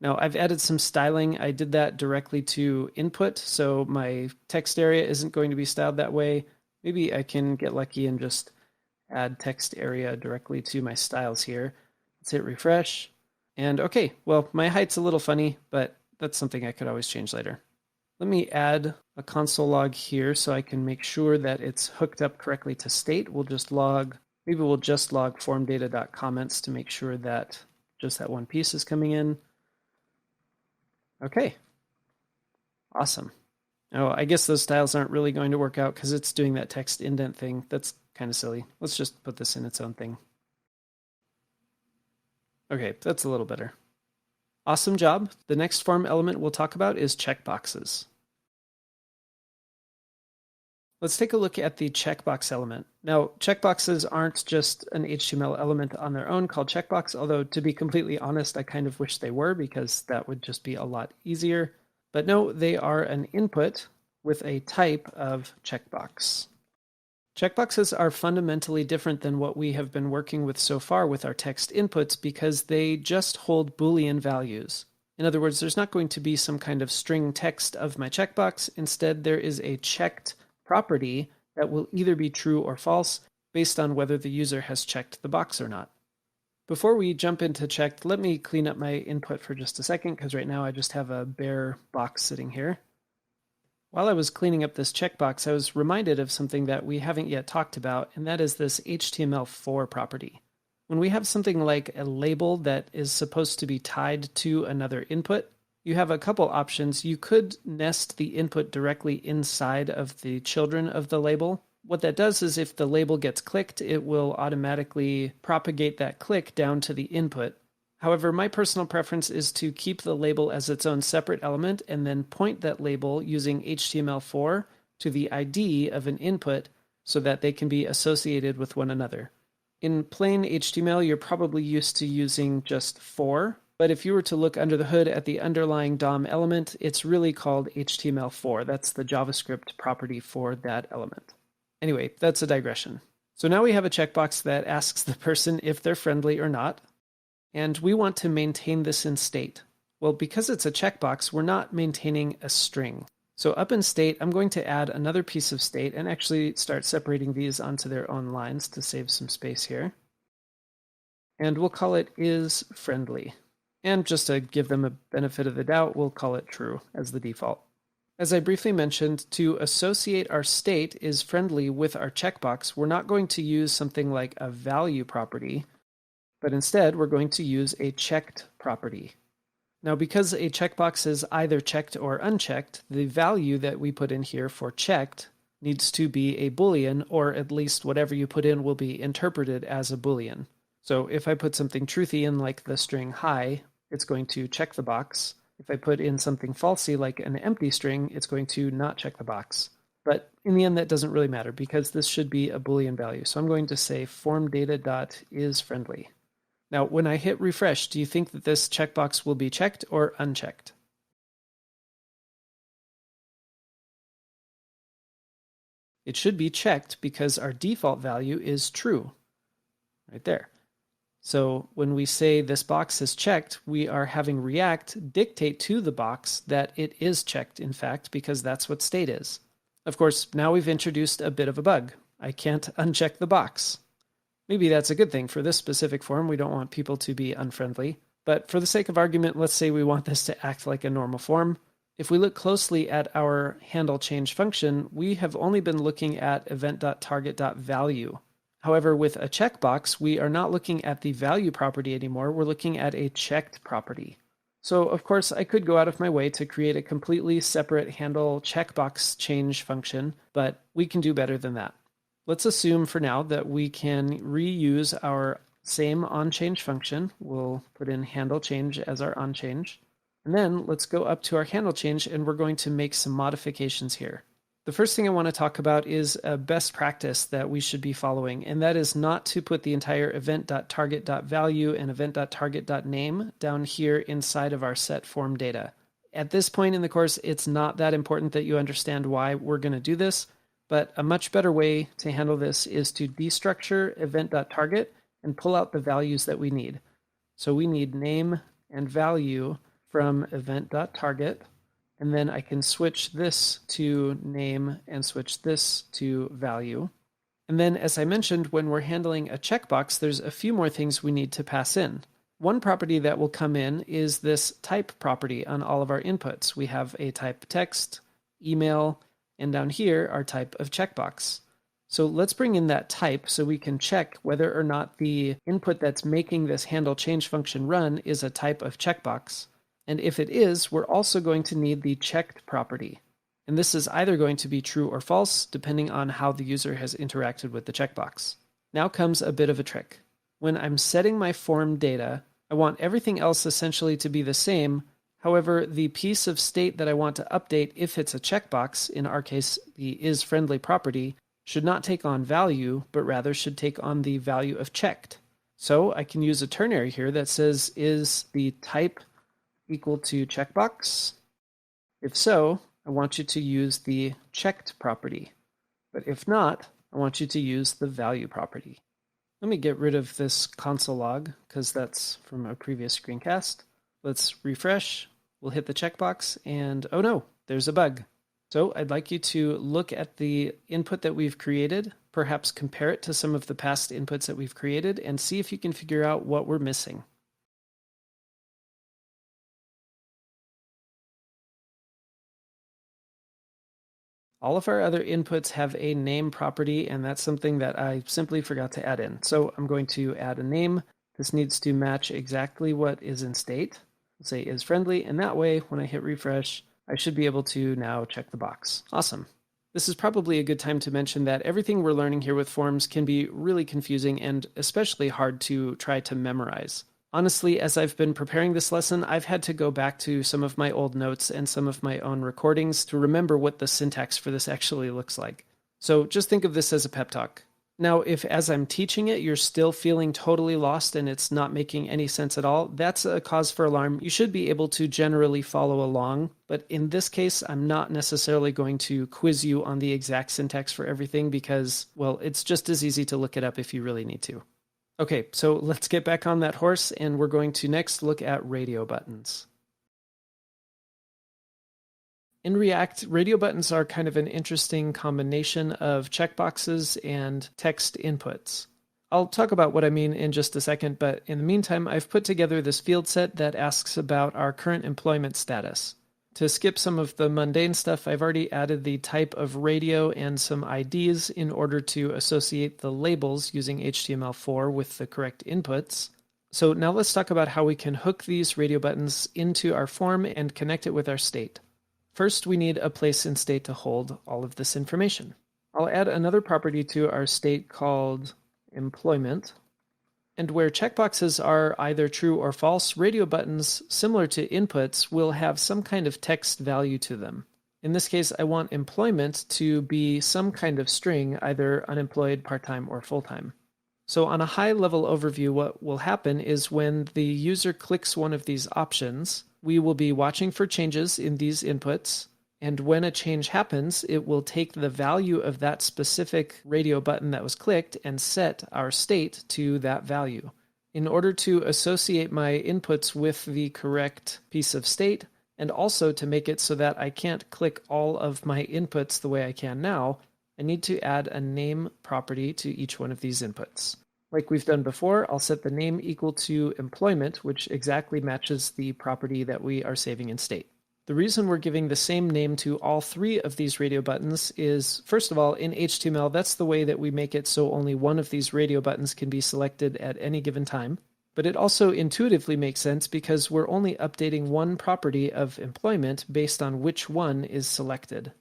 Now I've added some styling. I did that directly to input, so my text area isn't going to be styled that way. Maybe I can get lucky and just add text area directly to my styles here. Let's hit refresh. And okay, well, my height's a little funny, but that's something I could always change later. Let me add a console log here so I can make sure that it's hooked up correctly to state. We'll just log formData.comments to make sure that just that one piece is coming in. Okay, awesome. Now, I guess those styles aren't really going to work out because it's doing that text indent thing. That's kind of silly. Let's just put this in its own thing. Okay, that's a little better. Awesome job. The next form element we'll talk about is checkboxes. Let's take a look at the checkbox element. Now, checkboxes aren't just an HTML element on their own called checkbox, although to be completely honest, I kind of wish they were because that would just be a lot easier. But no, they are an input with a type of checkbox. Checkboxes are fundamentally different than what we have been working with so far with our text inputs because they just hold Boolean values. In other words, there's not going to be some kind of string text of my checkbox. Instead, there is a checked property that will either be true or false, based on whether the user has checked the box or not. Before we jump into checked, let me clean up my input for just a second, because right now I just have a bare box sitting here. While I was cleaning up this checkbox, I was reminded of something that we haven't yet talked about, and that is this HTML4 property. When we have something like a label that is supposed to be tied to another input, you have a couple options. You could nest the input directly inside of the children of the label. What that does is if the label gets clicked, it will automatically propagate that click down to the input. However, my personal preference is to keep the label as its own separate element and then point that label using HTML4 to the ID of an input so that they can be associated with one another. In plain HTML, you're probably used to using just for, but if you were to look under the hood at the underlying DOM element, it's really called HTML4. That's the JavaScript property for that element. Anyway, that's a digression. So now we have a checkbox that asks the person if they're friendly or not, and we want to maintain this in state. Well, because it's a checkbox, we're not maintaining a string. So up in state, I'm going to add another piece of state and actually start separating these onto their own lines to save some space here. And we'll call it is friendly. And just to give them a benefit of the doubt, we'll call it true as the default. As I briefly mentioned, to associate our state is friendly with our checkbox, we're not going to use something like a value property, but instead we're going to use a checked property. Now, because a checkbox is either checked or unchecked, the value that we put in here for checked needs to be a Boolean, or at least whatever you put in will be interpreted as a Boolean. So if I put something truthy in like the string hi, it's going to check the box. If I put in something falsy like an empty string, it's going to not check the box. But in the end, that doesn't really matter because this should be a Boolean value. So I'm going to say formData.isFriendly. Now, when I hit refresh, do you think that this checkbox will be checked or unchecked? It should be checked because our default value is true, right there. So when we say this box is checked, we are having React dictate to the box that it is checked, in fact, because that's what state is. Of course, now we've introduced a bit of a bug. I can't uncheck the box. Maybe that's a good thing. For this specific form, we don't want people to be unfriendly. But for the sake of argument, let's say we want this to act like a normal form. If we look closely at our handle change function, we have only been looking at event.target.value. However, with a checkbox, we are not looking at the value property anymore. We're looking at a checked property. So, of course, I could go out of my way to create a completely separate handle checkbox change function, but we can do better than that. Let's assume for now that we can reuse our same onChange function. We'll put in handle change as our onChange. And then let's go up to our handle change and we're going to make some modifications here. The first thing I want to talk about is a best practice that we should be following, and that is not to put the entire event.target.value and event.target.name down here inside of our set form data. At this point in the course, it's not that important that you understand why we're going to do this, but a much better way to handle this is to destructure event.target and pull out the values that we need. So we need name and value from event.target. And then I can switch this to name and switch this to value. And then, as I mentioned, when we're handling a checkbox, there's a few more things we need to pass in. One property that will come in is this type property on all of our inputs. We have a type text, email, and down here, our type of checkbox. So let's bring in that type so we can check whether or not the input that's making this handle change function run is a type of checkbox. And if it is, we're also going to need the checked property. And this is either going to be true or false, depending on how the user has interacted with the checkbox. Now comes a bit of a trick. When I'm setting my form data, I want everything else essentially to be the same. However, the piece of state that I want to update if it's a checkbox, in our case, the isFriendly property, should not take on value, but rather should take on the value of checked. So I can use a ternary here that says, is the type equal to checkbox? If so, I want you to use the checked property. But if not, I want you to use the value property. Let me get rid of this console log because that's from a previous screencast. Let's refresh. We'll hit the checkbox and oh no, there's a bug. So I'd like you to look at the input that we've created, perhaps compare it to some of the past inputs that we've created, and see if you can figure out what we're missing. All of our other inputs have a name property, and that's something that I simply forgot to add in. So I'm going to add a name. This needs to match exactly what is in state. We'll say is friendly, and that way, when I hit refresh, I should be able to now check the box. Awesome. This is probably a good time to mention that everything we're learning here with forms can be really confusing and especially hard to try to memorize. Honestly, as I've been preparing this lesson, I've had to go back to some of my old notes and some of my own recordings to remember what the syntax for this actually looks like. So just think of this as a pep talk. Now, if as I'm teaching it, you're still feeling totally lost and it's not making any sense at all, that's a cause for alarm. You should be able to generally follow along, but in this case, I'm not necessarily going to quiz you on the exact syntax for everything because, well, it's just as easy to look it up if you really need to. Okay, so let's get back on that horse, and we're going to next look at radio buttons. In React, radio buttons are kind of an interesting combination of checkboxes and text inputs. I'll talk about what I mean in just a second, but in the meantime, I've put together this field set that asks about our current employment status. To skip some of the mundane stuff, I've already added the type of radio and some IDs in order to associate the labels using HTML4 with the correct inputs. So now let's talk about how we can hook these radio buttons into our form and connect it with our state. First, we need a place in state to hold all of this information. I'll add another property to our state called employment. And where checkboxes are either true or false, radio buttons, similar to inputs, will have some kind of text value to them. In this case, I want employment to be some kind of string, either unemployed, part-time, or full-time. So on a high-level overview, what will happen is when the user clicks one of these options, we will be watching for changes in these inputs, and when a change happens, it will take the value of that specific radio button that was clicked and set our state to that value. In order to associate my inputs with the correct piece of state, and also to make it so that I can't click all of my inputs the way I can now, I need to add a name property to each one of these inputs. Like we've done before, I'll set the name equal to employment, which exactly matches the property that we are saving in state. The reason we're giving the same name to all three of these radio buttons is, first of all, in HTML, that's the way that we make it so only one of these radio buttons can be selected at any given time. But it also intuitively makes sense because we're only updating one property of employment based on which one is selected.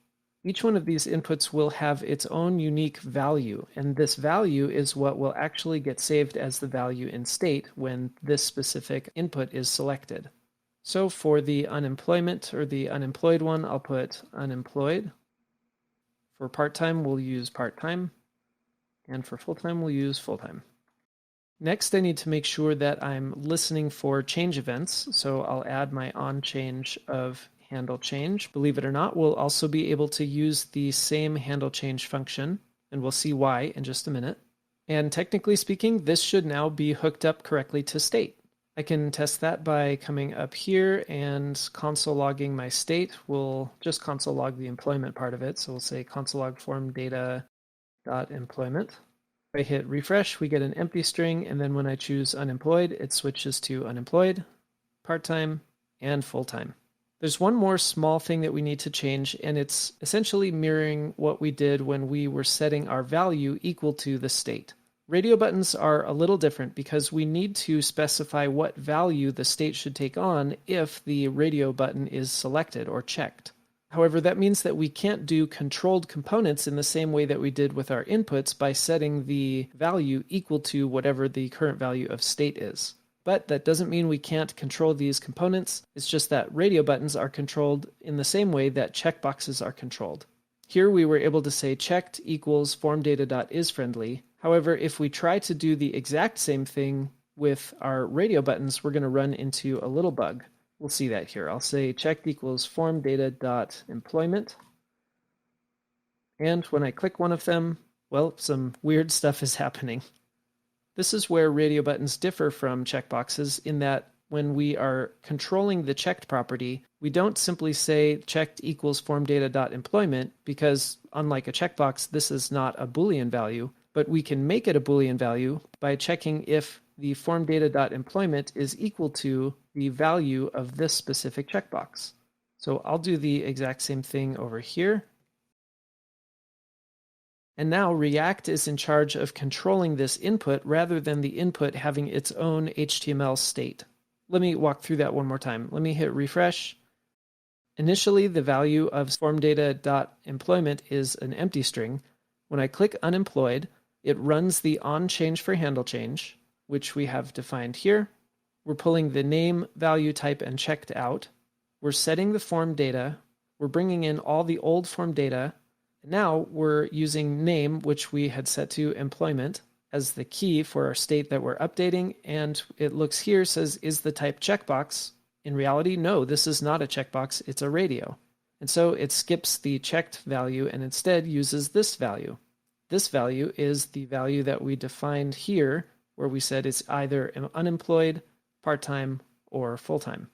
Each one of these inputs will have its own unique value, and this value is what will actually get saved as the value in state when this specific input is selected. So for the unemployment or the unemployed one, I'll put unemployed. For part-time, we'll use part-time. And for full-time, we'll use full-time. Next, I need to make sure that I'm listening for change events. So I'll add my onChange of handle change. Believe it or not, we'll also be able to use the same handle change function, and we'll see why in just a minute. And technically speaking, this should now be hooked up correctly to state. I can test that by coming up here and console logging my state. We'll just console log the employment part of it. So we'll say console log form data.employment. If I hit refresh, we get an empty string, and then when I choose unemployed, it switches to unemployed, part-time, and full-time. There's one more small thing that we need to change, and it's essentially mirroring what we did when we were setting our value equal to the state. Radio buttons are a little different because we need to specify what value the state should take on if the radio button is selected or checked. However, that means that we can't do controlled components in the same way that we did with our inputs by setting the value equal to whatever the current value of state is. But that doesn't mean we can't control these components. It's just that radio buttons are controlled in the same way that checkboxes are controlled. Here we were able to say checked equals formData.isFriendly. However, if we try to do the exact same thing with our radio buttons, we're going to run into a little bug. We'll see that here. I'll say checked equals formData.employment. And when I click one of them, well, some weird stuff is happening. This is where radio buttons differ from checkboxes in that when we are controlling the checked property, we don't simply say checked equals formData.employment because, unlike a checkbox, this is not a Boolean value, but we can make it a Boolean value by checking if the formData.employment is equal to the value of this specific checkbox. So I'll do the exact same thing over here. And now React is in charge of controlling this input rather than the input having its own HTML state. Let me walk through that one more time. Let me hit refresh. Initially, the value of formData.employment is an empty string. When I click unemployed, it runs the onChange for handle change, which we have defined here. We're pulling the name, value type, and checked out. We're setting the form data. We're bringing in all the old form data. Now we're using name, which we had set to employment, as the key for our state that we're updating. And it looks here, says, is the type checkbox? In reality, no, this is not a checkbox, it's a radio. And so it skips the checked value and instead uses this value. This value is the value that we defined here, where we said it's either unemployed, part-time, or full-time.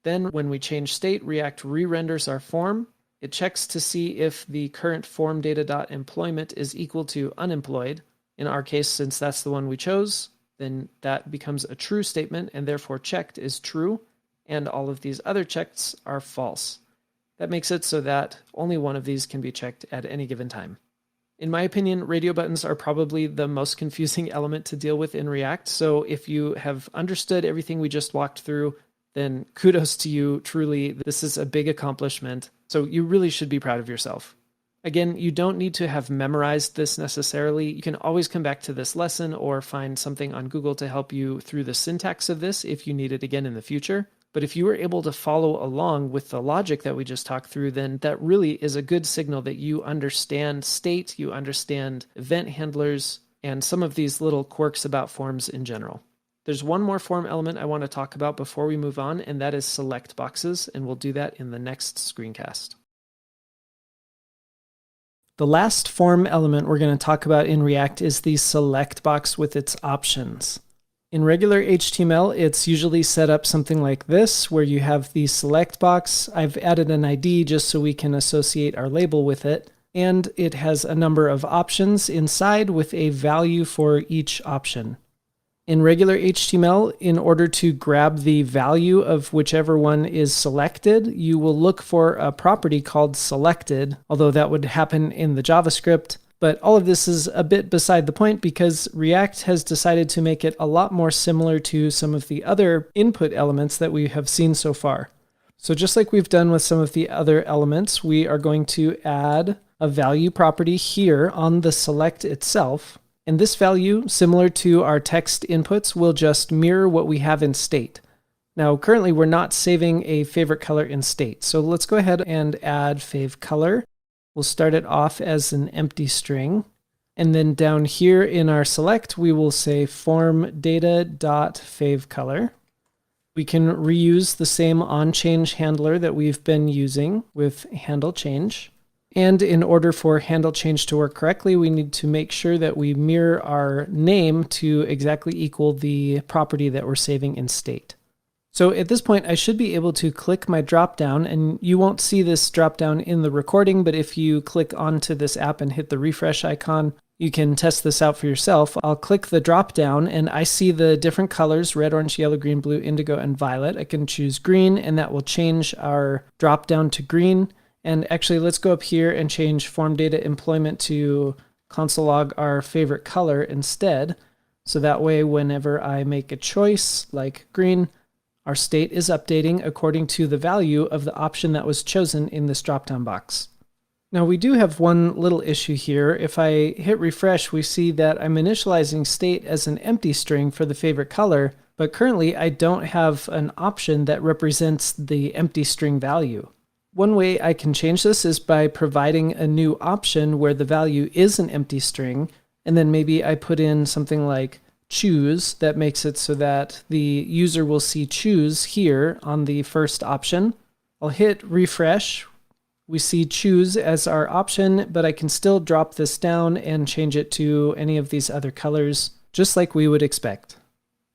Then when we change state, React re-renders our form. It checks to see if the current formData.employment is equal to unemployed. In our case, since that's the one we chose, then that becomes a true statement, and therefore checked is true, and all of these other checks are false. That makes it so that only one of these can be checked at any given time. In my opinion, radio buttons are probably the most confusing element to deal with in React, so if you have understood everything we just walked through, then kudos to you, truly. This is a big accomplishment, so you really should be proud of yourself. Again, you don't need to have memorized this necessarily. You can always come back to this lesson or find something on Google to help you through the syntax of this if you need it again in the future. But if you were able to follow along with the logic that we just talked through, then that really is a good signal that you understand state, you understand event handlers, and some of these little quirks about forms in general. There's one more form element I want to talk about before we move on, and that is select boxes, and we'll do that in the next screencast. The last form element we're going to talk about in React is the select box with its options. In regular HTML, it's usually set up something like this, where you have the select box. I've added an ID just so we can associate our label with it, and it has a number of options inside with a value for each option. In regular HTML, in order to grab the value of whichever one is selected, you will look for a property called selected, although that would happen in the JavaScript. But all of this is a bit beside the point because React has decided to make it a lot more similar to some of the other input elements that we have seen so far. So just like we've done with some of the other elements, we are going to add a value property here on the select itself. And this value, similar to our text inputs, will just mirror what we have in state. Now, currently we're not saving a favorite color in state. So let's go ahead and add fav color. We'll start it off as an empty string. And then down here in our select, we will say formData.favColor. We can reuse the same onChange handler that we've been using with handle change. And in order for handle change to work correctly, we need to make sure that we mirror our name to exactly equal the property that we're saving in state. So at this point, I should be able to click my dropdown, and you won't see this dropdown in the recording, but if you click onto this app and hit the refresh icon, you can test this out for yourself. I'll click the dropdown, and I see the different colors, red, orange, yellow, green, blue, indigo, and violet. I can choose green, and that will change our dropdown to green. And actually, let's go up here and change formData.employment to console log our favorite color instead. So that way, whenever I make a choice like green, our state is updating according to the value of the option that was chosen in this dropdown box. Now we do have one little issue here. If I hit refresh, we see that I'm initializing state as an empty string for the favorite color, but currently I don't have an option that represents the empty string value. One way I can change this is by providing a new option where the value is an empty string, and then maybe I put in something like choose that makes it so that the user will see choose here on the first option. I'll hit refresh. We see choose as our option, but I can still drop this down and change it to any of these other colors, just like we would expect.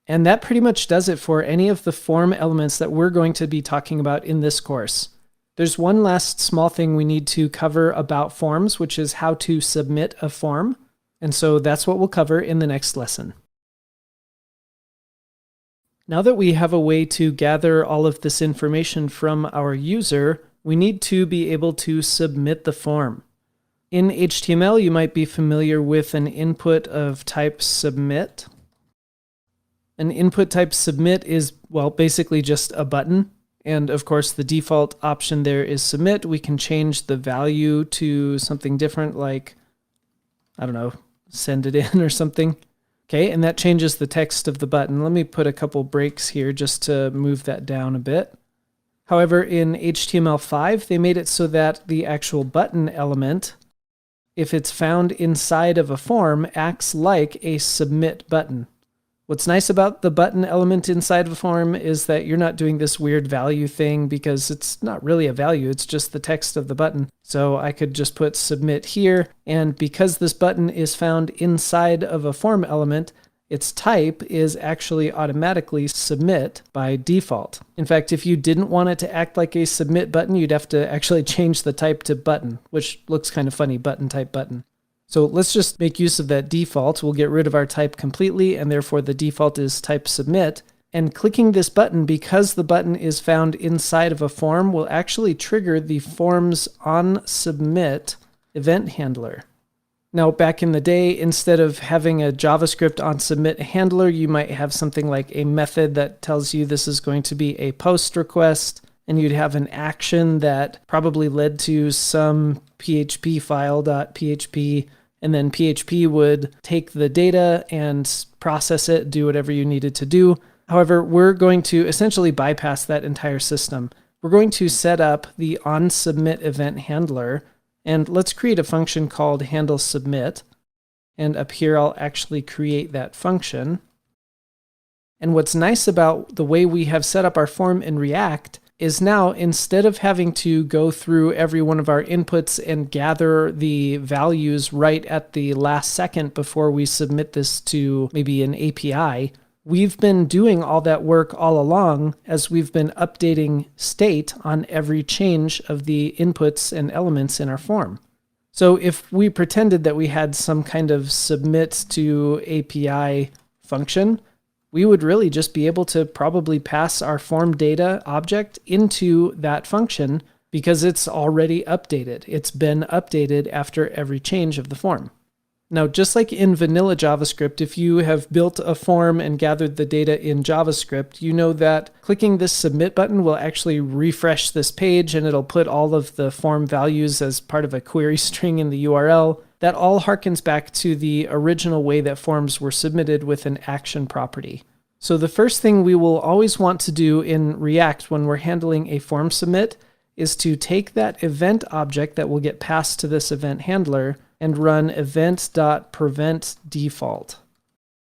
And that pretty much does it for any of the form elements that we're going to be talking about in this course. There's one last small thing we need to cover about forms, which is how to submit a form. And so that's what we'll cover in the next lesson. Now that we have a way to gather all of this information from our user, we need to be able to submit the form. In HTML, you might be familiar with an input of type submit. An input type submit is, well, basically just a button. And of course, the default option there is submit. We can change the value to something different, like, I don't know, send it in or something. Okay, and that changes the text of the button. Let me put a couple breaks here just to move that down a bit. However, in HTML5, they made it so that the actual button element, if it's found inside of a form, acts like a submit button. What's nice about the button element inside of a form is that you're not doing this weird value thing because it's not really a value, it's just the text of the button. So I could just put submit here, and because this button is found inside of a form element, its type is actually automatically submit by default. In fact, if you didn't want it to act like a submit button, you'd have to actually change the type to button, which looks kind of funny, button type button. So let's just make use of that default. We'll get rid of our type completely, and therefore the default is type submit. And clicking this button, because the button is found inside of a form, will actually trigger the form's onSubmit event handler. Now, back in the day, instead of having a JavaScript onSubmit handler, you might have something like a method that tells you this is going to be a post request, and you'd have an action that probably led to some PHP file.php, and then PHP would take the data and process it, do whatever you needed to do. However, we're going to essentially bypass that entire system. We're going to set up the onSubmit event handler, and let's create a function called handleSubmit. And up here, I'll actually create that function. And what's nice about the way we have set up our form in React is now, instead of having to go through every one of our inputs and gather the values right at the last second before we submit this to maybe an API, we've been doing all that work all along as we've been updating state on every change of the inputs and elements in our form. So if we pretended that we had some kind of submit to API function, we would really just be able to probably pass our form data object into that function because it's already updated. It's been updated after every change of the form. Now, just like in vanilla JavaScript, if you have built a form and gathered the data in JavaScript, you know that clicking this submit button will actually refresh this page, and it'll put all of the form values as part of a query string in the URL. That all harkens back to the original way that forms were submitted with an action property. So the first thing we will always want to do in React when we're handling a form submit is to take that event object that will get passed to this event handler and run event.preventDefault.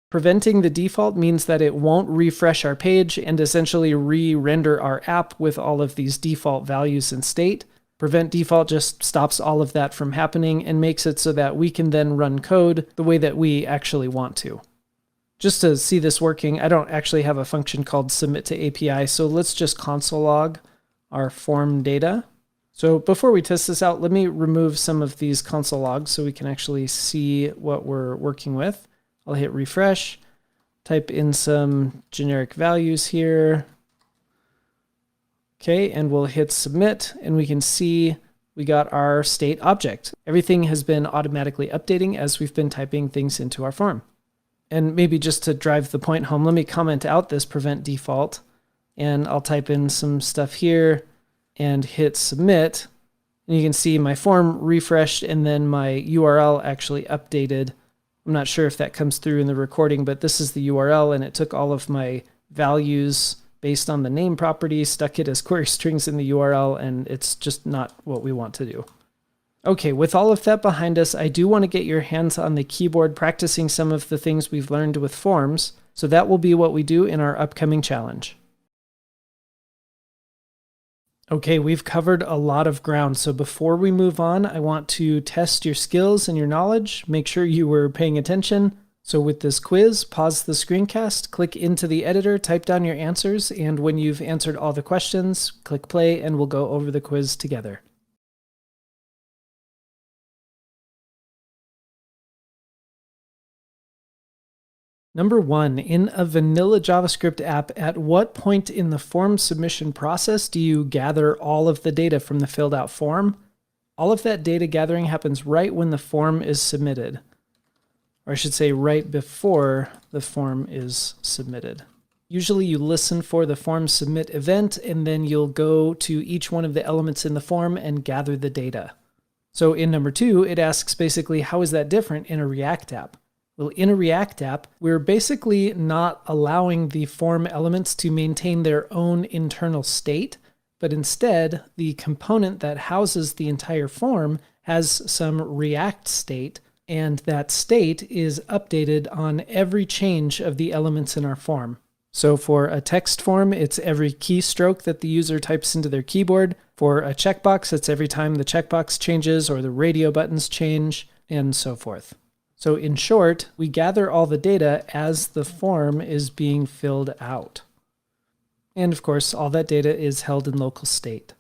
Preventing the default means that it won't refresh our page and essentially re-render our app with all of these default values and state. Prevent default just stops all of that from happening and makes it so that we can then run code the way that we actually want to. Just to see this working, I don't actually have a function called submit to API, so let's just console log our form data. So before we test this out, let me remove some of these console logs so we can actually see what we're working with. I'll hit refresh, type in some generic values here. Okay, and we'll hit submit, and we can see we got our state object. Everything has been automatically updating as we've been typing things into our form. And maybe just to drive the point home, let me comment out this prevent default, and I'll type in some stuff here and hit submit. And you can see my form refreshed and then my URL actually updated. I'm not sure if that comes through in the recording, but this is the URL, and it took all of my values based on the name property, stuck it as query strings in the URL, and it's just not what we want to do. Okay, with all of that behind us, I do want to get your hands on the keyboard practicing some of the things we've learned with forms, so that will be what we do in our upcoming challenge. Okay, we've covered a lot of ground, so before we move on, I want to test your skills and your knowledge, make sure you were paying attention. So with this quiz, pause the screencast, click into the editor, type down your answers, and when you've answered all the questions, click play and we'll go over the quiz together. Number 1, in a vanilla JavaScript app, at what point in the form submission process do you gather all of the data from the filled out form? All of that data gathering happens right when the form is submitted. Or I should say right before the form is submitted. Usually you listen for the form submit event and then you'll go to each one of the elements in the form and gather the data. So in number 2, it asks basically how is that different in a React app? Well, in a React app, we're basically not allowing the form elements to maintain their own internal state, but instead the component that houses the entire form has some React state, and that state is updated on every change of the elements in our form. So for a text form, it's every keystroke that the user types into their keyboard. For a checkbox, it's every time the checkbox changes or the radio buttons change, and so forth. So in short, we gather all the data as the form is being filled out. And of course, all that data is held in local state.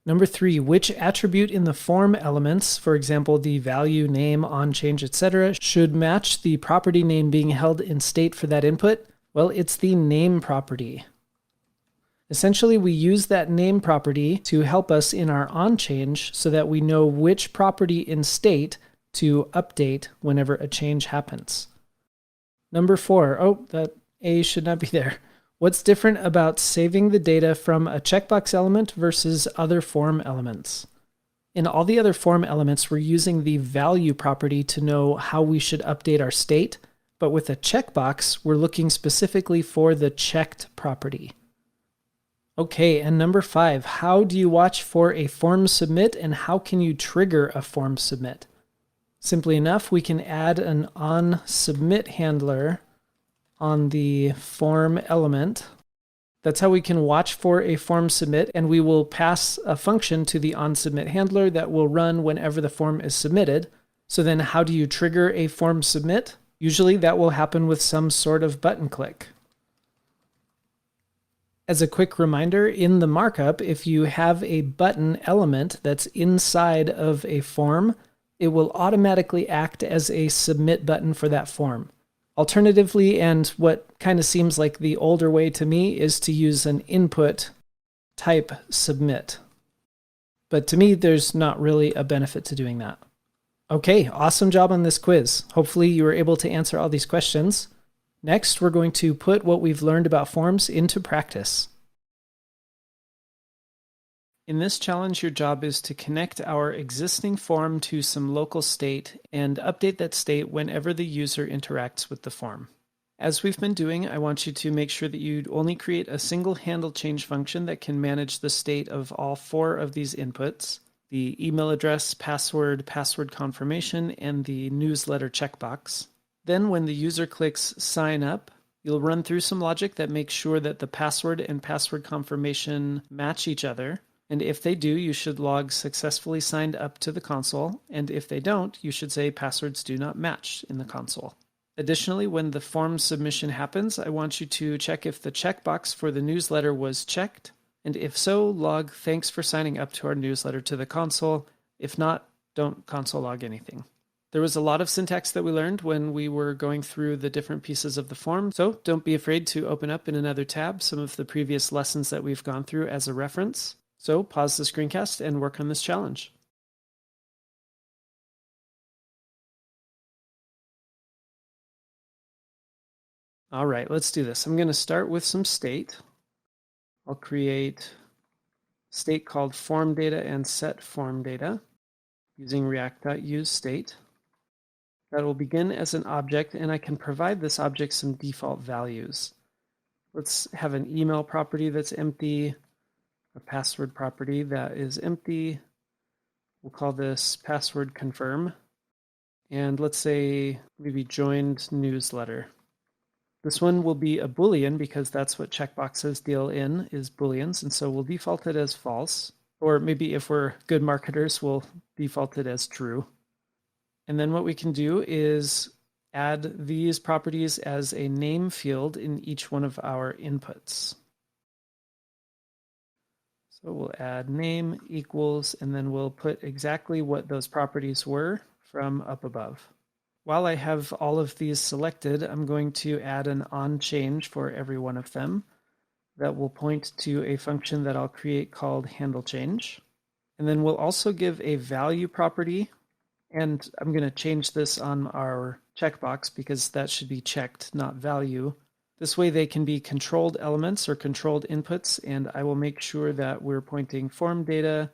Number 3, which attribute in the form elements, for example, the value, name, on change, etc., should match the property name being held in state for that input? Well, it's the name property. Essentially, we use that name property to help us in our on change so that we know which property in state to update whenever a change happens. Number 4, oh, that A should not be there. What's different about saving the data from a checkbox element versus other form elements? In all the other form elements, we're using the value property to know how we should update our state, but with a checkbox, we're looking specifically for the checked property. Okay, and number 5, how do you watch for a form submit and how can you trigger a form submit? Simply enough, we can add an onSubmit handler on the form element. That's how we can watch for a form submit, and we will pass a function to the onSubmit handler that will run whenever the form is submitted. So then how do you trigger a form submit? Usually that will happen with some sort of button click. As a quick reminder, in the markup, if you have a button element that's inside of a form, it will automatically act as a submit button for that form. Alternatively, and what kind of seems like the older way to me, is to use an input type submit. But to me, there's not really a benefit to doing that. Okay, awesome job on this quiz. Hopefully you were able to answer all these questions. Next, we're going to put what we've learned about forms into practice. In this challenge, your job is to connect our existing form to some local state and update that state whenever the user interacts with the form. As we've been doing, I want you to make sure that you only create a single handle change function that can manage the state of all 4 of these inputs: the email address, password, password confirmation, and the newsletter checkbox. Then when the user clicks sign up, you'll run through some logic that makes sure that the password and password confirmation match each other. And if they do, you should log successfully signed up to the console. And if they don't, you should say passwords do not match in the console. Additionally, when the form submission happens, I want you to check if the checkbox for the newsletter was checked. And if so, log thanks for signing up to our newsletter to the console. If not, don't console log anything. There was a lot of syntax that we learned when we were going through the different pieces of the form, so don't be afraid to open up in another tab some of the previous lessons that we've gone through as a reference. So pause the screencast and work on this challenge. All right, let's do this. I'm going to start with some state. I'll create state called form data and set form data using react.useState. That will begin as an object, and I can provide this object some default values. Let's have an email property that's empty, a password property that is empty. We'll call this password confirm. And let's say maybe joined newsletter. This one will be a Boolean because that's what checkboxes deal in, is Booleans. And so we'll default it as false. Or maybe if we're good marketers, we'll default it as true. And then what we can do is add these properties as a name field in each one of our inputs. So we'll add name equals, and then we'll put exactly what those properties were from up above. While I have all of these selected, I'm going to add an onChange for every one of them that will point to a function that I'll create called handleChange. And then we'll also give a value property, and I'm going to change this on our checkbox because that should be checked, not value. This way they can be controlled elements or controlled inputs, and I will make sure that we're pointing form data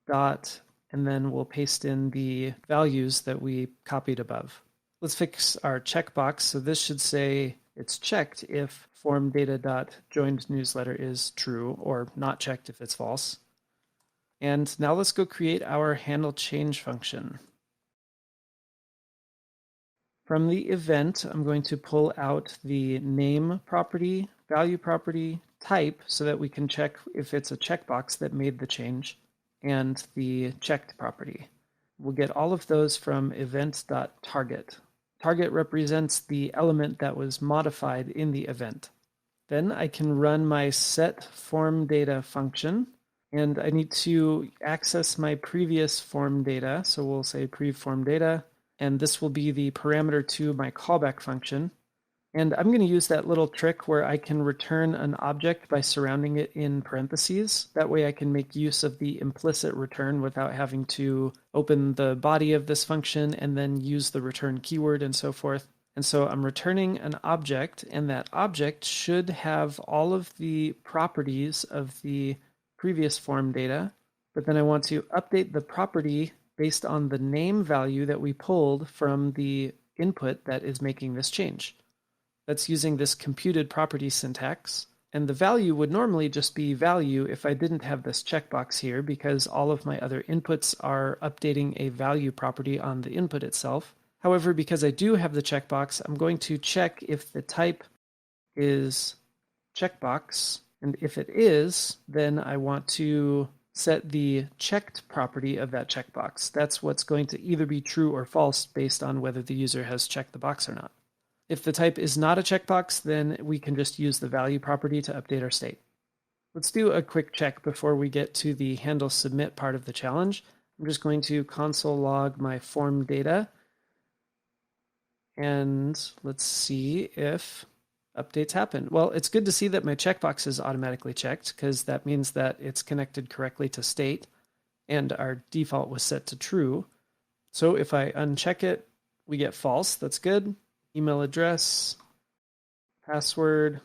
dot, and then we'll paste in the values that we copied above. Let's fix our checkbox. So this should say it's checked if form data dot joined newsletter is true, or not checked if it's false. And now let's go create our handle change function. From the event, I'm going to pull out the name property, value property, type, so that we can check if it's a checkbox that made the change, and the checked property. We'll get all of those from event.target. Target represents the element that was modified in the event. Then I can run my set form data function, and I need to access my previous form data. So we'll say pre-form data, and this will be the parameter to my callback function. And I'm going to use that little trick where I can return an object by surrounding it in parentheses. That way I can make use of the implicit return without having to open the body of this function and then use the return keyword and so forth. And so I'm returning an object, and that object should have all of the properties of the previous form data, but then I want to update the property based on the name value that we pulled from the input that is making this change. That's using this computed property syntax, and the value would normally just be value if I didn't have this checkbox here, because all of my other inputs are updating a value property on the input itself. However, because I do have the checkbox, I'm going to check if the type is checkbox, and if it is, then I want to set the checked property of that checkbox. That's what's going to either be true or false based on whether the user has checked the box or not. If the type is not a checkbox, then we can just use the value property to update our state. Let's do a quick check before we get to the handle submit part of the challenge. I'm just going to console log my form data, and let's see if updates happen. Well, it's good to see that my checkbox is automatically checked, because that means that it's connected correctly to state, and our default was set to true. So if I uncheck it, we get false. That's good. Email address, password,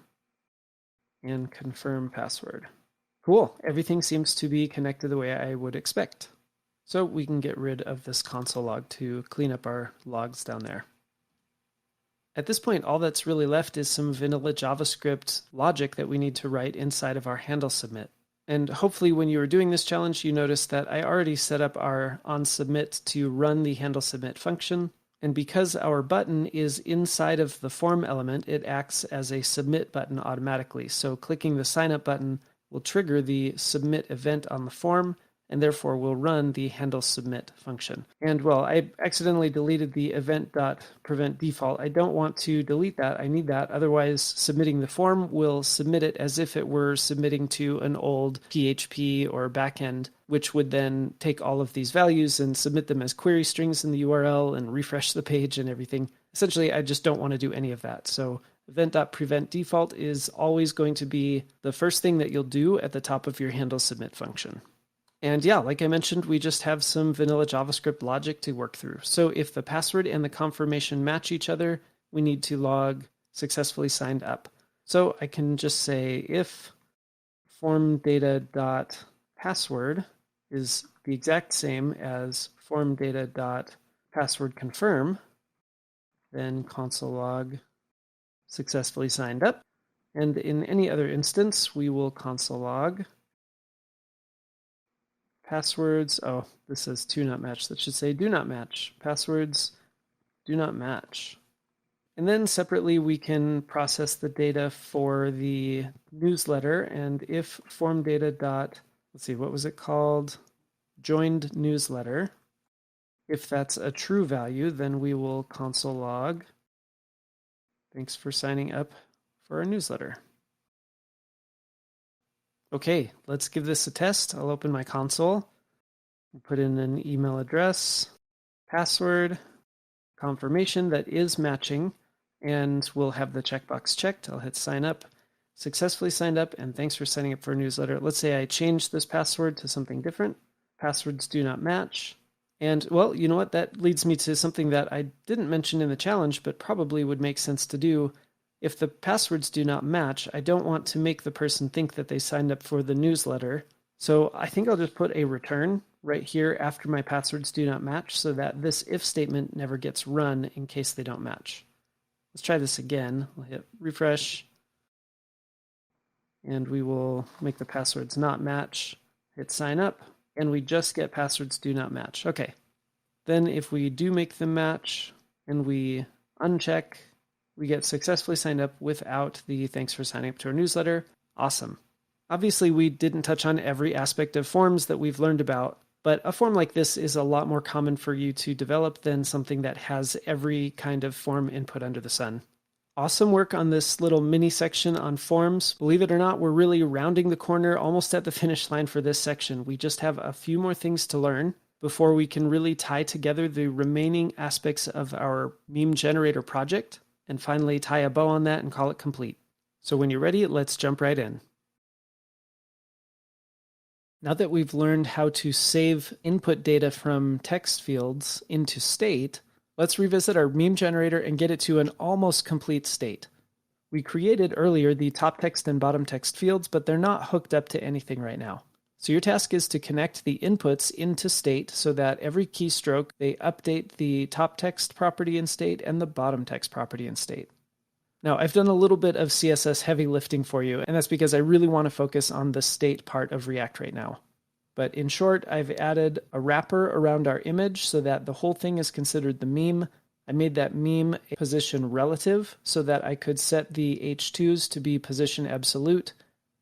and confirm password. Cool. Everything seems to be connected the way I would expect. So we can get rid of this console log to clean up our logs down there. At this point, all that's really left is some vanilla JavaScript logic that we need to write inside of our handle submit. And hopefully when you were doing this challenge, you noticed that I already set up our onSubmit to run the handle submit function. And because our button is inside of the form element, it acts as a submit button automatically. So clicking the sign up button will trigger the submit event on the form, and therefore will run the handle submit function. And well, I accidentally deleted the event.prevent default. I don't want to delete that. I need that. Otherwise, submitting the form will submit it as if it were submitting to an old PHP or backend, which would then take all of these values and submit them as query strings in the URL and refresh the page and everything. Essentially, I just don't want to do any of that. So event.prevent default is always going to be the first thing that you'll do at the top of your handle submit function. And yeah, like I mentioned, we just have some vanilla JavaScript logic to work through. So if the password and the confirmation match each other, we need to log successfully signed up. So I can just say if formdata.password is the exact same as formdata.passwordconfirm, then console log successfully signed up. And in any other instance, we will console log passwords. Oh, this says to not match. That should say do not match. Passwords do not match. And then separately, we can process the data for the newsletter. And if form data dot, let's see, what was it called? Joined newsletter. If that's a true value, then we will console log Thanks for signing up for our newsletter. Okay, let's give this a test. I'll open my console, put in an email address, password, confirmation that is matching, and we'll have the checkbox checked. I'll hit sign up, successfully signed up, and thanks for signing up for a newsletter. Let's say I change this password to something different. Passwords do not match. And well, you know what? That leads me to something that I didn't mention in the challenge, but probably would make sense to do. If the passwords do not match, I don't want to make the person think that they signed up for the newsletter. So I think I'll just put a return right here after my passwords do not match so that this if statement never gets run in case they don't match. Let's try this again. We'll hit refresh. And we will make the passwords not match. Hit sign up. And we just get passwords do not match. Okay. Then if we do make them match and we uncheck, we get successfully signed up without the thanks for signing up to our newsletter. Awesome. Obviously, we didn't touch on every aspect of forms that we've learned about, but a form like this is a lot more common for you to develop than something that has every kind of form input under the sun. Awesome work on this little mini section on forms. Believe it or not, we're really rounding the corner, almost at the finish line for this section. We just have a few more things to learn before we can really tie together the remaining aspects of our meme generator project and finally tie a bow on that and call it complete. So when you're ready, let's jump right in. Now that we've learned how to save input data from text fields into state, let's revisit our meme generator and get it to an almost complete state. We created earlier the top text and bottom text fields, but they're not hooked up to anything right now. So your task is to connect the inputs into state so that every keystroke, they update the top text property in state and the bottom text property in state. Now, I've done a little bit of CSS heavy lifting for you, and that's because I really want to focus on the state part of React right now. But in short, I've added a wrapper around our image so that the whole thing is considered the meme. I made that meme a position relative so that I could set the H2s to be position absolute.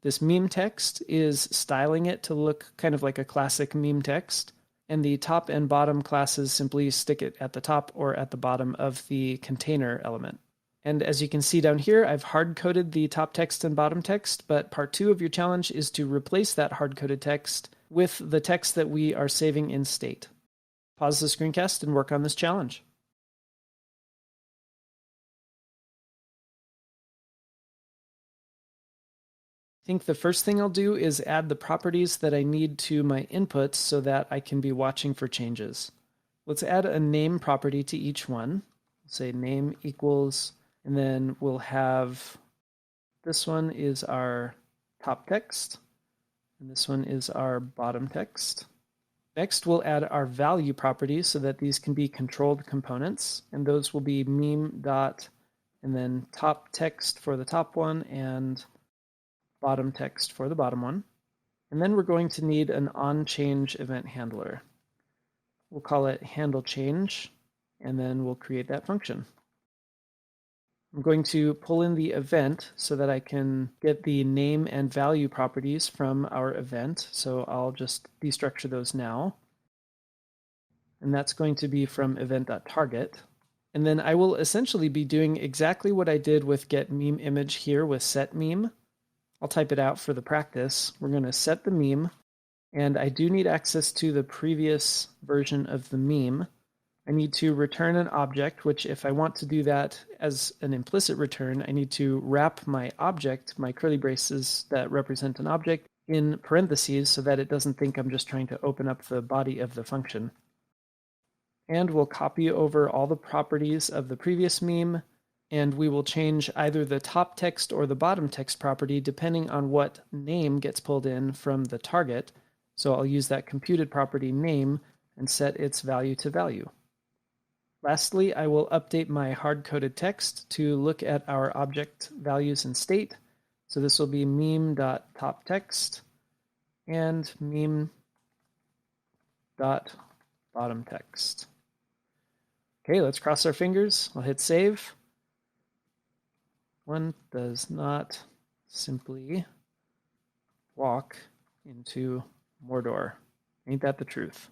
This meme text is styling it to look kind of like a classic meme text. And the top and bottom classes simply stick it at the top or at the bottom of the container element. And as you can see down here, I've hard-coded the top text and bottom text, but part 2 of your challenge is to replace that hard-coded text with the text that we are saving in state. Pause the screencast and work on this challenge. I think the first thing I'll do is add the properties that I need to my inputs so that I can be watching for changes. Let's add a name property to each one. Say name equals, and then we'll have, this one is our top text, and this one is our bottom text. Next, we'll add our value properties so that these can be controlled components, and those will be meme dot, and then top text for the top one, and bottom text for the bottom one. And then we're going to need an onChange event handler. We'll call it handle change, and then we'll create that function. I'm going to pull in the event so that I can get the name and value properties from our event. So I'll just destructure those now. And that's going to be from event.target. And then I will essentially be doing exactly what I did with getMemeImage here with setMeme. I'll type it out for the practice. We're going to set the meme, and I do need access to the previous version of the meme. I need to return an object, which if I want to do that as an implicit return, I need to wrap my object, my curly braces that represent an object, in parentheses so that it doesn't think I'm just trying to open up the body of the function. And we'll copy over all the properties of the previous meme, and we will change either the top text or the bottom text property depending on what name gets pulled in from the target. So I'll use that computed property name and set its value to value. Lastly, I will update my hard-coded text to look at our object values in state. So this will be meme.topText and meme.bottomText. Okay, let's cross our fingers. I'll hit save. One does not simply walk into Mordor. Ain't that the truth?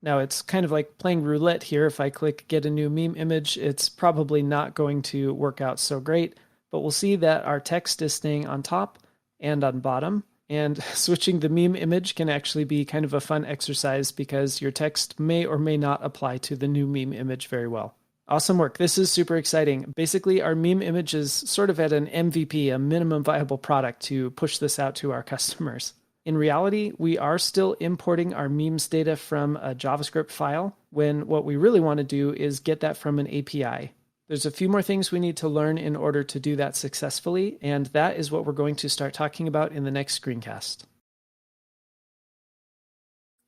Now it's kind of like playing roulette here. If I click get a new meme image, it's probably not going to work out so great, but we'll see that our text is staying on top and on bottom. And switching the meme image can actually be kind of a fun exercise because your text may or may not apply to the new meme image very well. Awesome work. This is super exciting. Basically, our meme image is sort of at an MVP, a minimum viable product, to push this out to our customers. In reality, we are still importing our memes data from a JavaScript file when what we really want to do is get that from an API. There's a few more things we need to learn in order to do that successfully, and that is what we're going to start talking about in the next screencast.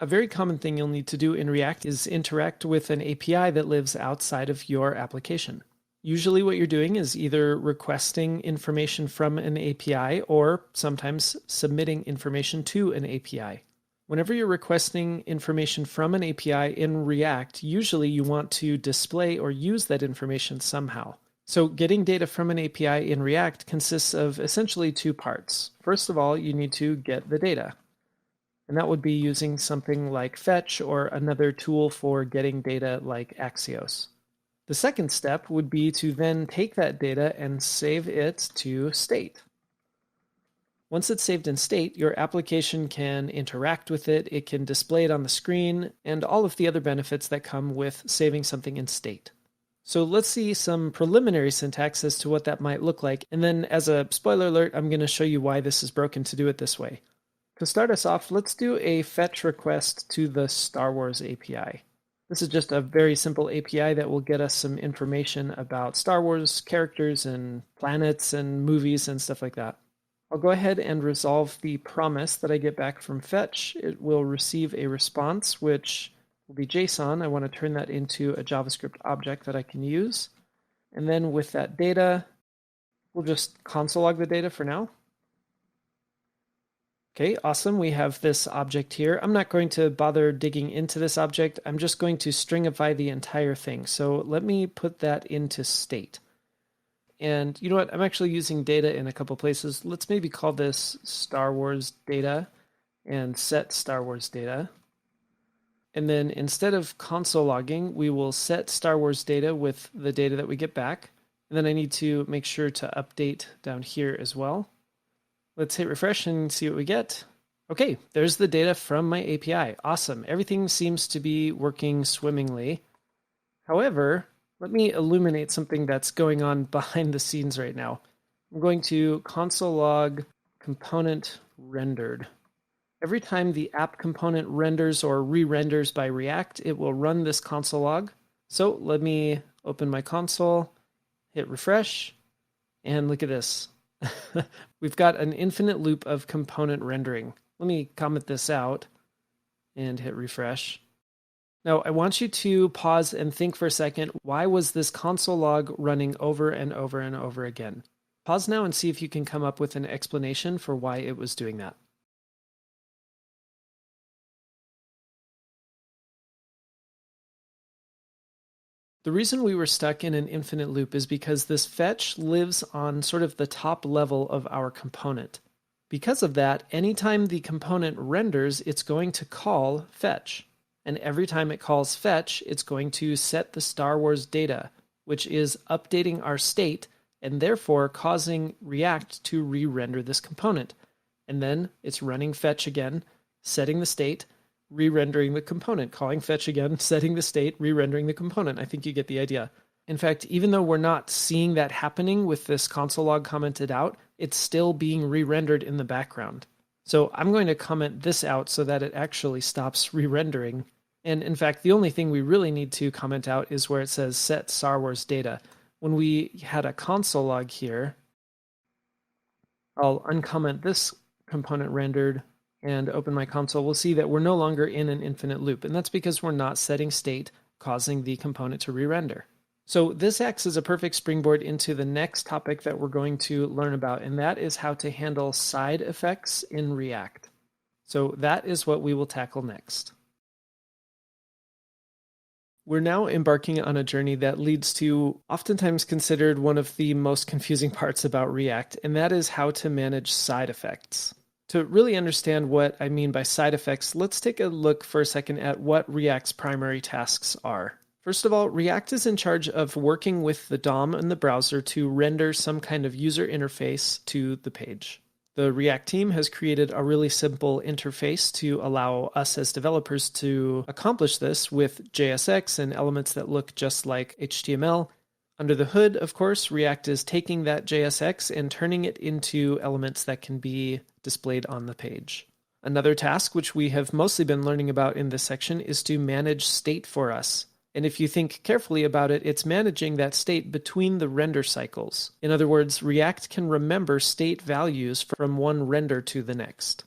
A very common thing you'll need to do in React is interact with an API that lives outside of your application. Usually what you're doing is either requesting information from an API or sometimes submitting information to an API. Whenever you're requesting information from an API in React, usually you want to display or use that information somehow. So getting data from an API in React consists of essentially two parts. First of all, you need to get the data. And that would be using something like fetch or another tool for getting data like Axios. The second step would be to then take that data and save it to state. Once it's saved in state, your application can interact with it, it can display it on the screen, and all of the other benefits that come with saving something in state. So let's see some preliminary syntax as to what that might look like, and then as a spoiler alert, I'm going to show you why this is broken to do it this way. To start us off, let's do a fetch request to the Star Wars API. This is just a very simple API that will get us some information about Star Wars characters and planets and movies and stuff like that. I'll go ahead and resolve the promise that I get back from fetch. It will receive a response, which will be JSON. I want to turn that into a JavaScript object that I can use. And then with that data, we'll just console log the data for now. Okay, awesome. We have this object here. I'm not going to bother digging into this object. I'm just going to stringify the entire thing. So let me put that into state. And you know what? I'm actually using data in a couple places. Let's maybe call this Star Wars data and set Star Wars data. And then instead of console logging, we will set Star Wars data with the data that we get back. And then I need to make sure to update down here as well. Let's hit refresh and see what we get. Okay, there's the data from my API. Awesome. Everything seems to be working swimmingly. However, let me illuminate something that's going on behind the scenes right now. I'm going to console log component rendered. Every time the app component renders or re-renders by React, it will run this console log. So let me open my console, hit refresh, and look at this. We've got an infinite loop of component rendering. Let me comment this out and hit refresh. Now, I want you to pause and think for a second, why was this console log running over and over and over again? Pause now and see if you can come up with an explanation for why it was doing that. The reason we were stuck in an infinite loop is because this fetch lives on sort of the top level of our component. Because of that, anytime the component renders, it's going to call fetch. And every time it calls fetch, it's going to set the Star Wars data, which is updating our state and therefore causing React to re-render this component. And then it's running fetch again, setting the state, re-rendering the component, calling fetch again, setting the state, re-rendering the component. I think you get the idea. In fact, even though we're not seeing that happening with this console log commented out, it's still being re-rendered in the background. So I'm going to comment this out so that it actually stops re-rendering. And in fact, the only thing we really need to comment out is where it says set Star Wars data. When we had a console log here, I'll uncomment this component rendered and open my console. We'll see that we're no longer in an infinite loop, and that's because we're not setting state, causing the component to re-render. So this acts as a perfect springboard into the next topic that we're going to learn about, and that is how to handle side effects in React. So that is what we will tackle next. We're now embarking on a journey that leads to oftentimes considered one of the most confusing parts about React, and that is how to manage side effects. To really understand what I mean by side effects, let's take a look for a second at what React's primary tasks are. First of all, React is in charge of working with the DOM and the browser to render some kind of user interface to the page. The React team has created a really simple interface to allow us as developers to accomplish this with JSX and elements that look just like HTML. Under the hood, of course, React is taking that JSX and turning it into elements that can be displayed on the page. Another task, which we have mostly been learning about in this section, is to manage state for us. And if you think carefully about it, it's managing that state between the render cycles. In other words, React can remember state values from one render to the next.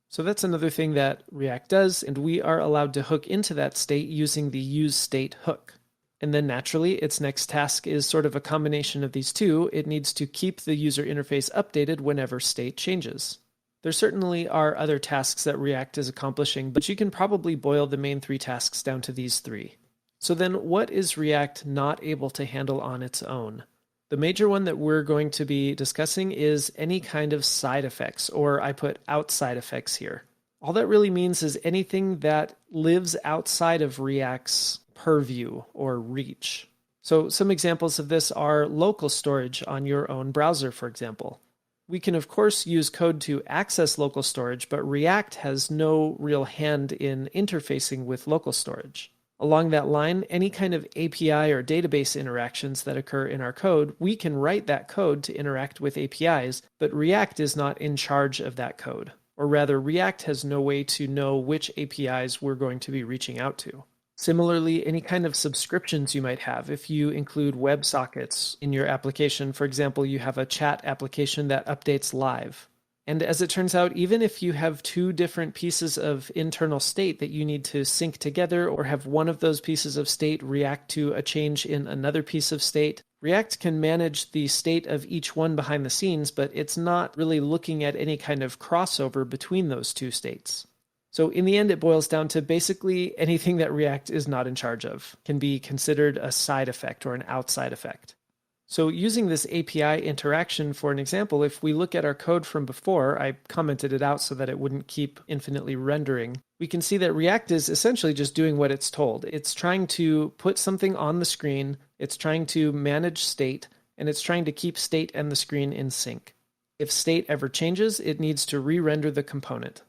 So that's another thing that React does, and we are allowed to hook into that state using the useState hook. And then naturally, its next task is sort of a combination of these two. It needs to keep the user interface updated whenever state changes. There certainly are other tasks that React is accomplishing, but you can probably boil the main three tasks down to these three. So then what is React not able to handle on its own? The major one that we're going to be discussing is any kind of side effects, or I put outside effects here. All that really means is anything that lives outside of React's purview or reach. So some examples of this are local storage on your own browser, for example. We can of course use code to access local storage, but React has no real hand in interfacing with local storage. Along that line, any kind of API or database interactions that occur in our code, we can write that code to interact with APIs, but React is not in charge of that code. Or rather, React has no way to know which APIs we're going to be reaching out to. Similarly, any kind of subscriptions you might have, if you include WebSockets in your application, for example, you have a chat application that updates live. And as it turns out, even if you have two different pieces of internal state that you need to sync together, or have one of those pieces of state react to a change in another piece of state, React can manage the state of each one behind the scenes, but it's not really looking at any kind of crossover between those two states. So in the end, it boils down to basically anything that React is not in charge of can be considered a side effect or an outside effect. So using this API interaction for an example, if we look at our code from before, I commented it out so that it wouldn't keep infinitely rendering, we can see that React is essentially just doing what it's told. It's trying to put something on the screen, it's trying to manage state, and it's trying to keep state and the screen in sync. If state ever changes, it needs to re-render the component.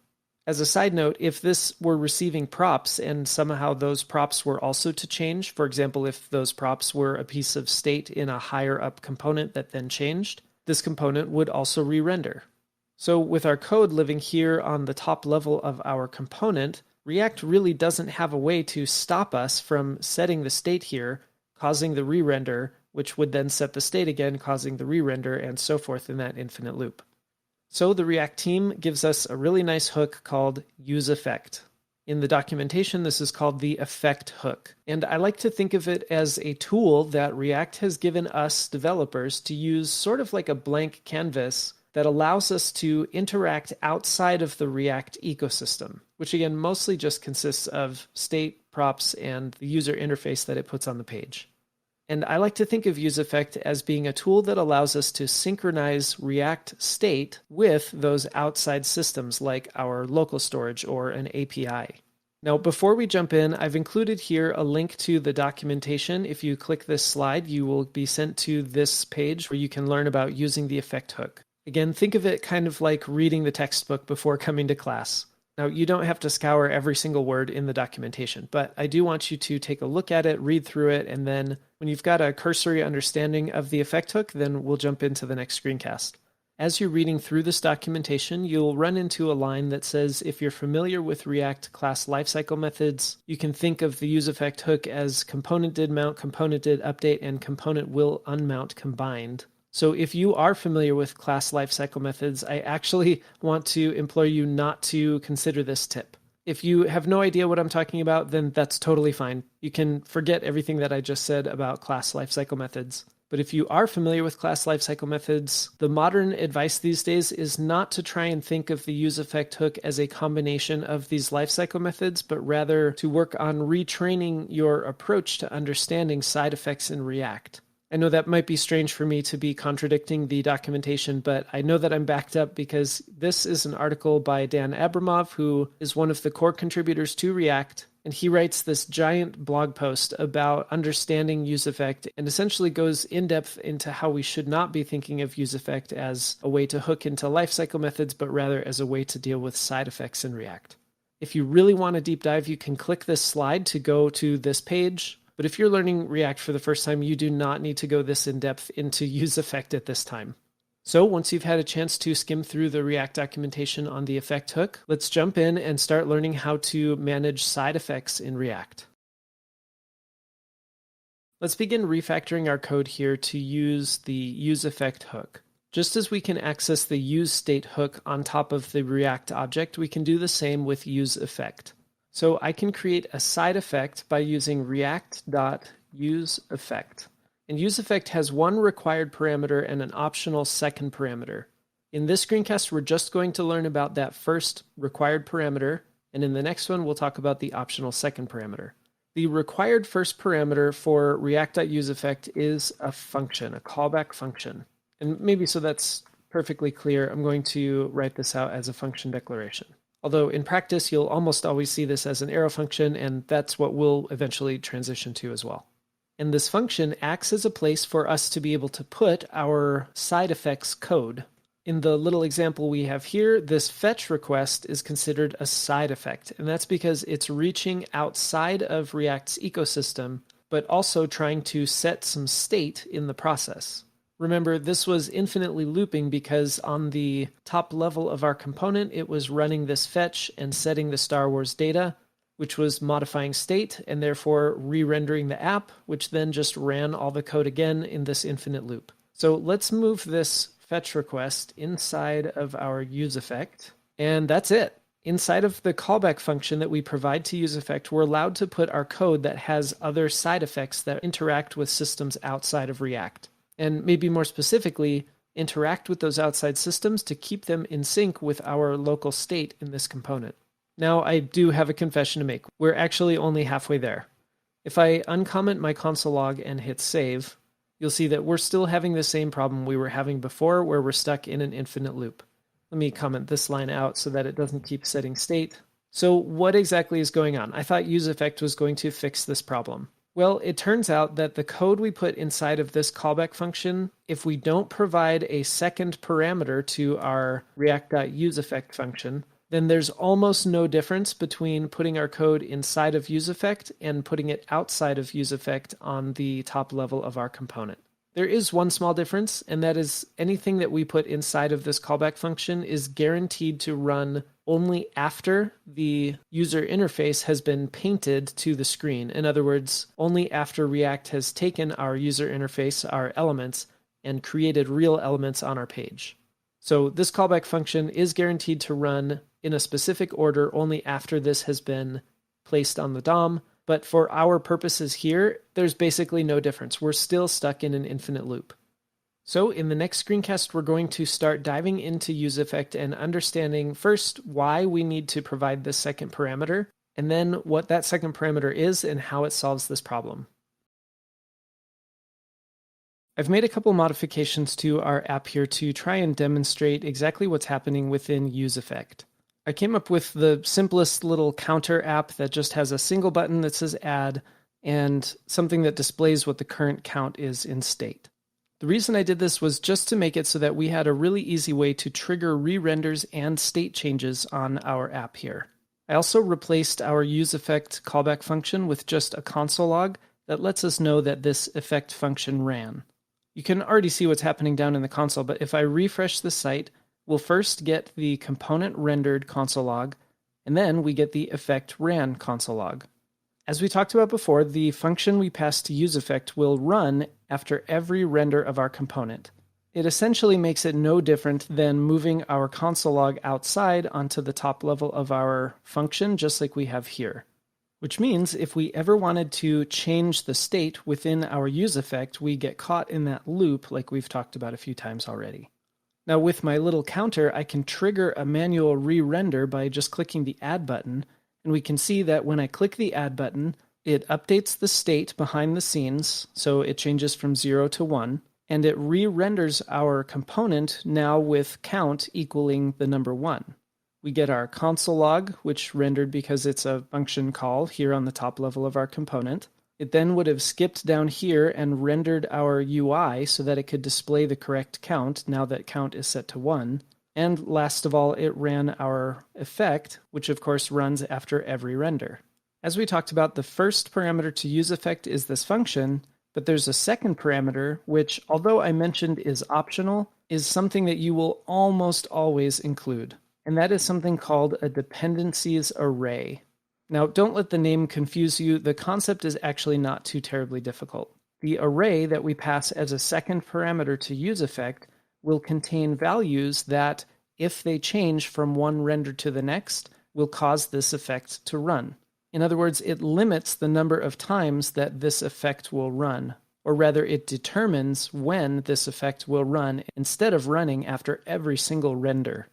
As a side note, if this were receiving props and somehow those props were also to change, for example, if those props were a piece of state in a higher up component that then changed, this component would also re-render. So with our code living here on the top level of our component, React really doesn't have a way to stop us from setting the state here, causing the re-render, which would then set the state again, causing the re-render, and so forth in that infinite loop. So the React team gives us a really nice hook called useEffect. In the documentation, this is called the effect hook. And I like to think of it as a tool that React has given us developers to use sort of like a blank canvas that allows us to interact outside of the React ecosystem, which again mostly just consists of state, props, and the user interface that it puts on the page. And I like to think of useEffect as being a tool that allows us to synchronize React state with those outside systems like our local storage or an API. Now, before we jump in, I've included here a link to the documentation. If you click this slide, you will be sent to this page where you can learn about using the effect hook. Again, think of it kind of like reading the textbook before coming to class. Now, you don't have to scour every single word in the documentation, but I do want you to take a look at it, read through it, and then when you've got a cursory understanding of the effect hook, then we'll jump into the next screencast. As you're reading through this documentation, you'll run into a line that says, if you're familiar with React class lifecycle methods, you can think of the useEffect hook as component did mount, component did update, and component will unmount combined. So if you are familiar with class lifecycle methods, I actually want to implore you not to consider this tip. If you have no idea what I'm talking about, then that's totally fine. You can forget everything that I just said about class lifecycle methods. But if you are familiar with class lifecycle methods, the modern advice these days is not to try and think of the useEffect hook as a combination of these lifecycle methods, but rather to work on retraining your approach to understanding side effects in React. I know that might be strange for me to be contradicting the documentation, but I know that I'm backed up because this is an article by Dan Abramov, who is one of the core contributors to React, and he writes this giant blog post about understanding useEffect and essentially goes in depth into how we should not be thinking of useEffect as a way to hook into lifecycle methods, but rather as a way to deal with side effects in React. If you really want a deep dive, you can click this slide to go to this page. But if you're learning React for the first time, you do not need to go this in depth into useEffect at this time. So once you've had a chance to skim through the React documentation on the effect hook, let's jump in and start learning how to manage side effects in React. Let's begin refactoring our code here to use the useEffect hook. Just as we can access the useState hook on top of the React object, we can do the same with useEffect. So I can create a side effect by using react.useEffect. And useEffect has one required parameter and an optional second parameter. In this screencast, we're just going to learn about that first required parameter, and in the next one, we'll talk about the optional second parameter. The required first parameter for react.useEffect is a function, a callback function. And maybe so that's perfectly clear, I'm going to write this out as a function declaration. Although in practice, you'll almost always see this as an arrow function, and that's what we'll eventually transition to as well. And this function acts as a place for us to be able to put our side effects code. In the little example we have here, this fetch request is considered a side effect, and that's because it's reaching outside of React's ecosystem, but also trying to set some state in the process. Remember, this was infinitely looping because on the top level of our component, it was running this fetch and setting the Star Wars data, which was modifying state and therefore re-rendering the app, which then just ran all the code again in this infinite loop. So let's move this fetch request inside of our useEffect, and that's it. Inside of the callback function that we provide to useEffect, we're allowed to put our code that has other side effects that interact with systems outside of React. And maybe more specifically, interact with those outside systems to keep them in sync with our local state in this component. Now, I do have a confession to make. We're actually only halfway there. If I uncomment my console log and hit save, you'll see that we're still having the same problem we were having before, where we're stuck in an infinite loop. Let me comment this line out so that it doesn't keep setting state. So what exactly is going on? I thought useEffect was going to fix this problem. Well, it turns out that the code we put inside of this callback function, if we don't provide a second parameter to our react.useEffect function, then there's almost no difference between putting our code inside of useEffect and putting it outside of useEffect on the top level of our component. There is one small difference, and that is anything that we put inside of this callback function is guaranteed to run only after the user interface has been painted to the screen. In other words, only after React has taken our user interface, our elements, and created real elements on our page. So this callback function is guaranteed to run in a specific order only after this has been placed on the DOM. But for our purposes here, there's basically no difference. We're still stuck in an infinite loop. So in the next screencast, we're going to start diving into useEffect and understanding first why we need to provide this second parameter, and then what that second parameter is and how it solves this problem. I've made a couple modifications to our app here to try and demonstrate exactly what's happening within useEffect. I came up with the simplest little counter app that just has a single button that says add and something that displays what the current count is in state. The reason I did this was just to make it so that we had a really easy way to trigger re-renders and state changes on our app here. I also replaced our useEffect callback function with just a console log that lets us know that this effect function ran. You can already see what's happening down in the console, but if I refresh the site, we'll first get the component rendered console log, and then we get the effect ran console log. As we talked about before, the function we pass to useEffect will run after every render of our component. It essentially makes it no different than moving our console log outside onto the top level of our function, just like we have here. Which means if we ever wanted to change the state within our useEffect, we get caught in that loop like we've talked about a few times already. Now with my little counter, I can trigger a manual re-render by just clicking the add button, and we can see that when I click the add button, It updates the state behind the scenes, so it changes from 0 to 1, and it re-renders our component now with count equaling the number 1. We get our console log, which rendered because it's a function call here on the top level of our component. It then would have skipped down here and rendered our UI so that it could display the correct count now that count is set to 1. And last of all, it ran our effect, which of course runs after every render. As we talked about, the first parameter to use effect is this function, but there's a second parameter, which, although I mentioned is optional, is something that you will almost always include. And that is something called a dependencies array. Now, don't let the name confuse you. The concept is actually not too terribly difficult. The array that we pass as a second parameter to use effect will contain values that, if they change from one render to the next, will cause this effect to run. In other words, it limits the number of times that this effect will run, or rather it determines when this effect will run instead of running after every single render.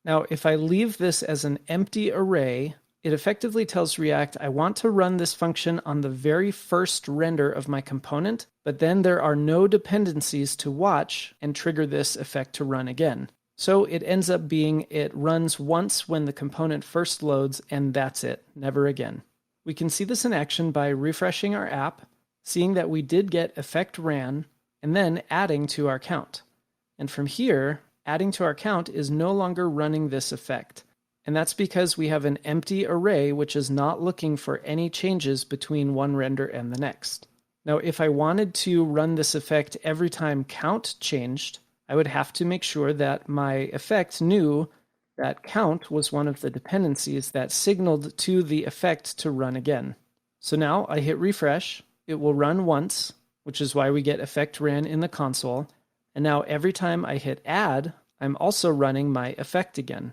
Now, if I leave this as an empty array, it effectively tells React, I want to run this function on the very first render of my component, but then there are no dependencies to watch and trigger this effect to run again. So it ends up being it runs once when the component first loads, and that's it, never again. We can see this in action by refreshing our app, seeing that we did get effect ran, and then adding to our count. And from here, adding to our count is no longer running this effect. And that's because we have an empty array which is not looking for any changes between one render and the next. Now, if I wanted to run this effect every time count changed, I would have to make sure that my effect knew that count was one of the dependencies that signaled to the effect to run again. So now I hit refresh, it will run once, which is why we get effect ran in the console. And now every time I hit add, I'm also running my effect again.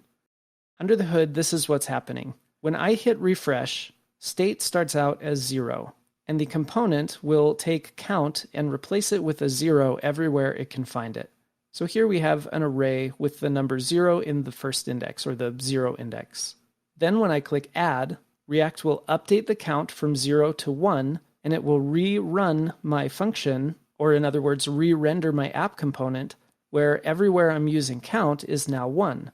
Under the hood, this is what's happening. When I hit refresh, state starts out as 0, and the component will take count and replace it with a 0 everywhere it can find it. So here we have an array with the number 0 in the first index, or the 0 index. Then when I click add, React will update the count from 0 to 1, and it will rerun my function, or in other words, re-render my app component, where everywhere I'm using count is now 1.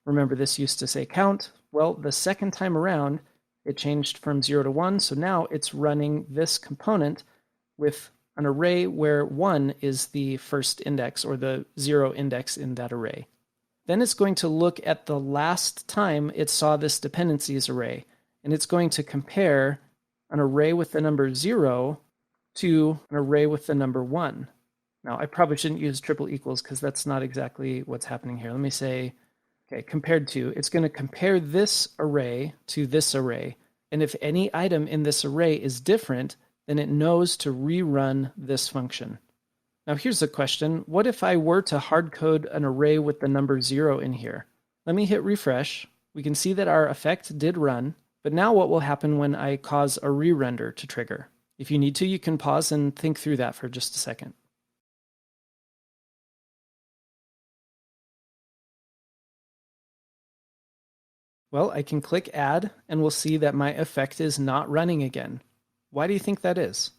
Remember, this used to say count. Well, the second time around, it changed from 0 to 1, so now it's running this component with an array where 1 is the first index, or the 0 index in that array. Then it's going to look at the last time it saw this dependencies array, and it's going to compare an array with the number 0 to an array with the number 1. Now, I probably shouldn't use triple equals because that's not exactly what's happening here. Let me say, okay, compared to, it's going to compare this array to this array, and if any item in this array is different, then it knows to rerun this function. Now here's a question. What if I were to hardcode an array with the number 0 in here? Let me hit refresh. We can see that our effect did run, but now what will happen when I cause a re-render to trigger? If you need to, you can pause and think through that for just a second. Well, I can click add, and we'll see that my effect is not running again. Why do you think that is?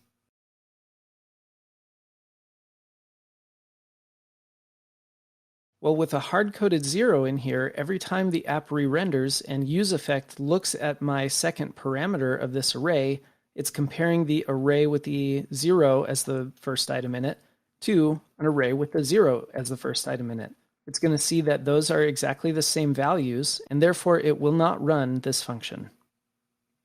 Well, with a hard-coded 0 in here, every time the app re-renders and useEffect looks at my second parameter of this array, it's comparing the array with the 0 as the first item in it to an array with the 0 as the first item in it. It's going to see that those are exactly the same values, and therefore it will not run this function.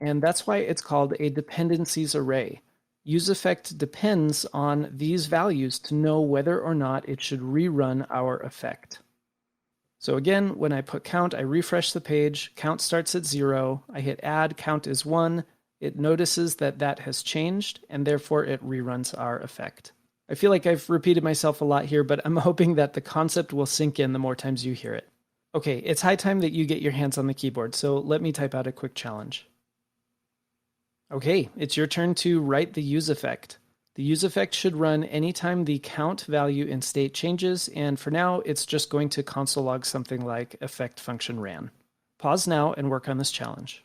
And that's why it's called a dependencies array. useEffect depends on these values to know whether or not it should rerun our effect. So again, when I put count, I refresh the page, count starts at 0, I hit add, count is 1, it notices that that has changed, and therefore it reruns our effect. I feel like I've repeated myself a lot here, but I'm hoping that the concept will sink in the more times you hear it. Okay, it's high time that you get your hands on the keyboard, so let me type out a quick challenge. Okay, it's your turn to write the useEffect. The useEffect should run anytime the count value in state changes, and for now, it's just going to console log something like effect function ran. Pause now and work on this challenge.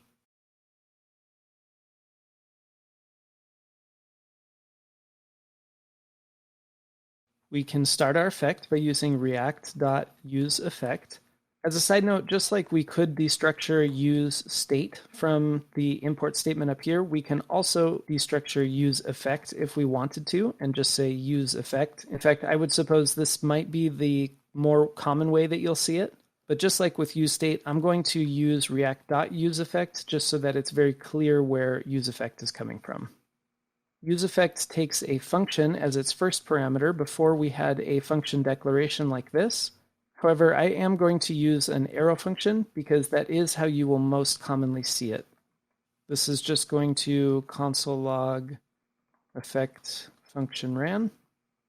we can start our effect by using react.useEffect. As a side note, just like we could destructure useState from the import statement up here, we can also destructure useEffect if we wanted to and just say useEffect. In fact, I would suppose this might be the more common way that you'll see it. But just like with useState, I'm going to use react.useEffect just so that it's very clear where useEffect is coming from. UseEffect takes a function as its first parameter. Before we had a function declaration like this. However, I am going to use an arrow function because that is how you will most commonly see it. This is just going to console log effect function ran.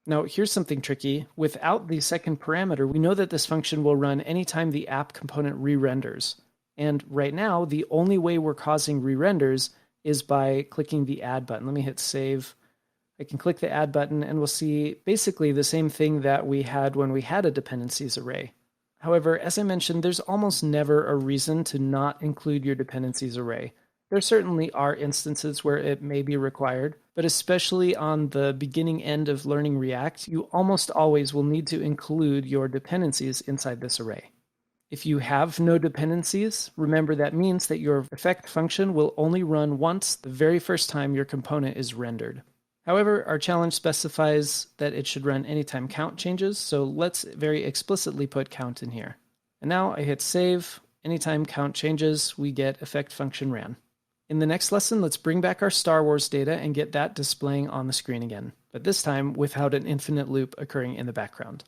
Now here's something tricky. Without the second parameter, we know that this function will run anytime the app component re-renders. And right now, the only way we're causing re-renders is by clicking the add button. Let me hit save. I can click the add button and we'll see basically the same thing that we had when we had a dependencies array. However, as I mentioned, there's almost never a reason to not include your dependencies array. There certainly are instances where it may be required, but especially on the beginning end of learning React, you almost always will need to include your dependencies inside this array. If you have no dependencies, remember that means that your effect function will only run once the very first time your component is rendered. However, our challenge specifies that it should run anytime count changes, so let's very explicitly put count in here. And now I hit save. Anytime count changes, we get effect function ran. In the next lesson, let's bring back our Star Wars data and get that displaying on the screen again, but this time without an infinite loop occurring in the background.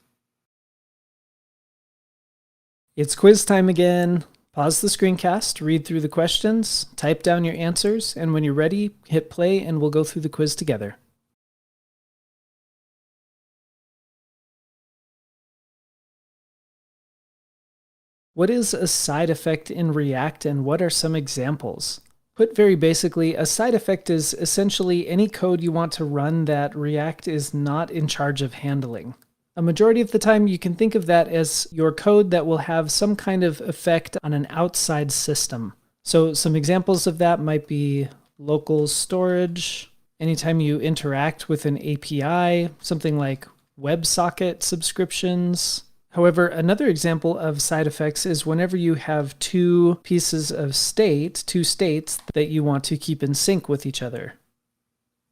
It's quiz time again. Pause the screencast, read through the questions, type down your answers, and when you're ready, hit play and we'll go through the quiz together. What is a side effect in React and what are some examples? Put very basically, a side effect is essentially any code you want to run that React is not in charge of handling. A majority of the time you can think of that as your code that will have some kind of effect on an outside system. So some examples of that might be local storage, anytime you interact with an API, something like WebSocket subscriptions. However, another example of side effects is whenever you have two pieces of state, two states that you want to keep in sync with each other.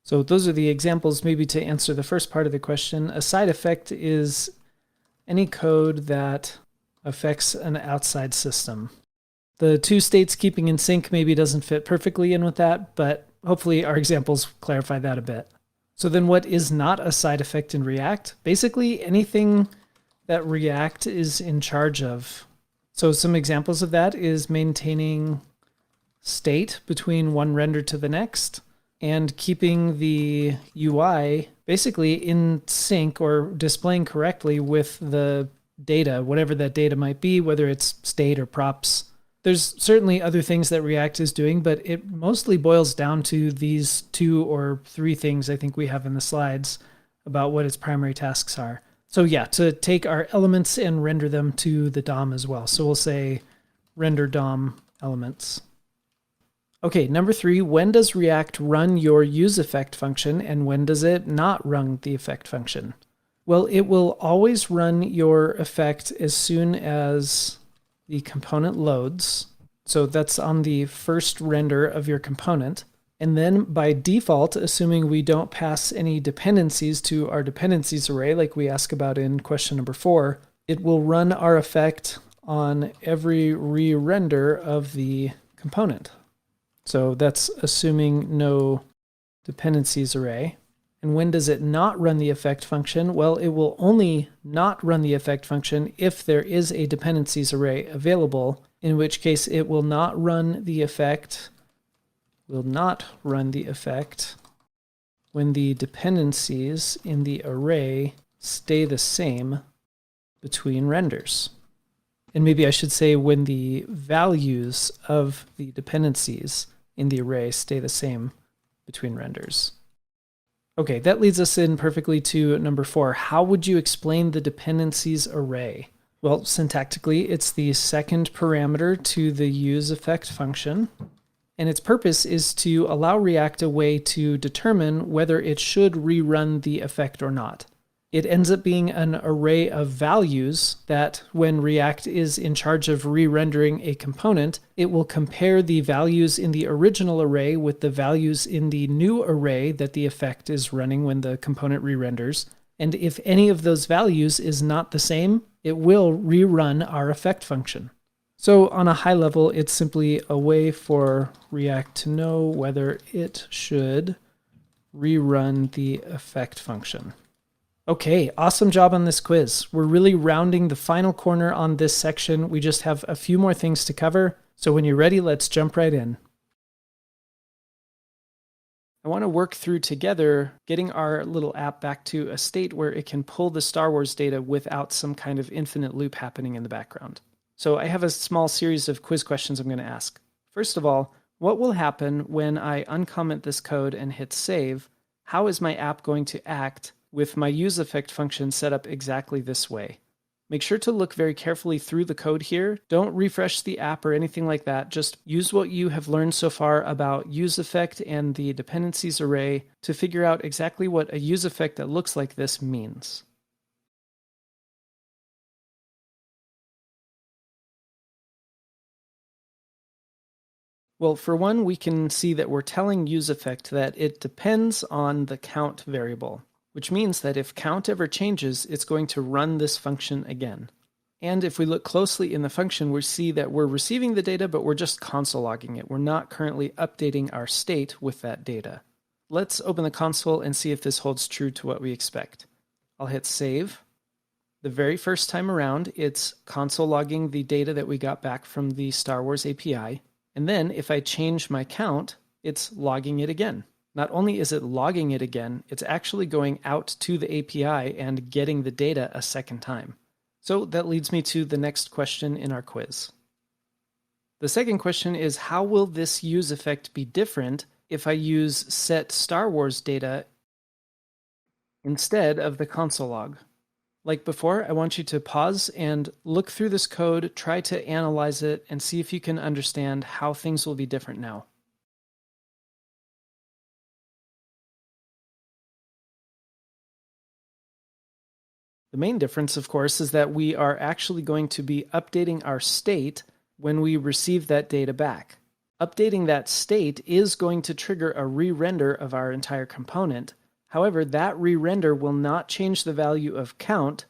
So those are the examples maybe to answer the first part of the question. A side effect is any code that affects an outside system. The two states keeping in sync maybe doesn't fit perfectly in with that, but hopefully our examples clarify that a bit. So then what is not a side effect in React? Basically anything that React is in charge of. So some examples of that is maintaining state between one render to the next and keeping the UI basically in sync or displaying correctly with the data, whatever that data might be, whether it's state or props. There's certainly other things that React is doing, but it mostly boils down to these two or three things I think we have in the slides about what its primary tasks are. So yeah, to take our elements and render them to the DOM as well. So we'll say render DOM elements. Okay, number 3, when does React run your useEffect function and when does it not run the effect function? Well, it will always run your effect as soon as the component loads. So that's on the first render of your component. And then by default, assuming we don't pass any dependencies to our dependencies array, like we ask about in question number 4, it will run our effect on every re-render of the component. So that's assuming no dependencies array. And when does it not run the effect function? Well, it will only not run the effect function if there is a dependencies array available, in which case it will not run the effect when the dependencies in the array stay the same between renders. And maybe I should say when the values of the dependencies in the array stay the same between renders. Okay, that leads us in perfectly to number 4. How would you explain the dependencies array? Well, syntactically, it's the second parameter to the useEffect function. And its purpose is to allow React a way to determine whether it should rerun the effect or not. It ends up being an array of values that when React is in charge of re-rendering a component, it will compare the values in the original array with the values in the new array that the effect is running when the component re-renders. And if any of those values is not the same, it will rerun our effect function. So on a high level, it's simply a way for React to know whether it should rerun the effect function. Okay, awesome job on this quiz. We're really rounding the final corner on this section. We just have a few more things to cover. So when you're ready, let's jump right in. I want to work through together getting our little app back to a state where it can pull the Star Wars data without some kind of infinite loop happening in the background. So I have a small series of quiz questions I'm going to ask. First of all, what will happen when I uncomment this code and hit save? How is my app going to act with my useEffect function set up exactly this way? Make sure to look very carefully through the code here. Don't refresh the app or anything like that. Just use what you have learned so far about useEffect and the dependencies array to figure out exactly what a useEffect that looks like this means. Well, for one, we can see that we're telling useEffect that it depends on the count variable, which means that if count ever changes, it's going to run this function again. And if we look closely in the function, we see that we're receiving the data, but we're just console logging it. We're not currently updating our state with that data. Let's open the console and see if this holds true to what we expect. I'll hit save. The very first time around, it's console logging the data that we got back from the Star Wars API. And then if I change my count, it's logging it again. Not only is it logging it again, it's actually going out to the API and getting the data a second time. So that leads me to the next question in our quiz. The second question is, how will this useEffect be different if I use set Star Wars data instead of the console log? Like before, I want you to pause and look through this code, try to analyze it, and see if you can understand how things will be different now. The main difference, of course, is that we are actually going to be updating our state when we receive that data back. Updating that state is going to trigger a re-render of our entire component. However, that re-render will not change the value of count,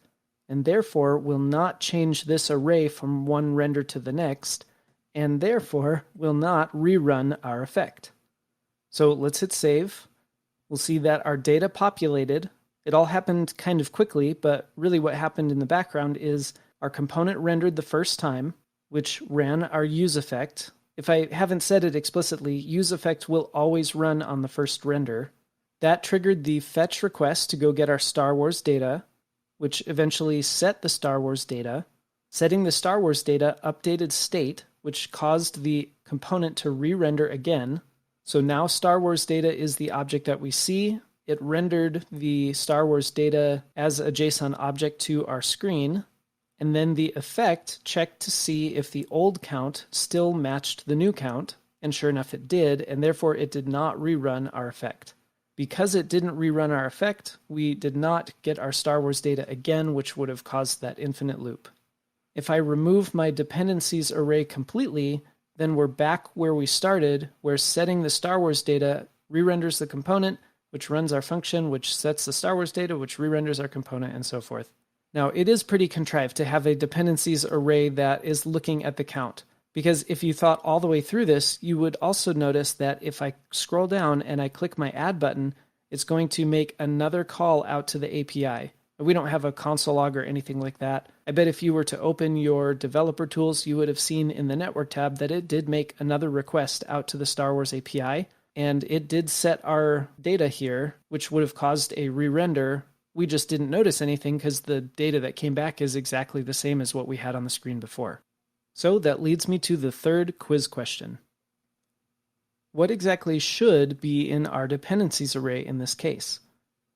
and therefore will not change this array from one render to the next, and therefore will not rerun our effect. So let's hit save. We'll see that our data populated. It all happened kind of quickly, but really what happened in the background is our component rendered the first time, which ran our useEffect. If I haven't said it explicitly, useEffect will always run on the first render. That triggered the fetch request to go get our Star Wars data, which eventually set the Star Wars data. Setting the Star Wars data updated state, which caused the component to re-render again. So now Star Wars data is the object that we see. It rendered the Star Wars data as a JSON object to our screen. And then the effect checked to see if the old count still matched the new count. And sure enough, it did. And therefore, it did not rerun our effect. Because it didn't rerun our effect, we did not get our Star Wars data again, which would have caused that infinite loop. If I remove my dependencies array completely, then we're back where we started, where setting the Star Wars data re-renders the component, which runs our function, which sets the Star Wars data, which re-renders our component, and so forth. Now, it is pretty contrived to have a dependencies array that is looking at the count. Because if you thought all the way through this, you would also notice that if I scroll down and I click my add button, it's going to make another call out to the API. We don't have a console log or anything like that. I bet if you were to open your developer tools, you would have seen in the network tab that it did make another request out to the Star Wars API, and it did set our data here, which would have caused a re-render. We just didn't notice anything because the data that came back is exactly the same as what we had on the screen before. So that leads me to the third quiz question. What exactly should be in our dependencies array in this case?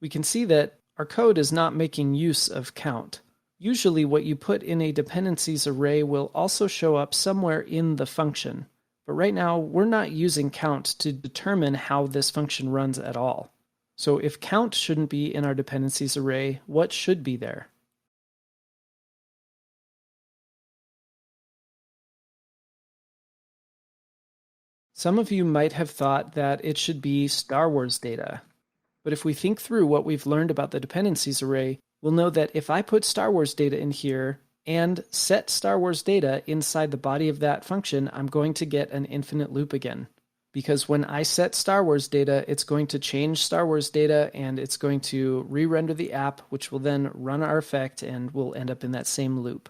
We can see that our code is not making use of count. Usually what you put in a dependencies array will also show up somewhere in the function. But right now, we're not using count to determine how this function runs at all. So if count shouldn't be in our dependencies array, what should be there? Some of you might have thought that it should be Star Wars data. But if we think through what we've learned about the dependencies array, we'll know that if I put Star Wars data in here and set Star Wars data inside the body of that function, I'm going to get an infinite loop again. Because when I set Star Wars data, it's going to change Star Wars data and it's going to re-render the app, which will then run our effect and we'll end up in that same loop.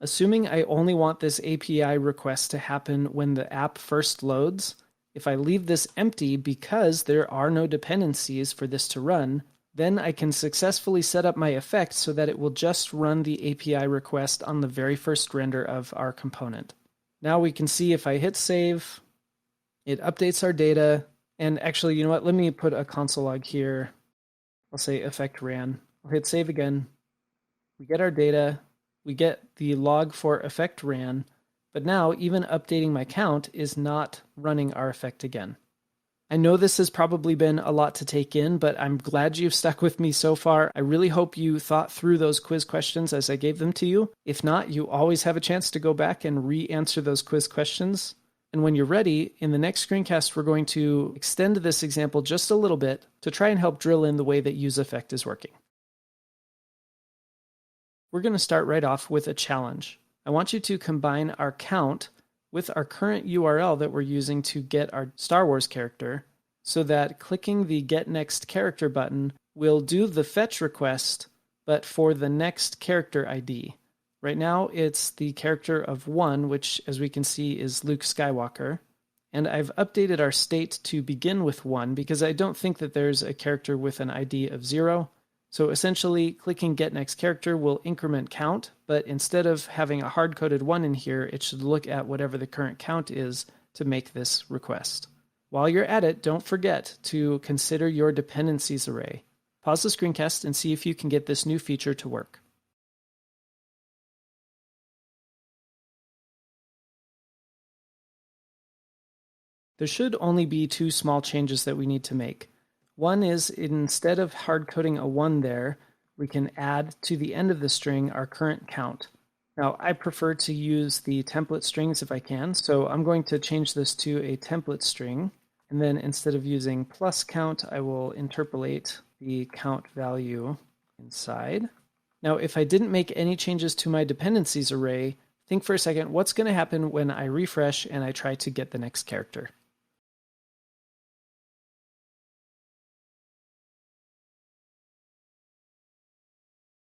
Assuming I only want this API request to happen when the app first loads, if I leave this empty because there are no dependencies for this to run, then I can successfully set up my effect so that it will just run the API request on the very first render of our component. Now we can see if I hit save, it updates our data. And actually, you know what? Let me put a console log here. I'll say effect ran. I'll hit save again. We get our data. We get the log for effect ran. But now even updating my count is not running our effect again. I know this has probably been a lot to take in, but I'm glad you've stuck with me so far. I really hope you thought through those quiz questions as I gave them to you. If not, you always have a chance to go back and re-answer those quiz questions. And when you're ready, in the next screencast, we're going to extend this example just a little bit to try and help drill in the way that useEffect is working. We're going to start right off with a challenge. I want you to combine our count with our current URL that we're using to get our Star Wars character so that clicking the Get Next Character button will do the fetch request, but for the next character ID. Right now, it's the character of 1, which, as we can see, is Luke Skywalker. And I've updated our state to begin with 1 because I don't think that there's a character with an ID of 0. So essentially, clicking Get Next Character will increment count, but instead of having a hard-coded 1 in here, it should look at whatever the current count is to make this request. While you're at it, don't forget to consider your dependencies array. Pause the screencast and see if you can get this new feature to work. There should only be 2 small changes that we need to make. One is instead of hard coding a 1 there, we can add to the end of the string our current count. Now, I prefer to use the template strings if I can, so I'm going to change this to a template string. And then instead of using plus count, I will interpolate the count value inside. Now, if I didn't make any changes to my dependencies array, think for a second, what's going to happen when I refresh and I try to get the next character?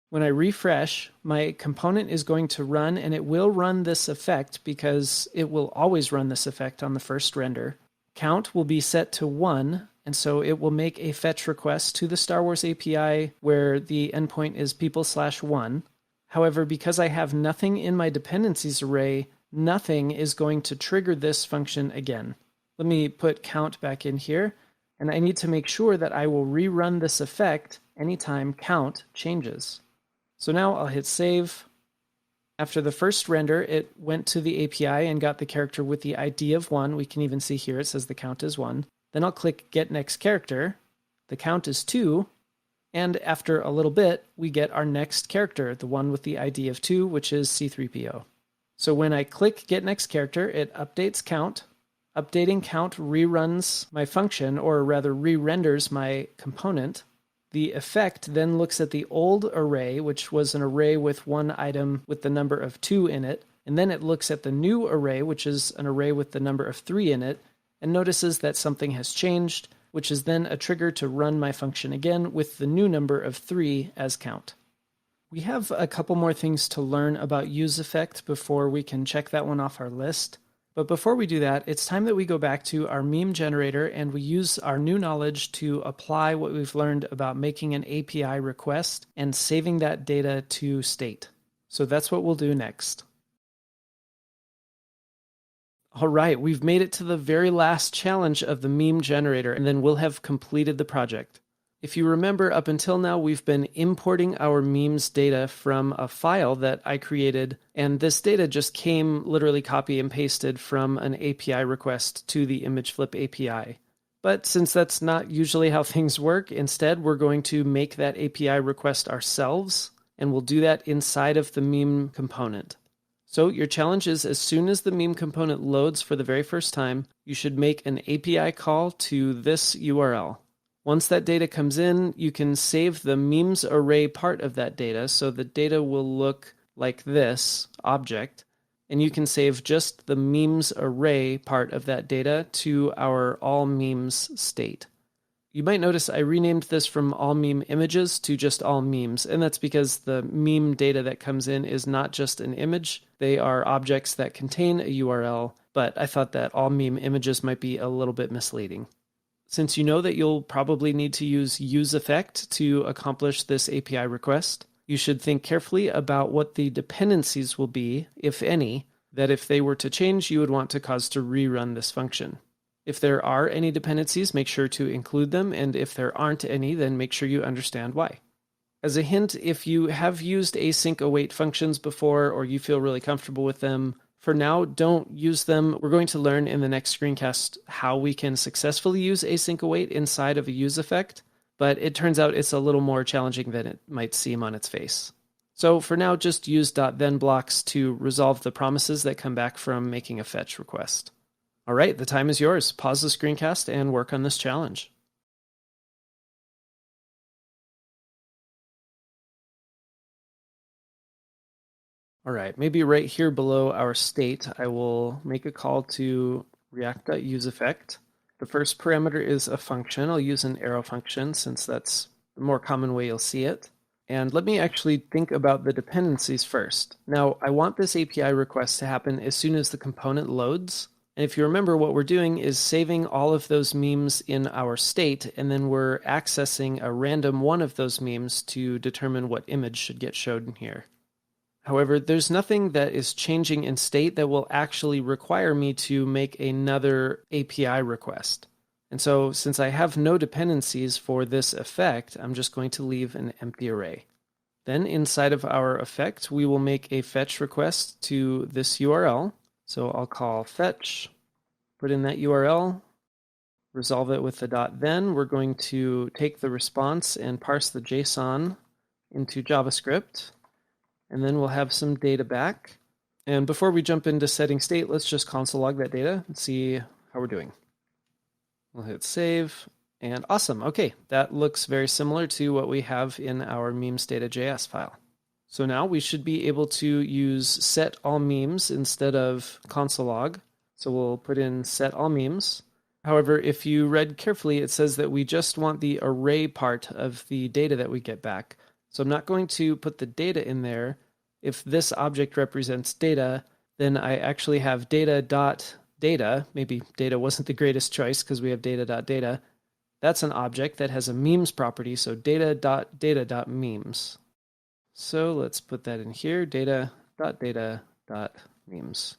When I refresh, my component is going to run, and it will run this effect because it will always run this effect on the first render. Count will be set to 1, and so it will make a fetch request to the Star Wars API where the endpoint is people/1. However, because I have nothing in my dependencies array, nothing is going to trigger this function again. Let me put count back in here, and I need to make sure that I will rerun this effect anytime count changes. So now I'll hit save. After the first render, it went to the API and got the character with the ID of 1. We can even see here it says the count is 1. Then I'll click Get Next Character. The count is 2. And after a little bit, we get our next character, the one with the ID of 2, which is C3PO. So when I click Get Next Character, it updates count. Updating count reruns my function, or rather re-renders my component. The effect then looks at the old array, which was an array with one item with the number of 2 in it, and then it looks at the new array, which is an array with the number of 3 in it, and notices that something has changed, which is then a trigger to run my function again with the new number of 3 as count. We have a couple more things to learn about useEffect before we can check that one off our list. But before we do that, it's time that we go back to our meme generator and we use our new knowledge to apply what we've learned about making an API request and saving that data to state. So that's what we'll do next. All right, we've made it to the very last challenge of the meme generator, and then we'll have completed the project. If you remember, up until now, we've been importing our memes data from a file that I created, and this data just came literally copy and pasted from an API request to the ImageFlip API. But since that's not usually how things work, instead we're going to make that API request ourselves, and we'll do that inside of the meme component. So your challenge is, as soon as the meme component loads for the very first time, you should make an API call to this URL. Once that data comes in, you can save the memes array part of that data, so the data will look like this object, and you can save just the memes array part of that data to our all memes state. You might notice I renamed this from all meme images to just all memes, and that's because the meme data that comes in is not just an image. They are objects that contain a URL, but I thought that all meme images might be a little bit misleading. Since you know that you'll probably need to use useEffect to accomplish this API request, you should think carefully about what the dependencies will be, if any, that if they were to change, you would want to cause to rerun this function. If there are any dependencies, make sure to include them, and if there aren't any, then make sure you understand why. As a hint, if you have used async await functions before or you feel really comfortable with them, for now, don't use them. We're going to learn in the next screencast how we can successfully use async await inside of a useEffect, but it turns out it's a little more challenging than it might seem on its face. So for now, just use .then blocks to resolve the promises that come back from making a fetch request. All right, the time is yours. Pause the screencast and work on this challenge. All right, maybe right here below our state, I will make a call to react.useEffect. The first parameter is a function. I'll use an arrow function since that's the more common way you'll see it. And let me actually think about the dependencies first. Now, I want this API request to happen as soon as the component loads. And if you remember, what we're doing is saving all of those memes in our state, and then we're accessing a random one of those memes to determine what image should get showed in here. However, there's nothing that is changing in state that will actually require me to make another API request. And so since I have no dependencies for this effect, I'm just going to leave an empty array. Then inside of our effect, we will make a fetch request to this URL. So I'll call fetch, put in that URL, resolve it with the .then. We're going to take the response and parse the JSON into JavaScript, and then we'll have some data back. And before we jump into setting state, let's just console log that data and see how we're doing. We'll hit save, and awesome. Okay, that looks very similar to what we have in our memes.data.js file. So now we should be able to use set all memes instead of console log. So we'll put in set all memes. However, if you read carefully, it says that we just want the array part of the data that we get back. So I'm not going to put the data in there. If this object represents data, then I actually have data.data. Maybe data wasn't the greatest choice because we have data.data. That's an object that has a memes property, so data.data.memes. So let's put that in here, data.data.memes.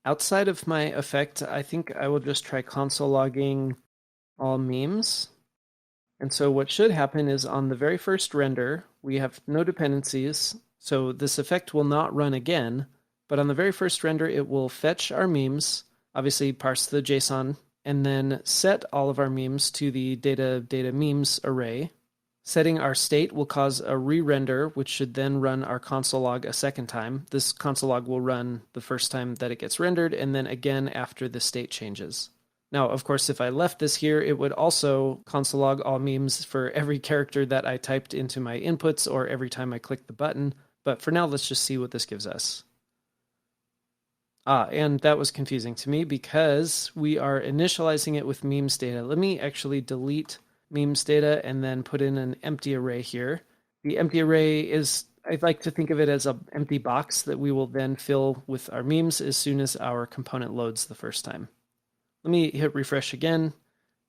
Outside of my effect, I think I will just try console logging all memes. And so what should happen is on the very first render, we have no dependencies, so this effect will not run again, but on the very first render, it will fetch our memes, obviously parse the JSON, and then set all of our memes to the data memes array. Setting our state will cause a re-render, which should then run our console log a second time. This console log will run the first time that it gets rendered, and then again after the state changes. Now, of course, if I left this here, it would also console log all memes for every character that I typed into my inputs or every time I clicked the button. But for now, let's just see what this gives us. And that was confusing to me because we are initializing it with memes data. Let me actually delete memes data and then put in an empty array here. The empty array is, I'd like to think of it as an empty box that we will then fill with our memes as soon as our component loads the first time. Let me hit refresh again.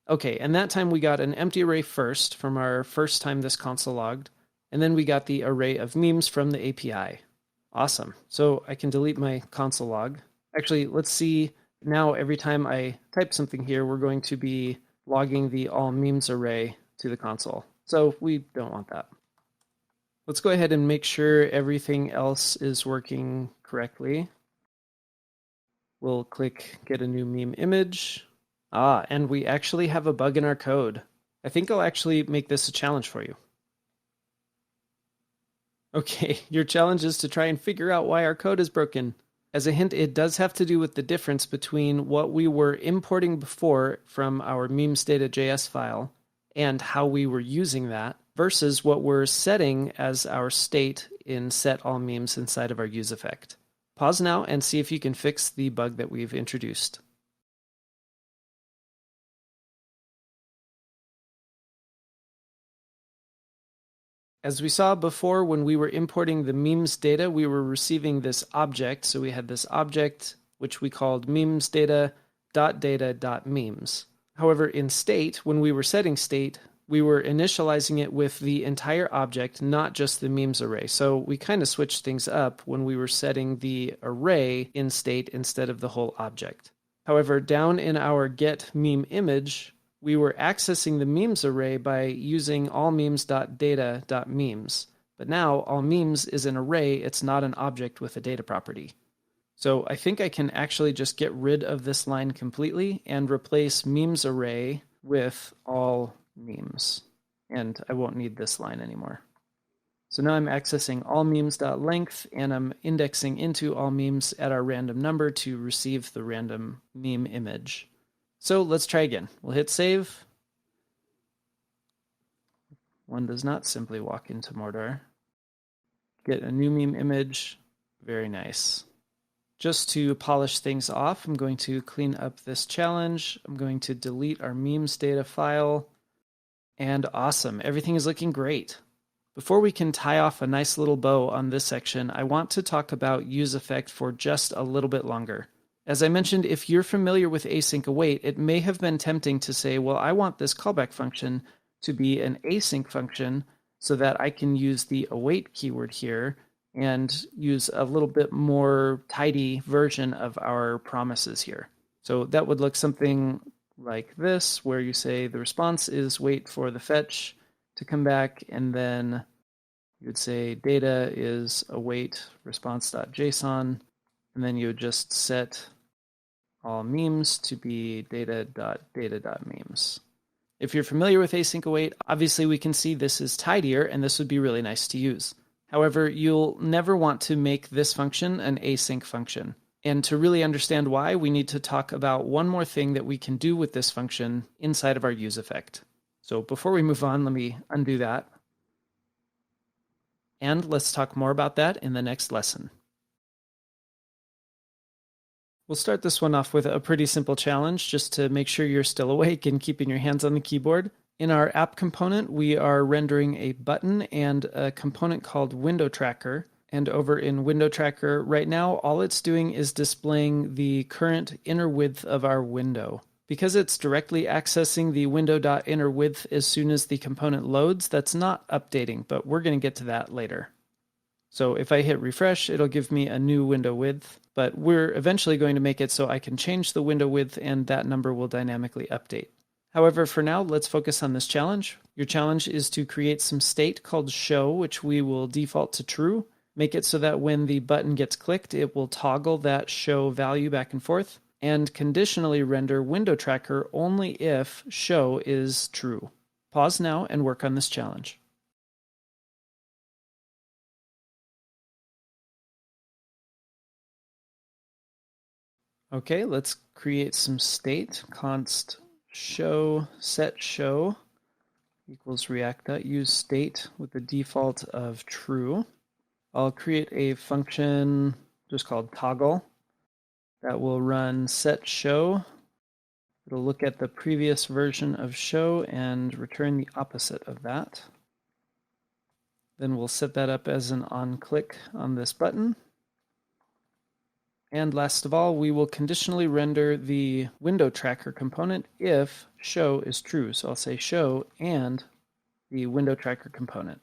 Okay, and that time we got an empty array first from our first time this console logged, and then we got the array of memes from the API. Awesome. So I can delete my console log. Actually, let's see. Now every time I type something here, we're going to be logging the all memes array to the console. So we don't want that. Let's go ahead and make sure everything else is working correctly. We'll click get a new meme image. And we actually have a bug in our code. I think I'll actually make this a challenge for you. Okay, your challenge is to try and figure out why our code is broken. As a hint, it does have to do with the difference between what we were importing before from our memesdata.js file and how we were using that versus what we're setting as our state in set all memes inside of our use effect. Pause now and see if you can fix the bug that we've introduced. As we saw before, when we were importing the memes data, we were receiving this object. So we had this object, which we called memesdata.data.memes. However, in state, when we were setting state, we were initializing it with the entire object, not just the memes array. So we kind of switched things up when we were setting the array in state instead of the whole object. However, down in our get meme image, we were accessing the memes array by using allmemes.data.memes. But now all memes is an array, it's not an object with a data property. So I think I can actually just get rid of this line completely and replace memes array with all memes. And I won't need this line anymore. So now I'm accessing allmemes.length and I'm indexing into all memes at our random number to receive the random meme image. So let's try again. We'll hit save. One does not simply walk into Mordor. Get a new meme image. Very nice. Just to polish things off, I'm going to clean up this challenge. I'm going to delete our memes data file. And awesome, everything is looking great. Before we can tie off a nice little bow on this section, I want to talk about use effect for just a little bit longer. As I mentioned, if you're familiar with async await, it may have been tempting to say, well, I want this callback function to be an async function so that I can use the await keyword here and use a little bit more tidy version of our promises here. So that would look something like this, where you say the response is wait for the fetch to come back, and then you would say data is await response.json, and then you would just set all memes to be data.data.memes. If you're familiar with async await, obviously we can see this is tidier and this would be really nice to use. However, you'll never want to make this function an async function. And to really understand why, we need to talk about one more thing that we can do with this function inside of our use effect. So before we move on, let me undo that. And let's talk more about that in the next lesson. We'll start this one off with a pretty simple challenge just to make sure you're still awake and keeping your hands on the keyboard. In our app component, we are rendering a button and a component called window tracker. And over in window tracker right now, all it's doing is displaying the current inner width of our window. Because it's directly accessing the window.innerWidth as soon as the component loads, that's not updating, but we're going to get to that later. So if I hit refresh, it'll give me a new window width, but we're eventually going to make it so I can change the window width and that number will dynamically update. However, for now, let's focus on this challenge. Your challenge is to create some state called show, which we will default to true. Make it so that when the button gets clicked, it will toggle that show value back and forth, and conditionally render window tracker only if show is true. Pause now and work on this challenge. Okay, let's create some state. Const show set show equals react.use state with the default of true. I'll create a function just called toggle that will run set show. It'll look at the previous version of show and return the opposite of that. Then we'll set that up as an on-click on this button. And last of all, we will conditionally render the window tracker component if show is true. So I'll say show and the window tracker component.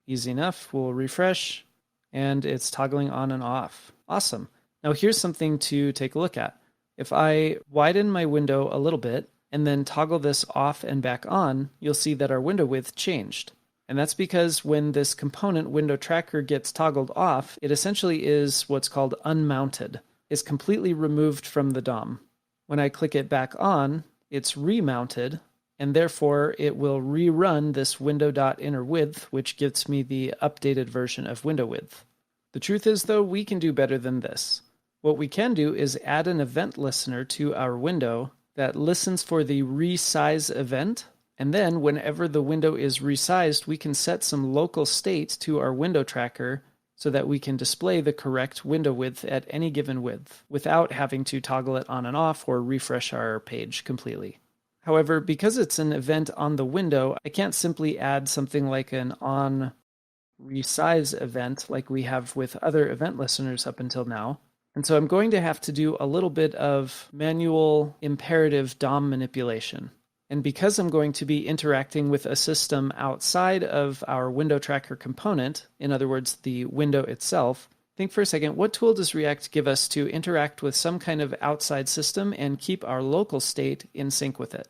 Easy enough. We'll refresh and it's toggling on and off. Awesome. Now here's something to take a look at. If I widen my window a little bit and then toggle this off and back on, you'll see that our window width changed. And that's because when this component window tracker gets toggled off, it essentially is what's called unmounted. It's completely removed from the DOM. When I click it back on, it's remounted, and therefore it will rerun this window.innerWidth, which gives me the updated version of window width. The truth is, though, we can do better than this. What we can do is add an event listener to our window that listens for the resize event, and then whenever the window is resized, we can set some local state to our window tracker so that we can display the correct window width at any given width without having to toggle it on and off or refresh our page completely. However, because it's an event on the window, I can't simply add something like an on resize event like we have with other event listeners up until now. And so I'm going to have to do a little bit of manual imperative DOM manipulation. And because I'm going to be interacting with a system outside of our window tracker component, in other words, the window itself, think for a second, what tool does React give us to interact with some kind of outside system and keep our local state in sync with it?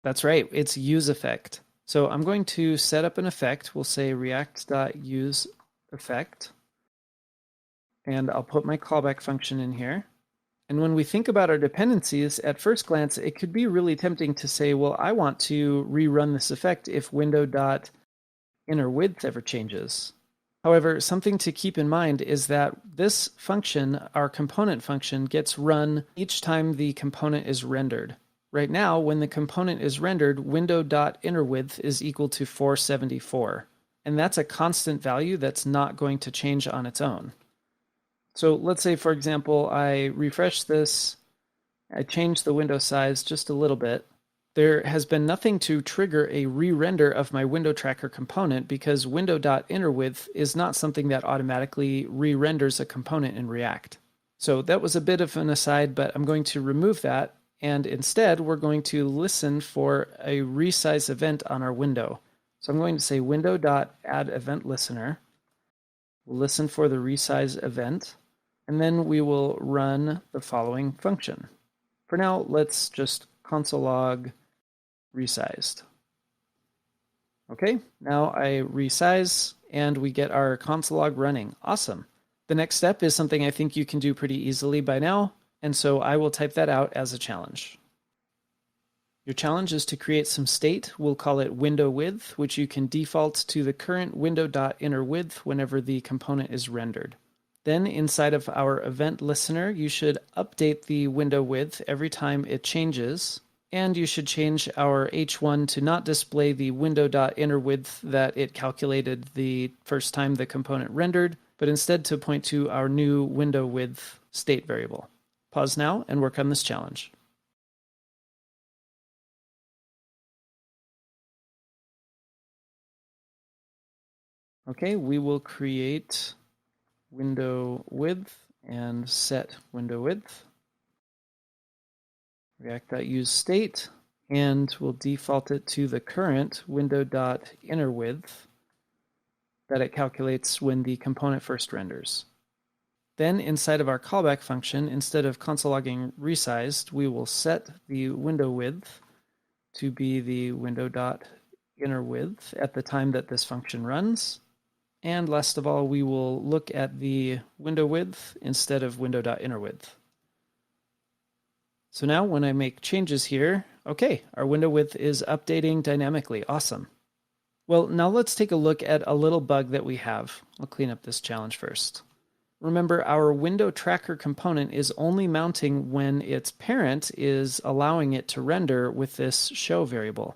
That's right, it's useEffect. So I'm going to set up an effect. We'll say react.useEffect. And I'll put my callback function in here. And when we think about our dependencies, at first glance, it could be really tempting to say, well, I want to rerun this effect if window.innerWidth ever changes. However, something to keep in mind is that this function, our component function, gets run each time the component is rendered. Right now, when the component is rendered, window.innerWidth is equal to 474. And that's a constant value that's not going to change on its own. So let's say, for example, I refresh this, I change the window size just a little bit. There has been nothing to trigger a re-render of my window tracker component because window.innerWidth is not something that automatically re-renders a component in React. So that was a bit of an aside, but I'm going to remove that. And instead, we're going to listen for a resize event on our window. So I'm going to say window.addEventListener. We'll listen for the resize event. And then we will run the following function. For now, let's just console log resized. Okay, now I resize and we get our console log running. Awesome. The next step is something I think you can do pretty easily by now, and so I will type that out as a challenge. Your challenge is to create some state. We'll call it window width, which you can default to the current window.innerWidth whenever the component is rendered. Then inside of our event listener, you should update the window width every time it changes. And you should change our h1 to not display the window.innerWidth that it calculated the first time the component rendered, but instead to point to our new window width state variable. Pause now and work on this challenge. Okay, we will create window width and set window width. React.useState, and we'll default it to the current window.innerWidth that it calculates when the component first renders. Then inside of our callback function, instead of console logging resized, we will set the window width to be the window.innerWidth at the time that this function runs. And last of all, we will look at the window width instead of window.innerWidth. So now when I make changes here, okay, our window width is updating dynamically. Awesome. Well, now let's take a look at a little bug that we have. I'll clean up this challenge first. Remember, our window tracker component is only mounting when its parent is allowing it to render with this show variable.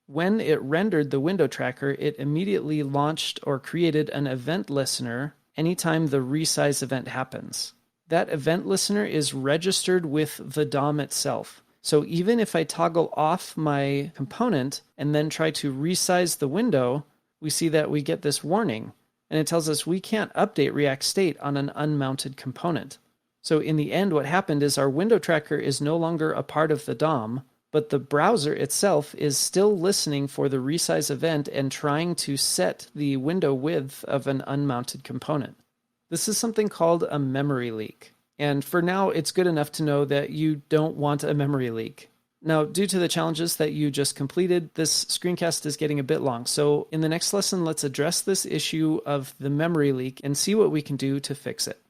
When it rendered the window tracker, it immediately launched or created an event listener anytime the resize event happens. That event listener is registered with the DOM itself. So even if I toggle off my component and then try to resize the window, we see that we get this warning. And it tells us we can't update React state on an unmounted component. So in the end, what happened is our window tracker is no longer a part of the DOM, but the browser itself is still listening for the resize event and trying to set the window width of an unmounted component. This is something called a memory leak. And for now, it's good enough to know that you don't want a memory leak. Now, due to the challenges that you just completed, this screencast is getting a bit long. So in the next lesson, let's address this issue of the memory leak and see what we can do to fix it.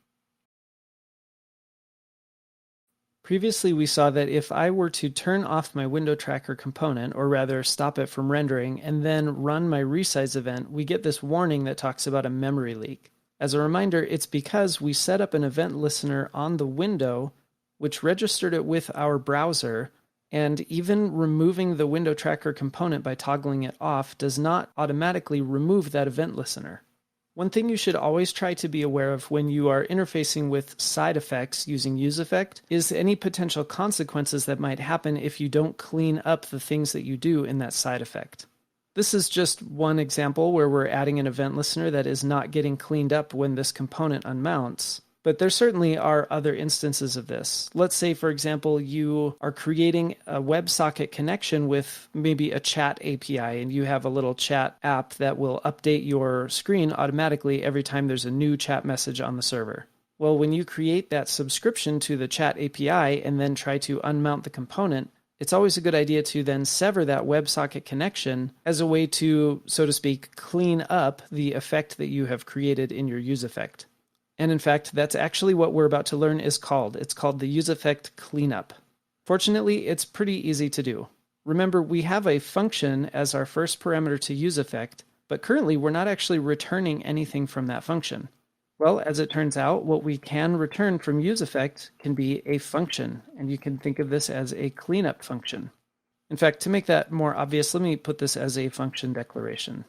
Previously, we saw that if I were to turn off my window tracker component, or rather stop it from rendering, and then run my resize event, we get this warning that talks about a memory leak. As a reminder, it's because we set up an event listener on the window, which registered it with our browser, and even removing the window tracker component by toggling it off does not automatically remove that event listener. One thing you should always try to be aware of when you are interfacing with side effects using useEffect is any potential consequences that might happen if you don't clean up the things that you do in that side effect. This is just one example where we're adding an event listener that is not getting cleaned up when this component unmounts. But there certainly are other instances of this. Let's say, for example, you are creating a WebSocket connection with maybe a chat API, and you have a little chat app that will update your screen automatically every time there's a new chat message on the server. Well, when you create that subscription to the chat API and then try to unmount the component, it's always a good idea to then sever that WebSocket connection as a way to, so to speak, clean up the effect that you have created in your useEffect. And in fact, that's actually what we're about to learn is called. It's called the useEffect cleanup. Fortunately, it's pretty easy to do. Remember, we have a function as our first parameter to useEffect, but currently we're not actually returning anything from that function. Well, as it turns out, what we can return from useEffect can be a function, and you can think of this as a cleanup function. In fact, to make that more obvious, let me put this as a function declaration.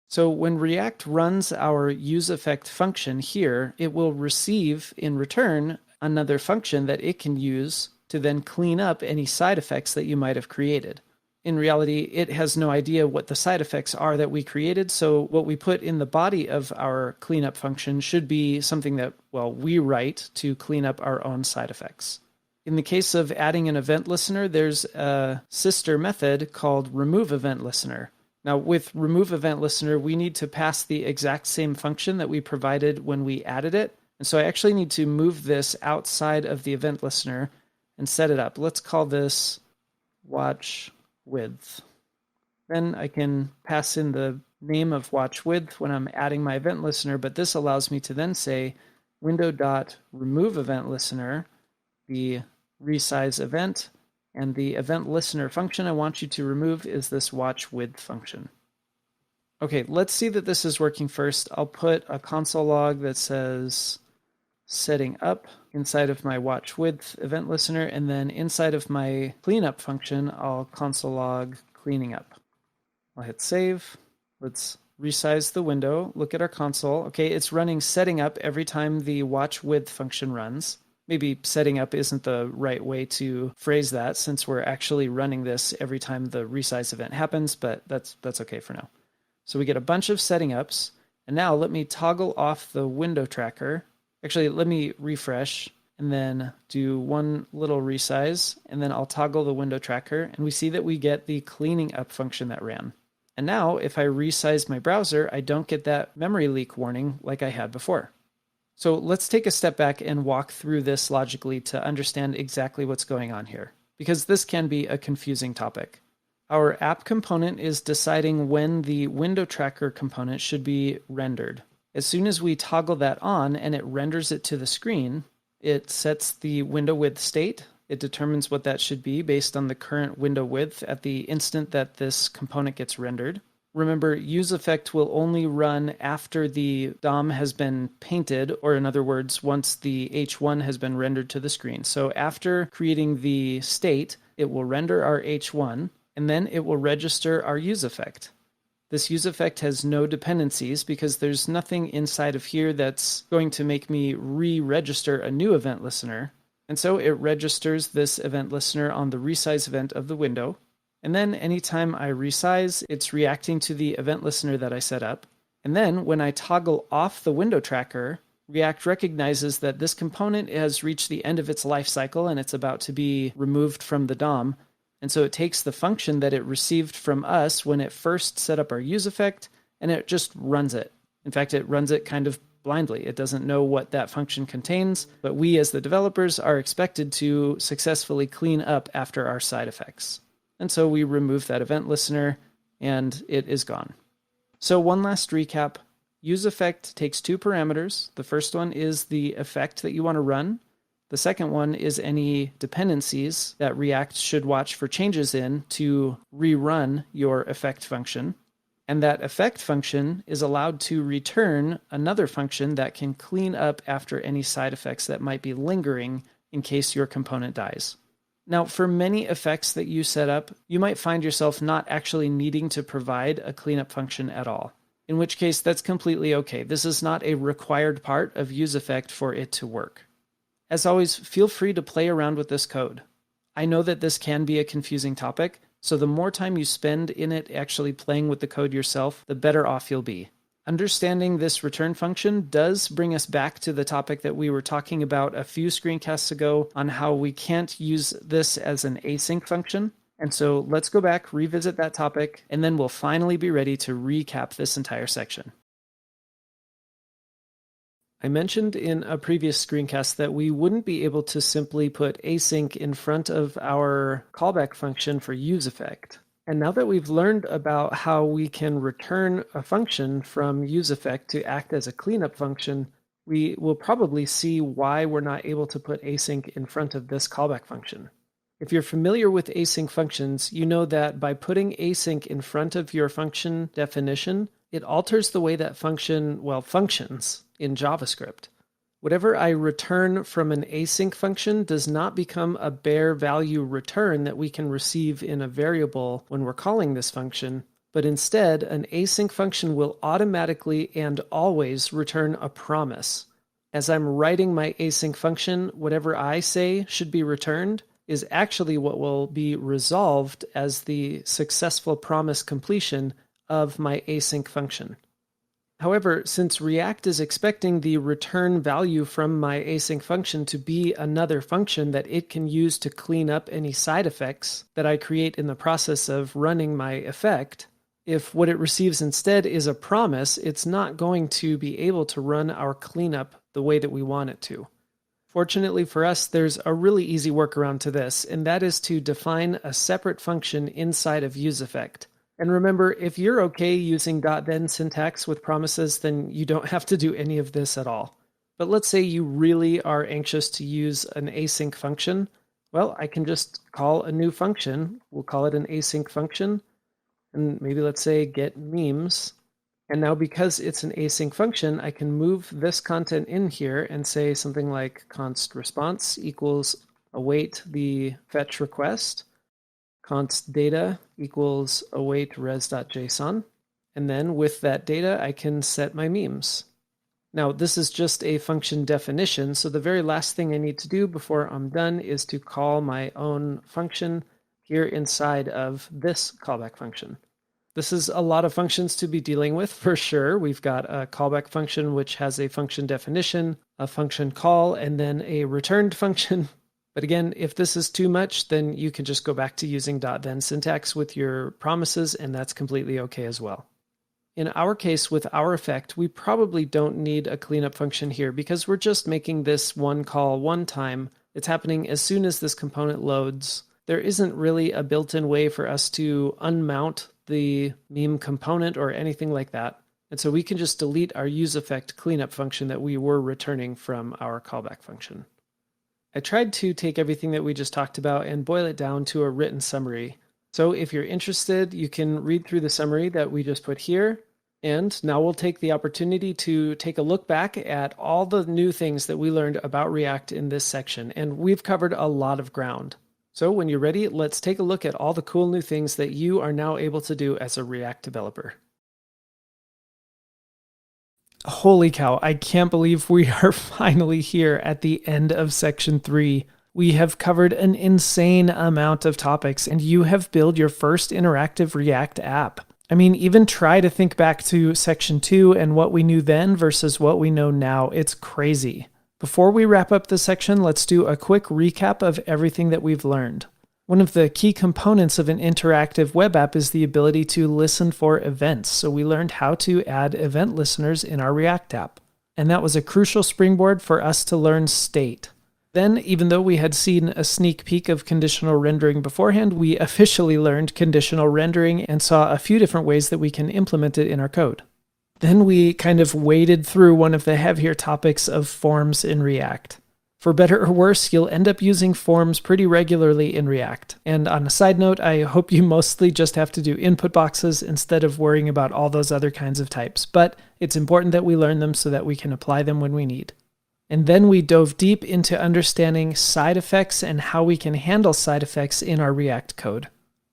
So when React runs our useEffect function here, it will receive in return another function that it can use to then clean up any side effects that you might have created. In reality, it has no idea what the side effects are that we created, so what we put in the body of our cleanup function should be something that, well, we write to clean up our own side effects. In the case of adding an event listener, there's a sister method called removeEventListener. Now, with removeEventListener, we need to pass the exact same function that we provided when we added it. And so I actually need to move this outside of the event listener and set it up. Let's call this watch width. Then I can pass in the name of watch width when I'm adding my event listener, but this allows me to then say window.removeEventListener, the resize event, and the event listener function I want you to remove is this watch width function. Okay, let's see that this is working first. I'll put a console log that says setting up inside of my watch width event listener, and then inside of my cleanup function, I'll console log cleaning up. I'll hit save. Let's resize the window. Look at our console. Okay, it's running setting up every time the watch width function runs. Maybe setting up isn't the right way to phrase that since we're actually running this every time the resize event happens, but that's okay for now. So we get a bunch of setting ups, and now let me toggle off the window tracker. Actually, let me refresh and then do one little resize, and then I'll toggle the window tracker, and we see that we get the cleaning up function that ran. And now if I resize my browser, I don't get that memory leak warning like I had before. So let's take a step back and walk through this logically to understand exactly what's going on here, because this can be a confusing topic. Our app component is deciding when the window tracker component should be rendered. As soon as we toggle that on and it renders it to the screen, it sets the window width state. It determines what that should be based on the current window width at the instant that this component gets rendered. Remember, useEffect will only run after the DOM has been painted, or in other words, once the H1 has been rendered to the screen. So after creating the state, it will render our H1, and then it will register our useEffect. This useEffect has no dependencies because there's nothing inside of here that's going to make me re-register a new event listener. And so it registers this event listener on the resize event of the window. And then anytime I resize, it's reacting to the event listener that I set up. And then when I toggle off the window tracker, React recognizes that this component has reached the end of its life cycle and it's about to be removed from the DOM. And so it takes the function that it received from us when it first set up our useEffect, and it just runs it. In fact, it runs it kind of blindly. It doesn't know what that function contains, but we as the developers are expected to successfully clean up after our side effects. And so we remove that event listener, and it is gone. So one last recap. useEffect takes two parameters. The first one is the effect that you want to run. The The second one is any dependencies that React should watch for changes in to rerun your effect function. And that effect function is allowed to return another function that can clean up after any side effects that might be lingering in case your component dies. Now, for many effects that you set up, you might find yourself not actually needing to provide a cleanup function at all, in which case that's completely okay. This is not a required part of useEffect for it to work. As always, feel free to play around with this code. I know that this can be a confusing topic, so the more time you spend in it actually playing with the code yourself, the better off you'll be. Understanding this return function does bring us back to the topic that we were talking about a few screencasts ago on how we can't use this as an async function. And so let's go back, revisit that topic, and then we'll finally be ready to recap this entire section. I mentioned in a previous screencast that we wouldn't be able to simply put async in front of our callback function for useEffect. And now that we've learned about how we can return a function from useEffect to act as a cleanup function, we will probably see why we're not able to put async in front of this callback function. If you're familiar with async functions, you know that by putting async in front of your function definition, it alters the way that function, functions in JavaScript. Whatever I return from an async function does not become a bare value return that we can receive in a variable when we're calling this function, but instead an async function will automatically and always return a promise. As I'm writing my async function, whatever I say should be returned is actually what will be resolved as the successful promise completion of my async function. However, since React is expecting the return value from my async function to be another function that it can use to clean up any side effects that I create in the process of running my effect, if what it receives instead is a promise, it's not going to be able to run our cleanup the way that we want it to. Fortunately for us, there's a really easy workaround to this, and that is to define a separate function inside of useEffect. And remember, if you're okay using .then syntax with promises, then you don't have to do any of this at all. But let's say you really are anxious to use an async function. Well, I can just call a new function. We'll call it an async function. And maybe let's say get memes. And now because it's an async function, I can move this content in here and say something like const response equals await the fetch request. Const data equals await res.json. And then with that data, I can set my memes. Now, this is just a function definition, so the very last thing I need to do before I'm done is to call my own function here inside of this callback function. This is a lot of functions to be dealing with for sure. We've got a callback function which has a function definition, a function call, and then a returned function. But again, if this is too much, then you can just go back to using .then syntax with your promises, and that's completely okay as well. In our case, with our effect, we probably don't need a cleanup function here because we're just making this one call one time. It's happening as soon as this component loads. There isn't really a built-in way for us to unmount the meme component or anything like that. And so we can just delete our useEffect cleanup function that we were returning from our callback function. I tried to take everything that we just talked about and boil it down to a written summary. So if you're interested, you can read through the summary that we just put here. And now we'll take the opportunity to take a look back at all the new things that we learned about React in this section. And we've covered a lot of ground. So when you're ready, let's take a look at all the cool new things that you are now able to do as a React developer. Holy cow, I can't believe we are finally here at the end of section 3. We have covered an insane amount of topics, and you have built your first interactive React app. I mean, even try to think back to section 2 and what we knew then versus what we know now. It's crazy. Before we wrap up this section, let's do a quick recap of everything that we've learned. One of the key components of an interactive web app is the ability to listen for events. So we learned how to add event listeners in our React app. And that was a crucial springboard for us to learn state. Then, even though we had seen a sneak peek of conditional rendering beforehand, we officially learned conditional rendering and saw a few different ways that we can implement it in our code. Then we kind of waded through one of the heavier topics of forms in React. For better or worse, you'll end up using forms pretty regularly in React. And on a side note, I hope you mostly just have to do input boxes instead of worrying about all those other kinds of types. But it's important that we learn them so that we can apply them when we need. And then we dove deep into understanding side effects and how we can handle side effects in our React code.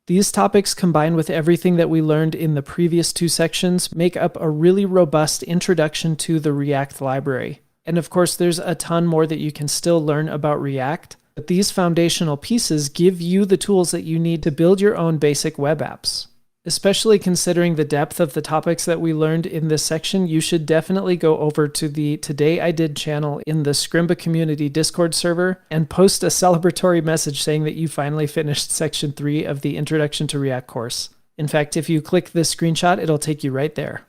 These topics, combined with everything that we learned in the previous 2 sections, make up a really robust introduction to the React library. And of course, there's a ton more that you can still learn about React, but these foundational pieces give you the tools that you need to build your own basic web apps. Especially considering the depth of the topics that we learned in this section, you should definitely go over to the Today I Did channel in the Scrimba community Discord server and post a celebratory message saying that you finally finished section 3 of the Introduction to React course. In fact, if you click this screenshot, it'll take you right there.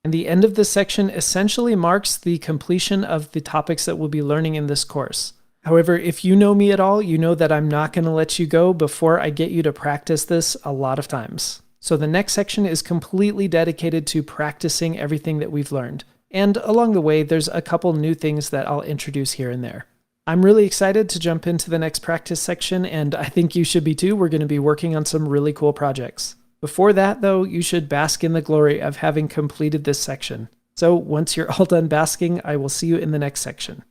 And the end of this section essentially marks the completion of the topics that we'll be learning in this course. However, if you know me at all, you know that I'm not going to let you go before I get you to practice this a lot of times. So the next section is completely dedicated to practicing everything that we've learned. And along the way, there's a couple new things that I'll introduce here and there. I'm really excited to jump into the next practice section, and I think you should be too. We're going to be working on some really cool projects. Before that, though, you should bask in the glory of having completed this section. So once you're all done basking, I will see you in the next section.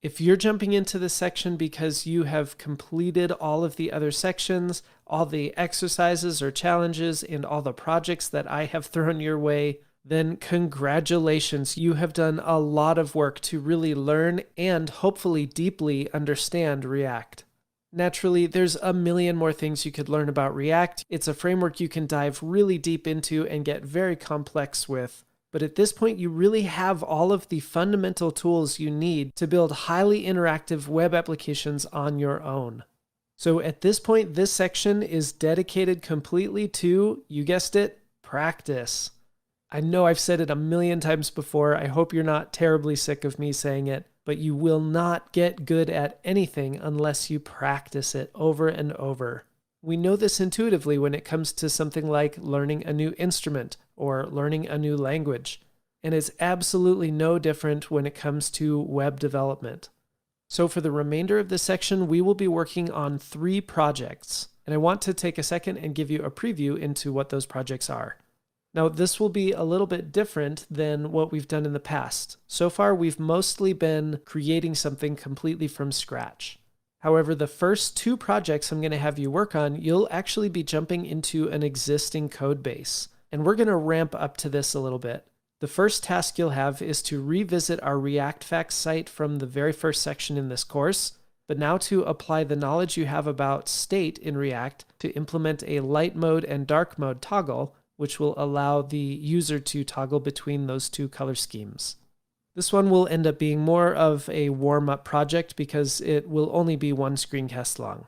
If you're jumping into this section because you have completed all of the other sections, all the exercises or challenges, and all the projects that I have thrown your way, then congratulations, you have done a lot of work to really learn and hopefully deeply understand React. Naturally, there's a million more things you could learn about React. It's a framework you can dive really deep into and get very complex with. But at this point, you really have all of the fundamental tools you need to build highly interactive web applications on your own. So at this point, this section is dedicated completely to, you guessed it, practice. I know I've said it a million times before. I hope you're not terribly sick of me saying it, but you will not get good at anything unless you practice it over and over. We know this intuitively when it comes to something like learning a new instrument or learning a new language, and it's absolutely no different when it comes to web development. So for the remainder of this section, we will be working on 3 projects, and I want to take a second and give you a preview into what those projects are. Now, this will be a little bit different than what we've done in the past. So far, we've mostly been creating something completely from scratch. However, the first 2 projects I'm going to have you work on, you'll actually be jumping into an existing code base. And we're going to ramp up to this a little bit. The first task you'll have is to revisit our React Facts site from the very first section in this course, but now to apply the knowledge you have about state in React to implement a light mode and dark mode toggle, which will allow the user to toggle between those 2 color schemes. This one will end up being more of a warm-up project because it will only be 1 screencast long.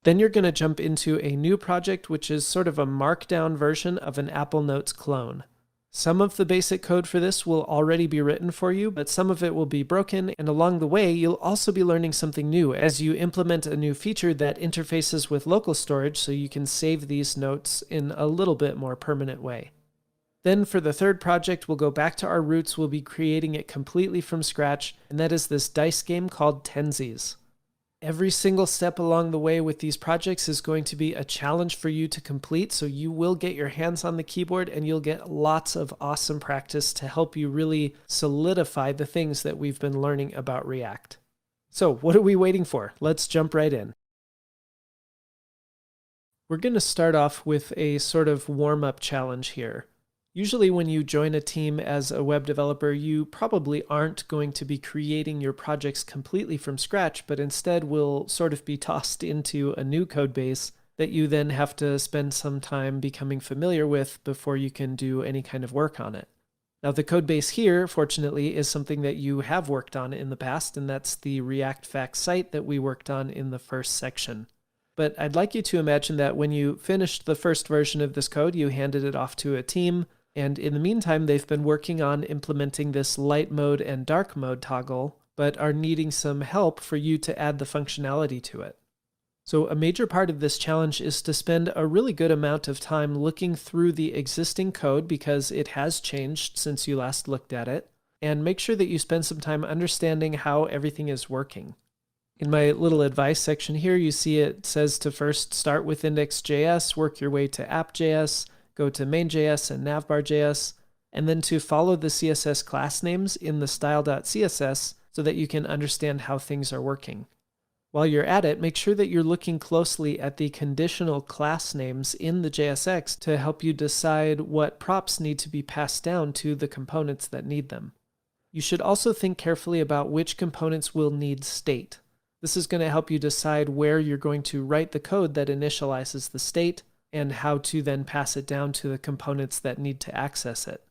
Then you're going to jump into a new project, which is sort of a markdown version of an Apple Notes clone. Some of the basic code for this will already be written for you, but some of it will be broken, and along the way, you'll also be learning something new as you implement a new feature that interfaces with local storage so you can save these notes in a little bit more permanent way. Then for the third project, we'll go back to our roots. We'll be creating it completely from scratch, and that is this dice game called Tensies. Every single step along the way with these projects is going to be a challenge for you to complete, so you will get your hands on the keyboard and you'll get lots of awesome practice to help you really solidify the things that we've been learning about React. So what are we waiting for? Let's jump right in. We're going to start off with a sort of warm-up challenge here. Usually when you join a team as a web developer, you probably aren't going to be creating your projects completely from scratch, but instead will sort of be tossed into a new code base that you then have to spend some time becoming familiar with before you can do any kind of work on it. Now the code base here, fortunately, is something that you have worked on in the past, and that's the React Facts site that we worked on in the first section. But I'd like you to imagine that when you finished the first version of this code, you handed it off to a team, and in the meantime, they've been working on implementing this light mode and dark mode toggle, but are needing some help for you to add the functionality to it. So a major part of this challenge is to spend a really good amount of time looking through the existing code because it has changed since you last looked at it, and make sure that you spend some time understanding how everything is working. In my little advice section here, you see it says to first start with index.js, work your way to app.js, go to main.js and navbar.js, and then to follow the CSS class names in the style.css so that you can understand how things are working. While you're at it, make sure that you're looking closely at the conditional class names in the JSX to help you decide what props need to be passed down to the components that need them. You should also think carefully about which components will need state. This is going to help you decide where you're going to write the code that initializes the state and how to then pass it down to the components that need to access it.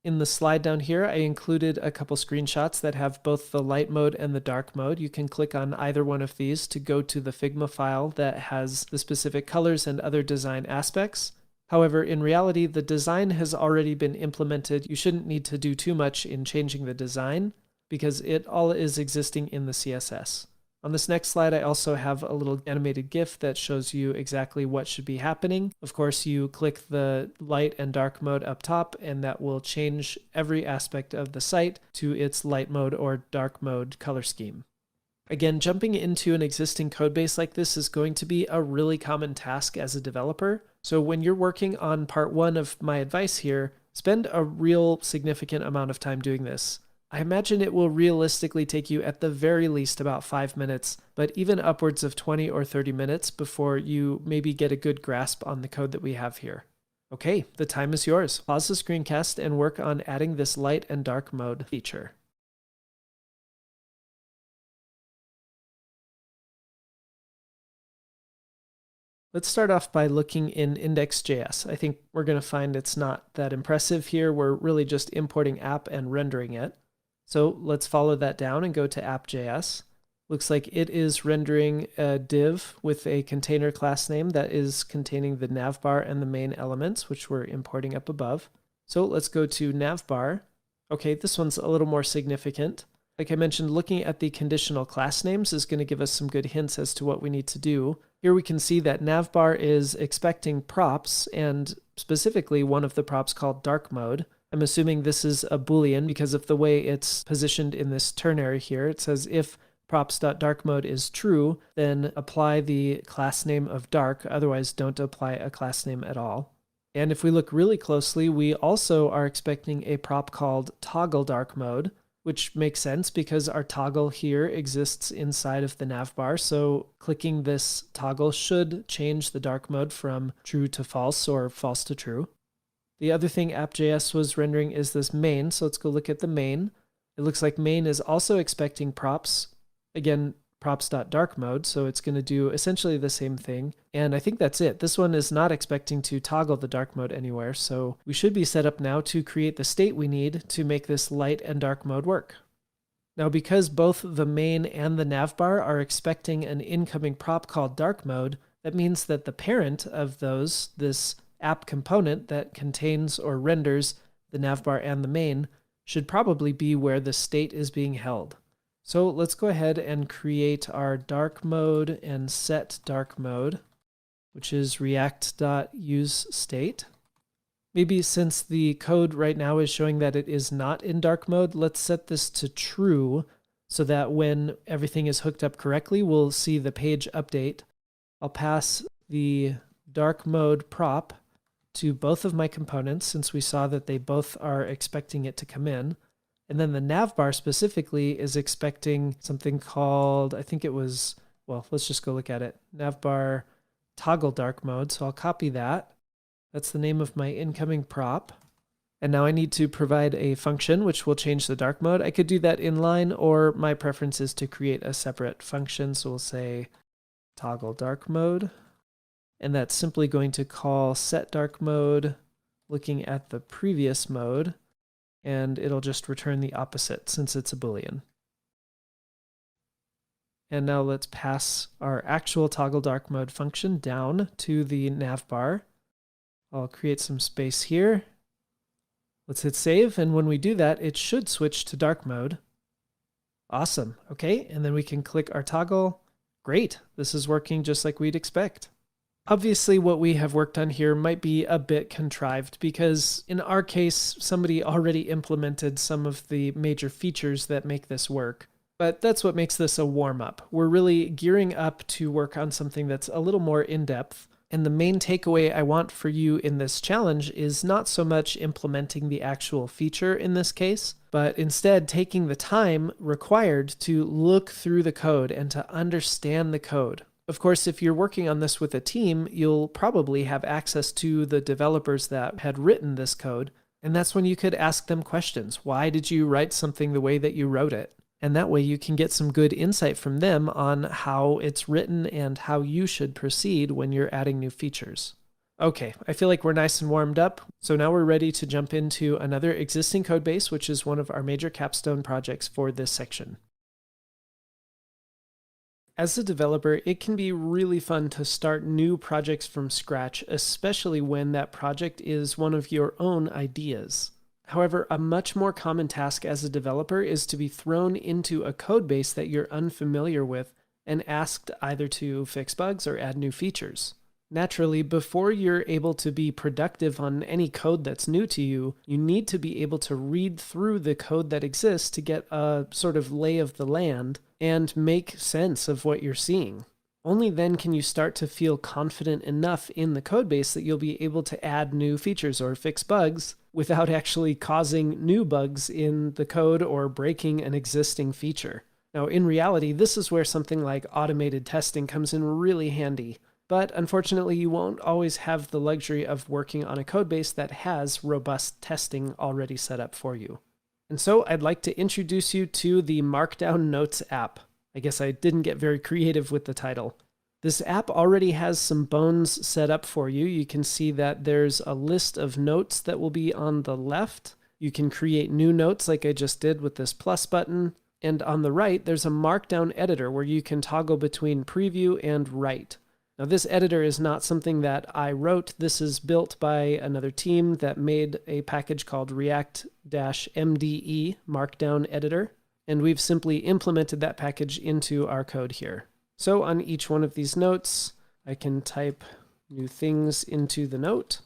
In the slide down here, I included a couple screenshots that have both the light mode and the dark mode. You can click on either one of these to go to the Figma file that has the specific colors and other design aspects. However, in reality, the design has already been implemented. You shouldn't need to do too much in changing the design because it all is existing in the CSS. On this next slide, I also have a little animated GIF that shows you exactly what should be happening. Of course, you click the light and dark mode up top, and that will change every aspect of the site to its light mode or dark mode color scheme. Again, jumping into an existing code base like this is going to be a really common task as a developer. So when you're working on part one of my advice here, spend a real significant amount of time doing this. I imagine it will realistically take you at the very least about 5 minutes, but even upwards of 20 or 30 minutes before you maybe get a good grasp on the code that we have here. Okay, the time is yours. Pause the screencast and work on adding this light and dark mode feature. Let's start off by looking in index.js. I think we're going to find it's not that impressive here. We're really just importing app and rendering it. So let's follow that down and go to app.js. Looks like it is rendering a div with a container class name that is containing the navbar and the main elements, which we're importing up above. So let's go to navbar. Okay, this one's a little more significant. Like I mentioned, looking at the conditional class names is going to give us some good hints as to what we need to do. Here we can see that navbar is expecting props, and specifically one of the props called dark mode. I'm assuming this is a Boolean because of the way it's positioned in this ternary here. It says if props.darkMode is true, then apply the class name of dark, otherwise don't apply a class name at all. And if we look really closely, we also are expecting a prop called toggle dark mode, which makes sense because our toggle here exists inside of the navbar. So clicking this toggle should change the dark mode from true to false or false to true. The other thing app.js was rendering is this main, so let's go look at the main. It looks like main is also expecting props, again, props.darkMode, so it's going to do essentially the same thing. And I think that's it. This one is not expecting to toggle the dark mode anywhere, so we should be set up now to create the state we need to make this light and dark mode work. Now, because both the main and the navbar are expecting an incoming prop called dark mode, that means that the parent of those, this app component that contains or renders the navbar and the main, should probably be where the state is being held. So let's go ahead and create our dark mode and set dark mode, which is react.useState. Maybe since the code right now is showing that it is not in dark mode, let's set this to true so that when everything is hooked up correctly, we'll see the page update. I'll pass the dark mode prop to both of my components since we saw that they both are expecting it to come in. And then the navbar specifically is expecting something called, I think it was, well, let's just go look at it. Navbar toggle dark mode. So I'll copy that. That's the name of my incoming prop. And now I need to provide a function which will change the dark mode. I could do that inline, or my preference is to create a separate function. So we'll say toggle dark mode. And that's simply going to call set dark mode looking at the previous mode, and it'll just return the opposite since it's a Boolean. And now let's pass our actual toggle dark mode function down to the navbar. I'll create some space here. Let's hit save, and when we do that, it should switch to dark mode. Awesome. Okay, and then we can click our toggle. Great, this is working just like we'd expect. Obviously, what we have worked on here might be a bit contrived because in our case, somebody already implemented some of the major features that make this work. But that's what makes this a warm-up. We're really gearing up to work on something that's a little more in-depth. And the main takeaway I want for you in this challenge is not so much implementing the actual feature in this case, but instead taking the time required to look through the code and to understand the code. Of course, if you're working on this with a team, you'll probably have access to the developers that had written this code, and that's when you could ask them questions. Why did you write something the way that you wrote it? And that way you can get some good insight from them on how it's written and how you should proceed when you're adding new features. Okay, I feel like we're nice and warmed up, so now we're ready to jump into another existing code base, which is one of our major capstone projects for this section. As a developer, it can be really fun to start new projects from scratch, especially when that project is one of your own ideas. However, a much more common task as a developer is to be thrown into a code base that you're unfamiliar with and asked either to fix bugs or add new features. Naturally, before you're able to be productive on any code that's new to you, you need to be able to read through the code that exists to get a sort of lay of the land and make sense of what you're seeing. Only then can you start to feel confident enough in the code base that you'll be able to add new features or fix bugs without actually causing new bugs in the code or breaking an existing feature. Now, in reality, this is where something like automated testing comes in really handy. But unfortunately, you won't always have the luxury of working on a code base that has robust testing already set up for you. And so I'd like to introduce you to the Markdown Notes app. I guess I didn't get very creative with the title. This app already has some bones set up for you. You can see that there's a list of notes that will be on the left. You can create new notes like I just did with this plus button. And on the right, there's a Markdown editor where you can toggle between preview and write. Now, this editor is not something that I wrote. This is built by another team that made a package called React-MDE Markdown Editor, and we've simply implemented that package into our code here. So on each one of these notes, I can type new things into the note.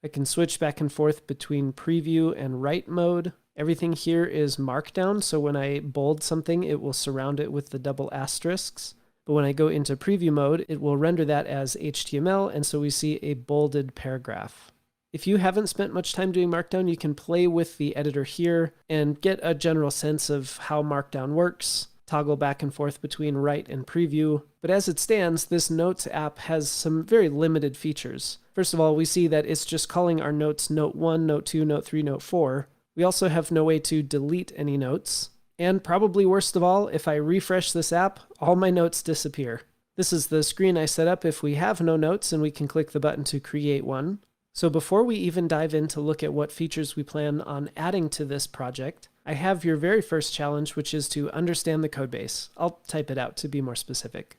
I can switch back and forth between preview and write mode. Everything here is Markdown, so when I bold something, it will surround it with the double asterisks. But when I go into preview mode, it will render that as HTML, and so we see a bolded paragraph. If you haven't spent much time doing Markdown, you can play with the editor here and get a general sense of how Markdown works, toggle back and forth between write and preview. But as it stands, this Notes app has some very limited features. First of all, we see that it's just calling our notes Note 1, Note 2, Note 3, Note 4. We also have no way to delete any notes. And probably worst of all, if I refresh this app, all my notes disappear. This is the screen I set up if we have no notes, and we can click the button to create one. So before we even dive in to look at what features we plan on adding to this project, I have your very first challenge, which is to understand the codebase. I'll type it out to be more specific.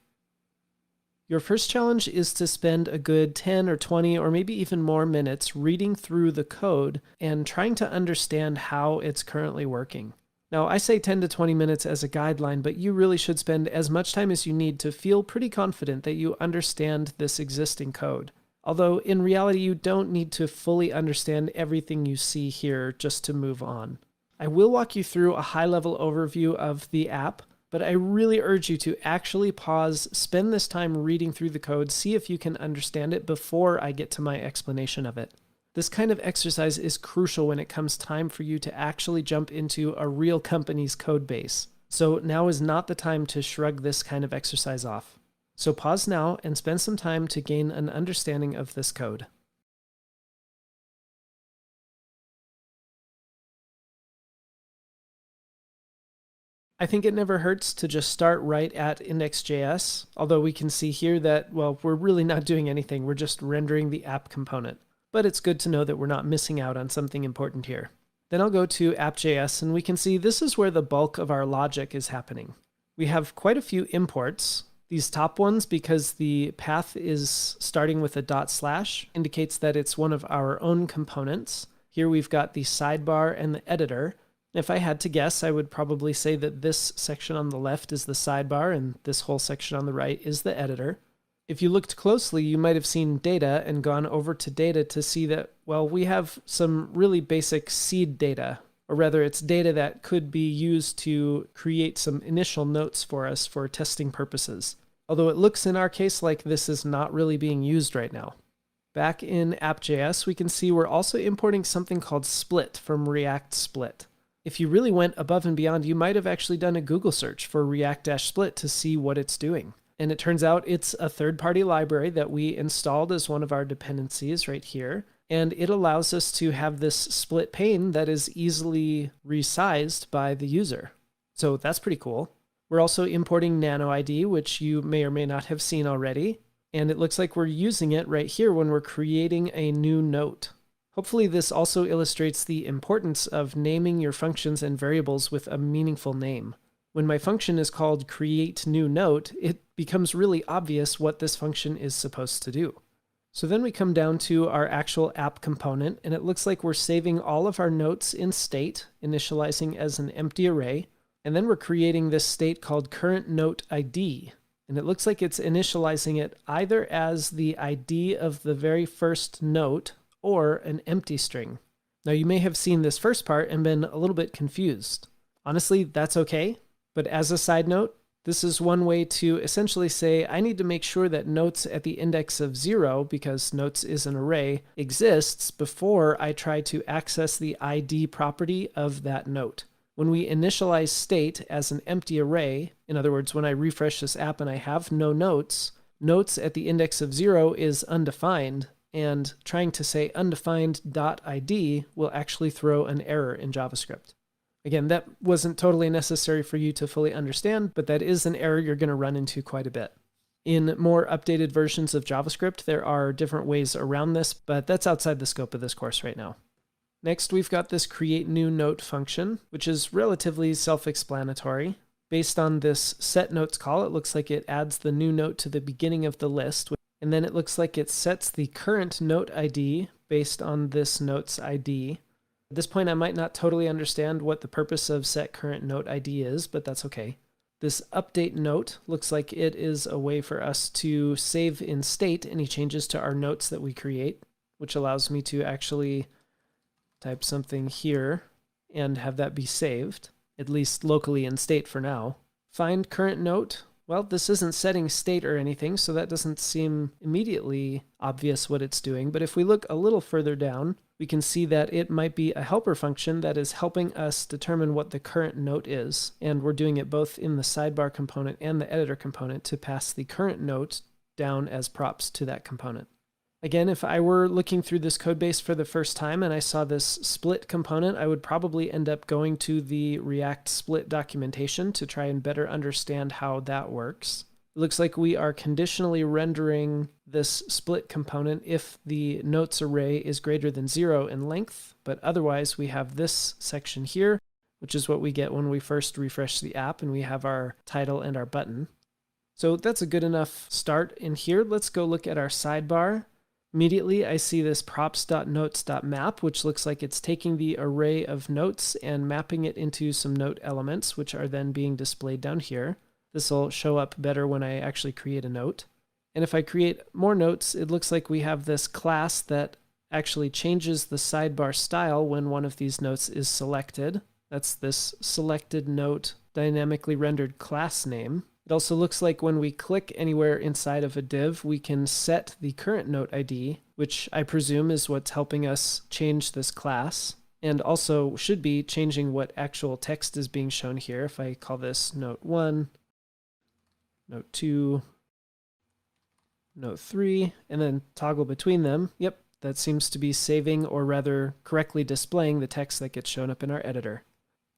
Your first challenge is to spend a good 10 or 20 or maybe even more minutes reading through the code and trying to understand how it's currently working. Now, I say 10 to 20 minutes as a guideline, but you really should spend as much time as you need to feel pretty confident that you understand this existing code. Although, in reality, you don't need to fully understand everything you see here just to move on. I will walk you through a high-level overview of the app, but I really urge you to actually pause, spend this time reading through the code, see if you can understand it before I get to my explanation of it. This kind of exercise is crucial when it comes time for you to actually jump into a real company's code base. So now is not the time to shrug this kind of exercise off. So pause now and spend some time to gain an understanding of this code. I think it never hurts to just start right at index.js, although we can see here that, well, we're really not doing anything. We're just rendering the app component. But it's good to know that we're not missing out on something important here. Then I'll go to app.js, and we can see this is where the bulk of our logic is happening. We have quite a few imports. These top ones, because the path is starting with a /, indicates that it's one of our own components. Here we've got the sidebar and the editor. If I had to guess, I would probably say that this section on the left is the sidebar, and this whole section on the right is the editor. If you looked closely, you might have seen data and gone over to data to see that, well, we have some really basic seed data, or rather it's data that could be used to create some initial notes for us for testing purposes. Although it looks in our case like this is not really being used right now. Back in app.js, we can see we're also importing something called split from React Split. If you really went above and beyond, you might have actually done a Google search for React-Split to see what it's doing. And it turns out it's a third-party library that we installed as one of our dependencies right here. And it allows us to have this split pane that is easily resized by the user. So that's pretty cool. We're also importing NanoID, which you may or may not have seen already. And it looks like we're using it right here when we're creating a new note. Hopefully this also illustrates the importance of naming your functions and variables with a meaningful name. When my function is called createNewNote, it becomes really obvious what this function is supposed to do. So then we come down to our actual app component, and it looks like we're saving all of our notes in state, initializing as an empty array, and then we're creating this state called currentNoteID, and it looks like it's initializing it either as the ID of the very first note or an empty string. Now you may have seen this first part and been a little bit confused. Honestly, that's okay. But as a side note, this is one way to essentially say, I need to make sure that notes at the index of 0, because notes is an array, exists before I try to access the ID property of that note. When we initialize state as an empty array, in other words, when I refresh this app and I have no notes, notes at the index of 0 is undefined, and trying to say undefined.id will actually throw an error in JavaScript. Again, that wasn't totally necessary for you to fully understand, but that is an error you're going to run into quite a bit. In more updated versions of JavaScript, there are different ways around this, but that's outside the scope of this course right now. Next, we've got this createNewNote function, which is relatively self-explanatory. Based on this setNotes call, it looks like it adds the new note to the beginning of the list, and then it looks like it sets the current note ID based on this note's ID. At this point, I might not totally understand what the purpose of setCurrentNoteID is, but that's okay. This update note looks like it is a way for us to save in state any changes to our notes that we create, which allows me to actually type something here and have that be saved, at least locally in state for now. Find current note. Well, this isn't setting state or anything, so that doesn't seem immediately obvious what it's doing. But if we look a little further down, we can see that it might be a helper function that is helping us determine what the current note is. And we're doing it both in the sidebar component and the editor component to pass the current note down as props to that component. Again, if I were looking through this code base for the first time and I saw this split component, I would probably end up going to the React Split documentation to try and better understand how that works. It looks like we are conditionally rendering this split component if the notes array is greater than 0 in length, but otherwise we have this section here, which is what we get when we first refresh the app, and we have our title and our button. So that's a good enough start in here. Let's go look at our sidebar. Immediately, I see this props.notes.map, which looks like it's taking the array of notes and mapping it into some note elements, which are then being displayed down here. This will show up better when I actually create a note. And if I create more notes, it looks like we have this class that actually changes the sidebar style when one of these notes is selected. That's this selected note dynamically rendered class name. It also looks like when we click anywhere inside of a div, we can set the current note ID, which I presume is what's helping us change this class, and also should be changing what actual text is being shown here. If I call this note 1, note 2, note 3, and then toggle between them, yep, that seems to be saving, or rather correctly displaying, the text that gets shown up in our editor.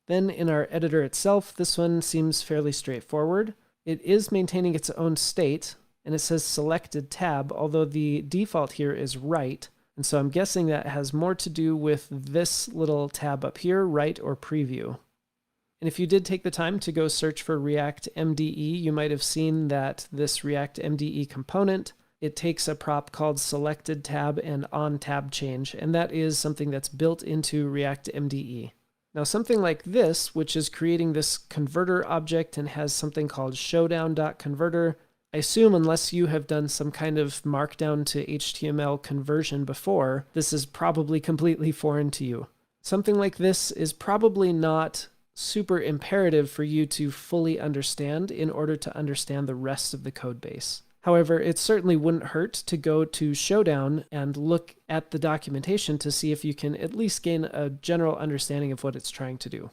Then in our editor itself, this one seems fairly straightforward. It is maintaining its own state, and it says selected tab, although the default here is right, and so I'm guessing that has more to do with this little tab up here, write or preview. And if you did take the time to go search for React MDE, you might have seen that this React MDE component, it takes a prop called selected tab and on tab change, and that is something that's built into React MDE. Now something like this, which is creating this converter object and has something called showdown.converter, I assume unless you have done some kind of markdown to HTML conversion before, this is probably completely foreign to you. Something like this is probably not super imperative for you to fully understand in order to understand the rest of the code base. However, it certainly wouldn't hurt to go to Showdown and look at the documentation to see if you can at least gain a general understanding of what it's trying to do.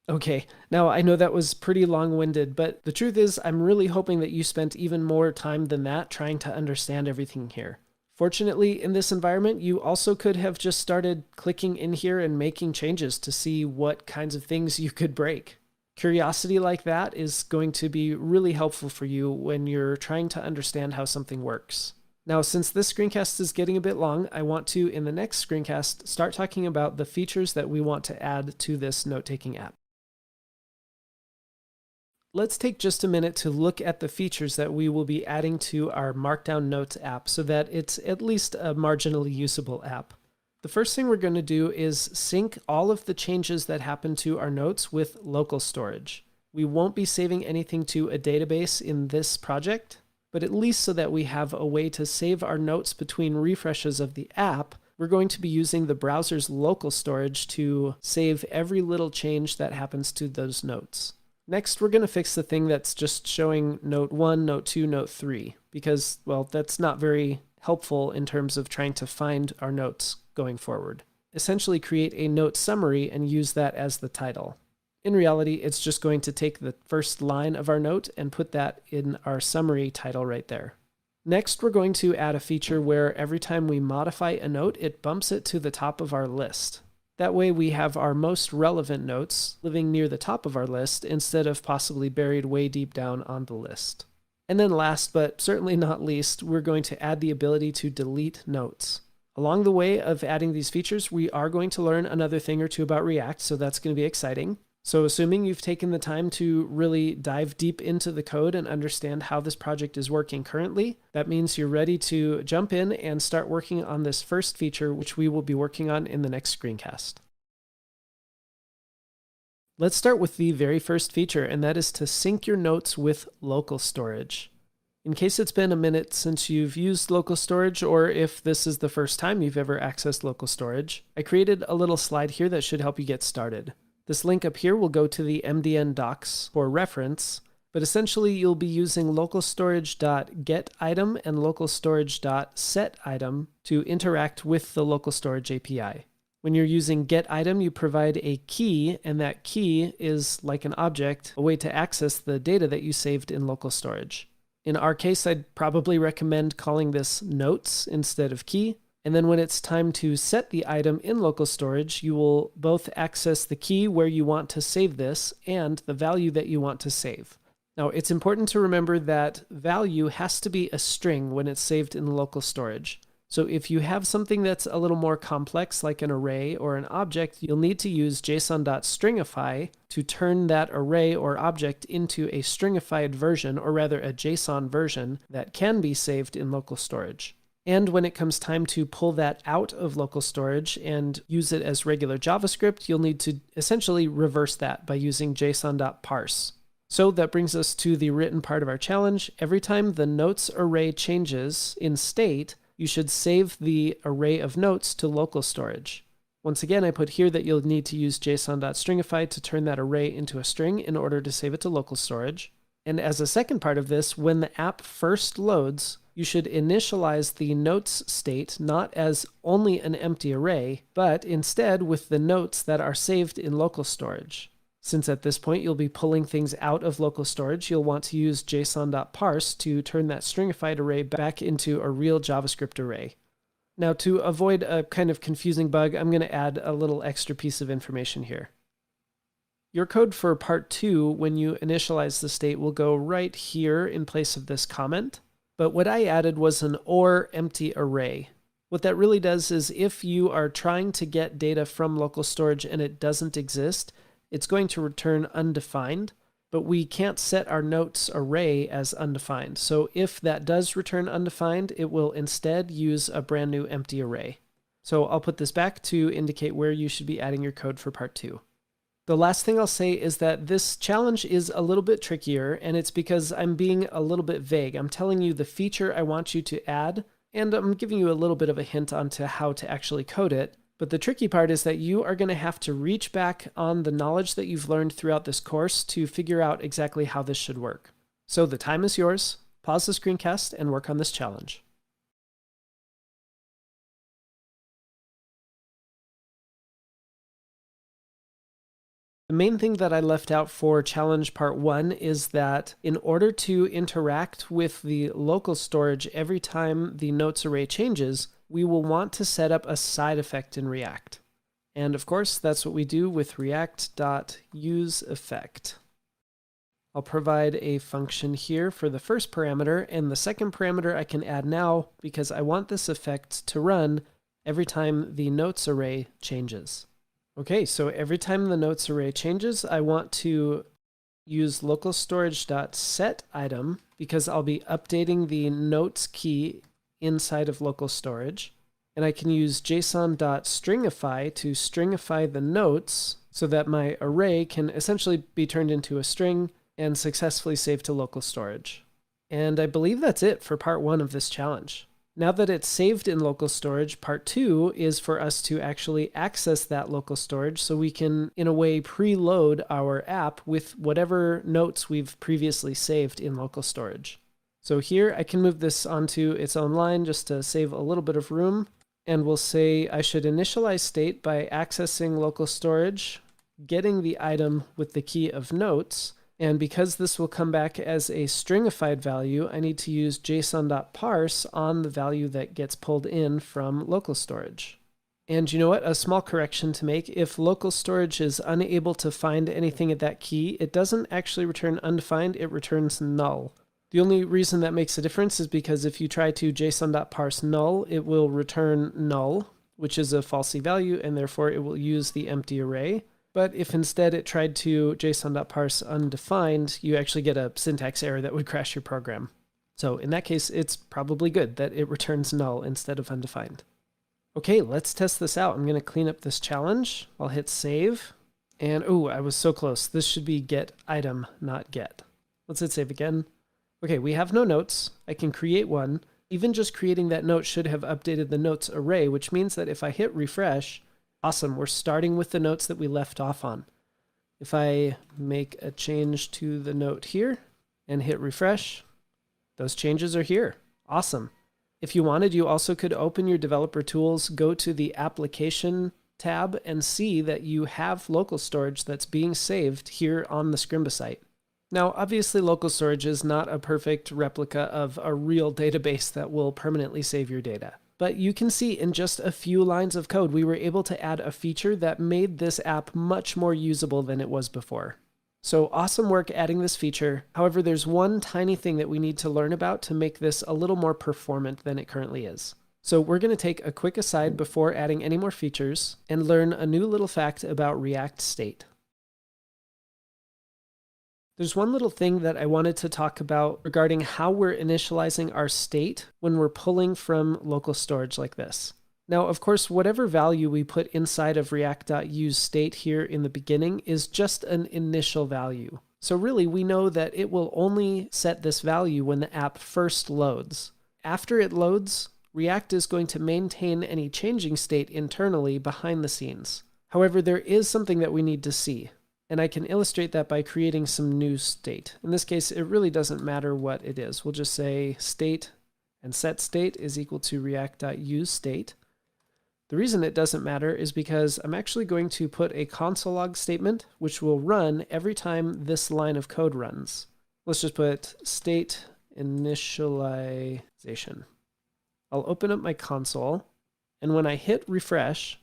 Okay, now I know that was pretty long-winded, but the truth is I'm really hoping that you spent even more time than that trying to understand everything here. Fortunately, in this environment, you also could have just started clicking in here and making changes to see what kinds of things you could break. Curiosity like that is going to be really helpful for you when you're trying to understand how something works. Now, since this screencast is getting a bit long, I want to, in the next screencast, start talking about the features that we want to add to this note-taking app. Let's take just a minute to look at the features that we will be adding to our Markdown Notes app so that it's at least a marginally usable app. The first thing we're going to do is sync all of the changes that happen to our notes with local storage. We won't be saving anything to a database in this project, but at least so that we have a way to save our notes between refreshes of the app, we're going to be using the browser's local storage to save every little change that happens to those notes. Next, we're going to fix the thing that's just showing note 1, note 2, note 3, because, well, that's not very helpful in terms of trying to find our notes going forward. Essentially create a note summary and use that as the title. In reality, it's just going to take the first line of our note and put that in our summary title right there. Next, we're going to add a feature where every time we modify a note, it bumps it to the top of our list. That way we have our most relevant notes living near the top of our list instead of possibly buried way deep down on the list. And then last, but certainly not least, we're going to add the ability to delete notes. Along the way of adding these features, we are going to learn another thing or two about React, so that's going to be exciting. So assuming you've taken the time to really dive deep into the code and understand how this project is working currently, that means you're ready to jump in and start working on this first feature, which we will be working on in the next screencast. Let's start with the very first feature, and that is to sync your notes with local storage. In case it's been a minute since you've used local storage, or if this is the first time you've ever accessed local storage, I created a little slide here that should help you get started. This link up here will go to the MDN docs for reference, but essentially you'll be using localstorage.getItem and localstorage.setItem to interact with the local storage API. When you're using getItem, you provide a key, and that key is like an object, a way to access the data that you saved in local storage. In our case, I'd probably recommend calling this notes instead of key. And then when it's time to set the item in local storage, you will both access the key where you want to save this and the value that you want to save. Now, it's important to remember that value has to be a string when it's saved in local storage. So if you have something that's a little more complex, like an array or an object, you'll need to use json.stringify to turn that array or object into a stringified version, or rather a JSON version that can be saved in local storage. And when it comes time to pull that out of local storage and use it as regular JavaScript, you'll need to essentially reverse that by using json.parse. So that brings us to the written part of our challenge. Every time the notes array changes in state, you should save the array of notes to local storage. Once again, I put here that you'll need to use json.stringify to turn that array into a string in order to save it to local storage. And as a second part of this, when the app first loads, you should initialize the notes state not as only an empty array, but instead with the notes that are saved in local storage. Since at this point you'll be pulling things out of local storage, you'll want to use json.parse to turn that stringified array back into a real JavaScript array. Now, to avoid a kind of confusing bug, I'm going to add a little extra piece of information here. Your code for part 2, when you initialize the state, will go right here in place of this comment. But what I added was an or empty array. What that really does is if you are trying to get data from local storage and it doesn't exist, it's going to return undefined, but we can't set our notes array as undefined. So if that does return undefined, it will instead use a brand new empty array. So I'll put this back to indicate where you should be adding your code for part 2. The last thing I'll say is that this challenge is a little bit trickier, and it's because I'm being a little bit vague. I'm telling you the feature I want you to add, and I'm giving you a little bit of a hint onto how to actually code it. But the tricky part is that you are going to have to reach back on the knowledge that you've learned throughout this course to figure out exactly how this should work. So the time is yours. Pause the screencast and work on this challenge. The main thing that I left out for challenge part 1 is that in order to interact with the local storage every time the notes array changes, we will want to set up a side effect in React. And of course, that's what we do with react.useEffect. I'll provide a function here for the first parameter, and the second parameter I can add now because I want this effect to run every time the notes array changes. Okay, so every time the notes array changes, I want to use local storage.setItem because I'll be updating the notes key inside of local storage. And I can use json.stringify to stringify the notes so that my array can essentially be turned into a string and successfully saved to local storage. And I believe that's it for part 1 of this challenge. Now that it's saved in local storage, part 2 is for us to actually access that local storage so we can, in a way, preload our app with whatever notes we've previously saved in local storage. So here I can move this onto its own line just to save a little bit of room. And we'll say I should initialize state by accessing local storage, getting the item with the key of notes. And because this will come back as a stringified value, I need to use json.parse on the value that gets pulled in from local storage. And you know what? A small correction to make. If local storage is unable to find anything at that key, it doesn't actually return undefined, it returns null. The only reason that makes a difference is because if you try to json.parse null, it will return null, which is a falsy value, and therefore it will use the empty array. But if instead it tried to json.parse undefined, you actually get a syntax error that would crash your program. So in that case, it's probably good that it returns null instead of undefined. Okay, let's test this out. I'm going to clean up this challenge. I'll hit save. And oh, I was so close. This should be get item, not get. Let's hit save again. Okay, we have no notes. I can create one. Even just creating that note should have updated the notes array, which means that if I hit refresh, awesome, we're starting with the notes that we left off on. If I make a change to the note here and hit refresh, those changes are here. Awesome. If you wanted, you also could open your developer tools, go to the application tab, and see that you have local storage that's being saved here on the Scrimba site. Now, obviously, local storage is not a perfect replica of a real database that will permanently save your data. But you can see in just a few lines of code, we were able to add a feature that made this app much more usable than it was before. So awesome work adding this feature. However, there's one tiny thing that we need to learn about to make this a little more performant than it currently is. So we're going to take a quick aside before adding any more features and learn a new little fact about React State. There's one little thing that I wanted to talk about regarding how we're initializing our state when we're pulling from local storage like this. Now, of course, whatever value we put inside of react.useState here in the beginning is just an initial value. So really, we know that it will only set this value when the app first loads. After it loads, React is going to maintain any changing state internally behind the scenes. However, there is something that we need to see. And I can illustrate that by creating some new state. In this case, it really doesn't matter what it is. We'll just say state and set state is equal to react.useState. The reason it doesn't matter is because I'm actually going to put a console log statement which will run every time this line of code runs. Let's just put state initialization. I'll open up my console, and when I hit refresh,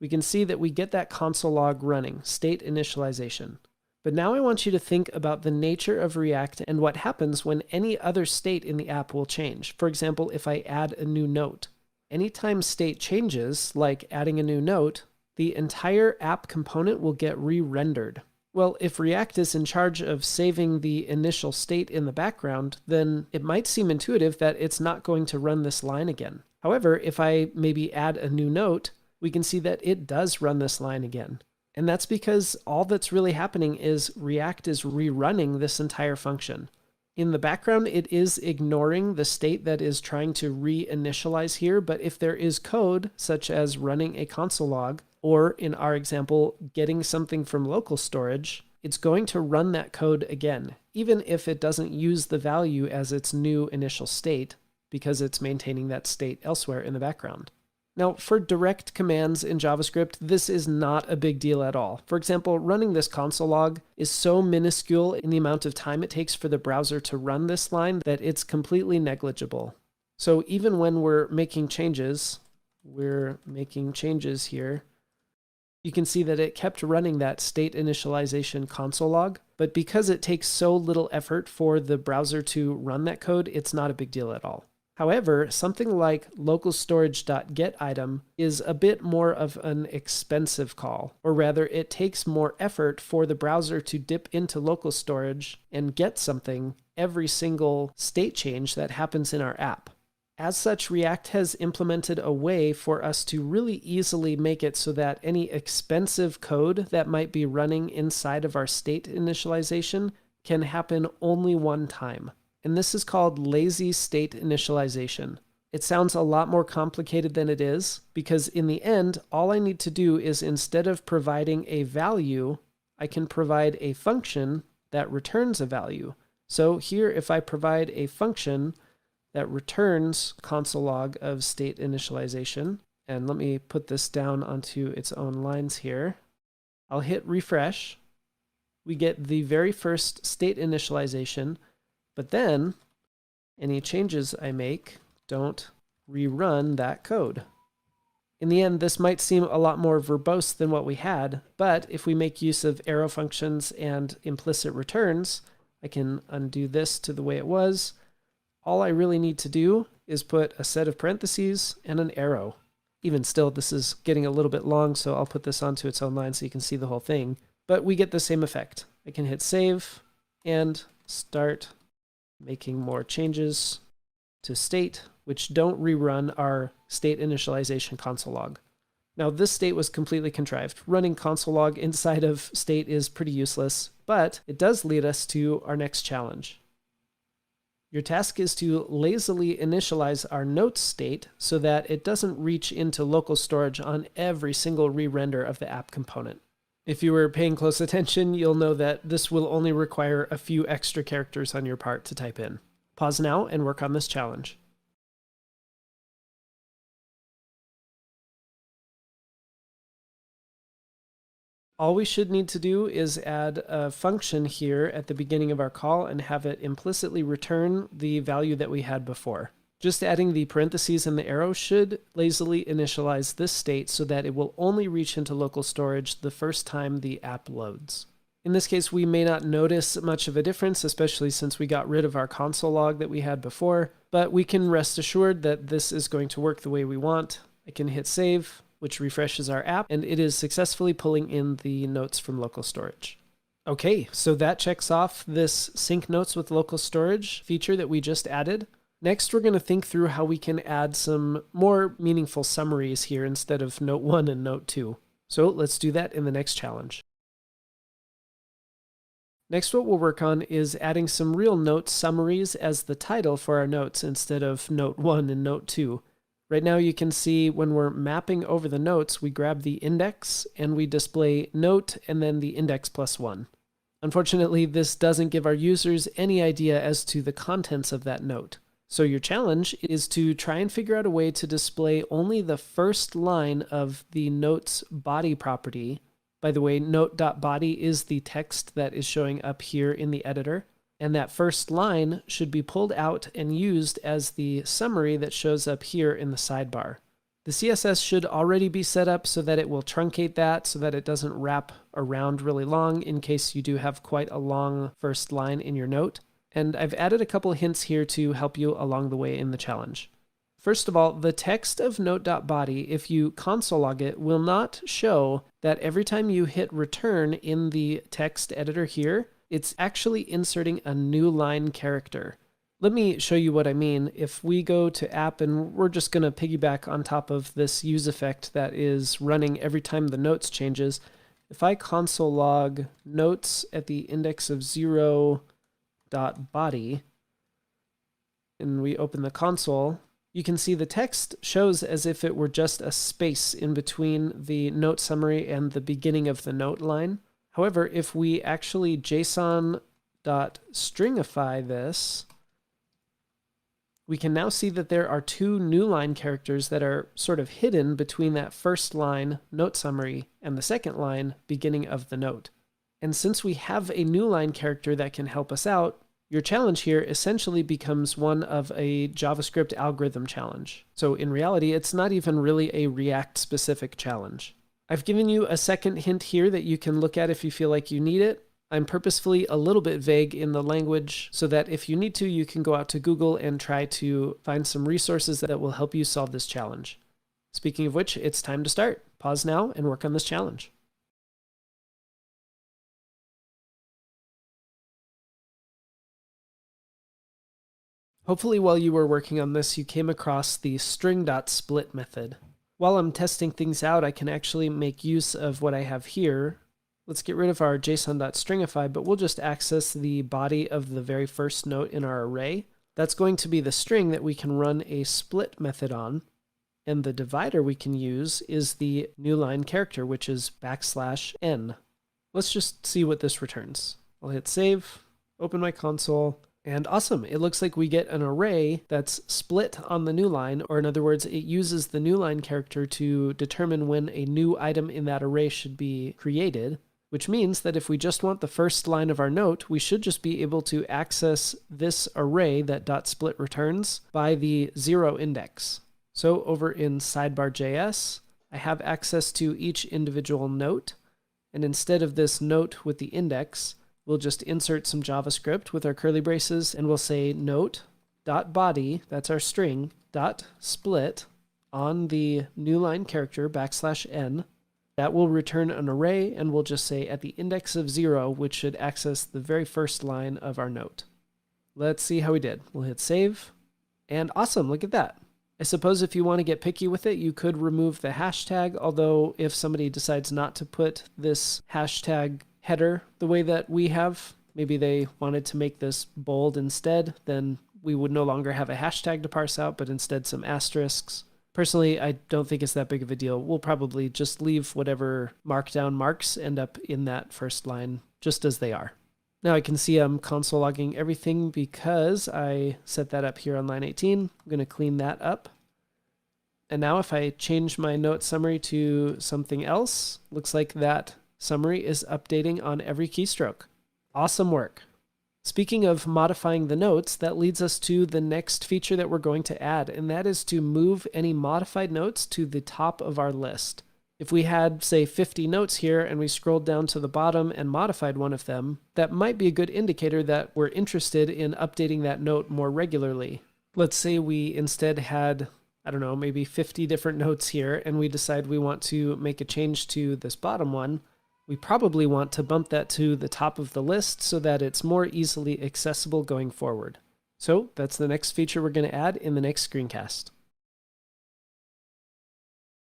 we can see that we get that console log running, state initialization. But now I want you to think about the nature of React and what happens when any other state in the app will change. For example, if I add a new note. Anytime state changes, like adding a new note, the entire app component will get re-rendered. Well, if React is in charge of saving the initial state in the background, then it might seem intuitive that it's not going to run this line again. However, if I maybe add a new note, we can see that it does run this line again. And that's because all that's really happening is React is rerunning this entire function. In the background, it is ignoring the state that is trying to reinitialize here, but if there is code, such as running a console log, or in our example, getting something from local storage, it's going to run that code again, even if it doesn't use the value as its new initial state, because it's maintaining that state elsewhere in the background. Now, for direct commands in JavaScript, this is not a big deal at all. For example, running this console log is so minuscule in the amount of time it takes for the browser to run this line that it's completely negligible. So even when we're making changes here, you can see that it kept running that state initialization console log, but because it takes so little effort for the browser to run that code, it's not a big deal at all. However, something like localstorage.getItem is a bit more of an expensive call, or rather it takes more effort for the browser to dip into local storage and get something every single state change that happens in our app. As such, React has implemented a way for us to really easily make it so that any expensive code that might be running inside of our state initialization can happen only one time. And this is called lazy state initialization. It sounds a lot more complicated than it is, because in the end, all I need to do is instead of providing a value, I can provide a function that returns a value. So here, if I provide a function that returns console log of state initialization, and let me put this down onto its own lines here, I'll hit refresh. We get the very first state initialization, but then any changes I make don't rerun that code. In the end, this might seem a lot more verbose than what we had, but if we make use of arrow functions and implicit returns, I can undo this to the way it was. All I really need to do is put a set of parentheses and an arrow. Even still, this is getting a little bit long, so I'll put this onto its own line so you can see the whole thing. But we get the same effect. I can hit save and start making more changes to state, which don't rerun our state initialization console log. Now, this state was completely contrived. Running console log inside of state is pretty useless, but it does lead us to our next challenge. Your task is to lazily initialize our notes state so that it doesn't reach into local storage on every single re-render of the app component. If you were paying close attention, you'll know that this will only require a few extra characters on your part to type in. Pause now and work on this challenge. All we should need to do is add a function here at the beginning of our call and have it implicitly return the value that we had before. Just adding the parentheses and the arrow should lazily initialize this state so that it will only reach into local storage the first time the app loads. In this case, we may not notice much of a difference, especially since we got rid of our console log that we had before, but we can rest assured that this is going to work the way we want. I can hit save, which refreshes our app, and it is successfully pulling in the notes from local storage. Okay, so that checks off this sync notes with local storage feature that we just added. Next, we're going to think through how we can add some more meaningful summaries here instead of note 1 and note 2. So let's do that in the next challenge. Next, what we'll work on is adding some real note summaries as the title for our notes instead of note 1 and note 2. Right now you can see when we're mapping over the notes, we grab the index and we display note and then the index plus 1. Unfortunately, this doesn't give our users any idea as to the contents of that note. So your challenge is to try and figure out a way to display only the first line of the note's body property. By the way, note.body is the text that is showing up here in the editor. And that first line should be pulled out and used as the summary that shows up here in the sidebar. The CSS should already be set up so that it will truncate that so that it doesn't wrap around really long in case you do have quite a long first line in your note. And I've added a couple hints here to help you along the way in the challenge. First of all, the text of note.body, if you console log it, will not show that every time you hit return in the text editor here, it's actually inserting a new line character. Let me show you what I mean. If we go to app and we're just going to piggyback on top of this use effect that is running every time the notes changes, If I console log notes at the index of 0 dot body, and we open the console, you can see the text shows as if it were just a space in between the note summary and the beginning of the note line. However, if we actually JSON.stringify this, we can now see that there are two new line characters that are sort of hidden between that first line note summary and the second line beginning of the note. And since we have a new line character that can help us out, your challenge here essentially becomes one of a JavaScript algorithm challenge. So in reality, it's not even really a React-specific challenge. I've given you a second hint here that you can look at if you feel like you need it. I'm purposefully a little bit vague in the language so that if you need to, you can go out to Google and try to find some resources that will help you solve this challenge. Speaking of which, it's time to start. Pause now and work on this challenge. Hopefully while you were working on this, you came across the string.split method. While I'm testing things out, I can actually make use of what I have here. Let's get rid of our JSON.stringify, but we'll just access the body of the very first note in our array. That's going to be the string that we can run a split method on. And the divider we can use is the new line character, which is \n. Let's just see what this returns. I'll hit save, open my console, and awesome, it looks like we get an array that's split on the new line, or in other words, it uses the new line character to determine when a new item in that array should be created, which means that if we just want the first line of our note, we should just be able to access this array that .split returns by the 0 index. So over in sidebar.js, I have access to each individual note, and instead of this note with the index, we'll just insert some JavaScript with our curly braces, and we'll say note.body, that's our string, .split on the new line character \n. That will return an array, and we'll just say at the index of 0, which should access the very first line of our note. Let's see how we did. We'll hit save, and awesome, look at that. I suppose if you want to get picky with it, you could remove the hashtag, although if somebody decides not to put this hashtag header the way that we have, maybe they wanted to make this bold instead, then we would no longer have a hashtag to parse out, but instead some asterisks. Personally, I don't think it's that big of a deal. We'll probably just leave whatever markdown marks end up in that first line just as they are. Now I can see I'm console logging everything because I set that up here on line 18. I'm going to clean that up. And now if I change my note summary to something else, looks like that summary is updating on every keystroke. Awesome work. Speaking of modifying the notes, that leads us to the next feature that we're going to add, and that is to move any modified notes to the top of our list. If we had, say, 50 notes here and we scrolled down to the bottom and modified one of them, that might be a good indicator that we're interested in updating that note more regularly. Let's say we instead had, I don't know, maybe 50 different notes here, and we decide we want to make a change to this bottom one. We probably want to bump that to the top of the list so that it's more easily accessible going forward. So that's the next feature we're going to add in the next screencast.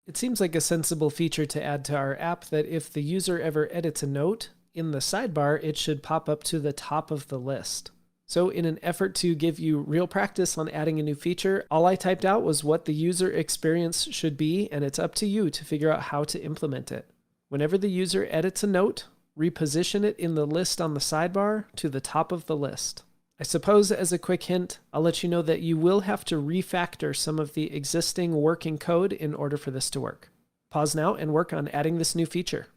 It seems like a sensible feature to add to our app that if the user ever edits a note, in the sidebar it should pop up to the top of the list. So in an effort to give you real practice on adding a new feature, all I typed out was what the user experience should be, and it's up to you to figure out how to implement it. Whenever the user edits a note, reposition it in the list on the sidebar to the top of the list. I suppose as a quick hint, I'll let you know that you will have to refactor some of the existing working code in order for this to work. Pause now and work on adding this new feature.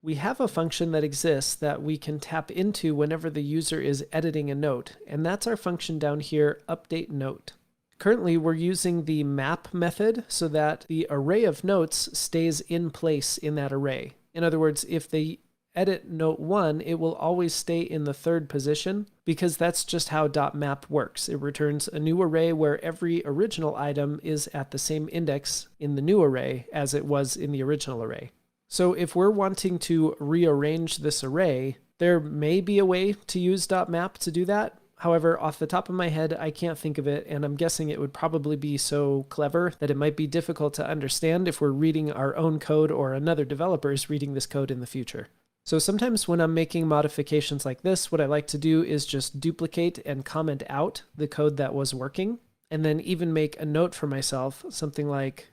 We have a function that exists that we can tap into whenever the user is editing a note, and that's our function down here, update note. Currently, we're using the map method so that the array of notes stays in place in that array. In other words, if they edit note 1, it will always stay in the third position because that's just how .map works. It returns a new array where every original item is at the same index in the new array as it was in the original array. So if we're wanting to rearrange this array, there may be a way to use .map to do that. However, off the top of my head, I can't think of it, and I'm guessing it would probably be so clever that it might be difficult to understand if we're reading our own code or another developer is reading this code in the future. So sometimes when I'm making modifications like this, what I like to do is just duplicate and comment out the code that was working, and then even make a note for myself, something like,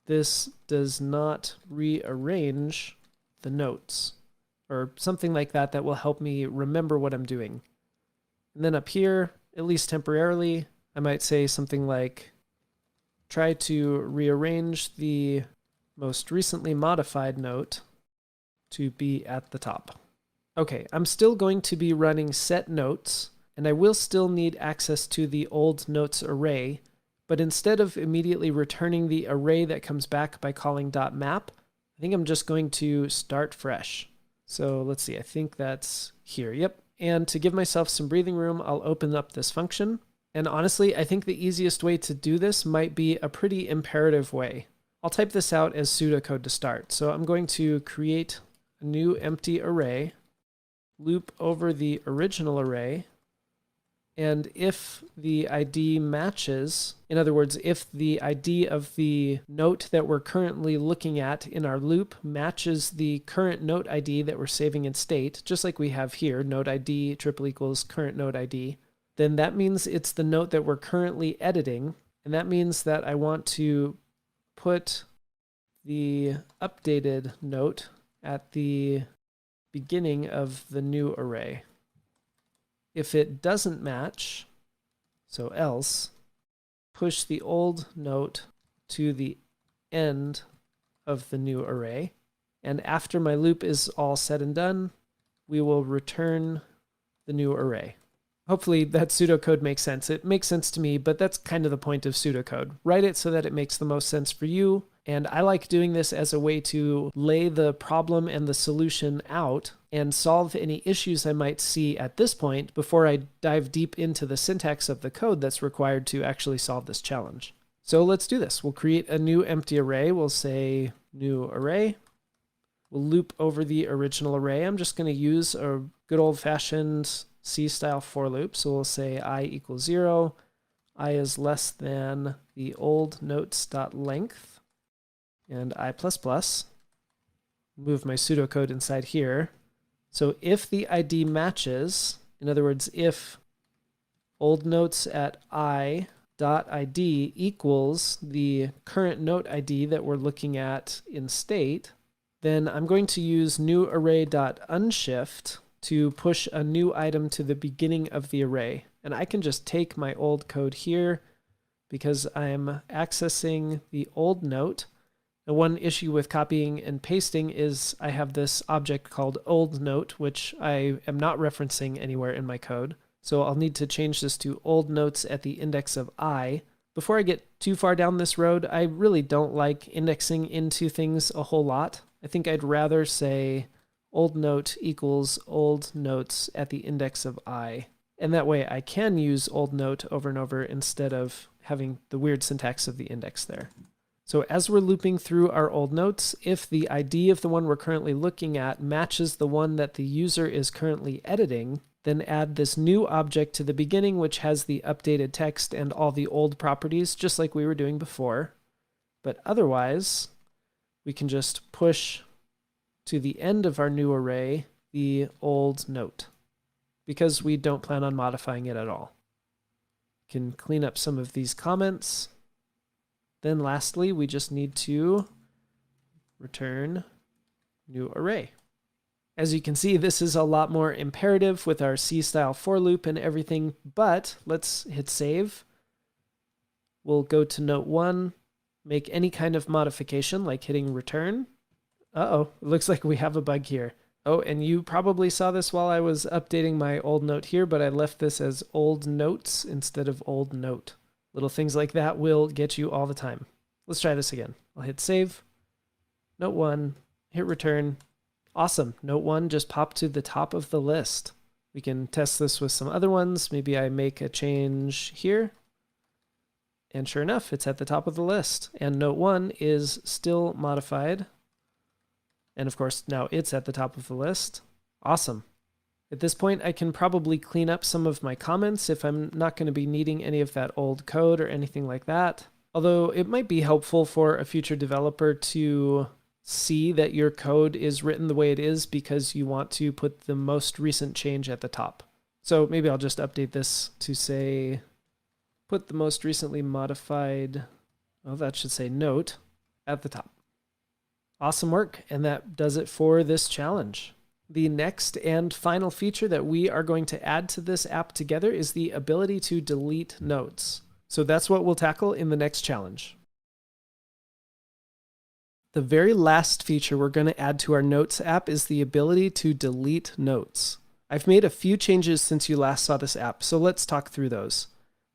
this does not rearrange the notes, or something like that that will help me remember what I'm doing. And then up here, at least temporarily, I might say something like, try to rearrange the most recently modified note to be at the top. Okay, I'm still going to be running set notes, and I will still need access to the old notes array, but instead of immediately returning the array that comes back by calling .map, I think I'm just going to start fresh. So let's see, I think that's here, yep. And to give myself some breathing room, I'll open up this function. And honestly, I think the easiest way to do this might be a pretty imperative way. I'll type this out as pseudocode to start. So I'm going to create a new empty array, loop over the original array, and if the ID matches, in other words, if the ID of the note that we're currently looking at in our loop matches the current note ID that we're saving in state, just like we have here, note ID triple equals current note ID, then that means it's the note that we're currently editing, and that means that I want to put the updated note at the beginning of the new array. If it doesn't match, so else, push the old note to the end of the new array. And after my loop is all said and done, we will return the new array. Hopefully that pseudocode makes sense. It makes sense to me, but that's kind of the point of pseudocode. Write it so that it makes the most sense for you. And I like doing this as a way to lay the problem and the solution out and solve any issues I might see at this point before I dive deep into the syntax of the code that's required to actually solve this challenge. So let's do this. We'll create a new empty array. We'll say new array. We'll loop over the original array. I'm just going to use a good old-fashioned C-style for loop. So we'll say I equals 0. I is less than the old notes.length. And I++, move my pseudocode inside here. So if the ID matches, in other words, if old notes at I.id equals the current note ID that we're looking at in state, then I'm going to use new array.unshift to push a new item to the beginning of the array. And I can just take my old code here because I'm accessing the old note. The one issue with copying and pasting is I have this object called old note, which I am not referencing anywhere in my code. So I'll need to change this to old notes at the index of I. Before I get too far down this road, I really don't like indexing into things a whole lot. I think I'd rather say old note equals old notes at the index of I. And that way I can use old note over and over instead of having the weird syntax of the index there. So as we're looping through our old notes, if the ID of the one we're currently looking at matches the one that the user is currently editing, then add this new object to the beginning, which has the updated text and all the old properties, just like we were doing before. But otherwise, we can just push to the end of our new array the old note, because we don't plan on modifying it at all. We can clean up some of these comments. Then lastly, we just need to return new array. As you can see, this is a lot more imperative with our C-style for loop and everything, but let's hit save. We'll go to note 1, make any kind of modification like hitting return. Uh-oh, it looks like we have a bug here. Oh, and you probably saw this while I was updating my old note here, but I left this as old notes instead of old note. Little things like that will get you all the time. Let's try this again. I'll hit save. Note 1, hit return. Awesome. Note 1 just popped to the top of the list. We can test this with some other ones. Maybe I make a change here. And sure enough, it's at the top of the list. And note 1 is still modified. And of course, now it's at the top of the list. Awesome. At this point, I can probably clean up some of my comments if I'm not going to be needing any of that old code or anything like that. Although it might be helpful for a future developer to see that your code is written the way it is because you want to put the most recent change at the top. So maybe I'll just update this to say, put the most recently modified, well, that should say note at the top. Awesome work, and that does it for this challenge. The next and final feature that we are going to add to this app together is the ability to delete notes. So that's what we'll tackle in the next challenge. The very last feature we're going to add to our Notes app is the ability to delete notes. I've made a few changes since you last saw this app, so let's talk through those.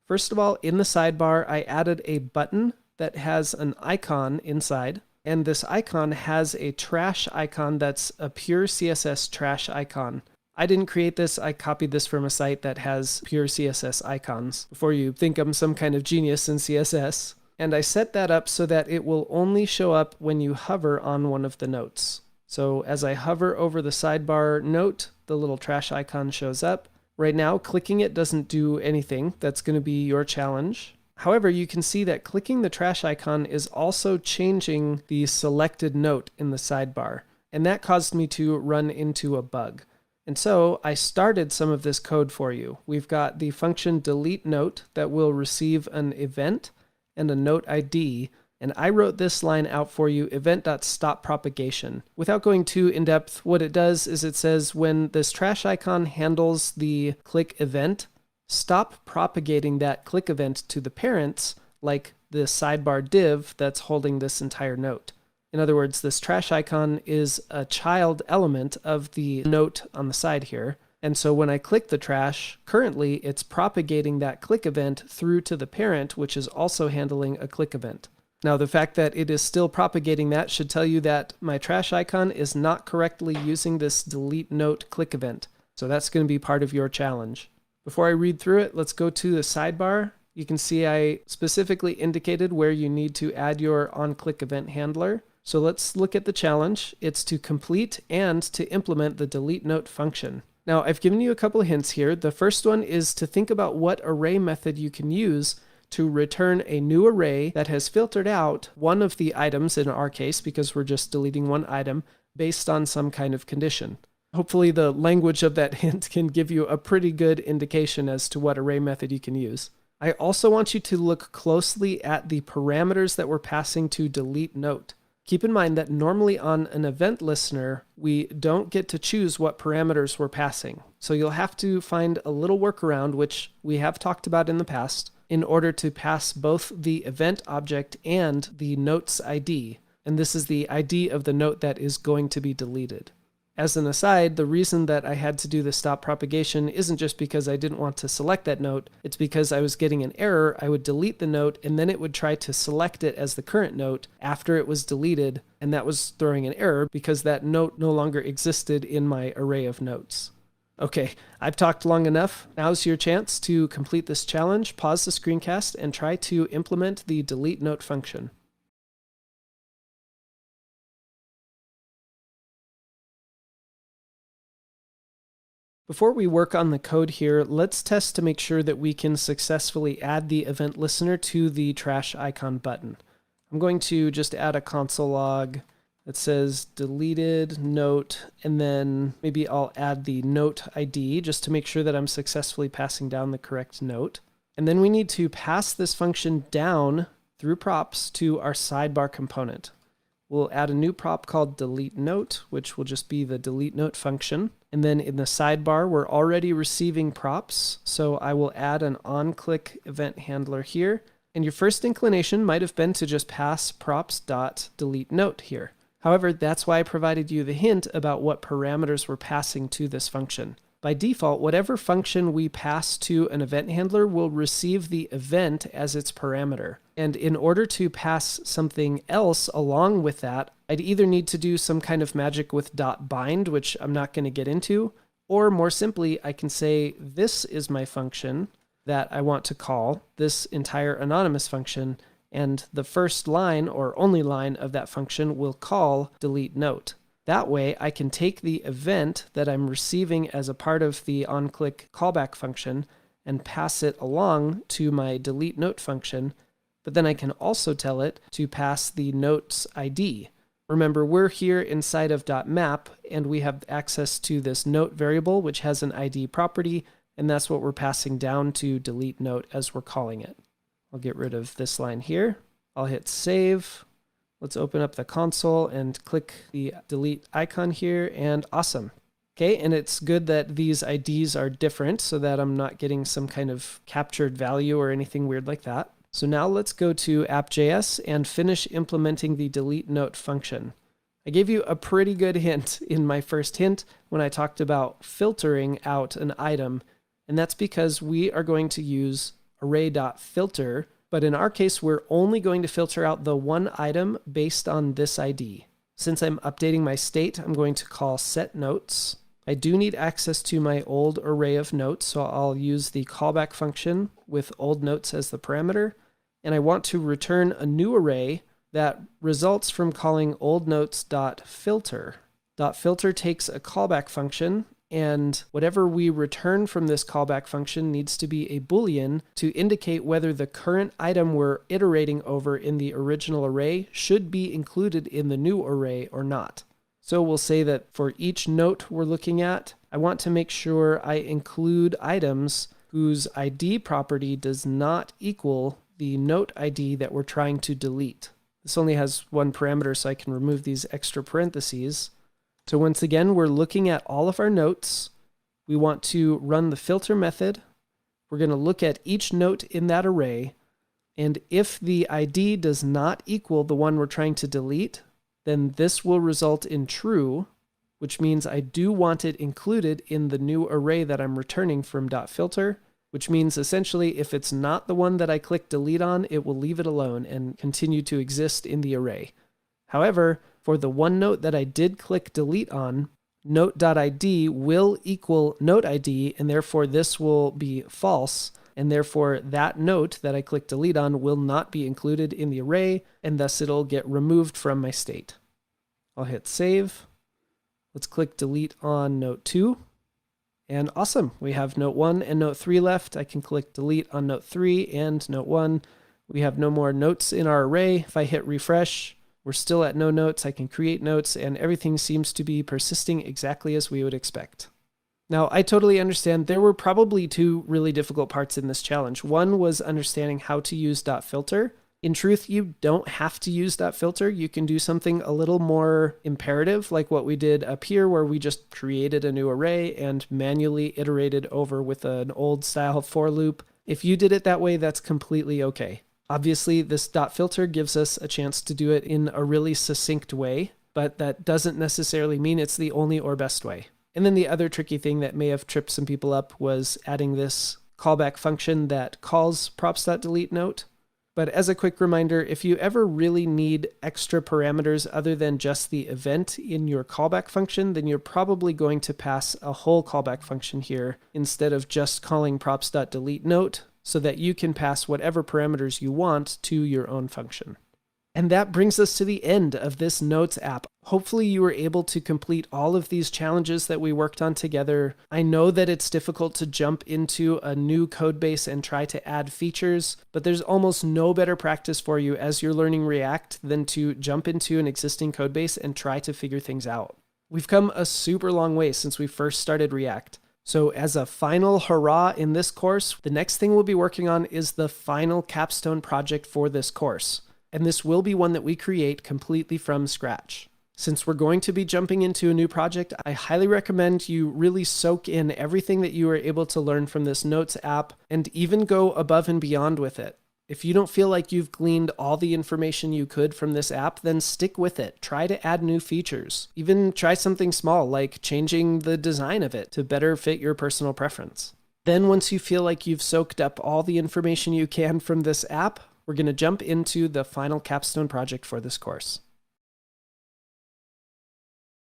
First of all, in the sidebar, I added a button that has an icon inside. And this icon has a trash icon that's a pure CSS trash icon. I didn't create this. I copied this from a site that has pure CSS icons before you think I'm some kind of genius in CSS. And I set that up so that it will only show up when you hover on one of the notes. So as I hover over the sidebar note, the little trash icon shows up. Right now, clicking it doesn't do anything. That's going to be your challenge. However, you can see that clicking the trash icon is also changing the selected note in the sidebar, and that caused me to run into a bug. And so I started some of this code for you. We've got the function delete note that will receive an event and a note ID, and I wrote this line out for you, event.stopPropagation. Without going too in-depth, what it does is it says when this trash icon handles the click event, stop propagating that click event to the parents, like the sidebar div that's holding this entire note. In other words, this trash icon is a child element of the note on the side here. And so when I click the trash, currently it's propagating that click event through to the parent, which is also handling a click event. Now, the fact that it is still propagating that should tell you that my trash icon is not correctly using this delete note click event. So that's going to be part of your challenge. Before I read through it, let's go to the sidebar. You can see I specifically indicated where you need to add your onClick event handler. So let's look at the challenge. It's to complete and to implement the delete note function. Now, I've given you a couple of hints here. The first one is to think about what array method you can use to return a new array that has filtered out one of the items, in our case, because we're just deleting one item, based on some kind of condition. Hopefully the language of that hint can give you a pretty good indication as to what array method you can use. I also want you to look closely at the parameters that we're passing to delete note. Keep in mind that normally on an event listener, we don't get to choose what parameters we're passing. So you'll have to find a little workaround, which we have talked about in the past, in order to pass both the event object and the note's ID. And this is the ID of the note that is going to be deleted. As an aside, the reason that I had to do the stop propagation isn't just because I didn't want to select that note, it's because I was getting an error. I would delete the note and then it would try to select it as the current note after it was deleted, and that was throwing an error because that note no longer existed in my array of notes. Okay, I've talked long enough. Now's your chance to complete this challenge. Pause the screencast and try to implement the delete note function. Before we work on the code here, let's test to make sure that we can successfully add the event listener to the trash icon button. I'm going to just add a console log that says deleted note, and then maybe I'll add the note ID just to make sure that I'm successfully passing down the correct note. And then we need to pass this function down through props to our sidebar component. We'll add a new prop called delete note, which will just be the delete note function. And then in the sidebar, we're already receiving props, so I will add an onClick event handler here. And your first inclination might have been to just pass props.delete note here. However, that's why I provided you the hint about what parameters we're passing to this function. By default, whatever function we pass to an event handler will receive the event as its parameter. And in order to pass something else along with that, I'd either need to do some kind of magic with .bind, which I'm not going to get into, or more simply, I can say this is my function that I want to call, this entire anonymous function, and the first line or only line of that function will call delete note. That way I can take the event that I'm receiving as a part of the onClick callback function and pass it along to my delete note function, but then I can also tell it to pass the note's ID. Remember, we're here inside of .map, and we have access to this note variable, which has an ID property, and that's what we're passing down to delete note as we're calling it. I'll get rid of this line here. I'll hit save. Let's open up the console and click the delete icon here, and awesome. Okay, and it's good that these IDs are different so that I'm not getting some kind of captured value or anything weird like that. So now let's go to app.js and finish implementing the delete note function. I gave you a pretty good hint in my first hint when I talked about filtering out an item, and that's because we are going to use array.filter, but in our case, we're only going to filter out the one item based on this ID. Since I'm updating my state, I'm going to call setNotes. I do need access to my old array of notes, so I'll use the callback function with old notes as the parameter, and I want to return a new array that results from calling oldnotes.filter. .filter takes a callback function, and whatever we return from this callback function needs to be a Boolean to indicate whether the current item we're iterating over in the original array should be included in the new array or not. So we'll say that for each note we're looking at, I want to make sure I include items whose ID property does not equal the note ID that we're trying to delete. This only has one parameter, so I can remove these extra parentheses. So once again, we're looking at all of our notes. We want to run the filter method. We're going to look at each note in that array, and if the ID does not equal the one we're trying to delete, then this will result in true, which means I do want it included in the new array that I'm returning from .filter, which means essentially if it's not the one that I click delete on, it will leave it alone and continue to exist in the array. However, for the one note that I did click delete on, note.id will equal note ID, and therefore this will be false, and therefore that note that I click delete on will not be included in the array, and thus it'll get removed from my state. I'll hit save. Let's click delete on note 2. And awesome, we have note 1 and note 3 left. I can click delete on note 3 and note 1. We have no more notes in our array. If I hit refresh, we're still at no notes. I can create notes, and everything seems to be persisting exactly as we would expect. Now, I totally understand there were probably two really difficult parts in this challenge. One was understanding how to use .filter. In truth, you don't have to use .filter. You can do something a little more imperative, like what we did up here, where we just created a new array and manually iterated over with an old style for loop. If you did it that way, that's completely okay. Obviously, this .filter gives us a chance to do it in a really succinct way, but that doesn't necessarily mean it's the only or best way. And then the other tricky thing that may have tripped some people up was adding this callback function that calls props.delete note. But as a quick reminder, if you ever really need extra parameters other than just the event in your callback function, then you're probably going to pass a whole callback function here instead of just calling props.delete note, so that you can pass whatever parameters you want to your own function. And that brings us to the end of this Notes app. Hopefully you were able to complete all of these challenges that we worked on together. I know that it's difficult to jump into a new code base and try to add features, but there's almost no better practice for you as you're learning React than to jump into an existing code base and try to figure things out. We've come a super long way since we first started React. So as a final hurrah in this course, the next thing we'll be working on is the final capstone project for this course. And this will be one that we create completely from scratch. Since we're going to be jumping into a new project, I highly recommend you really soak in everything that you are able to learn from this Notes app and even go above and beyond with it. If you don't feel like you've gleaned all the information you could from this app, then stick with it. Try to add new features. Even try something small like changing the design of it to better fit your personal preference. Then once you feel like you've soaked up all the information you can from this app, we're going to jump into the final capstone project for this course.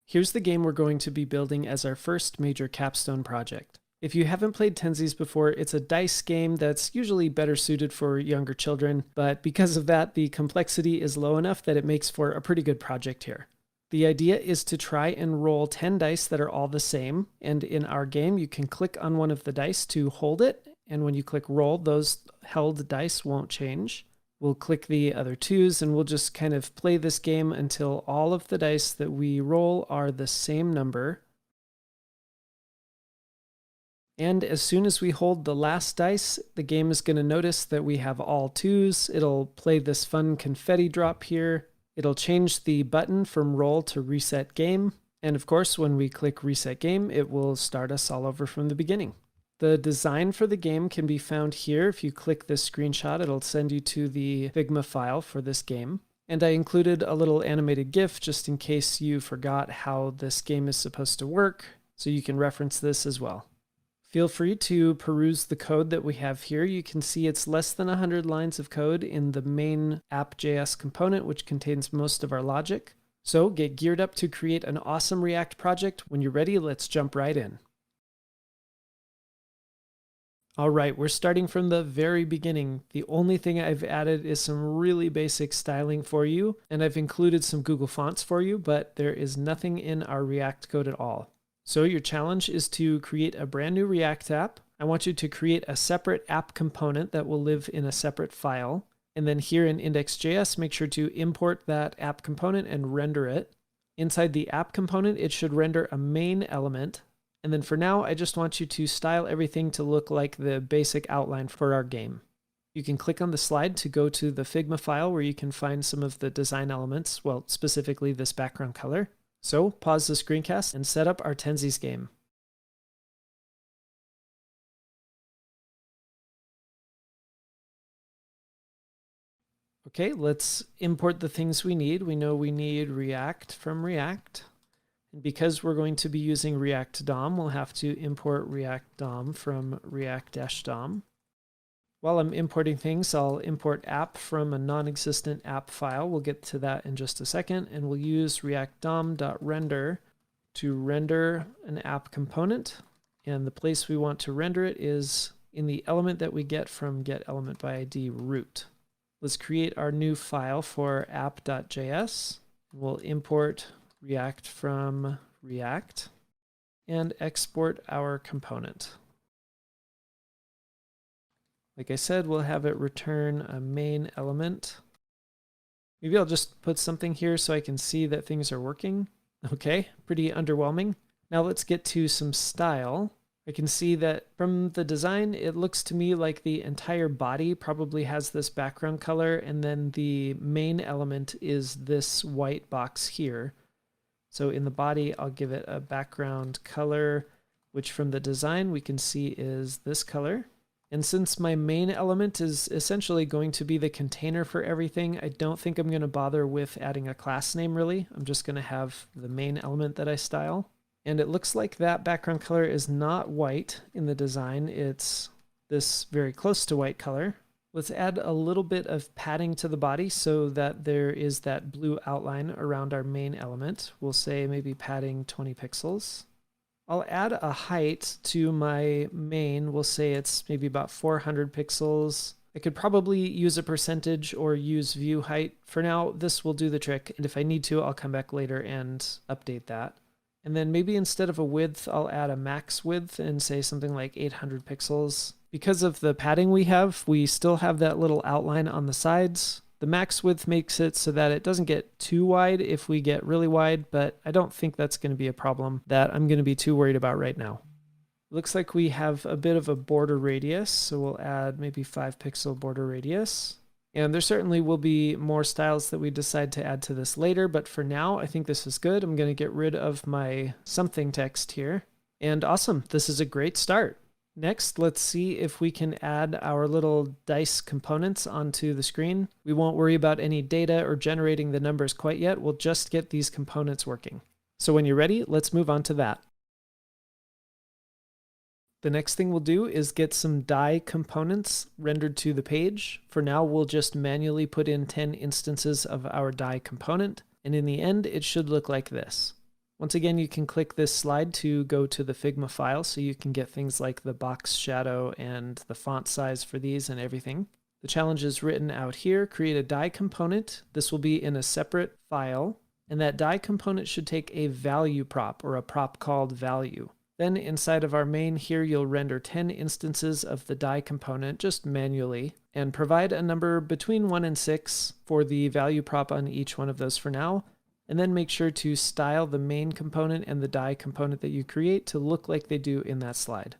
Here's the game we're going to be building as our first major capstone project. If you haven't played Tensies before, it's a dice game that's usually better suited for younger children, but because of that, the complexity is low enough that it makes for a pretty good project here. The idea is to try and roll 10 dice that are all the same, and in our game you can click on one of the dice to hold it, and when you click roll, those held dice won't change. We'll click the other 2s and we'll just kind of play this game until all of the dice that we roll are the same number. And as soon as we hold the last dice, the game is going to notice that we have all 2s. It'll play this fun confetti drop here. It'll change the button from roll to reset game. And of course, when we click reset game, it will start us all over from the beginning. The design for the game can be found here. If you click this screenshot, it'll send you to the Figma file for this game. And I included a little animated GIF just in case you forgot how this game is supposed to work, so you can reference this as well. Feel free to peruse the code that we have here. You can see it's less than 100 lines of code in the main app.js component, which contains most of our logic. So get geared up to create an awesome React project. When you're ready, let's jump right in. All right, we're starting from the very beginning. The only thing I've added is some really basic styling for you, and I've included some Google Fonts for you, but there is nothing in our React code at all. So your challenge is to create a brand new React app. I want you to create a separate app component that will live in a separate file. And then here in index.js, make sure to import that app component and render it. Inside the app component, it should render a main element. And then for now, I just want you to style everything to look like the basic outline for our game. You can click on the slide to go to the Figma file where you can find some of the design elements, well, specifically this background color. So pause the screencast and set up our Tenzies game. Okay, let's import the things we need. We know we need React from React. And because we're going to be using React DOM, we'll have to import React DOM from React-DOM. While I'm importing things, I'll import app from a non-existent app file. We'll get to that in just a second, and we'll use React DOM.render to render an app component. And the place we want to render it is in the element that we get from getElementById root. Let's create our new file for app.js. We'll import React from React and export our component. Like I said, we'll have it return a main element. Maybe I'll just put something here so I can see that things are working. Okay, pretty underwhelming. Now let's get to some style. I can see that from the design, it looks to me like the entire body probably has this background color, and then the main element is this white box here. So in the body, I'll give it a background color, which from the design we can see is this color. And since my main element is essentially going to be the container for everything, I don't think I'm going to bother with adding a class name really. I'm just going to have the main element that I style. And it looks like that background color is not white in the design. It's this very close to white color. Let's add a little bit of padding to the body so that there is that blue outline around our main element. We'll say maybe padding 20 pixels. I'll add a height to my main. We'll say it's maybe about 400 pixels. I could probably use a percentage or use view height. For now, this will do the trick. And if I need to, I'll come back later and update that. And then maybe instead of a width, I'll add a max width and say something like 800 pixels. Because of the padding we have, we still have that little outline on the sides. The max width makes it so that it doesn't get too wide if we get really wide, but I don't think that's going to be a problem that I'm going to be too worried about right now. Looks like we have a bit of a border radius, so we'll add maybe 5 pixel border radius. And there certainly will be more styles that we decide to add to this later, but for now, I think this is good. I'm going to get rid of my something text here. And awesome, this is a great start. Next, let's see if we can add our little dice components onto the screen. We won't worry about any data or generating the numbers quite yet. We'll just get these components working. So when you're ready, let's move on to that. The next thing we'll do is get some die components rendered to the page. For now, we'll just manually put in 10 instances of our die component, and in the end, it should look like this. Once again, you can click this slide to go to the Figma file so you can get things like the box shadow and the font size for these and everything. The challenge is written out here. Create a die component. This will be in a separate file. And that die component should take a value prop, or a prop called value. Then inside of our main here, you'll render 10 instances of the die component just manually, and provide a number between 1 and 6 for the value prop on each one of those for now. And then make sure to style the main component and the die component that you create to look like they do in that slide.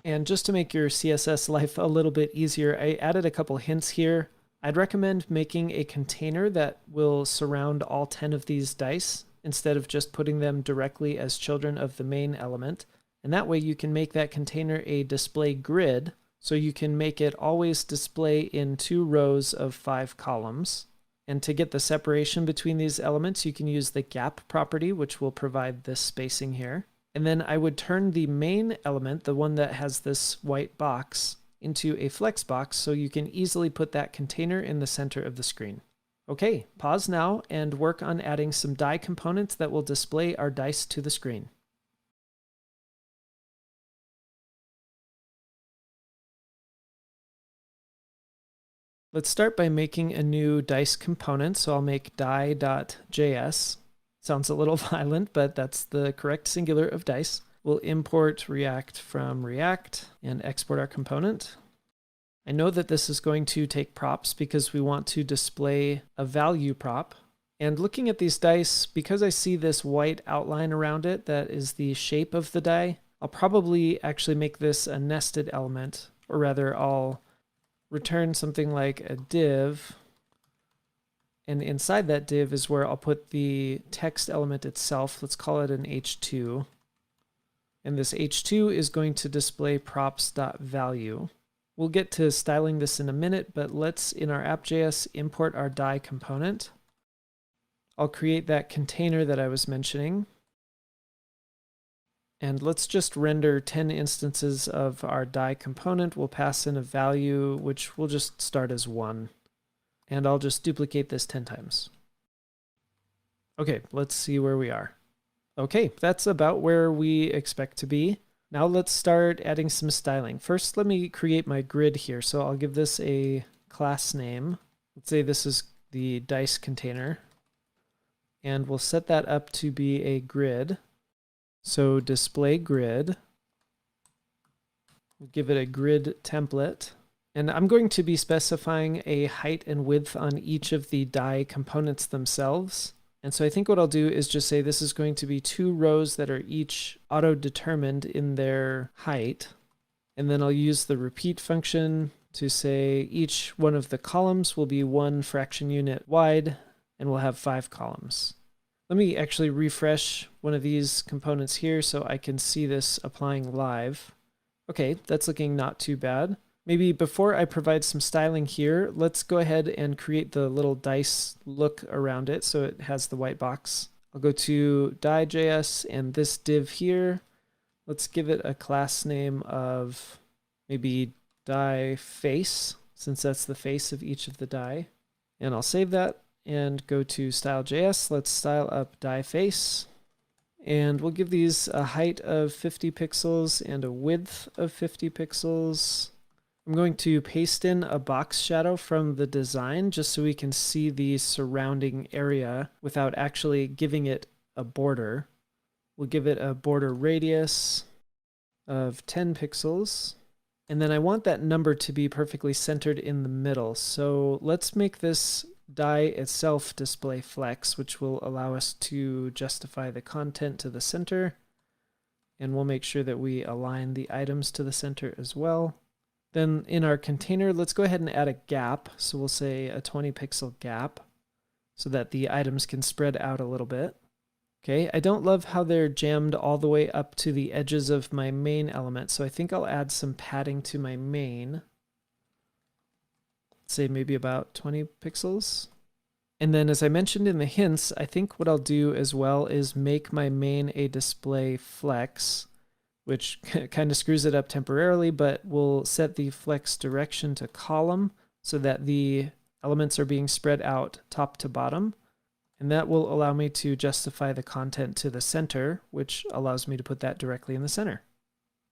And just to make your CSS life a little bit easier, I added a couple hints here. I'd recommend making a container that will surround all 10 of these dice instead of just putting them directly as children of the main element. And that way you can make that container a display grid, so you can make it always display in 2 rows of 5 columns. And to get the separation between these elements, you can use the gap property, which will provide this spacing here. And then I would turn the main element, the one that has this white box, into a flex box so you can easily put that container in the center of the screen. Okay, pause now and work on adding some die components that will display our dice to the screen. Let's start by making a new dice component. So I'll make die.js. Sounds a little violent, but that's the correct singular of dice. We'll import React from React and export our component. I know that this is going to take props because we want to display a value prop. And looking at these dice, because I see this white outline around it that is the shape of the die, I'll probably actually make this a nested element, or rather I'll return something like a div, and inside that div is where I'll put the text element itself. Let's call it an h2. And this h2 is going to display props.value. We'll get to styling this in a minute, but let's, in our app.js, import our die component. I'll create that container that I was mentioning. And let's just render 10 instances of our die component. We'll pass in a value, which will just start as 1. And I'll just duplicate this 10 times. Okay, let's see where we are. Okay, that's about where we expect to be. Now let's start adding some styling. First, let me create my grid here. So I'll give this a class name. Let's say this is the dice container. And we'll set that up to be a grid. So display grid. We'll give it a grid template. And I'm going to be specifying a height and width on each of the die components themselves. And so I think what I'll do is just say this is going to be 2 rows that are each auto-determined in their height. And then I'll use the repeat function to say each one of the columns will be 1 fraction unit wide, and we'll have 5 columns. Let me actually refresh one of these components here so I can see this applying live. Okay, that's looking not too bad. Maybe before I provide some styling here, let's go ahead and create the little dice look around it so it has the white box. I'll go to die.js and this div here. Let's give it a class name of maybe die face, since that's the face of each of the die. And I'll save that and go to style.js. Let's style up die face. And we'll give these a height of 50 pixels and a width of 50 pixels. I'm going to paste in a box shadow from the design just so we can see the surrounding area without actually giving it a border. We'll give it a border radius of 10 pixels. And then I want that number to be perfectly centered in the middle. So let's make this die itself display flex, which will allow us to justify the content to the center. And we'll make sure that we align the items to the center as well. Then in our container, let's go ahead and add a gap. So we'll say a 20 pixel gap so that the items can spread out a little bit. Okay, I don't love how they're jammed all the way up to the edges of my main element, so I think I'll add some padding to my main. Let's say maybe about 20 pixels. And then as I mentioned in the hints, I think what I'll do as well is make my main a display flex, which kind of screws it up temporarily, but we'll set the flex direction to column so that the elements are being spread out top to bottom. And that will allow me to justify the content to the center, which allows me to put that directly in the center.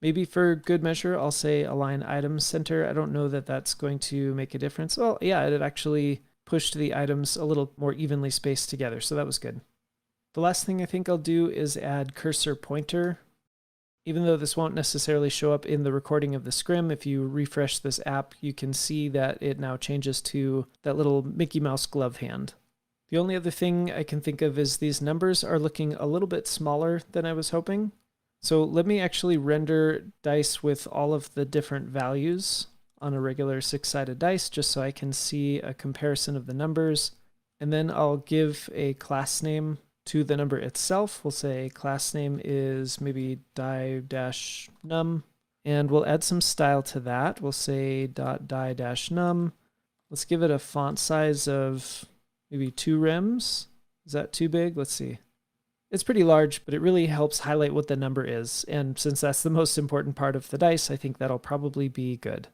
Maybe for good measure, I'll say align items center. I don't know that that's going to make a difference. Well, yeah, it actually pushed the items a little more evenly spaced together, so that was good. The last thing I think I'll do is add cursor pointer. Even though this won't necessarily show up in the recording of the scrim, if you refresh this app, you can see that it now changes to that little Mickey Mouse glove hand. The only other thing I can think of is these numbers are looking a little bit smaller than I was hoping. So let me actually render dice with all of the different values on a regular 6-sided dice, just so I can see a comparison of the numbers. And then I'll give a class name to the number itself. We'll say class name is maybe die-num, and we'll add some style to that. We'll say .die-num. Let's give it a font size of maybe 2 rems. Is that too big? Let's see. It's pretty large, but it really helps highlight what the number is. And since that's the most important part of the dice, I think that'll probably be good.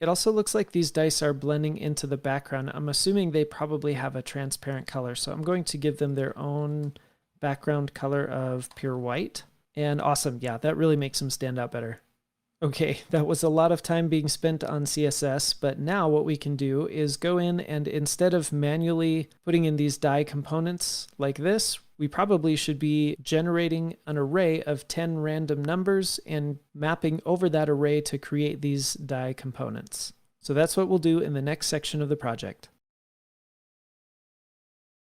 It also looks like these dice are blending into the background. I'm assuming they probably have a transparent color, so I'm going to give them their own background color of pure white. And awesome, yeah, that really makes them stand out better. Okay, that was a lot of time being spent on CSS, but now what we can do is go in and instead of manually putting in these die components like this, we probably should be generating an array of 10 random numbers and mapping over that array to create these die components. So that's what we'll do in the next section of the project.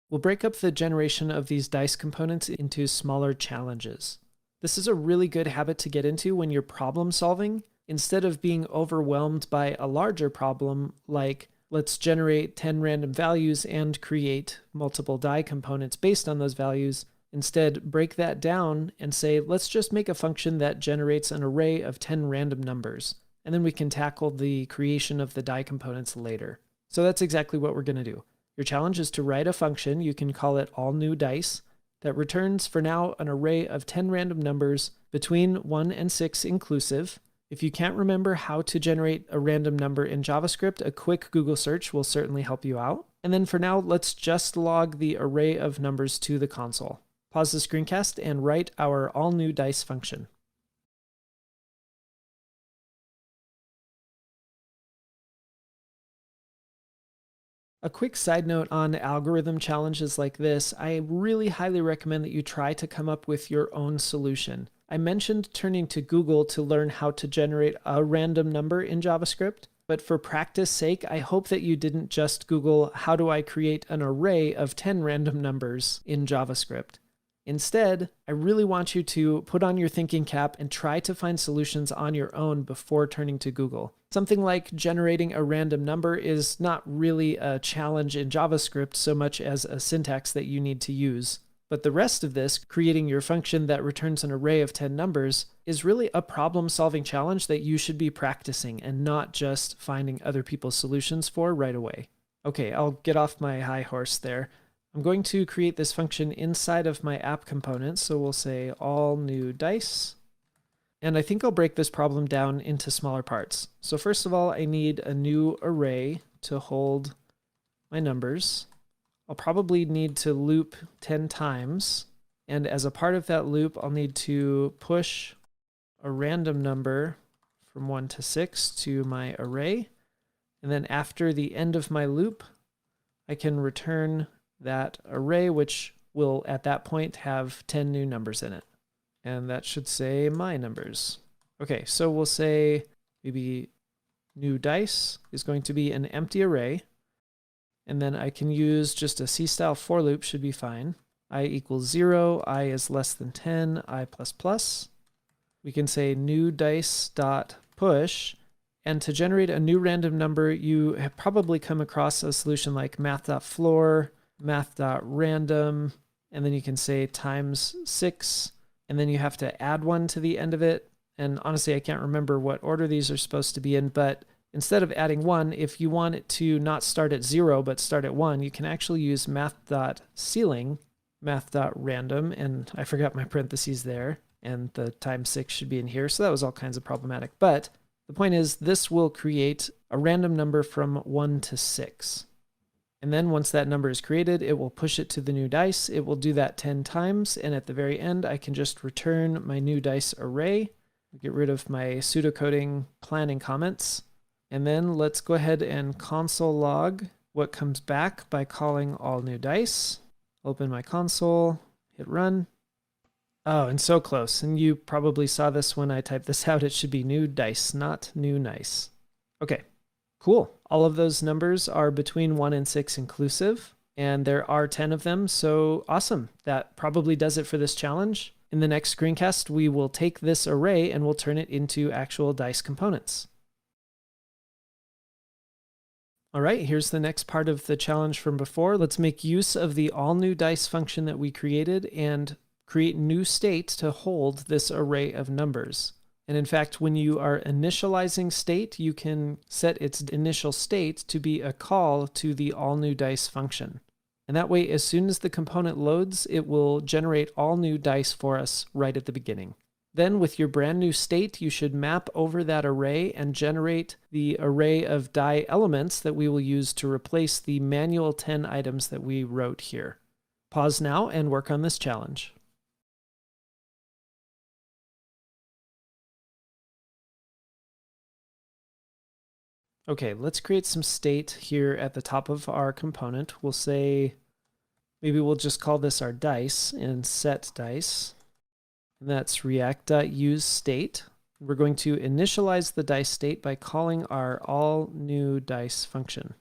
We'll break up the generation of these dice components into smaller challenges. This is a really good habit to get into when you're problem solving. Instead of being overwhelmed by a larger problem like let's generate 10 random values and create multiple die components based on those values. Instead, break that down and say, let's just make a function that generates an array of 10 random numbers. And then we can tackle the creation of the die components later. So that's exactly what we're going to do. Your challenge is to write a function, you can call it all new dice, that returns for now an array of 10 random numbers between 1 and 6 inclusive. If you can't remember how to generate a random number in JavaScript, a quick Google search will certainly help you out. And then for now, let's just log the array of numbers to the console. Pause the screencast and write our all new dice function. A quick side note on algorithm challenges like this, I really highly recommend that you try to come up with your own solution. I mentioned turning to Google to learn how to generate a random number in JavaScript, but for practice sake, I hope that you didn't just Google, how do I create an array of 10 random numbers in JavaScript? Instead, I really want you to put on your thinking cap and try to find solutions on your own before turning to Google. Something like generating a random number is not really a challenge in JavaScript so much as a syntax that you need to use. But the rest of this, creating your function that returns an array of 10 numbers, is really a problem-solving challenge that you should be practicing and not just finding other people's solutions for right away. Okay, I'll get off my high horse there. I'm going to create this function inside of my app component, so we'll say all new dice. And I think I'll break this problem down into smaller parts. So first of all, I need a new array to hold my numbers. I'll probably need to loop 10 times. And as a part of that loop, I'll need to push a random number from 1 to 6 to my array. And then after the end of my loop, I can return that array, which will at that point have 10 new numbers in it. And that should say my numbers. Okay, so we'll say maybe new dice is going to be an empty array. And then I can use just a C-style for loop, should be fine. I equals 0, I is less than 10, I plus plus. We can say new dice dot push. And to generate a new random number, you have probably come across a solution like math.floor, math.random, and then you can say times 6, and then you have to add 1 to the end of it. And honestly, I can't remember what order these are supposed to be in, but instead of adding 1, if you want it to not start at 0, but start at 1, you can actually use math.ceiling, math.random, and I forgot my parentheses there, and the times 6 should be in here, so that was all kinds of problematic. But the point is, this will create a random number from 1 to 6. And then once that number is created, it will push it to the new dice. It will do that 10 times, and at the very end, I can just return my new dice array, get rid of my pseudocoding planning comments. And then let's go ahead and console log what comes back by calling all new dice. Open my console, Hit run. Oh, and so close. And you probably saw this when I typed this out. It should be new dice, not new nice. Okay, cool. All of those numbers are between 1 and 6 inclusive, and there are 10 of them, so awesome. That probably does it for this challenge. In the next screencast, we will take this array and we'll turn it into actual dice components. All right, here's the next part of the challenge from before. Let's make use of the all new dice function that we created and create new state to hold this array of numbers. And in fact, when you are initializing state, you can set its initial state to be a call to the all new dice function. And that way, as soon as the component loads, it will generate all new dice for us right at the beginning. Then with your brand new state, you should map over that array and generate the array of die elements that we will use to replace the manual 10 items that we wrote here. Pause now and work on this challenge. Okay, let's create some state here at the top of our component. We'll say, maybe we'll just call this our dice and set dice. And that's react.useState. We're going to initialize the dice state by calling our all new dice function.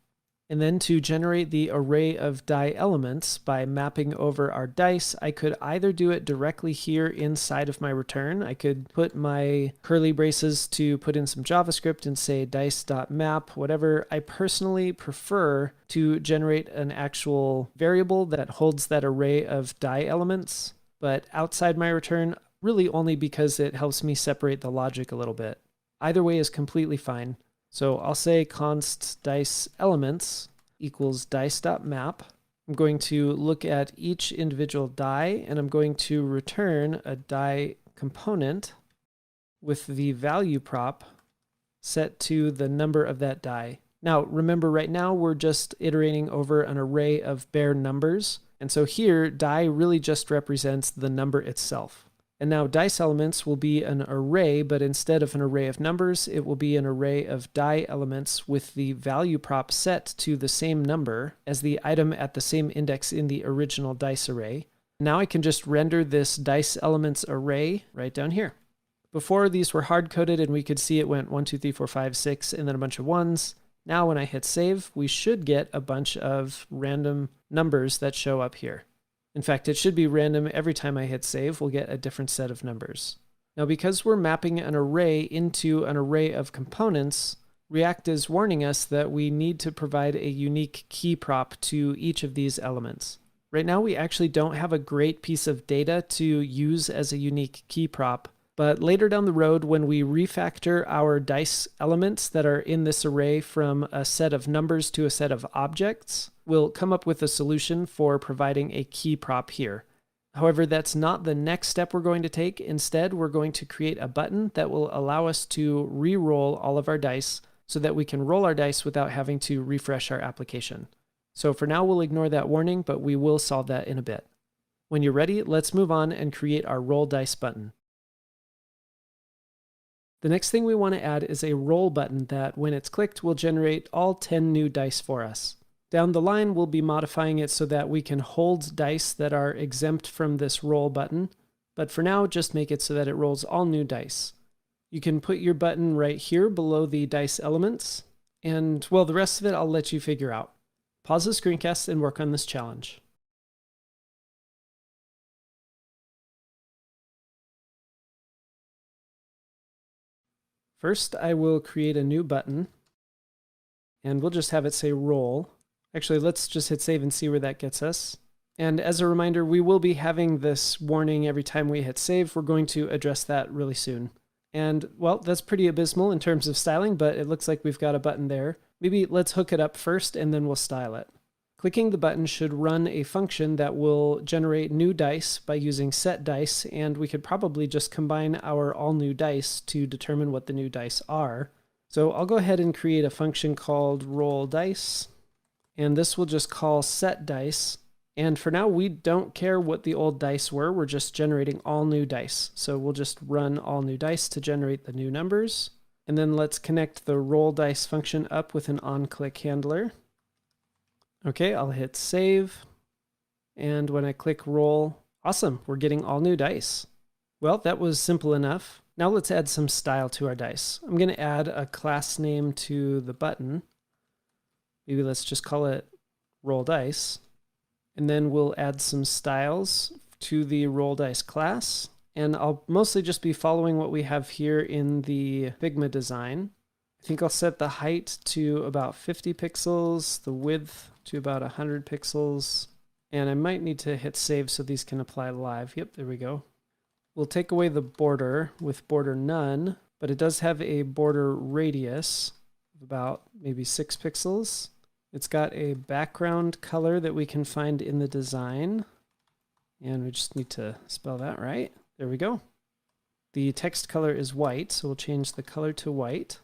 And then to generate the array of die elements by mapping over our dice, I could either do it directly here inside of my return. I could put my curly braces to put in some JavaScript and say dice.map, whatever. I personally prefer to generate an actual variable that holds that array of die elements, but outside my return, really only because it helps me separate the logic a little bit. Either way is completely fine. So I'll say const dice elements equals dice.map. I'm going to look at each individual die, and I'm going to return a die component with the value prop set to the number of that die. Now, remember right now we're just iterating over an array of bare numbers. And so here, die really just represents the number itself. And now dice elements will be an array, but instead of an array of numbers, it will be an array of die elements with the value prop set to the same number as the item at the same index in the original dice array. Now I can just render this dice elements array right down here. Before, these were hard-coded and we could see it went 1, 2, 3, 4, 5, 6, and then a bunch of ones. Now when I hit save, we should get a bunch of random numbers that show up here. In fact, it should be random every time I hit save. We'll get a different set of numbers. Now, because we're mapping an array into an array of components, React is warning us that we need to provide a unique key prop to each of these elements. Right now, we actually don't have a great piece of data to use as a unique key prop, but later down the road, when we refactor our dice elements that are in this array from a set of numbers to a set of objects, we'll come up with a solution for providing a key prop here. However, that's not the next step we're going to take. Instead, we're going to create a button that will allow us to re-roll all of our dice so that we can roll our dice without having to refresh our application. So for now, we'll ignore that warning, but we will solve that in a bit. When you're ready, let's move on and create our roll dice button. The next thing we want to add is a roll button that, when it's clicked, will generate all 10 new dice for us. Down the line, we'll be modifying it so that we can hold dice that are exempt from this roll button, but for now, just make it so that it rolls all new dice. You can put your button right here below the dice elements, and well, the rest of it I'll let you figure out. Pause the screencast and work on this challenge. First, I will create a new button, and we'll just have it say roll. Actually, let's just hit save and see where that gets us. And as a reminder, we will be having this warning every time we hit save. We're going to address that really soon. And well, that's pretty abysmal in terms of styling, but it looks like we've got a button there. Maybe let's hook it up first and then we'll style it. Clicking the button should run a function that will generate new dice by using setDice, and we could probably just combine our all new dice to determine what the new dice are. So I'll go ahead and create a function called rollDice, and this will just call setDice. And for now, we don't care what the old dice were, we're just generating all new dice. So we'll just run all new dice to generate the new numbers. And then let's connect the rollDice function up with an onClick handler. Okay, I'll hit save. And when I click roll, Awesome, we're getting all new dice. Well, that was simple enough. Now let's add some style to our dice. I'm going to add a class name to the button. Maybe let's just call it roll dice. And then we'll add some styles to the roll dice class. And I'll mostly just be following what we have here in the Figma design. I think I'll set the height to about 50 pixels, the width to about 100 pixels, and I might need to hit save so these can apply live. Yep, there we go. We'll take away the border with border none, but it does have a border radius of about maybe 6 pixels. It's got a background color that we can find in the design, and we just need to spell that right. There we go. The text color is white, so we'll change the color to white.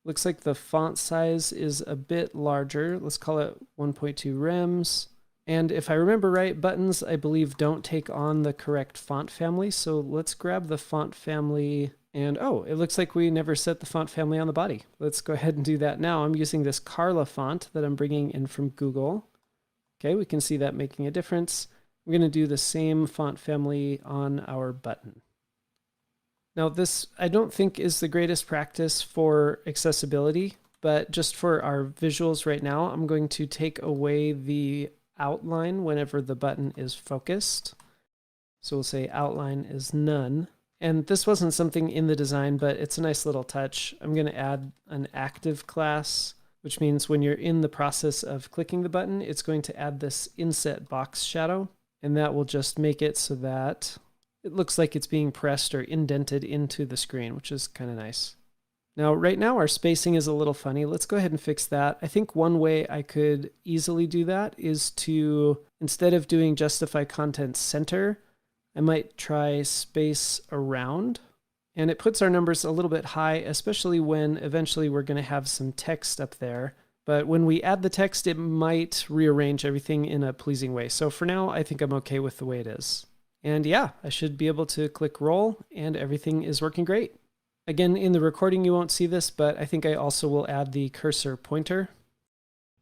Looks like the font size is a bit larger. Let's call it 1.2 rems. And if I remember right, buttons, I believe, don't take on the correct font family. So let's grab the font family. And oh, it looks like we never set the font family on the body. Let's go ahead and do that now. I'm using this Carla font that I'm bringing in from Google. Okay, we can see that making a difference. We're going to do the same font family on our button. Now this, I don't think, is the greatest practice for accessibility, but just for our visuals right now, I'm going to take away the outline whenever the button is focused. So we'll say outline is none. And this wasn't something in the design, but it's a nice little touch. I'm going to add an active class, which means when you're in the process of clicking the button, it's going to add this inset box shadow, and that will just make it so that it looks like it's being pressed or indented into the screen, which is kind of nice. Now, right now our spacing is a little funny. Let's go ahead and fix that. I think one way I could easily do that is to, instead of doing justify content center, I might try space around. And it puts our numbers a little bit high, especially when eventually we're going to have some text up there. But when we add the text, it might rearrange everything in a pleasing way. So for now, I think I'm okay with the way it is. And yeah, I should be able to click roll and everything is working great. Again, in the recording you won't see this, but I think I also will add the cursor pointer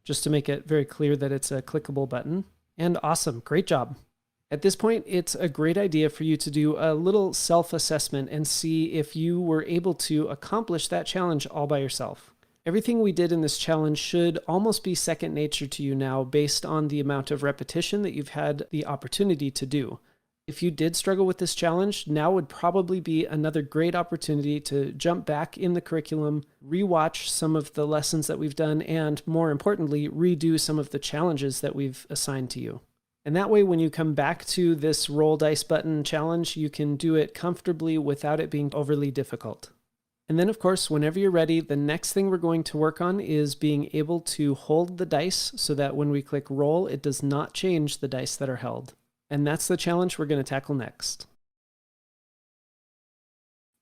just to make it very clear that it's a clickable button. And awesome, great job. At this point, it's a great idea for you to do a little self-assessment and see if you were able to accomplish that challenge all by yourself. Everything we did in this challenge should almost be second nature to you now based on the amount of repetition that you've had the opportunity to do. If you did struggle with this challenge, now would probably be another great opportunity to jump back in the curriculum, rewatch some of the lessons that we've done, and more importantly, redo some of the challenges that we've assigned to you. And that way, when you come back to this roll dice button challenge, you can do it comfortably without it being overly difficult. And then, of course, whenever you're ready, the next thing we're going to work on is being able to hold the dice so that when we click roll, it does not change the dice that are held. And that's the challenge we're going to tackle next.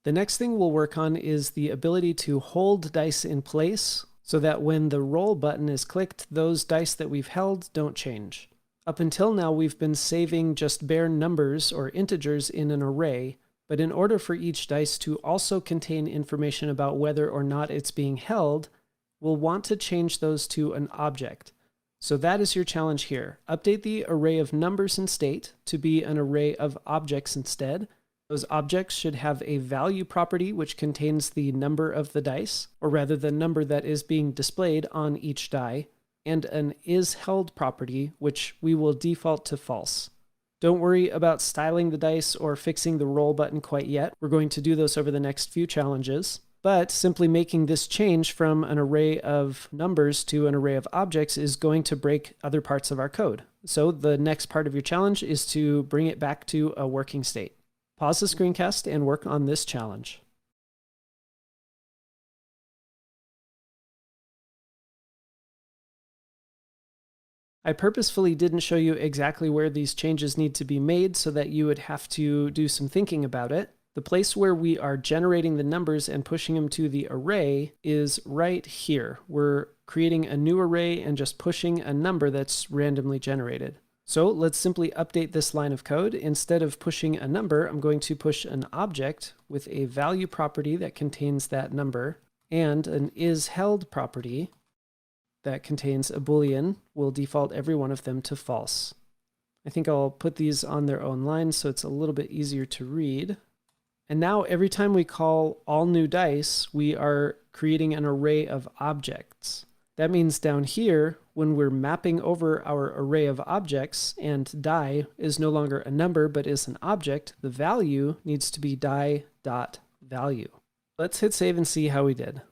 The next thing we'll work on is the ability to hold dice in place so that when the roll button is clicked, those dice that we've held don't change. Up until now, we've been saving just bare numbers or integers in an array, but in order for each dice to also contain information about whether or not it's being held, we'll want to change those to an object. So that is your challenge here. Update the array of numbers in state to be an array of objects instead. Those objects should have a value property which contains the number of the dice, or rather the number that is being displayed on each die, and an isHeld property which we will default to false. Don't worry about styling the dice or fixing the roll button quite yet. We're going to do this over the next few challenges. But simply making this change from an array of numbers to an array of objects is going to break other parts of our code. So the next part of your challenge is to bring it back to a working state. Pause the screencast and work on this challenge. I purposefully didn't show you exactly where these changes need to be made so that you would have to do some thinking about it. The place where we are generating the numbers and pushing them to the array is right here. We're creating a new array and just pushing a number that's randomly generated. So let's simply update this line of code. Instead of pushing a number, I'm going to push an object with a value property that contains that number and an isHeld property that contains a Boolean. We'll default every one of them to false. I think I'll put these on their own lines so it's a little bit easier to read. And now every time we call all new dice, we are creating an array of objects. That means down here, when we're mapping over our array of objects and die is no longer a number but is an object, the value needs to be die.value. Let's hit save and see how we did.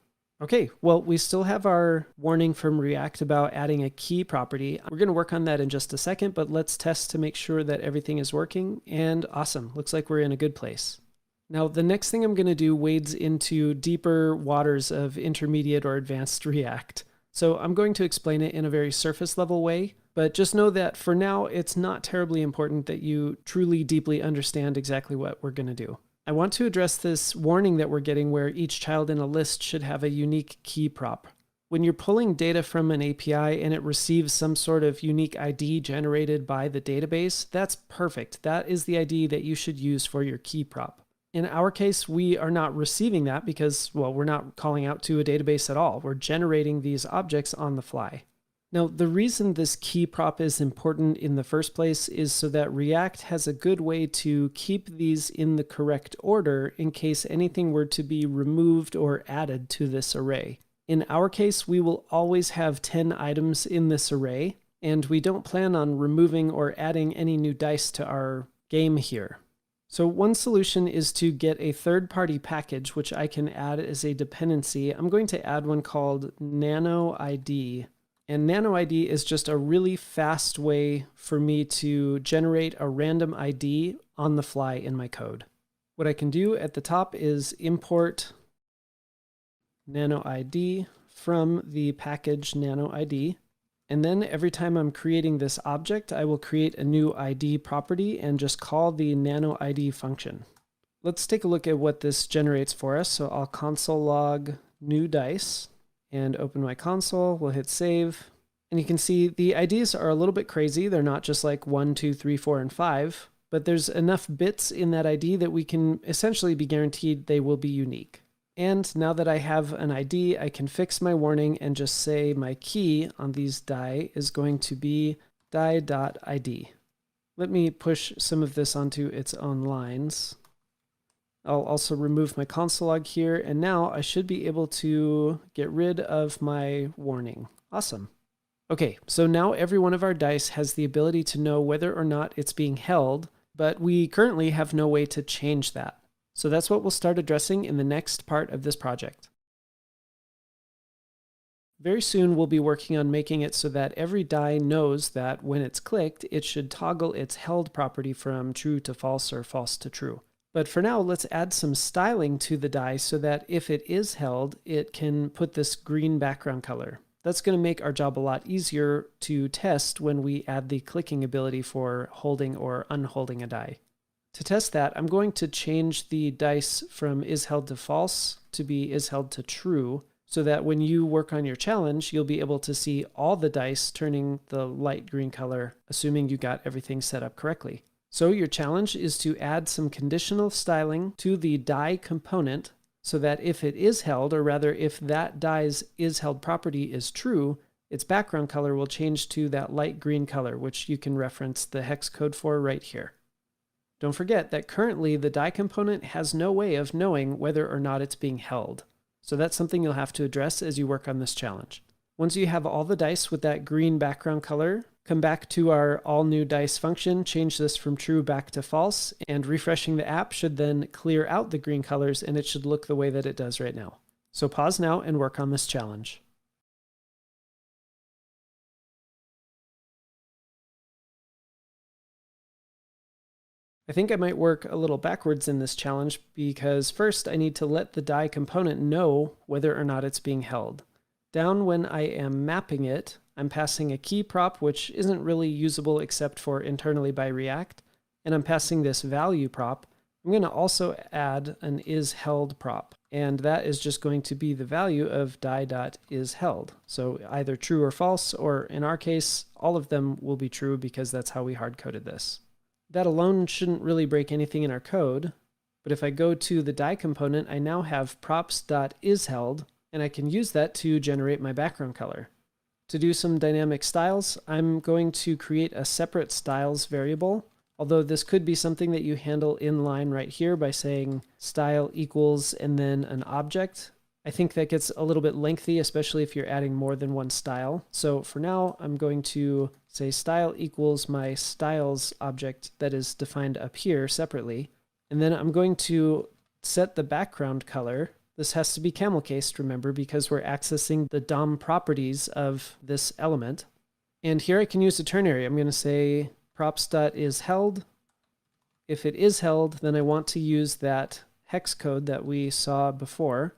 Okay, well, we still have our warning from React about adding a key property. We're going to work on that in just a second, but let's test to make sure that everything is working. And awesome, looks like we're in a good place. Now, the next thing I'm going to do wades into deeper waters of intermediate or advanced React. So I'm going to explain it in a very surface level way, but just know that for now, it's not terribly important that you truly deeply understand exactly what we're going to do. I want to address this warning that we're getting where each child in a list should have a unique key prop. When you're pulling data from an API and it receives some sort of unique ID generated by the database, that's perfect. That is the ID that you should use for your key prop. In our case, we are not receiving that because, well, we're not calling out to a database at all. We're generating these objects on the fly. Now, the reason this key prop is important in the first place is so that React has a good way to keep these in the correct order in case anything were to be removed or added to this array. In our case, we will always have 10 items in this array, and we don't plan on removing or adding any new dice to our game here. So one solution is to get a third-party package, which I can add as a dependency. I'm going to add one called NanoID. And NanoID is just a really fast way for me to generate a random ID on the fly in my code. What I can do at the top is import NanoID from the package NanoID. And then every time I'm creating this object, I will create a new ID property and just call the NanoID function. Let's take a look at what this generates for us. So I'll console log new dice and open my console. We'll hit save. And you can see the IDs are a little bit crazy. They're not just like 1, 2, 3, 4, and 5, but there's enough bits in that ID that we can essentially be guaranteed they will be unique. And now that I have an ID, I can fix my warning and just say my key on these die is going to be die.id. Let me push some of this onto its own lines. I'll also remove my console log here, and now I should be able to get rid of my warning. Awesome. Okay, so now every one of our dice has the ability to know whether or not it's being held, but we currently have no way to change that. So that's what we'll start addressing in the next part of this project. Very soon we'll be working on making it so that every die knows that when it's clicked, it should toggle its held property from true to false or false to true. But for now, let's add some styling to the die so that if it is held, it can put this green background color. That's going to make our job a lot easier to test when we add the clicking ability for holding or unholding a die. To test that, I'm going to change the dice from is held to false to be is held to true, so that when you work on your challenge, you'll be able to see all the dice turning the light green color, assuming you got everything set up correctly. So your challenge is to add some conditional styling to the die component so that if it is held, or rather if that die's is held property is true, its background color will change to that light green color, which you can reference the hex code for right here. Don't forget that currently the die component has no way of knowing whether or not it's being held. So that's something you'll have to address as you work on this challenge. Once you have all the dice with that green background color, come back to our all new dice function, change this from true back to false, and refreshing the app should then clear out the green colors and it should look the way that it does right now. So pause now and work on this challenge. I think I might work a little backwards in this challenge because first I need to let the die component know whether or not it's being held. Down when I am mapping it, I'm passing a key prop, which isn't really usable except for internally by React, and I'm passing this value prop. I'm going to also add an isHeld prop, and that is just going to be the value of die.isHeld. So either true or false, or in our case, all of them will be true because that's how we hard-coded this. That alone shouldn't really break anything in our code, but if I go to the die component, I now have props.isHeld, and I can use that to generate my background color. To do some dynamic styles, I'm going to create a separate styles variable, although this could be something that you handle inline right here by saying style equals and then an object. I think that gets a little bit lengthy, especially if you're adding more than one style. So for now, I'm going to say style equals my styles object that is defined up here separately. And then I'm going to set the background color. This has to be camel cased, remember, because we're accessing the DOM properties of this element. And here I can use the ternary. I'm going to say props.isHeld. If it is held, then I want to use that hex code that we saw before.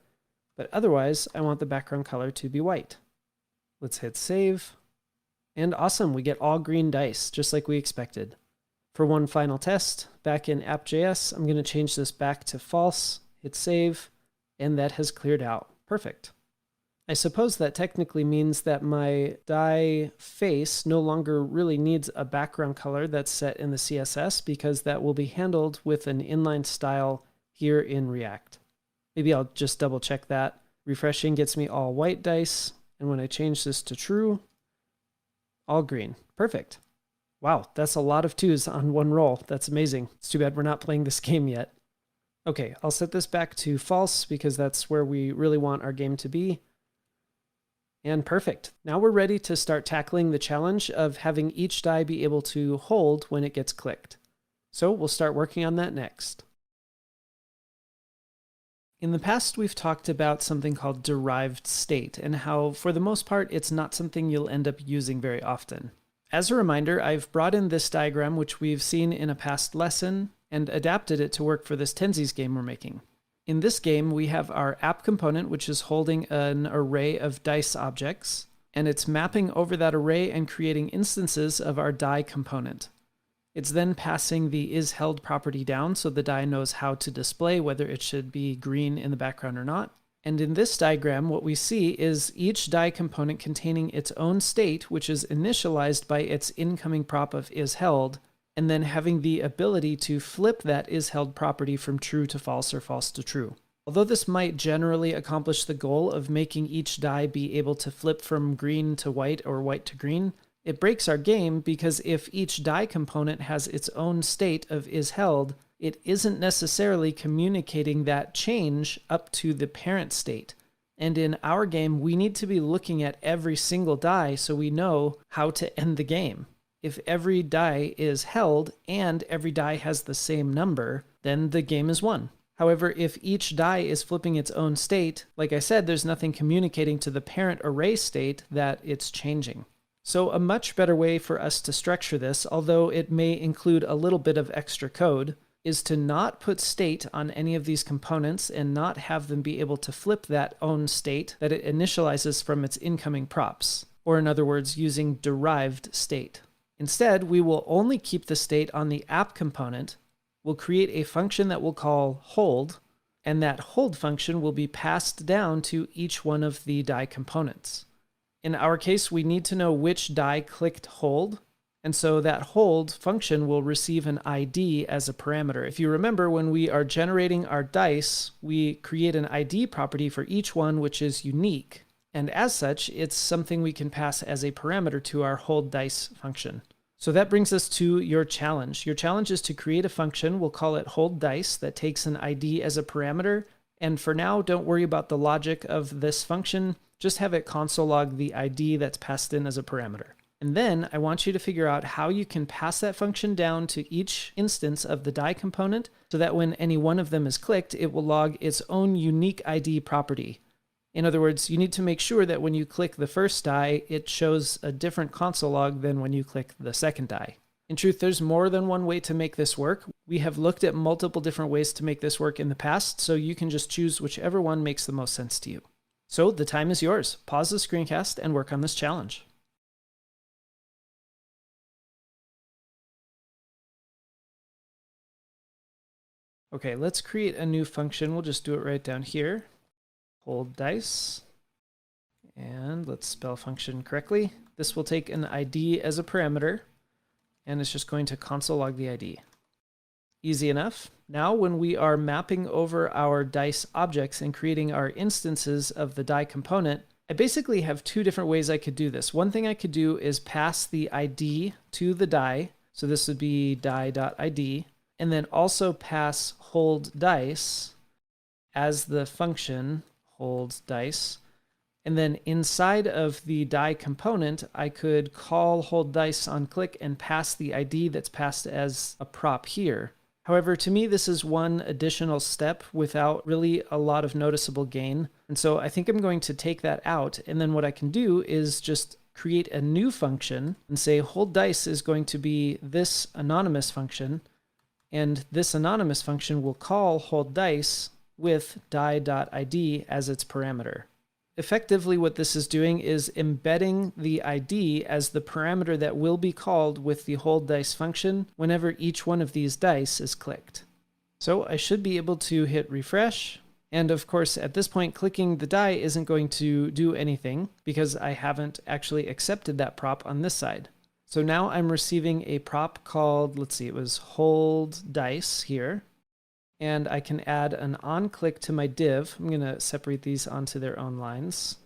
But otherwise, I want the background color to be white. Let's hit save. And awesome, we get all green dice, just like we expected. For one final test, back in app.js, I'm going to change this back to false, hit save, and that has cleared out. Perfect. I suppose that technically means that my die face no longer really needs a background color that's set in the CSS because that will be handled with an inline style here in React. Maybe I'll just double check that. Refreshing gets me all white dice, and when I change this to true, all green. Perfect. Wow, that's a lot of twos on one roll. That's amazing. It's too bad we're not playing this game yet. Okay, I'll set this back to false because that's where we really want our game to be. And perfect. Now we're ready to start tackling the challenge of having each die be able to hold when it gets clicked. So we'll start working on that next. In the past, we've talked about something called derived state and how, for the most part, it's not something you'll end up using very often. As a reminder, I've brought in this diagram, which we've seen in a past lesson, and adapted it to work for this Tenzies game we're making. In this game, we have our app component, which is holding an array of dice objects, and it's mapping over that array and creating instances of our die component. It's then passing the isHeld property down so the die knows how to display whether it should be green in the background or not. And in this diagram, what we see is each die component containing its own state, which is initialized by its incoming prop of isHeld, and then having the ability to flip that isHeld property from true to false or false to true. Although this might generally accomplish the goal of making each die be able to flip from green to white or white to green, it breaks our game because if each die component has its own state of isHeld, it isn't necessarily communicating that change up to the parent state. And in our game, we need to be looking at every single die so we know how to end the game. If every die is held and every die has the same number, then the game is won. However, if each die is flipping its own state, like I said, there's nothing communicating to the parent array state that it's changing. So a much better way for us to structure this, although it may include a little bit of extra code, is to not put state on any of these components and not have them be able to flip that own state that it initializes from its incoming props, or in other words, using derived state. Instead, we will only keep the state on the app component. We'll create a function that we'll call hold, and that hold function will be passed down to each one of the die components. In our case, we need to know which die clicked hold, and so that hold function will receive an ID as a parameter. If you remember, when we are generating our dice, we create an ID property for each one, which is unique. And as such, it's something we can pass as a parameter to our hold dice function. So that brings us to your challenge. Your challenge is to create a function, we'll call it hold dice, that takes an ID as a parameter. And for now, don't worry about the logic of this function. Just have it console log the ID that's passed in as a parameter. And then I want you to figure out how you can pass that function down to each instance of the die component so that when any one of them is clicked, it will log its own unique ID property. In other words, you need to make sure that when you click the first die, it shows a different console log than when you click the second die. In truth, there's more than one way to make this work. We have looked at multiple different ways to make this work in the past, so you can just choose whichever one makes the most sense to you. So the time is yours. Pause the screencast and work on this challenge. Okay, let's create a new function. We'll just do it right down here. Hold dice. And let's spell function correctly. This will take an ID as a parameter, and it's just going to console log the ID. Easy enough. Now when we are mapping over our dice objects and creating our instances of the die component, I basically have two different ways I could do this. One thing I could do is pass the ID to the die. So this would be die.id, and then also pass hold dice as the function hold dice. And then inside of the die component, I could call hold dice on click and pass the ID that's passed as a prop here. However, to me, this is one additional step without really a lot of noticeable gain. And so I think I'm going to take that out. And then what I can do is just create a new function and say hold dice is going to be this anonymous function. And this anonymous function will call hold dice with die.id as its parameter. Effectively, what this is doing is embedding the ID as the parameter that will be called with the hold dice function whenever each one of these dice is clicked. So I should be able to hit refresh. And of course, at this point, clicking the die isn't going to do anything because I haven't actually accepted that prop on this side. So now I'm receiving a prop called, let's see, it was hold dice here. And I can add an onClick to my div. I'm going to separate these onto their own lines.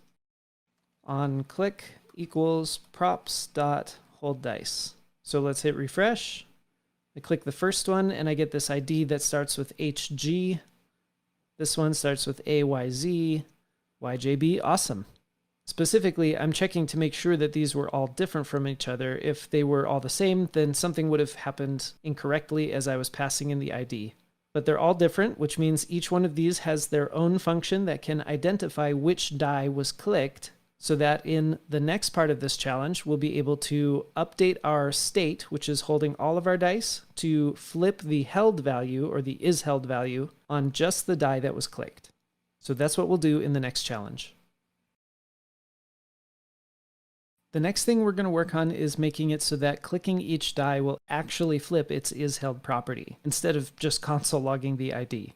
OnClick equals props.holdDice. So let's hit refresh. I click the first one and I get this ID that starts with HG. This one starts with AYZ, YJB. Awesome. Specifically, I'm checking to make sure that these were all different from each other. If they were all the same, then something would have happened incorrectly as I was passing in the ID. But they're all different, which means each one of these has their own function that can identify which die was clicked, so that in the next part of this challenge, we'll be able to update our state, which is holding all of our dice, to flip the held value, or the is held value, on just the die that was clicked. So that's what we'll do in the next challenge. The next thing we're going to work on is making it so that clicking each die will actually flip its isHeld property, instead of just console logging the ID.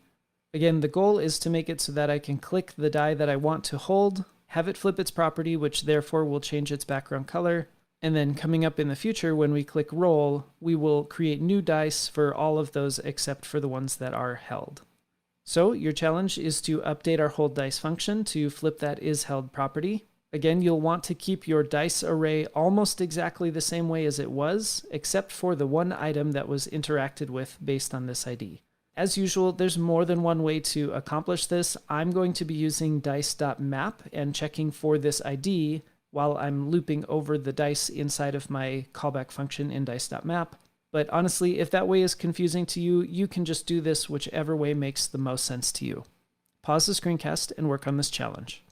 Again, the goal is to make it so that I can click the die that I want to hold, have it flip its property, which therefore will change its background color, and then coming up in the future when we click roll, we will create new dice for all of those except for the ones that are held. So your challenge is to update our hold dice function to flip that isHeld property. Again, you'll want to keep your dice array almost exactly the same way as it was, except for the one item that was interacted with based on this ID. As usual, there's more than one way to accomplish this. I'm going to be using dice.map and checking for this ID while I'm looping over the dice inside of my callback function in dice.map. But honestly, if that way is confusing to you, you can just do this whichever way makes the most sense to you. Pause the screencast and work on this challenge.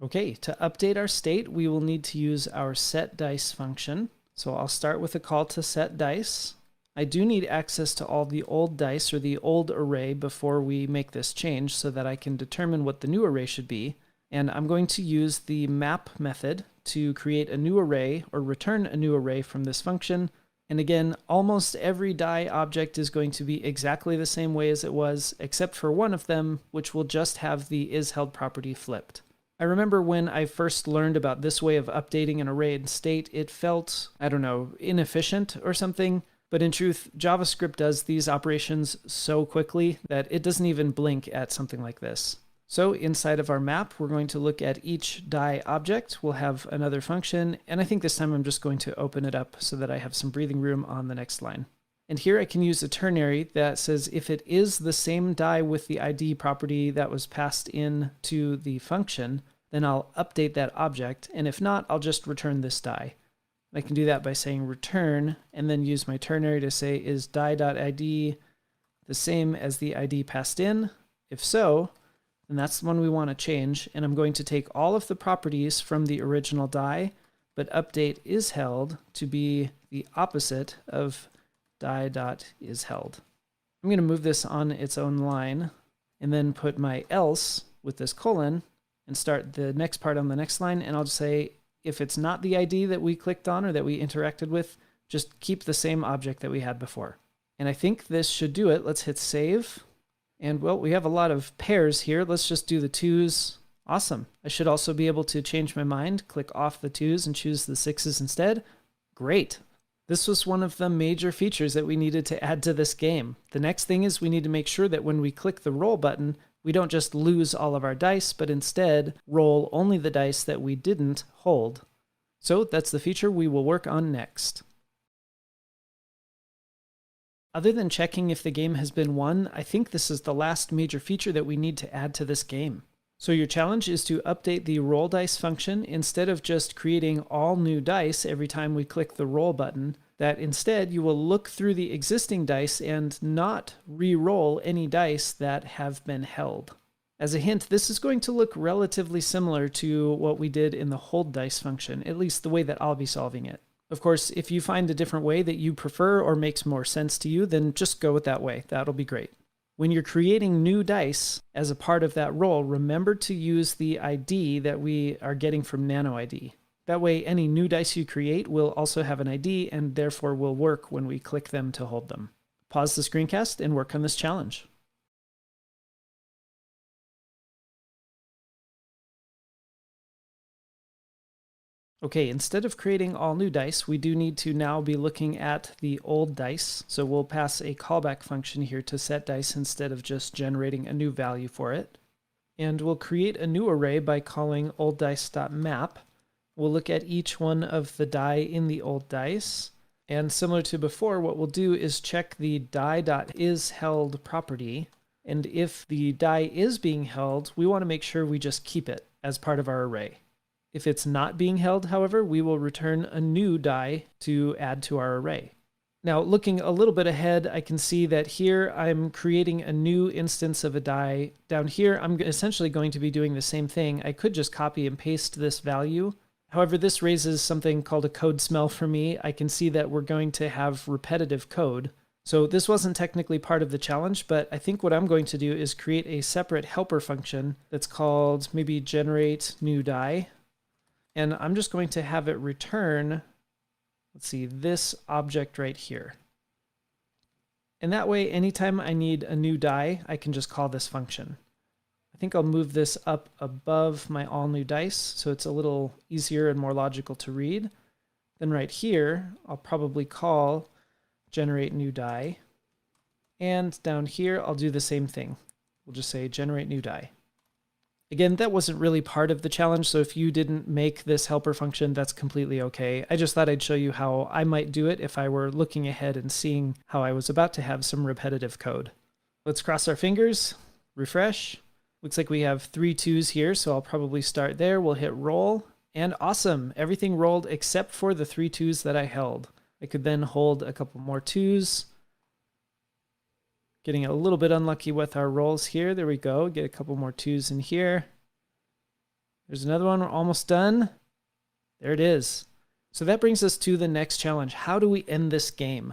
Okay, to update our state, we will need to use our setDice function. So I'll start with a call to setDice. I do need access to all the old dice or the old array before we make this change so that I can determine what the new array should be. And I'm going to use the map method to create a new array or return a new array from this function. And again, almost every die object is going to be exactly the same way as it was, except for one of them, which will just have the isHeld property flipped. I remember when I first learned about this way of updating an array in state, it felt, I don't know, inefficient or something. But in truth, JavaScript does these operations so quickly that it doesn't even blink at something like this. So inside of our map, we're going to look at each die object. We'll have another function, and I think this time I'm just going to open it up so that I have some breathing room on the next line. And here I can use a ternary that says if it is the same die with the ID property that was passed in to the function, then I'll update that object, and if not, I'll just return this die. I can do that by saying return, and then use my ternary to say is die.id the same as the ID passed in? If so, then that's the one we want to change, and I'm going to take all of the properties from the original die, but update isHeld to be the opposite of die.isHeld. I'm going to move this on its own line, and then put my else with this colon, and start the next part on the next line, and I'll just say if it's not the ID that we clicked on or that we interacted with, just keep the same object that we had before. And I think this should do it. Let's hit save. And well, we have a lot of pairs here. Let's just do the twos. Awesome. I should also be able to change my mind, click off the twos and choose the sixes instead. Great. This was one of the major features that we needed to add to this game. The next thing is we need to make sure that when we click the roll button, we don't just lose all of our dice, but instead roll only the dice that we didn't hold. So that's the feature we will work on next. Other than checking if the game has been won, I think this is the last major feature that we need to add to this game. So your challenge is to update the roll dice function instead of just creating all new dice every time we click the roll button, that instead you will look through the existing dice and not re-roll any dice that have been held. As a hint, this is going to look relatively similar to what we did in the hold dice function, at least the way that I'll be solving it. Of course, if you find a different way that you prefer or makes more sense to you, then just go with that way. That'll be great. When you're creating new dice as a part of that roll, remember to use the ID that we are getting from NanoID. That way, any new dice you create will also have an ID and therefore will work when we click them to hold them. Pause the screencast and work on this challenge. Okay, instead of creating all new dice, we do need to now be looking at the old dice. So we'll pass a callback function here to set dice instead of just generating a new value for it. And we'll create a new array by calling olddice.map. We'll look at each one of the die in the old dice. And similar to before, what we'll do is check the die.isHeld property. And if the die is being held, we want to make sure we just keep it as part of our array. If it's not being held, however, we will return a new die to add to our array. Now, looking a little bit ahead, I can see that here I'm creating a new instance of a die. Down here, I'm essentially going to be doing the same thing. I could just copy and paste this value. However, this raises something called a code smell for me. I can see that we're going to have repetitive code. So this wasn't technically part of the challenge, but I think what I'm going to do is create a separate helper function that's called maybe generate new die. And I'm just going to have it return, let's see, this object right here. And that way, anytime I need a new die, I can just call this function. I think I'll move this up above my all new dice so it's a little easier and more logical to read. Then right here, I'll probably call generate new die. And down here, I'll do the same thing. We'll just say generate new die. Again, that wasn't really part of the challenge, so if you didn't make this helper function, that's completely okay. I just thought I'd show you how I might do it if I were looking ahead and seeing how I was about to have some repetitive code. Let's cross our fingers, refresh. Looks like we have 3 2s here, so I'll probably start there. We'll hit roll, and awesome! Everything rolled except for the 3 2s that I held. I could then hold a couple more 2s. Getting a little bit unlucky with our rolls here. There we go. Get a couple more 2s in here. There's another one. We're almost done. There it is. So that brings us to the next challenge. How do we end this game?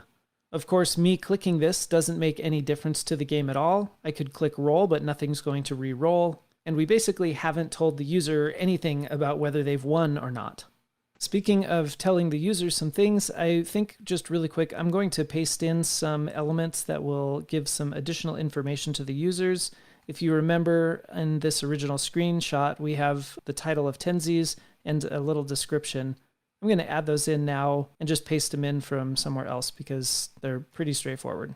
Of course, me clicking this doesn't make any difference to the game at all. I could click roll, but nothing's going to re-roll. And we basically haven't told the user anything about whether they've won or not. Speaking of telling the user some things, I think just really quick, I'm going to paste in some elements that will give some additional information to the users. If you remember in this original screenshot, we have the title of Tenzies and a little description. I'm going to add those in now and just paste them in from somewhere else because they're pretty straightforward.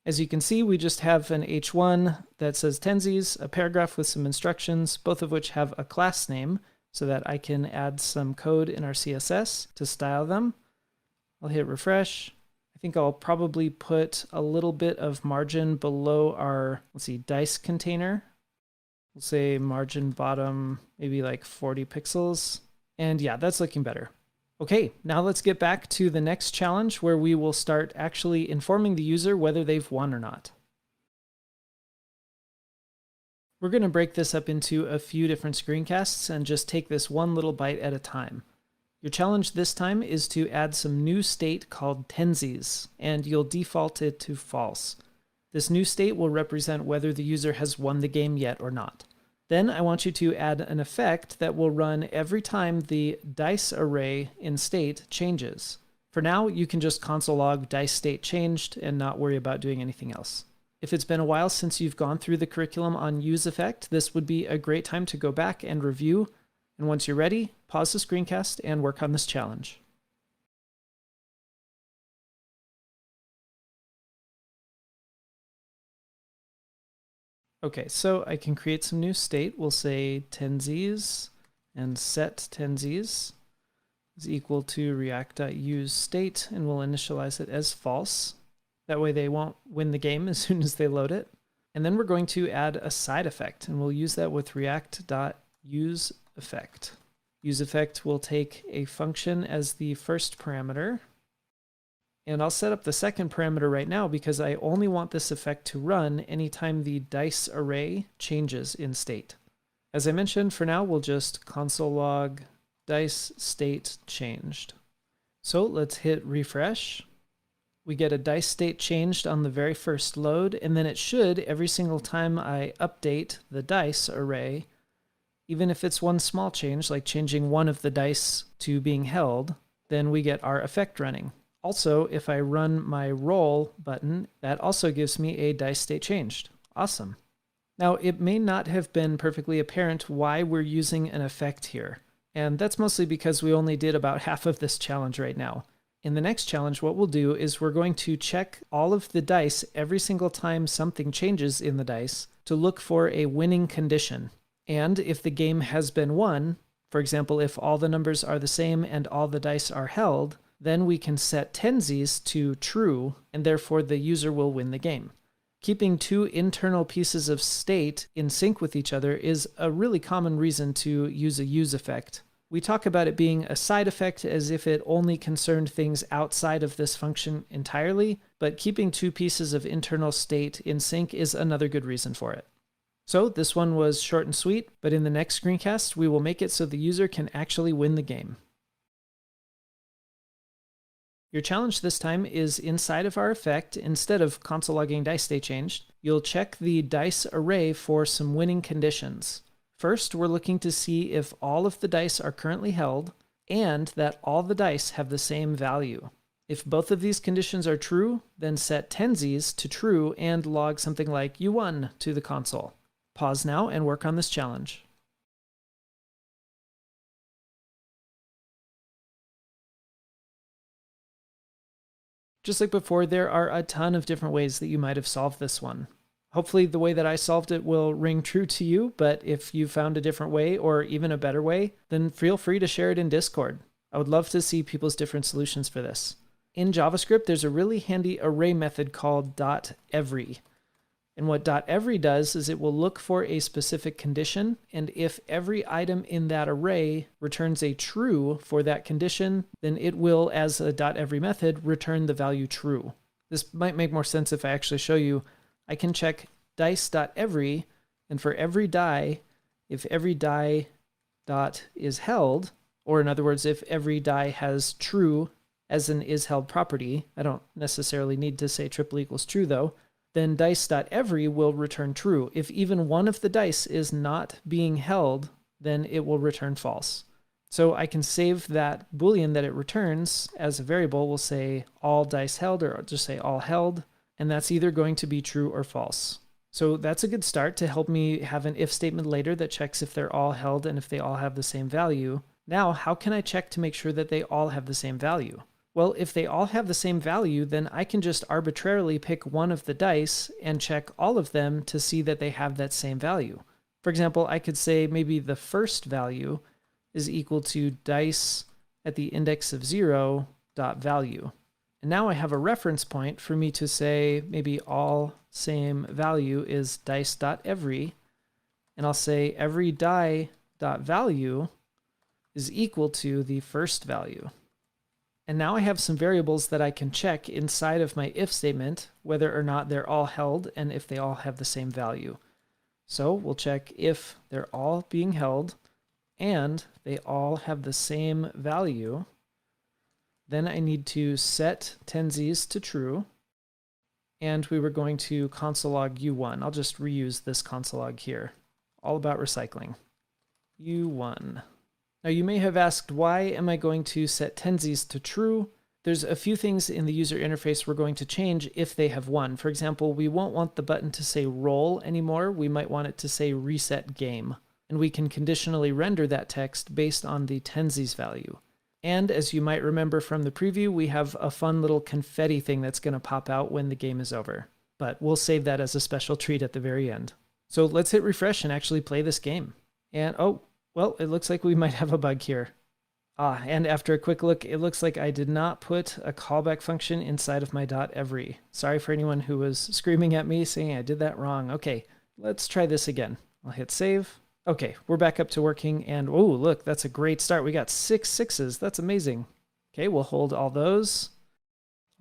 As you can see, we just have an H1 that says Tenzies, a paragraph with some instructions, both of which have a class name, so that I can add some code in our CSS to style them. I'll hit refresh. I think I'll probably put a little bit of margin below our, let's see, dice container. We'll say margin bottom, maybe like 40 pixels. And yeah, that's looking better. Okay, now let's get back to the next challenge where we will start actually informing the user whether they've won or not. We're going to break this up into a few different screencasts and just take this one little bite at a time. Your challenge this time is to add some new state called Tenzies, and you'll default it to false. This new state will represent whether the user has won the game yet or not. Then I want you to add an effect that will run every time the dice array in state changes. For now, you can just console log dice state changed and not worry about doing anything else. If it's been a while since you've gone through the curriculum on useEffect, this would be a great time to go back and review. And once you're ready, pause the screencast and work on this challenge. Okay, so I can create some new state. We'll say tenses and set tenses is equal to react.useState, and we'll initialize it as false. That way they won't win the game as soon as they load it. And then we're going to add a side effect, and we'll use that with react.useEffect. UseEffect will take a function as the first parameter, and I'll set up the second parameter right now because I only want this effect to run anytime the dice array changes in state. As I mentioned, for now we'll just console log dice state changed. So let's hit refresh. We get a dice state changed on the very first load, and then it should, every single time I update the dice array, even if it's one small change, like changing one of the dice to being held, then we get our effect running. Also, if I run my roll button, that also gives me a dice state changed. Awesome. Now, it may not have been perfectly apparent why we're using an effect here, and that's mostly because we only did about half of this challenge right now. In the next challenge, what we'll do is we're going to check all of the dice every single time something changes in the dice to look for a winning condition. And if the game has been won, for example, if all the numbers are the same and all the dice are held, then we can set tenses to true, and therefore the user will win the game. Keeping two internal pieces of state in sync with each other is a really common reason to use a use effect. We talk about it being a side effect as if it only concerned things outside of this function entirely, but keeping two pieces of internal state in sync is another good reason for it. So this one was short and sweet, but in the next screencast, we will make it so the user can actually win the game. Your challenge this time is inside of our effect. Instead of console logging dice state changed, you'll check the dice array for some winning conditions. First, we're looking to see if all of the dice are currently held and that all the dice have the same value. If both of these conditions are true, then set tenses to true and log something like "you won" to the console. Pause now and work on this challenge. Just like before, there are a ton of different ways that you might have solved this one. Hopefully the way that I solved it will ring true to you, but if you found a different way or even a better way, then feel free to share it in Discord. I would love to see people's different solutions for this. In JavaScript, there's a really handy array method called .every. And what .every does is it will look for a specific condition, and if every item in that array returns a true for that condition, then it will, as a .every method, return the value true. This might make more sense if I actually show you. I can check dice.every, and for every die, if every die dot is held, or in other words, if every die has true as an is held property, I don't necessarily need to say triple equals true though, then dice.every will return true. If even one of the dice is not being held, then it will return false. So I can save that Boolean that it returns as a variable. We'll say all dice held, or just say all held, and that's either going to be true or false. So that's a good start to help me have an if statement later that checks if they're all held and if they all have the same value. Now, how can I check to make sure that they all have the same value? Well, if they all have the same value, then I can just arbitrarily pick one of the dice and check all of them to see that they have that same value. For example, I could say maybe the first value is equal to dice at the index of 0 dot value. And now I have a reference point for me to say maybe all same value is dice.every, and I'll say every die.value is equal to the first value. And now I have some variables that I can check inside of my if statement whether or not they're all held and if they all have the same value. So we'll check if they're all being held and they all have the same value. Then I need to set tenses to true, and we were going to console log u1. I'll just reuse this console log here. All about recycling. u1. Now you may have asked, why am I going to set tenses to true? There's a few things in the user interface we're going to change if they have won. For example, we won't want the button to say roll anymore. We might want it to say reset game. And we can conditionally render that text based on the tenses value. And as you might remember from the preview, we have a fun little confetti thing that's going to pop out when the game is over. But we'll save that as a special treat at the very end. So let's hit refresh and actually play this game. And oh, well, it looks like we might have a bug here. And after a quick look, it looks like I did not put a callback function inside of my .every. Sorry for anyone who was screaming at me saying I did that wrong. Okay, let's try this again. I'll hit save. Okay, we're back up to working, and oh, look, that's a great start. We got 6 6s. That's amazing. Okay, we'll hold all those.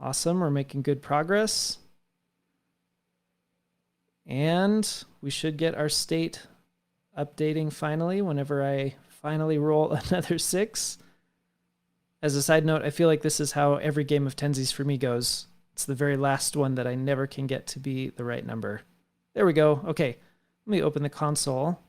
Awesome, we're making good progress. And we should get our state updating finally whenever I finally roll another 6. As a side note, I feel like this is how every game of Tensies for me goes. It's the very last one that I never can get to be the right number. There we go. Okay, let me open the console.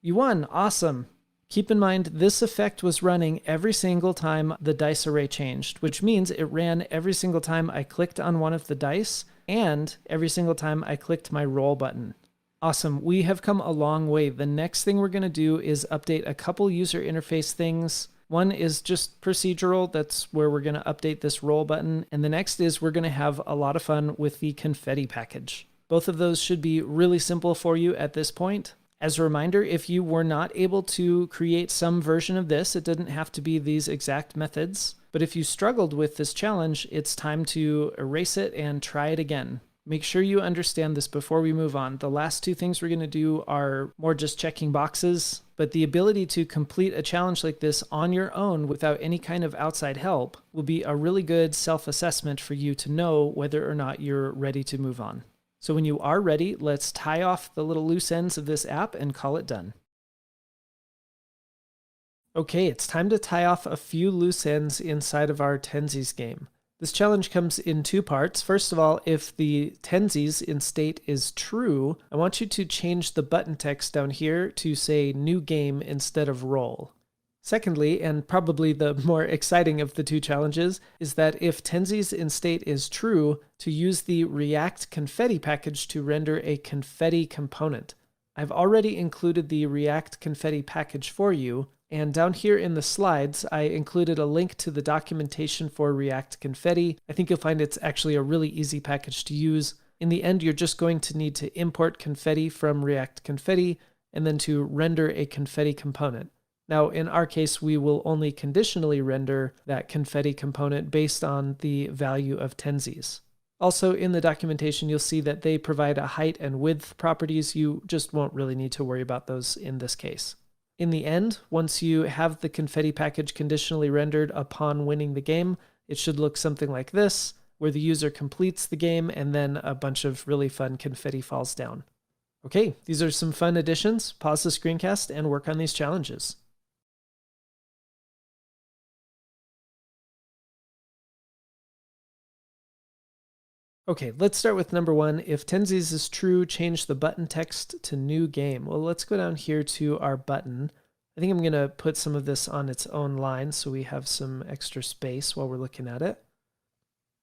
You won. Awesome. Keep in mind, this effect was running every single time the dice array changed, which means it ran every single time I clicked on one of the dice and every single time I clicked my roll button. Awesome. We have come a long way. The next thing we're going to do is update a couple user interface things. One is just procedural. That's where we're going to update this roll button. And the next is we're going to have a lot of fun with the confetti package. Both of those should be really simple for you at this point. As a reminder, if you were not able to create some version of this, it didn't have to be these exact methods. But if you struggled with this challenge, it's time to erase it and try it again. Make sure you understand this before we move on. The last 2 things we're going to do are more just checking boxes, but the ability to complete a challenge like this on your own without any kind of outside help will be a really good self-assessment for you to know whether or not you're ready to move on. So when you are ready, let's tie off the little loose ends of this app and call it done. Okay, it's time to tie off a few loose ends inside of our Tensies game. This challenge comes in 2 parts. First of all, if the Tensies in state is true, I want you to change the button text down here to say new game instead of roll. Secondly, and probably the more exciting of the 2 challenges, is that if Tensies in state is true, to use the React confetti package to render a confetti component. I've already included the React confetti package for you, and down here in the slides, I included a link to the documentation for React Confetti. I think you'll find it's actually a really easy package to use. In the end, you're just going to need to import confetti from React Confetti and then to render a confetti component. Now, in our case, we will only conditionally render that confetti component based on the value of Tensies. Also, in the documentation, you'll see that they provide a height and width properties. You just won't really need to worry about those in this case. In the end, once you have the confetti package conditionally rendered upon winning the game, it should look something like this, where the user completes the game and then a bunch of really fun confetti falls down. Okay, these are some fun additions. Pause the screencast and work on these challenges. Okay, let's start with number 1. If Tensies is true, change the button text to new game. Well, let's go down here to our button. I think I'm going to put some of this on its own line so we have some extra space while we're looking at it.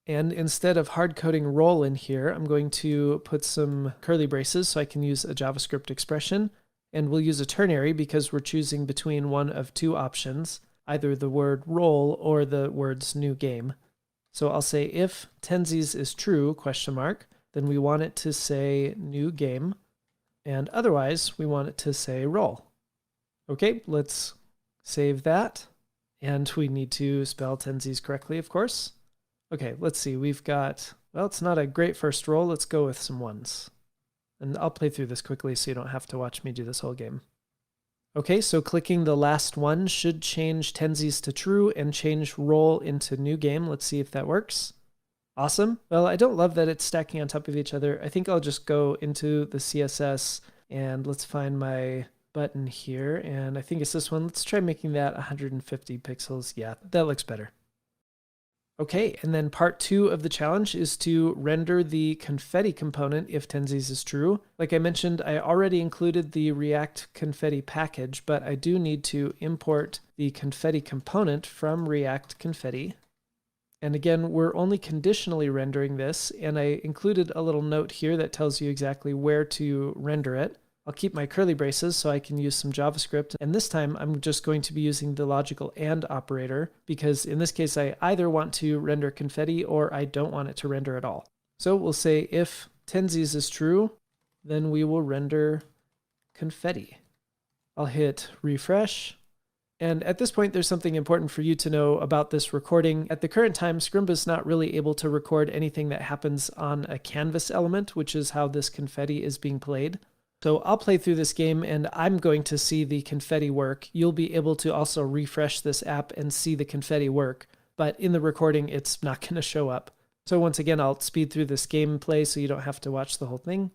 And instead of hard coding roll in here, I'm going to put some curly braces so I can use a JavaScript expression. And we'll use a ternary because we're choosing between one of 2 options, either the word roll or the words new game. So I'll say if Tensies is true, question mark, then we want it to say new game, and otherwise we want it to say roll. Okay, let's save that, and we need to spell Tensies correctly, of course. Okay, let's see, we've got, well, it's not a great first roll, let's go with some 1s. And I'll play through this quickly so you don't have to watch me do this whole game. Okay, so clicking the last 1 should change Tensies to true and change roll into new game. Let's see if that works. Awesome. Well, I don't love that it's stacking on top of each other. I think I'll just go into the CSS and let's find my button here. And I think it's this one. Let's try making that 150 pixels. Yeah, that looks better. Okay, and then part 2 of the challenge is to render the confetti component if Tensies is true. Like I mentioned, I already included the React confetti package, but I do need to import the confetti component from React confetti. And again, we're only conditionally rendering this, and I included a little note here that tells you exactly where to render it. I'll keep my curly braces so I can use some JavaScript, and this time I'm just going to be using the logical AND operator, because in this case I either want to render confetti or I don't want it to render at all. So we'll say if Tenses is true, then we will render confetti. I'll hit refresh. And at this point, there's something important for you to know about this recording. At the current time, Scrimba's not really able to record anything that happens on a canvas element, which is how this confetti is being played. So I'll play through this game and I'm going to see the confetti work. You'll be able to also refresh this app and see the confetti work, but in the recording, it's not going to show up. So once again, I'll speed through this gameplay so you don't have to watch the whole thing.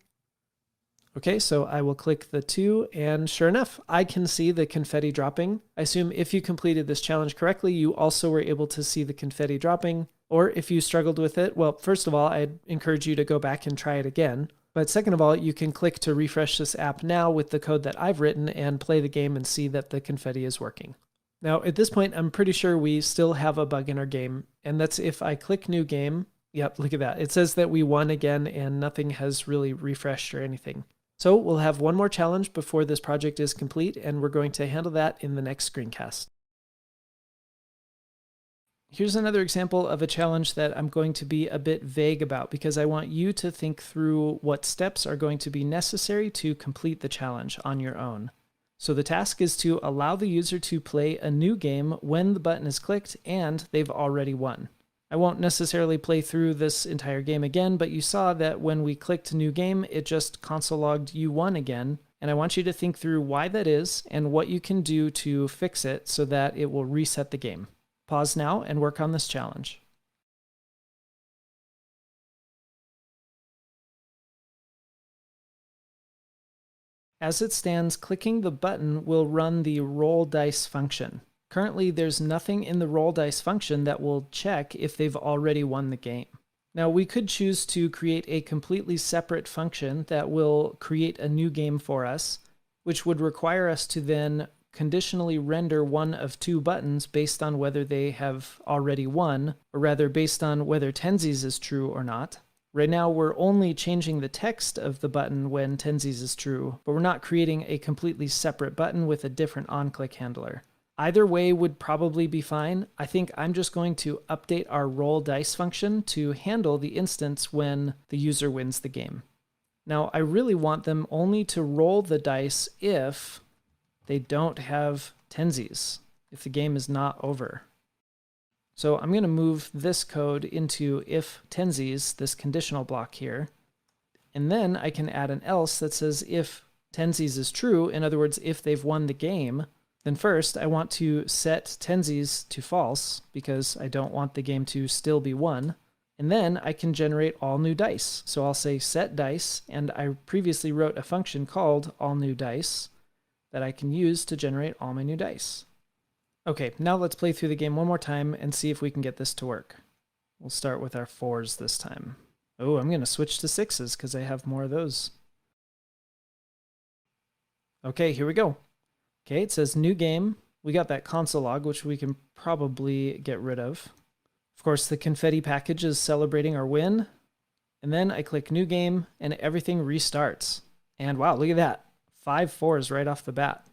Okay, so I will click the 2, and sure enough, I can see the confetti dropping. I assume if you completed this challenge correctly, you also were able to see the confetti dropping. Or if you struggled with it, well, first of all, I'd encourage you to go back and try it again. But second of all, you can click to refresh this app now with the code that I've written and play the game and see that the confetti is working. Now, at this point, I'm pretty sure we still have a bug in our game, and that's if I click New Game. Yep, look at that. It says that we won again, and nothing has really refreshed or anything. So we'll have one more challenge before this project is complete, and we're going to handle that in the next screencast. Here's another example of a challenge that I'm going to be a bit vague about because I want you to think through what steps are going to be necessary to complete the challenge on your own. So the task is to allow the user to play a new game when the button is clicked and they've already won. I won't necessarily play through this entire game again, but you saw that when we clicked New Game, it just console logged you won again. And I want you to think through why that is and what you can do to fix it so that it will reset the game. Pause now and work on this challenge. As it stands, clicking the button will run the roll dice function. Currently, there's nothing in the roll dice function that will check if they've already won the game. Now, we could choose to create a completely separate function that will create a new game for us, which would require us to then conditionally render one of 2 buttons based on whether they have already won, or rather based on whether Tenses is true or not. Right now, we're only changing the text of the button when Tenses is true, but we're not creating a completely separate button with a different on-click handler. Either way would probably be fine. I think I'm just going to update our roll dice function to handle the instance when the user wins the game. Now, I really want them only to roll the dice if they don't have Tenses, if the game is not over. So I'm going to move this code into if Tenses, this conditional block here, and then I can add an else that says if Tenses is true, in other words, if they've won the game, then first I want to set Tenses to false because I don't want the game to still be won. And then I can generate all new dice. So I'll say set dice, and I previously wrote a function called all new dice that I can use to generate all my new dice. Okay, now let's play through the game one more time and see if we can get this to work. We'll start with our 4s this time. Oh, I'm going to switch to 6s because I have more of those. Okay, here we go. Okay, it says new game. We got that console log, which we can probably get rid of. Of course, the confetti package is celebrating our win. And then I click new game and everything restarts. And wow, look at that. 5 4s right off the bat.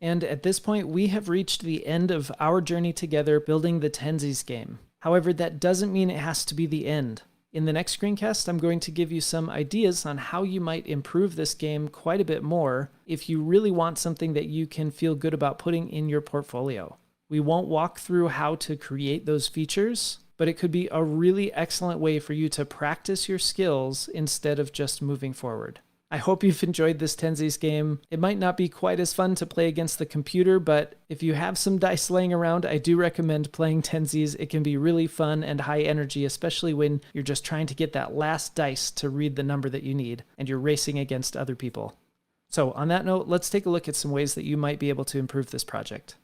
And at this point, we have reached the end of our journey together building the Tenses game. However, that doesn't mean it has to be the end. In the next screencast, I'm going to give you some ideas on how you might improve this game quite a bit more if you really want something that you can feel good about putting in your portfolio. We won't walk through how to create those features, but it could be a really excellent way for you to practice your skills instead of just moving forward. I hope you've enjoyed this Tenses game. It might not be quite as fun to play against the computer, but if you have some dice laying around, I do recommend playing Tenses. It can be really fun and high energy, especially when you're just trying to get that last dice to read the number that you need, and you're racing against other people. So on that note, let's take a look at some ways that you might be able to improve this project.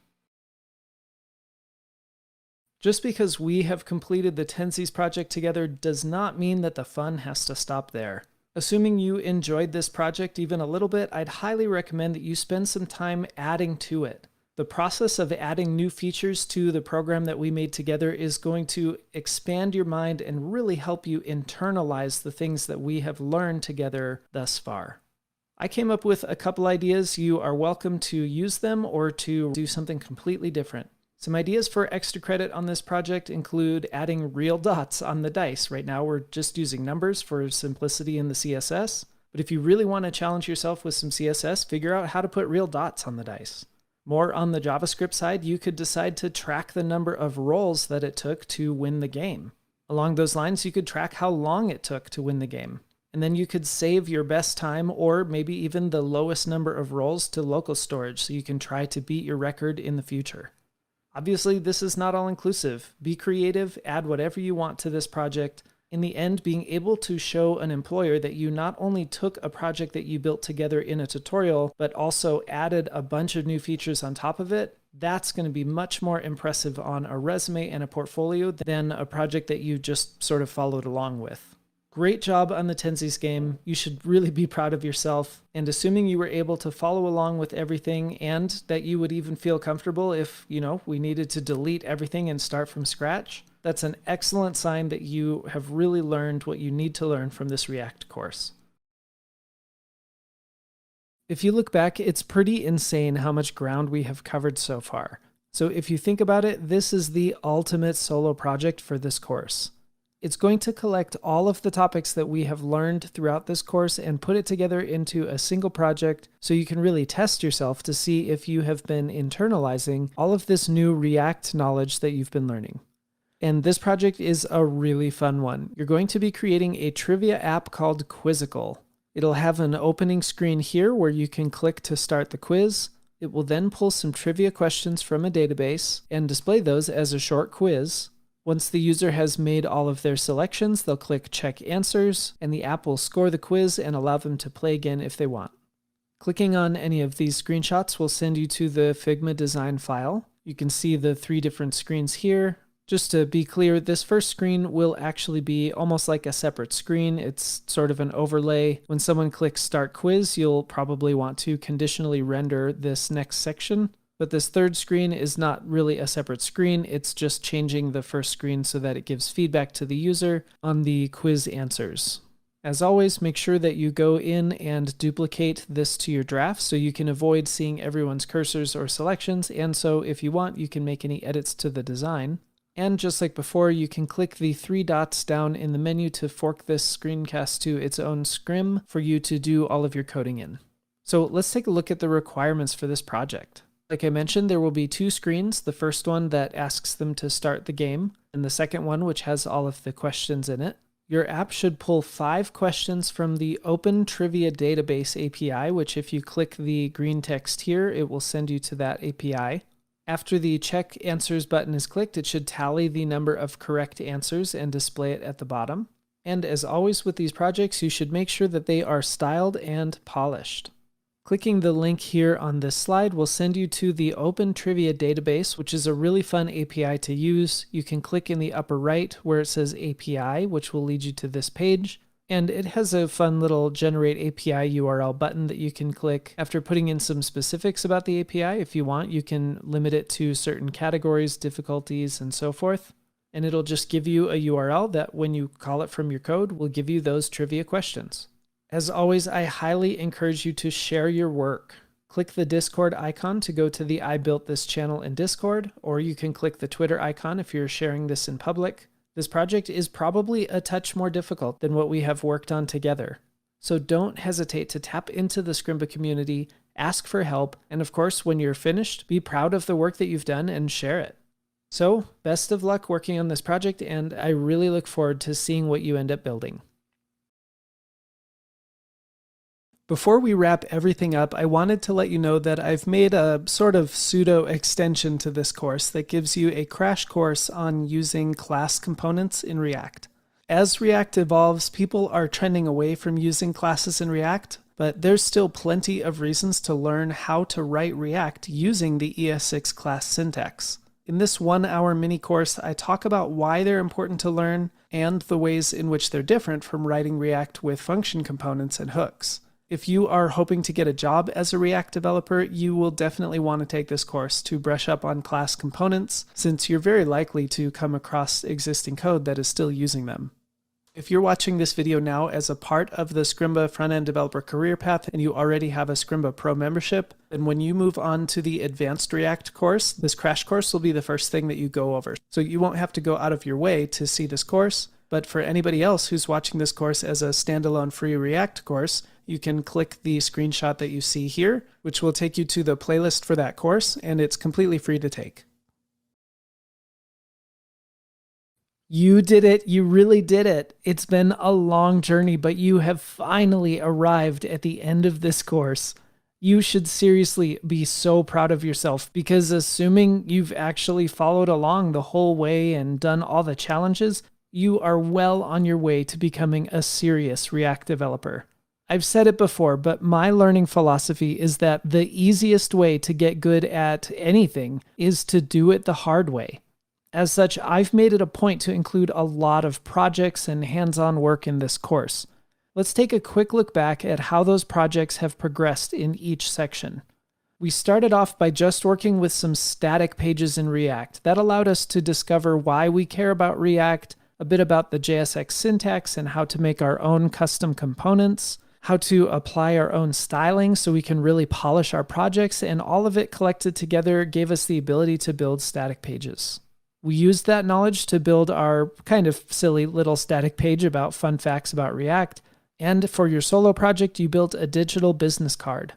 Just because we have completed the Tenses project together does not mean that the fun has to stop there. Assuming you enjoyed this project even a little bit, I'd highly recommend that you spend some time adding to it. The process of adding new features to the program that we made together is going to expand your mind and really help you internalize the things that we have learned together thus far. I came up with a couple ideas. You are welcome to use them or to do something completely different. Some ideas for extra credit on this project include adding real dots on the dice. Right now we're just using numbers for simplicity in the CSS, but if you really want to challenge yourself with some CSS, figure out how to put real dots on the dice. More on the JavaScript side, you could decide to track the number of rolls that it took to win the game. Along those lines, you could track how long it took to win the game. And then you could save your best time or maybe even the lowest number of rolls to local storage so you can try to beat your record in the future. Obviously, this is not all inclusive. Be creative, add whatever you want to this project. In the end, being able to show an employer that you not only took a project that you built together in a tutorial, but also added a bunch of new features on top of it, that's going to be much more impressive on a resume and a portfolio than a project that you just sort of followed along with. Great job on the Tenzies game. You should really be proud of yourself. And assuming you were able to follow along with everything and that you would even feel comfortable if, we needed to delete everything and start from scratch, that's an excellent sign that you have really learned what you need to learn from this React course. If you look back, it's pretty insane how much ground we have covered so far. So if you think about it, this is the ultimate solo project for this course. It's going to collect all of the topics that we have learned throughout this course and put it together into a single project so you can really test yourself to see if you have been internalizing all of this new React knowledge that you've been learning. And this project is a really fun one. You're going to be creating a trivia app called Quizzical. It'll have an opening screen here where you can click to start the quiz. It will then pull some trivia questions from a database and display those as a short quiz. Once the user has made all of their selections, they'll click Check Answers, and the app will score the quiz and allow them to play again if they want. Clicking on any of these screenshots will send you to the Figma design file. You can see the 3 different screens here. Just to be clear, this first screen will actually be almost like a separate screen. It's sort of an overlay. When someone clicks Start Quiz, you'll probably want to conditionally render this next section. But this third screen is not really a separate screen. It's just changing the first screen so that it gives feedback to the user on the quiz answers. As always, make sure that you go in and duplicate this to your draft so you can avoid seeing everyone's cursors or selections. And so if you want, you can make any edits to the design. And just like before, you can click the 3 dots down in the menu to fork this screencast to its own scrim for you to do all of your coding in. So let's take a look at the requirements for this project. Like I mentioned, there will be 2 screens, the first one that asks them to start the game, and the second one which has all of the questions in it. Your app should pull 5 questions from the Open Trivia Database API, which if you click the green text here, it will send you to that API. After the Check Answers button is clicked, it should tally the number of correct answers and display it at the bottom. And as always with these projects, you should make sure that they are styled and polished. Clicking the link here on this slide will send you to the Open Trivia Database, which is a really fun API to use. You can click in the upper right where it says API, which will lead you to this page. And it has a fun little Generate API URL button that you can click after putting in some specifics about the API. If you want, you can limit it to certain categories, difficulties, and so forth. And it'll just give you a URL that when you call it from your code will give you those trivia questions. As always, I highly encourage you to share your work. Click the Discord icon to go to the I Built This channel in Discord, or you can click the Twitter icon if you're sharing this in public. This project is probably a touch more difficult than what we have worked on together. So don't hesitate to tap into the Scrimba community, ask for help, and of course, when you're finished, be proud of the work that you've done and share it. So, best of luck working on this project, and I really look forward to seeing what you end up building. Before we wrap everything up, I wanted to let you know that I've made a sort of pseudo extension to this course that gives you a crash course on using class components in React. As React evolves, people are trending away from using classes in React, but there's still plenty of reasons to learn how to write React using the ES6 class syntax. In this 1-hour mini course, I talk about why they're important to learn and the ways in which they're different from writing React with function components and hooks. If you are hoping to get a job as a React developer, you will definitely want to take this course to brush up on class components, since you're very likely to come across existing code that is still using them. If you're watching this video now as a part of the Scrimba front-end developer career path and you already have a Scrimba Pro membership, then when you move on to the advanced React course, this crash course will be the first thing that you go over. So you won't have to go out of your way to see this course, but for anybody else who's watching this course as a standalone free React course, you can click the screenshot that you see here, which will take you to the playlist for that course, and it's completely free to take. You did it. You really did it. It's been a long journey, but you have finally arrived at the end of this course. You should seriously be so proud of yourself because assuming you've actually followed along the whole way and done all the challenges, you are well on your way to becoming a serious React developer. I've said it before, but my learning philosophy is that the easiest way to get good at anything is to do it the hard way. As such, I've made it a point to include a lot of projects and hands-on work in this course. Let's take a quick look back at how those projects have progressed in each section. We started off by just working with some static pages in React. That allowed us to discover why we care about React, a bit about the JSX syntax and how to make our own custom components, how to apply our own styling so we can really polish our projects, and all of it collected together gave us the ability to build static pages. We used that knowledge to build our kind of silly little static page about fun facts about React. And for your solo project, you built a digital business card.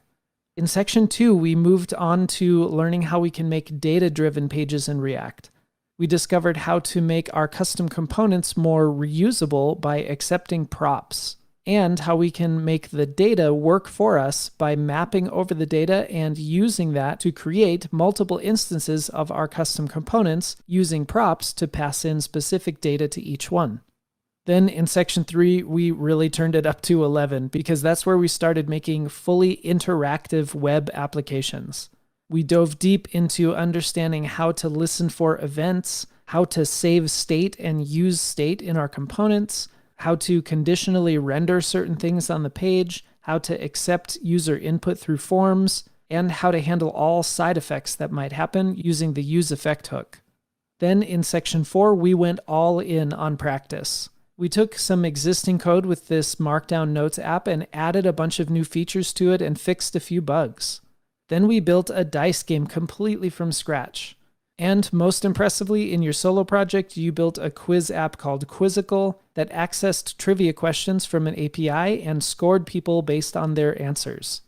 In section 2, we moved on to learning how we can make data-driven pages in React. We discovered how to make our custom components more reusable by accepting props, and how we can make the data work for us by mapping over the data and using that to create multiple instances of our custom components using props to pass in specific data to each one. Then in section 3, we really turned it up to 11 because that's where we started making fully interactive web applications. We dove deep into understanding how to listen for events, how to save state and use state in our components, how to conditionally render certain things on the page, how to accept user input through forms, and how to handle all side effects that might happen using the useEffect hook. Then in section 4, we went all in on practice. We took some existing code with this Markdown Notes app and added a bunch of new features to it and fixed a few bugs. Then we built a dice game completely from scratch. And most impressively, in your solo project, you built a quiz app called Quizzical that accessed trivia questions from an API and scored people based on their answers.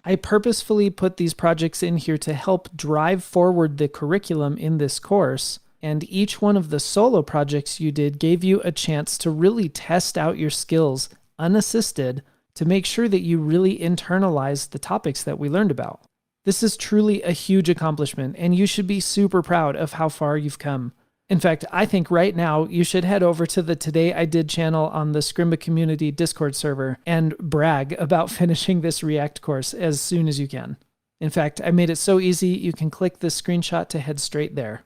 I purposefully put these projects in here to help drive forward the curriculum in this course, and each one of the solo projects you did gave you a chance to really test out your skills unassisted to make sure that you really internalize the topics that we learned about. This is truly a huge accomplishment, and you should be super proud of how far you've come. In fact, I think right now you should head over to the Today I Did channel on the Scrimba community Discord server and brag about finishing this React course as soon as you can. In fact, I made it so easy you can click this screenshot to head straight there.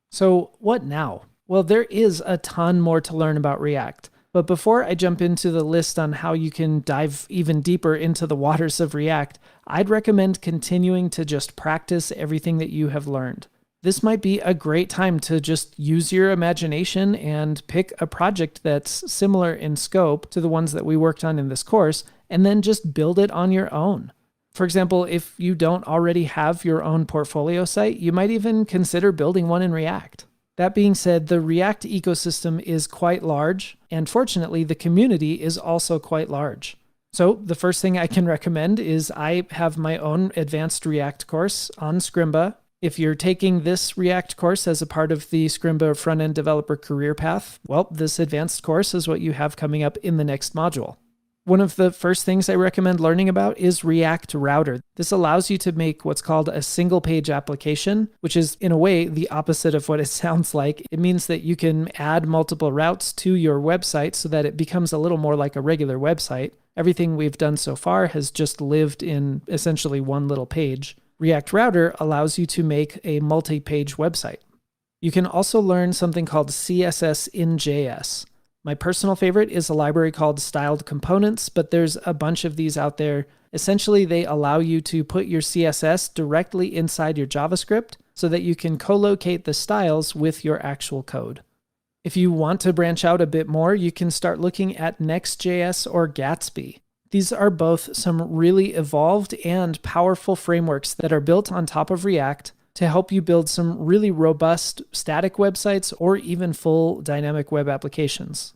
So what now? Well, there is a ton more to learn about React. But before I jump into the list on how you can dive even deeper into the waters of React, I'd recommend continuing to just practice everything that you have learned. This might be a great time to just use your imagination and pick a project that's similar in scope to the ones that we worked on in this course, and then just build it on your own. For example, if you don't already have your own portfolio site, you might even consider building one in React. That being said, the React ecosystem is quite large, and fortunately, the community is also quite large. So the first thing I can recommend is I have my own advanced React course on Scrimba. If you're taking this React course as a part of the Scrimba front-end developer career path, well, this advanced course is what you have coming up in the next module. One of the first things I recommend learning about is React Router. This allows you to make what's called a single-page application, which is in a way the opposite of what it sounds like. It means that you can add multiple routes to your website so that it becomes a little more like a regular website. Everything we've done so far has just lived in essentially one little page. React Router allows you to make a multi-page website. You can also learn something called CSS in JS. My personal favorite is a library called Styled Components, but there's a bunch of these out there. Essentially, they allow you to put your CSS directly inside your JavaScript so that you can co-locate the styles with your actual code. If you want to branch out a bit more, you can start looking at Next.js or Gatsby. These are both some really evolved and powerful frameworks that are built on top of React to help you build some really robust static websites or even full dynamic web applications.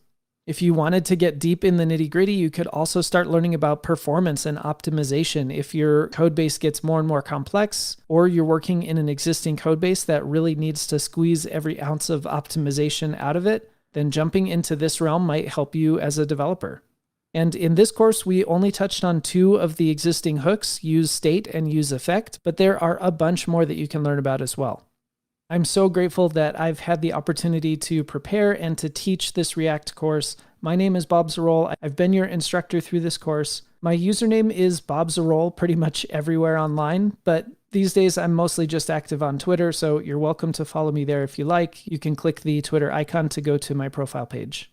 If you wanted to get deep in the nitty-gritty, you could also start learning about performance and optimization if your code base gets more and more complex, or you're working in an existing code base that really needs to squeeze every ounce of optimization out of it, then jumping into this realm might help you as a developer. And in this course, we only touched on 2 of the existing hooks, use state and use effect, but there are a bunch more that you can learn about as well. I'm so grateful that I've had the opportunity to prepare and to teach this React course. My name is Bob Zarol. I've been your instructor through this course. My username is Bob Zarol pretty much everywhere online, but these days I'm mostly just active on Twitter, so you're welcome to follow me there if you like. You can click the Twitter icon to go to my profile page.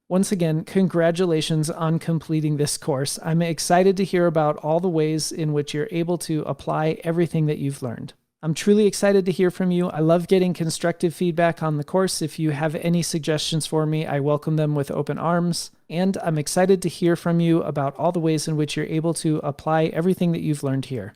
Once again, congratulations on completing this course. I'm excited to hear about all the ways in which you're able to apply everything that you've learned. I'm truly excited to hear from you. I love getting constructive feedback on the course. If you have any suggestions for me, I welcome them with open arms. And I'm excited to hear from you about all the ways in which you're able to apply everything that you've learned here.